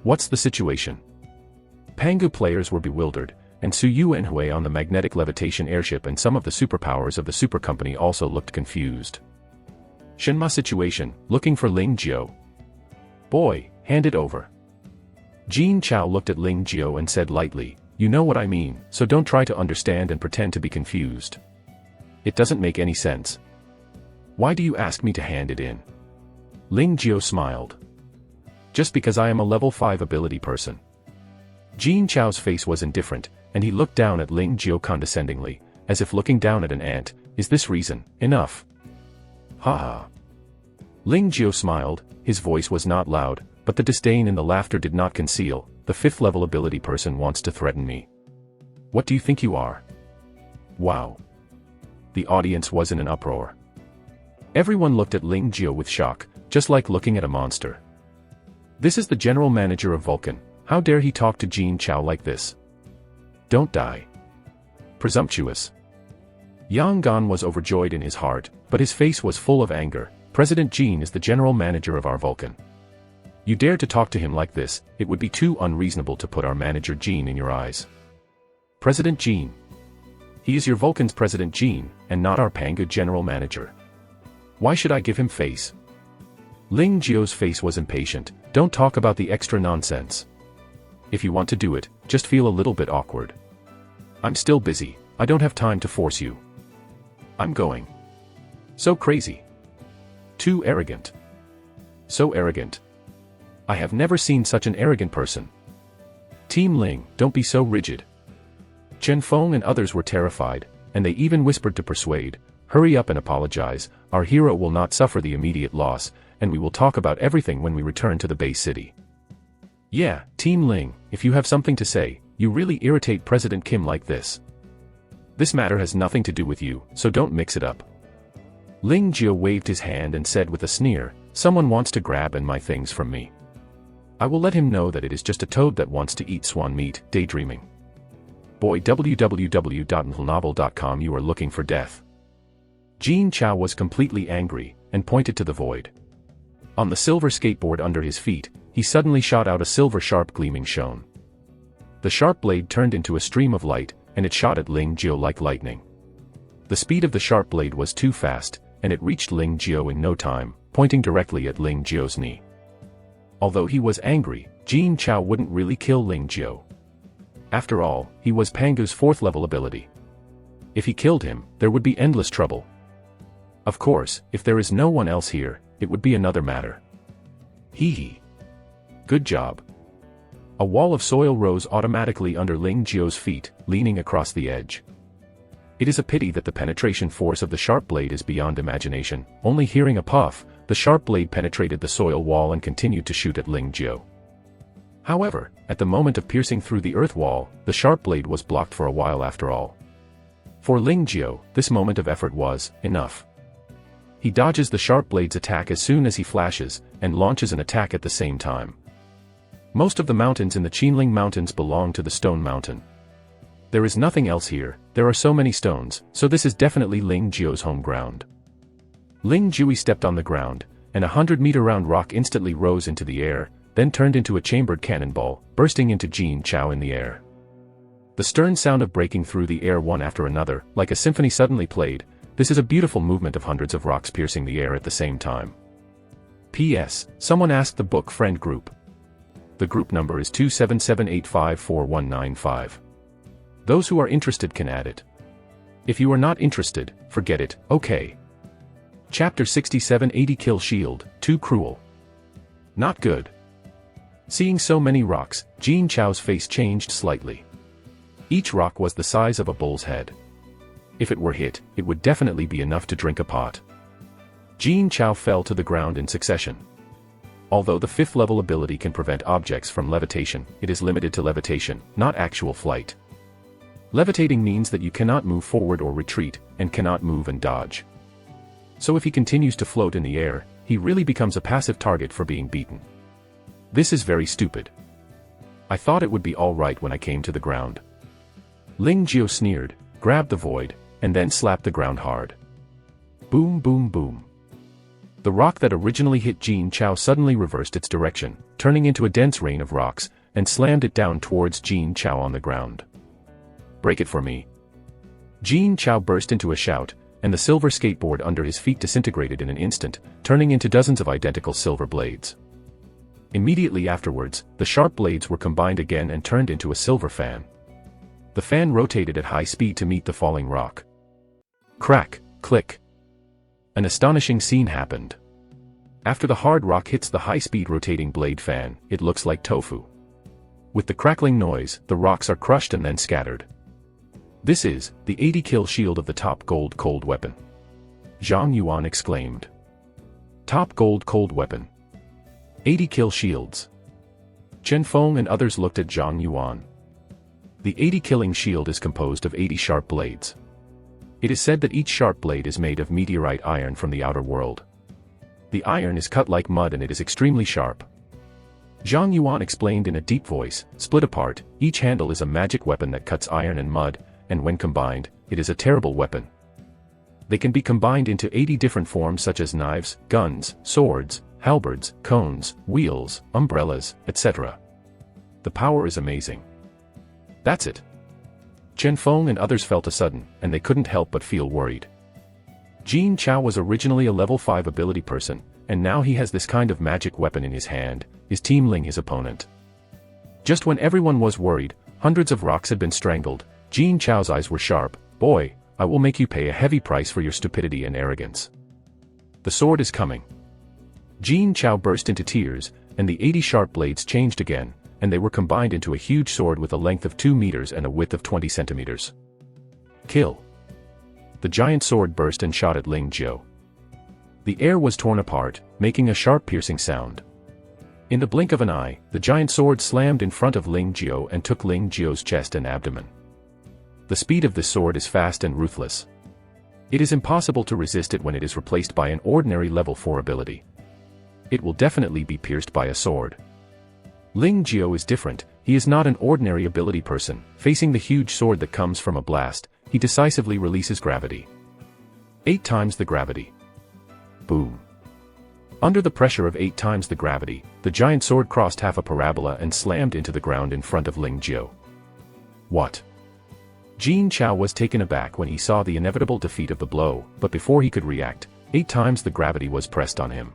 What's the situation? Pangu players were bewildered, and Su Yu and Hui on the magnetic levitation airship and some of the superpowers of the super company also looked confused. Shenma situation, looking for Ling Jiao. Boy, hand it over. Jin Chao looked at Ling Jiao and said lightly, you know what I mean, so don't try to understand and pretend to be confused. It doesn't make any sense. Why do you ask me to hand it in? Ling Jiao smiled. Just because I am a level 5 ability person. Jin Chao's face was indifferent, and he looked down at Ling Jiao condescendingly, as if looking down at an ant. Is this reason enough? Ha ha. Ling Jiao smiled, his voice was not loud, but the disdain in the laughter did not conceal. The 5th level ability person wants to threaten me. What do you think you are? Wow. The audience was in an uproar. Everyone looked at Ling Jiao with shock, just like looking at a monster. This is the general manager of Vulcan. How dare he talk to Jin Chao like this? Don't die. Presumptuous. Yang Gon was overjoyed in his heart, but his face was full of anger. President Jin is the general manager of our Vulcan. You dare to talk to him like this, it would be too unreasonable to put our manager Jin in your eyes. President Jin. He is your Vulcan's President Jin, and not our Pangu general manager. Why should I give him face? Ling Jiao's face was impatient. Don't talk about the extra nonsense. If you want to do it, just feel a little bit awkward. I'm still busy, I don't have time to force you. I'm going. So crazy. Too arrogant. So arrogant. I have never seen such an arrogant person. Team Ling, don't be so rigid. Chen Feng and others were terrified, and they even whispered to Persuade, hurry up and apologize, our hero will not suffer the immediate loss, and we will talk about everything when we return to the base city. Yeah, Team Ling, if you have something to say, you really irritate President Kim like this. This matter has nothing to do with you, so don't mix it up. Ling Jiao waved his hand and said with a sneer, someone wants to grab my things from me. I will let him know that it is just a toad that wants to eat swan meat, daydreaming. Boy www.novel.com you are looking for death. Jin Chao was completely angry, and pointed to the void. On the silver skateboard under his feet, he suddenly shot out a silver sharp gleaming shone. The sharp blade turned into a stream of light, and it shot at Ling Jiao like lightning. The speed of the sharp blade was too fast, and it reached Ling Jiao in no time, pointing directly at Ling Jiao's knee. Although he was angry, Jin Chao wouldn't really kill Ling Jiao. After all, he was Pangu's 4th level ability. If he killed him, there would be endless trouble. Of course, if there is no one else here, it would be another matter. Hee hee. Good job. A wall of soil rose automatically under Ling Jiao's feet, leaning across the edge. It is a pity that the penetration force of the sharp blade is beyond imagination. Only hearing a puff, the sharp blade penetrated the soil wall and continued to shoot at Ling Jiao. However, at the moment of piercing through the earth wall, the sharp blade was blocked for a while after all. For Ling Jiao, this moment of effort was enough. He dodges the sharp blade's attack as soon as he flashes, and launches an attack at the same time. Most of the mountains in the Qinling Mountains belong to the Stone Mountain. There is nothing else here, there are so many stones, so this is definitely Ling Jiao's home ground. Ling Jiao stepped on the ground, and a 100-meter round rock instantly rose into the air, then turned into a chambered cannonball, bursting into Jin Chao in the air. The stern sound of breaking through the air one after another, like a symphony suddenly played. This is a beautiful movement of hundreds of rocks piercing the air at the same time. P.S. Someone asked the book friend group. The group number is 277854195. Those who are interested can add it. If you are not interested, forget it, okay. Chapter 6780 Kill Shield, Too Cruel. Not good. Seeing so many rocks, Jin Chao's face changed slightly. Each rock was the size of a bull's head. If it were hit, it would definitely be enough to drink a pot. Jin Chao fell to the ground in succession. Although the 5th level ability can prevent objects from levitation, it is limited to levitation, not actual flight. Levitating means that you cannot move forward or retreat, and cannot move and dodge. So if he continues to float in the air, he really becomes a passive target for being beaten. This is very stupid. I thought it would be alright when I came to the ground. Ling Jiao sneered, grabbed the void, and then slapped the ground hard. Boom boom boom. The rock that originally hit Jin Chao suddenly reversed its direction, turning into a dense rain of rocks, and slammed it down towards Jin Chao on the ground. Break it for me. Jin Chao burst into a shout, and the silver skateboard under his feet disintegrated in an instant, turning into dozens of identical silver blades. Immediately afterwards, the sharp blades were combined again and turned into a silver fan. The fan rotated at high speed to meet the falling rock. Crack, click. An astonishing scene happened. After the hard rock hits the high-speed rotating blade fan, it looks like tofu. With the crackling noise, the rocks are crushed and then scattered. This is the 80-kill shield of the top gold cold weapon. Zhang Yuan exclaimed. Top gold cold weapon. 80-kill shields. Chen Feng and others looked at Zhang Yuan. The 80-killing shield is composed of 80 sharp blades. It is said that each sharp blade is made of meteorite iron from the outer world. The iron is cut like mud and it is extremely sharp. Zhang Yuan explained in a deep voice, split apart, each handle is a magic weapon that cuts iron and mud, and when combined, it is a terrible weapon. They can be combined into 80 different forms such as knives, guns, swords, halberds, cones, wheels, umbrellas, etc. The power is amazing. That's it. Chen Feng and others felt a sudden, and they couldn't help but feel worried. Jin Chao was originally a level 5 ability person, and now he has this kind of magic weapon in his hand, is Team Ling his opponent. Just when everyone was worried, hundreds of rocks had been strangled, Jin Chao's eyes were sharp. Boy, I will make you pay a heavy price for your stupidity and arrogance. The sword is coming. Jin Chao burst into tears, and the 80 sharp blades changed again, and they were combined into a huge sword with a length of 2 meters and a width of 20 centimeters. Kill. The giant sword burst and shot at Ling Jiao. The air was torn apart, making a sharp piercing sound. In the blink of an eye, the giant sword slammed in front of Ling Jiao and took Ling Jiao's chest and abdomen. The speed of this sword is fast and ruthless. It is impossible to resist it when it is replaced by an ordinary level 4 ability. It will definitely be pierced by a sword. Ling Jiao is different, he is not an ordinary ability person. Facing the huge sword that comes from a blast, he decisively releases gravity. 8 times the gravity. Boom. Under the pressure of 8 times the gravity, the giant sword crossed half a parabola and slammed into the ground in front of Ling Jiao. What? Jin Chao was taken aback when he saw the inevitable defeat of the blow, but before he could react, 8 times the gravity was pressed on him.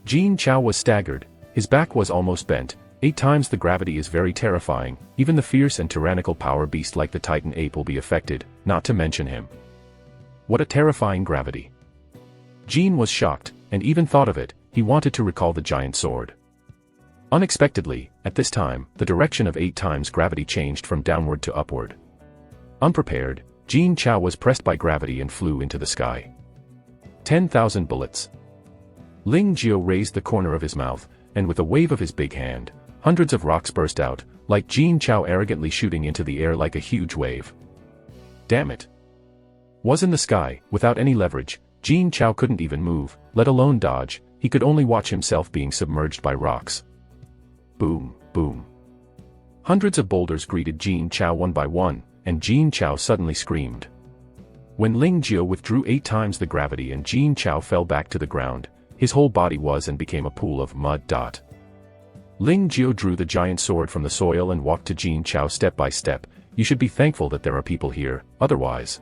Jin Chao was staggered. His back was almost bent. 8 times the gravity is very terrifying. Even the fierce and tyrannical power beast like the Titan ape will be affected, not to mention him. What a terrifying gravity. Jin was shocked, and even thought of it, he wanted to recall the giant sword. Unexpectedly, at this time, the direction of 8 times gravity changed from downward to upward. Unprepared, Jin Chao was pressed by gravity and flew into the sky. 10,000 bullets. Ling Jiao raised the corner of his mouth, and with a wave of his big hand, hundreds of rocks burst out, like Jin Chao arrogantly shooting into the air like a huge wave. Damn it. Was in the sky, without any leverage, Jin Chao couldn't even move, let alone dodge, he could only watch himself being submerged by rocks. Boom, boom. Hundreds of boulders greeted Jin Chao one by one, and Jin Chao suddenly screamed. When Ling Jiao withdrew 8 times the gravity and Jin Chao fell back to the ground, his whole body was and became a pool of mud. Ling Jiao drew the giant sword from the soil and walked to Jin Chao step by step. You should be thankful that there are people here, otherwise.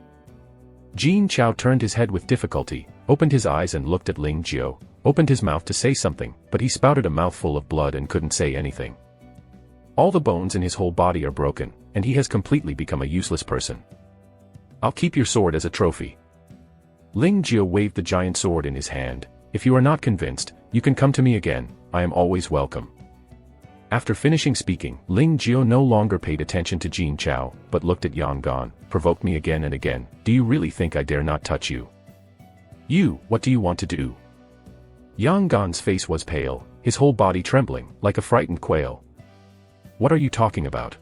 Jin Chao turned his head with difficulty, opened his eyes and looked at Ling Jiao, opened his mouth to say something, but he spouted a mouthful of blood and couldn't say anything. All the bones in his whole body are broken, and he has completely become a useless person. I'll keep your sword as a trophy. Ling Jiao waved the giant sword in his hand. If you are not convinced, you can come to me again, I am always welcome. After finishing speaking, Ling Jiao no longer paid attention to Jin Chao, but looked at Yang Gan, provoked me again and again. Do you really think I dare not touch you? You, what do you want to do? Yang Gan's face was pale, his whole body trembling, like a frightened quail. What are you talking about?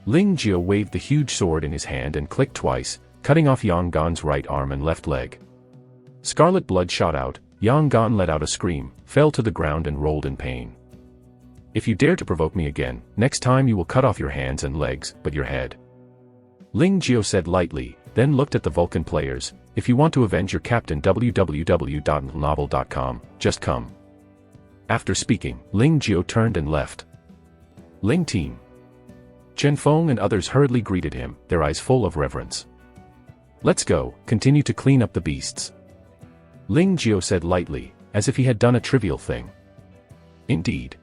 Ling Jiao waved the huge sword in his hand and clicked twice, cutting off Yang Gan's right arm and left leg. Scarlet blood shot out. Yang Gan let out a scream, fell to the ground and rolled in pain. If you dare to provoke me again, next time you will cut off your hands and legs, but your head. Ling Jiao said lightly, then looked at the Vulcan players. If you want to avenge your captain, www.novel.com, just come. After speaking, Ling Jiao turned and left. Ling team. Chen Feng and others hurriedly greeted him, their eyes full of reverence. Let's go, continue to clean up the beasts. Ling Jiao said lightly, as if he had done a trivial thing. Indeed.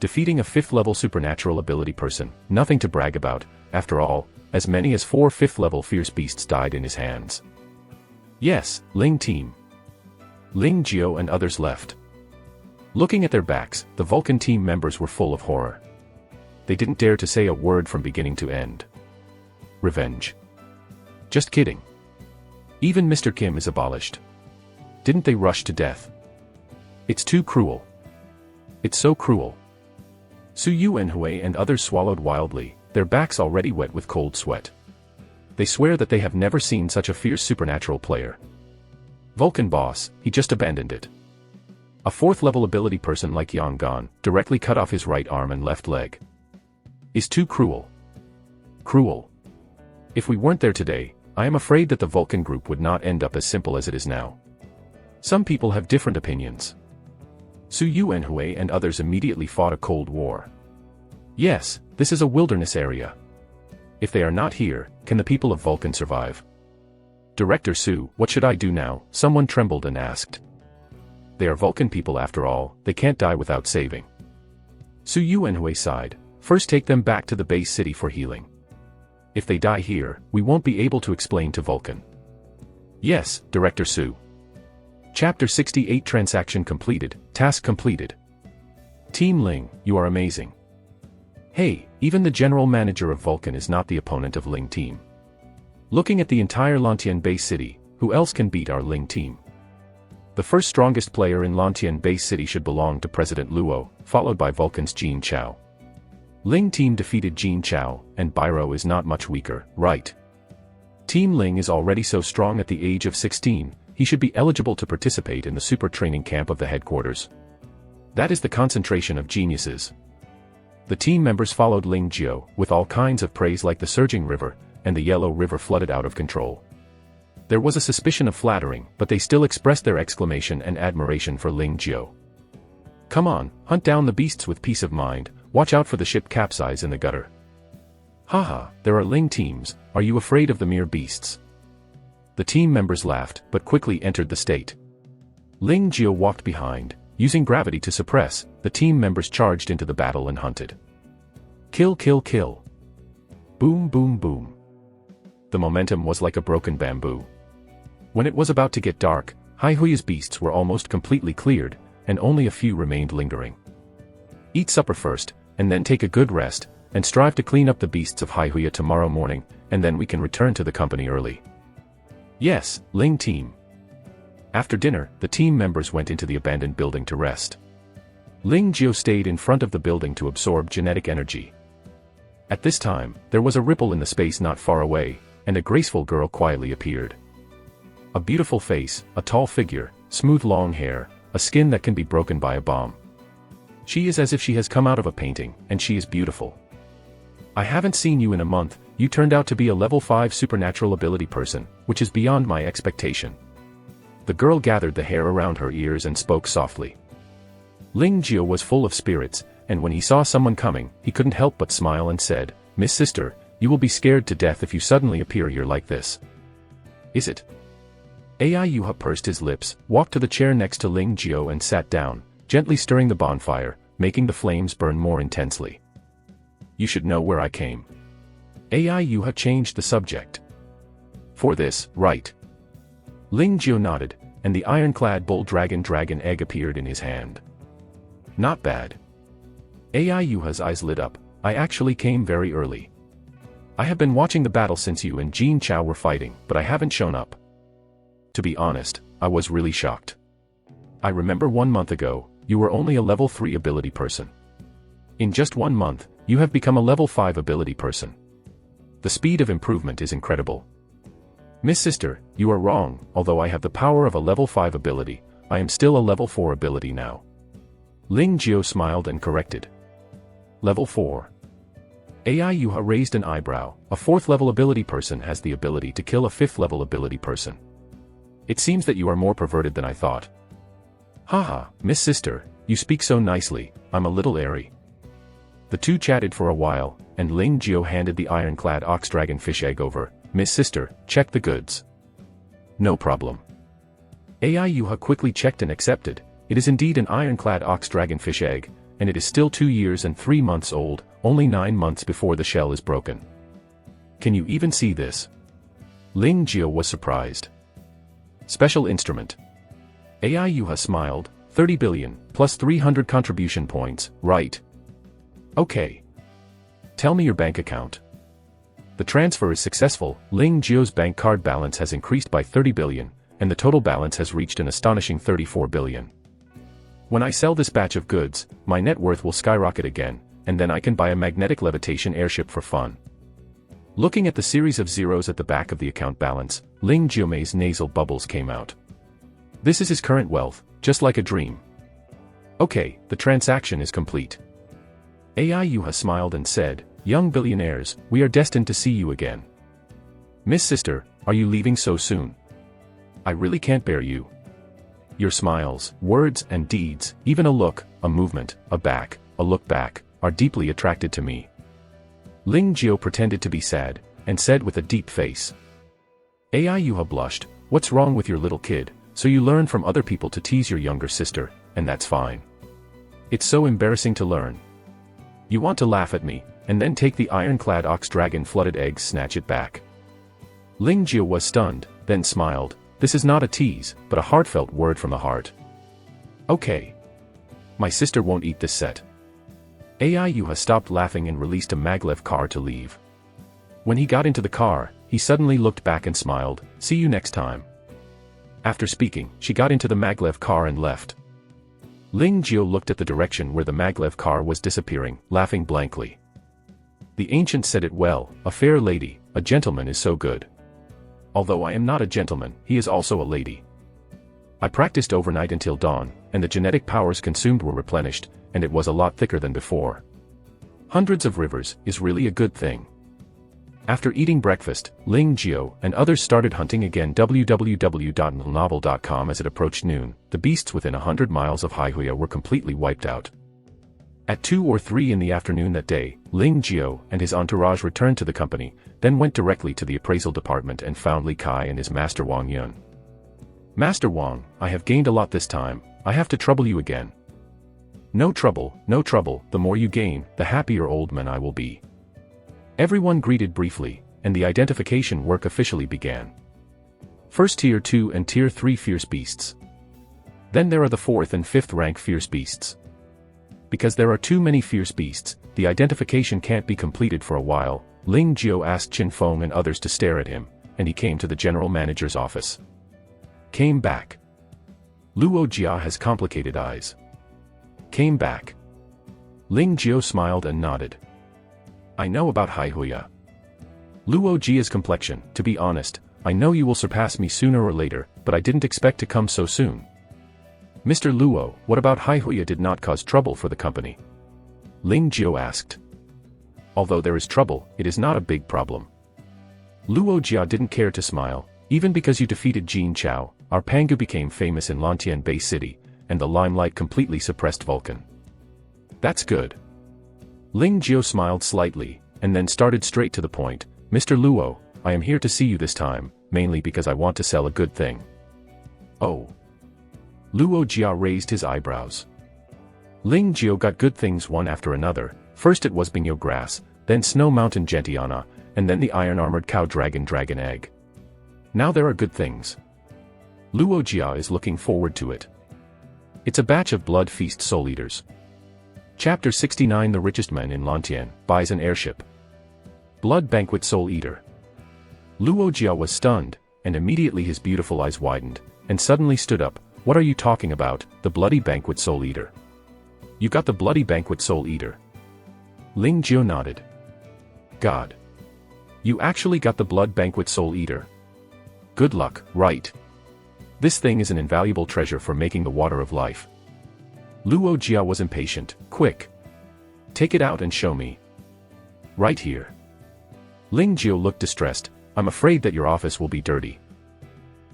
Defeating a 5th-level supernatural ability person, nothing to brag about. After all, as many as 4 5th-level fierce beasts died in his hands. Yes, Ling team. Ling Jiao and others left. Looking at their backs, the Vulcan team members were full of horror. They didn't dare to say a word from beginning to end. Revenge. Just kidding. Even Mr. Kim is abolished. Didn't they rush to death? It's too cruel. It's so cruel. Su Yu and Hui and others swallowed wildly, their backs already wet with cold sweat. They swear that they have never seen such a fierce supernatural player. Vulcan boss, he just abandoned it. A 4th-level ability person like Yang Gan directly cut off his right arm and left leg. Is too cruel. Cruel. If we weren't there today, I am afraid that the Vulcan group would not end up as simple as it is now. Some people have different opinions. Su Yu and Hui and others immediately fought a cold war. Yes, this is a wilderness area. If they are not here, can the people of Vulcan survive? Director Su, what should I do now? Someone trembled and asked. They are Vulcan people after all, they can't die without saving. Su Yu and Hui sighed. First take them back to the base city for healing. If they die here, we won't be able to explain to Vulcan. Yes, Director Su. Chapter 68 Transaction completed, task completed. Team Ling, you are amazing. Hey, even the general manager of Vulcan is not the opponent of Ling team. Looking at the entire Lantian base city, who else can beat our Ling team? The first strongest player in Lantian base city should belong to President Luo, followed by Vulcan's Jin Chao. Ling team defeated Jin Chao, and Biro is not much weaker, right? Team Ling is already so strong at the age of 16, he should be eligible to participate in the super training camp of the headquarters. That is the concentration of geniuses. The team members followed Ling Jiao, with all kinds of praise like the surging river, and the yellow river flooded out of control. There was a suspicion of flattering, but they still expressed their exclamation and admiration for Ling Jiao. Come on, hunt down the beasts with peace of mind, watch out for the ship capsize in the gutter. Haha, there are Ling teams, are you afraid of the mere beasts? The team members laughed, but quickly entered the state. Ling Jiao walked behind. Using gravity to suppress, the team members charged into the battle and hunted. Kill, kill, kill. Boom, boom, boom. The momentum was like a broken bamboo. When it was about to get dark, Haihuya's beasts were almost completely cleared, and only a few remained lingering. Eat supper first, and then take a good rest, and strive to clean up the beasts of Haihuya tomorrow morning, and then we can return to the company early. Yes, Ling team. After dinner, the team members went into the abandoned building to rest. Ling Jiao stayed in front of the building to absorb genetic energy. At this time, there was a ripple in the space not far away, and a graceful girl quietly appeared. A beautiful face, a tall figure, smooth long hair, a skin that can be broken by a bomb. She is as if she has come out of a painting, and she is beautiful. I haven't seen you in a month, you turned out to be a level 5 supernatural ability person, which is beyond my expectation. The girl gathered the hair around her ears and spoke softly. Ling Jiao was full of spirits, and when he saw someone coming, he couldn't help but smile and said, Miss Sister, you will be scared to death if you suddenly appear here like this. Is it? Ai Yuha pursed his lips, walked to the chair next to Ling Jiao and sat down, gently stirring the bonfire, making the flames burn more intensely. You should know where I came. Ai Yuha changed the subject. For this, right? Ling Jiao nodded, and the ironclad bull dragon egg appeared in his hand. Not bad. Ai Yuha's eyes lit up. I actually came very early. I have been watching the battle since you and Jin Chao were fighting, but I haven't shown up. To be honest, I was really shocked. I remember 1 month ago, you were only a level 3 ability person. In just 1 month, you have become a level 5 ability person. The speed of improvement is incredible. Miss Sister, you are wrong. Although I have the power of a level 5 ability, I am still a level 4 ability now. Ling Jiao smiled and corrected. Level 4. AI Yuha raised an eyebrow. A 4th level ability person has the ability to kill a 5th level ability person. It seems that you are more perverted than I thought. Haha, Miss Sister, you speak so nicely, I'm a little airy. The two chatted for a while, and Ling Jiao handed the ironclad ox dragon fish egg over. Miss Sister, check the goods. No problem. AI Yuha quickly checked and accepted. It is indeed an ironclad ox dragon fish egg, and it is still 2 years and 3 months old, only 9 months before the shell is broken. Can you even see this? Ling Jiao was surprised. Special instrument. AI Yuha smiled. 30 billion, plus 300 contribution points, right? Okay. Tell me your bank account. The transfer is successful. Ling Jiao's bank card balance has increased by 30 billion, and the total balance has reached an astonishing 34 billion. When I sell this batch of goods, my net worth will skyrocket again, and then I can buy a magnetic levitation airship for fun. Looking at the series of zeros at the back of the account balance, Ling Jiaomei's nasal bubbles came out. This is his current wealth, just like a dream. Okay, the transaction is complete. AI Yuha smiled and said, young billionaires, we are destined to see you again. Miss Sister, are you leaving so soon? I really can't bear you. Your smiles, words and deeds, even a look, a movement, a look back, are deeply attracted to me. Ling Jiao pretended to be sad, and said with a deep face. AI Yuha blushed, what's wrong with your little kid? So you learn from other people to tease your younger sister, and that's fine. It's so embarrassing to learn. You want to laugh at me, and then take the ironclad ox dragon flooded eggs, snatch it back. Ling Jiao was stunned, then smiled. This is not a tease, but a heartfelt word from the heart. Okay. My sister won't eat this set. AI Yuha stopped laughing and released a maglev car to leave. When he got into the car, he suddenly looked back and smiled, see you next time. After speaking, she got into the maglev car and left. Ling Jiao looked at the direction where the maglev car was disappearing, laughing blankly. The ancient said it well, a fair lady, a gentleman is so good. Although I am not a gentleman, he is also a lady. I practiced overnight until dawn, and the genetic powers consumed were replenished, and it was a lot thicker than before. Hundreds of rivers is really a good thing. After eating breakfast, Ling Jiao and others started hunting again. www.novel.com. As it approached noon, the beasts within 100 miles of Haihuya were completely wiped out. At 2 or 3 in the afternoon that day, Ling Jiao and his entourage returned to the company, then went directly to the appraisal department and found Li Kai and his master Wang Yun. Master Wang, I have gained a lot this time, I have to trouble you again. No trouble, no trouble, the more you gain, the happier old man I will be. Everyone greeted briefly, and the identification work officially began. First Tier 2 and Tier 3 fierce beasts. Then there are the 4th and 5th rank fierce beasts. Because there are too many fierce beasts, the identification can't be completed for a while. Ling Jiao asked Qin Feng and others to stare at him, and he came to the general manager's office. Came back. Luo Jia has complicated eyes. Came back. Ling Jiao smiled and nodded. I know about Haihuya. Luo Jia's complexion, to be honest, I know you will surpass me sooner or later, but I didn't expect to come so soon. Mr. Luo, what about Haihuya did not cause trouble for the company? Ling Jiao asked. Although there is trouble, it is not a big problem. Luo Jia didn't care to smile, even because you defeated Jin Chao, our Pangu became famous in Lantian Bay City, and the limelight completely suppressed Vulcan. That's good. Ling Jiao smiled slightly, and then started straight to the point. Mr. Luo, I am here to see you this time, mainly because I want to sell a good thing. Oh. Luo Jia raised his eyebrows. Ling Jiao got good things one after another. First it was Bingyo grass, then Snow Mountain Gentiana, and then the iron-armored cow dragon egg. Now there are good things. Luo Jia is looking forward to it. It's a batch of blood feast soul eaters. Chapter 69. The richest man in Lantian buys an airship. Blood banquet soul eater. Luo Jia was stunned, and immediately his beautiful eyes widened, and suddenly stood up. What are you talking about, the bloody banquet soul eater? You got the bloody banquet soul eater? Ling Jiao nodded. God. You actually got the blood banquet soul eater. Good luck, right? This thing is an invaluable treasure for making the water of life. Luo Jia was impatient. Quick. Take it out and show me. Right here. Ling Jiao looked distressed. I'm afraid that your office will be dirty.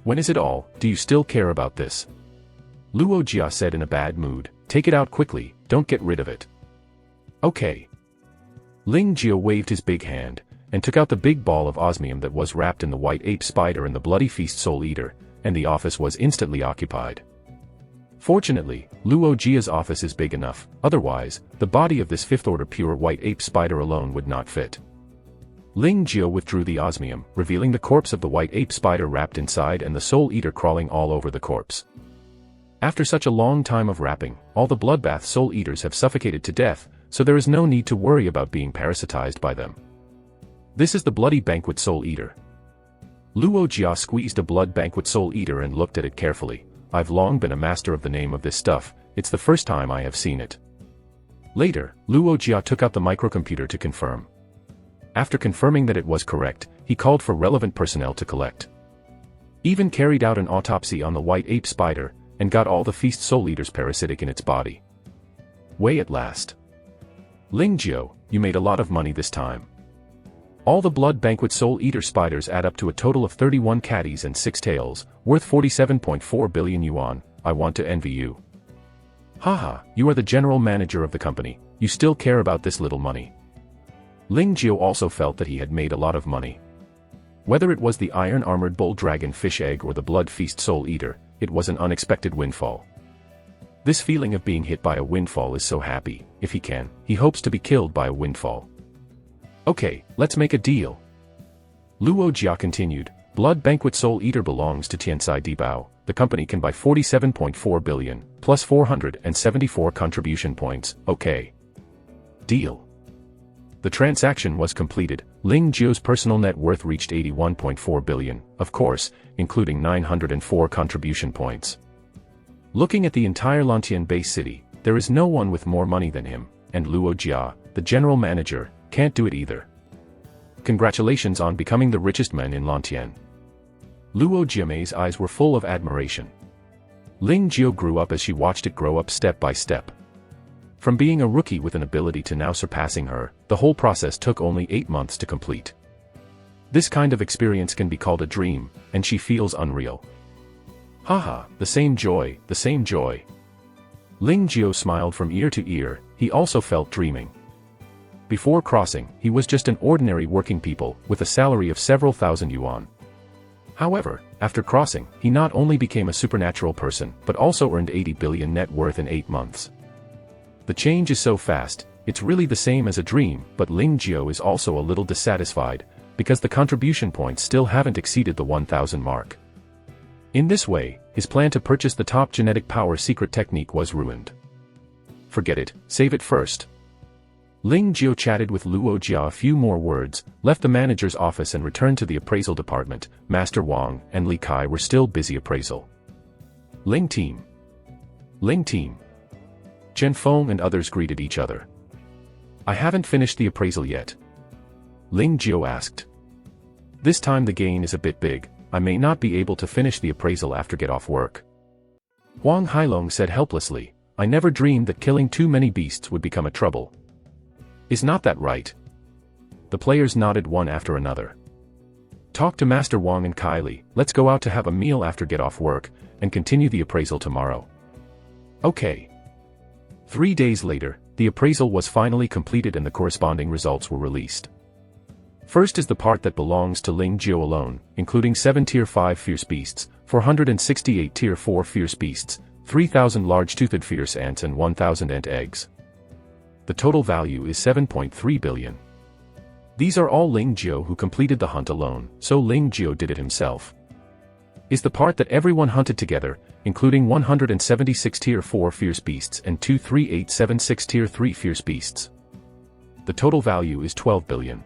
When is it all? Do you still care about this? Luo Jia said in a bad mood. Take it out quickly, don't get rid of it. Okay. Ling Jiao waved his big hand, and took out the big ball of osmium that was wrapped in the white ape spider and the bloody feast soul eater, and the office was instantly occupied. Fortunately, Luo Jia's office is big enough, otherwise, the body of this fifth-order pure white ape spider alone would not fit. Ling Jiao withdrew the osmium, revealing the corpse of the white ape spider wrapped inside and the soul eater crawling all over the corpse. After such a long time of wrapping, all the bloodbath soul eaters have suffocated to death, so there is no need to worry about being parasitized by them. This is the bloody banquet soul eater. Luo Jia squeezed a blood banquet soul eater and looked at it carefully. I've long been a master of the name of this stuff, it's the first time I have seen it. Later, Luo Jia took out the microcomputer to confirm. After confirming that it was correct, he called for relevant personnel to collect. Even carried out an autopsy on the white ape spider, and got all the feast soul eaters parasitic in its body. Way at last. Ling Jiao, you made a lot of money this time. All the blood banquet soul eater spiders add up to a total of 31 caddies and 6 tails, worth 47.4 billion yuan, I want to envy you. Haha, you are the general manager of the company, you still care about this little money. Ling Jiao also felt that he had made a lot of money. Whether it was the iron-armored bull dragon fish egg or the blood feast soul eater, it was an unexpected windfall. This feeling of being hit by a windfall is so happy. If he can, he hopes to be killed by a windfall. Okay, let's make a deal. Luo Jia continued, Blood Banquet Soul Eater belongs to Tiansai Dibao. The company can buy 47.4 billion, plus 474 contribution points, okay. Deal. The transaction was completed. Ling Jiao's personal net worth reached 81.4 billion, of course, including 904 contribution points. Looking at the entire Lantian Bay City, there is no one with more money than him, and Luo Jia, the general manager, can't do it either. Congratulations on becoming the richest man in Lantian. Luo Jiamei's eyes were full of admiration. Ling Jiao grew up as she watched it grow up step by step. From being a rookie with an ability to now surpassing her, the whole process took only 8 months to complete. This kind of experience can be called a dream, and she feels unreal. Haha, the same joy, the same joy. Ling Jiao smiled from ear to ear, he also felt dreaming. Before crossing, he was just an ordinary working people, with a salary of several thousand yuan. However, after crossing, he not only became a supernatural person, but also earned 80 billion net worth in 8 months. The change is so fast, it's really the same as a dream, but Ling Jiao is also a little dissatisfied, because the contribution points still haven't exceeded the 1,000 mark. In this way, his plan to purchase the top genetic power secret technique was ruined. Forget it, save it first. Ling Jiao chatted with Luo Jia a few more words, left the manager's office and returned to the appraisal department. Master Wang and Li Kai were still busy appraisal. Ling team. Ling team. Chen Feng and others greeted each other. I haven't finished the appraisal yet. Ling Jiao asked. This time the gain is a bit big, I may not be able to finish the appraisal after get off work. Huang Hailong said helplessly, I never dreamed that killing too many beasts would become a trouble. Is not that right? The players nodded one after another. Talk to Master Wang and Kylie, let's go out to have a meal after get off work, and continue the appraisal tomorrow. Okay. 3 days later, the appraisal was finally completed and the corresponding results were released. First is the part that belongs to Ling Jiao alone, including 7 Tier 5 Fierce Beasts, 468 Tier 4 Fierce Beasts, 3,000 large-toothed fierce ants and 1,000 ant eggs. The total value is 7.3 billion. These are all Ling Jiao who completed the hunt alone, so Ling Jiao did it himself. Is the part that everyone hunted together, including 176 Tier 4 Fierce Beasts and 23876 Tier 3 Fierce Beasts. The total value is 12 billion.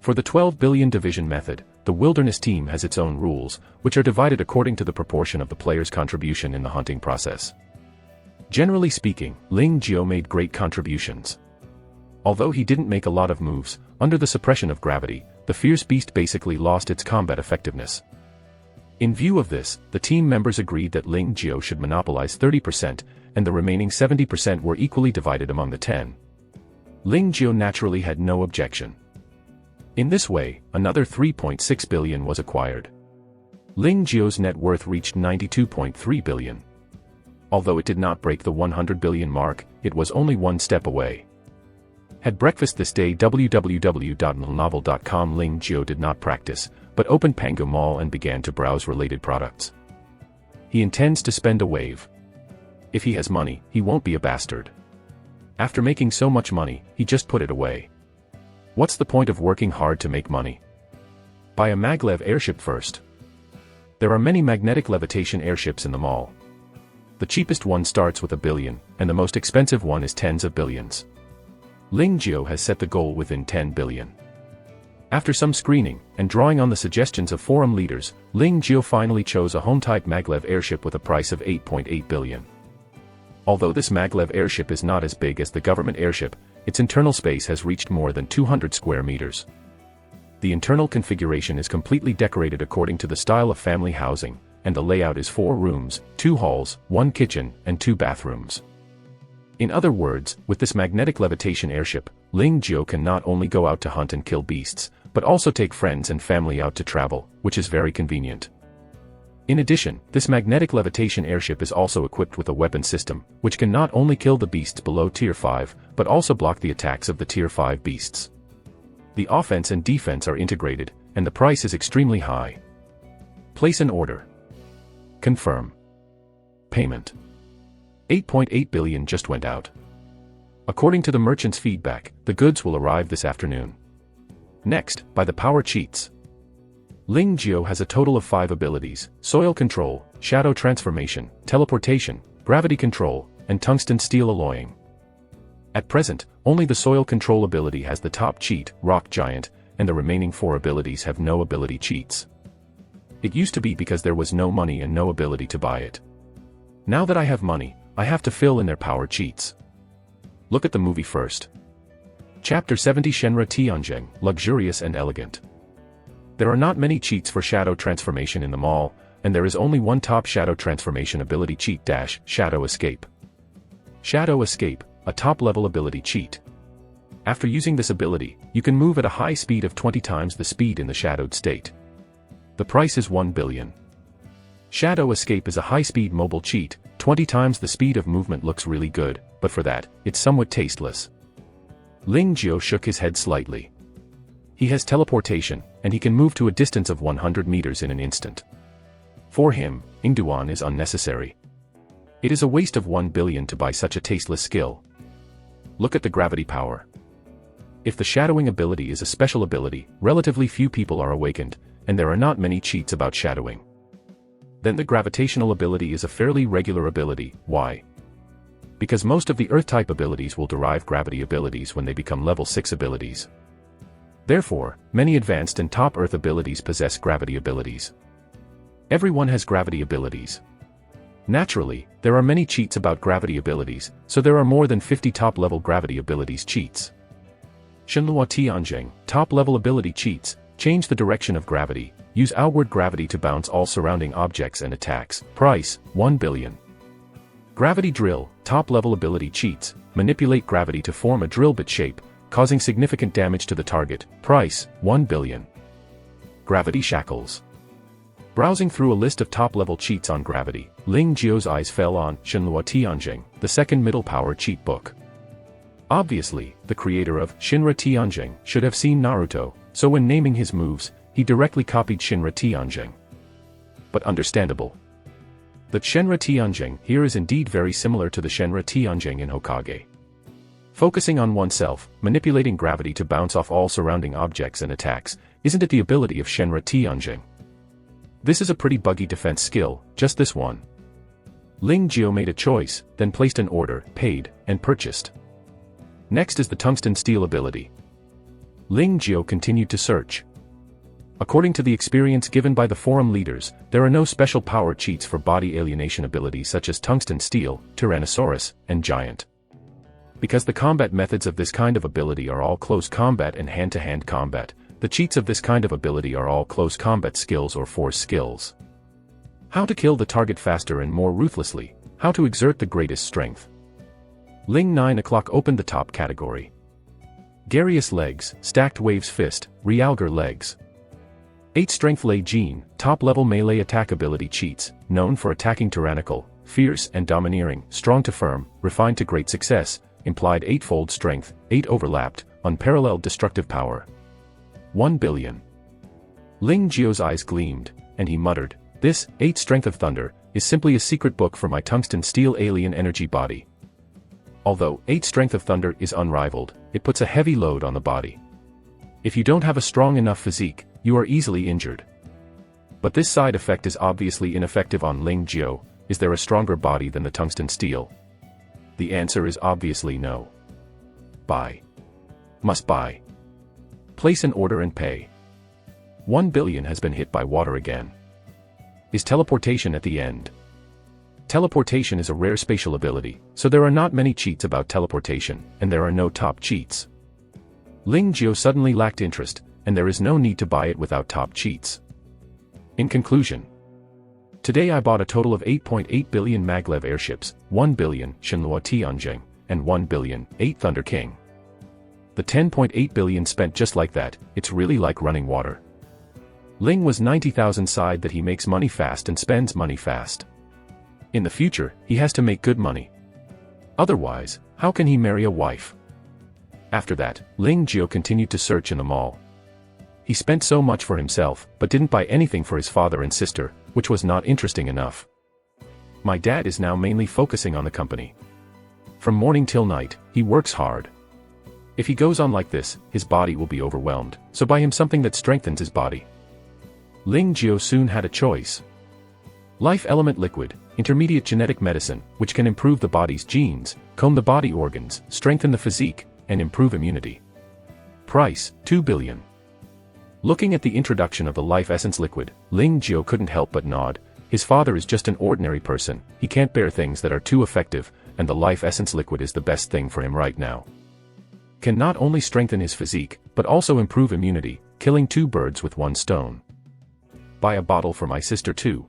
For the 12 billion division method, the wilderness team has its own rules, which are divided according to the proportion of the player's contribution in the hunting process. Generally speaking, Ling Jiao made great contributions. Although he didn't make a lot of moves, under the suppression of gravity, the fierce beast basically lost its combat effectiveness. In view of this, the team members agreed that Ling Jiao should monopolize 30%, and the remaining 70% were equally divided among the 10. Ling Jiao naturally had no objection. In this way, another 3.6 billion was acquired. Ling Jiao's net worth reached 92.3 billion. Although it did not break the 100 billion mark, it was only one step away. Had breakfast this day. www.novel.com. Ling Jiao did not practice, but opened Pango Mall and began to browse related products. He intends to spend a wave. If he has money, he won't be a bastard. After making so much money, he just put it away. What's the point of working hard to make money? Buy a maglev airship first. There are many magnetic levitation airships in the mall. The cheapest one starts with $1 billion, and the most expensive one is tens of billions. Ling Jiao has set the goal within 10 billion. After some screening, and drawing on the suggestions of forum leaders, Ling Jiao finally chose a home-type maglev airship with a price of 8.8 billion. Although this maglev airship is not as big as the government airship, its internal space has reached more than 200 square meters. The internal configuration is completely decorated according to the style of family housing, and the layout is 4 rooms, 2 halls, 1 kitchen, and 2 bathrooms. In other words, with this magnetic levitation airship, Ling Jiao can not only go out to hunt and kill beasts, but also take friends and family out to travel, which is very convenient. In addition, this magnetic levitation airship is also equipped with a weapon system, which can not only kill the beasts below Tier 5, but also block the attacks of the Tier 5 beasts. The offense and defense are integrated, and the price is extremely high. Place an order. Confirm. Payment. 8.8 billion just went out. According to the merchant's feedback, the goods will arrive this afternoon. Next, by the power cheats. Ling Jiao has a total of 5 abilities: soil control, shadow transformation, teleportation, gravity control, and tungsten steel alloying. At present, only the soil control ability has the top cheat, Rock Giant, and the remaining 4 abilities have no ability cheats. It used to be because there was no money and no ability to buy it. Now that I have money, I have to fill in their power cheats. Look at the movie first. Chapter 70 Shenra Tianzheng, Luxurious and Elegant. There are not many cheats for shadow transformation in the mall, and there is only one top shadow transformation ability cheat: Shadow Escape. Shadow Escape, a top-level ability cheat. After using this ability, you can move at a high speed of 20 times the speed in the shadowed state. The price is 1 billion. Shadow Escape is a high-speed mobile cheat. 20 times the speed of movement looks really good, but for that, it's somewhat tasteless. Ling Jiao shook his head slightly. He has teleportation, and he can move to a distance of 100 meters in an instant. For him, Ingduan is unnecessary. It is a waste of 1 billion to buy such a tasteless skill. Look at the gravity power. If the shadowing ability is a special ability, relatively few people are awakened, and there are not many cheats about shadowing. Then the gravitational ability is a fairly regular ability. Why? Because most of the Earth-type abilities will derive gravity abilities when they become level 6 abilities. Therefore, many advanced and top Earth abilities possess gravity abilities. Everyone has gravity abilities. Naturally, there are many cheats about gravity abilities, so there are more than 50 top-level gravity abilities cheats. Shenhua Tianzheng, top-level ability cheats: change the direction of gravity, use outward gravity to bounce all surrounding objects and attacks, price, 1 billion. Gravity Drill, top-level ability cheats: manipulate gravity to form a drill bit shape, causing significant damage to the target, price, 1 billion. Gravity Shackles. Browsing through a list of top-level cheats on gravity, Ling Jiao's eyes fell on Shenhua Tianzheng, the second middle power cheat book. Obviously, the creator of Shinra Tianzheng should have seen Naruto, so when naming his moves, he directly copied Shinra Tianzheng. But understandable. The Shenra Tianzheng here is indeed very similar to the Shenra Tianzheng in Hokage. Focusing on oneself, manipulating gravity to bounce off all surrounding objects and attacks, isn't it the ability of Shenra Tianzheng? This is a pretty buggy defense skill, just this one. Ling Jiao made a choice, then placed an order, paid, and purchased. Next is the tungsten steel ability. Ling Jiao continued to search. According to the experience given by the forum leaders, there are no special power cheats for body alienation abilities such as tungsten steel, Tyrannosaurus, and giant. Because the combat methods of this kind of ability are all close combat and hand-to-hand combat, the cheats of this kind of ability are all close combat skills or force skills. How to kill the target faster and more ruthlessly, how to exert the greatest strength. Ling 9 o'clock opened the top category. Garius legs, stacked waves fist, Realgar legs. 8 strength Lei Jin, top-level melee attack ability cheats, known for attacking tyrannical, fierce and domineering, strong to firm, refined to great success, implied 8-fold strength, 8 overlapped, unparalleled destructive power. 1 billion. Ling Jio's eyes gleamed, and he muttered, "This, 8 strength of thunder, is simply a secret book for my tungsten steel alien energy body." Although 8 strength of thunder is unrivaled, it puts a heavy load on the body. If you don't have a strong enough physique, you are easily injured. But this side effect is obviously ineffective on Ling Jio. Is there a stronger body than the tungsten steel? The answer is obviously no. Buy. Must buy. Place an order and pay. 1 billion has been hit by water again. Is teleportation at the end? Teleportation is a rare spatial ability, so there are not many cheats about teleportation, and there are no top cheats. Ling Jio suddenly lacked interest, and there is no need to buy it without top cheats. In conclusion, today I bought a total of 8.8 billion maglev airships, 1 billion Shenhua Tianjing, and 1 billion 8 Thunder King. The 10.8 billion spent just like that, it's really like running water. Ling was 90,000 side that he makes money fast and spends money fast. In the future, he has to make good money. Otherwise, how can he marry a wife? After that, Ling Jio continued to search in the mall. He spent so much for himself, but didn't buy anything for his father and sister, which was not interesting enough. My dad is now mainly focusing on the company. From morning till night, he works hard. If he goes on like this, his body will be overwhelmed, so buy him something that strengthens his body. Ling Jio soon had a choice. Life Element Liquid, intermediate genetic medicine, which can improve the body's genes, comb the body organs, strengthen the physique, and improve immunity. Price, 2 billion. Looking at the introduction of the Life Essence Liquid, Ling Jio couldn't help but nod. His father is just an ordinary person, he can't bear things that are too effective, and the Life Essence Liquid is the best thing for him right now. Can not only strengthen his physique, but also improve immunity, killing 2 birds with 1 stone. Buy a bottle for my sister too.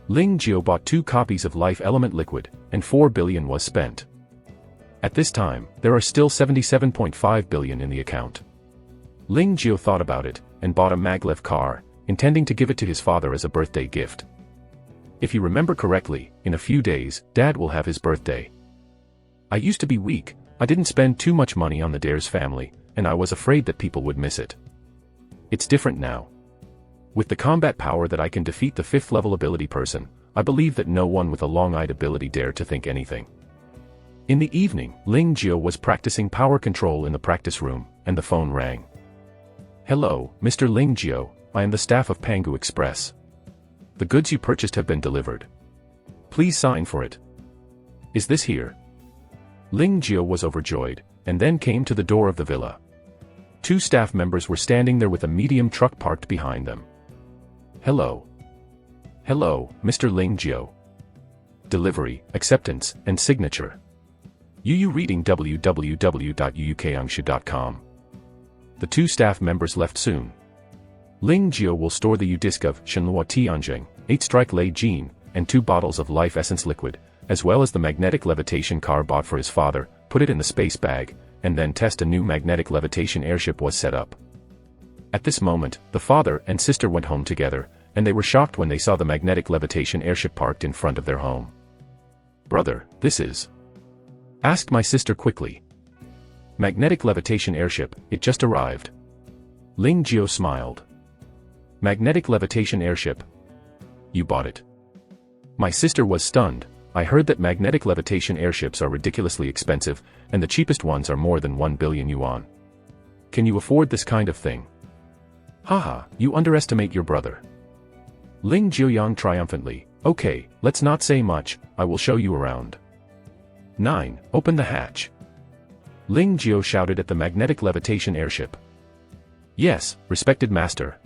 Ling Jio bought 2 copies of Life Element Liquid, and 4 billion was spent. At this time, there are still 77.5 billion in the account. Ling Jio thought about it, and bought a maglev car, intending to give it to his father as a birthday gift. If you remember correctly, in a few days, Dad will have his birthday. I used to be weak, I didn't spend too much money on the Dare's family, and I was afraid that people would miss it. It's different now. With the combat power that I can defeat the 5th level ability person, I believe that no one with a long-eyed ability dare to think anything. In the evening, Ling Jio was practicing power control in the practice room, and the phone rang. Hello, Mr. Ling Jio, I am the staff of Pangu Express. The goods you purchased have been delivered. Please sign for it. Is this here? Ling Jio was overjoyed, and then came to the door of the villa. 2 staff members were standing there with a medium truck parked behind them. Hello. Hello, Mr. Ling Jio. Delivery, acceptance, and signature. Yu reading www.yuukangshu.com. The 2 staff members left soon. Ling Jio will store the U-disc of Shenhua Tianjing, 8 strike Lei Jin, and 2 bottles of Life Essence Liquid, as well as the magnetic levitation car bought for his father, put it in the space bag, and then test a new magnetic levitation airship was set up. At this moment, the father and sister went home together, and they were shocked when they saw the magnetic levitation airship parked in front of their home. Brother, this is? Asked my sister quickly. Magnetic levitation airship, it just arrived. Ling Jio smiled. Magnetic levitation airship. You bought it. My sister was stunned. I heard that magnetic levitation airships are ridiculously expensive, and the cheapest ones are more than 1 billion yuan. Can you afford this kind of thing? Haha, you underestimate your brother. Ling Jiuyang triumphantly, okay, let's not say much, I will show you around. 9. Open the hatch. Ling Jio shouted at the magnetic levitation airship. Yes, respected master.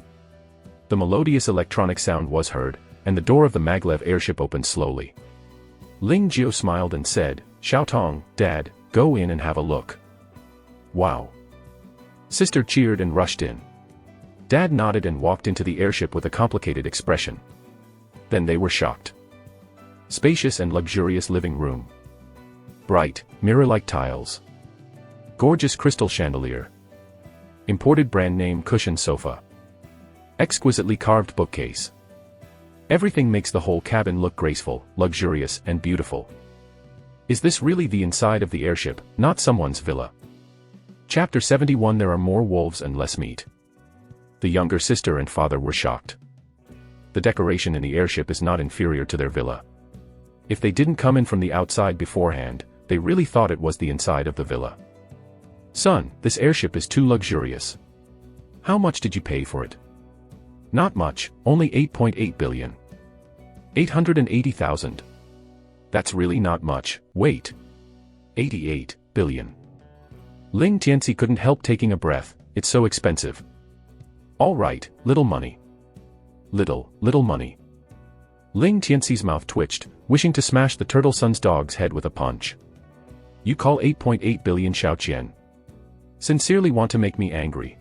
The melodious electronic sound was heard, and the door of the maglev airship opened slowly. Ling Jiao smiled and said, "Xiaotong, Dad, go in and have a look." "Wow." Sister cheered and rushed in. Dad nodded and walked into the airship with a complicated expression. Then they were shocked. Spacious and luxurious living room. Bright, mirror-like tiles. Gorgeous crystal chandelier. Imported brand-name cushion sofa. Exquisitely carved bookcase. Everything makes the whole cabin look graceful, luxurious, and beautiful. Is this really the inside of the airship, not someone's villa? Chapter 71. There are more wolves and less meat. The younger sister and father were shocked. The decoration in the airship is not inferior to their villa. If they didn't come in from the outside beforehand, they really thought it was the inside of the villa. "Son, this airship is too luxurious. How much did you pay for it?" "Not much, only 8.8 billion. 880,000. That's really not much. Wait. 88 billion. Ling Tianxi couldn't help taking a breath. "It's so expensive." "All right, little money." Little money. Ling Tianxi's mouth twitched, wishing to smash the turtle son's dog's head with a punch. "You call 8.8 billion Xiaoqian? Sincerely want to make me angry?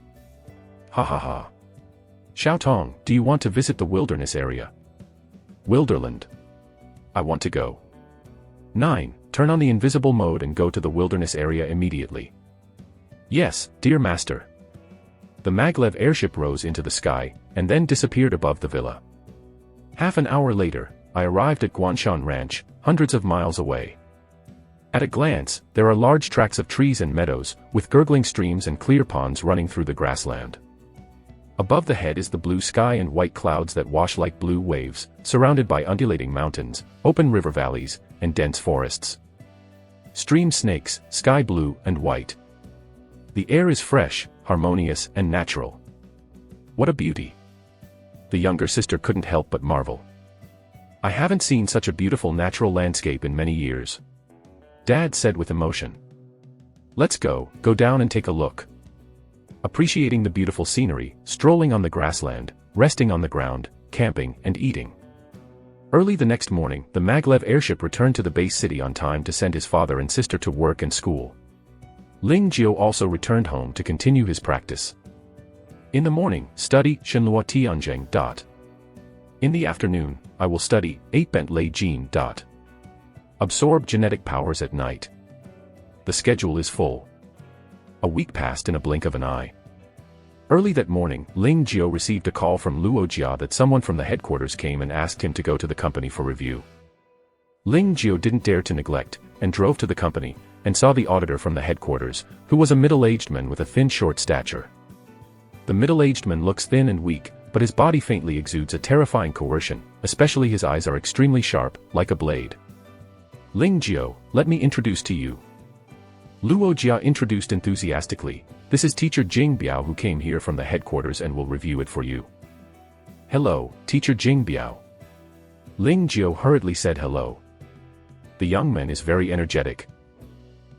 Ha ha ha. Xiaotong, do you want to visit the wilderness area?" "Wilderland. I want to go." 9. Turn on the invisible mode and go to the wilderness area immediately. "Yes, dear master." The maglev airship rose into the sky, and then disappeared above the villa. Half an hour later, I arrived at Guanshan Ranch, hundreds of miles away. At a glance, there are large tracts of trees and meadows, with gurgling streams and clear ponds running through the grassland. Above the head is the blue sky and white clouds that wash like blue waves, surrounded by undulating mountains, open river valleys, and dense forests. Stream snakes, sky blue and white. The air is fresh, harmonious, and natural. What a beauty! The younger sister couldn't help but marvel. "I haven't seen such a beautiful natural landscape in many years," Dad said with emotion. "Let's go down and take a look." Appreciating the beautiful scenery, strolling on the grassland, resting on the ground, camping, and eating. Early the next morning, the maglev airship returned to the base city on time to send his father and sister to work and school. Ling Jiao also returned home to continue his practice. In the morning, study Shenlua Tianzheng. In the afternoon, I will study 8 Bentley Jin. Absorb genetic powers at night. The schedule is full. A week passed in a blink of an eye. Early that morning, Ling Jiao received a call from Luo Jia that someone from the headquarters came and asked him to go to the company for review. Ling Jiao didn't dare to neglect, and drove to the company, and saw the auditor from the headquarters, who was a middle-aged man with a thin short stature. The middle-aged man looks thin and weak, but his body faintly exudes a terrifying coercion, especially his eyes are extremely sharp, like a blade. "Ling Jiao, let me introduce to you." Luo Jia introduced enthusiastically, "This is Teacher Jing Biao who came here from the headquarters and will review it for you." "Hello, Teacher Jing Biao." Ling Jiao hurriedly said hello. The young man is very energetic.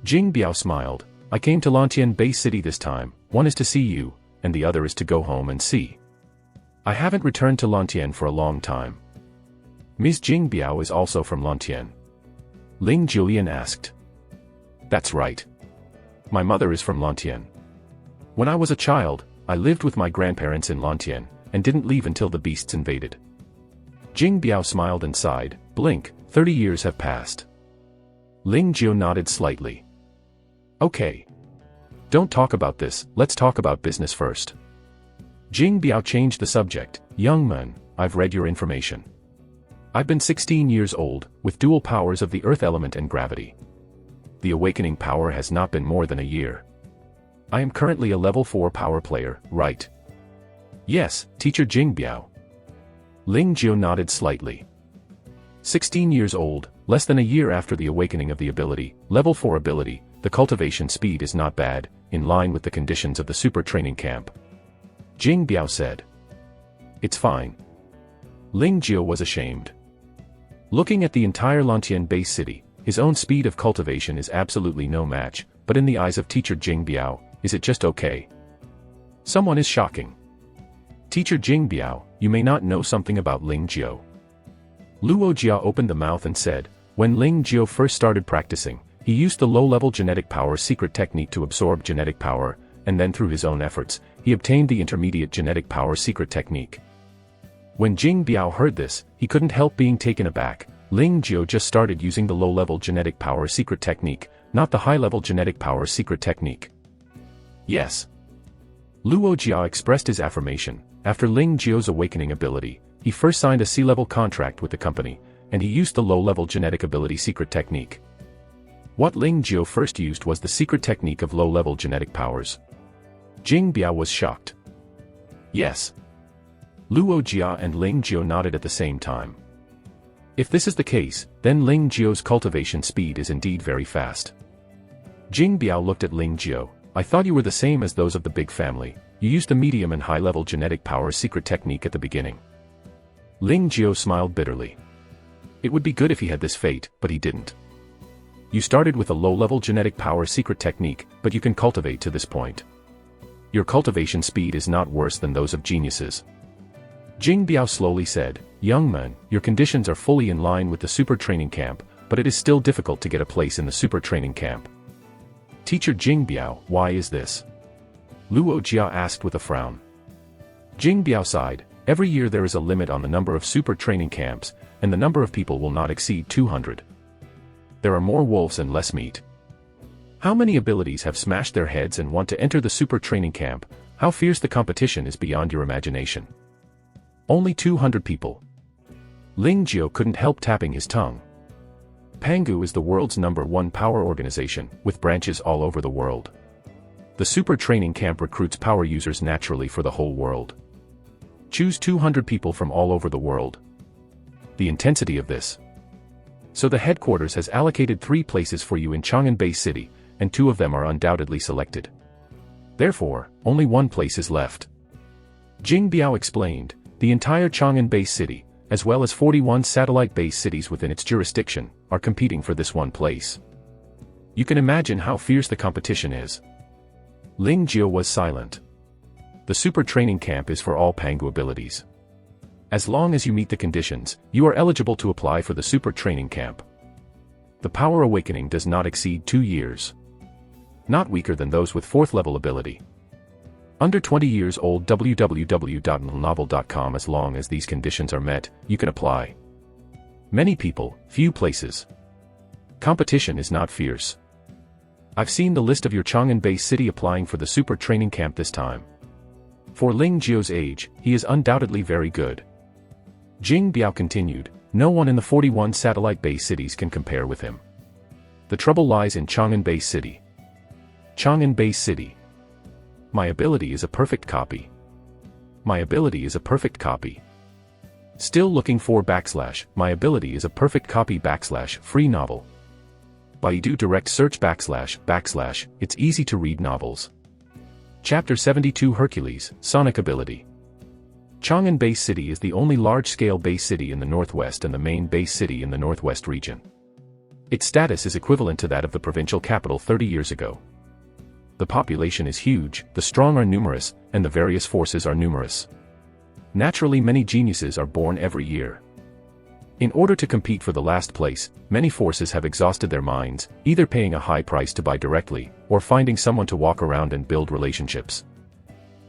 Jing Biao smiled, "I came to Lantian Base City this time, one is to see you, and the other is to go home and see. I haven't returned to Lantian for a long time." "Ms. Jing Biao is also from Lantian?" Ling Julian asked. "That's right. My mother is from Lantian. When I was a child, I lived with my grandparents in Lantian, and didn't leave until the beasts invaded." Jing Biao smiled and sighed, "Blink, 30 years have passed." Ling Jiao nodded slightly. "Okay. Don't talk about this, let's talk about business first." Jing Biao changed the subject, "Young man, I've read your information. I've been 16 years old, with dual powers of the earth element and gravity. The awakening power has not been more than a year. I am currently a level 4 power player, right?" "Yes, Teacher Jing Biao." Ling Jiao nodded slightly. 16 years old, less than a year after the awakening of the ability, level 4 ability, the cultivation speed is not bad, in line with the conditions of the super training camp. Jing Biao said. "It's fine." Ling Jiao was ashamed. Looking at the entire Lantian base city, his own speed of cultivation is absolutely no match, but in the eyes of Teacher Jing Biao, is it just okay? Someone is shocking. Teacher Jing Biao, you may not know something about Ling Jiao. Luo Jia opened the mouth and said, when Ling Jiao first started practicing, he used the low-level genetic power secret technique to absorb genetic power, and then through his own efforts, he obtained the intermediate genetic power secret technique. When Jing Biao heard this, he couldn't help being taken aback. Ling Jiao just started using the low-level genetic power secret technique, not the high-level genetic power secret technique. Yes. Luo Jia expressed his affirmation. After Ling Jiao's awakening ability, he first signed a C-level contract with the company, and he used the low-level genetic ability secret technique. What Ling Jiao first used was the secret technique of low-level genetic powers. Jing Biao was shocked. Yes. Luo Jia and Ling Jiao nodded at the same time. If this is the case, then Ling Jiao's cultivation speed is indeed very fast. Jing Biao looked at Ling Jiao. I thought you were the same as those of the big family. You used the medium and high-level genetic power secret technique at the beginning. Ling Jiao smiled bitterly. It would be good if he had this fate, but he didn't. You started with a low-level genetic power secret technique, but you can cultivate to this point. Your cultivation speed is not worse than those of geniuses. Jing Biao slowly said, young man, your conditions are fully in line with the super training camp, but it is still difficult to get a place in the super training camp. Teacher Jing Biao, why is this? Luo Jia asked with a frown. Jing Biao sighed, every year there is a limit on the number of super training camps, and the number of people will not exceed 200. There are more wolves and less meat. How many abilities have smashed their heads and want to enter the super training camp? How fierce the competition is beyond your imagination. Only 200 people. Ling Jiao couldn't help tapping his tongue. Pangu is the world's #1 power organization, with branches all over the world. The super training camp recruits power users naturally for the whole world. Choose 200 people from all over the world. The intensity of this. So the headquarters has allocated 3 places for you in Chang'an Bay City, and 2 of them are undoubtedly selected. Therefore, only 1 place is left. Jing Biao explained, the entire Chang'an Bay City, as well as 41 satellite-based cities within its jurisdiction, are competing for this 1 place. You can imagine how fierce the competition is. Ling Jiao was silent. The super training camp is for all Pangu abilities. As long as you meet the conditions, you are eligible to apply for the super training camp. The power awakening does not exceed 2 years. Not weaker than those with 4th level ability. Under 20 years old www.novel.com. As long as these conditions are met, you can apply. Many people, few places. Competition is not fierce. I've seen the list of your Chang'an Bay City applying for the super training camp this time. For Ling Jiao's age, he is undoubtedly very good. Jing Biao continued, no one in the 41 satellite-based cities can compare with him. The trouble lies in Chang'an Bay City. Chang'an Bay City. My ability is a perfect copy. My ability is a perfect copy. Still looking for / my ability is a perfect copy / free novel. Baidu direct search / it's easy to read novels. Chapter 72 Hercules, Sonic Ability. Chang'an Bay City is the only large-scale base city in the northwest and the main base city in the northwest region. Its status is equivalent to that of the provincial capital 30 years ago. The population is huge, the strong are numerous, and the various forces are numerous. Naturally, many geniuses are born every year. In order to compete for the last place, many forces have exhausted their minds, either paying a high price to buy directly, or finding someone to walk around and build relationships.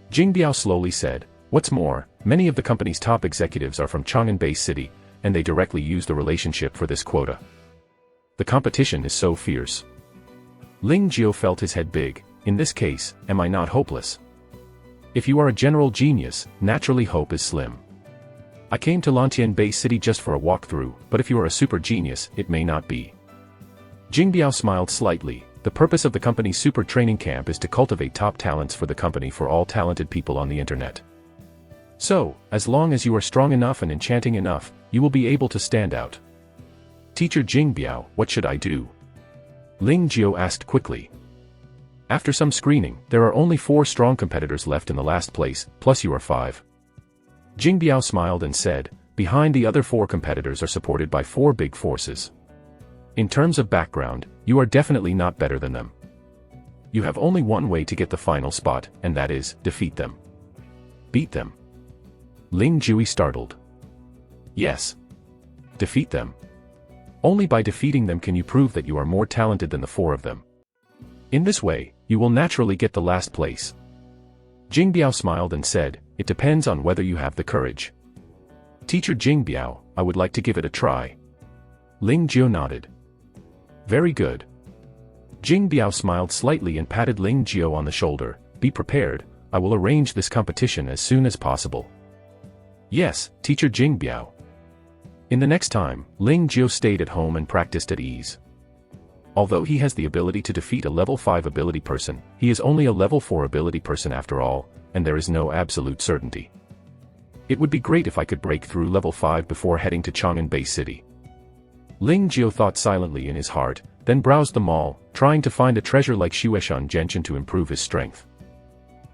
Jing Biao slowly said, what's more, many of the company's top executives are from Chang'an Bay City, and they directly use the relationship for this quota. The competition is so fierce. Ling Jiao felt his head big. In this case, am I not hopeless? If you are a general genius, naturally hope is slim. I came to Lantian Bay City just for a walkthrough, but if you are a super genius, it may not be. Jing Biao smiled slightly. The purpose of the company's super training camp is to cultivate top talents for the company for all talented people on the internet. So, as long as you are strong enough and enchanting enough, you will be able to stand out. Teacher Jing Biao, what should I do? Ling Jiao asked quickly. After some screening, there are only 4 strong competitors left in the last place, plus you are 5. Jing Biao smiled and said, behind the other 4 competitors are supported by 4 big forces. In terms of background, you are definitely not better than them. You have only one way to get the final spot, and that is, defeat them. Beat them. Ling Jui startled. Yes. Defeat them. Only by defeating them can you prove that you are more talented than the four of them. In this way, you will naturally get the last place. Jing Biao smiled and said, it depends on whether you have the courage. Teacher Jing Biao, I would like to give it a try. Ling Jiao nodded. Very good. Jing Biao smiled slightly and patted Ling Jiao on the shoulder. Be prepared, I will arrange this competition as soon as possible. Yes, Teacher Jing Biao. In the next time, Ling Jiao stayed at home and practiced at ease. Although he has the ability to defeat a level 5 ability person, he is only a level 4 ability person after all, and there is no absolute certainty. It would be great if I could break through level 5 before heading to Chang'an Bay City. Ling Jiao thought silently in his heart, then browsed the mall, trying to find a treasure like Xueshan Genshin to improve his strength.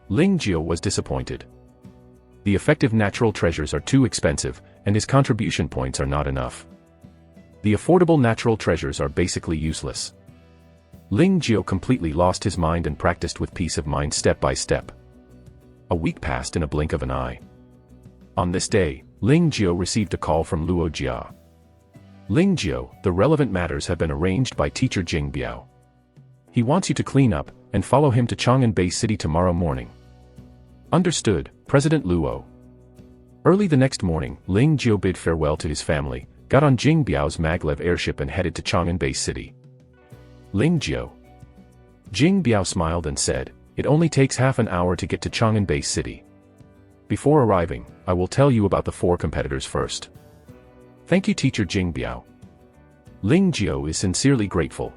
Ling Jiao was disappointed. The effective natural treasures are too expensive, and his contribution points are not enough. The affordable natural treasures are basically useless. Ling Jiao completely lost his mind and practiced with peace of mind step by step. A week passed in a blink of an eye. On this day, Ling Jiao received a call from Luo Jia. Ling Jiao, the relevant matters have been arranged by Teacher Jing Biao. He wants you to clean up, and follow him to Chang'an Bay City tomorrow morning. Understood, President Luo. Early the next morning, Ling Jiao bid farewell to his family, got on Jing Biao's maglev airship and headed to Chang'an Bay City. Ling Jiao. Jing Biao smiled and said, it only takes half an hour to get to Chang'an Bay City. Before arriving, I will tell you about the 4 competitors first. Thank you Teacher Jing Biao. Ling Jiao is sincerely grateful.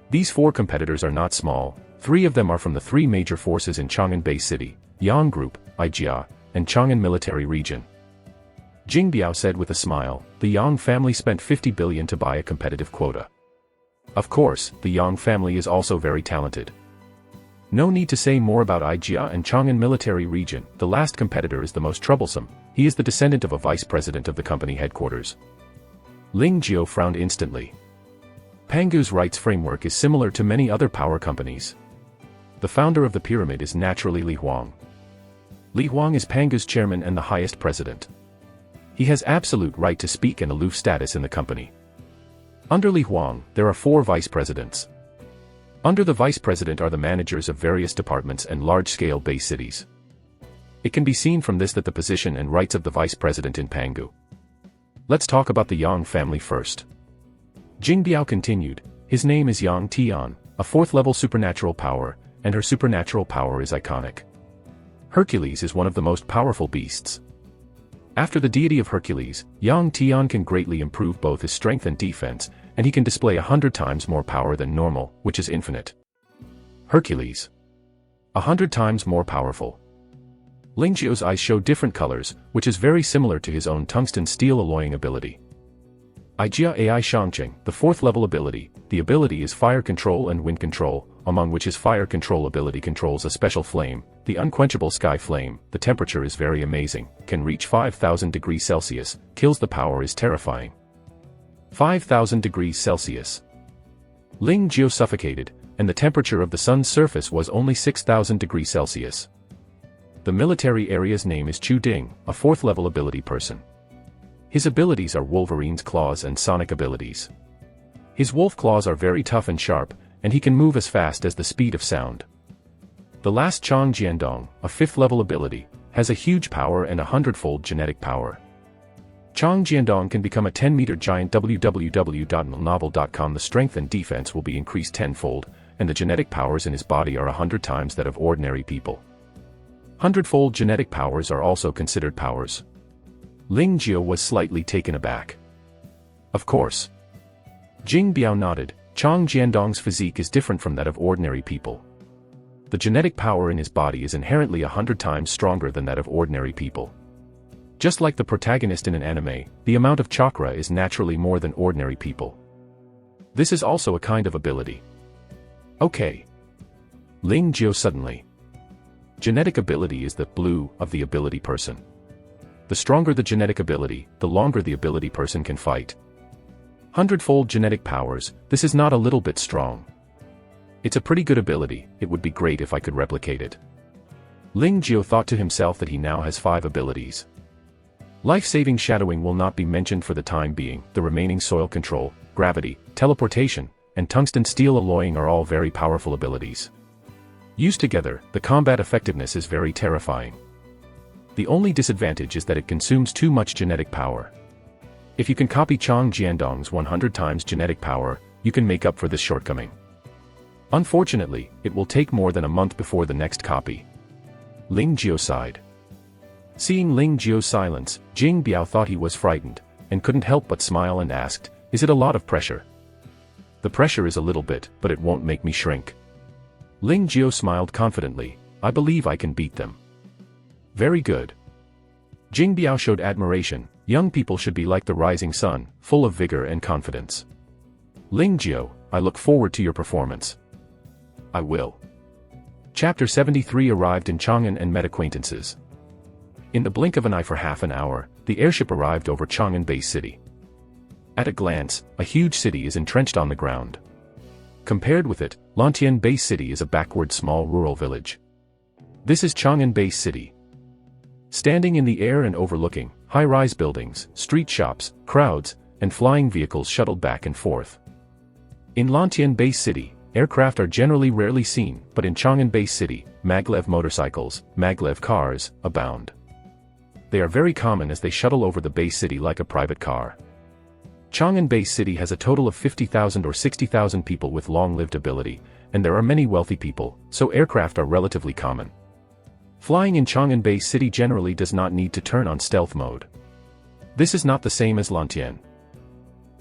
These 4 competitors are not small, 3 of them are from the 3 major forces in Chang'an Bay City, Yang Group, Ijia, and Chang'an Military Region. Jing Biao said with a smile, the Yang family spent 50 billion to buy a competitive quota. Of course, the Yang family is also very talented. No need to say more about Ijia and Chang'an Military Region, the last competitor is the most troublesome, he is the descendant of a vice president of the company headquarters. Ling Jiao frowned instantly. Pangu's rights framework is similar to many other power companies. The founder of the pyramid is naturally Li Huang. Li Huang is Pangu's chairman and the highest president. He has absolute right to speak and aloof status in the company. Under Li Huang, there are 4 vice presidents. Under the vice president are the managers of various departments and large-scale base cities. It can be seen from this that the position and rights of the vice president in Pangu. Let's talk about the Yang family first. Jing Biao continued, his name is Yang Tian, a 4th-level supernatural power, and her supernatural power is iconic. Hercules is one of the most powerful beasts. After the deity of Hercules, Yang Tian can greatly improve both his strength and defense, and he can display 100 times more power than normal, which is infinite. Hercules. 100 times more powerful. Ling Jiao's eyes show different colors, which is very similar to his own tungsten steel alloying ability. Ijia Ai Shangqing, the 4th-level ability, the ability is fire control and wind control, among which his fire control ability controls a special flame, the unquenchable sky flame, the temperature is very amazing, can reach 5,000 degrees Celsius, kills the power is terrifying. 5,000 degrees Celsius. Ling Jiao suffocated, and the temperature of the sun's surface was only 6,000 degrees Celsius. The military area's name is Chu Ding, a 4th-level ability person. His abilities are Wolverine's claws and sonic abilities. His wolf claws are very tough and sharp, and he can move as fast as the speed of sound. The last Chang Jiandong, a 5th-level ability, has a huge power and 100-fold genetic power. Chang Jiandong can become a 10-meter giant. www.novel.com. The strength and defense will be increased 10-fold, and the genetic powers in his body are 100 times that of ordinary people. 100-fold genetic powers are also considered powers. Ling Jiao was slightly taken aback. Of course. Jing Biao nodded, Chang Jiandong's physique is different from that of ordinary people. The genetic power in his body is inherently 100 times stronger than that of ordinary people. Just like the protagonist in an anime, the amount of chakra is naturally more than ordinary people. This is also a kind of ability. Okay. Ling Jiao suddenly. Genetic ability is the blue of the ability person. The stronger the genetic ability, the longer the ability person can fight. 100-fold genetic powers, this is not a little bit strong. It's a pretty good ability, it would be great if I could replicate it. Ling Jiao thought to himself that he now has 5 abilities. Life-saving shadowing will not be mentioned for the time being. The remaining soil control, gravity, teleportation, and tungsten steel alloying are all very powerful abilities. Used together, the combat effectiveness is very terrifying. The only disadvantage is that it consumes too much genetic power. If you can copy Chang Jiandong's 100 times genetic power, you can make up for this shortcoming. Unfortunately, it will take more than a month before the next copy. Ling Jiao sighed. Seeing Ling Jiao's silence, Jing Biao thought he was frightened, and couldn't help but smile and asked, "Is it a lot of pressure?" "The pressure is a little bit, but it won't make me shrink." Ling Jiao smiled confidently, "I believe I can beat them." "Very good." Jing Biao showed admiration. Young people should be like the rising sun, full of vigor and confidence. "Ling Jiao, I look forward to your performance." "I will." Chapter 73 arrived in Chang'an and met acquaintances. In the blink of an eye for half an hour, the airship arrived over Chang'an Base City. At a glance, a huge city is entrenched on the ground. Compared with it, Lantian Base City is a backward small rural village. This is Chang'an Base City. Standing in the air and overlooking, high-rise buildings, street shops, crowds, and flying vehicles shuttled back and forth. In Lantian Base City, aircraft are generally rarely seen, but in Chang'an Base City, maglev motorcycles, maglev cars, abound. They are very common as they shuttle over the base city like a private car. Chang'an Base City has a total of 50,000 or 60,000 people with long-lived ability, and there are many wealthy people, so aircraft are relatively common. Flying in Chang'an Base City generally does not need to turn on stealth mode. This is not the same as Lantian.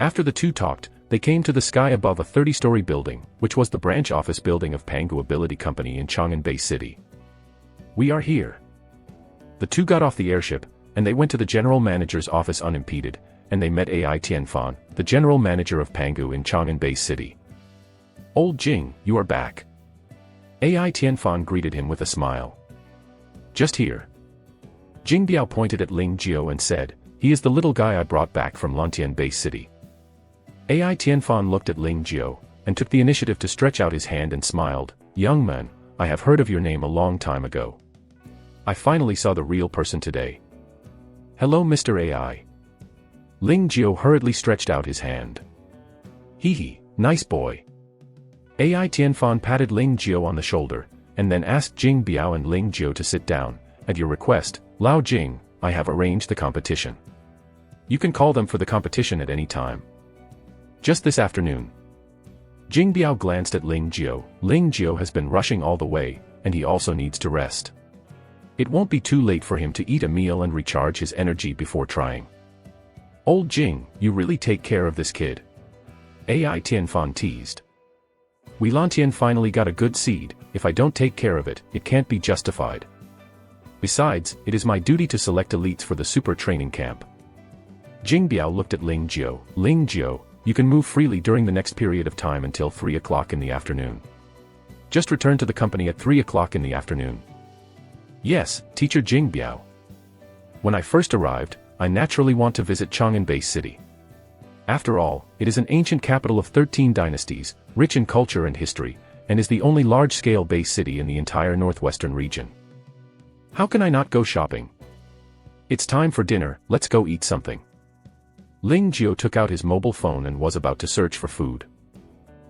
After the two talked, they came to the sky above a 30-story building, which was the branch office building of Pangu Ability Company in Chang'an Base City. "We are here." The two got off the airship, and they went to the general manager's office unimpeded, and they met Ai Tianfan, the general manager of Pangu in Chang'an Base City. "Old Jing, you are back." Ai Tianfan greeted him with a smile. "Just here." Jing Biao pointed at Ling Jiao and said, "He is the little guy I brought back from Lantian Base City." Ai Tianfan looked at Ling Jiao, and took the initiative to stretch out his hand and smiled, "Young man, I have heard of your name a long time ago. I finally saw the real person today." "Hello Mr. Ai." Ling Jiao hurriedly stretched out his hand. "Hee, nice boy." Ai Tianfan patted Ling Jiao on the shoulder, and then asked Jing Biao and Ling Jiao to sit down. "At your request, Lao Jing, I have arranged the competition. You can call them for the competition at any time. Just this afternoon." Jing Biao glanced at Ling Jiao. Ling Jiao has been rushing all the way, and he also needs to rest. It won't be too late for him to eat a meal and recharge his energy before trying. "Old Jing, you really take care of this kid?" Ai Tianfan teased. "We Lantian finally got a good seed. If I don't take care of it, it can't be justified. Besides, it is my duty to select elites for the super training camp." Jing Biao looked at Ling Jiao. "Ling Jiao, you can move freely during the next period of time until 3 o'clock in the afternoon. Just return to the company at 3 o'clock in the afternoon." "Yes, Teacher Jing Biao. When I first arrived, I naturally want to visit Chang'an Base City. After all, it is an ancient capital of 13 dynasties, rich in culture and history, and is the only large-scale base city in the entire northwestern region. How can I not go shopping? It's time for dinner, let's go eat something." Ling Jiao took out his mobile phone and was about to search for food.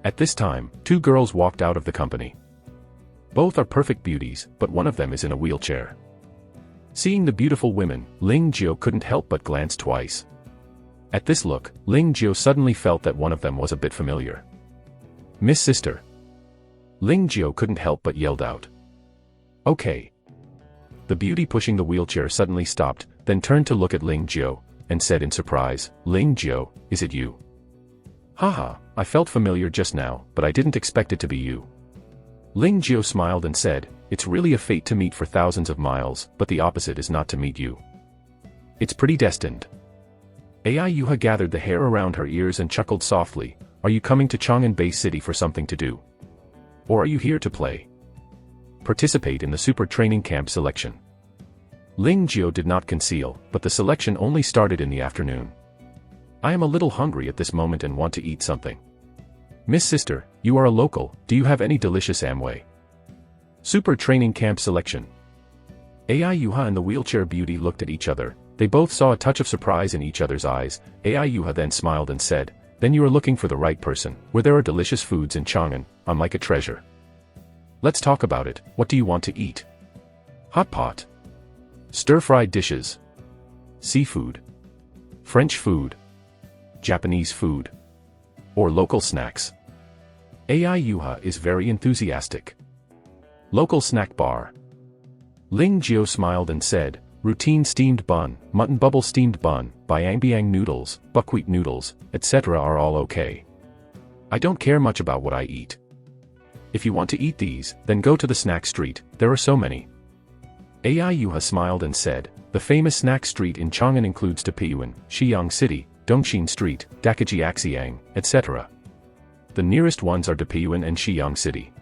At this time, two girls walked out of the company. Both are perfect beauties, but one of them is in a wheelchair. Seeing the beautiful women, Ling Jiao couldn't help but glance twice. At this look, Ling Jiao suddenly felt that one of them was a bit familiar. "Miss Sister." Ling Jiao couldn't help but yelled out. "Okay." The beauty pushing the wheelchair suddenly stopped, then turned to look at Ling Jiao, and said in surprise, "Ling Jiao, is it you?" "Haha, I felt familiar just now, but I didn't expect it to be you." Ling Jiao smiled and said, "It's really a fate to meet for thousands of miles, but the opposite is not to meet you. It's pretty destined." Ai Yuha gathered the hair around her ears and chuckled softly, "Are you coming to Chang'an Base City for something to do? Or are you here to play? Participate in the super training camp selection." Ling Jiao did not conceal, but the selection only started in the afternoon. "I am a little hungry at this moment and want to eat something." "Miss Sister, you are a local, do you have any delicious Amway?" Super training camp selection. Ai Yuha and the wheelchair beauty looked at each other, They both saw a touch of surprise in each other's eyes. AI Yuha then smiled and said, "Then you are looking for the right person, where there are delicious foods in Chang'an, I'm like a treasure. Let's talk about it. What do you want to eat? Hot pot? Stir-fried dishes? Seafood? French food? Japanese food? Or local snacks?" AI Yuha is very enthusiastic. Local snack bar. Ling Jiao smiled and said, "Routine steamed bun, mutton bubble steamed bun, biang noodles, buckwheat noodles, etc. are all okay. I don't care much about what I eat. If you want to eat these, then go to the snack street, there are so many." AI Yuha smiled and said, "The famous snack street in Chang'an includes Tepiyuan, Shiyang City, Dongxin Street, Dakajiaxiang, etc. The nearest ones are Tepiyuan and Shiyang City.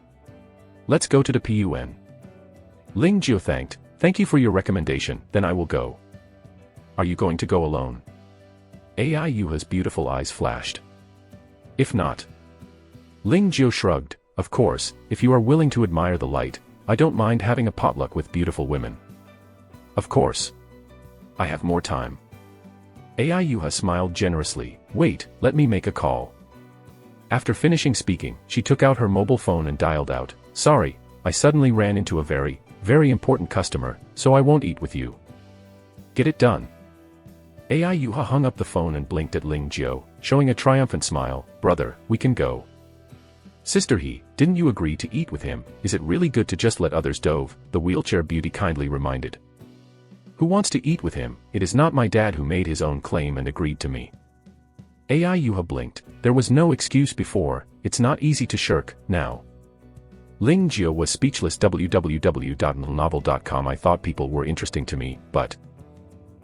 Let's go to Tepiyuan." Ling Jiao thanked, "Thank you for your recommendation, then I will go." "Are you going to go alone?" AI Yuha's beautiful eyes flashed. "If not." Ling Jiao shrugged, "Of course, if you are willing to admire the light, I don't mind having a potluck with beautiful women. Of course. I have more time." AI Yuha smiled generously. "Wait, let me make a call." After finishing speaking, she took out her mobile phone and dialed out, "Sorry, I suddenly ran into a very important customer, so I won't eat with you." "Get it done." AI Yuha hung up the phone and blinked at Ling Jiao, showing a triumphant smile. "Brother, we can go." "Sister didn't you agree to eat with him? Is it really good to just let others dove?" the wheelchair beauty kindly reminded. "Who wants to eat with him? It is not my dad who made his own claim and agreed to me." AI Yuha blinked. There was no excuse before, it's not easy to shirk, now. Ling Jiao was speechless. www.novel.com. I thought people were interesting to me, but...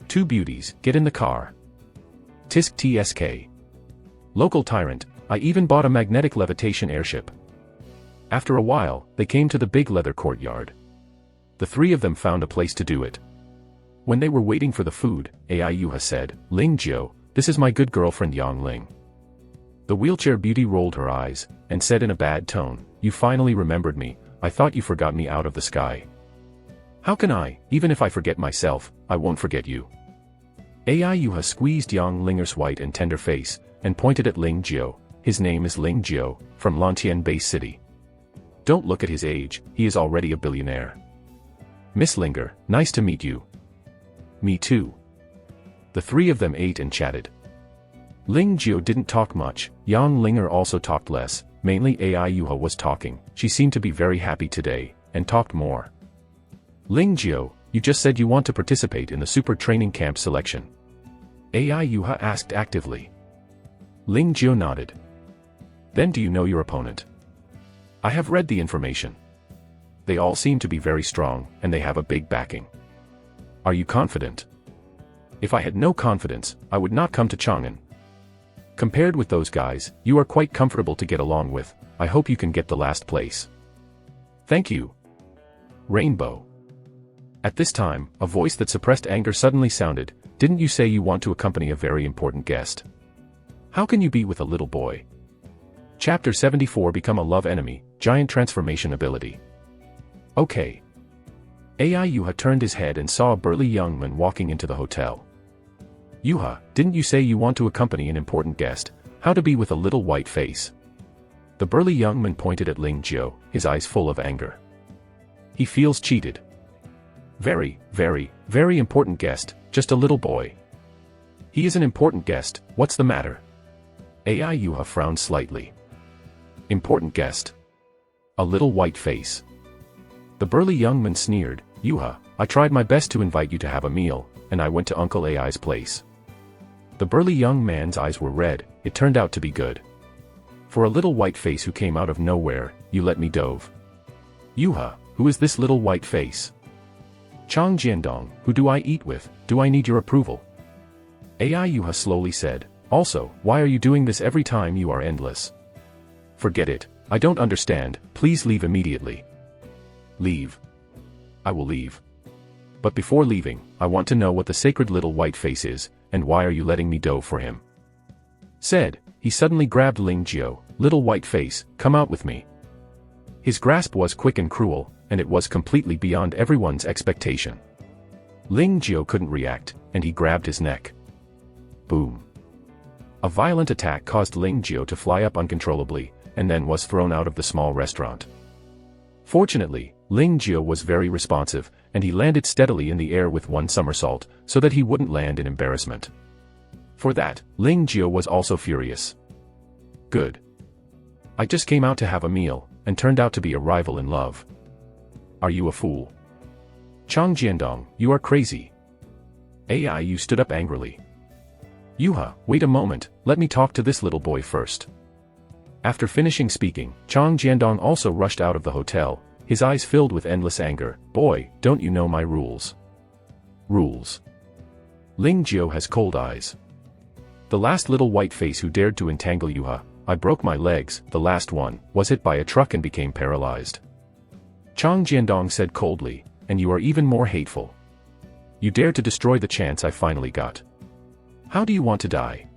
Two beauties, get in the car. Tisk TSK. Local tyrant, I even bought a magnetic levitation airship. After a while, they came to the big leather courtyard. The three of them found a place to do it. When they were waiting for the food, AI Yuha said, "Ling Jiao, this is my good girlfriend Yang Ling." The wheelchair beauty rolled her eyes, and said in a bad tone, "You finally remembered me, I thought you forgot me out of the sky." "How can I? Even if I forget myself, I won't forget you." AI Yuha squeezed Yang Linger's white and tender face, and pointed at Ling Jiao. "His name is Ling Jiao, from Lantian Bay City. Don't look at his age, he is already a billionaire." "Miss Linger, nice to meet you." "Me too." The three of them ate and chatted. Ling Jiao didn't talk much, Yang Linger also talked less, mainly AI Yuha was talking. She seemed to be very happy today, and talked more. "Ling Jiao, you just said you want to participate in the super training camp selection?" AI Yuha asked actively. Ling Jiao nodded. "Then do you know your opponent?" "I have read the information. They all seem to be very strong, and they have a big backing." "Are you confident?" "If I had no confidence, I would not come to Chang'an. Compared with those guys, you are quite comfortable to get along with. I hope you can get the last place." "Thank you." Rainbow. At this time, a voice that suppressed anger suddenly sounded, "Didn't you say you want to accompany a very important guest? How can you be with a little boy?" Chapter 74. Become a love enemy, giant transformation ability. "Okay." AI Yuha turned his head and saw a burly young man walking into the hotel. "Yuha, didn't you say you want to accompany an important guest? How to be with a little white face?" The burly young man pointed at Ling Jiao, his eyes full of anger. He feels cheated. Very important guest, just a little boy." "He is an important guest, what's the matter?" AI Yuha frowned slightly. "Important guest? A little white face." The burly young man sneered, "Yuha, I tried my best to invite you to have a meal, and I went to Uncle AI's place." The burly young man's eyes were red. It turned out to be good. "For a little white face who came out of nowhere, you let me dove." "Yuha, who is this little white face?" "Chang Jiandong, who do I eat with? Do I need your approval?" AI Yuha slowly said, "Also, why are you doing this every time? You are endless." "Forget it, I don't understand, please leave immediately." "Leave." "I will leave. But before leaving, I want to know what the sacred little white face is, and why are you letting me dove for him?" Said, he suddenly grabbed Ling Jiao. "Little white face, come out with me." His grasp was quick and cruel, and it was completely beyond everyone's expectation. Ling Jiao couldn't react, and he grabbed his neck. Boom. A violent attack caused Ling Jiao to fly up uncontrollably, and then was thrown out of the small restaurant. Fortunately, Ling Jiao was very responsive, and he landed steadily in the air with one somersault, so that he wouldn't land in embarrassment. For that, Ling Jiao was also furious. Good. I just came out to have a meal, and turned out to be a rival in love. Are you a fool? Chang Jiandong, you are crazy. Yu stood up angrily. Yuha, wait a moment, let me talk to this little boy first. After finishing speaking, Chang Jiandong also rushed out of the hotel, his eyes filled with endless anger. Boy, don't you know my rules? Rules. Ling Jiao has cold eyes. The last little white face who dared to entangle Yuha, I broke my legs, the last one, was hit by a truck and became paralyzed. Chang Jiandong said coldly, and you are even more hateful. You dare to destroy the chance I finally got. How do you want to die?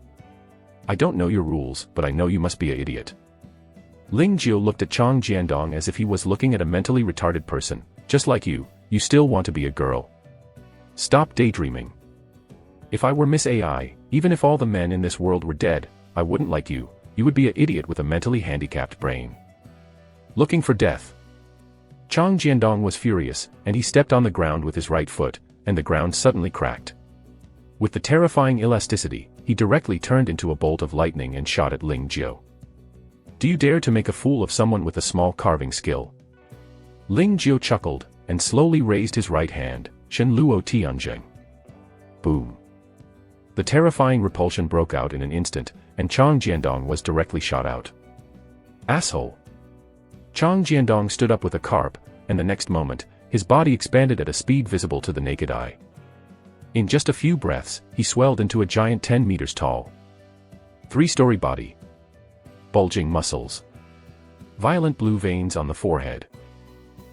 I don't know your rules, but I know you must be an idiot. Ling Jiao looked at Chang Jiandong as if he was looking at a mentally retarded person. Just like you still want to be a girl. Stop daydreaming. If I were Miss AI, even if all the men in this world were dead, I wouldn't like you. You would be an idiot with a mentally handicapped brain. Looking for death. Chang Jiandong was furious, and he stepped on the ground with his right foot, and the ground suddenly cracked. With the terrifying elasticity, he directly turned into a bolt of lightning and shot at Ling Jiao. Do you dare to make a fool of someone with a small carving skill? Ling Jiao chuckled, and slowly raised his right hand, Shen Luo Tianjing. Boom. The terrifying repulsion broke out in an instant, and Chang Jiandong was directly shot out. Asshole. Chang Jiandong stood up with a carp, and the next moment, his body expanded at a speed visible to the naked eye. In just a few breaths, he swelled into a giant 10 meters tall. 3-story body. Bulging muscles. Violent blue veins on the forehead.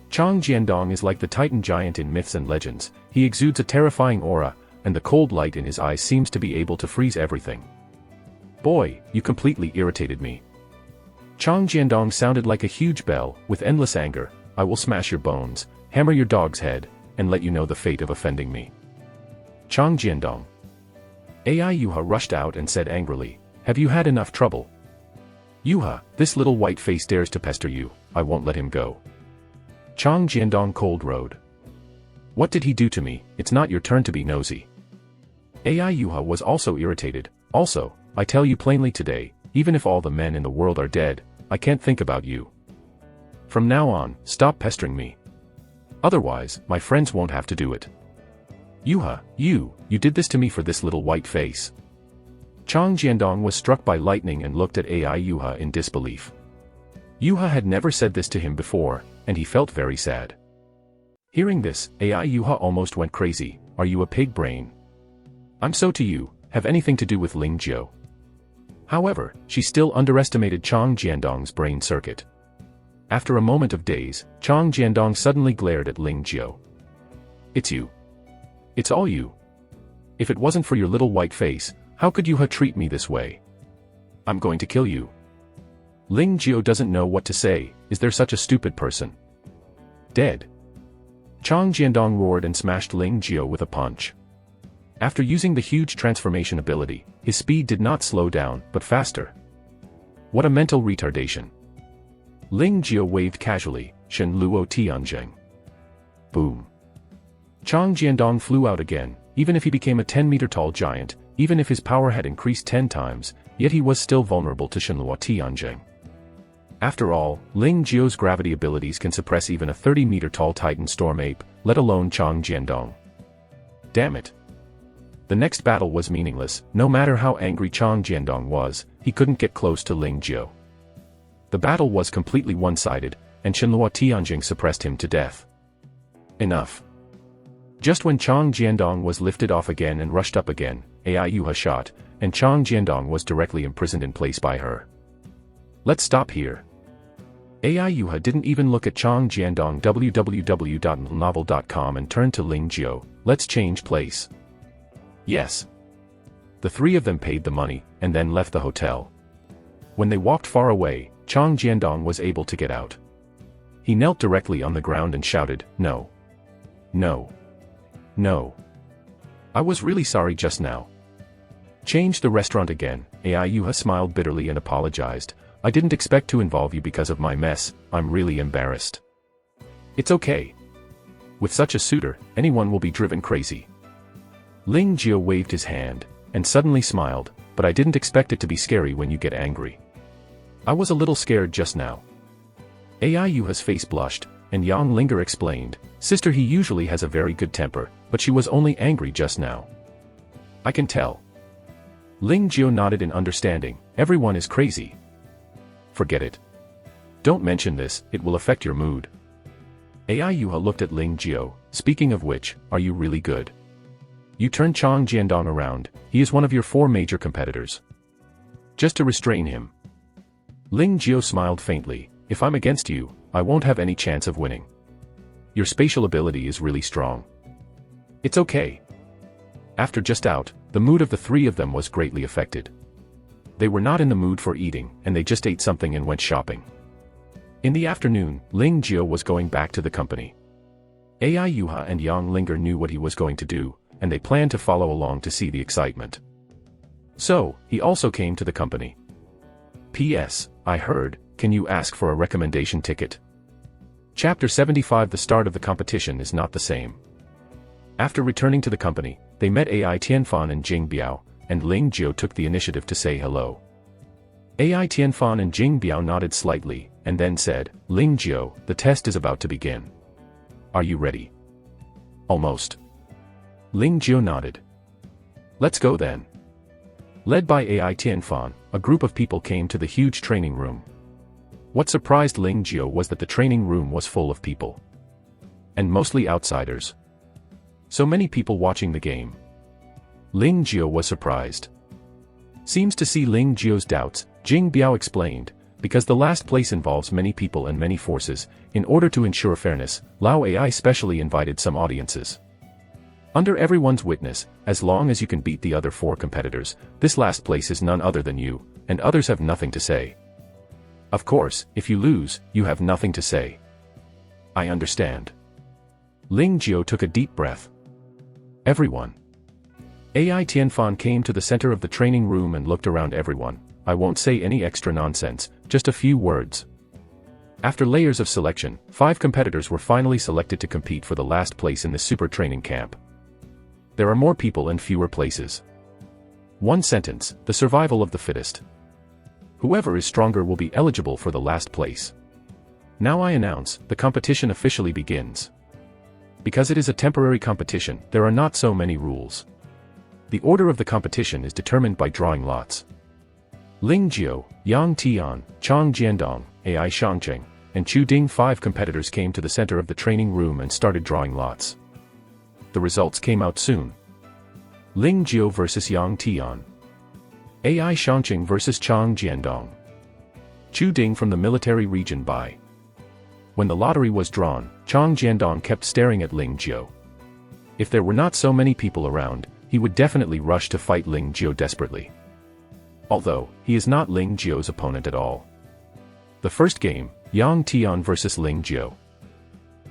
Chang Jiandong is like the Titan giant in myths and legends. He exudes a terrifying aura, and the cold light in his eyes seems to be able to freeze everything. Boy, you completely irritated me. Chang Jiandong sounded like a huge bell, with endless anger. I will smash your bones, hammer your dog's head, and let you know the fate of offending me. Chang Jiandong. Yuha rushed out and said angrily, have you had enough trouble? Yuha, this little white face dares to pester you, I won't let him go. Chang Jiandong cold road. What did he do to me? It's not your turn to be nosy. Yuha was also irritated. Also, I tell you plainly today, even if all the men in the world are dead, I can't think about you. From now on, stop pestering me. Otherwise, my friends won't have to do it. Yuha, you did this to me for this little white face. Chang Jiandong was struck by lightning and looked at Yuha in disbelief. Yuha had never said this to him before, and he felt very sad. Hearing this, Yuha almost went crazy. Are you a pig brain? I'm so to you, have anything to do with Ling Jiao. However, she still underestimated Chang Jiandong's brain circuit. After a moment of daze, Chang Jiandong suddenly glared at Ling Jiao. It's you. It's all you. If it wasn't for your little white face, how could you treat me this way? I'm going to kill you. Ling Jiao doesn't know what to say. Is there such a stupid person? Dead. Chang Jiandong roared and smashed Ling Jiao with a punch. After using the huge transformation ability, his speed did not slow down, but faster. What a mental retardation. Ling Jiao waved casually, Shen Luo Tianjing. Boom. Chang Jiandong flew out again. Even if he became a 10-meter-tall giant, even if his power had increased 10 times, yet he was still vulnerable to Shen Luo Tianjing. After all, Ling Jiao's gravity abilities can suppress even a 30-meter-tall Titan storm ape, let alone Chang Jiandong. Damn it. The next battle was meaningless. No matter how angry Chang Jiandong was, he couldn't get close to Ling Jiao. The battle was completely one-sided, and Shen Luo Tianjing suppressed him to death. Enough. Just when Chang Jiandong was lifted off again and rushed up again, Yuha shot, and Chang Jiandong was directly imprisoned in place by her. Let's stop here. Yuha didn't even look at Chang Jiandong www.novel.com and turned to Ling Jiao. Let's change place. Yes. The three of them paid the money, and then left the hotel. When they walked far away, Chang Jiandong was able to get out. He knelt directly on the ground and shouted, No. No. No. I was really sorry just now. Change the restaurant again. AI Yuha smiled bitterly and apologized. I didn't expect to involve you because of my mess, I'm really embarrassed. It's okay. With such a suitor, anyone will be driven crazy. Ling Jio waved his hand, and suddenly smiled, but I didn't expect it to be scary when you get angry. I was a little scared just now. AI Yuha's face blushed, and Yang Linger explained, Sister, he usually has a very good temper, but she was only angry just now. I can tell. Ling Jio nodded in understanding, everyone is crazy. Forget it. Don't mention this, it will affect your mood. AI Yuha looked at Ling Jio, speaking of which, are you really good? You turn Chang Jiandong around, he is one of your 4 major competitors. Just to restrain him. Ling Jio smiled faintly, if I'm against you, I won't have any chance of winning. Your spatial ability is really strong. It's okay. After just out, the mood of the 3 of them was greatly affected. They were not in the mood for eating, and they just ate something and went shopping. In the afternoon, Ling Jio was going back to the company. AI Yuha and Yang Linger knew what he was going to do, and they planned to follow along to see the excitement. So, he also came to the company. P.S. I heard, can you ask for a recommendation ticket? Chapter 75. The start of the competition is not the same. After returning to the company, they met AI Tianfan and Jing Biao, and Ling Jio took the initiative to say hello. AI Tianfan and Jing Biao nodded slightly, and then said, Ling Jio, the test is about to begin. Are you ready? Almost. Ling Jio nodded. Let's go then. Led by AI Tianfan, a group of people came to the huge training room. What surprised Ling Jio was that the training room was full of people. And mostly outsiders. So many people watching the game. Ling Jio was surprised. Seems to see Ling Jio's doubts, Jing Biao explained, because the last place involves many people and many forces, in order to ensure fairness, Lao AI specially invited some audiences. Under everyone's witness, as long as you can beat the other 4 competitors, this last place is none other than you, and others have nothing to say. Of course, if you lose, you have nothing to say. I understand. Ling Jio took a deep breath. Everyone. AI Tianfan came to the center of the training room and looked around everyone. I won't say any extra nonsense, just a few words. After layers of selection, 5 competitors were finally selected to compete for the last place in this super training camp. There are more people and fewer places. One sentence, the survival of the fittest. Whoever is stronger will be eligible for the last place. Now I announce, the competition officially begins. Because it is a temporary competition, there are not so many rules. The order of the competition is determined by drawing lots. Ling Jio, Yang Tian, Chang Jiandong, AI Shangcheng, and Chu Ding 5 competitors came to the center of the training room and started drawing lots. The results came out soon. Ling Jio vs Yang Tian. AI Shangcheng vs Chang Jiandong. Chu Ding from the military region by. When the lottery was drawn, Chang Jiandong kept staring at Ling Jio. If there were not so many people around, he would definitely rush to fight Ling Jio desperately. Although, he is not Ling Jio's opponent at all. The first game, Yang Tian vs Ling Jio.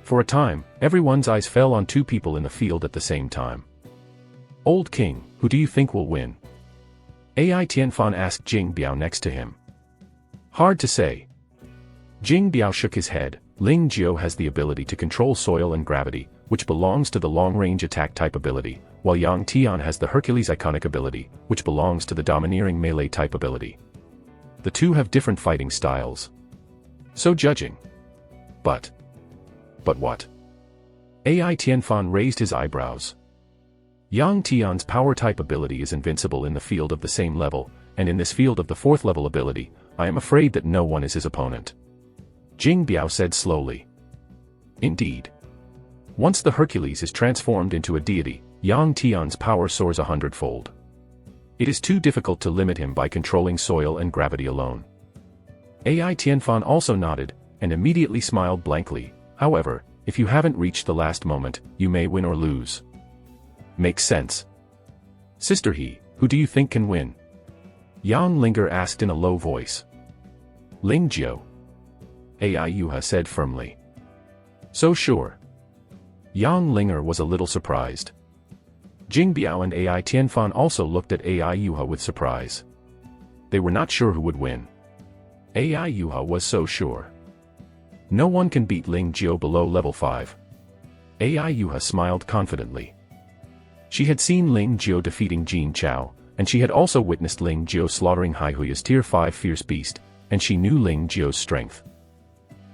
For a time, everyone's eyes fell on 2 people in the field at the same time. Old King, who do you think will win? AI Tianfan asked Jing Biao next to him. Hard to say. Jing Biao shook his head. Ling Jio has the ability to control soil and gravity, which belongs to the long-range attack type ability, while Yang Tian has the Hercules iconic ability, which belongs to the domineering melee type ability. The 2 have different fighting styles. So judging. But what? AI Tianfan raised his eyebrows. Yang Tian's power type ability is invincible in the field of the same level, and in this field of the 4th level ability, I am afraid that no one is his opponent. Jing Biao said slowly. Indeed. Once the Hercules is transformed into a deity, Yang Tian's power soars 100-fold. It is too difficult to limit him by controlling soil and gravity alone. AI Tianfan also nodded, and immediately smiled blankly. However, if you haven't reached the last moment, you may win or lose. Makes sense. Sister He, who do you think can win? Yang Linger asked in a low voice. Ling Jio. AI Yuha said firmly. So sure. Yang Linger was a little surprised. Jing Biao and AI Tianfan also looked at AI Yuha with surprise. They were not sure who would win. AI Yuha was so sure. No one can beat Ling Jiao below level 5. AI Yuha smiled confidently. She had seen Ling Jiao defeating Jin Chao, and she had also witnessed Ling Jiao slaughtering Haihuya's Tier 5 fierce beast, and she knew Ling Jiao's strength.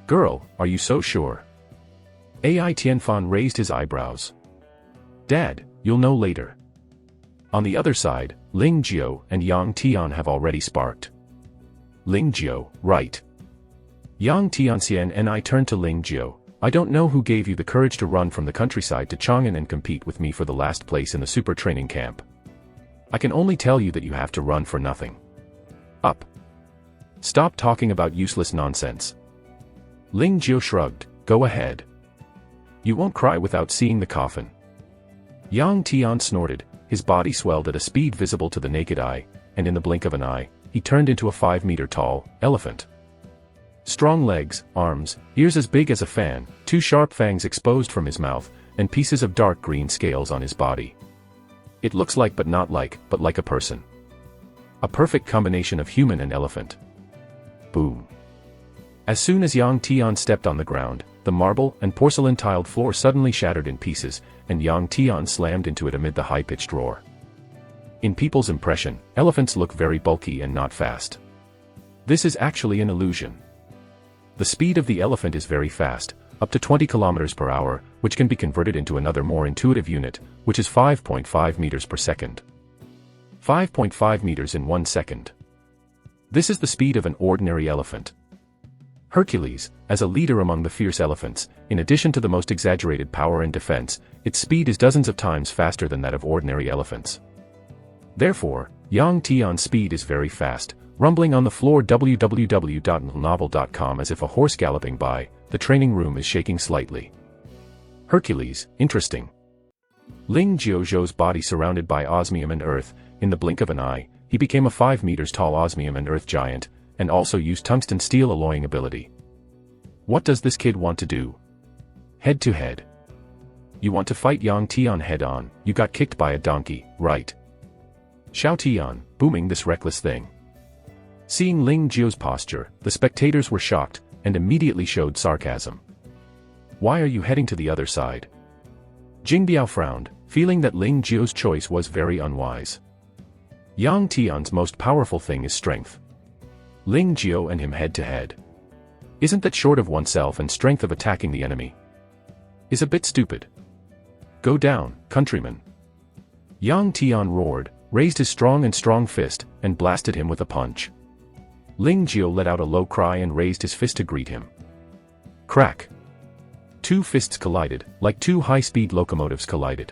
Girl, are you so sure? AI Tianfan raised his eyebrows. Dad, you'll know later. On the other side, Ling Jiao and Yang Tian have already sparked. Ling Jiao, right. Yang Tianxian and I turned to Ling Jiao. I don't know who gave you the courage to run from the countryside to Chang'an and compete with me for the last place in the super training camp. I can only tell you that you have to run for nothing. Up. Stop talking about useless nonsense. Ling Jiao shrugged, go ahead. You won't cry without seeing the coffin. Yang Tian snorted, his body swelled at a speed visible to the naked eye, and in the blink of an eye, he turned into a 5-meter-tall elephant. Strong legs, arms, ears as big as a fan, 2 sharp fangs exposed from his mouth, and pieces of dark green scales on his body. It looks like but not like, but like a person. A perfect combination of human and elephant. Boom. As soon as Yang Tian stepped on the ground, the marble and porcelain-tiled floor suddenly shattered in pieces, and Yang Tian slammed into it amid the high-pitched roar. In people's impression, elephants look very bulky and not fast. This is actually an illusion. The speed of the elephant is very fast, up to 20 kilometers per hour, which can be converted into another more intuitive unit, which is 5.5 meters per second. 5.5 meters in 1 second. This is the speed of an ordinary elephant. Hercules, as a leader among the fierce elephants, in addition to the most exaggerated power and defense, its speed is dozens of times faster than that of ordinary elephants. Therefore, Yang Tian's speed is very fast, rumbling on the floor www.novel.com as if a horse galloping by. The training room is shaking slightly. Hercules, interesting. Ling Jiaozhou's body surrounded by osmium and earth, in the blink of an eye, he became a 5 meters tall osmium and earth giant, and also used tungsten steel alloying ability. What does this kid want to do? Head to head. You want to fight Yang Tian head on, you got kicked by a donkey, right? Xiao Tian, booming this reckless thing. Seeing Ling Jiao's posture, the spectators were shocked, and immediately showed sarcasm. Why are you heading to the other side? Jing Biao frowned, feeling that Ling Jiao's choice was very unwise. Yang Tian's most powerful thing is strength. Ling Jiao and him head to head. Isn't that short of oneself and strength of attacking the enemy? Is a bit stupid. Go down, countryman. Yang Tian roared, raised his strong fist, and blasted him with a punch. Ling Jiao let out a low cry and raised his fist to greet him. Crack. 2 fists collided, like 2 high-speed locomotives collided.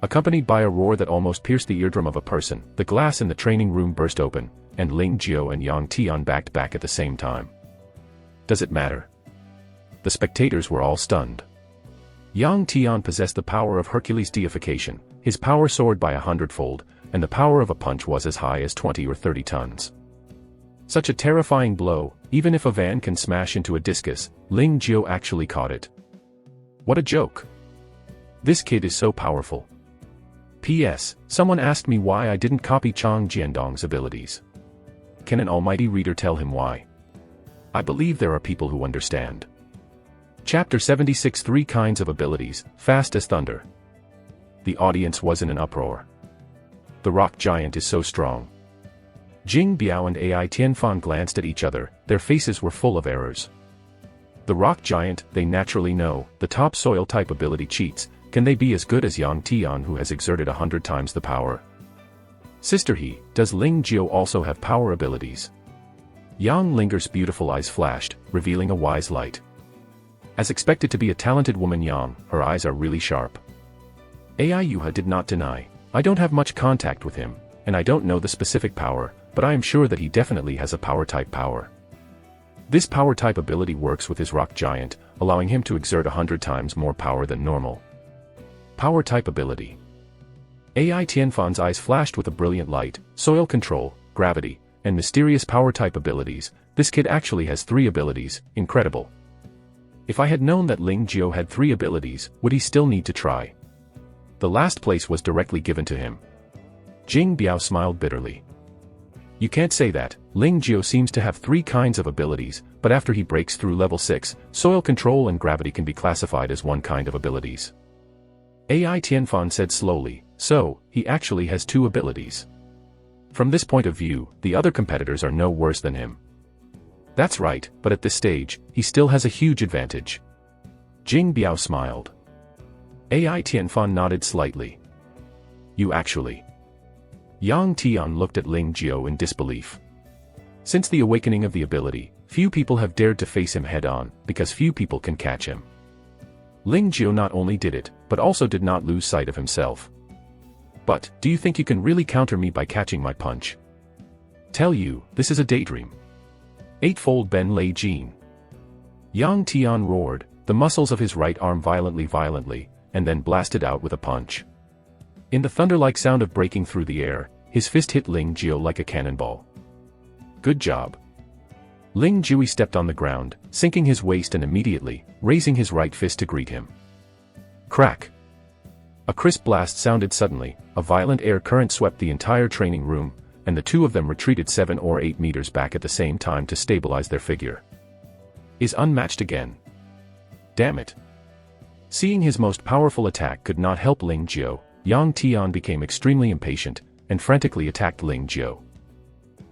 Accompanied by a roar that almost pierced the eardrum of a person, the glass in the training room burst open, and Ling Jiao and Yang Tian backed back at the same time. Does it matter? The spectators were all stunned. Yang Tian possessed the power of Hercules' deification, his power soared by 100-fold, and the power of a punch was as high as 20 or 30 tons. Such a terrifying blow, even if a van can smash into a discus, Ling Jiao actually caught it. What a joke. This kid is so powerful. P.S. Someone asked me why I didn't copy Chang Jiandong's abilities. Can an almighty reader tell him why? I believe there are people who understand. Chapter 76 3 Kinds of Abilities, Fast as Thunder. The audience was in an uproar. The rock giant is so strong. Jing Biao and AI Tianfan glanced at each other, their faces were full of errors. The rock giant, they naturally know, the top soil type ability cheats, can they be as good as Yang Tian who has exerted 100 times the power? Sister He, does Ling Jiao also have power abilities? Yang Linger's beautiful eyes flashed, revealing a wise light. As expected to be a talented woman Yang, her eyes are really sharp. AI Yuha did not deny, I don't have much contact with him, and I don't know the specific power, but I am sure that he definitely has a power-type power. This power-type ability works with his rock giant, allowing him to exert 100 times more power than normal. Power-type ability. AI Tianfan's eyes flashed with a brilliant light, soil control, gravity, and mysterious power-type abilities. This kid actually has 3 abilities, incredible. If I had known that Ling Jiao had 3 abilities, would he still need to try? The last place was directly given to him. Jing Biao smiled bitterly. You can't say that. Ling Jiao seems to have 3 kinds of abilities, but after he breaks through level 6, soil control and gravity can be classified as one kind of abilities. AI Tianfan said slowly, so, he actually has 2 abilities. From this point of view, the other competitors are no worse than him. That's right, but at this stage, he still has a huge advantage. Jing Biao smiled. AI Tianfan nodded slightly. You actually. Yang Tian looked at Ling Jiao in disbelief. Since the awakening of the ability, few people have dared to face him head-on, because few people can catch him. Ling Jiao not only did it, but also did not lose sight of himself. But, do you think you can really counter me by catching my punch? Tell you, this is a daydream. Eightfold Ben Lei Jin. Yang Tian roared, the muscles of his right arm violently, and then blasted out with a punch. In the thunder-like sound of breaking through the air, his fist hit Ling Jiao like a cannonball. Good job. Ling Jiao stepped on the ground, sinking his waist and immediately, raising his right fist to greet him. Crack! A crisp blast sounded suddenly, a violent air current swept the entire training room, and the two of them retreated 7 or 8 meters back at the same time to stabilize their figure. Is unmatched again. Damn it. Seeing his most powerful attack could not help Ling Jiao, Yang Tian became extremely impatient, and frantically attacked Ling Jiao.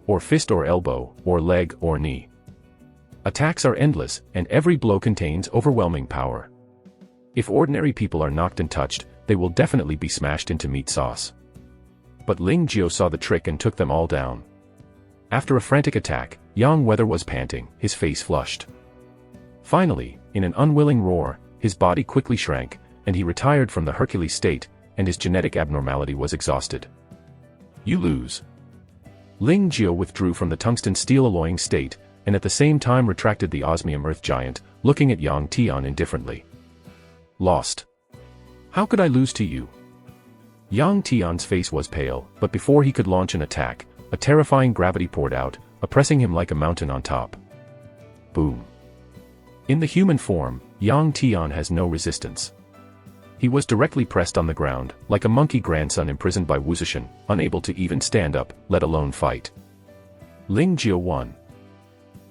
Or fist or elbow, or leg or knee. Attacks are endless, and every blow contains overwhelming power. If ordinary people are knocked and touched, they will definitely be smashed into meat sauce. But Ling Jiao saw the trick and took them all down. After a frantic attack, Yang Weather was panting, his face flushed. Finally, in an unwilling roar, his body quickly shrank, and he retired from the Hercules state, and his genetic abnormality was exhausted. You lose. Ling Jiao withdrew from the tungsten steel alloying state, and at the same time retracted the osmium earth giant, looking at Yang Tian indifferently. Lost. How could I lose to you? Yang Tian's face was pale, but before he could launch an attack, a terrifying gravity poured out, oppressing him like a mountain on top. Boom. In the human form, Yang Tian has no resistance. He was directly pressed on the ground, like a monkey grandson imprisoned by Wuzishan, unable to even stand up, let alone fight. Ling Jiao won.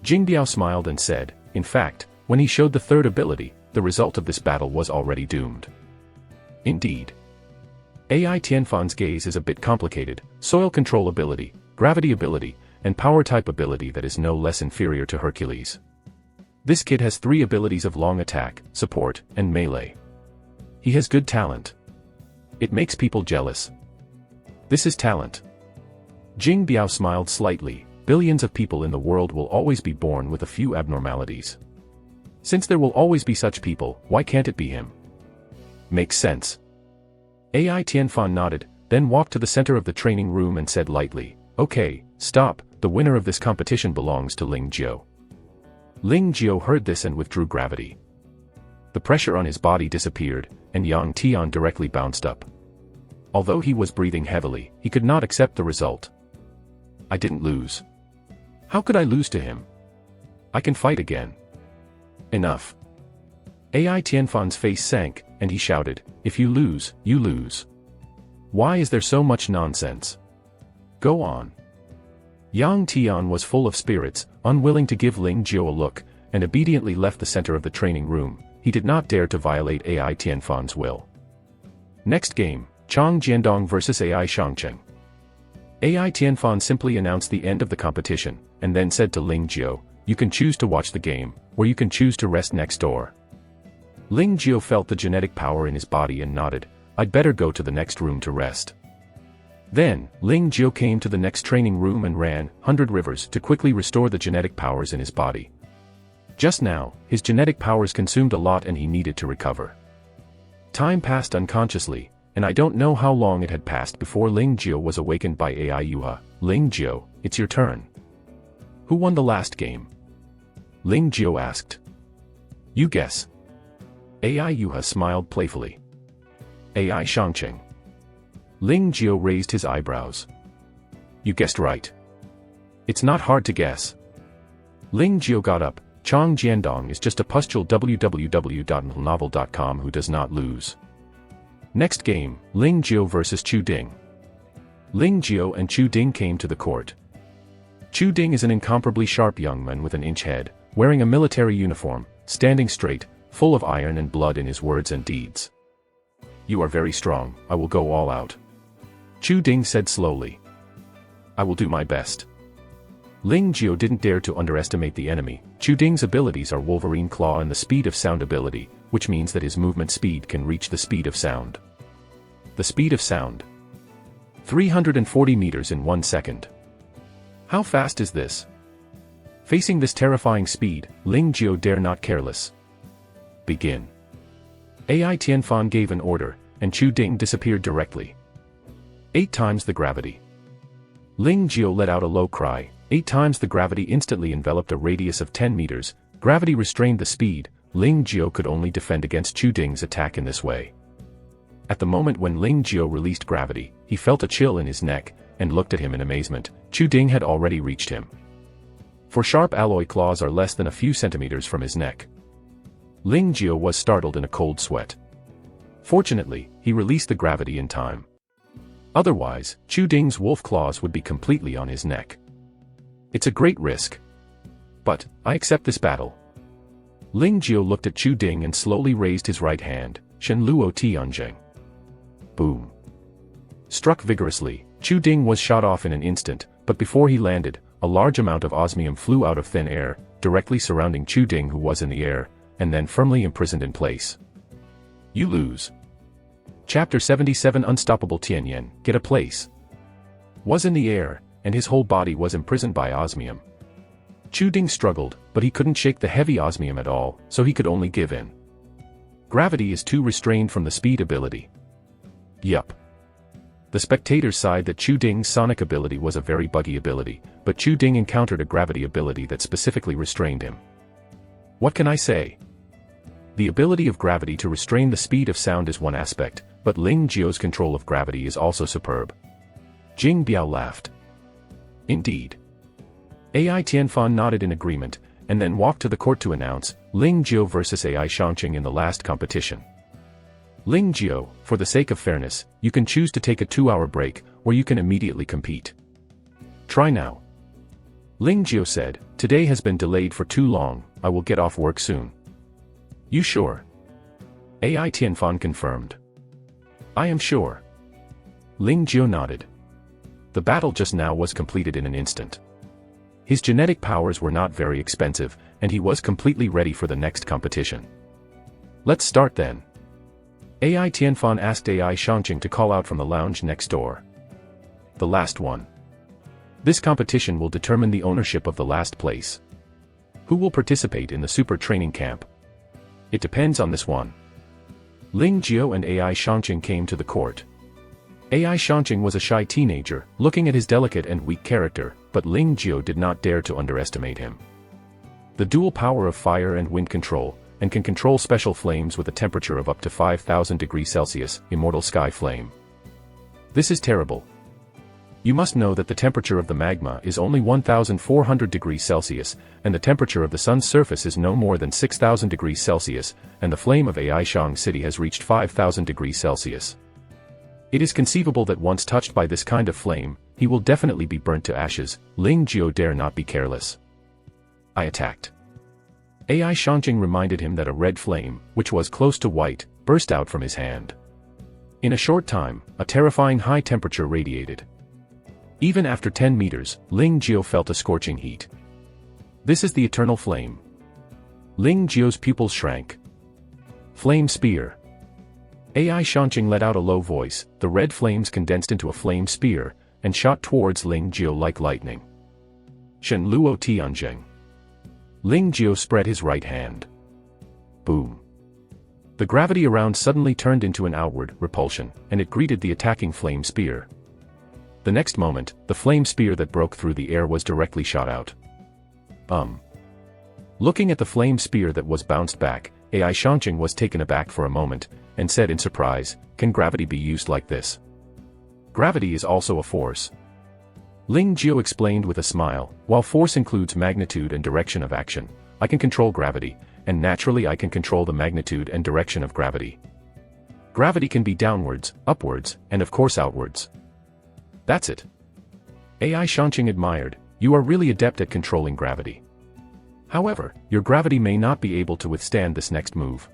Jing Biao smiled and said, in fact, when he showed the third ability, the result of this battle was already doomed. Indeed. AI Tianfan's gaze is a bit complicated, soil control ability, gravity ability, and power type ability that is no less inferior to Hercules. This kid has 3 abilities of long attack, support, and melee. He has good talent. It makes people jealous. This is talent. Jing Biao smiled slightly. Billions of people in the world will always be born with a few abnormalities. Since there will always be such people, why can't it be him? Makes sense. AI Tianfan nodded, then walked to the center of the training room and said lightly, okay, stop, the winner of this competition belongs to Ling Jiao. Ling Jiao heard this and withdrew gravity. The pressure on his body disappeared, and Yang Tian directly bounced up. Although he was breathing heavily, he could not accept the result. I didn't lose. How could I lose to him? I can fight again. Enough. AI Tianfan's face sank, and he shouted, if you lose, you lose. Why is there so much nonsense? Go on. Yang Tian was full of spirits, unwilling to give Ling Jiao a look, and obediently left the center of the training room. He did not dare to violate AI Tianfan's will. Next game, Chang Jiandong vs AI Shangcheng. AI Tianfan simply announced the end of the competition, and then said to Ling Jiao, you can choose to watch the game, or you can choose to rest next door. Ling Jiao felt the genetic power in his body and nodded, I'd better go to the next room to rest. Then, Ling Jiao came to the next training room and ran 100 rivers to quickly restore the genetic powers in his body. Just now, his genetic powers consumed a lot and he needed to recover. Time passed unconsciously, and I don't know how long it had passed before Ling Jiao was awakened by AI Yuha. Ling Jiao, it's your turn. Who won the last game? Ling Jiao asked. You guess. AI Yuha smiled playfully. AI Shangcheng. Ling Jiao raised his eyebrows. You guessed right. It's not hard to guess. Ling Jiao got up. Chang Jiandong is just a pustule www.novel.com who does not lose. Next game, Ling Jiao vs Chu Ding. Ling Jiao and Chu Ding came to the court. Chu Ding is an incomparably sharp young man with an inch head, wearing a military uniform, standing straight, full of iron and blood in his words and deeds. "You are very strong, I will go all out," Chu Ding said slowly. "I will do my best." Ling Jiao didn't dare to underestimate the enemy. Chu Ding's abilities are Wolverine Claw and the Speed of Sound ability, which means that his movement speed can reach the speed of sound. The speed of sound. 340 meters in 1 second. How fast is this? Facing this terrifying speed, Ling Jiao dare not careless. Begin. AI Tianfan gave an order, and Chu Ding disappeared directly. 8 times the gravity. Ling Jiao let out a low cry. 8 times the gravity instantly enveloped a radius of 10 meters. Gravity restrained the speed. Ling Jiao could only defend against Chu Ding's attack in this way. At the moment when Ling Jiao released gravity, he felt a chill in his neck, and looked at him in amazement. Chu Ding had already reached him. For sharp alloy claws are less than a few centimeters from his neck. Ling Jiao was startled in a cold sweat. Fortunately, he released the gravity in time. Otherwise, Chu Ding's wolf claws would be completely on his neck. It's a great risk. But, I accept this battle. Ling Jiao looked at Chu Ding and slowly raised his right hand, Shen Luo Tianzheng. Boom. Struck vigorously, Chu Ding was shot off in an instant, but before he landed, a large amount of osmium flew out of thin air, directly surrounding Chu Ding, who was in the air, and then firmly imprisoned in place. You lose. Chapter 77 Unstoppable Tianyan, Get a Place. Was in the air, and his whole body was imprisoned by osmium. Chu Ding struggled, but he couldn't shake the heavy osmium at all, so he could only give in. Gravity is too restrained from the speed ability. Yup. The spectators sighed that Chu Ding's sonic ability was a very buggy ability, but Chu Ding encountered a gravity ability that specifically restrained him. What can I say? The ability of gravity to restrain the speed of sound is one aspect, but Ling Jiao's control of gravity is also superb. Jing Biao laughed. Indeed. AI Tianfan nodded in agreement, and then walked to the court to announce, Ling Jiao vs AI Shangqing in the last competition. Ling Jiao, for the sake of fairness, you can choose to take a 2-hour break, or you can immediately compete. Try now. Ling Jiao said, today has been delayed for too long, I will get off work soon. You sure? AI Tianfan confirmed. I am sure. Ling Jiao nodded. The battle just now was completed in an instant. His genetic powers were not very expensive, and he was completely ready for the next competition. Let's start then. AI Tianfan asked AI Shangqing to call out from the lounge next door. The last one. This competition will determine the ownership of the last place. Who will participate in the super training camp? It depends on this one. Ling Jiao and AI Shangqing came to the court. AI Shangqing was a shy teenager, looking at his delicate and weak character, but Ling Jiao did not dare to underestimate him. The dual power of fire and wind control, and can control special flames with a temperature of up to 5,000 degrees Celsius, immortal sky flame. This is terrible. You must know that the temperature of the magma is only 1,400 degrees Celsius, and the temperature of the sun's surface is no more than 6,000 degrees Celsius, and the flame of AI Shang City has reached 5,000 degrees Celsius. It is conceivable that once touched by this kind of flame, he will definitely be burnt to ashes. Ling Jiao dare not be careless. I attacked. AI Shangqing reminded him that a red flame, which was close to white, burst out from his hand. In a short time, a terrifying high temperature radiated. Even after 10 meters, Ling Jiao felt a scorching heat. This is the eternal flame. Ling Jiao's pupils shrank. Flame spear. AI Shangqing let out a low voice, the red flames condensed into a flame spear, and shot towards Ling Jiao like lightning. Shen Luo Tianzheng. Ling Jiao spread his right hand. Boom. The gravity around suddenly turned into an outward repulsion, and it greeted the attacking flame spear. The next moment, the flame spear that broke through the air was directly shot out. Looking at the flame spear that was bounced back, AI Shangqing was taken aback for a moment, and said in surprise, can gravity be used like this? Gravity is also a force. Ling Jiao explained with a smile, while force includes magnitude and direction of action, I can control gravity, and naturally I can control the magnitude and direction of gravity. Gravity can be downwards, upwards, and of course outwards. That's it. AI Shanqing admired, you are really adept at controlling gravity. However, your gravity may not be able to withstand this next move.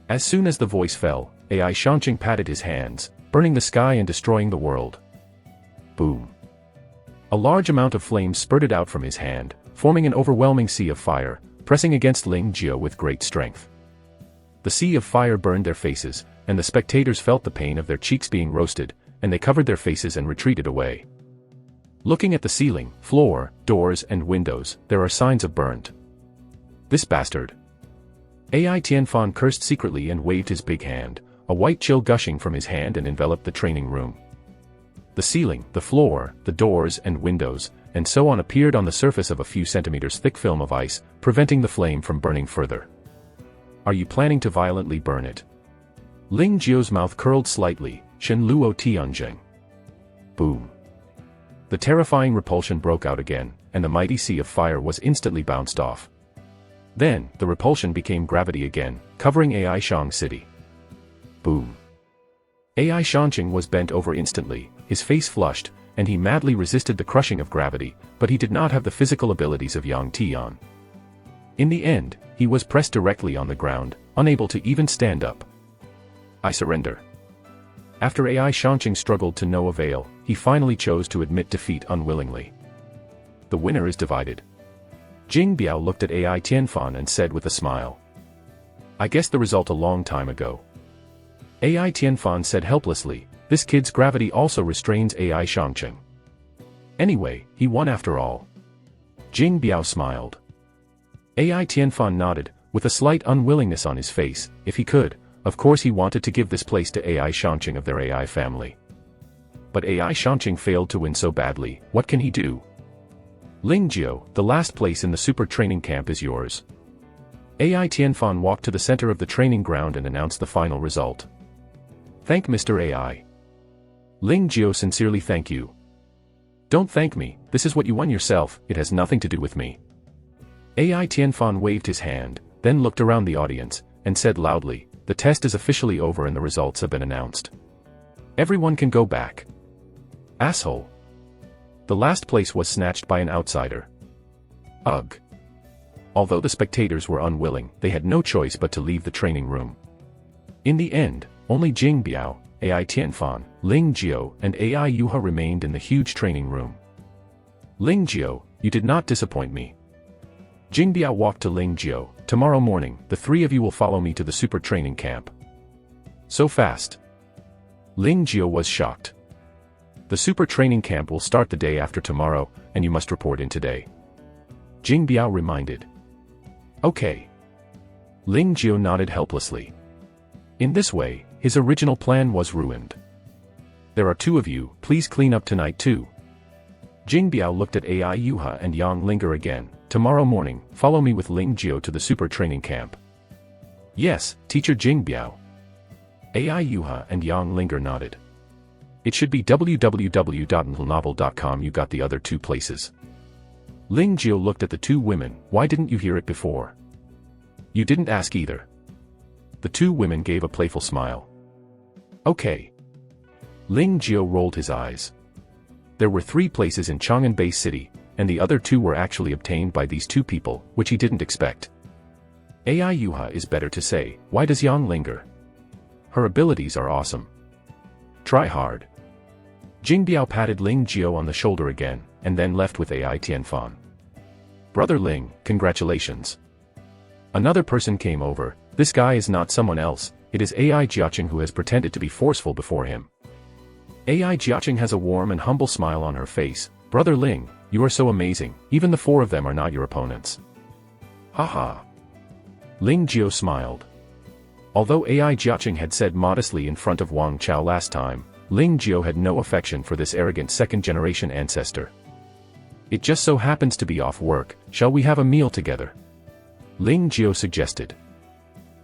As soon as the voice fell, AI Shanqing patted his hands, burning the sky and destroying the world. Boom. A large amount of flames spurted out from his hand, forming an overwhelming sea of fire, pressing against Ling Jiao with great strength. The sea of fire burned their faces, and the spectators felt the pain of their cheeks being roasted, and they covered their faces and retreated away. Looking at the ceiling, floor, doors and windows, there are signs of burnt. This bastard. AI Tianfan cursed secretly and waved his big hand, a white chill gushing from his hand and enveloped the training room. The ceiling, the floor, the doors and windows, and so on appeared on the surface of a few centimeters thick film of ice, preventing the flame from burning further. Are you planning to violently burn it? Ling Jiao's mouth curled slightly, Shen Luo Tianjing. Boom. The terrifying repulsion broke out again, and the mighty sea of fire was instantly bounced off. Then, the repulsion became gravity again, covering AI Shang City. Boom. AI Shanqing was bent over instantly, his face flushed, and he madly resisted the crushing of gravity, but he did not have the physical abilities of Yang Tian. In the end, he was pressed directly on the ground, unable to even stand up. I surrender. After AI Shanqing struggled to no avail, he finally chose to admit defeat unwillingly. The winner is divided. Jing Biao looked at AI Tianfan and said with a smile. I guessed the result a long time ago. AI Tianfan said helplessly, this kid's gravity also restrains AI Shanqing. Anyway, he won after all. Jing Biao smiled. AI Tianfan nodded, with a slight unwillingness on his face. If he could, of course he wanted to give this place to AI Shanqing of their AI family. But AI Shanqing failed to win so badly, what can he do? Ling Jiao, the last place in the super training camp is yours. AI Tianfan walked to the center of the training ground and announced the final result. Thank Mr. AI. Ling Jiao sincerely thank you. Don't thank me, this is what you won yourself, it has nothing to do with me. AI Tianfan waved his hand, then looked around the audience, and said loudly, the test is officially over and the results have been announced. Everyone can go back. Asshole. The last place was snatched by an outsider. Ugh. Although the spectators were unwilling, they had no choice but to leave the training room. In the end, only Jing Biao, AI Tianfan, Ling Jiao and AI Yuha remained in the huge training room. Ling Jiao, you did not disappoint me. Jing Biao walked to Ling Jiao, tomorrow morning, the three of you will follow me to the super training camp. So fast. Ling Jiao was shocked. The super training camp will start the day after tomorrow, and you must report in today. Jing Biao reminded. Okay. Ling Jiao nodded helplessly. In this way, his original plan was ruined. There are two of you, please clean up tonight too. Jing Biao looked at AI Yuha and Yang Linger again. Tomorrow morning, follow me with Ling Jiao to the super training camp. Yes, teacher Jing Biao. AI Yuha and Yang Linger nodded. It should be www.novel.com. You got the other two places. Ling Jiao looked at the two women. Why didn't you hear it before? You didn't ask either. The two women gave a playful smile. Okay. Ling Jiao rolled his eyes. There were 3 places in Chang'an Bay City, and the other 2 were actually obtained by these 2 people, which he didn't expect. AI Yuha is better to say. Why does Yang linger? Her abilities are awesome. Try hard. Jing Biao patted Ling Jiao on the shoulder again, and then left with AI Tianfan. Brother Ling, congratulations. Another person came over. This guy is not someone else, it is AI Jiaqing who has pretended to be forceful before him. AI Jiaqing has a warm and humble smile on her face. Brother Ling, you are so amazing, even the 4 of them are not your opponents. Haha. Ling Jiao smiled. Although AI Jiaqing had said modestly in front of Wang Chao last time, Ling Jiao had no affection for this arrogant second-generation ancestor. It just so happens to be off work, shall we have a meal together? Ling Jiao suggested.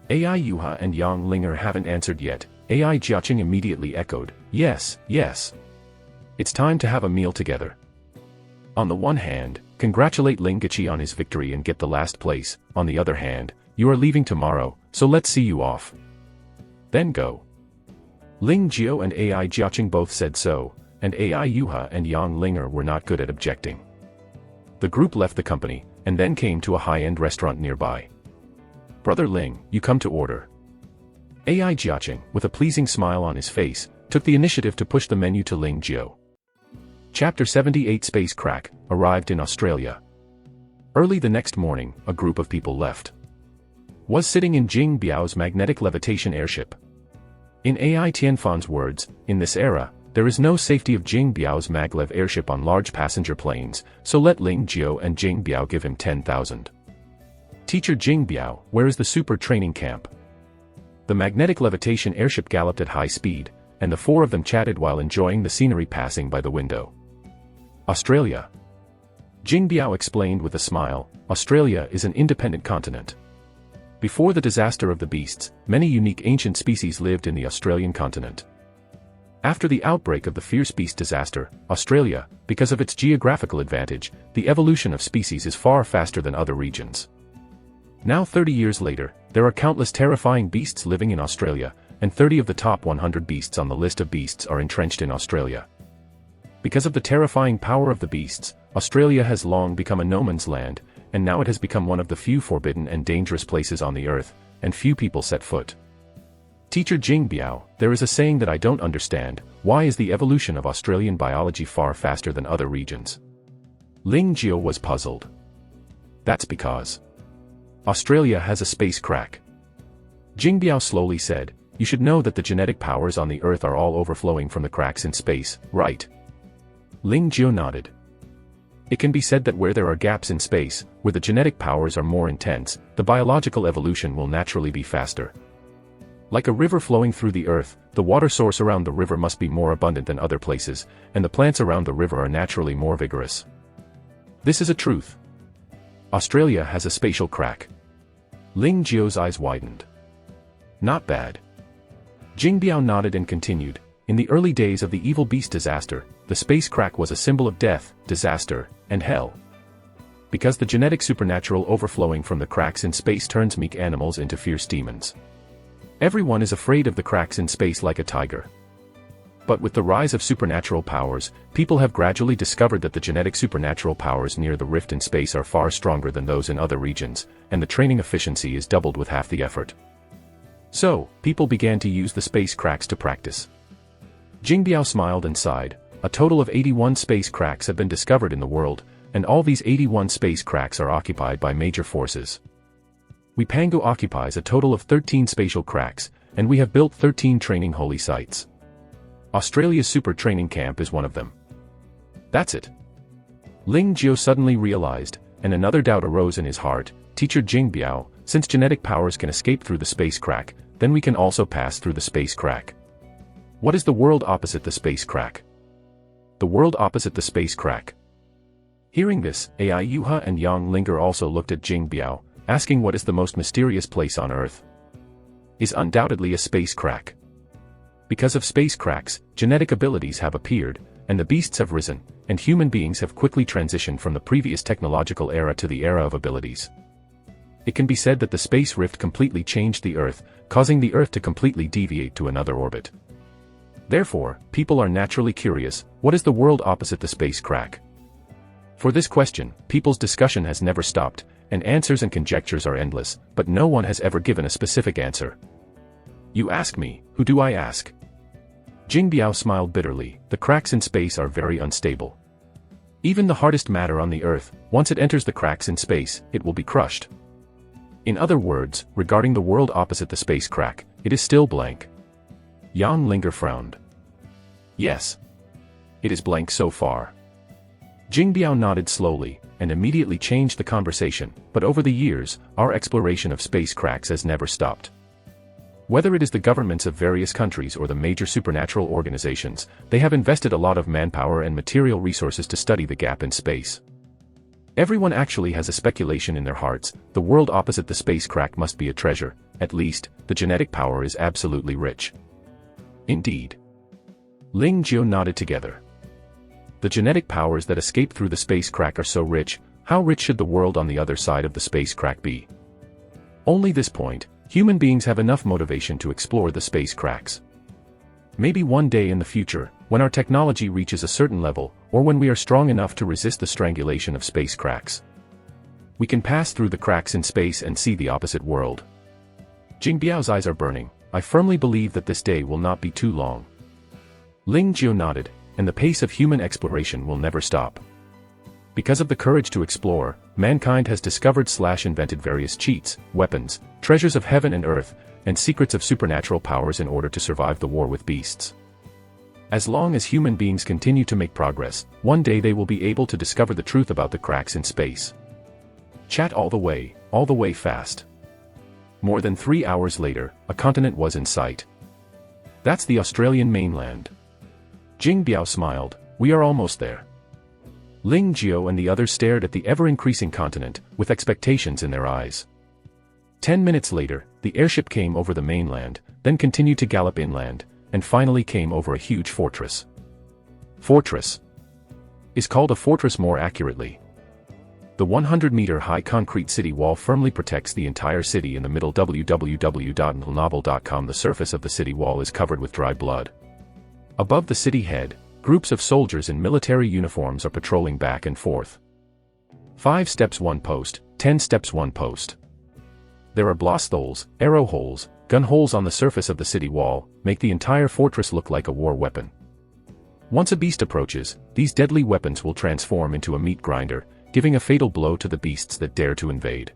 AI Yuha and Yang Linger haven't answered yet. AI Jiaqing immediately echoed, yes, yes. It's time to have a meal together. On the one hand, congratulate Ling Gachi on his victory and get the last place. On the other hand, you are leaving tomorrow, so let's see you off. Then go. Ling Jiao and AI Jiaqing both said so, and AI Yuha and Yang Linger were not good at objecting. The group left the company, and then came to a high-end restaurant nearby. "Brother Ling, you come to order." AI Jiaqing, with a pleasing smile on his face, took the initiative to push the menu to Ling Jiao. Chapter 78 Space Crack arrived in Australia. Early the next morning, a group of people left. Was sitting in Jing Biao's magnetic levitation airship. In AI Tianfan's words, in this era, there is no safety of Jing Biao's maglev airship on large passenger planes, so let Ling Jiao and Jing Biao give him 10,000. Teacher Jing Biao, where is the super training camp? The magnetic levitation airship galloped at high speed, and the four of them chatted while enjoying the scenery passing by the window. Australia. Jing Biao explained with a smile, Australia is an independent continent. Before the disaster of the beasts, many unique ancient species lived in the Australian continent. After the outbreak of the fierce beast disaster, Australia, because of its geographical advantage, the evolution of species is far faster than other regions. Now 30 years later, there are countless terrifying beasts living in Australia, and 30 of the top 100 beasts on the list of beasts are entrenched in Australia. Because of the terrifying power of the beasts, Australia has long become a no man's land, and now it has become one of the few forbidden and dangerous places on the earth, and few people set foot. Teacher Jing Biao, there is a saying that I don't understand, why is the evolution of Australian biology far faster than other regions? Ling Jiao was puzzled. That's because Australia has a space crack. Jing Biao slowly said, you should know that the genetic powers on the earth are all overflowing from the cracks in space, right? Ling Jiao nodded. It can be said that where there are gaps in space, where the genetic powers are more intense, the biological evolution will naturally be faster. Like a river flowing through the earth, the water source around the river must be more abundant than other places, and the plants around the river are naturally more vigorous. This is a truth. Australia has a spatial crack. Ling Jiao's eyes widened. Not bad. Jing Biao nodded and continued, in the early days of the evil beast disaster, the space crack was a symbol of death, disaster, and hell. Because the genetic supernatural overflowing from the cracks in space turns meek animals into fierce demons. Everyone is afraid of the cracks in space like a tiger. But with the rise of supernatural powers, people have gradually discovered that the genetic supernatural powers near the rift in space are far stronger than those in other regions, and the training efficiency is doubled with half the effort. So, people began to use the space cracks to practice. Jing Biao smiled and sighed. A total of 81 space cracks have been discovered in the world, and all these 81 space cracks are occupied by major forces. Wipangu occupies a total of 13 spatial cracks, and we have built 13 training holy sites. Australia's super training camp is one of them. That's it. Ling Jiao suddenly realized, and another doubt arose in his heart, Teacher Jing Biao, since genetic powers can escape through the space crack, then we can also pass through the space crack. What is the world opposite the space crack? The world opposite the space crack. Hearing this, AI Yuha and Yang Linger also looked at Jing Biao, asking what is the most mysterious place on Earth. Is undoubtedly a space crack. Because of space cracks, genetic abilities have appeared, and the beasts have risen, and human beings have quickly transitioned from the previous technological era to the era of abilities. It can be said that the space rift completely changed the Earth, causing the Earth to completely deviate to another orbit. Therefore, people are naturally curious, what is the world opposite the space crack? For this question, people's discussion has never stopped, and answers and conjectures are endless, but no one has ever given a specific answer. You ask me, who do I ask? Jing Biao smiled bitterly, the cracks in space are very unstable. Even the hardest matter on the Earth, once it enters the cracks in space, it will be crushed. In other words, regarding the world opposite the space crack, it is still blank. Yang Linger frowned. Yes. It is blank so far. Jing Biao nodded slowly, and immediately changed the conversation, but over the years, our exploration of space cracks has never stopped. Whether it is the governments of various countries or the major supernatural organizations, they have invested a lot of manpower and material resources to study the gap in space. Everyone actually has a speculation in their hearts, the world opposite the space crack must be a treasure, at least, the genetic power is absolutely rich. Indeed. Ling Jiao nodded together. The genetic powers that escape through the space crack are so rich, how rich should the world on the other side of the space crack be? Only this point, human beings have enough motivation to explore the space cracks. Maybe one day in the future, when our technology reaches a certain level, or when we are strong enough to resist the strangulation of space cracks, we can pass through the cracks in space and see the opposite world. Jing Biao's eyes are burning. I firmly believe that this day will not be too long. Ling Jiao nodded, and the pace of human exploration will never stop. Because of the courage to explore, mankind has discovered/invented various cheats, weapons, treasures of heaven and earth, and secrets of supernatural powers in order to survive the war with beasts. As long as human beings continue to make progress, one day they will be able to discover the truth about the cracks in space. Chat all the way fast. More than 3 hours later, a continent was in sight. That's the Australian mainland. Jing Biao smiled. We are almost there. Ling Jiao and the others stared at the ever-increasing continent, with expectations in their eyes. 10 minutes later, the airship came over the mainland, then continued to gallop inland, and finally came over a huge fortress. Fortress is called a fortress more accurately. The 100-meter-high concrete city wall firmly protects the entire city in the middle. www.novel.com. The surface of the city wall is covered with dry blood. Above the city head, groups of soldiers in military uniforms are patrolling back and forth. 5 steps 1 post, 10 steps 1 post. There are blast holes, arrow holes, gun holes on the surface of the city wall, make the entire fortress look like a war weapon. Once a beast approaches, these deadly weapons will transform into a meat grinder, giving a fatal blow to the beasts that dare to invade.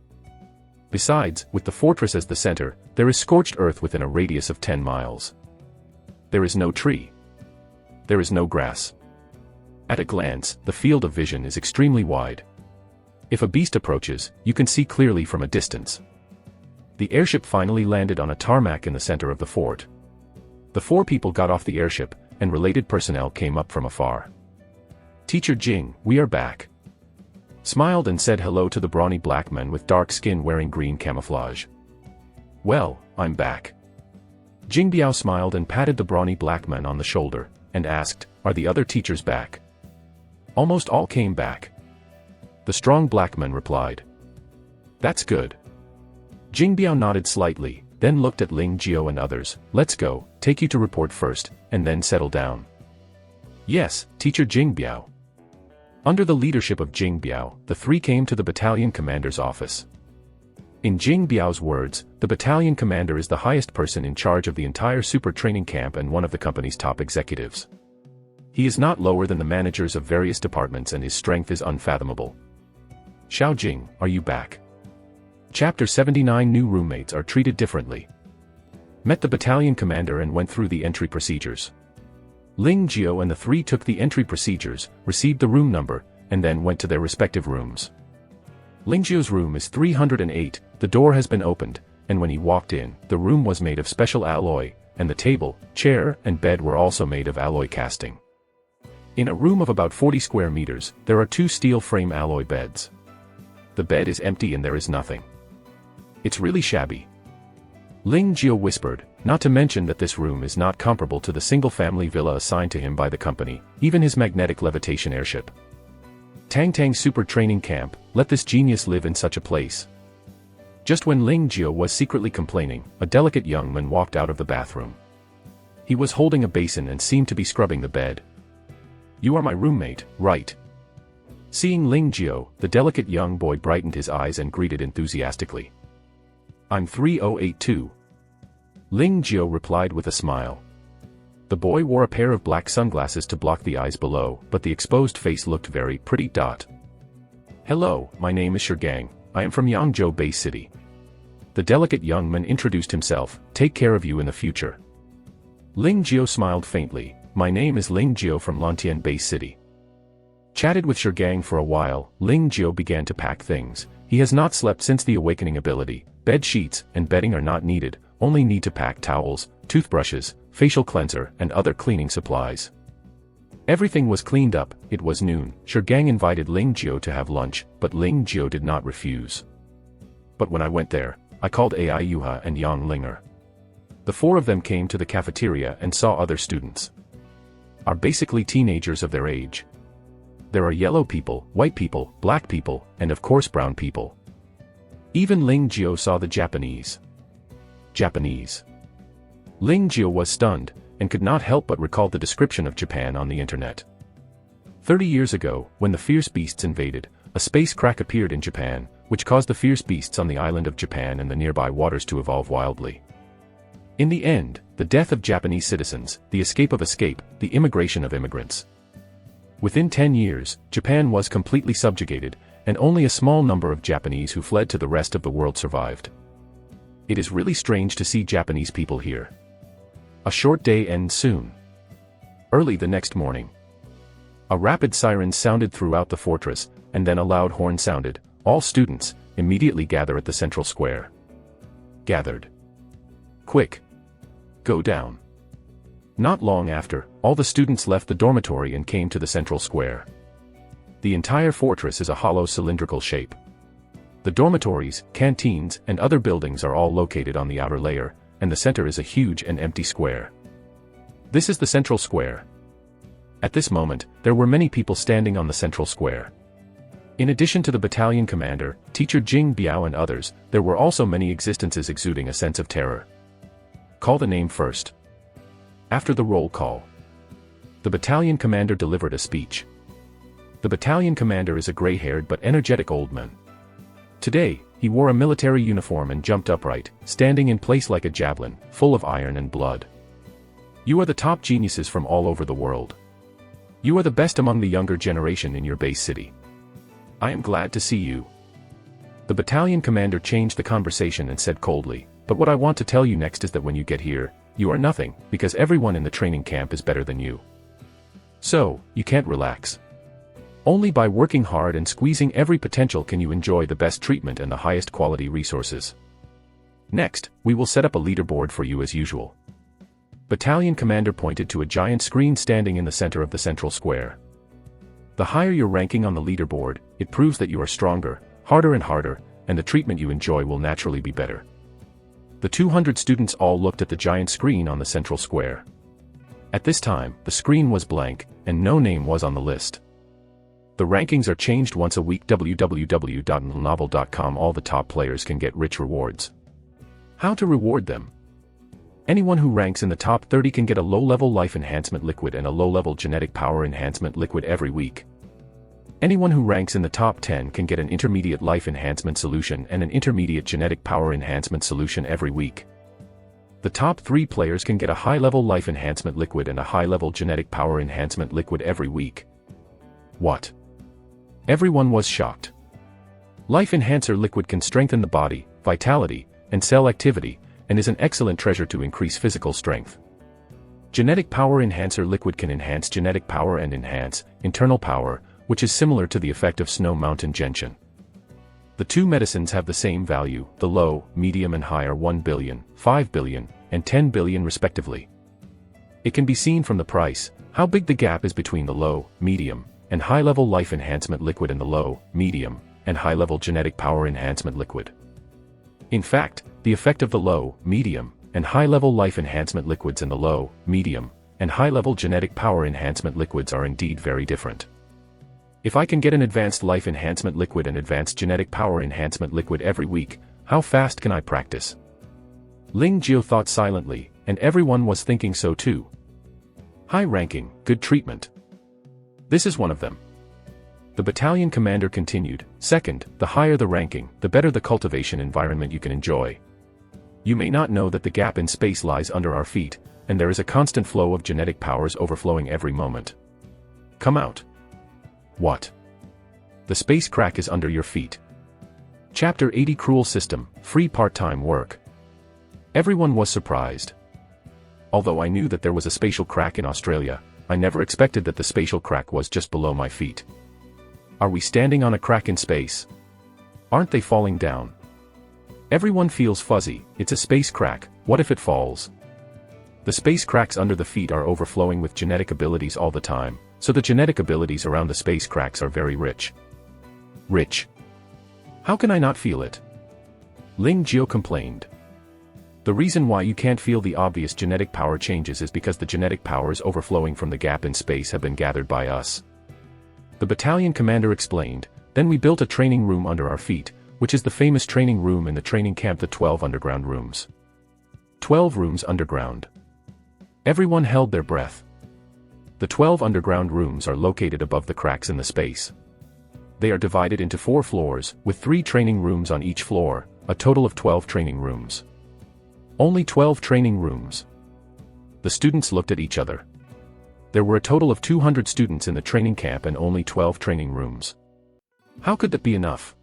Besides, with the fortress as the center, there is scorched earth within a radius of 10 miles. There is no tree. There is no grass. At a glance, the field of vision is extremely wide. If a beast approaches, you can see clearly from a distance. The airship finally landed on a tarmac in the center of the fort. The 4 people got off the airship, and related personnel came up from afar. Teacher Jing, we are back. Smiled and said hello to the brawny black man with dark skin wearing green camouflage. Well, I'm back. Jing Biao smiled and patted the brawny black man on the shoulder, and asked, are the other teachers back? Almost all came back. The strong black man replied. That's good. Jing Biao nodded slightly, then looked at Ling Jiao and others. Let's go, take you to report first, and then settle down. Yes, Teacher Jing Biao. Under the leadership of Jing Biao, the 3 came to the battalion commander's office. In Jing Biao's words, the battalion commander is the highest person in charge of the entire super training camp and one of the company's top executives. He is not lower than the managers of various departments and his strength is unfathomable. Xiao Jing, are you back? Chapter 79. New roommates are treated differently. Met the battalion commander and went through the entry procedures. Ling Jiao and the 3 took the entry procedures, received the room number, and then went to their respective rooms. Ling Jiao's room is 308, the door has been opened, and when he walked in, the room was made of special alloy, and the table, chair, and bed were also made of alloy casting. In a room of about 40 square meters, there are 2 steel frame alloy beds. The bed is empty and there is nothing. It's really shabby. Ling Jiao whispered, not to mention that this room is not comparable to the single-family villa assigned to him by the company, even his magnetic levitation airship. Tang Tang Super Training Camp, let this genius live in such a place. Just when Ling Jiao was secretly complaining, a delicate young man walked out of the bathroom. He was holding a basin and seemed to be scrubbing the bed. You are my roommate, right? Seeing Ling Jiao, the delicate young boy brightened his eyes and greeted enthusiastically. I'm 3082. Ling Jiao replied with a smile. The boy wore a pair of black sunglasses to block the eyes below, but the exposed face looked very pretty. Hello, my name is Shigang, I am from Yangzhou Bay City. The delicate young man introduced himself, take care of you in the future. Ling Jiao smiled faintly, my name is Ling Jiao from Lantian Bay City. Chatted with Shigang for a while, Ling Jiao began to pack things. He has not slept since the awakening ability, bed sheets and bedding are not needed, only need to pack towels, toothbrushes, facial cleanser and other cleaning supplies. Everything was cleaned up, it was noon. Shigang invited Ling Jiao to have lunch, but Ling Jiao did not refuse. But when I went there, I called Ai Yuha and Yang Linger. The 4 of them came to the cafeteria and saw other students. Are basically teenagers of their age. There are yellow people, white people, black people, and of course brown people. Even Ling Jiao saw the Japanese. Ling Jiao was stunned, and could not help but recall the description of Japan on the internet. 30 years ago, when the fierce beasts invaded, a space crack appeared in Japan, which caused the fierce beasts on the island of Japan and the nearby waters to evolve wildly. In the end, the death of Japanese citizens, the escape of escape, the immigration of immigrants. Within 10 years, Japan was completely subjugated, and only a small number of Japanese who fled to the rest of the world survived. It is really strange to see Japanese people here. A short day ends soon. Early the next morning, a rapid siren sounded throughout the fortress, and then a loud horn sounded. All students immediately gather at the central square. Gathered. Quick. Go down. Not long after, all the students left the dormitory and came to the central square. The entire fortress is a hollow cylindrical shape. The dormitories, canteens, and other buildings are all located on the outer layer, and the center is a huge and empty square. This is the central square. At this moment, there were many people standing on the central square. In addition to the battalion commander, teacher Jing Biao and others, there were also many existences exuding a sense of terror. Call the name first. After the roll call, the battalion commander delivered a speech. The battalion commander is a gray-haired but energetic old man. Today, he wore a military uniform and jumped upright, standing in place like a javelin, full of iron and blood. You are the top geniuses from all over the world. You are the best among the younger generation in your base city. I am glad to see you. The battalion commander changed the conversation and said coldly, but what I want to tell you next is that when you get here, you are nothing, because everyone in the training camp is better than you. So, you can't relax. Only by working hard and squeezing every potential can you enjoy the best treatment and the highest quality resources. Next, we will set up a leaderboard for you as usual. Battalion commander pointed to a giant screen standing in the center of the central square. The higher your ranking on the leaderboard, it proves that you are stronger, harder and harder, and the treatment you enjoy will naturally be better. The 200 students all looked at the giant screen on the central square. At this time, the screen was blank, and no name was on the list. The rankings are changed once a week. www.novel.com. All the top players can get rich rewards. How to reward them? Anyone who ranks in the top 30 can get a low-level life enhancement liquid and a low-level genetic power enhancement liquid every week. Anyone who ranks in the top 10 can get an intermediate life enhancement solution and an intermediate genetic power enhancement solution every week. The top 3 players can get a high-level life enhancement liquid and a high-level genetic power enhancement liquid every week. What? Everyone was shocked. Life Enhancer liquid can strengthen the body, vitality, and cell activity, and is an excellent treasure to increase physical strength. Genetic Power Enhancer liquid can enhance genetic power and enhance internal power, which is similar to the effect of Snow Mountain Gentian. The two medicines have the same value, the low, medium and high are 1 billion, 5 billion, and 10 billion respectively. It can be seen from the price, how big the gap is between the low, medium, and high-level life enhancement liquid and the low, medium, and high-level genetic power enhancement liquid. In fact, the effect of the low, medium, and high-level life enhancement liquids and the low, medium, and high-level genetic power enhancement liquids are indeed very different. If I can get an advanced life enhancement liquid and advanced genetic power enhancement liquid every week, how fast can I practice? Ling Jiao thought silently, and everyone was thinking so too. High ranking, good treatment. This is one of them. The battalion commander continued, second, the higher the ranking, the better the cultivation environment you can enjoy. You may not know that the gap in space lies under our feet, and there is a constant flow of genetic powers overflowing every moment. Come out. What? The space crack is under your feet. Chapter 80 Cruel System, Free Part-Time Work. Everyone was surprised. Although I knew that there was a spatial crack in Australia, I never expected that the spatial crack was just below my feet. Are we standing on a crack in space? Aren't they falling down? Everyone feels fuzzy, it's a space crack, what if it falls? The space cracks under the feet are overflowing with genetic abilities all the time, so the genetic abilities around the space cracks are very rich. Rich. How can I not feel it? Ling Jiao complained. The reason why you can't feel the obvious genetic power changes is because the genetic powers overflowing from the gap in space have been gathered by us. The battalion commander explained, then we built a training room under our feet, which is the famous training room in the training camp, the 12 underground rooms. 12 rooms underground. Everyone held their breath. The 12 underground rooms are located above the cracks in the space. They are divided into 4 floors, with 3 training rooms on each floor, a total of 12 training rooms. Only 12 training rooms. The students looked at each other. There were a total of 200 students in the training camp and only 12 training rooms. How could that be enough?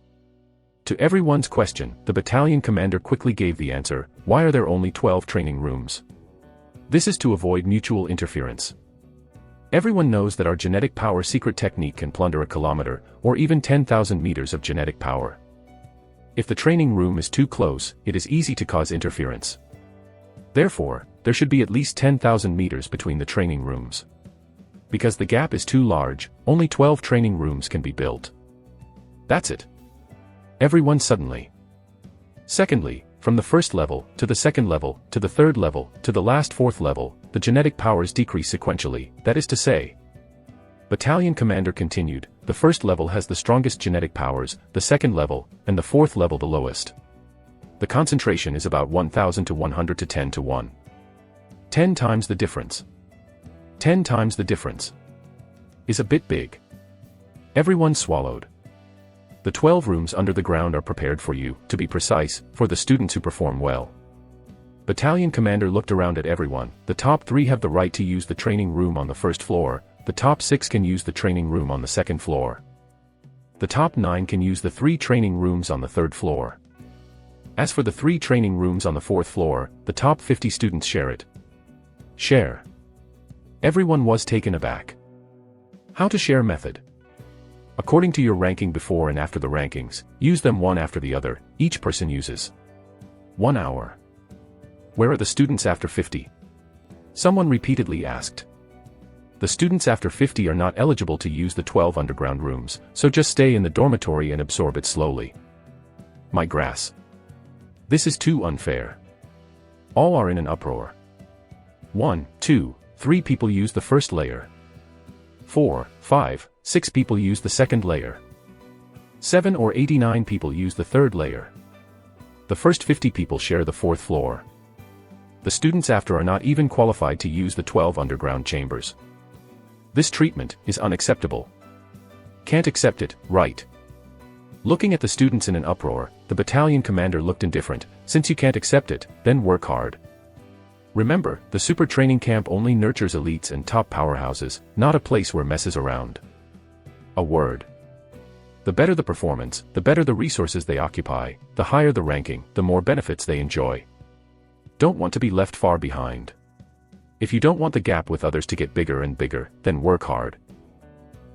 To everyone's question, the battalion commander quickly gave the answer: why are there only 12 training rooms? This is to avoid mutual interference. Everyone knows that our genetic power secret technique can plunder a kilometer, or even 10,000 meters of genetic power. If the training room is too close, it is easy to cause interference. Therefore, there should be at least 10,000 meters between the training rooms. Because the gap is too large, only 12 training rooms can be built. That's it. Everyone suddenly. Secondly, from the first level, to the second level, to the third level, to the last 4th level, the genetic powers decrease sequentially, that is to say. Battalion commander continued, the first level has the strongest genetic powers, the second level, and the 4th level the lowest. The concentration is about 1000 to 100 to 10 to 1. 10 times the difference. 10 times the difference. Is a bit big. Everyone swallowed. The 12 rooms under the ground are prepared for you, to be precise, for the students who perform well. Battalion commander looked around at everyone. The top 3 have the right to use the training room on the first floor, the top 6 can use the training room on the second floor. The top 9 can use the 3 training rooms on the third floor. As for the 3 training rooms on the 4th floor, the top 50 students share it. Share. Everyone was taken aback. How to share method. According to your ranking before and after the rankings, use them one after the other. Each person uses 1 hour. Where are the students after 50? Someone repeatedly asked. The students after 50 are not eligible to use the 12 underground rooms, so just stay in the dormitory and absorb it slowly. My grass. This is too unfair. All are in an uproar. 1, 2, 3 people use the first layer. 4, 5, 6 people use the second layer. 7 or 89 people use the third layer. The first 50 people share the 4th floor. The students after are not even qualified to use the 12 underground chambers. This treatment is unacceptable. Can't accept it, right? Looking at the students in an uproar, the battalion commander looked indifferent. Since you can't accept it, then work hard. Remember, the super training camp only nurtures elites and top powerhouses, not a place where messes around. A word. The better the performance, the better the resources they occupy, the higher the ranking, the more benefits they enjoy. Don't want to be left far behind. If you don't want the gap with others to get bigger and bigger, then work hard.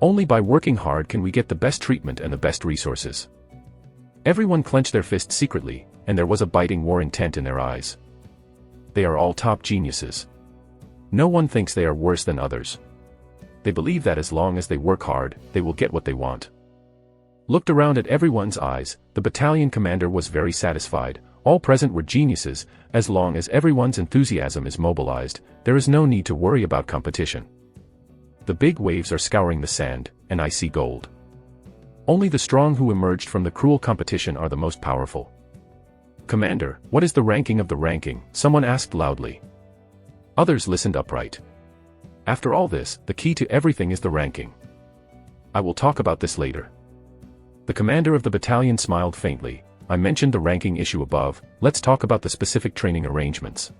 Only by working hard can we get the best treatment and the best resources. Everyone clenched their fists secretly, and there was a biting war intent in their eyes. They are all top geniuses. No one thinks they are worse than others. They believe that as long as they work hard, they will get what they want. Looked around at everyone's eyes, the battalion commander was very satisfied. All present were geniuses. As long as everyone's enthusiasm is mobilized, there is no need to worry about competition. The big waves are scouring the sand, and I see gold. Only the strong who emerged from the cruel competition are the most powerful. Commander, what is the ranking of the ranking? Someone asked loudly. Others listened upright. After all this, the key to everything is the ranking. I will talk about this later. The commander of the battalion smiled faintly. I mentioned the ranking issue above, let's talk about the specific training arrangements.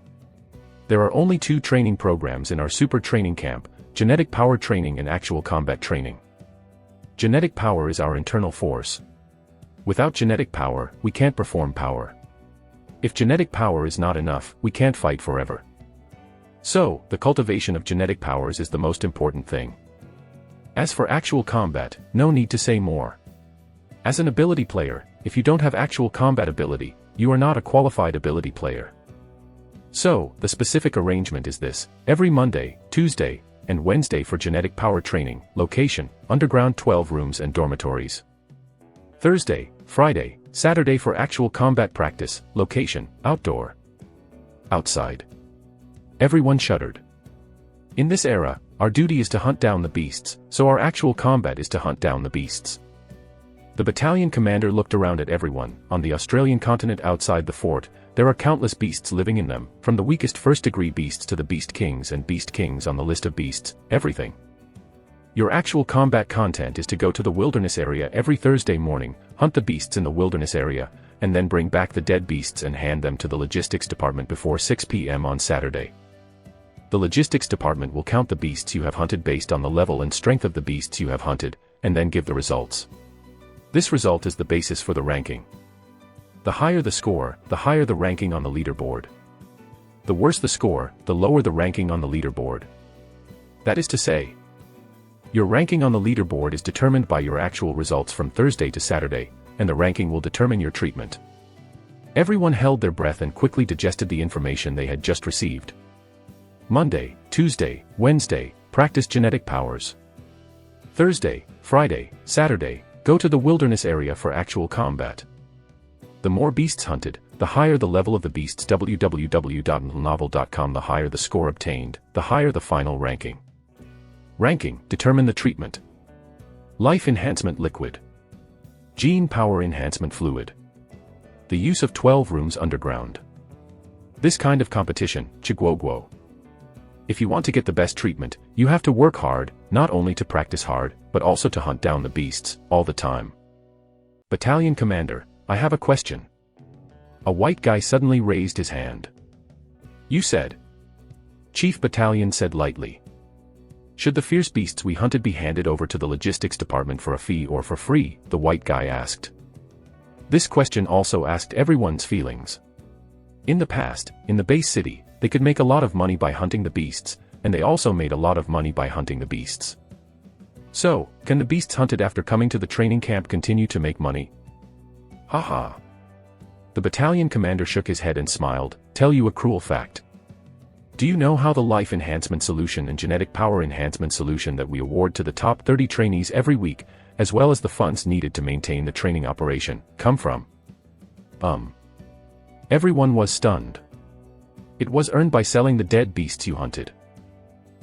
There are only 2 training programs in our super training camp, genetic power training and actual combat training. Genetic power is our internal force. Without genetic power, we can't perform power. If genetic power is not enough, we can't fight forever. So, the cultivation of genetic powers is the most important thing. As for actual combat, no need to say more. As an ability player, if you don't have actual combat ability, you are not a qualified ability player. So, the specific arrangement is this: every Monday, Tuesday, and Wednesday for genetic power training, location, underground 12 rooms and dormitories. Thursday, Friday, Saturday for actual combat practice, location, outdoor. Outside. Everyone shuddered. In this era, our duty is to hunt down the beasts, so our actual combat is to hunt down the beasts. The battalion commander looked around at everyone. On the Australian continent outside the fort, There are countless beasts living in them, from the weakest first-degree beasts to the beast kings and beast kings on the list of beasts, everything. Your actual combat content is to go to the wilderness area every Thursday morning, hunt the beasts in the wilderness area, and then bring back the dead beasts and hand them to the logistics department before 6 p.m. on Saturday. The logistics department will count the beasts you have hunted based on the level and strength of the beasts you have hunted, and then give the results. This result is the basis for the ranking. The higher the score, the higher the ranking on the leaderboard. The worse the score, the lower the ranking on the leaderboard. That is to say, your ranking on the leaderboard is determined by your actual results from Thursday to Saturday, and the ranking will determine your treatment. Everyone held their breath and quickly digested the information they had just received. Monday, Tuesday, Wednesday, practice genetic powers. Thursday, Friday, Saturday, go to the wilderness area for actual combat. The more beasts hunted, the higher the level of the beasts. www.novel.com. The higher the score obtained, the higher the final ranking. Ranking, determine the treatment. Life enhancement liquid. Gene power enhancement fluid. The use of 12 rooms underground. This kind of competition, chiguoguo. If you want to get the best treatment, you have to work hard, not only to practice hard, but also to hunt down the beasts, all the time. Battalion commander, I have a question. A white guy suddenly raised his hand. You said. Chief Battalion said lightly. Should the fierce beasts we hunted be handed over to the logistics department for a fee or for free? The white guy asked. This question also asked everyone's feelings. In the past, in the base city, they could make a lot of money by hunting the beasts, and they also made a lot of money by hunting the beasts. So, can the beasts hunted after coming to the training camp continue to make money? Haha. The battalion commander shook his head and smiled. Tell you a cruel fact. Do you know how the life enhancement solution and genetic power enhancement solution that we award to the top 30 trainees every week, as well as the funds needed to maintain the training operation, come from? Everyone was stunned. It was earned by selling the dead beasts you hunted.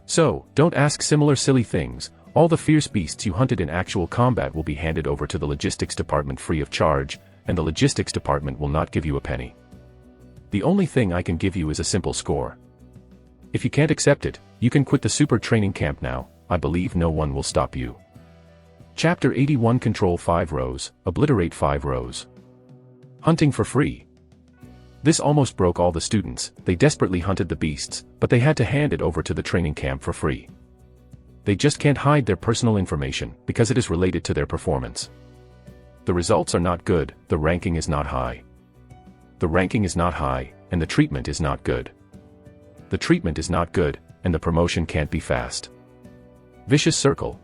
So, don't ask similar silly things. All the fierce beasts you hunted in actual combat will be handed over to the logistics department free of charge, and the logistics department will not give you a penny. The only thing I can give you is a simple score. If you can't accept it, you can quit the super training camp now. I believe no one will stop you. Chapter 81. Control 5 rows, obliterate 5 rows. Hunting for free. This almost broke all the students. They desperately hunted the beasts, but they had to hand it over to the training camp for free. They just can't hide their personal information, because it is related to their performance. The results are not good, the ranking is not high. The ranking is not high, and the treatment is not good. The treatment is not good, and the promotion can't be fast. Vicious circle.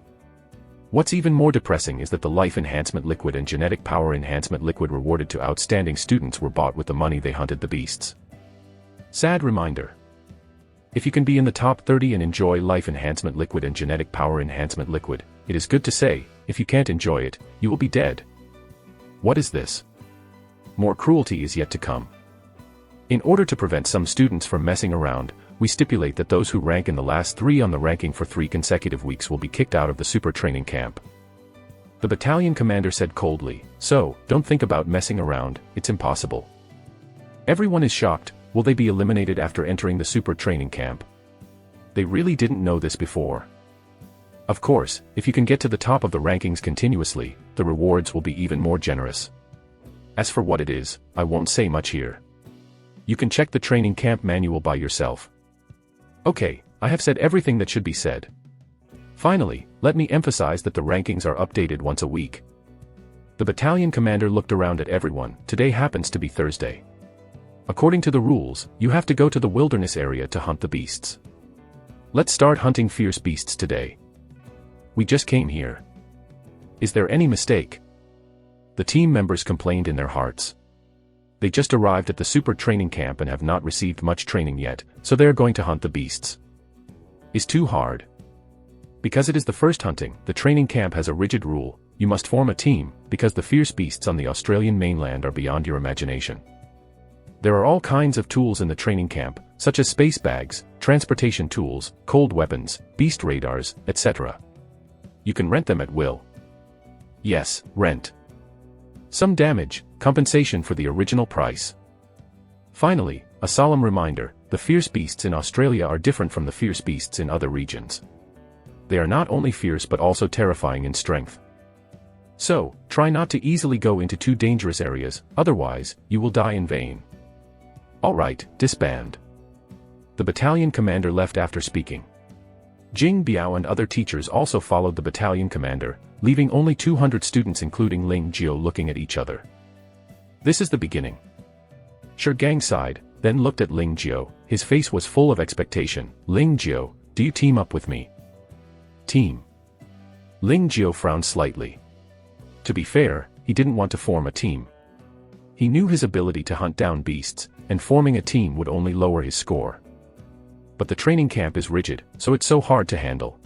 What's even more depressing is that the life enhancement liquid and genetic power enhancement liquid rewarded to outstanding students were bought with the money they hunted the beasts. Sad reminder. If you can be in the top 30 and enjoy life enhancement liquid and genetic power enhancement liquid, it is good to say. If you can't enjoy it, you will be dead. What is this? More cruelty is yet to come. In order to prevent some students from messing around, we stipulate that those who rank in the last 3 on the ranking for 3 consecutive weeks will be kicked out of the super training camp. The battalion commander said coldly, so, don't think about messing around, it's impossible. Everyone is shocked. Will they be eliminated after entering the super training camp? They really didn't know this before. Of course, if you can get to the top of the rankings continuously, the rewards will be even more generous. As for what it is, I won't say much here. You can check the training camp manual by yourself. Okay, I have said everything that should be said. Finally, let me emphasize that the rankings are updated once a week. The battalion commander looked around at everyone. Today happens to be Thursday. According to the rules, you have to go to the wilderness area to hunt the beasts. Let's start hunting fierce beasts today. We just came here. Is there any mistake? The team members complained in their hearts. They just arrived at the super training camp and have not received much training yet, so they are going to hunt the beasts. Is too hard. Because it is the first hunting, the training camp has a rigid rule: you must form a team, because the fierce beasts on the Australian mainland are beyond your imagination. There are all kinds of tools in the training camp, such as space bags, transportation tools, cold weapons, beast radars, etc. You can rent them at will. Yes, rent. Some damage, compensation for the original price. Finally, a solemn reminder, the fierce beasts in Australia are different from the fierce beasts in other regions. They are not only fierce but also terrifying in strength. So, try not to easily go into too dangerous areas, otherwise, you will die in vain. Alright, disband. The battalion commander left after speaking. Jing Biao and other teachers also followed the battalion commander, leaving only 200 students including Ling Jiao looking at each other. This is the beginning. Shigang sighed, then looked at Ling Jiao, his face was full of expectation. Ling Jiao, do you team up with me? Team. Ling Jiao frowned slightly. To be fair, he didn't want to form a team. He knew his ability to hunt down beasts, and forming a team would only lower his score. But the training camp is rigid, so it's so hard to handle.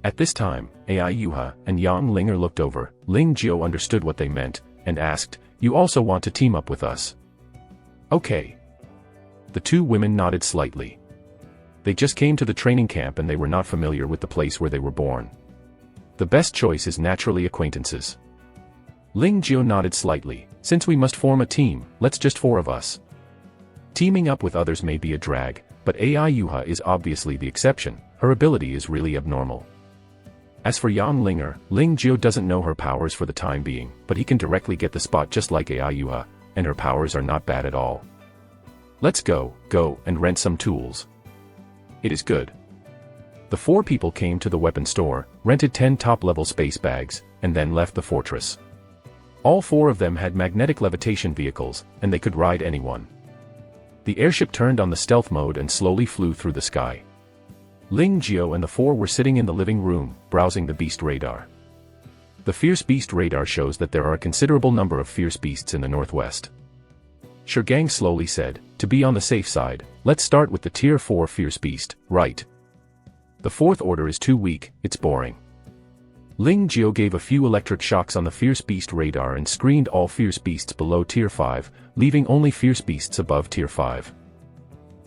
At this time, Ai Yuha and Yang Linger looked over. Ling Jiao understood what they meant, and asked, you also want to team up with us? Okay. The two women nodded slightly. They just came to the training camp and they were not familiar with the place where they were born. The best choice is naturally acquaintances. Ling Jiao nodded slightly. Since we must form a team, let's just four of us. Teaming up with others may be a drag, but Ai Yuha is obviously the exception. Her ability is really abnormal. As for Yang Linger, Ling Jiao doesn't know her powers for the time being, but he can directly get the spot just like Ai Yuha, and her powers are not bad at all. Let's go and rent some tools. It is good. The four people came to the weapon store, rented 10 top-level space bags, and then left the fortress. All four of them had magnetic levitation vehicles, and they could ride anyone. The airship turned on the stealth mode and slowly flew through the sky. Ling Jiao and the four were sitting in the living room, browsing the beast radar. The fierce beast radar shows that there are a considerable number of fierce beasts in the northwest. Shigang slowly said, to be on the safe side, let's start with the tier 4 fierce beast, right? The fourth order is too weak, it's boring. Ling Jiao gave a few electric shocks on the fierce beast radar and screened all fierce beasts below tier 5, leaving only fierce beasts above tier 5.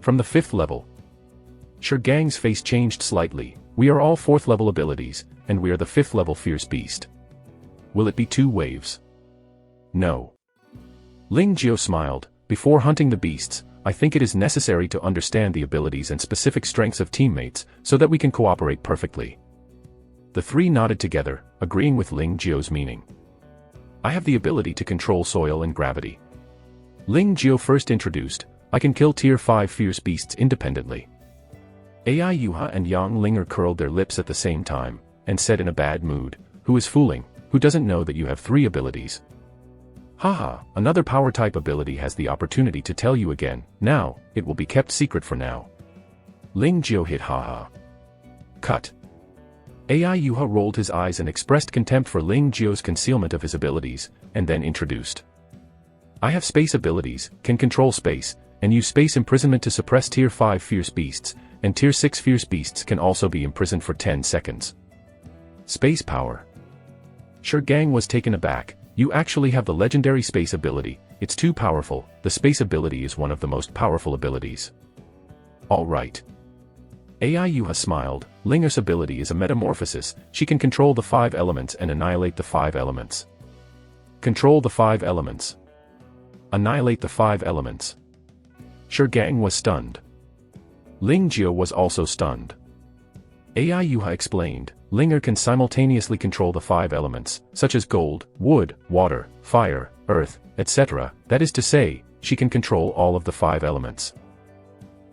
From the 5th level, Shigang's face changed slightly. We are all 4th level abilities, and we are the 5th level fierce beast. Will it be 2 waves? No. Ling Jiao smiled. Before hunting the beasts, I think it is necessary to understand the abilities and specific strengths of teammates, so that we can cooperate perfectly. The three nodded together, agreeing with Ling Jiao's meaning. I have the ability to control soil and gravity. Ling Jiao first introduced, I can kill tier 5 fierce beasts independently. Ai Yuha and Yang Linger curled their lips at the same time, and said in a bad mood, who is fooling, who doesn't know that you have 3 abilities? Haha, another power type ability has the opportunity to tell you again, now, it will be kept secret for now. Ling Jiao hit haha. Cut. Ai Yuha rolled his eyes and expressed contempt for Ling Jiao's concealment of his abilities, and then introduced. I have space abilities, can control space, and use space imprisonment to suppress tier 5 fierce beasts, and tier 6 fierce beasts can also be imprisoned for 10 seconds. Space power. Shigang was taken aback. You actually have the legendary space ability, it's too powerful, the space ability is one of the most powerful abilities. Alright. Ai Yuha smiled, Linger's ability is a metamorphosis, she can control the 5 elements and annihilate the 5 elements. Control the 5 elements. Annihilate the 5 elements. Shigang was stunned. Ling Jiao was also stunned. Ai Yuha explained, Linger can simultaneously control the 5 elements, such as gold, wood, water, fire, earth, etc., that is to say, she can control all of the 5 elements.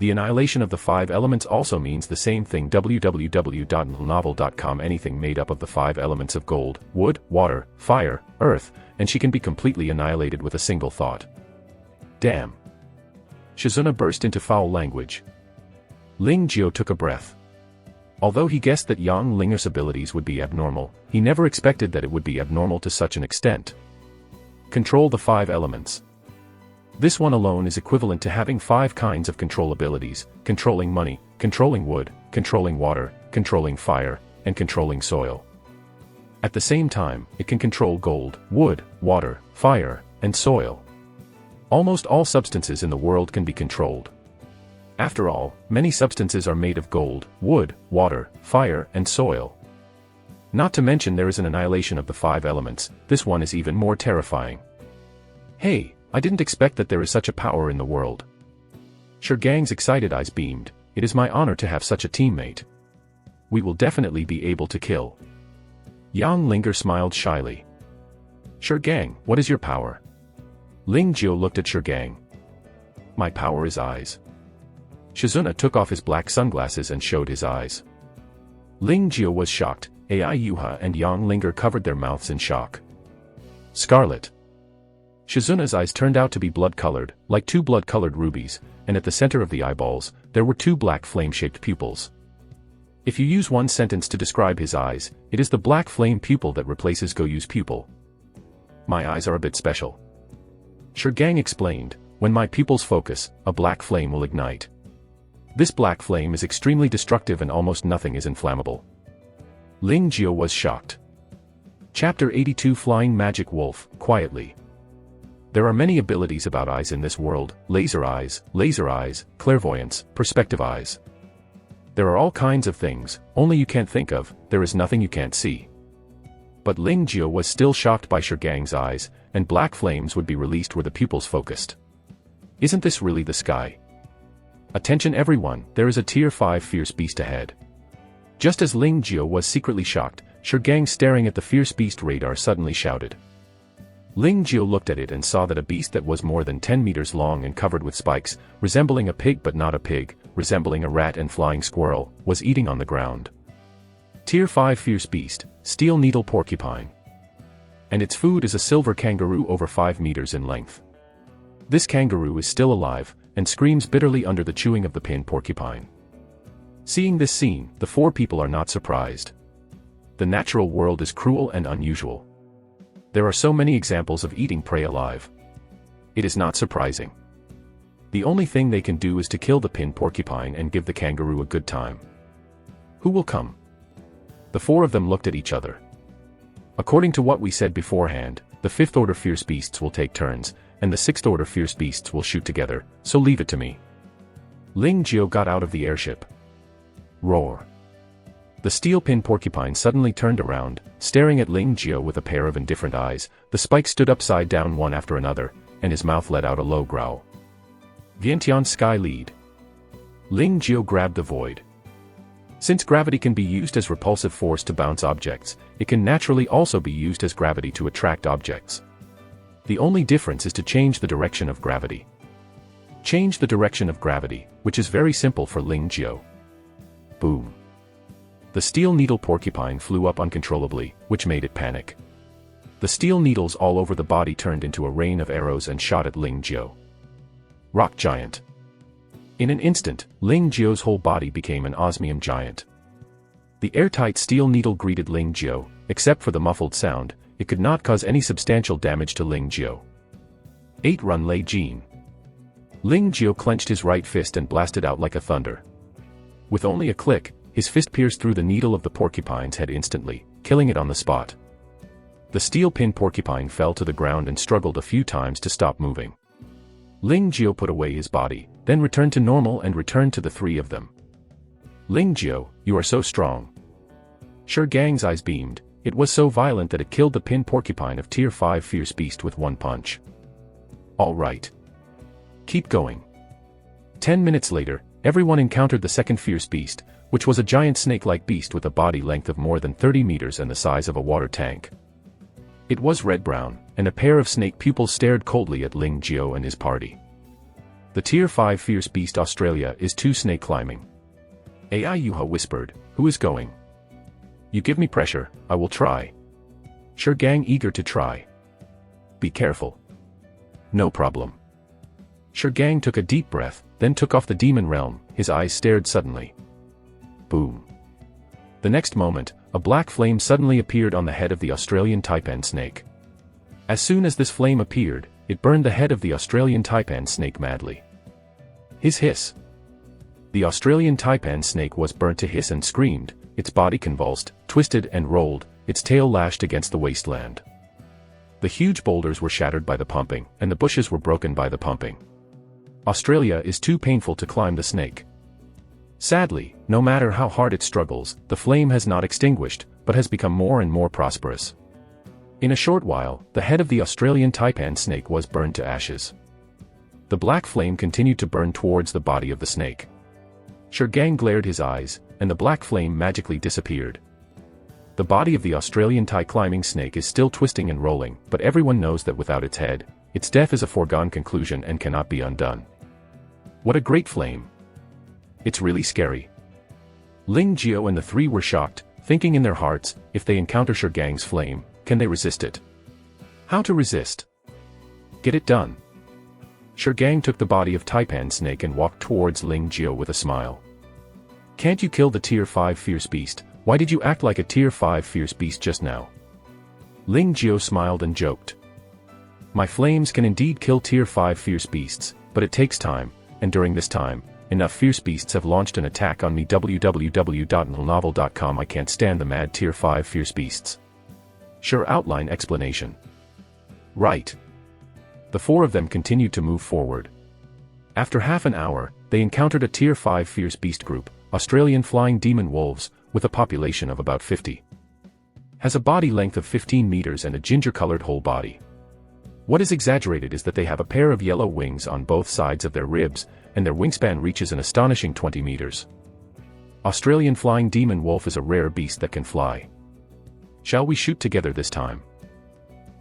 The annihilation of the 5 elements also means the same thing www.novel.com anything made up of the 5 elements of gold, wood, water, fire, earth, and she can be completely annihilated with a single thought. Damn. Shizuna burst into foul language. Ling Jiao took a breath. Although he guessed that Yang Linger's abilities would be abnormal, he never expected that it would be abnormal to such an extent. Control the 5 elements. This one alone is equivalent to having 5 kinds of control abilities, controlling money, controlling wood, controlling water, controlling fire, and controlling soil. At the same time, it can control gold, wood, water, fire, and soil. Almost all substances in the world can be controlled. After all, many substances are made of gold, wood, water, fire, and soil. Not to mention there is an annihilation of the 5 elements, this one is even more terrifying. Hey, I didn't expect that there is such a power in the world. Gang's excited eyes beamed. It is my honor to have such a teammate. We will definitely be able to kill. Yang Linger smiled shyly. Gang, what is your power? Ling Jiao looked at Gang. My power is eyes. Shizuna took off his black sunglasses and showed his eyes. Ling Jiao was shocked. Ai Yuha and Yang Linger covered their mouths in shock. Scarlet. Shizuna's eyes turned out to be blood-colored, like two blood-colored rubies, and at the center of the eyeballs, there were two black flame-shaped pupils. If you use one sentence to describe his eyes, it is the black flame pupil that replaces Goyu's pupil. My eyes are a bit special. Gang explained, when my pupils focus, a black flame will ignite. This black flame is extremely destructive and almost nothing is inflammable. Ling Jiao was shocked. Chapter 82 Flying Magic Wolf, quietly. There are many abilities about eyes in this world: laser eyes, clairvoyance, perspective eyes. There are all kinds of things, only you can't think of, there is nothing you can't see. But Ling Jiao was still shocked by Gang's eyes, and black flames would be released where the pupils focused. Isn't this really the sky? Attention everyone, there is a Tier 5 fierce beast ahead. Just as Ling Jiao was secretly shocked, Gang staring at the fierce beast radar suddenly shouted. Ling Jiao looked at it and saw that a beast that was more than 10 meters long and covered with spikes, resembling a pig but not a pig, resembling a rat and flying squirrel, was eating on the ground. Tier 5 fierce beast, steel needle porcupine. And its food is a silver kangaroo over 5 meters in length. This kangaroo is still alive, and screams bitterly under the chewing of the pin porcupine. Seeing this scene, the four people are not surprised. The natural world is cruel and unusual. There are so many examples of eating prey alive. It is not surprising. The only thing they can do is to kill the pin porcupine and give the kangaroo a good time. Who will come? The four of them looked at each other. According to what we said beforehand, the 5th order fierce beasts will take turns, and the 6th order fierce beasts will shoot together, so leave it to me. Ling Jiao got out of the airship. Roar. The steel pin porcupine suddenly turned around, staring at Ling Jiao with a pair of indifferent eyes. The spikes stood upside down one after another, and his mouth let out a low growl. Vientiane Sky Lead. Ling Jiao grabbed the void. Since gravity can be used as repulsive force to bounce objects, it can naturally also be used as gravity to attract objects. The only difference is to change the direction of gravity. Change the direction of gravity, which is very simple for Ling Jiao. Boom. The steel needle porcupine flew up uncontrollably, which made it panic. The steel needles all over the body turned into a rain of arrows and shot at Ling Jiao. Rock Giant. In an instant, Ling Jiao's whole body became an osmium giant. The airtight steel needle greeted Ling Jiao. Except for the muffled sound, it could not cause any substantial damage to Ling Jiao. 8 Run Lei Jin. Ling Jiao clenched his right fist and blasted out like a thunder. With only a click, his fist pierced through the needle of the porcupine's head instantly, killing it on the spot. The steel pin porcupine fell to the ground and struggled a few times to stop moving. Ling Jiao put away his body, then returned to normal and returned to the three of them. Ling Jiao, you are so strong. Gang's eyes beamed. It was so violent that it killed the pin porcupine of Tier 5 fierce beast with one punch. All right. Keep going. 10 minutes later, everyone encountered the second fierce beast, which was a giant snake-like beast with a body length of more than 30 meters and the size of a water tank. It was red-brown, and a pair of snake pupils stared coldly at Ling Jiao and his party. The Tier 5 fierce beast Australia is too snake climbing. Ai Yuha whispered, who is going? You give me pressure, I will try. Gang eager to try. Be careful. No problem. Gang took a deep breath, then took off the demon realm. His eyes stared suddenly. Boom. The next moment, a black flame suddenly appeared on the head of the Australian taipan snake. As soon as this flame appeared, it burned the head of the Australian taipan snake madly. Hiss. The Australian taipan snake was burnt to hiss and screamed. Its body convulsed, twisted and rolled, its tail lashed against the wasteland. The huge boulders were shattered by the pumping, and the bushes were broken by the pumping. Australia is too painful to climb the snake. Sadly, no matter how hard it struggles, the flame has not extinguished, but has become more and more prosperous. In a short while, the head of the Australian taipan snake was burned to ashes. The black flame continued to burn towards the body of the snake. Shurgang glared his eyes, and the black flame magically disappeared. The body of the Australian tai climbing snake is still twisting and rolling, but everyone knows that without its head, its death is a foregone conclusion and cannot be undone. What a great flame! It's really scary. Ling Jiao and the three were shocked, thinking in their hearts, if they encounter Shurgang's flame, can they resist it? How to resist? Get it done. Shurgang took the body of taipan snake and walked towards Ling Jiao with a smile. Can't you kill the tier 5 fierce beast? Why did you act like a tier 5 fierce beast just now? Ling Jiao smiled and joked. My flames can indeed kill tier 5 fierce beasts, but it takes time, and during this time, enough fierce beasts have launched an attack on me. www.novel.com. I can't stand the mad tier 5 fierce beasts. Sure, outline explanation. Right. The four of them continued to move forward. After half an hour, they encountered a tier 5 fierce beast group, Australian flying demon wolves, with a population of about 50. Has a body length of 15 meters and a ginger-colored whole body. What is exaggerated is that they have a pair of yellow wings on both sides of their ribs, and their wingspan reaches an astonishing 20 meters. Australian flying demon wolf is a rare beast that can fly. Shall we shoot together this time?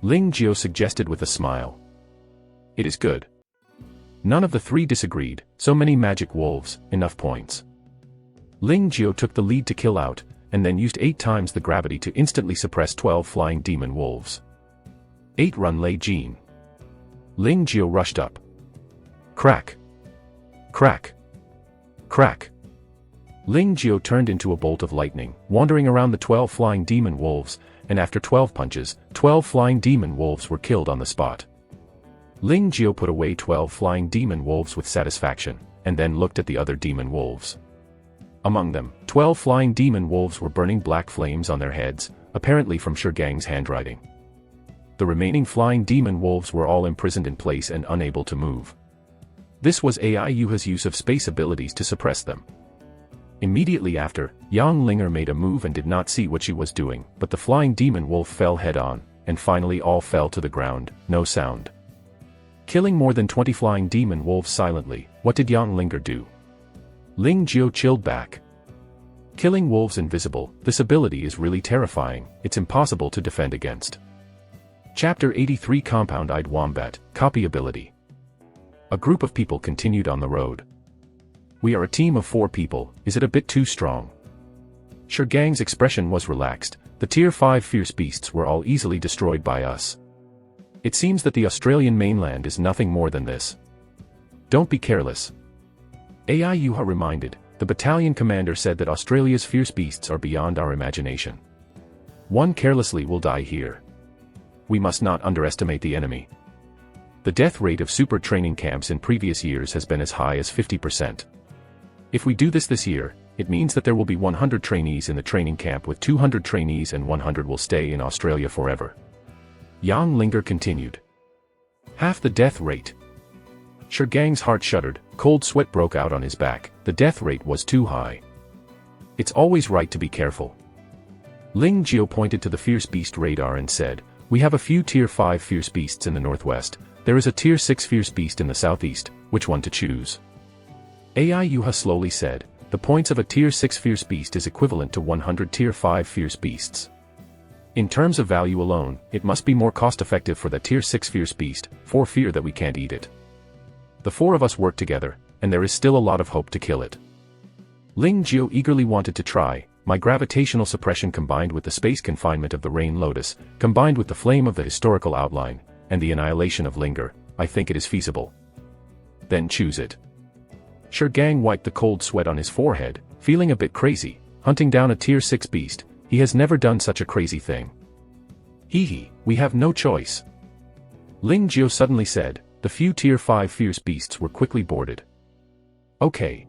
Ling Jiao suggested with a smile. It is good. None of the three disagreed. So many magic wolves, enough points. Ling Jiao took the lead to kill out, and then used 8 times the gravity to instantly suppress 12 flying demon wolves. 8 run Lei Jin. Ling Jiao rushed up. Crack. Crack. Crack. Ling Jiao turned into a bolt of lightning, wandering around the 12 flying demon wolves, and after 12 punches, 12 flying demon wolves were killed on the spot. Ling Jiao put away 12 flying demon wolves with satisfaction, and then looked at the other demon wolves. Among them, 12 flying demon wolves were burning black flames on their heads, apparently from Shurgang's handwriting. The remaining flying demon wolves were all imprisoned in place and unable to move. This was AI Yuha's use of space abilities to suppress them. Immediately after, Yang Linger made a move and did not see what she was doing, but the flying demon wolf fell head-on, and finally all fell to the ground, no sound. Killing more than 20 flying demon wolves silently, what did Yang Linger do? Ling Jiao chilled back. Killing wolves invisible, this ability is really terrifying, it's impossible to defend against. Chapter 83 Compound-Eyed Wombat, Copy Ability. A group of people continued on the road. We are a team of 4 people, is it a bit too strong? Shurgang's expression was relaxed, the tier 5 fierce beasts were all easily destroyed by us. It seems that the Australian mainland is nothing more than this. Don't be careless. AI Yuha reminded, the battalion commander said that Australia's fierce beasts are beyond our imagination. One carelessly will die here. We must not underestimate the enemy. The death rate of super training camps in previous years has been as high as 50%. If we do this year, it means that there will be 100 trainees in the training camp with 200 trainees and 100 will stay in Australia forever. Yang Linger continued. Half the death rate. Shurgang's heart shuddered, cold sweat broke out on his back, the death rate was too high. It's always right to be careful. Ling Jiao pointed to the fierce beast radar and said, we have a few tier 5 fierce beasts in the northwest, there is a tier 6 fierce beast in the southeast, which one to choose? AI Yuha slowly said, the points of a tier 6 fierce beast is equivalent to 100 tier 5 fierce beasts. In terms of value alone, it must be more cost-effective for the tier 6 fierce beast, for fear that we can't eat it. The 4 of us work together, and there is still a lot of hope to kill it. Ling Jiao eagerly wanted to try, my gravitational suppression combined with the space confinement of the Rain Lotus, combined with the flame of the historical outline, and the annihilation of Linger, I think it is feasible. Then choose it. Shurgang wiped the cold sweat on his forehead, feeling a bit crazy, hunting down a tier 6 beast, he has never done such a crazy thing. Hee, we have no choice. Ling Jiao suddenly said, the few tier 5 fierce beasts were quickly boarded. Okay.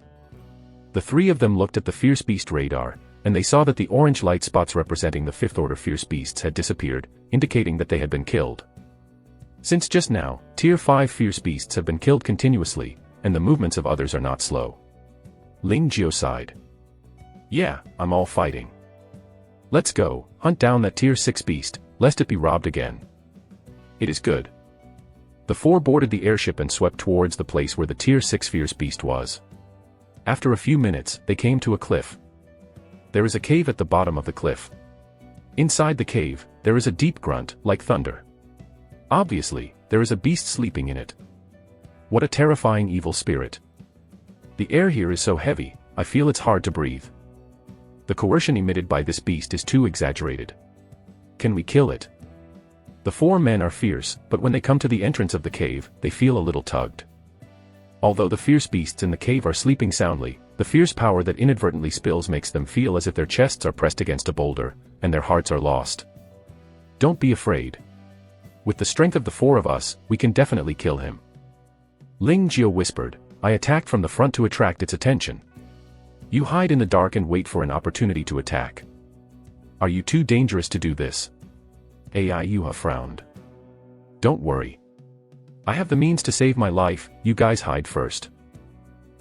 The 3 of them looked at the fierce beast radar, and they saw that the orange light spots representing the 5th order fierce beasts had disappeared, indicating that they had been killed. Since just now, tier 5 fierce beasts have been killed continuously, and the movements of others are not slow. Ling Jiao sighed. Yeah, I'm all fighting. Let's go, hunt down that tier 6 beast, lest it be robbed again. It is good. The four boarded the airship and swept towards the place where the Tier 6 fierce beast was. After a few minutes, they came to a cliff. There is a cave at the bottom of the cliff. Inside the cave, there is a deep grunt, like thunder. Obviously, there is a beast sleeping in it. What a terrifying evil spirit. The air here is so heavy, I feel it's hard to breathe. The coercion emitted by this beast is too exaggerated. Can we kill it? The four men are fierce, but when they come to the entrance of the cave, they feel a little tugged. Although the fierce beasts in the cave are sleeping soundly, the fierce power that inadvertently spills makes them feel as if their chests are pressed against a boulder, and their hearts are lost. Don't be afraid. With the strength of the four of us, we can definitely kill him. Ling Jiao whispered. I attacked from the front to attract its attention. You hide in the dark and wait for an opportunity to attack. Are you too dangerous to do this? Ai Yuha frowned. Don't worry. I have the means to save my life, you guys hide first.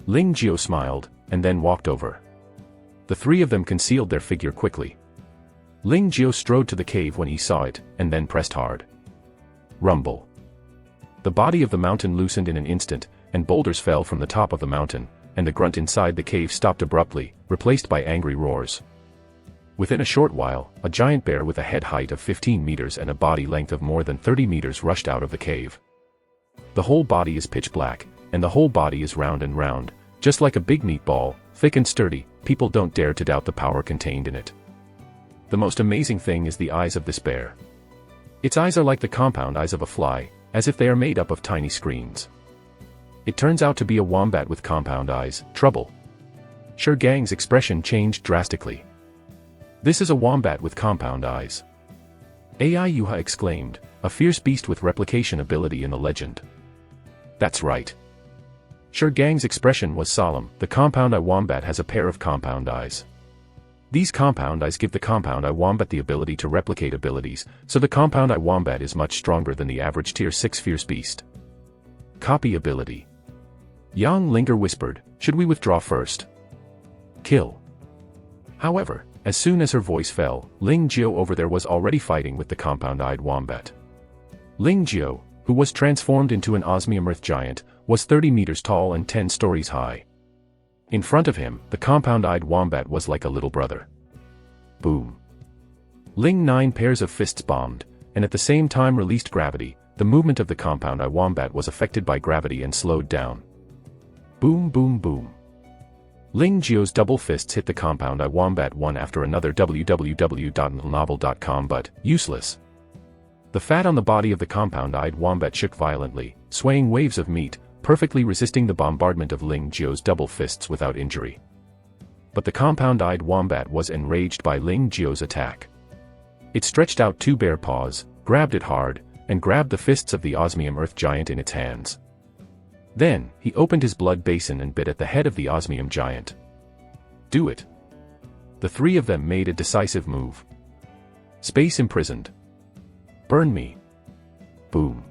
Ling Jiao smiled, and then walked over. The three of them concealed their figure quickly. Ling Jiao strode to the cave when he saw it, and then pressed hard. Rumble. The body of the mountain loosened in an instant, and boulders fell from the top of the mountain, and the grunt inside the cave stopped abruptly, replaced by angry roars. Within a short while, a giant bear with a head height of 15 meters and a body length of more than 30 meters rushed out of the cave. The whole body is pitch black, and the whole body is round and round, just like a big meatball, thick and sturdy. People don't dare to doubt the power contained in it. The most amazing thing is the eyes of this bear. Its eyes are like the compound eyes of a fly, as if they are made up of tiny screens. It turns out to be a wombat with compound eyes. Trouble. Shi Gang's expression changed drastically. This is a wombat with compound eyes. Ai Yuha exclaimed, a fierce beast with replication ability in the legend. That's right. Shi Gang's expression was solemn. The compound eye wombat has a pair of compound eyes. These compound eyes give the compound eye wombat the ability to replicate abilities, so the compound eye wombat is much stronger than the average Tier 6 fierce beast. Copy ability. Yang Linger whispered, should we withdraw first? Kill. However, as soon as her voice fell, Ling Jiao over there was already fighting with the compound-eyed wombat. Ling Jiao, who was transformed into an osmium earth giant, was 30 meters tall and 10 stories high. In front of him, the compound-eyed wombat was like a little brother. Boom. Ling 9 pairs of fists bombed, and at the same time released gravity. The movement of the compound-eye wombat was affected by gravity and slowed down. Boom boom boom. Ling Jiao's double fists hit the compound-eye wombat one after another www.novel.com but, useless. The fat on the body of the compound-eyed wombat shook violently, swaying waves of meat, perfectly resisting the bombardment of Ling Jiao's double fists without injury. But the compound-eyed wombat was enraged by Ling Jiao's attack. It stretched out 2 bare paws, grabbed it hard, and grabbed the fists of the osmium earth giant in its hands. Then, he opened his blood basin and bit at the head of the osmium giant. Do it. The 3 of them made a decisive move. Space imprisoned. Burn me. Boom.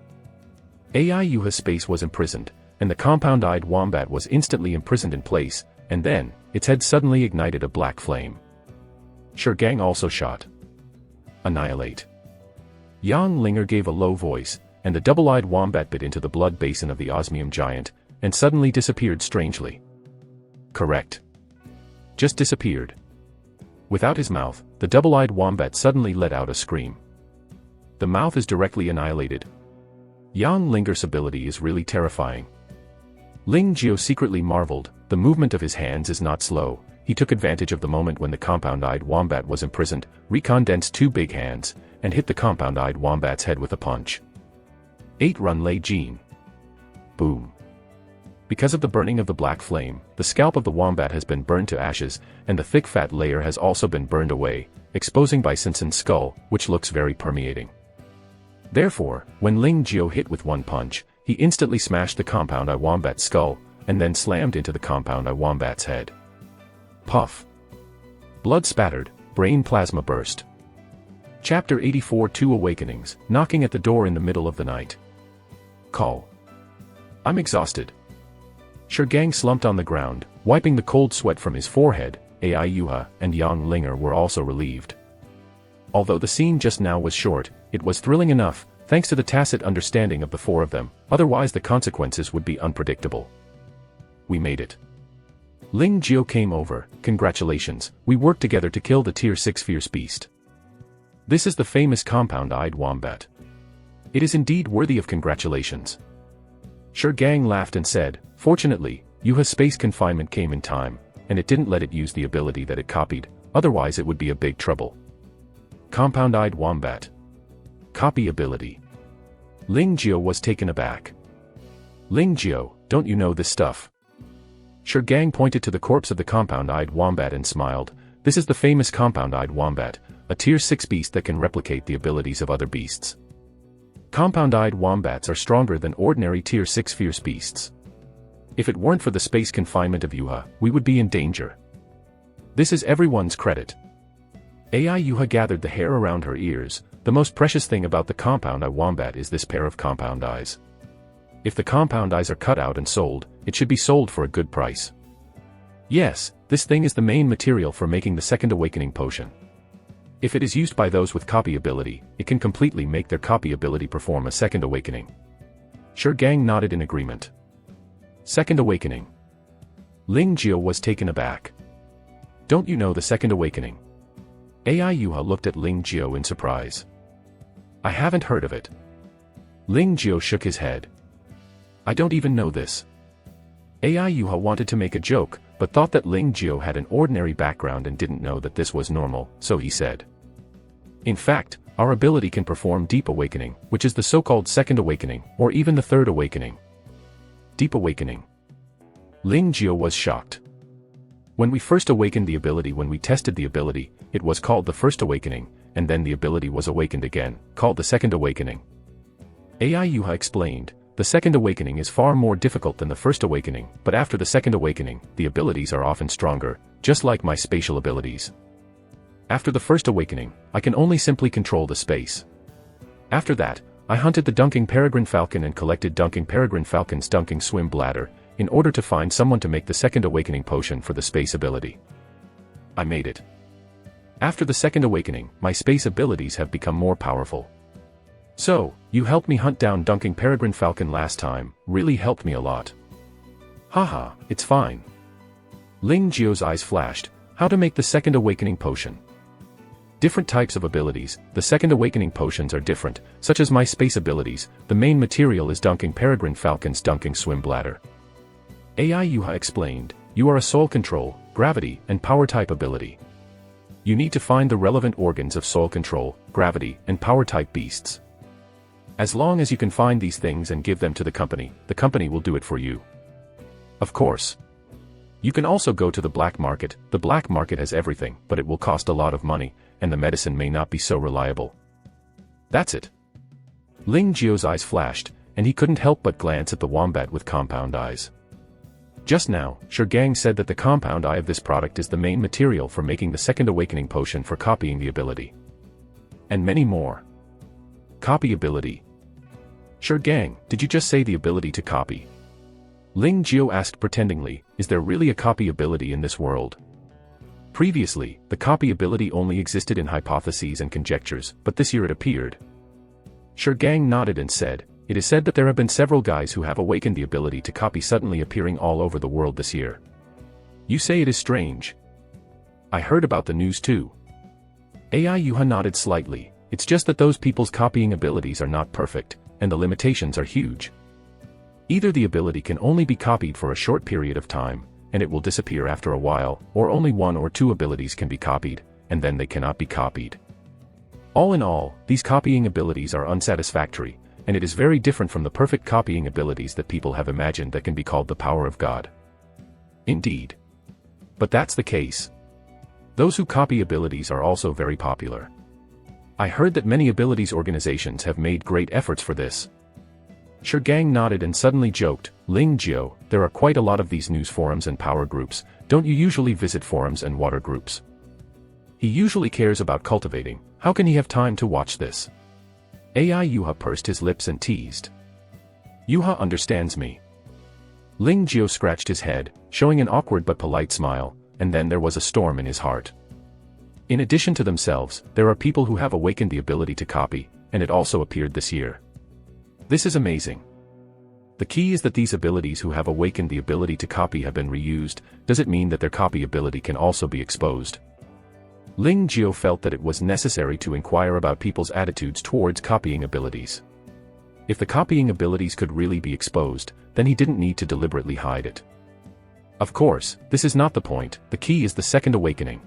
Ai Yuha's space was imprisoned, and the compound-eyed wombat was instantly imprisoned in place, and then, its head suddenly ignited a black flame. Shi Gang also shot. Annihilate. Yang Linger gave a low voice, and the double-eyed wombat bit into the blood basin of the osmium giant, and suddenly disappeared strangely. Correct. Just disappeared. Without his mouth, the double-eyed wombat suddenly let out a scream. The mouth is directly annihilated. Yang Linger's ability is really terrifying. Ling Jiao secretly marveled, the movement of his hands is not slow. He took advantage of the moment when the compound-eyed wombat was imprisoned, recondensed 2 big hands, and hit the compound-eyed wombat's head with a punch. 8 Run Lei Jin. Boom. Because of the burning of the black flame, the scalp of the wombat has been burned to ashes, and the thick fat layer has also been burned away, exposing Bisonson's skull, which looks very permeating. Therefore, when Ling Jiao hit with 1 punch, he instantly smashed the compound-eye wombat's skull, and then slammed into the compound-eye wombat's head. Puff. Blood spattered, brain plasma burst. Chapter 84 2 Awakenings, knocking at the door in the middle of the night. Call. I'm exhausted. Shi Gang slumped on the ground, wiping the cold sweat from his forehead. Ai Yuha and Yang Linger were also relieved. Although the scene just now was short, It was thrilling enough, thanks to the tacit understanding of the four of them, otherwise the consequences would be unpredictable. We made it. Ling Jiao came over. Congratulations, we worked together to kill the Tier 6 fierce beast. This is the famous compound-eyed wombat. It is indeed worthy of congratulations. Gang laughed and said, fortunately, Yuha's space confinement came in time, and it didn't let it use the ability that it copied, otherwise it would be a big trouble. Compound-eyed wombat. Copy ability. Ling Jiao was taken aback. Ling Jiao, don't you know this stuff? Gang pointed to the corpse of the compound-eyed wombat and smiled. This is the famous compound-eyed wombat, a Tier 6 beast that can replicate the abilities of other beasts. Compound-eyed wombats are stronger than ordinary Tier 6 fierce beasts. If it weren't for the space confinement of Yuha, we would be in danger. This is everyone's credit. AI Yuha gathered the hair around her ears. The most precious thing about the compound-eye wombat is this pair of compound eyes. If the compound eyes are cut out and sold, it should be sold for a good price. Yes, this thing is the main material for making the second awakening potion. If it is used by those with copy ability, it can completely make their copy ability perform a second awakening. Gang nodded in agreement. Second awakening. Ling Jiao was taken aback. Don't you know the second awakening? AI Yuha looked at Ling Jiao in surprise. I haven't heard of it. Ling Jiao shook his head. I don't even know this. AI Yuha wanted to make a joke, but thought that Ling Jiao had an ordinary background and didn't know that this was normal, so he said. In fact, our ability can perform Deep Awakening, which is the so-called Second Awakening, or even the Third Awakening. Deep Awakening. Ling Jiao was shocked. When we first awakened the ability, when we tested the ability, it was called the First Awakening, and then the ability was awakened again, called the Second Awakening. AI Yuha explained. The Second Awakening is far more difficult than the First Awakening, but after the Second Awakening, the abilities are often stronger, just like my spatial abilities. After the First Awakening, I can only simply control the space. After that, I hunted the Dunking Peregrine Falcon and collected Dunking Peregrine Falcon's Dunking Swim Bladder, in order to find someone to make the Second Awakening potion for the space ability. I made it. After the Second Awakening, my space abilities have become more powerful. So, you helped me hunt down Dunking Peregrine Falcon last time, really helped me a lot. Haha, it's fine. Ling Jiao's eyes flashed. How to make the Second Awakening potion? Different types of abilities, the Second Awakening potions are different, such as my space abilities. The main material is Dunking Peregrine Falcon's Dunking Swim Bladder. AI Yuha explained, you are a soul control, gravity, and power type ability. You need to find the relevant organs of soul control, gravity, and power type beasts. As long as you can find these things and give them to the company will do it for you. Of course. You can also go to the black market. The black market has everything, but it will cost a lot of money, and the medicine may not be so reliable. That's it. Ling Jiao's eyes flashed, and he couldn't help but glance at the wombat with compound eyes. Just now, Gang said that the compound eye of this product is the main material for making the Second Awakening potion for copying the ability. And many more. Copy ability. Gang, did you just say the ability to copy? Ling Jiao asked pretendingly, is there really a copy ability in this world? Previously, the copy ability only existed in hypotheses and conjectures, but this year it appeared. Gang nodded and said, it is said that there have been several guys who have awakened the ability to copy suddenly appearing all over the world this year. You say it is strange. I heard about the news too. AI Yuha nodded slightly. It's just that those people's copying abilities are not perfect, and the limitations are huge. Either the ability can only be copied for a short period of time, and it will disappear after a while, or only one or two abilities can be copied, and then they cannot be copied. All in all, these copying abilities are unsatisfactory, and it is very different from the perfect copying abilities that people have imagined that can be called the power of God. Indeed. But that's the case. Those who copy abilities are also very popular. I heard that many abilities organizations have made great efforts for this. Gang nodded and suddenly joked, Ling Jiao, there are quite a lot of these news forums and power groups. Don't you usually visit forums and water groups? He usually cares about cultivating. How can he have time to watch this? AI Yuha pursed his lips and teased. Yuha understands me. Ling Jiao scratched his head, showing an awkward but polite smile, and then there was a storm in his heart. In addition to themselves, there are people who have awakened the ability to copy, and it also appeared this year. This is amazing. The key is that these abilities who have awakened the ability to copy have been reused. Does it mean that their copy ability can also be exposed? Ling Jiao felt that it was necessary to inquire about people's attitudes towards copying abilities. If the copying abilities could really be exposed, then he didn't need to deliberately hide it. Of course, this is not the point, the key is the second awakening.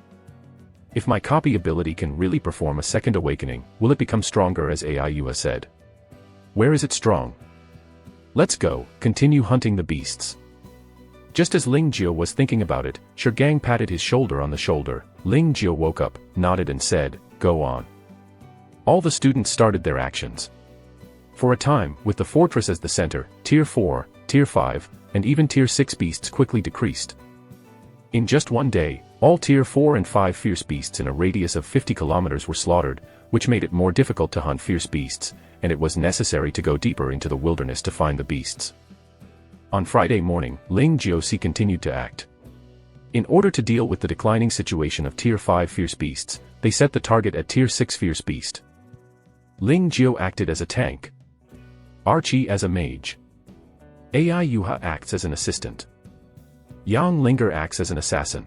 If my copy ability can really perform a second awakening, will it become stronger as AI Yuha said? Where is it strong? Let's go, continue hunting the beasts. Just as Ling Jiao was thinking about it, Shigang patted his shoulder on the shoulder. Ling Jiao woke up, nodded and said, go on. All the students started their actions. For a time, with the fortress as the center, Tier 4, Tier 5, and even Tier 6 beasts quickly decreased. In just one day, all Tier 4 and 5 fierce beasts in a radius of 50 kilometers were slaughtered, which made it more difficult to hunt fierce beasts, and it was necessary to go deeper into the wilderness to find the beasts. On Friday morning, Ling Jiao continued to act. In order to deal with the declining situation of Tier 5 fierce beasts, they set the target at Tier 6 fierce beast. Ling Jiao acted as a tank. Archie as a mage. AI Yuha acts as an assistant. Yang Linger acts as an assassin.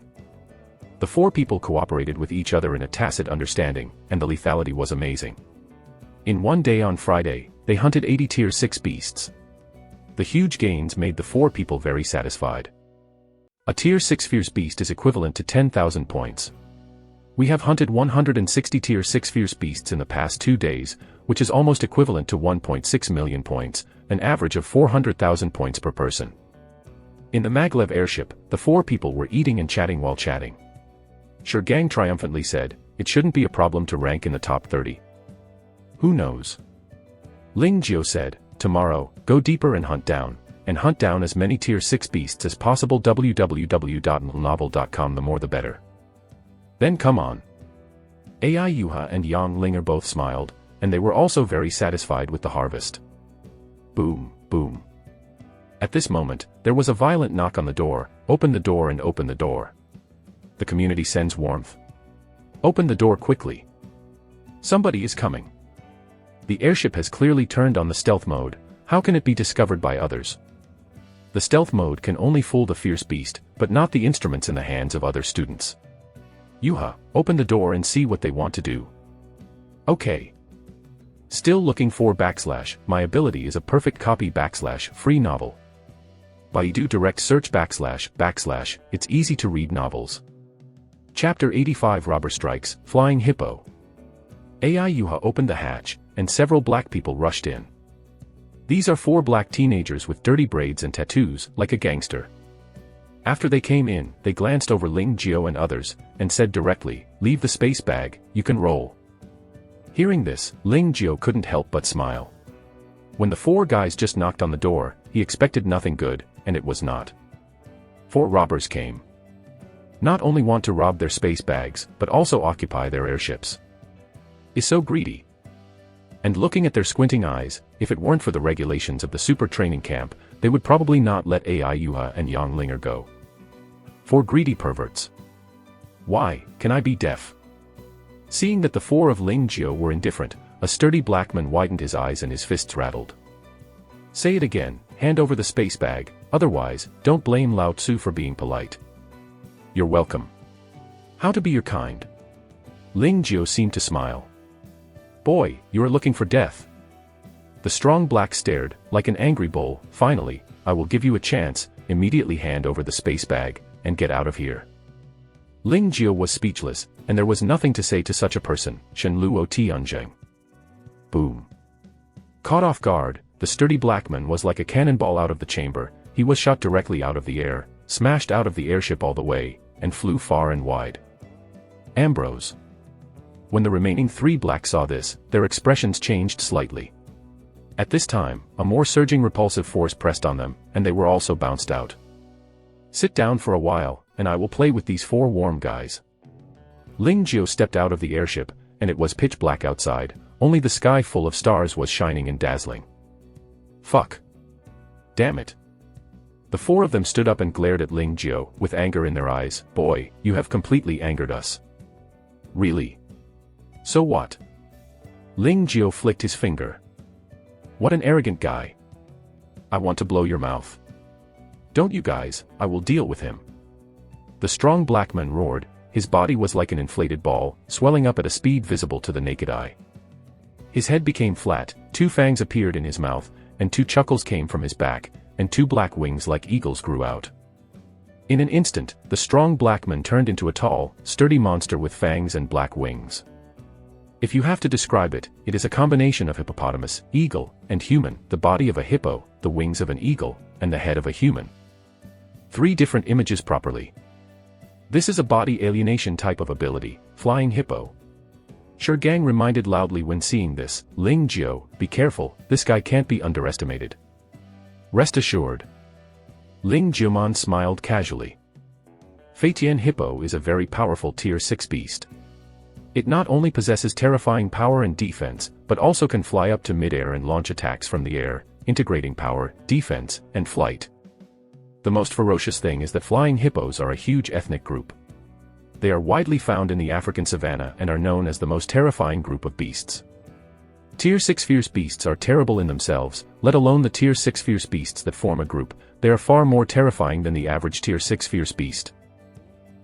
The four people cooperated with each other in a tacit understanding, and the lethality was amazing. In one day on Friday, they hunted 80 Tier 6 beasts. The huge gains made the four people very satisfied. A Tier 6 fierce beast is equivalent to 10,000 points. We have hunted 160 Tier 6 fierce beasts in the past 2 days, which is almost equivalent to 1.6 million points, an average of 400,000 points per person. In the maglev airship, the four people were eating and chatting while chatting. Shigang triumphantly said, it shouldn't be a problem to rank in the top 30. Who knows? Ling Jiao said, tomorrow, go deeper and hunt down as many Tier 6 beasts as possible. www.novel.com. The more the better. Then come on. AI Yuha and Yang Linger both smiled, and they were also very satisfied with the harvest. Boom, boom. At this moment, there was a violent knock on the door. Open the door and open the door. The community sends warmth. Open the door quickly. Somebody is coming. The airship has clearly turned on the stealth mode. How can it be discovered by others? The stealth mode can only fool the fierce beast, but not the instruments in the hands of other students. Yuha, open the door and see what they want to do. Okay. Still looking for / my ability is a perfect copy / free novel. Baidu direct search / it's easy to read novels. Chapter 85 Robber Strikes, Flying Hippo. AI Yuha opened the hatch, and several black people rushed in. These are 4 black teenagers with dirty braids and tattoos, like a gangster. After they came in, they glanced over Ling Jiao and others, and said directly, leave the space bag, you can roll. Hearing this, Ling Jiao couldn't help but smile. When the 4 guys just knocked on the door, he expected nothing good, and it was not. 4 robbers came. Not only want to rob their space bags, but also occupy their airships. Is so greedy. And looking at their squinting eyes, if it weren't for the regulations of the super training camp, they would probably not let AI Yuha and Yang Linger go. 4 greedy perverts. Why, can I be deaf? Seeing that the 4 of Ling Jiao were indifferent, a sturdy black man widened his eyes and his fists rattled. Say it again, hand over the space bag, otherwise, don't blame Lao Tzu for being polite. You're welcome. How to be your kind? Ling Jiao seemed to smile. Boy, you are looking for death. The strong black stared, like an angry bull. Finally, I will give you a chance, immediately hand over the space bag, and get out of here. Ling Jiao was speechless, and there was nothing to say to such a person. Shen Luo Tianzheng. Boom. Caught off guard, the sturdy black man was like a cannonball out of the chamber. He was shot directly out of the air, smashed out of the airship all the way, and flew far and wide. Ambrose. When the remaining 3 blacks saw this, their expressions changed slightly. At this time, a more surging repulsive force pressed on them, and they were also bounced out. Sit down for a while, and I will play with these 4 warm guys. Ling Jiao stepped out of the airship, and it was pitch black outside, only the sky full of stars was shining and dazzling. Fuck. Damn it. The 4 of them stood up and glared at Ling Jiao, with anger in their eyes. Boy, you have completely angered us. Really? So what? Ling Jiao flicked his finger. What an arrogant guy. I want to blow your mouth. Don't you guys, I will deal with him. The strong black man roared. His body was like an inflated ball, swelling up at a speed visible to the naked eye. His head became flat, 2 fangs appeared in his mouth, and 2 chuckles came from his back, and 2 black wings like eagles grew out. In an instant, the strong black man turned into a tall, sturdy monster with fangs and black wings. If you have to describe it, it is a combination of hippopotamus, eagle, and human, the body of a hippo, the wings of an eagle, and the head of a human. 3 different images properly. This is a body alienation type of ability, flying hippo. Gang reminded loudly when seeing this, Ling Jiao, be careful, this guy can't be underestimated. Rest assured. Ling Jiaman smiled casually. Feitian Hippo is a very powerful Tier 6 beast. It not only possesses terrifying power and defense, but also can fly up to mid-air and launch attacks from the air, integrating power, defense, and flight. The most ferocious thing is that flying hippos are a huge ethnic group. They are widely found in the African savanna and are known as the most terrifying group of beasts. Tier 6 fierce beasts are terrible in themselves, let alone the Tier 6 fierce beasts that form a group. They are far more terrifying than the average Tier 6 fierce beast.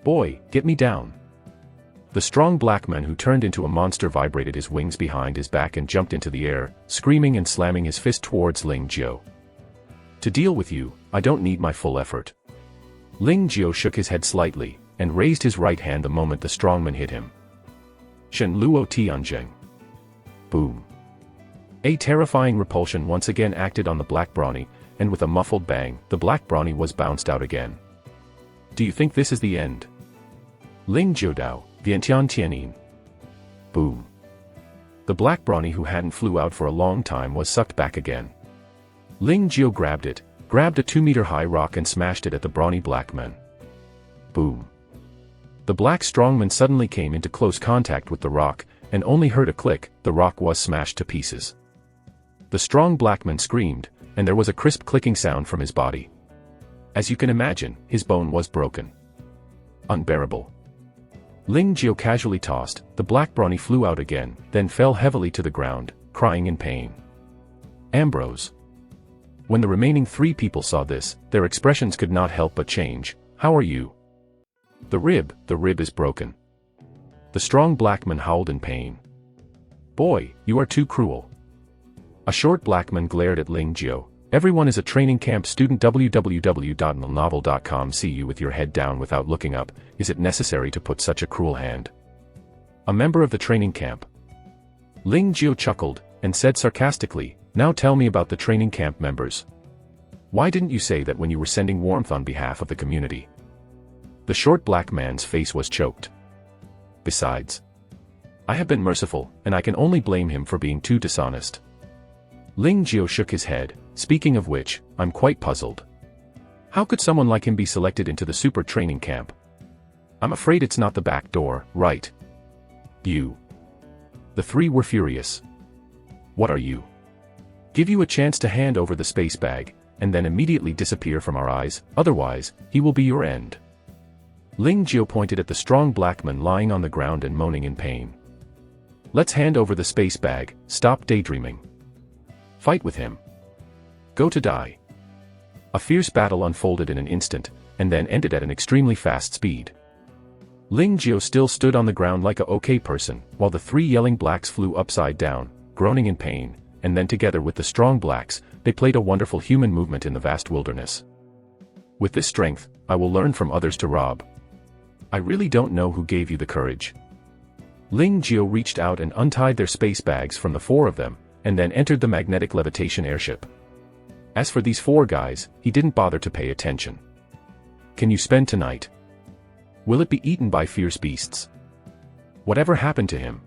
Boy, get me down. The strong black man who turned into a monster vibrated his wings behind his back and jumped into the air, screaming and slamming his fist towards Ling Jiao. To deal with you, I don't need my full effort. Ling Jiao shook his head slightly, and raised his right hand the moment the strongman hit him. Shen Luo Tianzheng. Boom. A terrifying repulsion once again acted on the black brawny, and with a muffled bang, the black brawny was bounced out again. Do you think this is the end? Ling Jiao Dao, Vientian Tianin. Boom. The black brawny who hadn't flew out for a long time was sucked back again. Ling Jiao grabbed a 2-meter-high rock and smashed it at the brawny black man. Boom. The black strongman suddenly came into close contact with the rock, and only heard a click, the rock was smashed to pieces. The strong black man screamed, and there was a crisp clicking sound from his body. As you can imagine, his bone was broken. Unbearable. Ling Jiao casually tossed, the black brawny flew out again, then fell heavily to the ground, crying in pain. Ambrose. When the remaining 3 people saw this, their expressions could not help but change. How are you? The rib is broken. The strong black man howled in pain. Boy, you are too cruel. A short black man glared at Ling Jiao. Everyone is a training camp student. www.novel.com. See you with your head down without looking up. Is it necessary to put such a cruel hand? A member of the training camp. Ling Jiao chuckled, and said sarcastically, now tell me about the training camp members. Why didn't you say that when you were sending warmth on behalf of the community? The short black man's face was choked. Besides, I have been merciful, and I can only blame him for being too dishonest. Ling Jiao shook his head, speaking of which, I'm quite puzzled. How could someone like him be selected into the super training camp? I'm afraid it's not the back door, right? You. The 3 were furious. What are you? Give you a chance to hand over the space bag, and then immediately disappear from our eyes, otherwise, he will be your end. Ling Jiao pointed at the strong black man lying on the ground and moaning in pain. Let's hand over the space bag, stop daydreaming. Fight with him. Go to die. A fierce battle unfolded in an instant, and then ended at an extremely fast speed. Ling Jiao still stood on the ground like a okay person, while the 3 yelling blacks flew upside down, groaning in pain, and then together with the strong blacks, they played a wonderful human movement in the vast wilderness. With this strength, I will learn from others to rob. I really don't know who gave you the courage. Ling Jiao reached out and untied their space bags from the 4 of them, and then entered the magnetic levitation airship. As for these 4 guys, he didn't bother to pay attention. Can you spend tonight? Will it be eaten by fierce beasts? Whatever happened to him?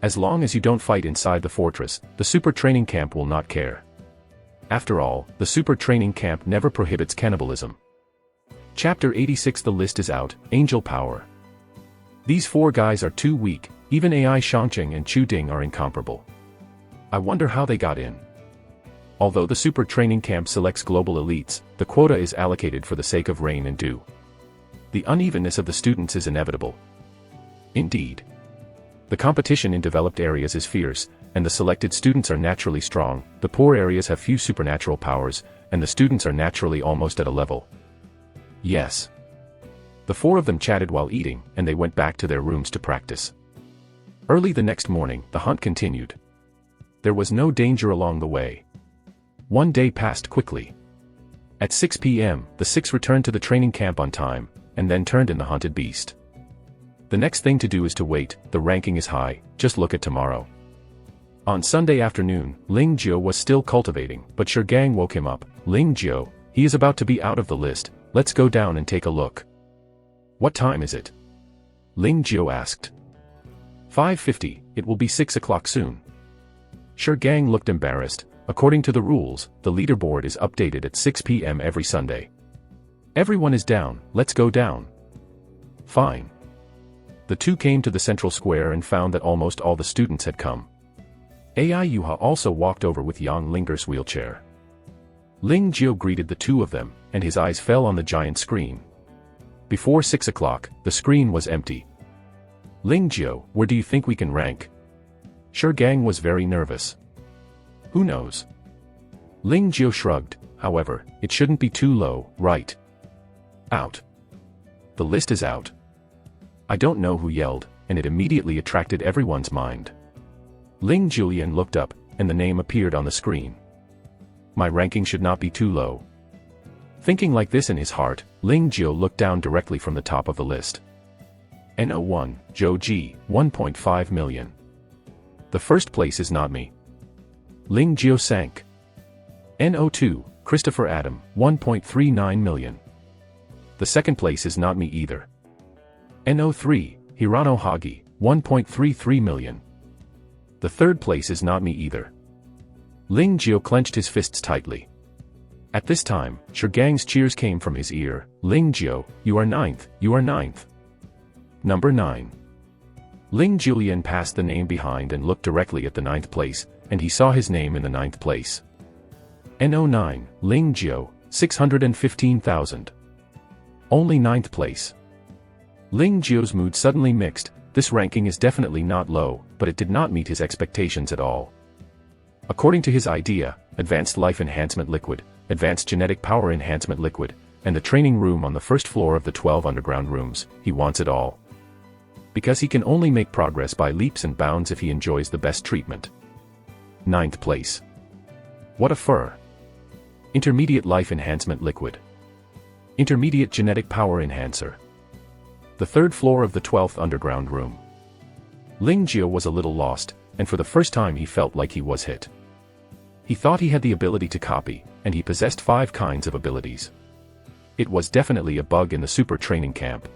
As long as you don't fight inside the fortress, the super training camp will not care. After all, the super training camp never prohibits cannibalism. Chapter 86. The list is out, Angel Power. These 4 guys are too weak, even AI Shangqing and Chu Ding are incomparable. I wonder how they got in. Although the super training camp selects global elites, the quota is allocated for the sake of rain and dew. The unevenness of the students is inevitable. Indeed. The competition in developed areas is fierce, and the selected students are naturally strong. The poor areas have few supernatural powers, and the students are naturally almost at a level. Yes. The four of them chatted while eating, and they went back to their rooms to practice. Early the next morning, the hunt continued. There was no danger along the way. One day passed quickly. At 6 p.m., the six returned to the training camp on time, and then turned in the hunted beast. The next thing to do is to wait. The ranking is high, just look at tomorrow. On Sunday afternoon, Ling Jiu was still cultivating, but Gang woke him up. Ling Jiu, he is about to be out of the list, let's go down and take a look. What time is it? Ling Jiu asked. 5:50, it will be 6 o'clock soon. Gang looked embarrassed. According to the rules, the leaderboard is updated at 6 p.m. every Sunday. Everyone is down, let's go down. Fine. The two came to the central square and found that almost all the students had come. Ai Yuha also walked over with Yang Linger's wheelchair. Ling Jiu greeted the two of them, and his eyes fell on the giant screen. Before 6 o'clock, the screen was empty. Ling Jiu, where do you think we can rank? Gang was very nervous. Who knows? Ling Jiu shrugged, however, it shouldn't be too low, right? Out. The list is out. I don't know who yelled, and it immediately attracted everyone's mind. Ling Julian looked up, and the name appeared on the screen. My ranking should not be too low. Thinking like this in his heart, Ling Jiu looked down directly from the top of the list. NO1, Zhou Ji, 1.5 million. The first place is not me. Ling Jiu sank. NO2, Christopher Adam, 1.39 million. The second place is not me either. NO3, Hirano Hagi, 1.33 million. The third place is not me either. Ling Jiu clenched his fists tightly. At this time, Gang's cheers came from his ear. Ling Jiu, you are ninth, you are ninth. Number 9. Ling Julian passed the name behind and looked directly at the ninth place, and he saw his name in the ninth place. NO9, Ling Jiu, 615,000. Only ninth place. Ling Jiu's mood suddenly mixed. This ranking is definitely not low, but it did not meet his expectations at all. According to his idea, advanced life enhancement liquid, advanced genetic power enhancement liquid, and the training room on the first floor of the 12 underground rooms, he wants it all. Because he can only make progress by leaps and bounds if he enjoys the best treatment. Ninth place. What a fur. Intermediate life enhancement liquid. Intermediate genetic power enhancer. The third floor of the 12th underground room. Ling Jiu was a little lost, and for the first time he felt like he was hit. He thought he had the ability to copy, and he possessed 5 kinds of abilities. It was definitely a bug in the super training camp.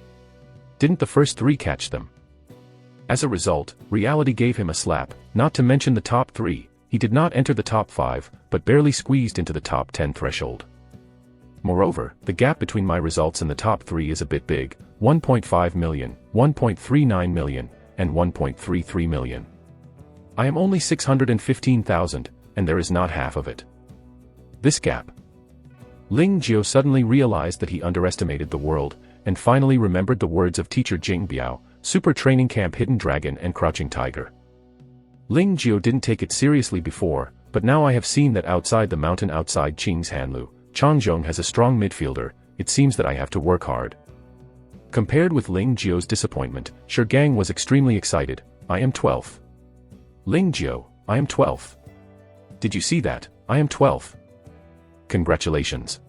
Didn't the first 3 catch them? As a result, reality gave him a slap, not to mention the top 3, he did not enter the top 5, but barely squeezed into the top 10 threshold. Moreover, the gap between my results and the top 3 is a bit big, 1.5 million, 1.39 million, and 1.33 million. I am only 615,000, and there is not half of it. This gap. Ling Jiu suddenly realized that he underestimated the world, and finally remembered the words of teacher Jing Biao, Super Training Camp Hidden Dragon and Crouching Tiger. Ling Jiu didn't take it seriously before, but now I have seen that outside the mountain outside Qing's Hanlu, Changzhong has a strong midfielder, it seems that I have to work hard. Compared with Ling Jiu's disappointment, Gang was extremely excited. I am 12th. Ling Jiu, I am 12th. Did you see that? I am 12th. Congratulations.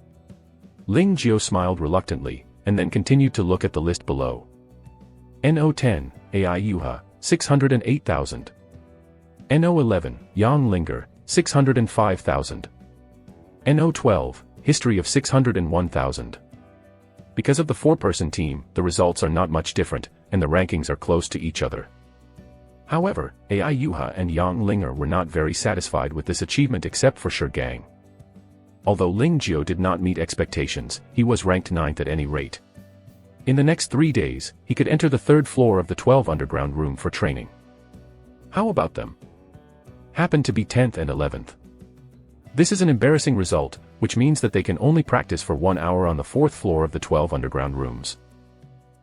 Ling Jiu smiled reluctantly, and then continued to look at the list below. NO10, Ai Yuha, 608,000. NO11, Yang Linger, 605,000. NO12, History of 601,000. Because of the 4-person team, the results are not much different, and the rankings are close to each other. However, Ai Yuha and Yang Linger were not very satisfied with this achievement except for Gang. Although Ling Jiu did not meet expectations, he was ranked 9th at any rate. In the next 3 days, he could enter the 3rd floor of the 12 underground room for training. How about them? Happened to be 10th and 11th. This is an embarrassing result, which means that they can only practice for 1 hour on the 4th floor of the 12 underground rooms.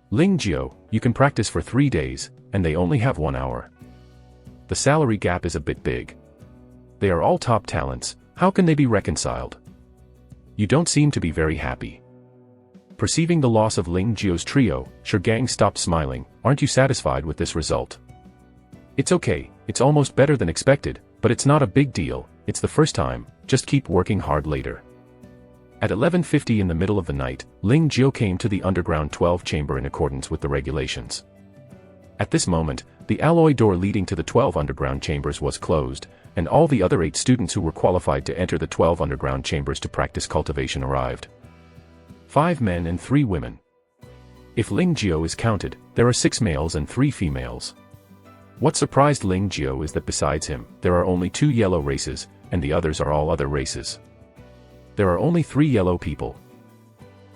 Ling Jiu, you can practice for 3 days, and they only have 1 hour. the salary gap is a bit big. They are all top talents, how can they be reconciled? You don't seem to be very happy. Perceiving the loss of Ling Jio's trio, Shigang stopped smiling. Aren't you satisfied with this result? It's okay, it's almost better than expected, but it's not a big deal, it's the first time, just keep working hard later. At 11:50 in the middle of the night, Ling Jio came to the underground 12 chamber in accordance with the regulations. At this moment, the alloy door leading to the 12 underground chambers was closed, and all the other 8 students who were qualified to enter the 12 underground chambers to practice cultivation arrived. 5 men and 3 women. If Ling Jio is counted, there are 6 males and 3 females. What surprised Ling Jio is that besides him, there are only 2 yellow races, and the others are all other races. There are only 3 yellow people.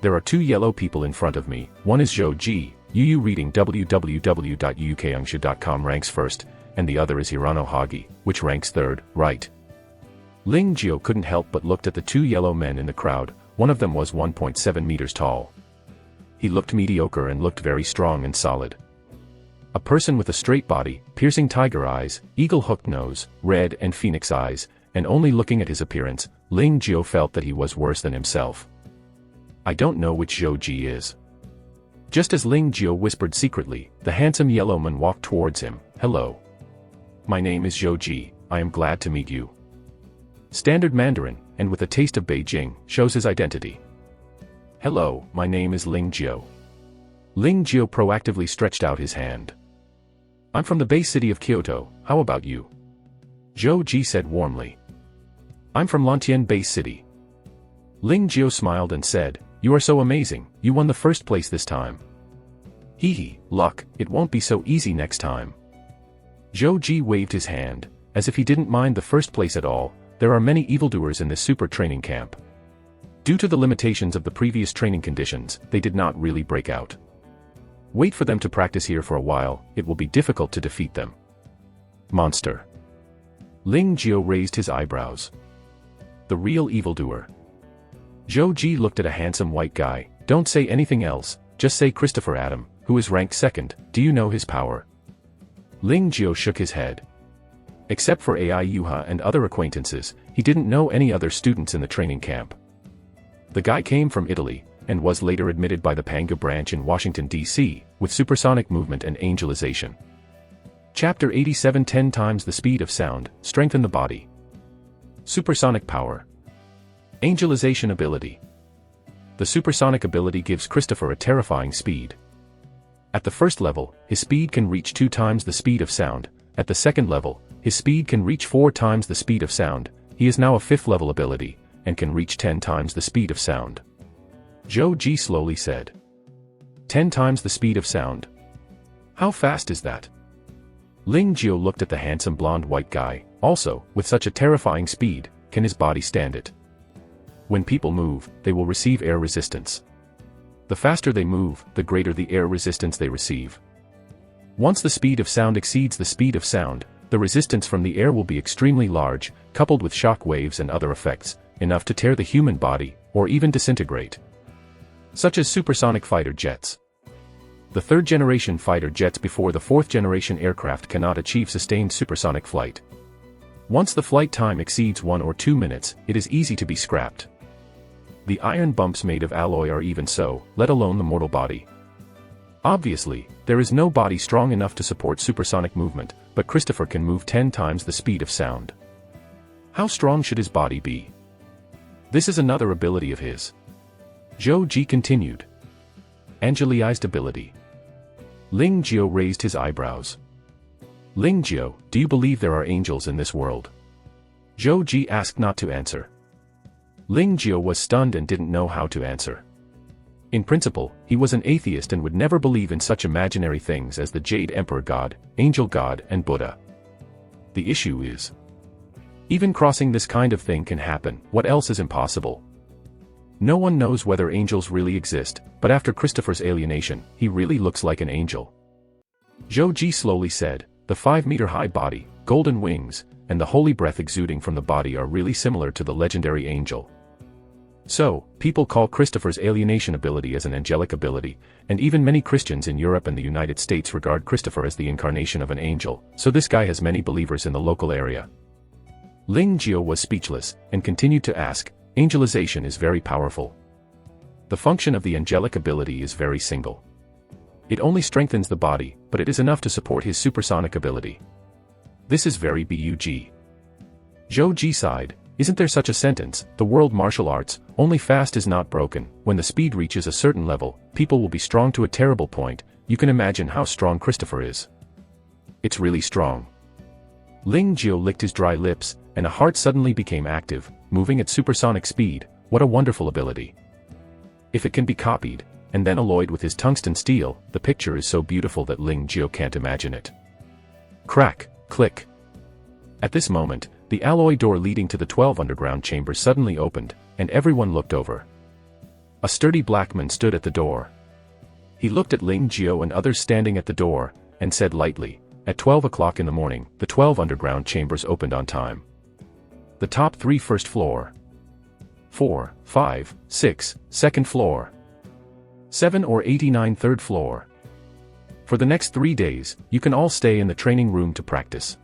There are 2 yellow people in front of me, one is Zhou Ji, Yu reading www.ukyoungsha.com ranks first, and the other is Hirano Hagi, which ranks third, right. Ling Jio couldn't help but looked at the 2 yellow men in the crowd, one of them was 1.7 meters tall. He looked mediocre and looked very strong and solid. A person with a straight body, piercing tiger eyes, eagle-hooked nose, red and phoenix eyes, and only looking at his appearance, Ling Jio felt that he was worse than himself. I don't know which Zhou Ji is. Just as Ling Jio whispered secretly, the handsome yellow man walked towards him. Hello. My name is Zhou Ji, I am glad to meet you. Standard Mandarin, and with a taste of Beijing, shows his identity. Hello, my name is Ling Jio. Ling Jio proactively stretched out his hand. I'm from the Bay City of Kyoto, how about you? Zhou Ji said warmly. I'm from Lantian Bay City. Ling Jio smiled and said, you are so amazing, you won the first place this time. Hee hee, luck, it won't be so easy next time. Zhou Ji waved his hand, as if he didn't mind the first place at all. There are many evildoers in this super training camp. Due to the limitations of the previous training conditions, they did not really break out. Wait for them to practice here for a while, it will be difficult to defeat them. Monster. Ling Jio raised his eyebrows. The real evildoer. Zhou Ji looked at a handsome white guy. Don't say anything else, just say Christopher Adam, who is ranked second. Do you know his power? Ling Jio shook his head. Except for Ai Yuha and other acquaintances, he didn't know any other students in the training camp. The guy came from Italy, and was later admitted by the Panga branch in Washington, D.C., with supersonic movement and angelization. Chapter 87 10 times the speed of sound, strengthen the body. Supersonic power. Angelization ability. The supersonic ability gives Christopher a terrifying speed. At the first level, his speed can reach 2 times the speed of sound. At the second level, his speed can reach 4 times the speed of sound. He is now a 5th level ability, and can reach 10 times the speed of sound. Zhou Ji slowly said. 10 times the speed of sound. How fast is that? Ling Jio looked at the handsome blonde white guy. Also, with such a terrifying speed, can his body stand it? When people move, they will receive air resistance. The faster they move, the greater the air resistance they receive. Once the speed of sound exceeds the speed of sound, the resistance from the air will be extremely large, coupled with shock waves and other effects, enough to tear the human body, or even disintegrate. Such as supersonic fighter jets. The 3rd generation fighter jets before the 4th generation aircraft cannot achieve sustained supersonic flight. Once the flight time exceeds 1 or 2 minutes, it is easy to be scrapped. The iron bumps made of alloy are even so, let alone the mortal body. Obviously, there is no body strong enough to support supersonic movement, but Christopher can move 10 times the speed of sound. How strong should his body be? This is another ability of his. Zhou Ji continued. Angelized ability. Ling Jio raised his eyebrows. Ling Jio, do you believe there are angels in this world? Zhou Ji asked not to answer. Ling Jio was stunned and didn't know how to answer. In principle, he was an atheist and would never believe in such imaginary things as the Jade Emperor God, Angel God and Buddha. The issue is, even crossing this kind of thing can happen, what else is impossible? No one knows whether angels really exist, but after Christopher's alienation, he really looks like an angel. Zhou Ji slowly said, the 5-meter-high body, golden wings, and the holy breath exuding from the body are really similar to the legendary angel. So, people call Christopher's alienation ability as an angelic ability, and even many Christians in Europe and the United States regard Christopher as the incarnation of an angel, so this guy has many believers in the local area. Ling Jiao was speechless, and continued to ask, angelization is very powerful. The function of the angelic ability is very single. It only strengthens the body, but it is enough to support his supersonic ability. This is very bug. Zhou Ji sighed, isn't there such a sentence, the world martial arts, only fast is not broken, when the speed reaches a certain level, people will be strong to a terrible point, you can imagine how strong Christopher is. It's really strong. Ling Jiao licked his dry lips, and a heart suddenly became active, moving at supersonic speed, what a wonderful ability. If it can be copied, and then alloyed with his tungsten steel, the picture is so beautiful that Ling Jiao can't imagine it. Crack, click. At this moment, the alloy door leading to the 12 underground chambers suddenly opened, and everyone looked over. A sturdy black man stood at the door. He looked at Ling Jiao and others standing at the door, and said lightly, at 12 o'clock in the morning, the 12 underground chambers opened on time. The top 3 first floor. 4, 5, 6, second floor. 7 or 89 third floor. For the next 3 days, you can all stay in the training room to practice.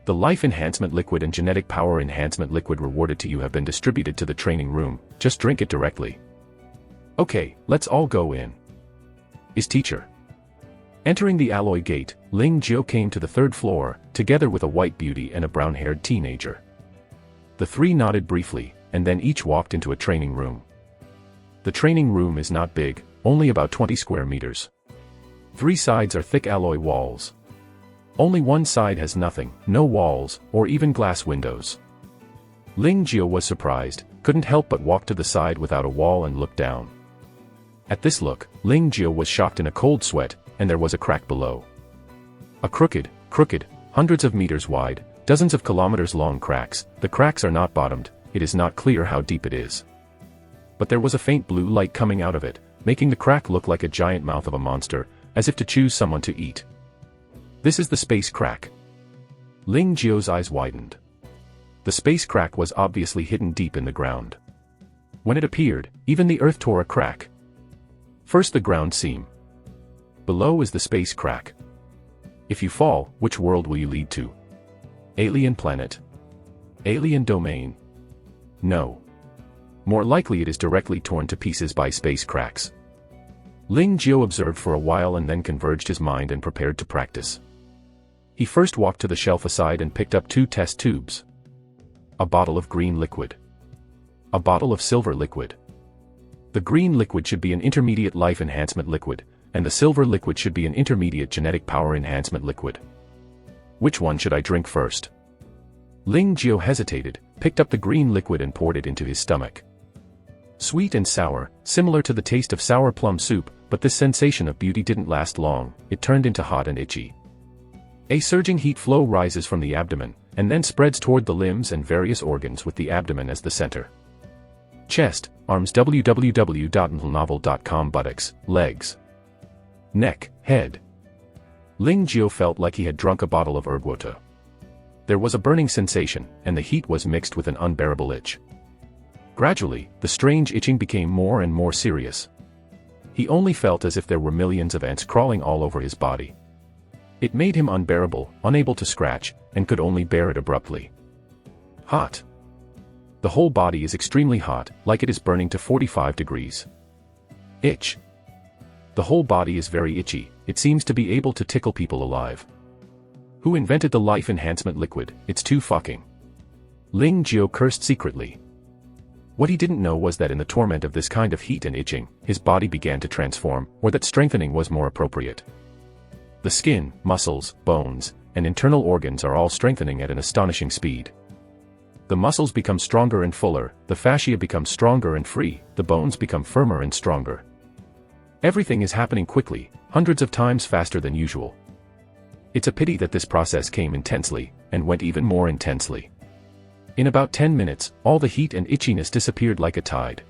The life enhancement liquid and genetic power enhancement liquid rewarded to you have been distributed to the training room, just drink it directly. Okay, let's all go in. Is teacher. Entering the alloy gate, Ling Jiao came to the 3rd floor, together with a white beauty and a brown-haired teenager. The 3 nodded briefly, and then each walked into a training room. The training room is not big, only about 20 square meters. 3 sides are thick alloy walls. Only one side has nothing, no walls, or even glass windows. Ling Jiao was surprised, couldn't help but walk to the side without a wall and look down. At this look, Ling Jiao was shocked in a cold sweat, and there was a crack below. A crooked, hundreds of meters wide, dozens of kilometers long cracks, the cracks are not bottomed, it is not clear how deep it is. But there was a faint blue light coming out of it, making the crack look like a giant mouth of a monster, as if to choose someone to eat. This is the space crack. Ling Jiao's eyes widened. The space crack was obviously hidden deep in the ground. When it appeared, even the earth tore a crack. First the ground seam. Below is the space crack. If you fall, which world will you lead to? Alien planet? Alien domain? No. More likely it is directly torn to pieces by space cracks. Ling Jiao observed for a while and then converged his mind and prepared to practice. He first walked to the shelf aside and picked up 2 test tubes. A bottle of green liquid. A bottle of silver liquid. The green liquid should be an intermediate life enhancement liquid, and the silver liquid should be an intermediate genetic power enhancement liquid. Which one should I drink first? Ling Jiao hesitated, picked up the green liquid and poured it into his stomach. Sweet and sour, similar to the taste of sour plum soup, but this sensation of beauty didn't last long, it turned into hot and itchy. A surging heat flow rises from the abdomen, and then spreads toward the limbs and various organs with the abdomen as the center. Chest, arms www.novel.com buttocks, legs. Neck, head. Ling Jiao felt like he had drunk a bottle of herb water. There was a burning sensation, and the heat was mixed with an unbearable itch. Gradually, the strange itching became more and more serious. He only felt as if there were millions of ants crawling all over his body. It made him unbearable, unable to scratch, and could only bear it abruptly. Hot. The whole body is extremely hot, like it is burning to 45 degrees. Itch. The whole body is very itchy, it seems to be able to tickle people alive. Who invented the life enhancement liquid? It's too fucking. Ling Jiao cursed secretly. What he didn't know was that in the torment of this kind of heat and itching, his body began to transform, or that strengthening was more appropriate. The skin, muscles, bones, and internal organs are all strengthening at an astonishing speed. The muscles become stronger and fuller, the fascia becomes stronger and free, the bones become firmer and stronger. Everything is happening quickly, hundreds of times faster than usual. It's a pity that this process came intensely, and went even more intensely. In about 10 minutes, all the heat and itchiness disappeared like a tide.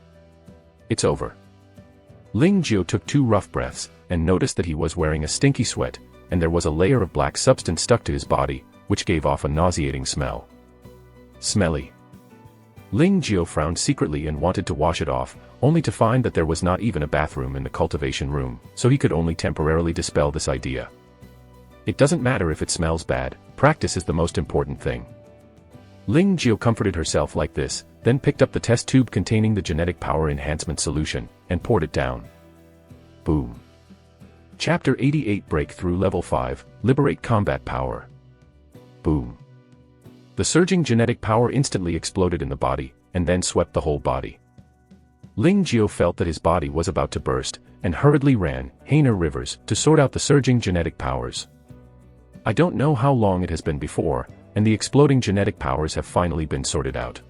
It's over. Ling Jiao took 2 rough breaths, and noticed that he was wearing a stinky sweat, and there was a layer of black substance stuck to his body, which gave off a nauseating smell. Smelly. Ling Jiao frowned secretly and wanted to wash it off, only to find that there was not even a bathroom in the cultivation room, so he could only temporarily dispel this idea. It doesn't matter if it smells bad, practice is the most important thing. Ling Jiao comforted herself like this, then picked up the test tube containing the genetic power enhancement solution, and poured it down. Boom. Chapter 88 Breakthrough Level 5, Liberate Combat Power. Boom. The surging genetic power instantly exploded in the body, and then swept the whole body. Ling Jiao felt that his body was about to burst, and hurriedly ran, Hainer rivers, to sort out the surging genetic powers. I don't know how long it has been before, and the exploding genetic powers have finally been sorted out.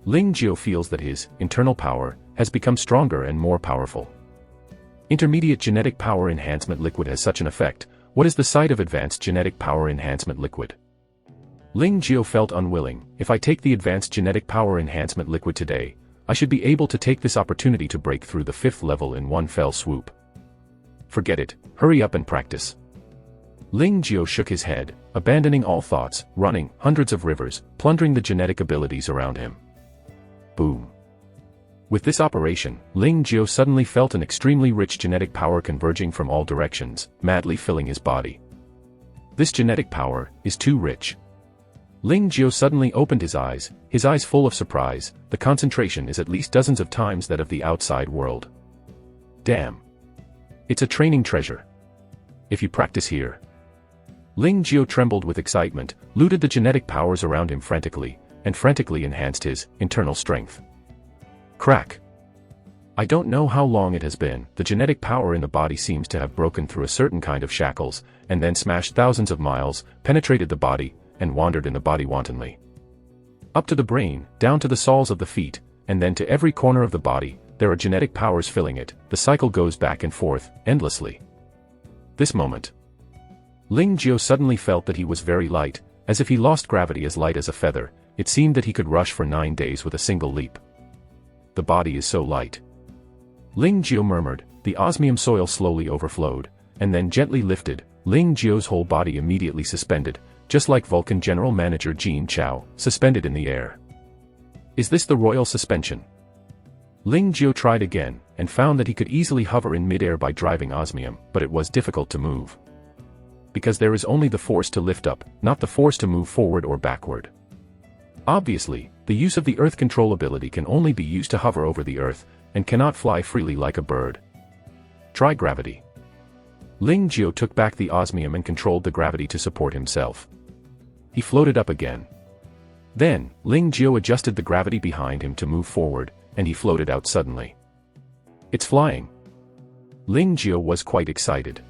Ling Jiao feels that his internal power has become stronger and more powerful. Intermediate genetic power enhancement liquid has such an effect. What is the site of advanced genetic power enhancement liquid? Ling Jiao felt unwilling. If I take the advanced genetic power enhancement liquid today, I should be able to take this opportunity to break through the 5th level in one fell swoop. Forget it, hurry up and practice. Ling Jiao shook his head, abandoning all thoughts, running hundreds of rivers, plundering the genetic abilities around him. Boom. With this operation, Ling Jiao suddenly felt an extremely rich genetic power converging from all directions, madly filling his body. This genetic power is too rich. Ling Jiao suddenly opened his eyes full of surprise. The concentration is at least dozens of times that of the outside world. Damn. It's a training treasure. If you practice here. Ling Jiao trembled with excitement, looted the genetic powers around him frantically, and frantically enhanced his internal strength. Crack. I don't know how long it has been, the genetic power in the body seems to have broken through a certain kind of shackles, and then smashed thousands of miles, penetrated the body, and wandered in the body wantonly. Up to the brain, down to the soles of the feet, and then to every corner of the body, there are genetic powers filling it. The cycle goes back and forth, endlessly. This moment. Ling Jiao suddenly felt that he was very light, as if he lost gravity as light as a feather. It seemed that he could rush for 9 days with a single leap. The body is so light. Ling Jiao murmured. The osmium soil slowly overflowed, and then gently lifted. Ling Jiao's whole body immediately suspended, just like Vulcan General Manager Jean Chao, suspended in the air. Is this the royal suspension? Ling Jiao tried again, and found that he could easily hover in midair by driving osmium, but it was difficult to move. Because there is only the force to lift up, not the force to move forward or backward. Obviously, the use of the earth control ability can only be used to hover over the earth, and cannot fly freely like a bird. Try gravity. Ling Jiao took back the osmium and controlled the gravity to support himself. He floated up again. Then, Ling Jiao adjusted the gravity behind him to move forward, and he floated out suddenly. It's flying. Ling Jiao was quite excited.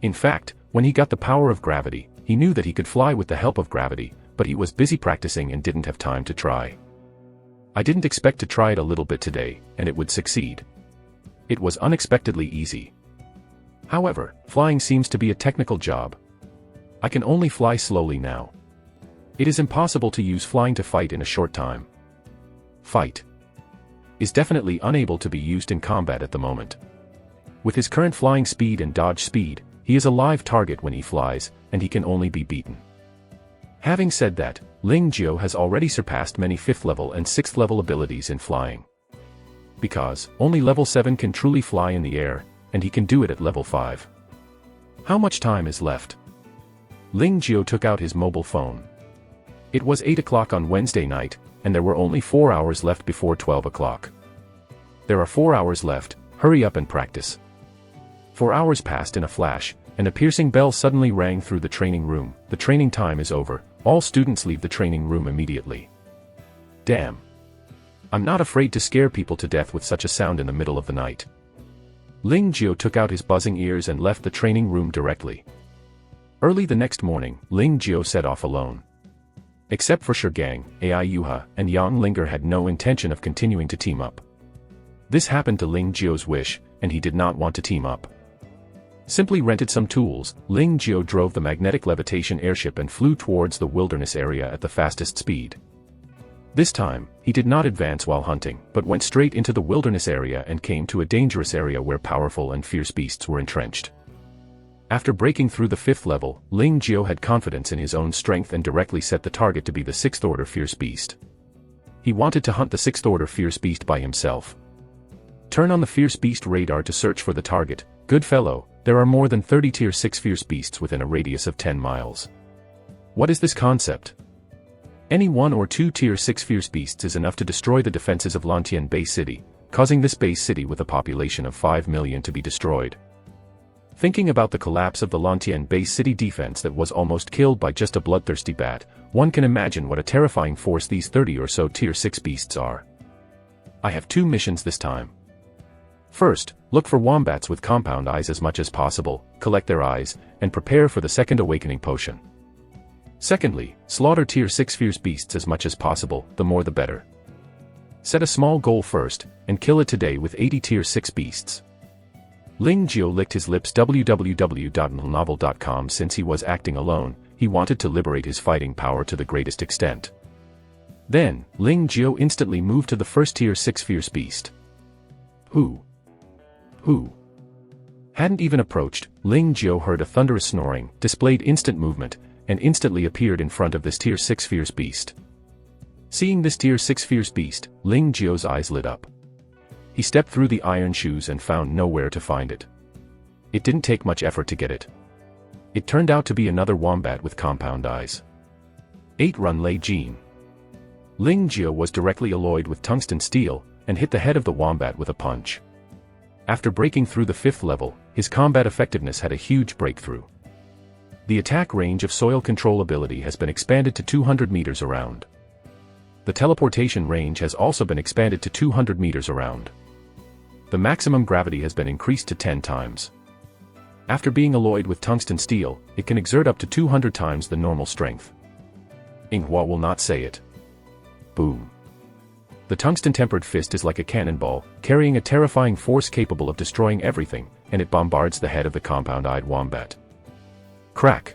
In fact, when he got the power of gravity, he knew that he could fly with the help of gravity, but he was busy practicing and didn't have time to try. I didn't expect to try it a little bit today, and it would succeed. It was unexpectedly easy. However, flying seems to be a technical job. I can only fly slowly now. It is impossible to use flying to fight in a short time. Fight is definitely unable to be used in combat at the moment. With his current flying speed and dodge speed, he is a live target when he flies, and he can only be beaten. Having said that, Ling Jiao has already surpassed many 5th level and 6th level abilities in flying. Because, only level 7 can truly fly in the air, and he can do it at level 5. How much time is left? Ling Jiao took out his mobile phone. It was 8 o'clock on Wednesday night, and there were only 4 hours left before 12 o'clock. There are 4 hours left, hurry up and practice. 4 hours passed in a flash, and a piercing bell suddenly rang through the training room. The training time is over, all students leave the training room immediately. Damn. I'm not afraid to scare people to death with such a sound in the middle of the night. Ling Jiao took out his buzzing ears and left the training room directly. Early the next morning, Ling Jiao set off alone. Except for Shigang, Ai Yuha, and Yang Linger had no intention of continuing to team up. This happened to Ling Jiao's wish, and he did not want to team up. Simply rented some tools, Ling Jiao drove the magnetic levitation airship and flew towards the wilderness area at the fastest speed. This time, he did not advance while hunting, but went straight into the wilderness area and came to a dangerous area where powerful and fierce beasts were entrenched. After breaking through the 5th level, Ling Jiao had confidence in his own strength and directly set the target to be the 6th order fierce beast. He wanted to hunt the 6th order fierce beast by himself. Turn on the fierce beast radar to search for the target. Good fellow, there are more than 30 tier 6 fierce beasts within a radius of 10 miles. What is this concept? Any 1 or 2 tier 6 fierce beasts is enough to destroy the defenses of Lantian Bay City, causing this base city with a population of 5 million to be destroyed. Thinking about the collapse of the Lantian Bay City defense that was almost killed by just a bloodthirsty bat, one can imagine what a terrifying force these 30 or so tier 6 beasts are. I have 2 missions this time. First, look for wombats with compound eyes as much as possible, collect their eyes, and prepare for the second awakening potion. Secondly, slaughter tier 6 fierce beasts as much as possible, the more the better. Set a small goal first, and kill it today with 80 tier 6 beasts. Ling Jiu licked his lips. www.novel.com. Since he was acting alone, he wanted to liberate his fighting power to the greatest extent. Then, Ling Jiu instantly moved to the first tier 6 fierce beast. Who hadn't even approached, Ling Jiu heard a thunderous snoring, displayed instant movement, and instantly appeared in front of this tier 6 fierce beast. Seeing this tier 6 fierce beast, Ling Jiu's eyes lit up. He stepped through the iron shoes and found nowhere to find it. It didn't take much effort to get it. It turned out to be another wombat with compound eyes. 8 Run Lei Jin. Ling Jiu was directly alloyed with tungsten steel, and hit the head of the wombat with a punch. After breaking through the 5th level, his combat effectiveness had a huge breakthrough. The attack range of soil control ability has been expanded to 200 meters around. The teleportation range has also been expanded to 200 meters around. The maximum gravity has been increased to 10 times. After being alloyed with tungsten steel, it can exert up to 200 times the normal strength. Manhwa will not say it. Boom. The tungsten-tempered fist is like a cannonball, carrying a terrifying force capable of destroying everything, and it bombards the head of the compound-eyed wombat. Crack.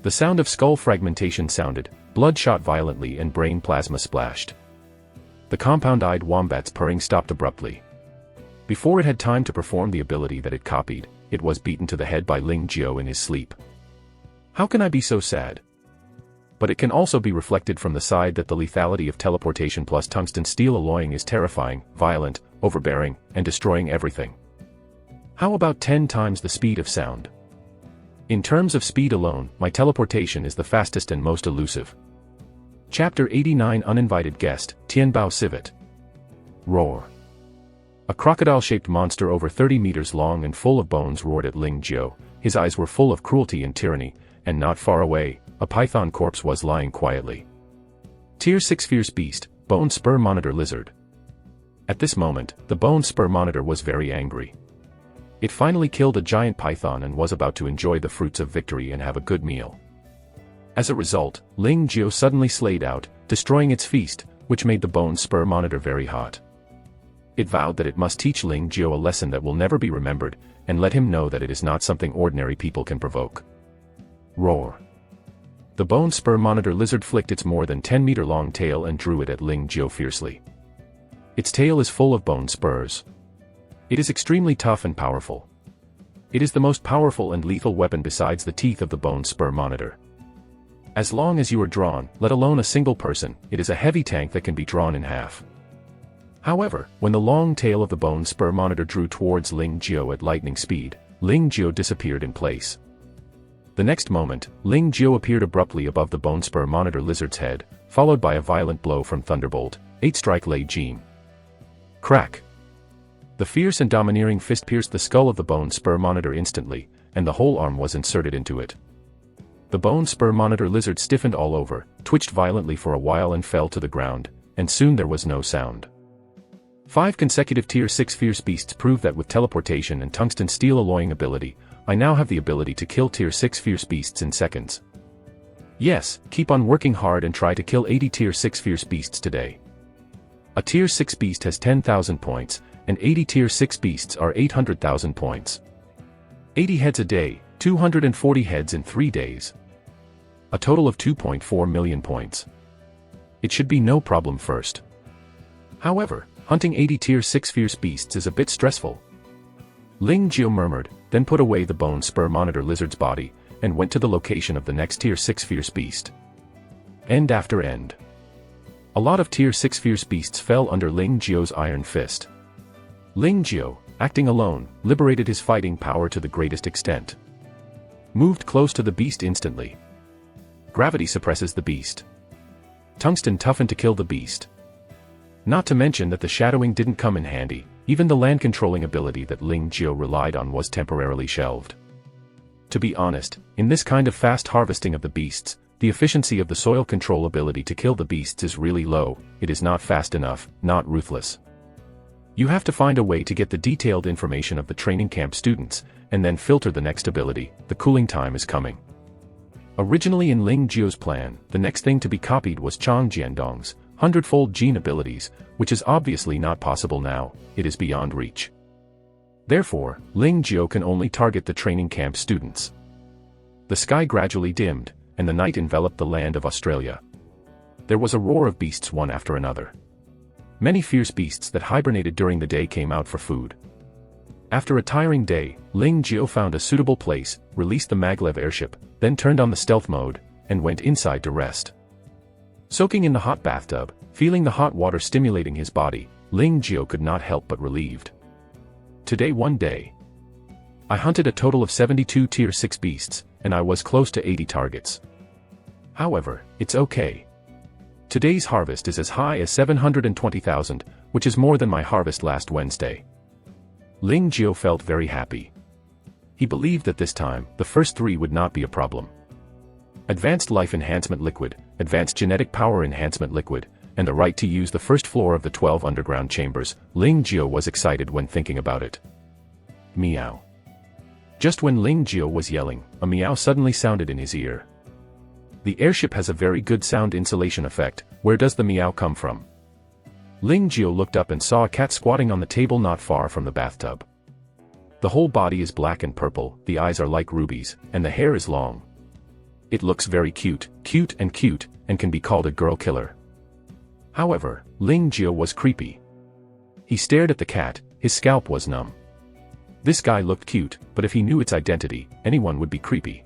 The sound of skull fragmentation sounded, blood shot violently and brain plasma splashed. The compound-eyed wombat's purring stopped abruptly. Before it had time to perform the ability that it copied, it was beaten to the head by Ling Jiu in his sleep. How can I be so sad? But it can also be reflected from the side that the lethality of teleportation plus tungsten steel alloying is terrifying, violent, overbearing, and destroying everything. How about 10 times the speed of sound? In terms of speed alone, my teleportation is the fastest and most elusive. Chapter 89 Uninvited Guest, Tianbao Civet. Roar. A crocodile-shaped monster over 30 meters long and full of bones roared at Ling Jiu. His eyes were full of cruelty and tyranny, and not far away, a python corpse was lying quietly. Tier 6 Fierce Beast, Bone Spur Monitor Lizard. At this moment, the Bone Spur Monitor was very angry. It finally killed a giant python and was about to enjoy the fruits of victory and have a good meal. As a result, Ling Jiu suddenly slayed out, destroying its feast, which made the Bone Spur Monitor very hot. It vowed that it must teach Ling Jiu a lesson that will never be remembered, and let him know that it is not something ordinary people can provoke. Roar. The Bone Spur Monitor Lizard flicked its more than 10-meter-long tail and drew it at Ling Jiu fiercely. Its tail is full of bone spurs. It is extremely tough and powerful. It is the most powerful and lethal weapon besides the teeth of the Bone Spur Monitor. As long as you are drawn, let alone a single person, it is a heavy tank that can be drawn in half. However, when the long tail of the Bone Spur Monitor drew towards Ling Jiu at lightning speed, Ling Jiu disappeared in place. The next moment, Ling Jiu appeared abruptly above the Bone Spur Monitor Lizard's head, followed by a violent blow from Thunderbolt, 8-strike Lei Jin. Crack! The fierce and domineering fist pierced the skull of the Bone Spur Monitor instantly, and the whole arm was inserted into it. The Bone Spur Monitor Lizard stiffened all over, twitched violently for a while and fell to the ground, and soon there was no sound. 5 consecutive Tier 6 Fierce Beasts prove that with teleportation and tungsten steel alloying ability, I now have the ability to kill Tier 6 Fierce Beasts in seconds. Yes, keep on working hard and try to kill 80 Tier 6 Fierce Beasts today. A Tier 6 Beast has 10,000 points, and 80 Tier 6 Beasts are 800,000 points. 80 heads a day, 240 heads in 3 days. A total of 2.4 million points. It should be no problem first. However, hunting 80 Tier 6 Fierce Beasts is a bit stressful. Ling Jiu murmured, then put away the Bone Spur Monitor Lizard's body, and went to the location of the next Tier 6 Fierce Beast. End after end. A lot of Tier 6 fierce beasts fell under Ling Jiao's iron fist. Ling Jiao, acting alone, liberated his fighting power to the greatest extent. Moved close to the beast instantly. Gravity suppresses the beast. Tungsten toughened to kill the beast. Not to mention that the shadowing didn't come in handy, even the land controlling ability that Ling Jiao relied on was temporarily shelved. To be honest, in this kind of fast harvesting of the beasts, the efficiency of the soil control ability to kill the beasts is really low. It is not fast enough, not ruthless. You have to find a way to get the detailed information of the training camp students, and then filter the next ability. The cooling time is coming. Originally in Ling Jiao's plan, the next thing to be copied was Chang Jiandong's 100-fold gene abilities, which is obviously not possible now. It is beyond reach. Therefore, Ling Jiao can only target the training camp students. The sky gradually dimmed, and the night enveloped the land of Australia. There was a roar of beasts one after another. Many fierce beasts that hibernated during the day came out for food. After a tiring day, Ling Jiao found a suitable place, released the maglev airship, then turned on the stealth mode, and went inside to rest. Soaking in the hot bathtub, feeling the hot water stimulating his body, Ling Jiao could not help but relieved. Today one day, I hunted a total of 72 Tier 6 beasts, and I was close to 80 targets. However, it's okay. Today's harvest is as high as 720,000, which is more than my harvest last Wednesday. Ling Jiao felt very happy. He believed that this time, the first 3 would not be a problem. Advanced Life Enhancement Liquid, Advanced Genetic Power Enhancement Liquid, and the right to use the first floor of the 12 underground chambers. Ling Jiao was excited when thinking about it. Meow. Just when Ling Jiao was yelling, a meow suddenly sounded in his ear. The airship has a very good sound insulation effect. Where does the meow come from? Ling Jiao looked up and saw a cat squatting on the table not far from the bathtub. The whole body is black and purple, the eyes are like rubies, and the hair is long. It looks very cute, and can be called a girl killer. However, Ling Jiao was creepy. He stared at the cat, his scalp was numb. This guy looked cute, but if he knew its identity, anyone would be creepy.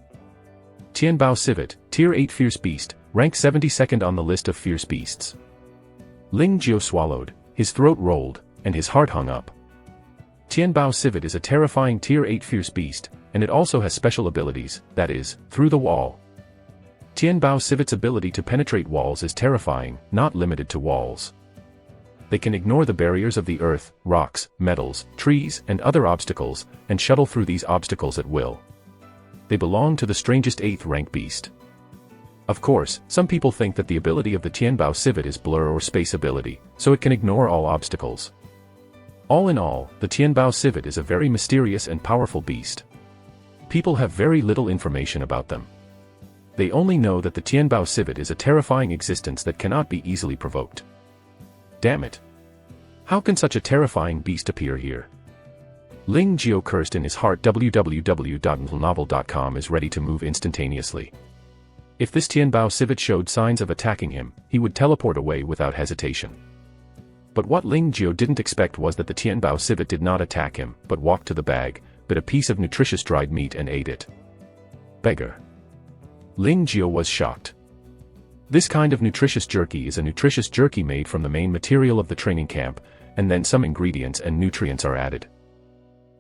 Tianbao Civet, Tier 8 Fierce Beast, rank 72nd on the list of fierce beasts. Ling Jiao swallowed, his throat rolled, and his heart hung up. Tianbao Civet is a terrifying Tier 8 fierce beast, and it also has special abilities, that is, through the wall. Tianbao Civet's ability to penetrate walls is terrifying, not limited to walls. They can ignore the barriers of the earth, rocks, metals, trees, and other obstacles, and shuttle through these obstacles at will. They belong to the strangest 8th rank beast. Of course, some people think that the ability of the Tianbao Civet is blur or space ability, so it can ignore all obstacles. All in all, the Tianbao Civet is a very mysterious and powerful beast. People have very little information about them. They only know that the Tianbao Civet is a terrifying existence that cannot be easily provoked. Damn it! How can such a terrifying beast appear here? Ling Jiao cursed in his heart. www.novel.com is ready to move instantaneously. If this Tianbao Civet showed signs of attacking him, he would teleport away without hesitation. But what Ling Jiao didn't expect was that the Tianbao Civet did not attack him, but walked to the bag, bit a piece of nutritious dried meat and ate it. Beggar. Ling Jiao was shocked. This kind of nutritious jerky is a nutritious jerky made from the main material of the training camp, and then some ingredients and nutrients are added.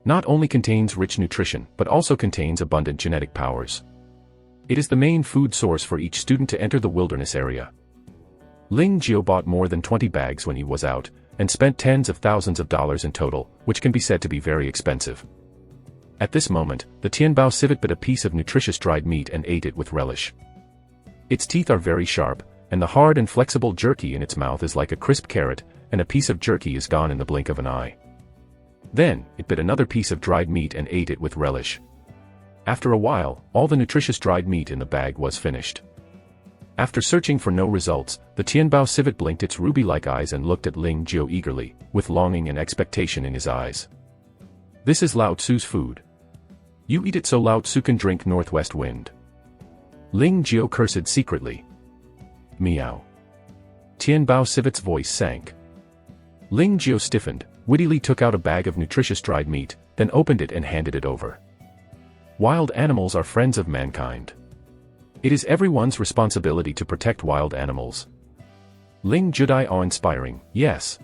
Not only contains rich nutrition, but also contains abundant genetic powers. It is the main food source for each student to enter the wilderness area. Ling Jiao bought more than 20 bags when he was out, and spent tens of thousands of dollars in total, which can be said to be very expensive. At this moment, the Tianbao Civet bit a piece of nutritious dried meat and ate it with relish. Its teeth are very sharp, and the hard and flexible jerky in its mouth is like a crisp carrot, and a piece of jerky is gone in the blink of an eye. Then, it bit another piece of dried meat and ate it with relish. After a while, all the nutritious dried meat in the bag was finished. After searching for no results, the Tianbao Civet blinked its ruby-like eyes and looked at Ling Jiao eagerly, with longing and expectation in his eyes. This is Lao Tzu's food. You eat it so Lao Tzu can drink northwest wind. Ling Jiao cursed secretly. Meow. Tianbao Civet's voice sank. Ling Jiao stiffened, wittily took out a bag of nutritious dried meat, then opened it and handed it over. Wild animals are friends of mankind. It is everyone's responsibility to protect wild animals. Ling Judai awe-inspiring, yes.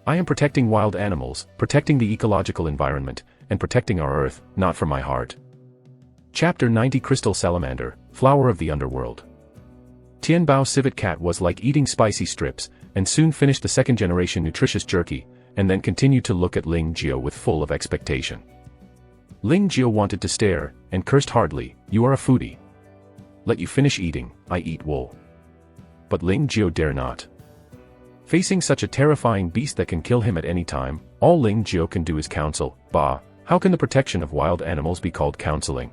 I am protecting wild animals, protecting the ecological environment, and protecting our earth, not from my heart. Chapter 90 Crystal Salamander, Flower of the Underworld. Tianbao civet cat was like eating spicy strips, and soon finished the second-generation nutritious jerky, and then continued to look at Ling Jio with full of expectation. Ling Jio wanted to stare, and cursed hardly, "You are a foodie. Let you finish eating, I eat wool." But Ling Jio dare not. Facing such a terrifying beast that can kill him at any time, all Ling Jio can do is counsel. Bah, how can the protection of wild animals be called counseling?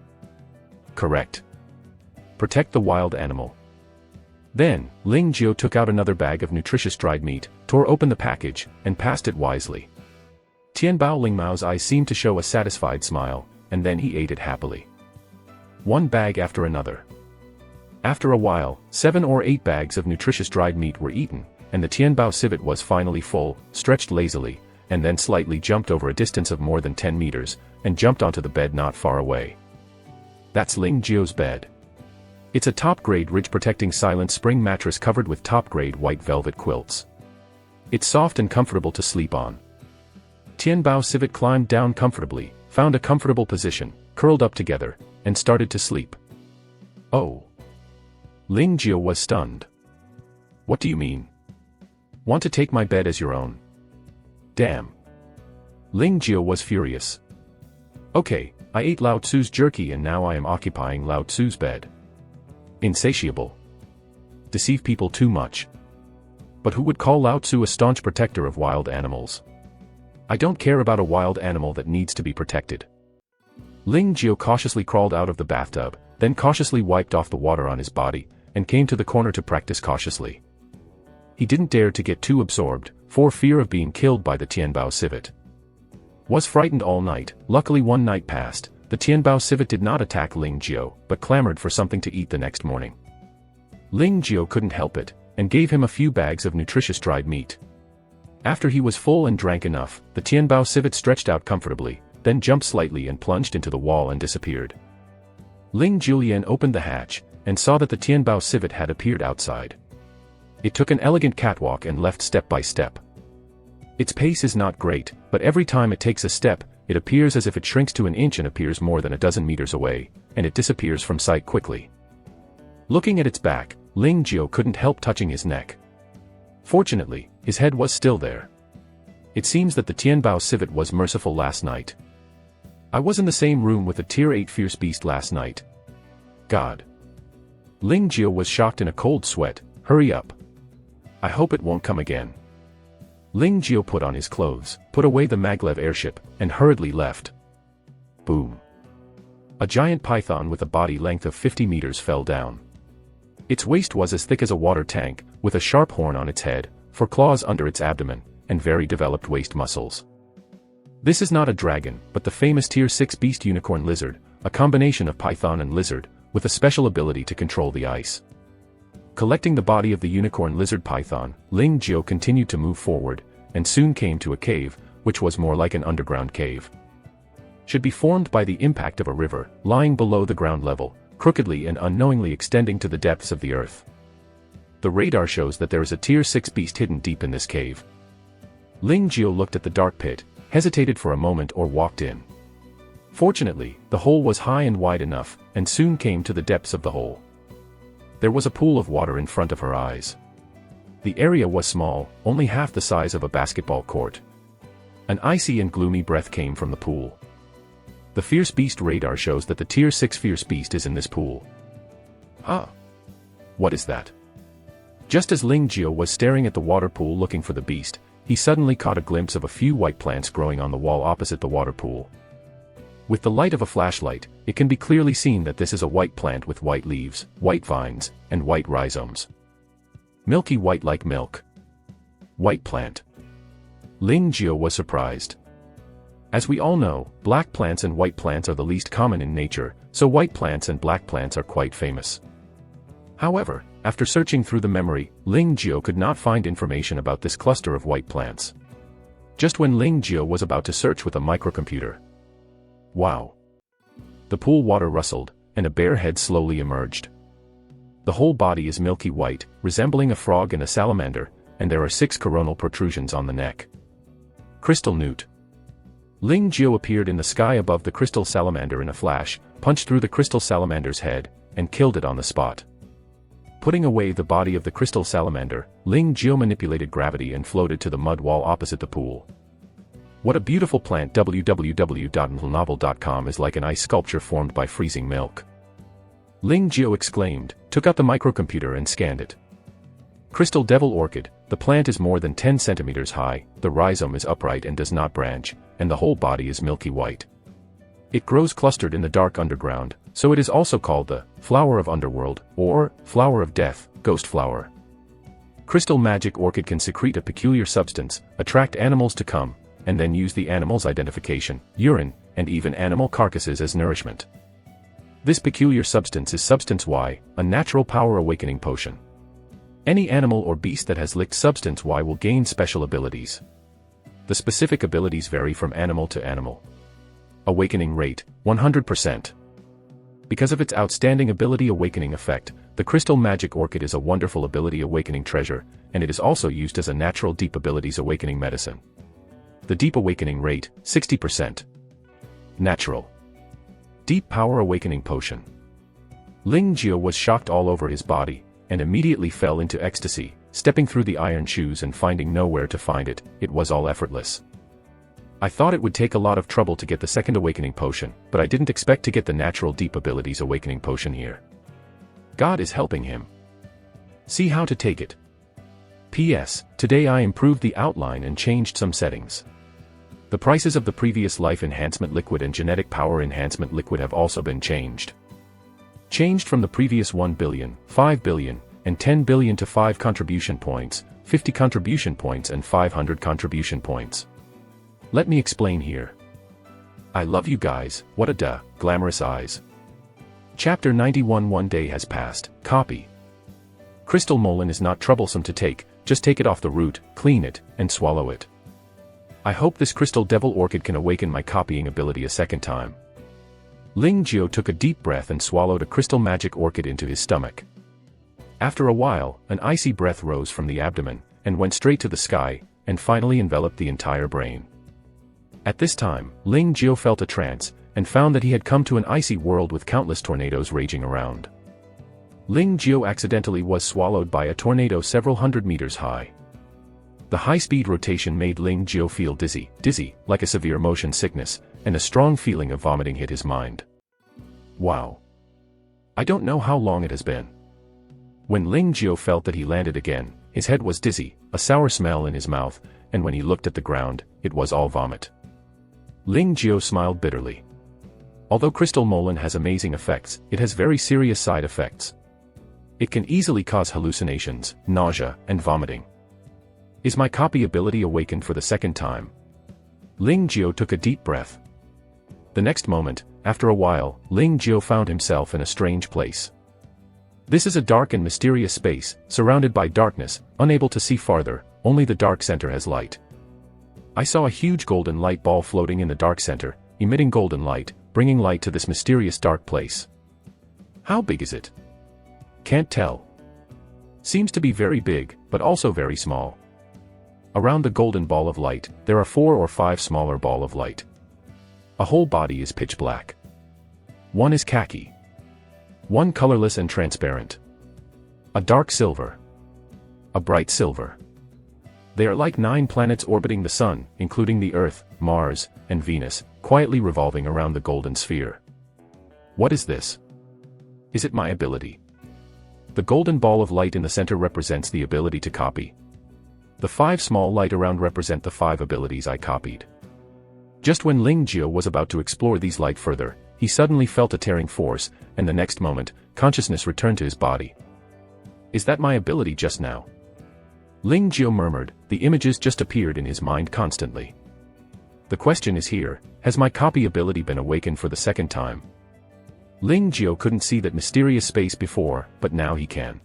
Correct. Protect the wild animal. Then, Ling Jio took out another bag of nutritious dried meat, tore open the package, and passed it wisely. Tianbao Lingmao's eyes seemed to show a satisfied smile, and then he ate it happily. One bag after another. After a while, 7 or 8 bags of nutritious dried meat were eaten, and the Tianbao civet was finally full, stretched lazily, and then slightly jumped over a distance of more than 10 meters, and jumped onto the bed not far away. That's Ling Jio's bed. It's a top-grade ridge-protecting silent spring mattress covered with top-grade white velvet quilts. It's soft and comfortable to sleep on. Tianbao civet climbed down comfortably, found a comfortable position, curled up together, and started to sleep. Oh. Ling Jio was stunned. What do you mean? Want to take my bed as your own? Damn. Ling Jio was furious. Okay, I ate Lao Tzu's jerky and now I am occupying Lao Tzu's bed. Insatiable. Deceive people too much. But who would call Lao Tzu a staunch protector of wild animals? I don't care about a wild animal that needs to be protected. Ling Jio cautiously crawled out of the bathtub, then cautiously wiped off the water on his body, and came to the corner to practice cautiously. He didn't dare to get too absorbed, for fear of being killed by the Tianbao civet. Was frightened all night. Luckily one night passed, the Tianbao civet did not attack Ling Jio, but clamored for something to eat the next morning. Ling Jio couldn't help it, and gave him a few bags of nutritious dried meat. After he was full and drank enough, the Tianbao civet stretched out comfortably, then jumped slightly and plunged into the wall and disappeared. Ling Julian opened the hatch, and saw that the Tianbao civet had appeared outside. It took an elegant catwalk and left step by step. Its pace is not great, but every time it takes a step, it appears as if it shrinks to an inch and appears more than a dozen meters away, and it disappears from sight quickly. Looking at its back, Ling Jio couldn't help touching his neck. Fortunately, his head was still there. It seems that the Tianbao civet was merciful last night. I was in the same room with the Tier 8 fierce beast last night. God. Ling Jio was shocked in a cold sweat. Hurry up. I hope it won't come again. Ling Jio put on his clothes, put away the maglev airship, and hurriedly left. Boom. A giant python with a body length of 50 meters fell down. Its waist was as thick as a water tank, with a sharp horn on its head, for claws under its abdomen, and very developed waist muscles. This is not a dragon, but the famous Tier 6 beast unicorn lizard, a combination of python and lizard, with a special ability to control the ice. Collecting the body of the unicorn lizard python, Ling Jio continued to move forward, and soon came to a cave, which was more like an underground cave. Should be formed by the impact of a river, lying below the ground level, crookedly and unknowingly extending to the depths of the earth. The radar shows that there is a Tier 6 beast hidden deep in this cave. Ling Jio looked at the dark pit, hesitated for a moment or walked in. Fortunately, the hole was high and wide enough, and soon came to the depths of the hole. There was a pool of water in front of her eyes. The area was small, only half the size of a basketball court. An icy and gloomy breath came from the pool. The fierce beast radar shows that the Tier 6 fierce beast is in this pool. Ah! What is that? Just as Ling Jio was staring at the water pool looking for the beast, he suddenly caught a glimpse of a few white plants growing on the wall opposite the water pool. With the light of a flashlight, it can be clearly seen that this is a white plant with white leaves, white vines, and white rhizomes. Milky white like milk. White plant. Ling Jio was surprised. As we all know, black plants and white plants are the least common in nature, so white plants and black plants are quite famous. However, after searching through the memory, Ling Jio could not find information about this cluster of white plants. Just when Ling Jio was about to search with a microcomputer. Wow! The pool water rustled, and a bare head slowly emerged. The whole body is milky white, resembling a frog and a salamander, and there are 6 coronal protrusions on the neck. Crystal Newt. Ling Jiao appeared in the sky above the crystal salamander in a flash, punched through the crystal salamander's head, and killed it on the spot. Putting away the body of the crystal salamander, Ling Jiao manipulated gravity and floated to the mud wall opposite the pool. What a beautiful plant! www.novel.com is like an ice sculpture formed by freezing milk. Ling Jiao exclaimed, took out the microcomputer and scanned it. Crystal Devil Orchid. The plant is more than 10 centimeters high, the rhizome is upright and does not branch, and the whole body is milky white. It grows clustered in the dark underground, so it is also called the flower of underworld, or flower of death, ghost flower. Crystal Magic Orchid can secrete a peculiar substance, attract animals to come, and then use the animal's identification, urine, and even animal carcasses as nourishment. This peculiar substance is Substance Y, a natural power awakening potion. Any animal or beast that has licked Substance Y will gain special abilities. The specific abilities vary from animal to animal. Awakening rate, 100%. Because of its outstanding ability awakening effect, the Crystal Magic Orchid is a wonderful ability awakening treasure, and it is also used as a natural deep abilities awakening medicine. The deep awakening rate, 60%. Natural. Deep power awakening potion. Ling Jiao was shocked all over his body, and immediately fell into ecstasy, stepping through the iron shoes and finding nowhere to find it. It was all effortless. I thought it would take a lot of trouble to get the second awakening potion, but I didn't expect to get the natural deep abilities awakening potion here. God is helping him. See how to take it. P.S. Today I improved the outline and changed some settings. The prices of the previous life enhancement liquid and genetic power enhancement liquid have also been changed. Changed from the previous 1 billion, 5 billion, and 10 billion to 5 contribution points, 50 contribution points and 500 contribution points. Let me explain here. I love you guys, what a glamorous eyes. Chapter 91. One day has passed. Copy. Crystal Molin is not troublesome to take, just take it off the root, clean it, and swallow it. I hope this Crystal Devil Orchid can awaken my copying ability a second time. Ling Jiao took a deep breath and swallowed a Crystal Magic Orchid into his stomach. After a while, an icy breath rose from the abdomen, and went straight to the sky, and finally enveloped the entire brain. At this time, Ling Jiao felt a trance, and found that he had come to an icy world with countless tornadoes raging around. Ling Jiao accidentally was swallowed by a tornado several hundred meters high. The high-speed rotation made Ling Jiao feel dizzy, like a severe motion sickness, and a strong feeling of vomiting hit his mind. Wow. I don't know how long it has been. When Ling Jiao felt that he landed again, his head was dizzy, a sour smell in his mouth, and when he looked at the ground, it was all vomit. Ling Jiao smiled bitterly. Although Crystal Molin has amazing effects, it has very serious side effects. It can easily cause hallucinations, nausea, and vomiting. Is my copy ability awakened for the second time? Ling Jiao took a deep breath. The next moment, after a while, Ling Jiao found himself in a strange place. This is a dark and mysterious space, surrounded by darkness, unable to see farther, only the dark center has light. I saw a huge golden light ball floating in the dark center, emitting golden light, bringing light to this mysterious dark place. How big is it? Can't tell. Seems to be very big, but also very small. Around the golden ball of light, there are 4 or 5 smaller ball of light. A whole body is pitch black. One is khaki. One colorless and transparent. A dark silver. A bright silver. They are like 9 planets orbiting the Sun, including the Earth, Mars, and Venus, quietly revolving around the golden sphere. What is this? Is it my ability? The golden ball of light in the center represents the ability to copy. The 5 small light around represent the 5 abilities I copied. Just when Ling Jiao was about to explore these light further, he suddenly felt a tearing force, and the next moment, consciousness returned to his body. Is that my ability just now? Ling Jiao murmured, the images just appeared in his mind constantly. The question is here, has my copy ability been awakened for the second time? Ling Jiao couldn't see that mysterious space before, but now he can.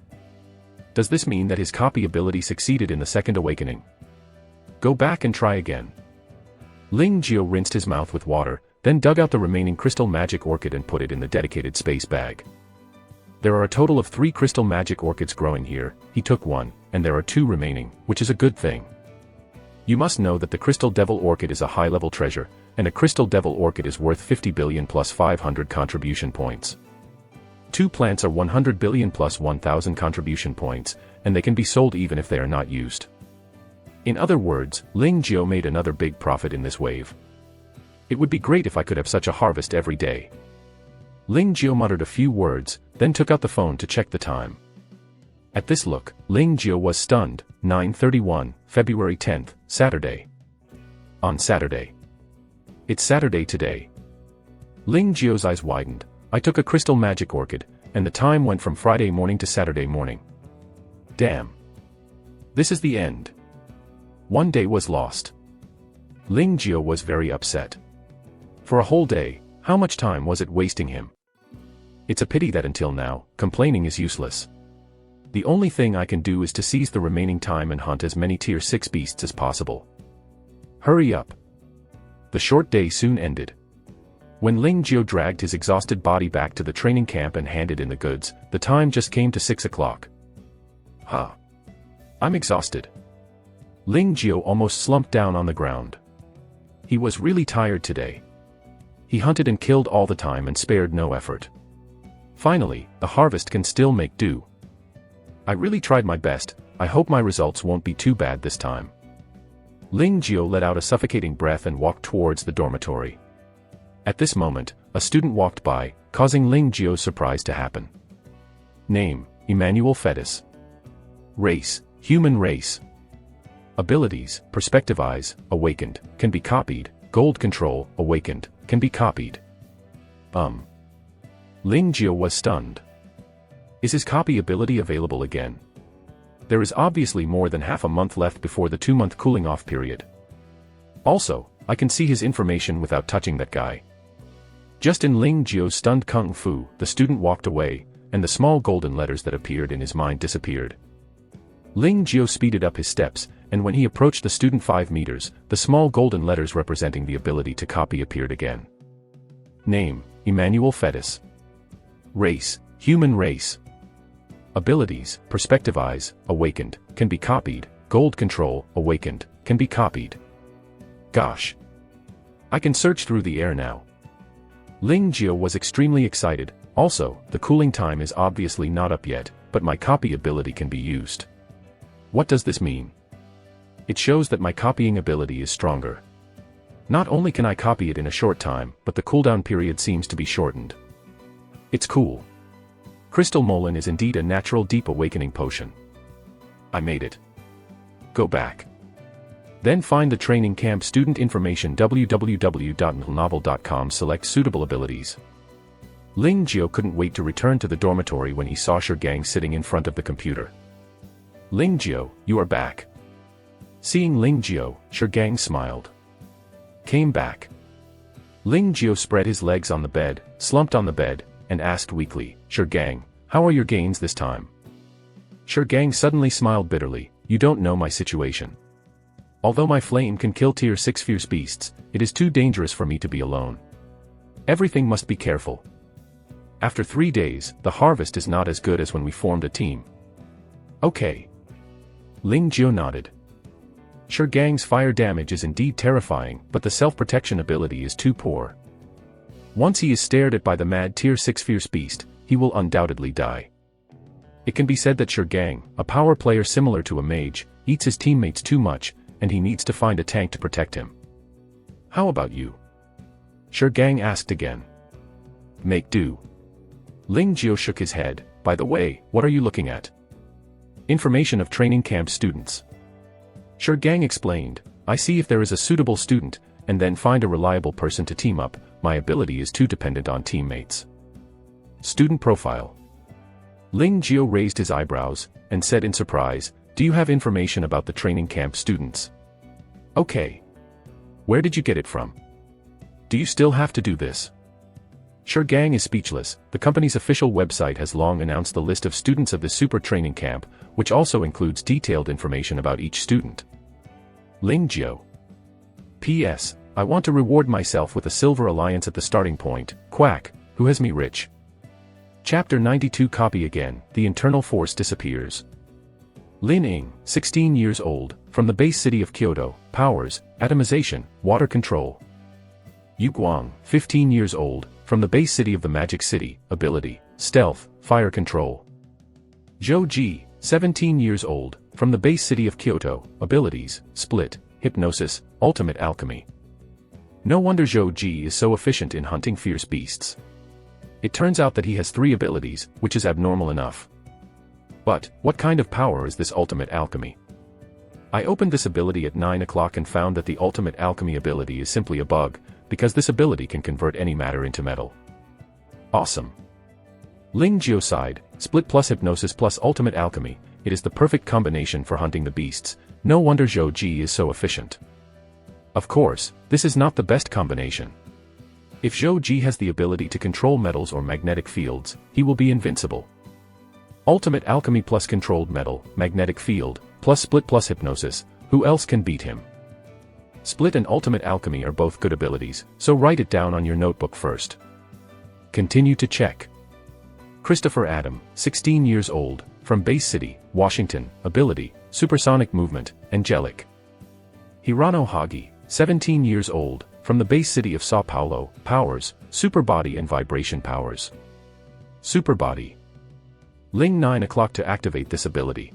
Does this mean that his copy ability succeeded in the second awakening? Go back and try again. Ling Jiao rinsed his mouth with water, then dug out the remaining Crystal Magic Orchid and put it in the dedicated space bag. There are a total of 3 crystal magic orchids growing here. He took one, and there are 2 remaining, which is a good thing. You must know that the crystal devil orchid is a high-level treasure, and a crystal devil orchid is worth 50 billion plus 500 contribution points. 2 plants are 100 billion plus 1000 contribution points, and they can be sold even if they are not used. In other words, Ling Jiao made another big profit in this wave. It would be great if I could have such a harvest every day. Ling Jiao muttered a few words, then took out the phone to check the time. At this look, Ling Jiao was stunned. 9:31, February 10th, Saturday. On Saturday. It's Saturday today. Ling Jiao's eyes widened. I took a crystal magic orchid, and the time went from Friday morning to Saturday morning. Damn. This is the end. One day was lost. Ling Jiao was very upset. For a whole day, how much time was it wasting him? It's a pity that until now, complaining is useless. The only thing I can do is to seize the remaining time and hunt as many tier 6 beasts as possible. Hurry up. The short day soon ended. When Ling Jiao dragged his exhausted body back to the training camp and handed in the goods, the time just came to 6 o'clock. I'm exhausted. Ling Jiao almost slumped down on the ground. He was really tired today. He hunted and killed all the time and spared no effort. Finally, the harvest can still make do. I really tried my best. I hope my results won't be too bad this time. Ling Jiao let out a suffocating breath and walked towards the dormitory. At this moment, a student walked by, causing Ling Jiao's surprise to happen. Name, Emmanuel Fetus. Race, human race. Abilities, perspective eyes, awakened, can be copied. Gold control, awakened, can be copied. Ling Jiao was stunned. Is his copy ability available again? There is obviously more than half a month left before the 2-month cooling off period. Also, I can see his information without touching that guy. Just in Ling Jiao's stunned kung fu, the student walked away, and the small golden letters that appeared in his mind disappeared. Ling Jiao speeded up his steps, and when he approached the student 5 meters, the small golden letters representing the ability to copy appeared again. Name, Emmanuel Fetus. Race, human race. Abilities, perspective eyes, awakened, can be copied. Gold control, awakened, can be copied. Gosh. I can search through the air now. Ling Jiao was extremely excited. Also, the cooling time is obviously not up yet, but my copy ability can be used. What does this mean? It shows that my copying ability is stronger. Not only can I copy it in a short time, but the cooldown period seems to be shortened. It's cool. Crystal Molin is indeed a natural deep awakening potion. I made it. Go back. Then find the training camp student information www.novel.com, select suitable abilities. Ling Jiao couldn't wait to return to the dormitory when he saw Gang sitting in front of the computer. Ling Jiao, you are back. Seeing Ling Jiao, Gang smiled. Came back. Ling Jiao spread his legs on the bed, slumped on the bed, and asked weakly, Gang, how are your gains this time? Gang suddenly smiled bitterly, you don't know my situation. Although my flame can kill tier 6 fierce beasts, it is too dangerous for me to be alone. Everything must be careful. After 3 days, the harvest is not as good as when we formed a team. Okay. Ling Jiao nodded. Gang's fire damage is indeed terrifying, but the self-protection ability is too poor. Once he is stared at by the mad tier 6 fierce beast, he will undoubtedly die. It can be said that Gang, a power player similar to a mage, eats his teammates too much, and he needs to find a tank to protect him. How about you? Gang asked again. Make do. Ling Jiao shook his head. By the way, what are you looking at? Information of training camp students. Gang explained, I see if there is a suitable student, and then find a reliable person to team up. My ability is too dependent on teammates. Student profile. Ling Jiao raised his eyebrows, and said in surprise, do you have information about the training camp students? Okay. Where did you get it from? Do you still have to do this? Gang is speechless. The company's official website has long announced the list of students of the super training camp, which also includes detailed information about each student. Ling Jiao. P.S. I want to reward myself with a silver alliance at the starting point. Quack, who has me rich? Chapter 92 Copy again, the internal force disappears. Lin Ing, 16 years old, from the base city of Kyoto, powers, atomization, water control. Yu Guang, 15 years old, from the base city of the Magic City, ability, stealth, fire control. Zhou Ji, 17 years old, from the base city of Kyoto, abilities, split, hypnosis, ultimate alchemy. No wonder Zhou Ji is so efficient in hunting fierce beasts. It turns out that he has 3 abilities, which is abnormal enough. But, what kind of power is this ultimate alchemy? I opened this ability at 9 o'clock and found that the ultimate alchemy ability is simply a bug, because this ability can convert any matter into metal. Awesome. Ling Jiao sighed, split plus hypnosis plus ultimate alchemy, it is the perfect combination for hunting the beasts, no wonder Zhou Ji is so efficient. Of course, this is not the best combination. If Zhou Ji has the ability to control metals or magnetic fields, he will be invincible. Ultimate alchemy plus controlled metal, magnetic field, plus split plus hypnosis, who else can beat him? Split and ultimate alchemy are both good abilities, so write it down on your notebook first. Continue to check. Christopher Adam, 16 years old, from Base City, Washington, ability, supersonic movement, angelic. Hirano Hagi, 17 years old, from the base city of Sao Paulo, powers, super body and vibration powers. Super body. Ling 9 o'clock to activate this ability.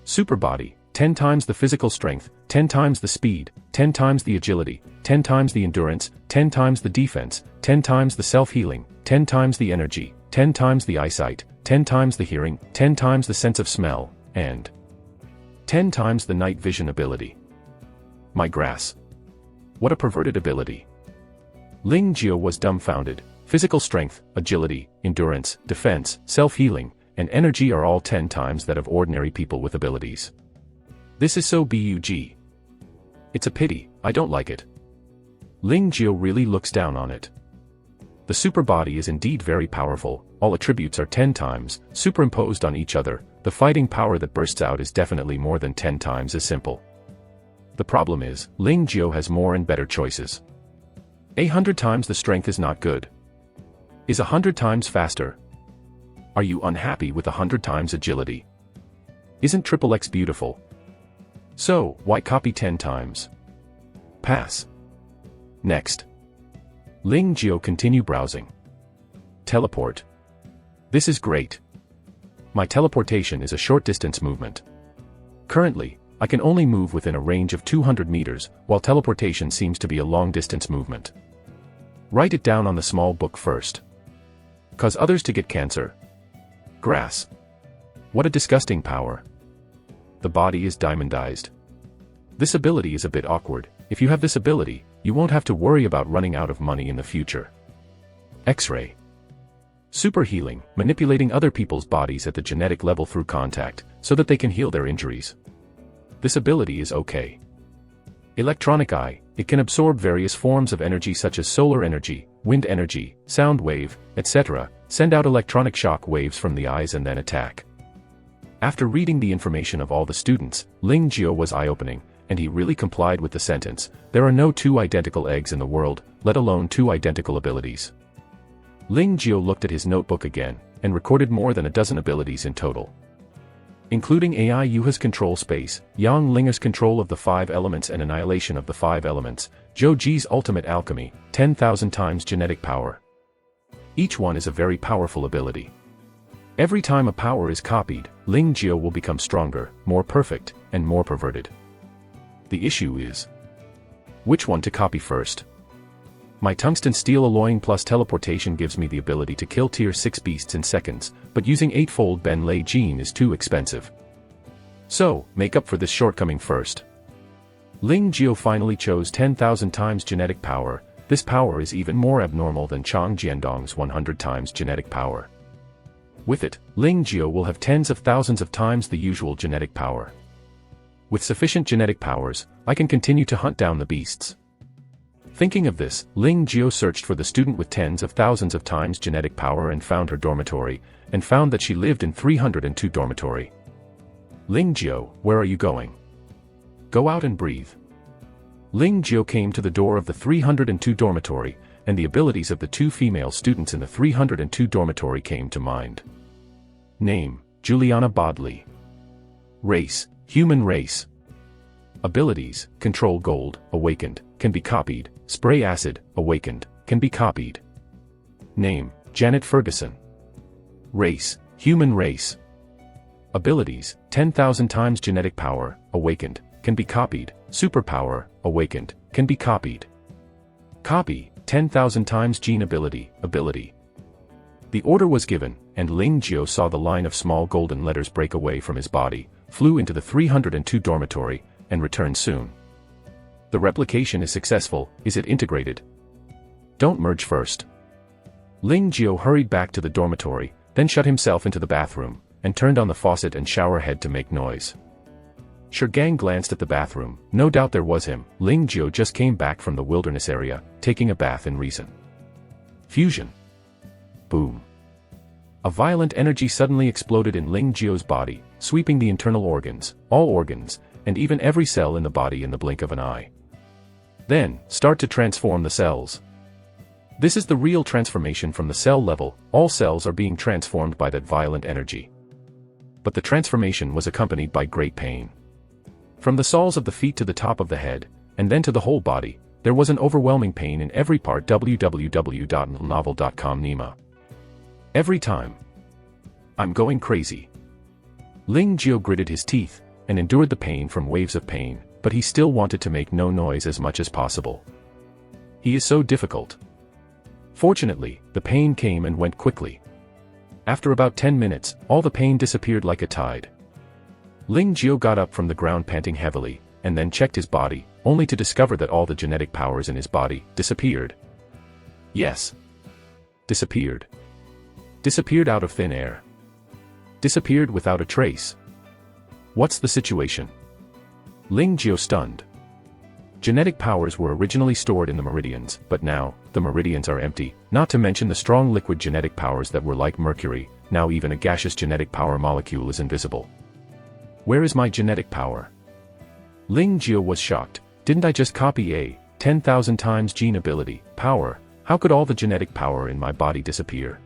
Super body, 10 times the physical strength, 10 times the speed, 10 times the agility, 10 times the endurance, 10 times the defense, 10 times the self-healing, 10 times the energy, 10 times the eyesight, 10 times the hearing, 10 times the sense of smell, and 10 times the night vision ability. My grass. What a perverted ability. Ling Jiao was dumbfounded. Physical strength, agility, endurance, defense, self-healing, and energy are all 10 times that of ordinary people with abilities. This is so bug. It's a pity, I don't like it. Ling Jiao really looks down on it. The super body is indeed very powerful, all attributes are 10 times, superimposed on each other, the fighting power that bursts out is definitely more than 10 times as simple. The problem is, Ling Jiao has more and better choices. 100 times the strength is not good. Is 100 times faster? Are you unhappy with 100 times agility? Isn't XXX beautiful? So, why copy 10 times? Pass. Next. Ling Jiao continue browsing. Teleport. This is great. My teleportation is a short distance movement. Currently, I can only move within a range of 200 meters, while teleportation seems to be a long distance movement. Write it down on the small book first. Cause others to get cancer. Grass. What a disgusting power. The body is diamondized. This ability is a bit awkward. If you have this ability, you won't have to worry about running out of money in the future. X-ray. Super healing, manipulating other people's bodies at the genetic level through contact, so that they can heal their injuries. This ability is okay. Electronic eye, it can absorb various forms of energy such as solar energy, wind energy, sound wave, etc., send out electronic shock waves from the eyes and then attack. After reading the information of all the students, Ling Jiao was eye-opening, and he really complied with the sentence, there are no 2 identical eggs in the world, let alone 2 identical abilities. Ling Jiao looked at his notebook again, and recorded more than a dozen abilities in total. Including AI Yuha's control space, Yang Linger's control of the 5 elements and annihilation of the 5 elements, Zhou Ji's ultimate alchemy, 10,000 times genetic power. Each one is a very powerful ability. Every time a power is copied, Ling Jiao will become stronger, more perfect, and more perverted. The issue is which one to copy first. My tungsten steel alloying plus teleportation gives me the ability to kill tier 6 beasts in seconds, but using 8-fold Ben Lei gene is too expensive. So, make up for this shortcoming first. Ling Jiao finally chose 10,000 times genetic power. This power is even more abnormal than Chang Jiandong's 100 times genetic power. With it, Ling Jiao will have tens of thousands of times the usual genetic power. With sufficient genetic powers, I can continue to hunt down the beasts. Thinking of this, Ling Jiao searched for the student with tens of thousands of times genetic power and found her dormitory, and found that she lived in 302 dormitory. Ling Jiao, where are you going? Go out and breathe. Ling Jiao came to the door of the 302 dormitory, and the abilities of the 2 female students in the 302 dormitory came to mind. Name: Juliana Bodley. Race: human race. Abilities: control gold, awakened, can be copied. Spray acid, awakened, can be copied. Name: Janet Ferguson. Race: human race. Abilities: 10,000 times genetic power, awakened, can be copied. Superpower, awakened, can be copied. Copy: 10,000 times gene ability. The order was given, and Ling Jiao saw the line of small golden letters break away from his body, flew into the 302 dormitory, and returned soon. The replication is successful. Is it integrated? Don't merge first. Ling Jiao hurried back to the dormitory, then shut himself into the bathroom, and turned on the faucet and shower head to make noise. Shigang glanced at the bathroom. No doubt there was him. Ling Jiao just came back from the wilderness area, taking a bath in reason. Fusion. Boom. A violent energy suddenly exploded in Ling Jiao's body, sweeping the internal organs, all organs, and even every cell in the body in the blink of an eye. Then, start to transform the cells. This is the real transformation from the cell level. All cells are being transformed by that violent energy. But the transformation was accompanied by great pain. From the soles of the feet to the top of the head, and then to the whole body, there was an overwhelming pain in every part. www.novel.com Nima. Every time. I'm going crazy. Ling Jiao gritted his teeth, and endured the pain from waves of pain, but he still wanted to make no noise as much as possible. He is so difficult. Fortunately, the pain came and went quickly. After about 10 minutes, all the pain disappeared like a tide. Ling Jiao got up from the ground panting heavily, and then checked his body, only to discover that all the genetic powers in his body disappeared. Yes. Disappeared. Disappeared out of thin air. Disappeared without a trace. What's the situation? Ling Jiao stunned. Genetic powers were originally stored in the meridians, but now, the meridians are empty, not to mention the strong liquid genetic powers that were like mercury. Now even a gaseous genetic power molecule is invisible. Where is my genetic power? Ling Jiao was shocked. Didn't I just copy a 10,000 times gene ability, power? How could all the genetic power in my body disappear?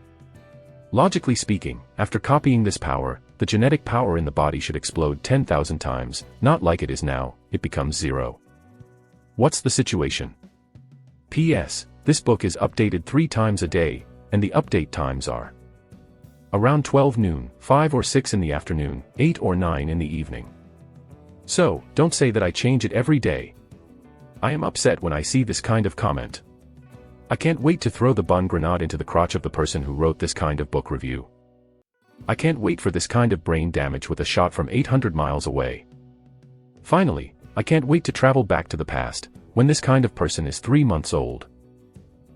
Logically speaking, after copying this power, the genetic power in the body should explode 10,000 times, not like it is now. It becomes 0. What's the situation? P.S. This book is updated 3 times a day, and the update times are around 12 noon, 5 or 6 in the afternoon, 8 or 9 in the evening. So, don't say that I change it every day. I am upset when I see this kind of comment. I can't wait to throw the bun grenade into the crotch of the person who wrote this kind of book review. I can't wait for this kind of brain damage with a shot from 800 miles away. Finally, I can't wait to travel back to the past, when this kind of person is 3 months old.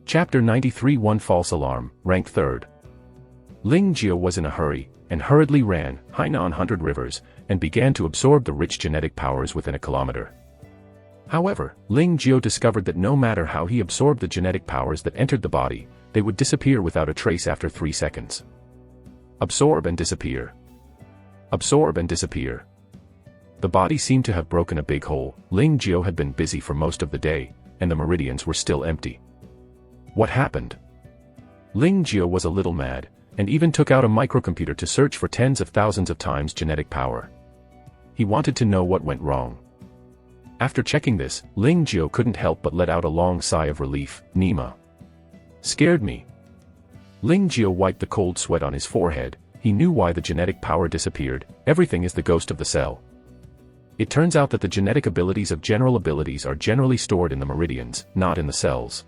Chapter 93 One False Alarm, Rank 3rd. Ling Jiao was in a hurry, and hurriedly ran, Hainan 100 rivers, and began to absorb the rich genetic powers within a kilometer. However, Ling Jiao discovered that no matter how he absorbed the genetic powers that entered the body, they would disappear without a trace after 3 seconds. Absorb and disappear. Absorb and disappear. The body seemed to have broken a big hole. Ling Jiao had been busy for most of the day, and the meridians were still empty. What happened? Ling Jiao was a little mad, and even took out a microcomputer to search for tens of thousands of times genetic power. He wanted to know what went wrong. After checking this, Ling Jiao couldn't help but let out a long sigh of relief. Nima scared me. Ling Jiao wiped the cold sweat on his forehead. He knew why the genetic power disappeared. Everything is the ghost of the cell. It turns out that the genetic abilities of general abilities are generally stored in the meridians, not in the cells.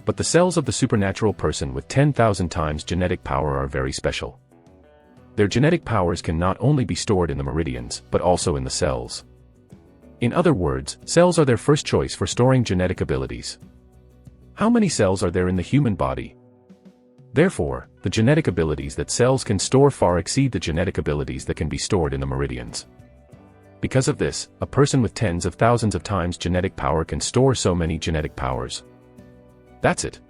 But the cells of the supernatural person with 10,000 times genetic power are very special. Their genetic powers can not only be stored in the meridians, but also in the cells. In other words, cells are their first choice for storing genetic abilities. How many cells are there in the human body? Therefore, the genetic abilities that cells can store far exceed the genetic abilities that can be stored in the meridians. Because of this, a person with tens of thousands of times genetic power can store so many genetic powers. That's it.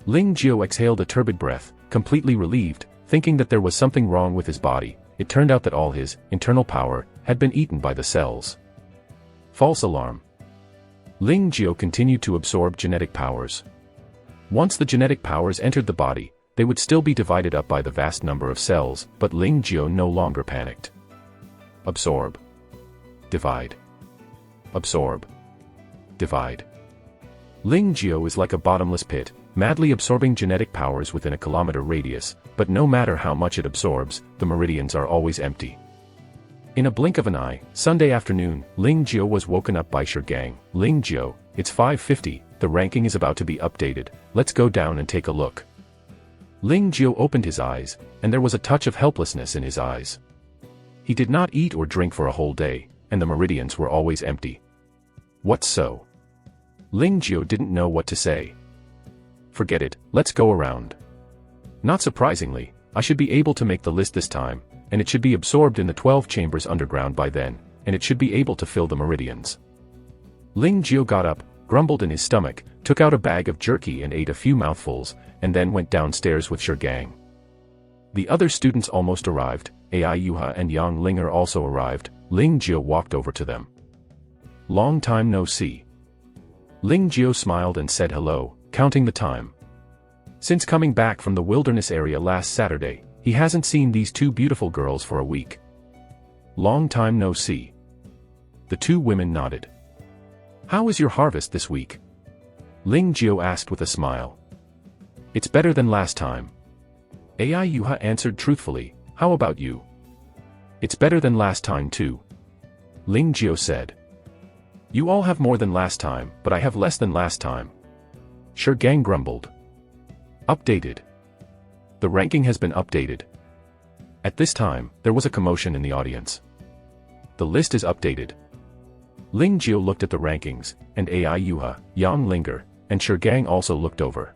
Ling Jiao exhaled a turbid breath, completely relieved, thinking that there was something wrong with his body. It turned out that all his internal power had been eaten by the cells. False alarm. Ling Jiao continued to absorb genetic powers. Once the genetic powers entered the body, they would still be divided up by the vast number of cells, but Ling Jiao no longer panicked. Absorb. Divide. Absorb. Divide. Ling Jiao is like a bottomless pit, madly absorbing genetic powers within a kilometer radius, but no matter how much it absorbs, the meridians are always empty. In a blink of an eye, Sunday afternoon, Ling Jiao was woken up by Gang. Ling Jiao, it's 5:50, the ranking is about to be updated, let's go down and take a look. Ling Jiao opened his eyes, and there was a touch of helplessness in his eyes. He did not eat or drink for a whole day, and the meridians were always empty. What so? Ling Jiao didn't know what to say. Forget it, let's go around. Not surprisingly, I should be able to make the list this time, and it should be absorbed in the 12 chambers underground by then, and it should be able to fill the meridians. Ling Jiao got up, grumbled in his stomach, took out a bag of jerky and ate a few mouthfuls, and then went downstairs with Gang. The other students almost arrived, Ai Yuha and Yang Linger also arrived. Ling Jiao walked over to them. Long time no see. Ling Jiao smiled and said hello, counting the time. Since coming back from the wilderness area last Saturday, he hasn't seen these two beautiful girls for a week. Long time no see. The two women nodded. How is your harvest this week? Ling Jiao asked with a smile. It's better than last time. Ai Yuha answered truthfully, how about you? It's better than last time too. Ling Jiao said. You all have more than last time, but I have less than last time. Gang grumbled. Updated. The ranking has been updated. At this time, there was a commotion in the audience. The list is updated. Ling Jiao looked at the rankings, and Ai Yuha, Yang Linger, and Gang also looked over.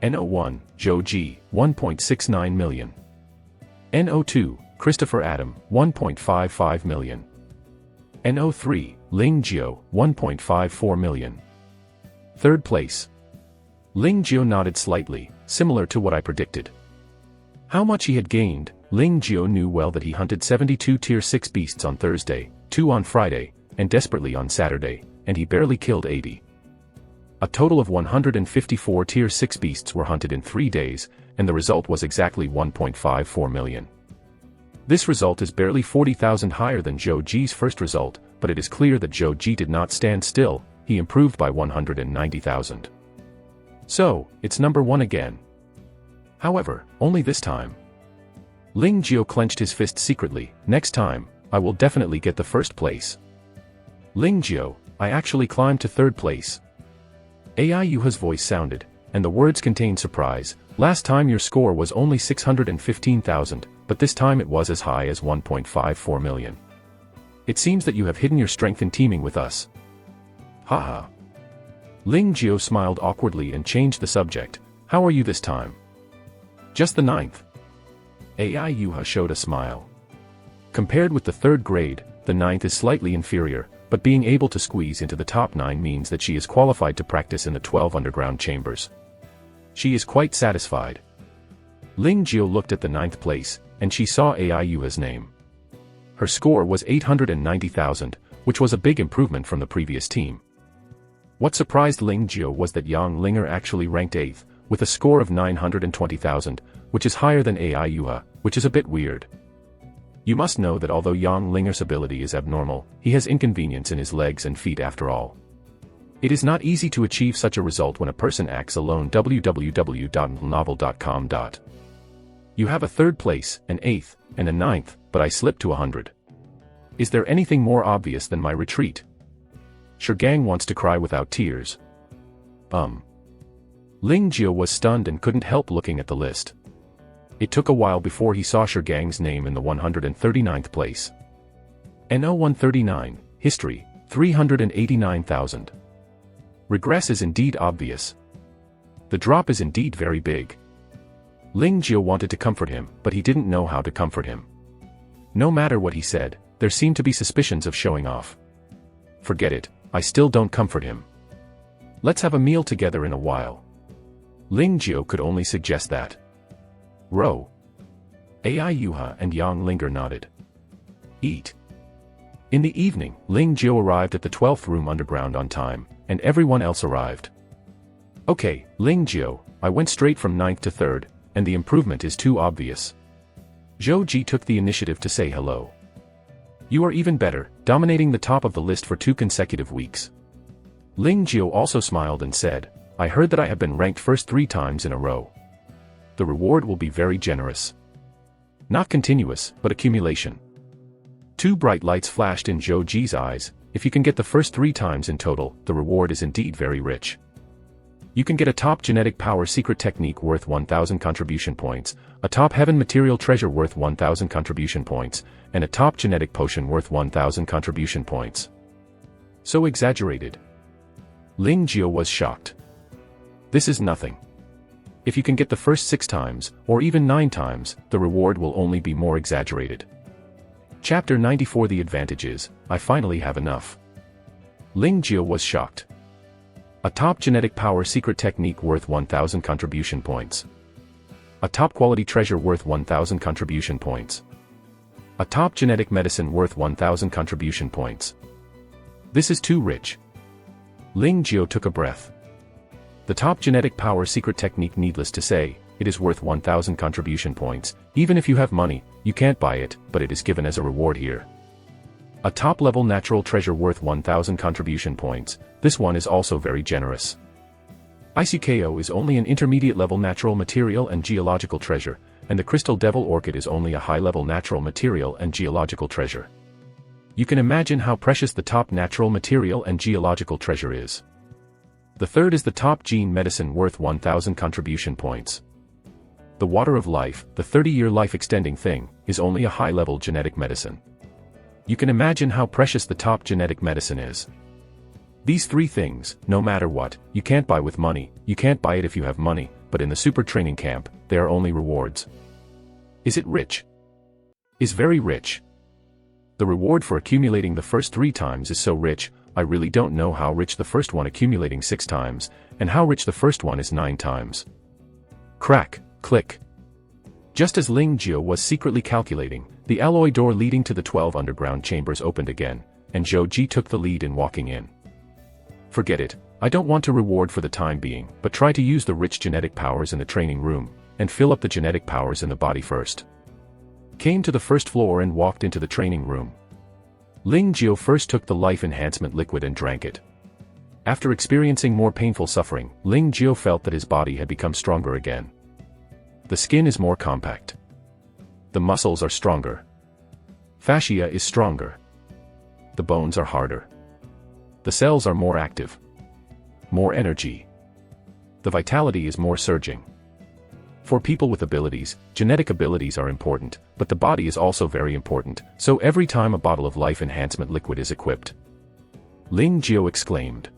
NO1, Zhou Ji, 1.69 million. NO2, Christopher Adam, 1.55 million. NO3, Ling Jiao, 1.54 million. Third place. Ling Jiao nodded slightly, similar to what I predicted. How much he had gained, Ling Jiao knew well that he hunted 72 Tier 6 beasts on Thursday, 2 on Friday, and desperately on Saturday, and he barely killed 80. A total of 154 Tier 6 beasts were hunted in 3 days, and the result was exactly 1.54 million. This result is barely 40,000 higher than Zhou Ji's first result, but it is clear that Zhou Ji did not stand still, he improved by 190,000. So, it's number 1 again. However, only this time. Ling Jiao clenched his fist secretly, next time, I will definitely get the first place. Ling Jiao, I actually climbed to third place. Ai Yuha's voice sounded, and the words contained surprise, last time your score was only 615,000, but this time it was as high as 1.54 million. It seems that you have hidden your strength in teaming with us. Haha. Ling Jiao smiled awkwardly and changed the subject, how are you this time? Just the 9th. Ai Yuha showed a smile. Compared with the 3rd grade, the 9th is slightly inferior, but being able to squeeze into the top 9 means that she is qualified to practice in the 12 underground chambers. She is quite satisfied. Ling Jiao looked at the 9th place, and she saw Ai Yuha's name. Her score was 890,000, which was a big improvement from the previous team. What surprised Ling Jiao was that Yang Linger actually ranked 8th, with a score of 920,000, which is higher than Ai Yuha, which is a bit weird. You must know that although Yang Linger's ability is abnormal, he has inconvenience in his legs and feet after all. It is not easy to achieve such a result when a person acts alone. www.novel.com. You have a 3rd place, an 8th, and a 9th, but I slipped to 100. Is there anything more obvious than my retreat? Gang wants to cry without tears. Ling Jiao was stunned and couldn't help looking at the list. It took a while before he saw Gang's name in the 139th place. NO 139, History, 389,000. Regress is indeed obvious. The drop is indeed very big. Ling Jiao wanted to comfort him, but he didn't know how to comfort him. No matter what he said, there seemed to be suspicions of showing off. Forget it, I still don't comfort him. Let's have a meal together in a while. Ling Jiao could only suggest that. Ro. Ai Yuha and Yang Linger nodded. Eat. In the evening, Ling Jiao arrived at the 12th room underground on time, and everyone else arrived. Okay, Ling Jiao, I went straight from 9th to 3rd, and the improvement is too obvious. Zhou Ji took the initiative to say hello. You are even better, dominating the top of the list for 2 consecutive weeks. Ling Jiao also smiled and said, I heard that I have been ranked first 3 times in a row. The reward will be very generous. Not continuous, but accumulation. 2 bright lights flashed in Zhou Ji's eyes. If you can get the first 3 times in total, the reward is indeed very rich. You can get a top genetic power secret technique worth 1000 contribution points, a top heaven material treasure worth 1000 contribution points, and a top genetic potion worth 1000 contribution points. So exaggerated. Ling Jiao was shocked. This is nothing. If you can get the first 6 times, or even 9 times, the reward will only be more exaggerated. Chapter 94 The advantage is, I finally have enough. Ling Jiao was shocked. A top genetic power secret technique worth 1000 contribution points. A top quality treasure worth 1000 contribution points. A top genetic medicine worth 1000 contribution points. This is too rich. Ling Jiao took a breath. The top genetic power secret technique, needless to say, it is worth 1000 contribution points. Even if you have money, you can't buy it, but it is given as a reward here. A top-level natural treasure worth 1000 contribution points, this one is also very generous. ICKO is only an intermediate-level natural material and geological treasure, and the Crystal Devil Orchid is only a high-level natural material and geological treasure. You can imagine how precious the top natural material and geological treasure is. The third is the top gene medicine worth 1000 contribution points. The Water of Life, the 30-year life-extending thing, is only a high-level genetic medicine. You can imagine how precious the top genetic medicine is. These 3 things, no matter what, you can't buy with money. You can't buy it if you have money, but in the super training camp, they are only rewards. Is it rich? Is very rich. The reward for accumulating the first 3 times is so rich, I really don't know how rich the first one accumulating 6 times, and how rich the first one is 9 times. Crack, click. Just as Ling Jiao was secretly calculating, the alloy door leading to the 12 underground chambers opened again, and Zhou Ji took the lead in walking in. Forget it, I don't want a reward for the time being, but try to use the rich genetic powers in the training room, and fill up the genetic powers in the body first. Came to the first floor and walked into the training room. Ling Jiao first took the life enhancement liquid and drank it. After experiencing more painful suffering, Ling Jiao felt that his body had become stronger again. The skin is more compact. The muscles are stronger. Fascia is stronger. The bones are harder. The cells are more active. More energy. The vitality is more surging. For people with abilities, genetic abilities are important, but the body is also very important, so every time a bottle of life enhancement liquid is equipped. Ling Jiao exclaimed.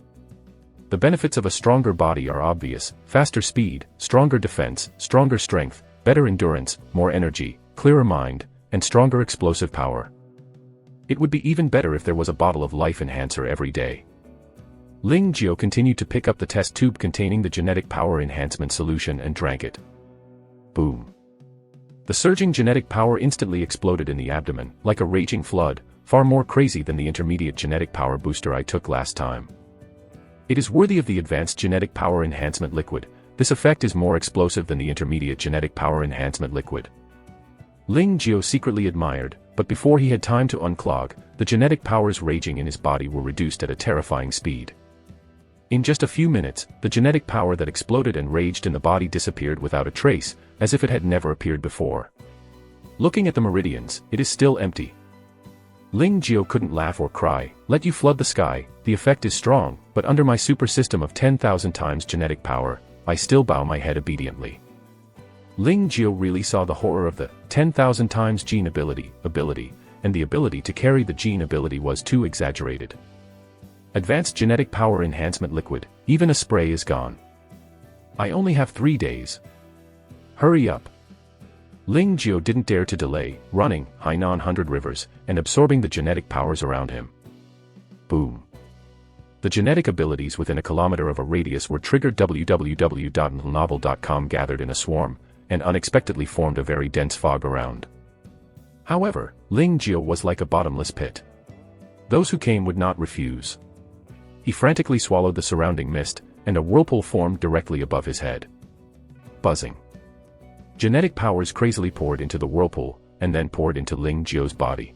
The benefits of a stronger body are obvious: faster speed, stronger defense, stronger strength, better endurance, more energy, clearer mind, and stronger explosive power. It would be even better if there was a bottle of life enhancer every day. Ling Jiao continued to pick up the test tube containing the genetic power enhancement solution and drank it. Boom. The surging genetic power instantly exploded in the abdomen, like a raging flood, far more crazy than the intermediate genetic power booster I took last time. It is worthy of the advanced genetic power enhancement liquid. This effect is more explosive than the intermediate genetic power enhancement liquid. Ling Jiao secretly admired, but before he had time to unclog, the genetic powers raging in his body were reduced at a terrifying speed. In just a few minutes, the genetic power that exploded and raged in the body disappeared without a trace, as if it had never appeared before. Looking at the meridians, it is still empty. Ling Jiao couldn't laugh or cry. Let you flood the sky, the effect is strong, but under my super system of 10,000 times genetic power, I still bow my head obediently. Ling Jiao really saw the horror of the 10,000 times gene ability, and the ability to carry the gene ability was too exaggerated. Advanced genetic power enhancement liquid, even a spray is gone. I only have 3 days. Hurry up. Ling Jiao didn't dare to delay, running, Hainan 100 rivers, and absorbing the genetic powers around him. Boom. The genetic abilities within a kilometer of a radius were triggered. www.novel.com gathered in a swarm, and unexpectedly formed a very dense fog around. However, Ling Jiao was like a bottomless pit. Those who came would not refuse. He frantically swallowed the surrounding mist, and a whirlpool formed directly above his head. Buzzing. Genetic powers crazily poured into the whirlpool, and then poured into Ling Jiao's body.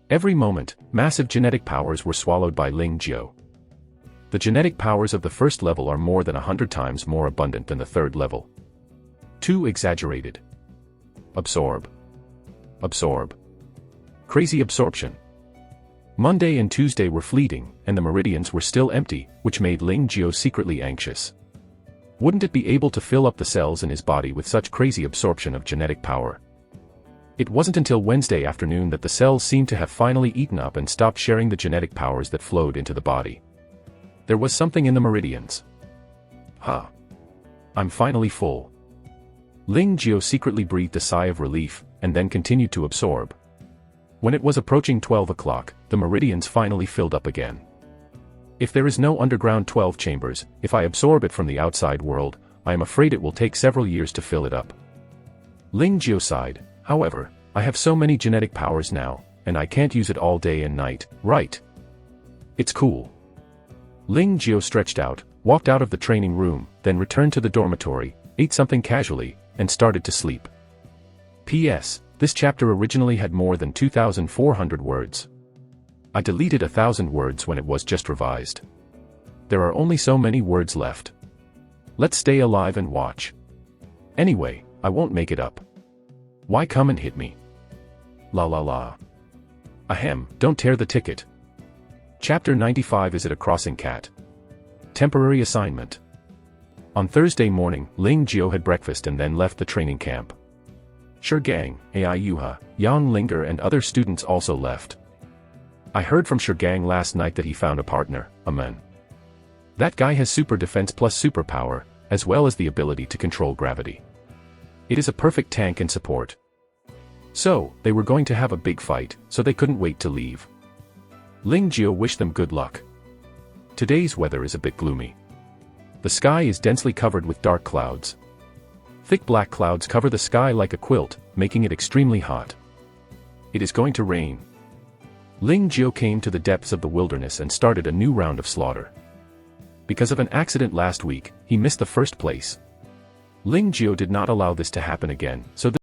Every moment, massive genetic powers were swallowed by Ling Jiao. The genetic powers of the first level are more than 100 times more abundant than the third level. Too exaggerated. Absorb. Absorb. Crazy absorption. Monday and Tuesday were fleeting, and the meridians were still empty, which made Ling Jiao secretly anxious. Wouldn't it be able to fill up the cells in his body with such crazy absorption of genetic power? It wasn't until Wednesday afternoon that the cells seemed to have finally eaten up and stopped sharing the genetic powers that flowed into the body. There was something in the meridians. Huh. I'm finally full. Ling Jiao secretly breathed a sigh of relief, and then continued to absorb. When it was approaching 12 o'clock, the meridians finally filled up again. If there is no underground 12 chambers, if I absorb it from the outside world, I am afraid it will take several years to fill it up. Ling Jiao sighed. However, I have so many genetic powers now, and I can't use it all day and night, right? It's cool. Ling Jiao stretched out, walked out of the training room, then returned to the dormitory, ate something casually, and started to sleep. P.S. This chapter originally had more than 2,400 words. I deleted 1,000 words when it was just revised. There are only so many words left. Let's stay alive and watch. Anyway, I won't make it up. Why come and hit me? La la la. Ahem, don't tear the ticket. Chapter 95. Is it a crossing cat? Temporary assignment. On Thursday morning, Ling Jiao had breakfast and then left the training camp. Shigang, Ai Yuha, Yang Linger and other students also left. I heard from Shigang last night that he found a partner, a man. That guy has super defense plus superpower, as well as the ability to control gravity. It is a perfect tank and support. So, they were going to have a big fight, so they couldn't wait to leave. Ling Jiao wished them good luck. Today's weather is a bit gloomy. The sky is densely covered with dark clouds. Thick black clouds cover the sky like a quilt, making it extremely hot. It is going to rain. Ling Jiao came to the depths of the wilderness and started a new round of slaughter. Because of an accident last week, he missed the first place. Ling Jiao did not allow this to happen again, so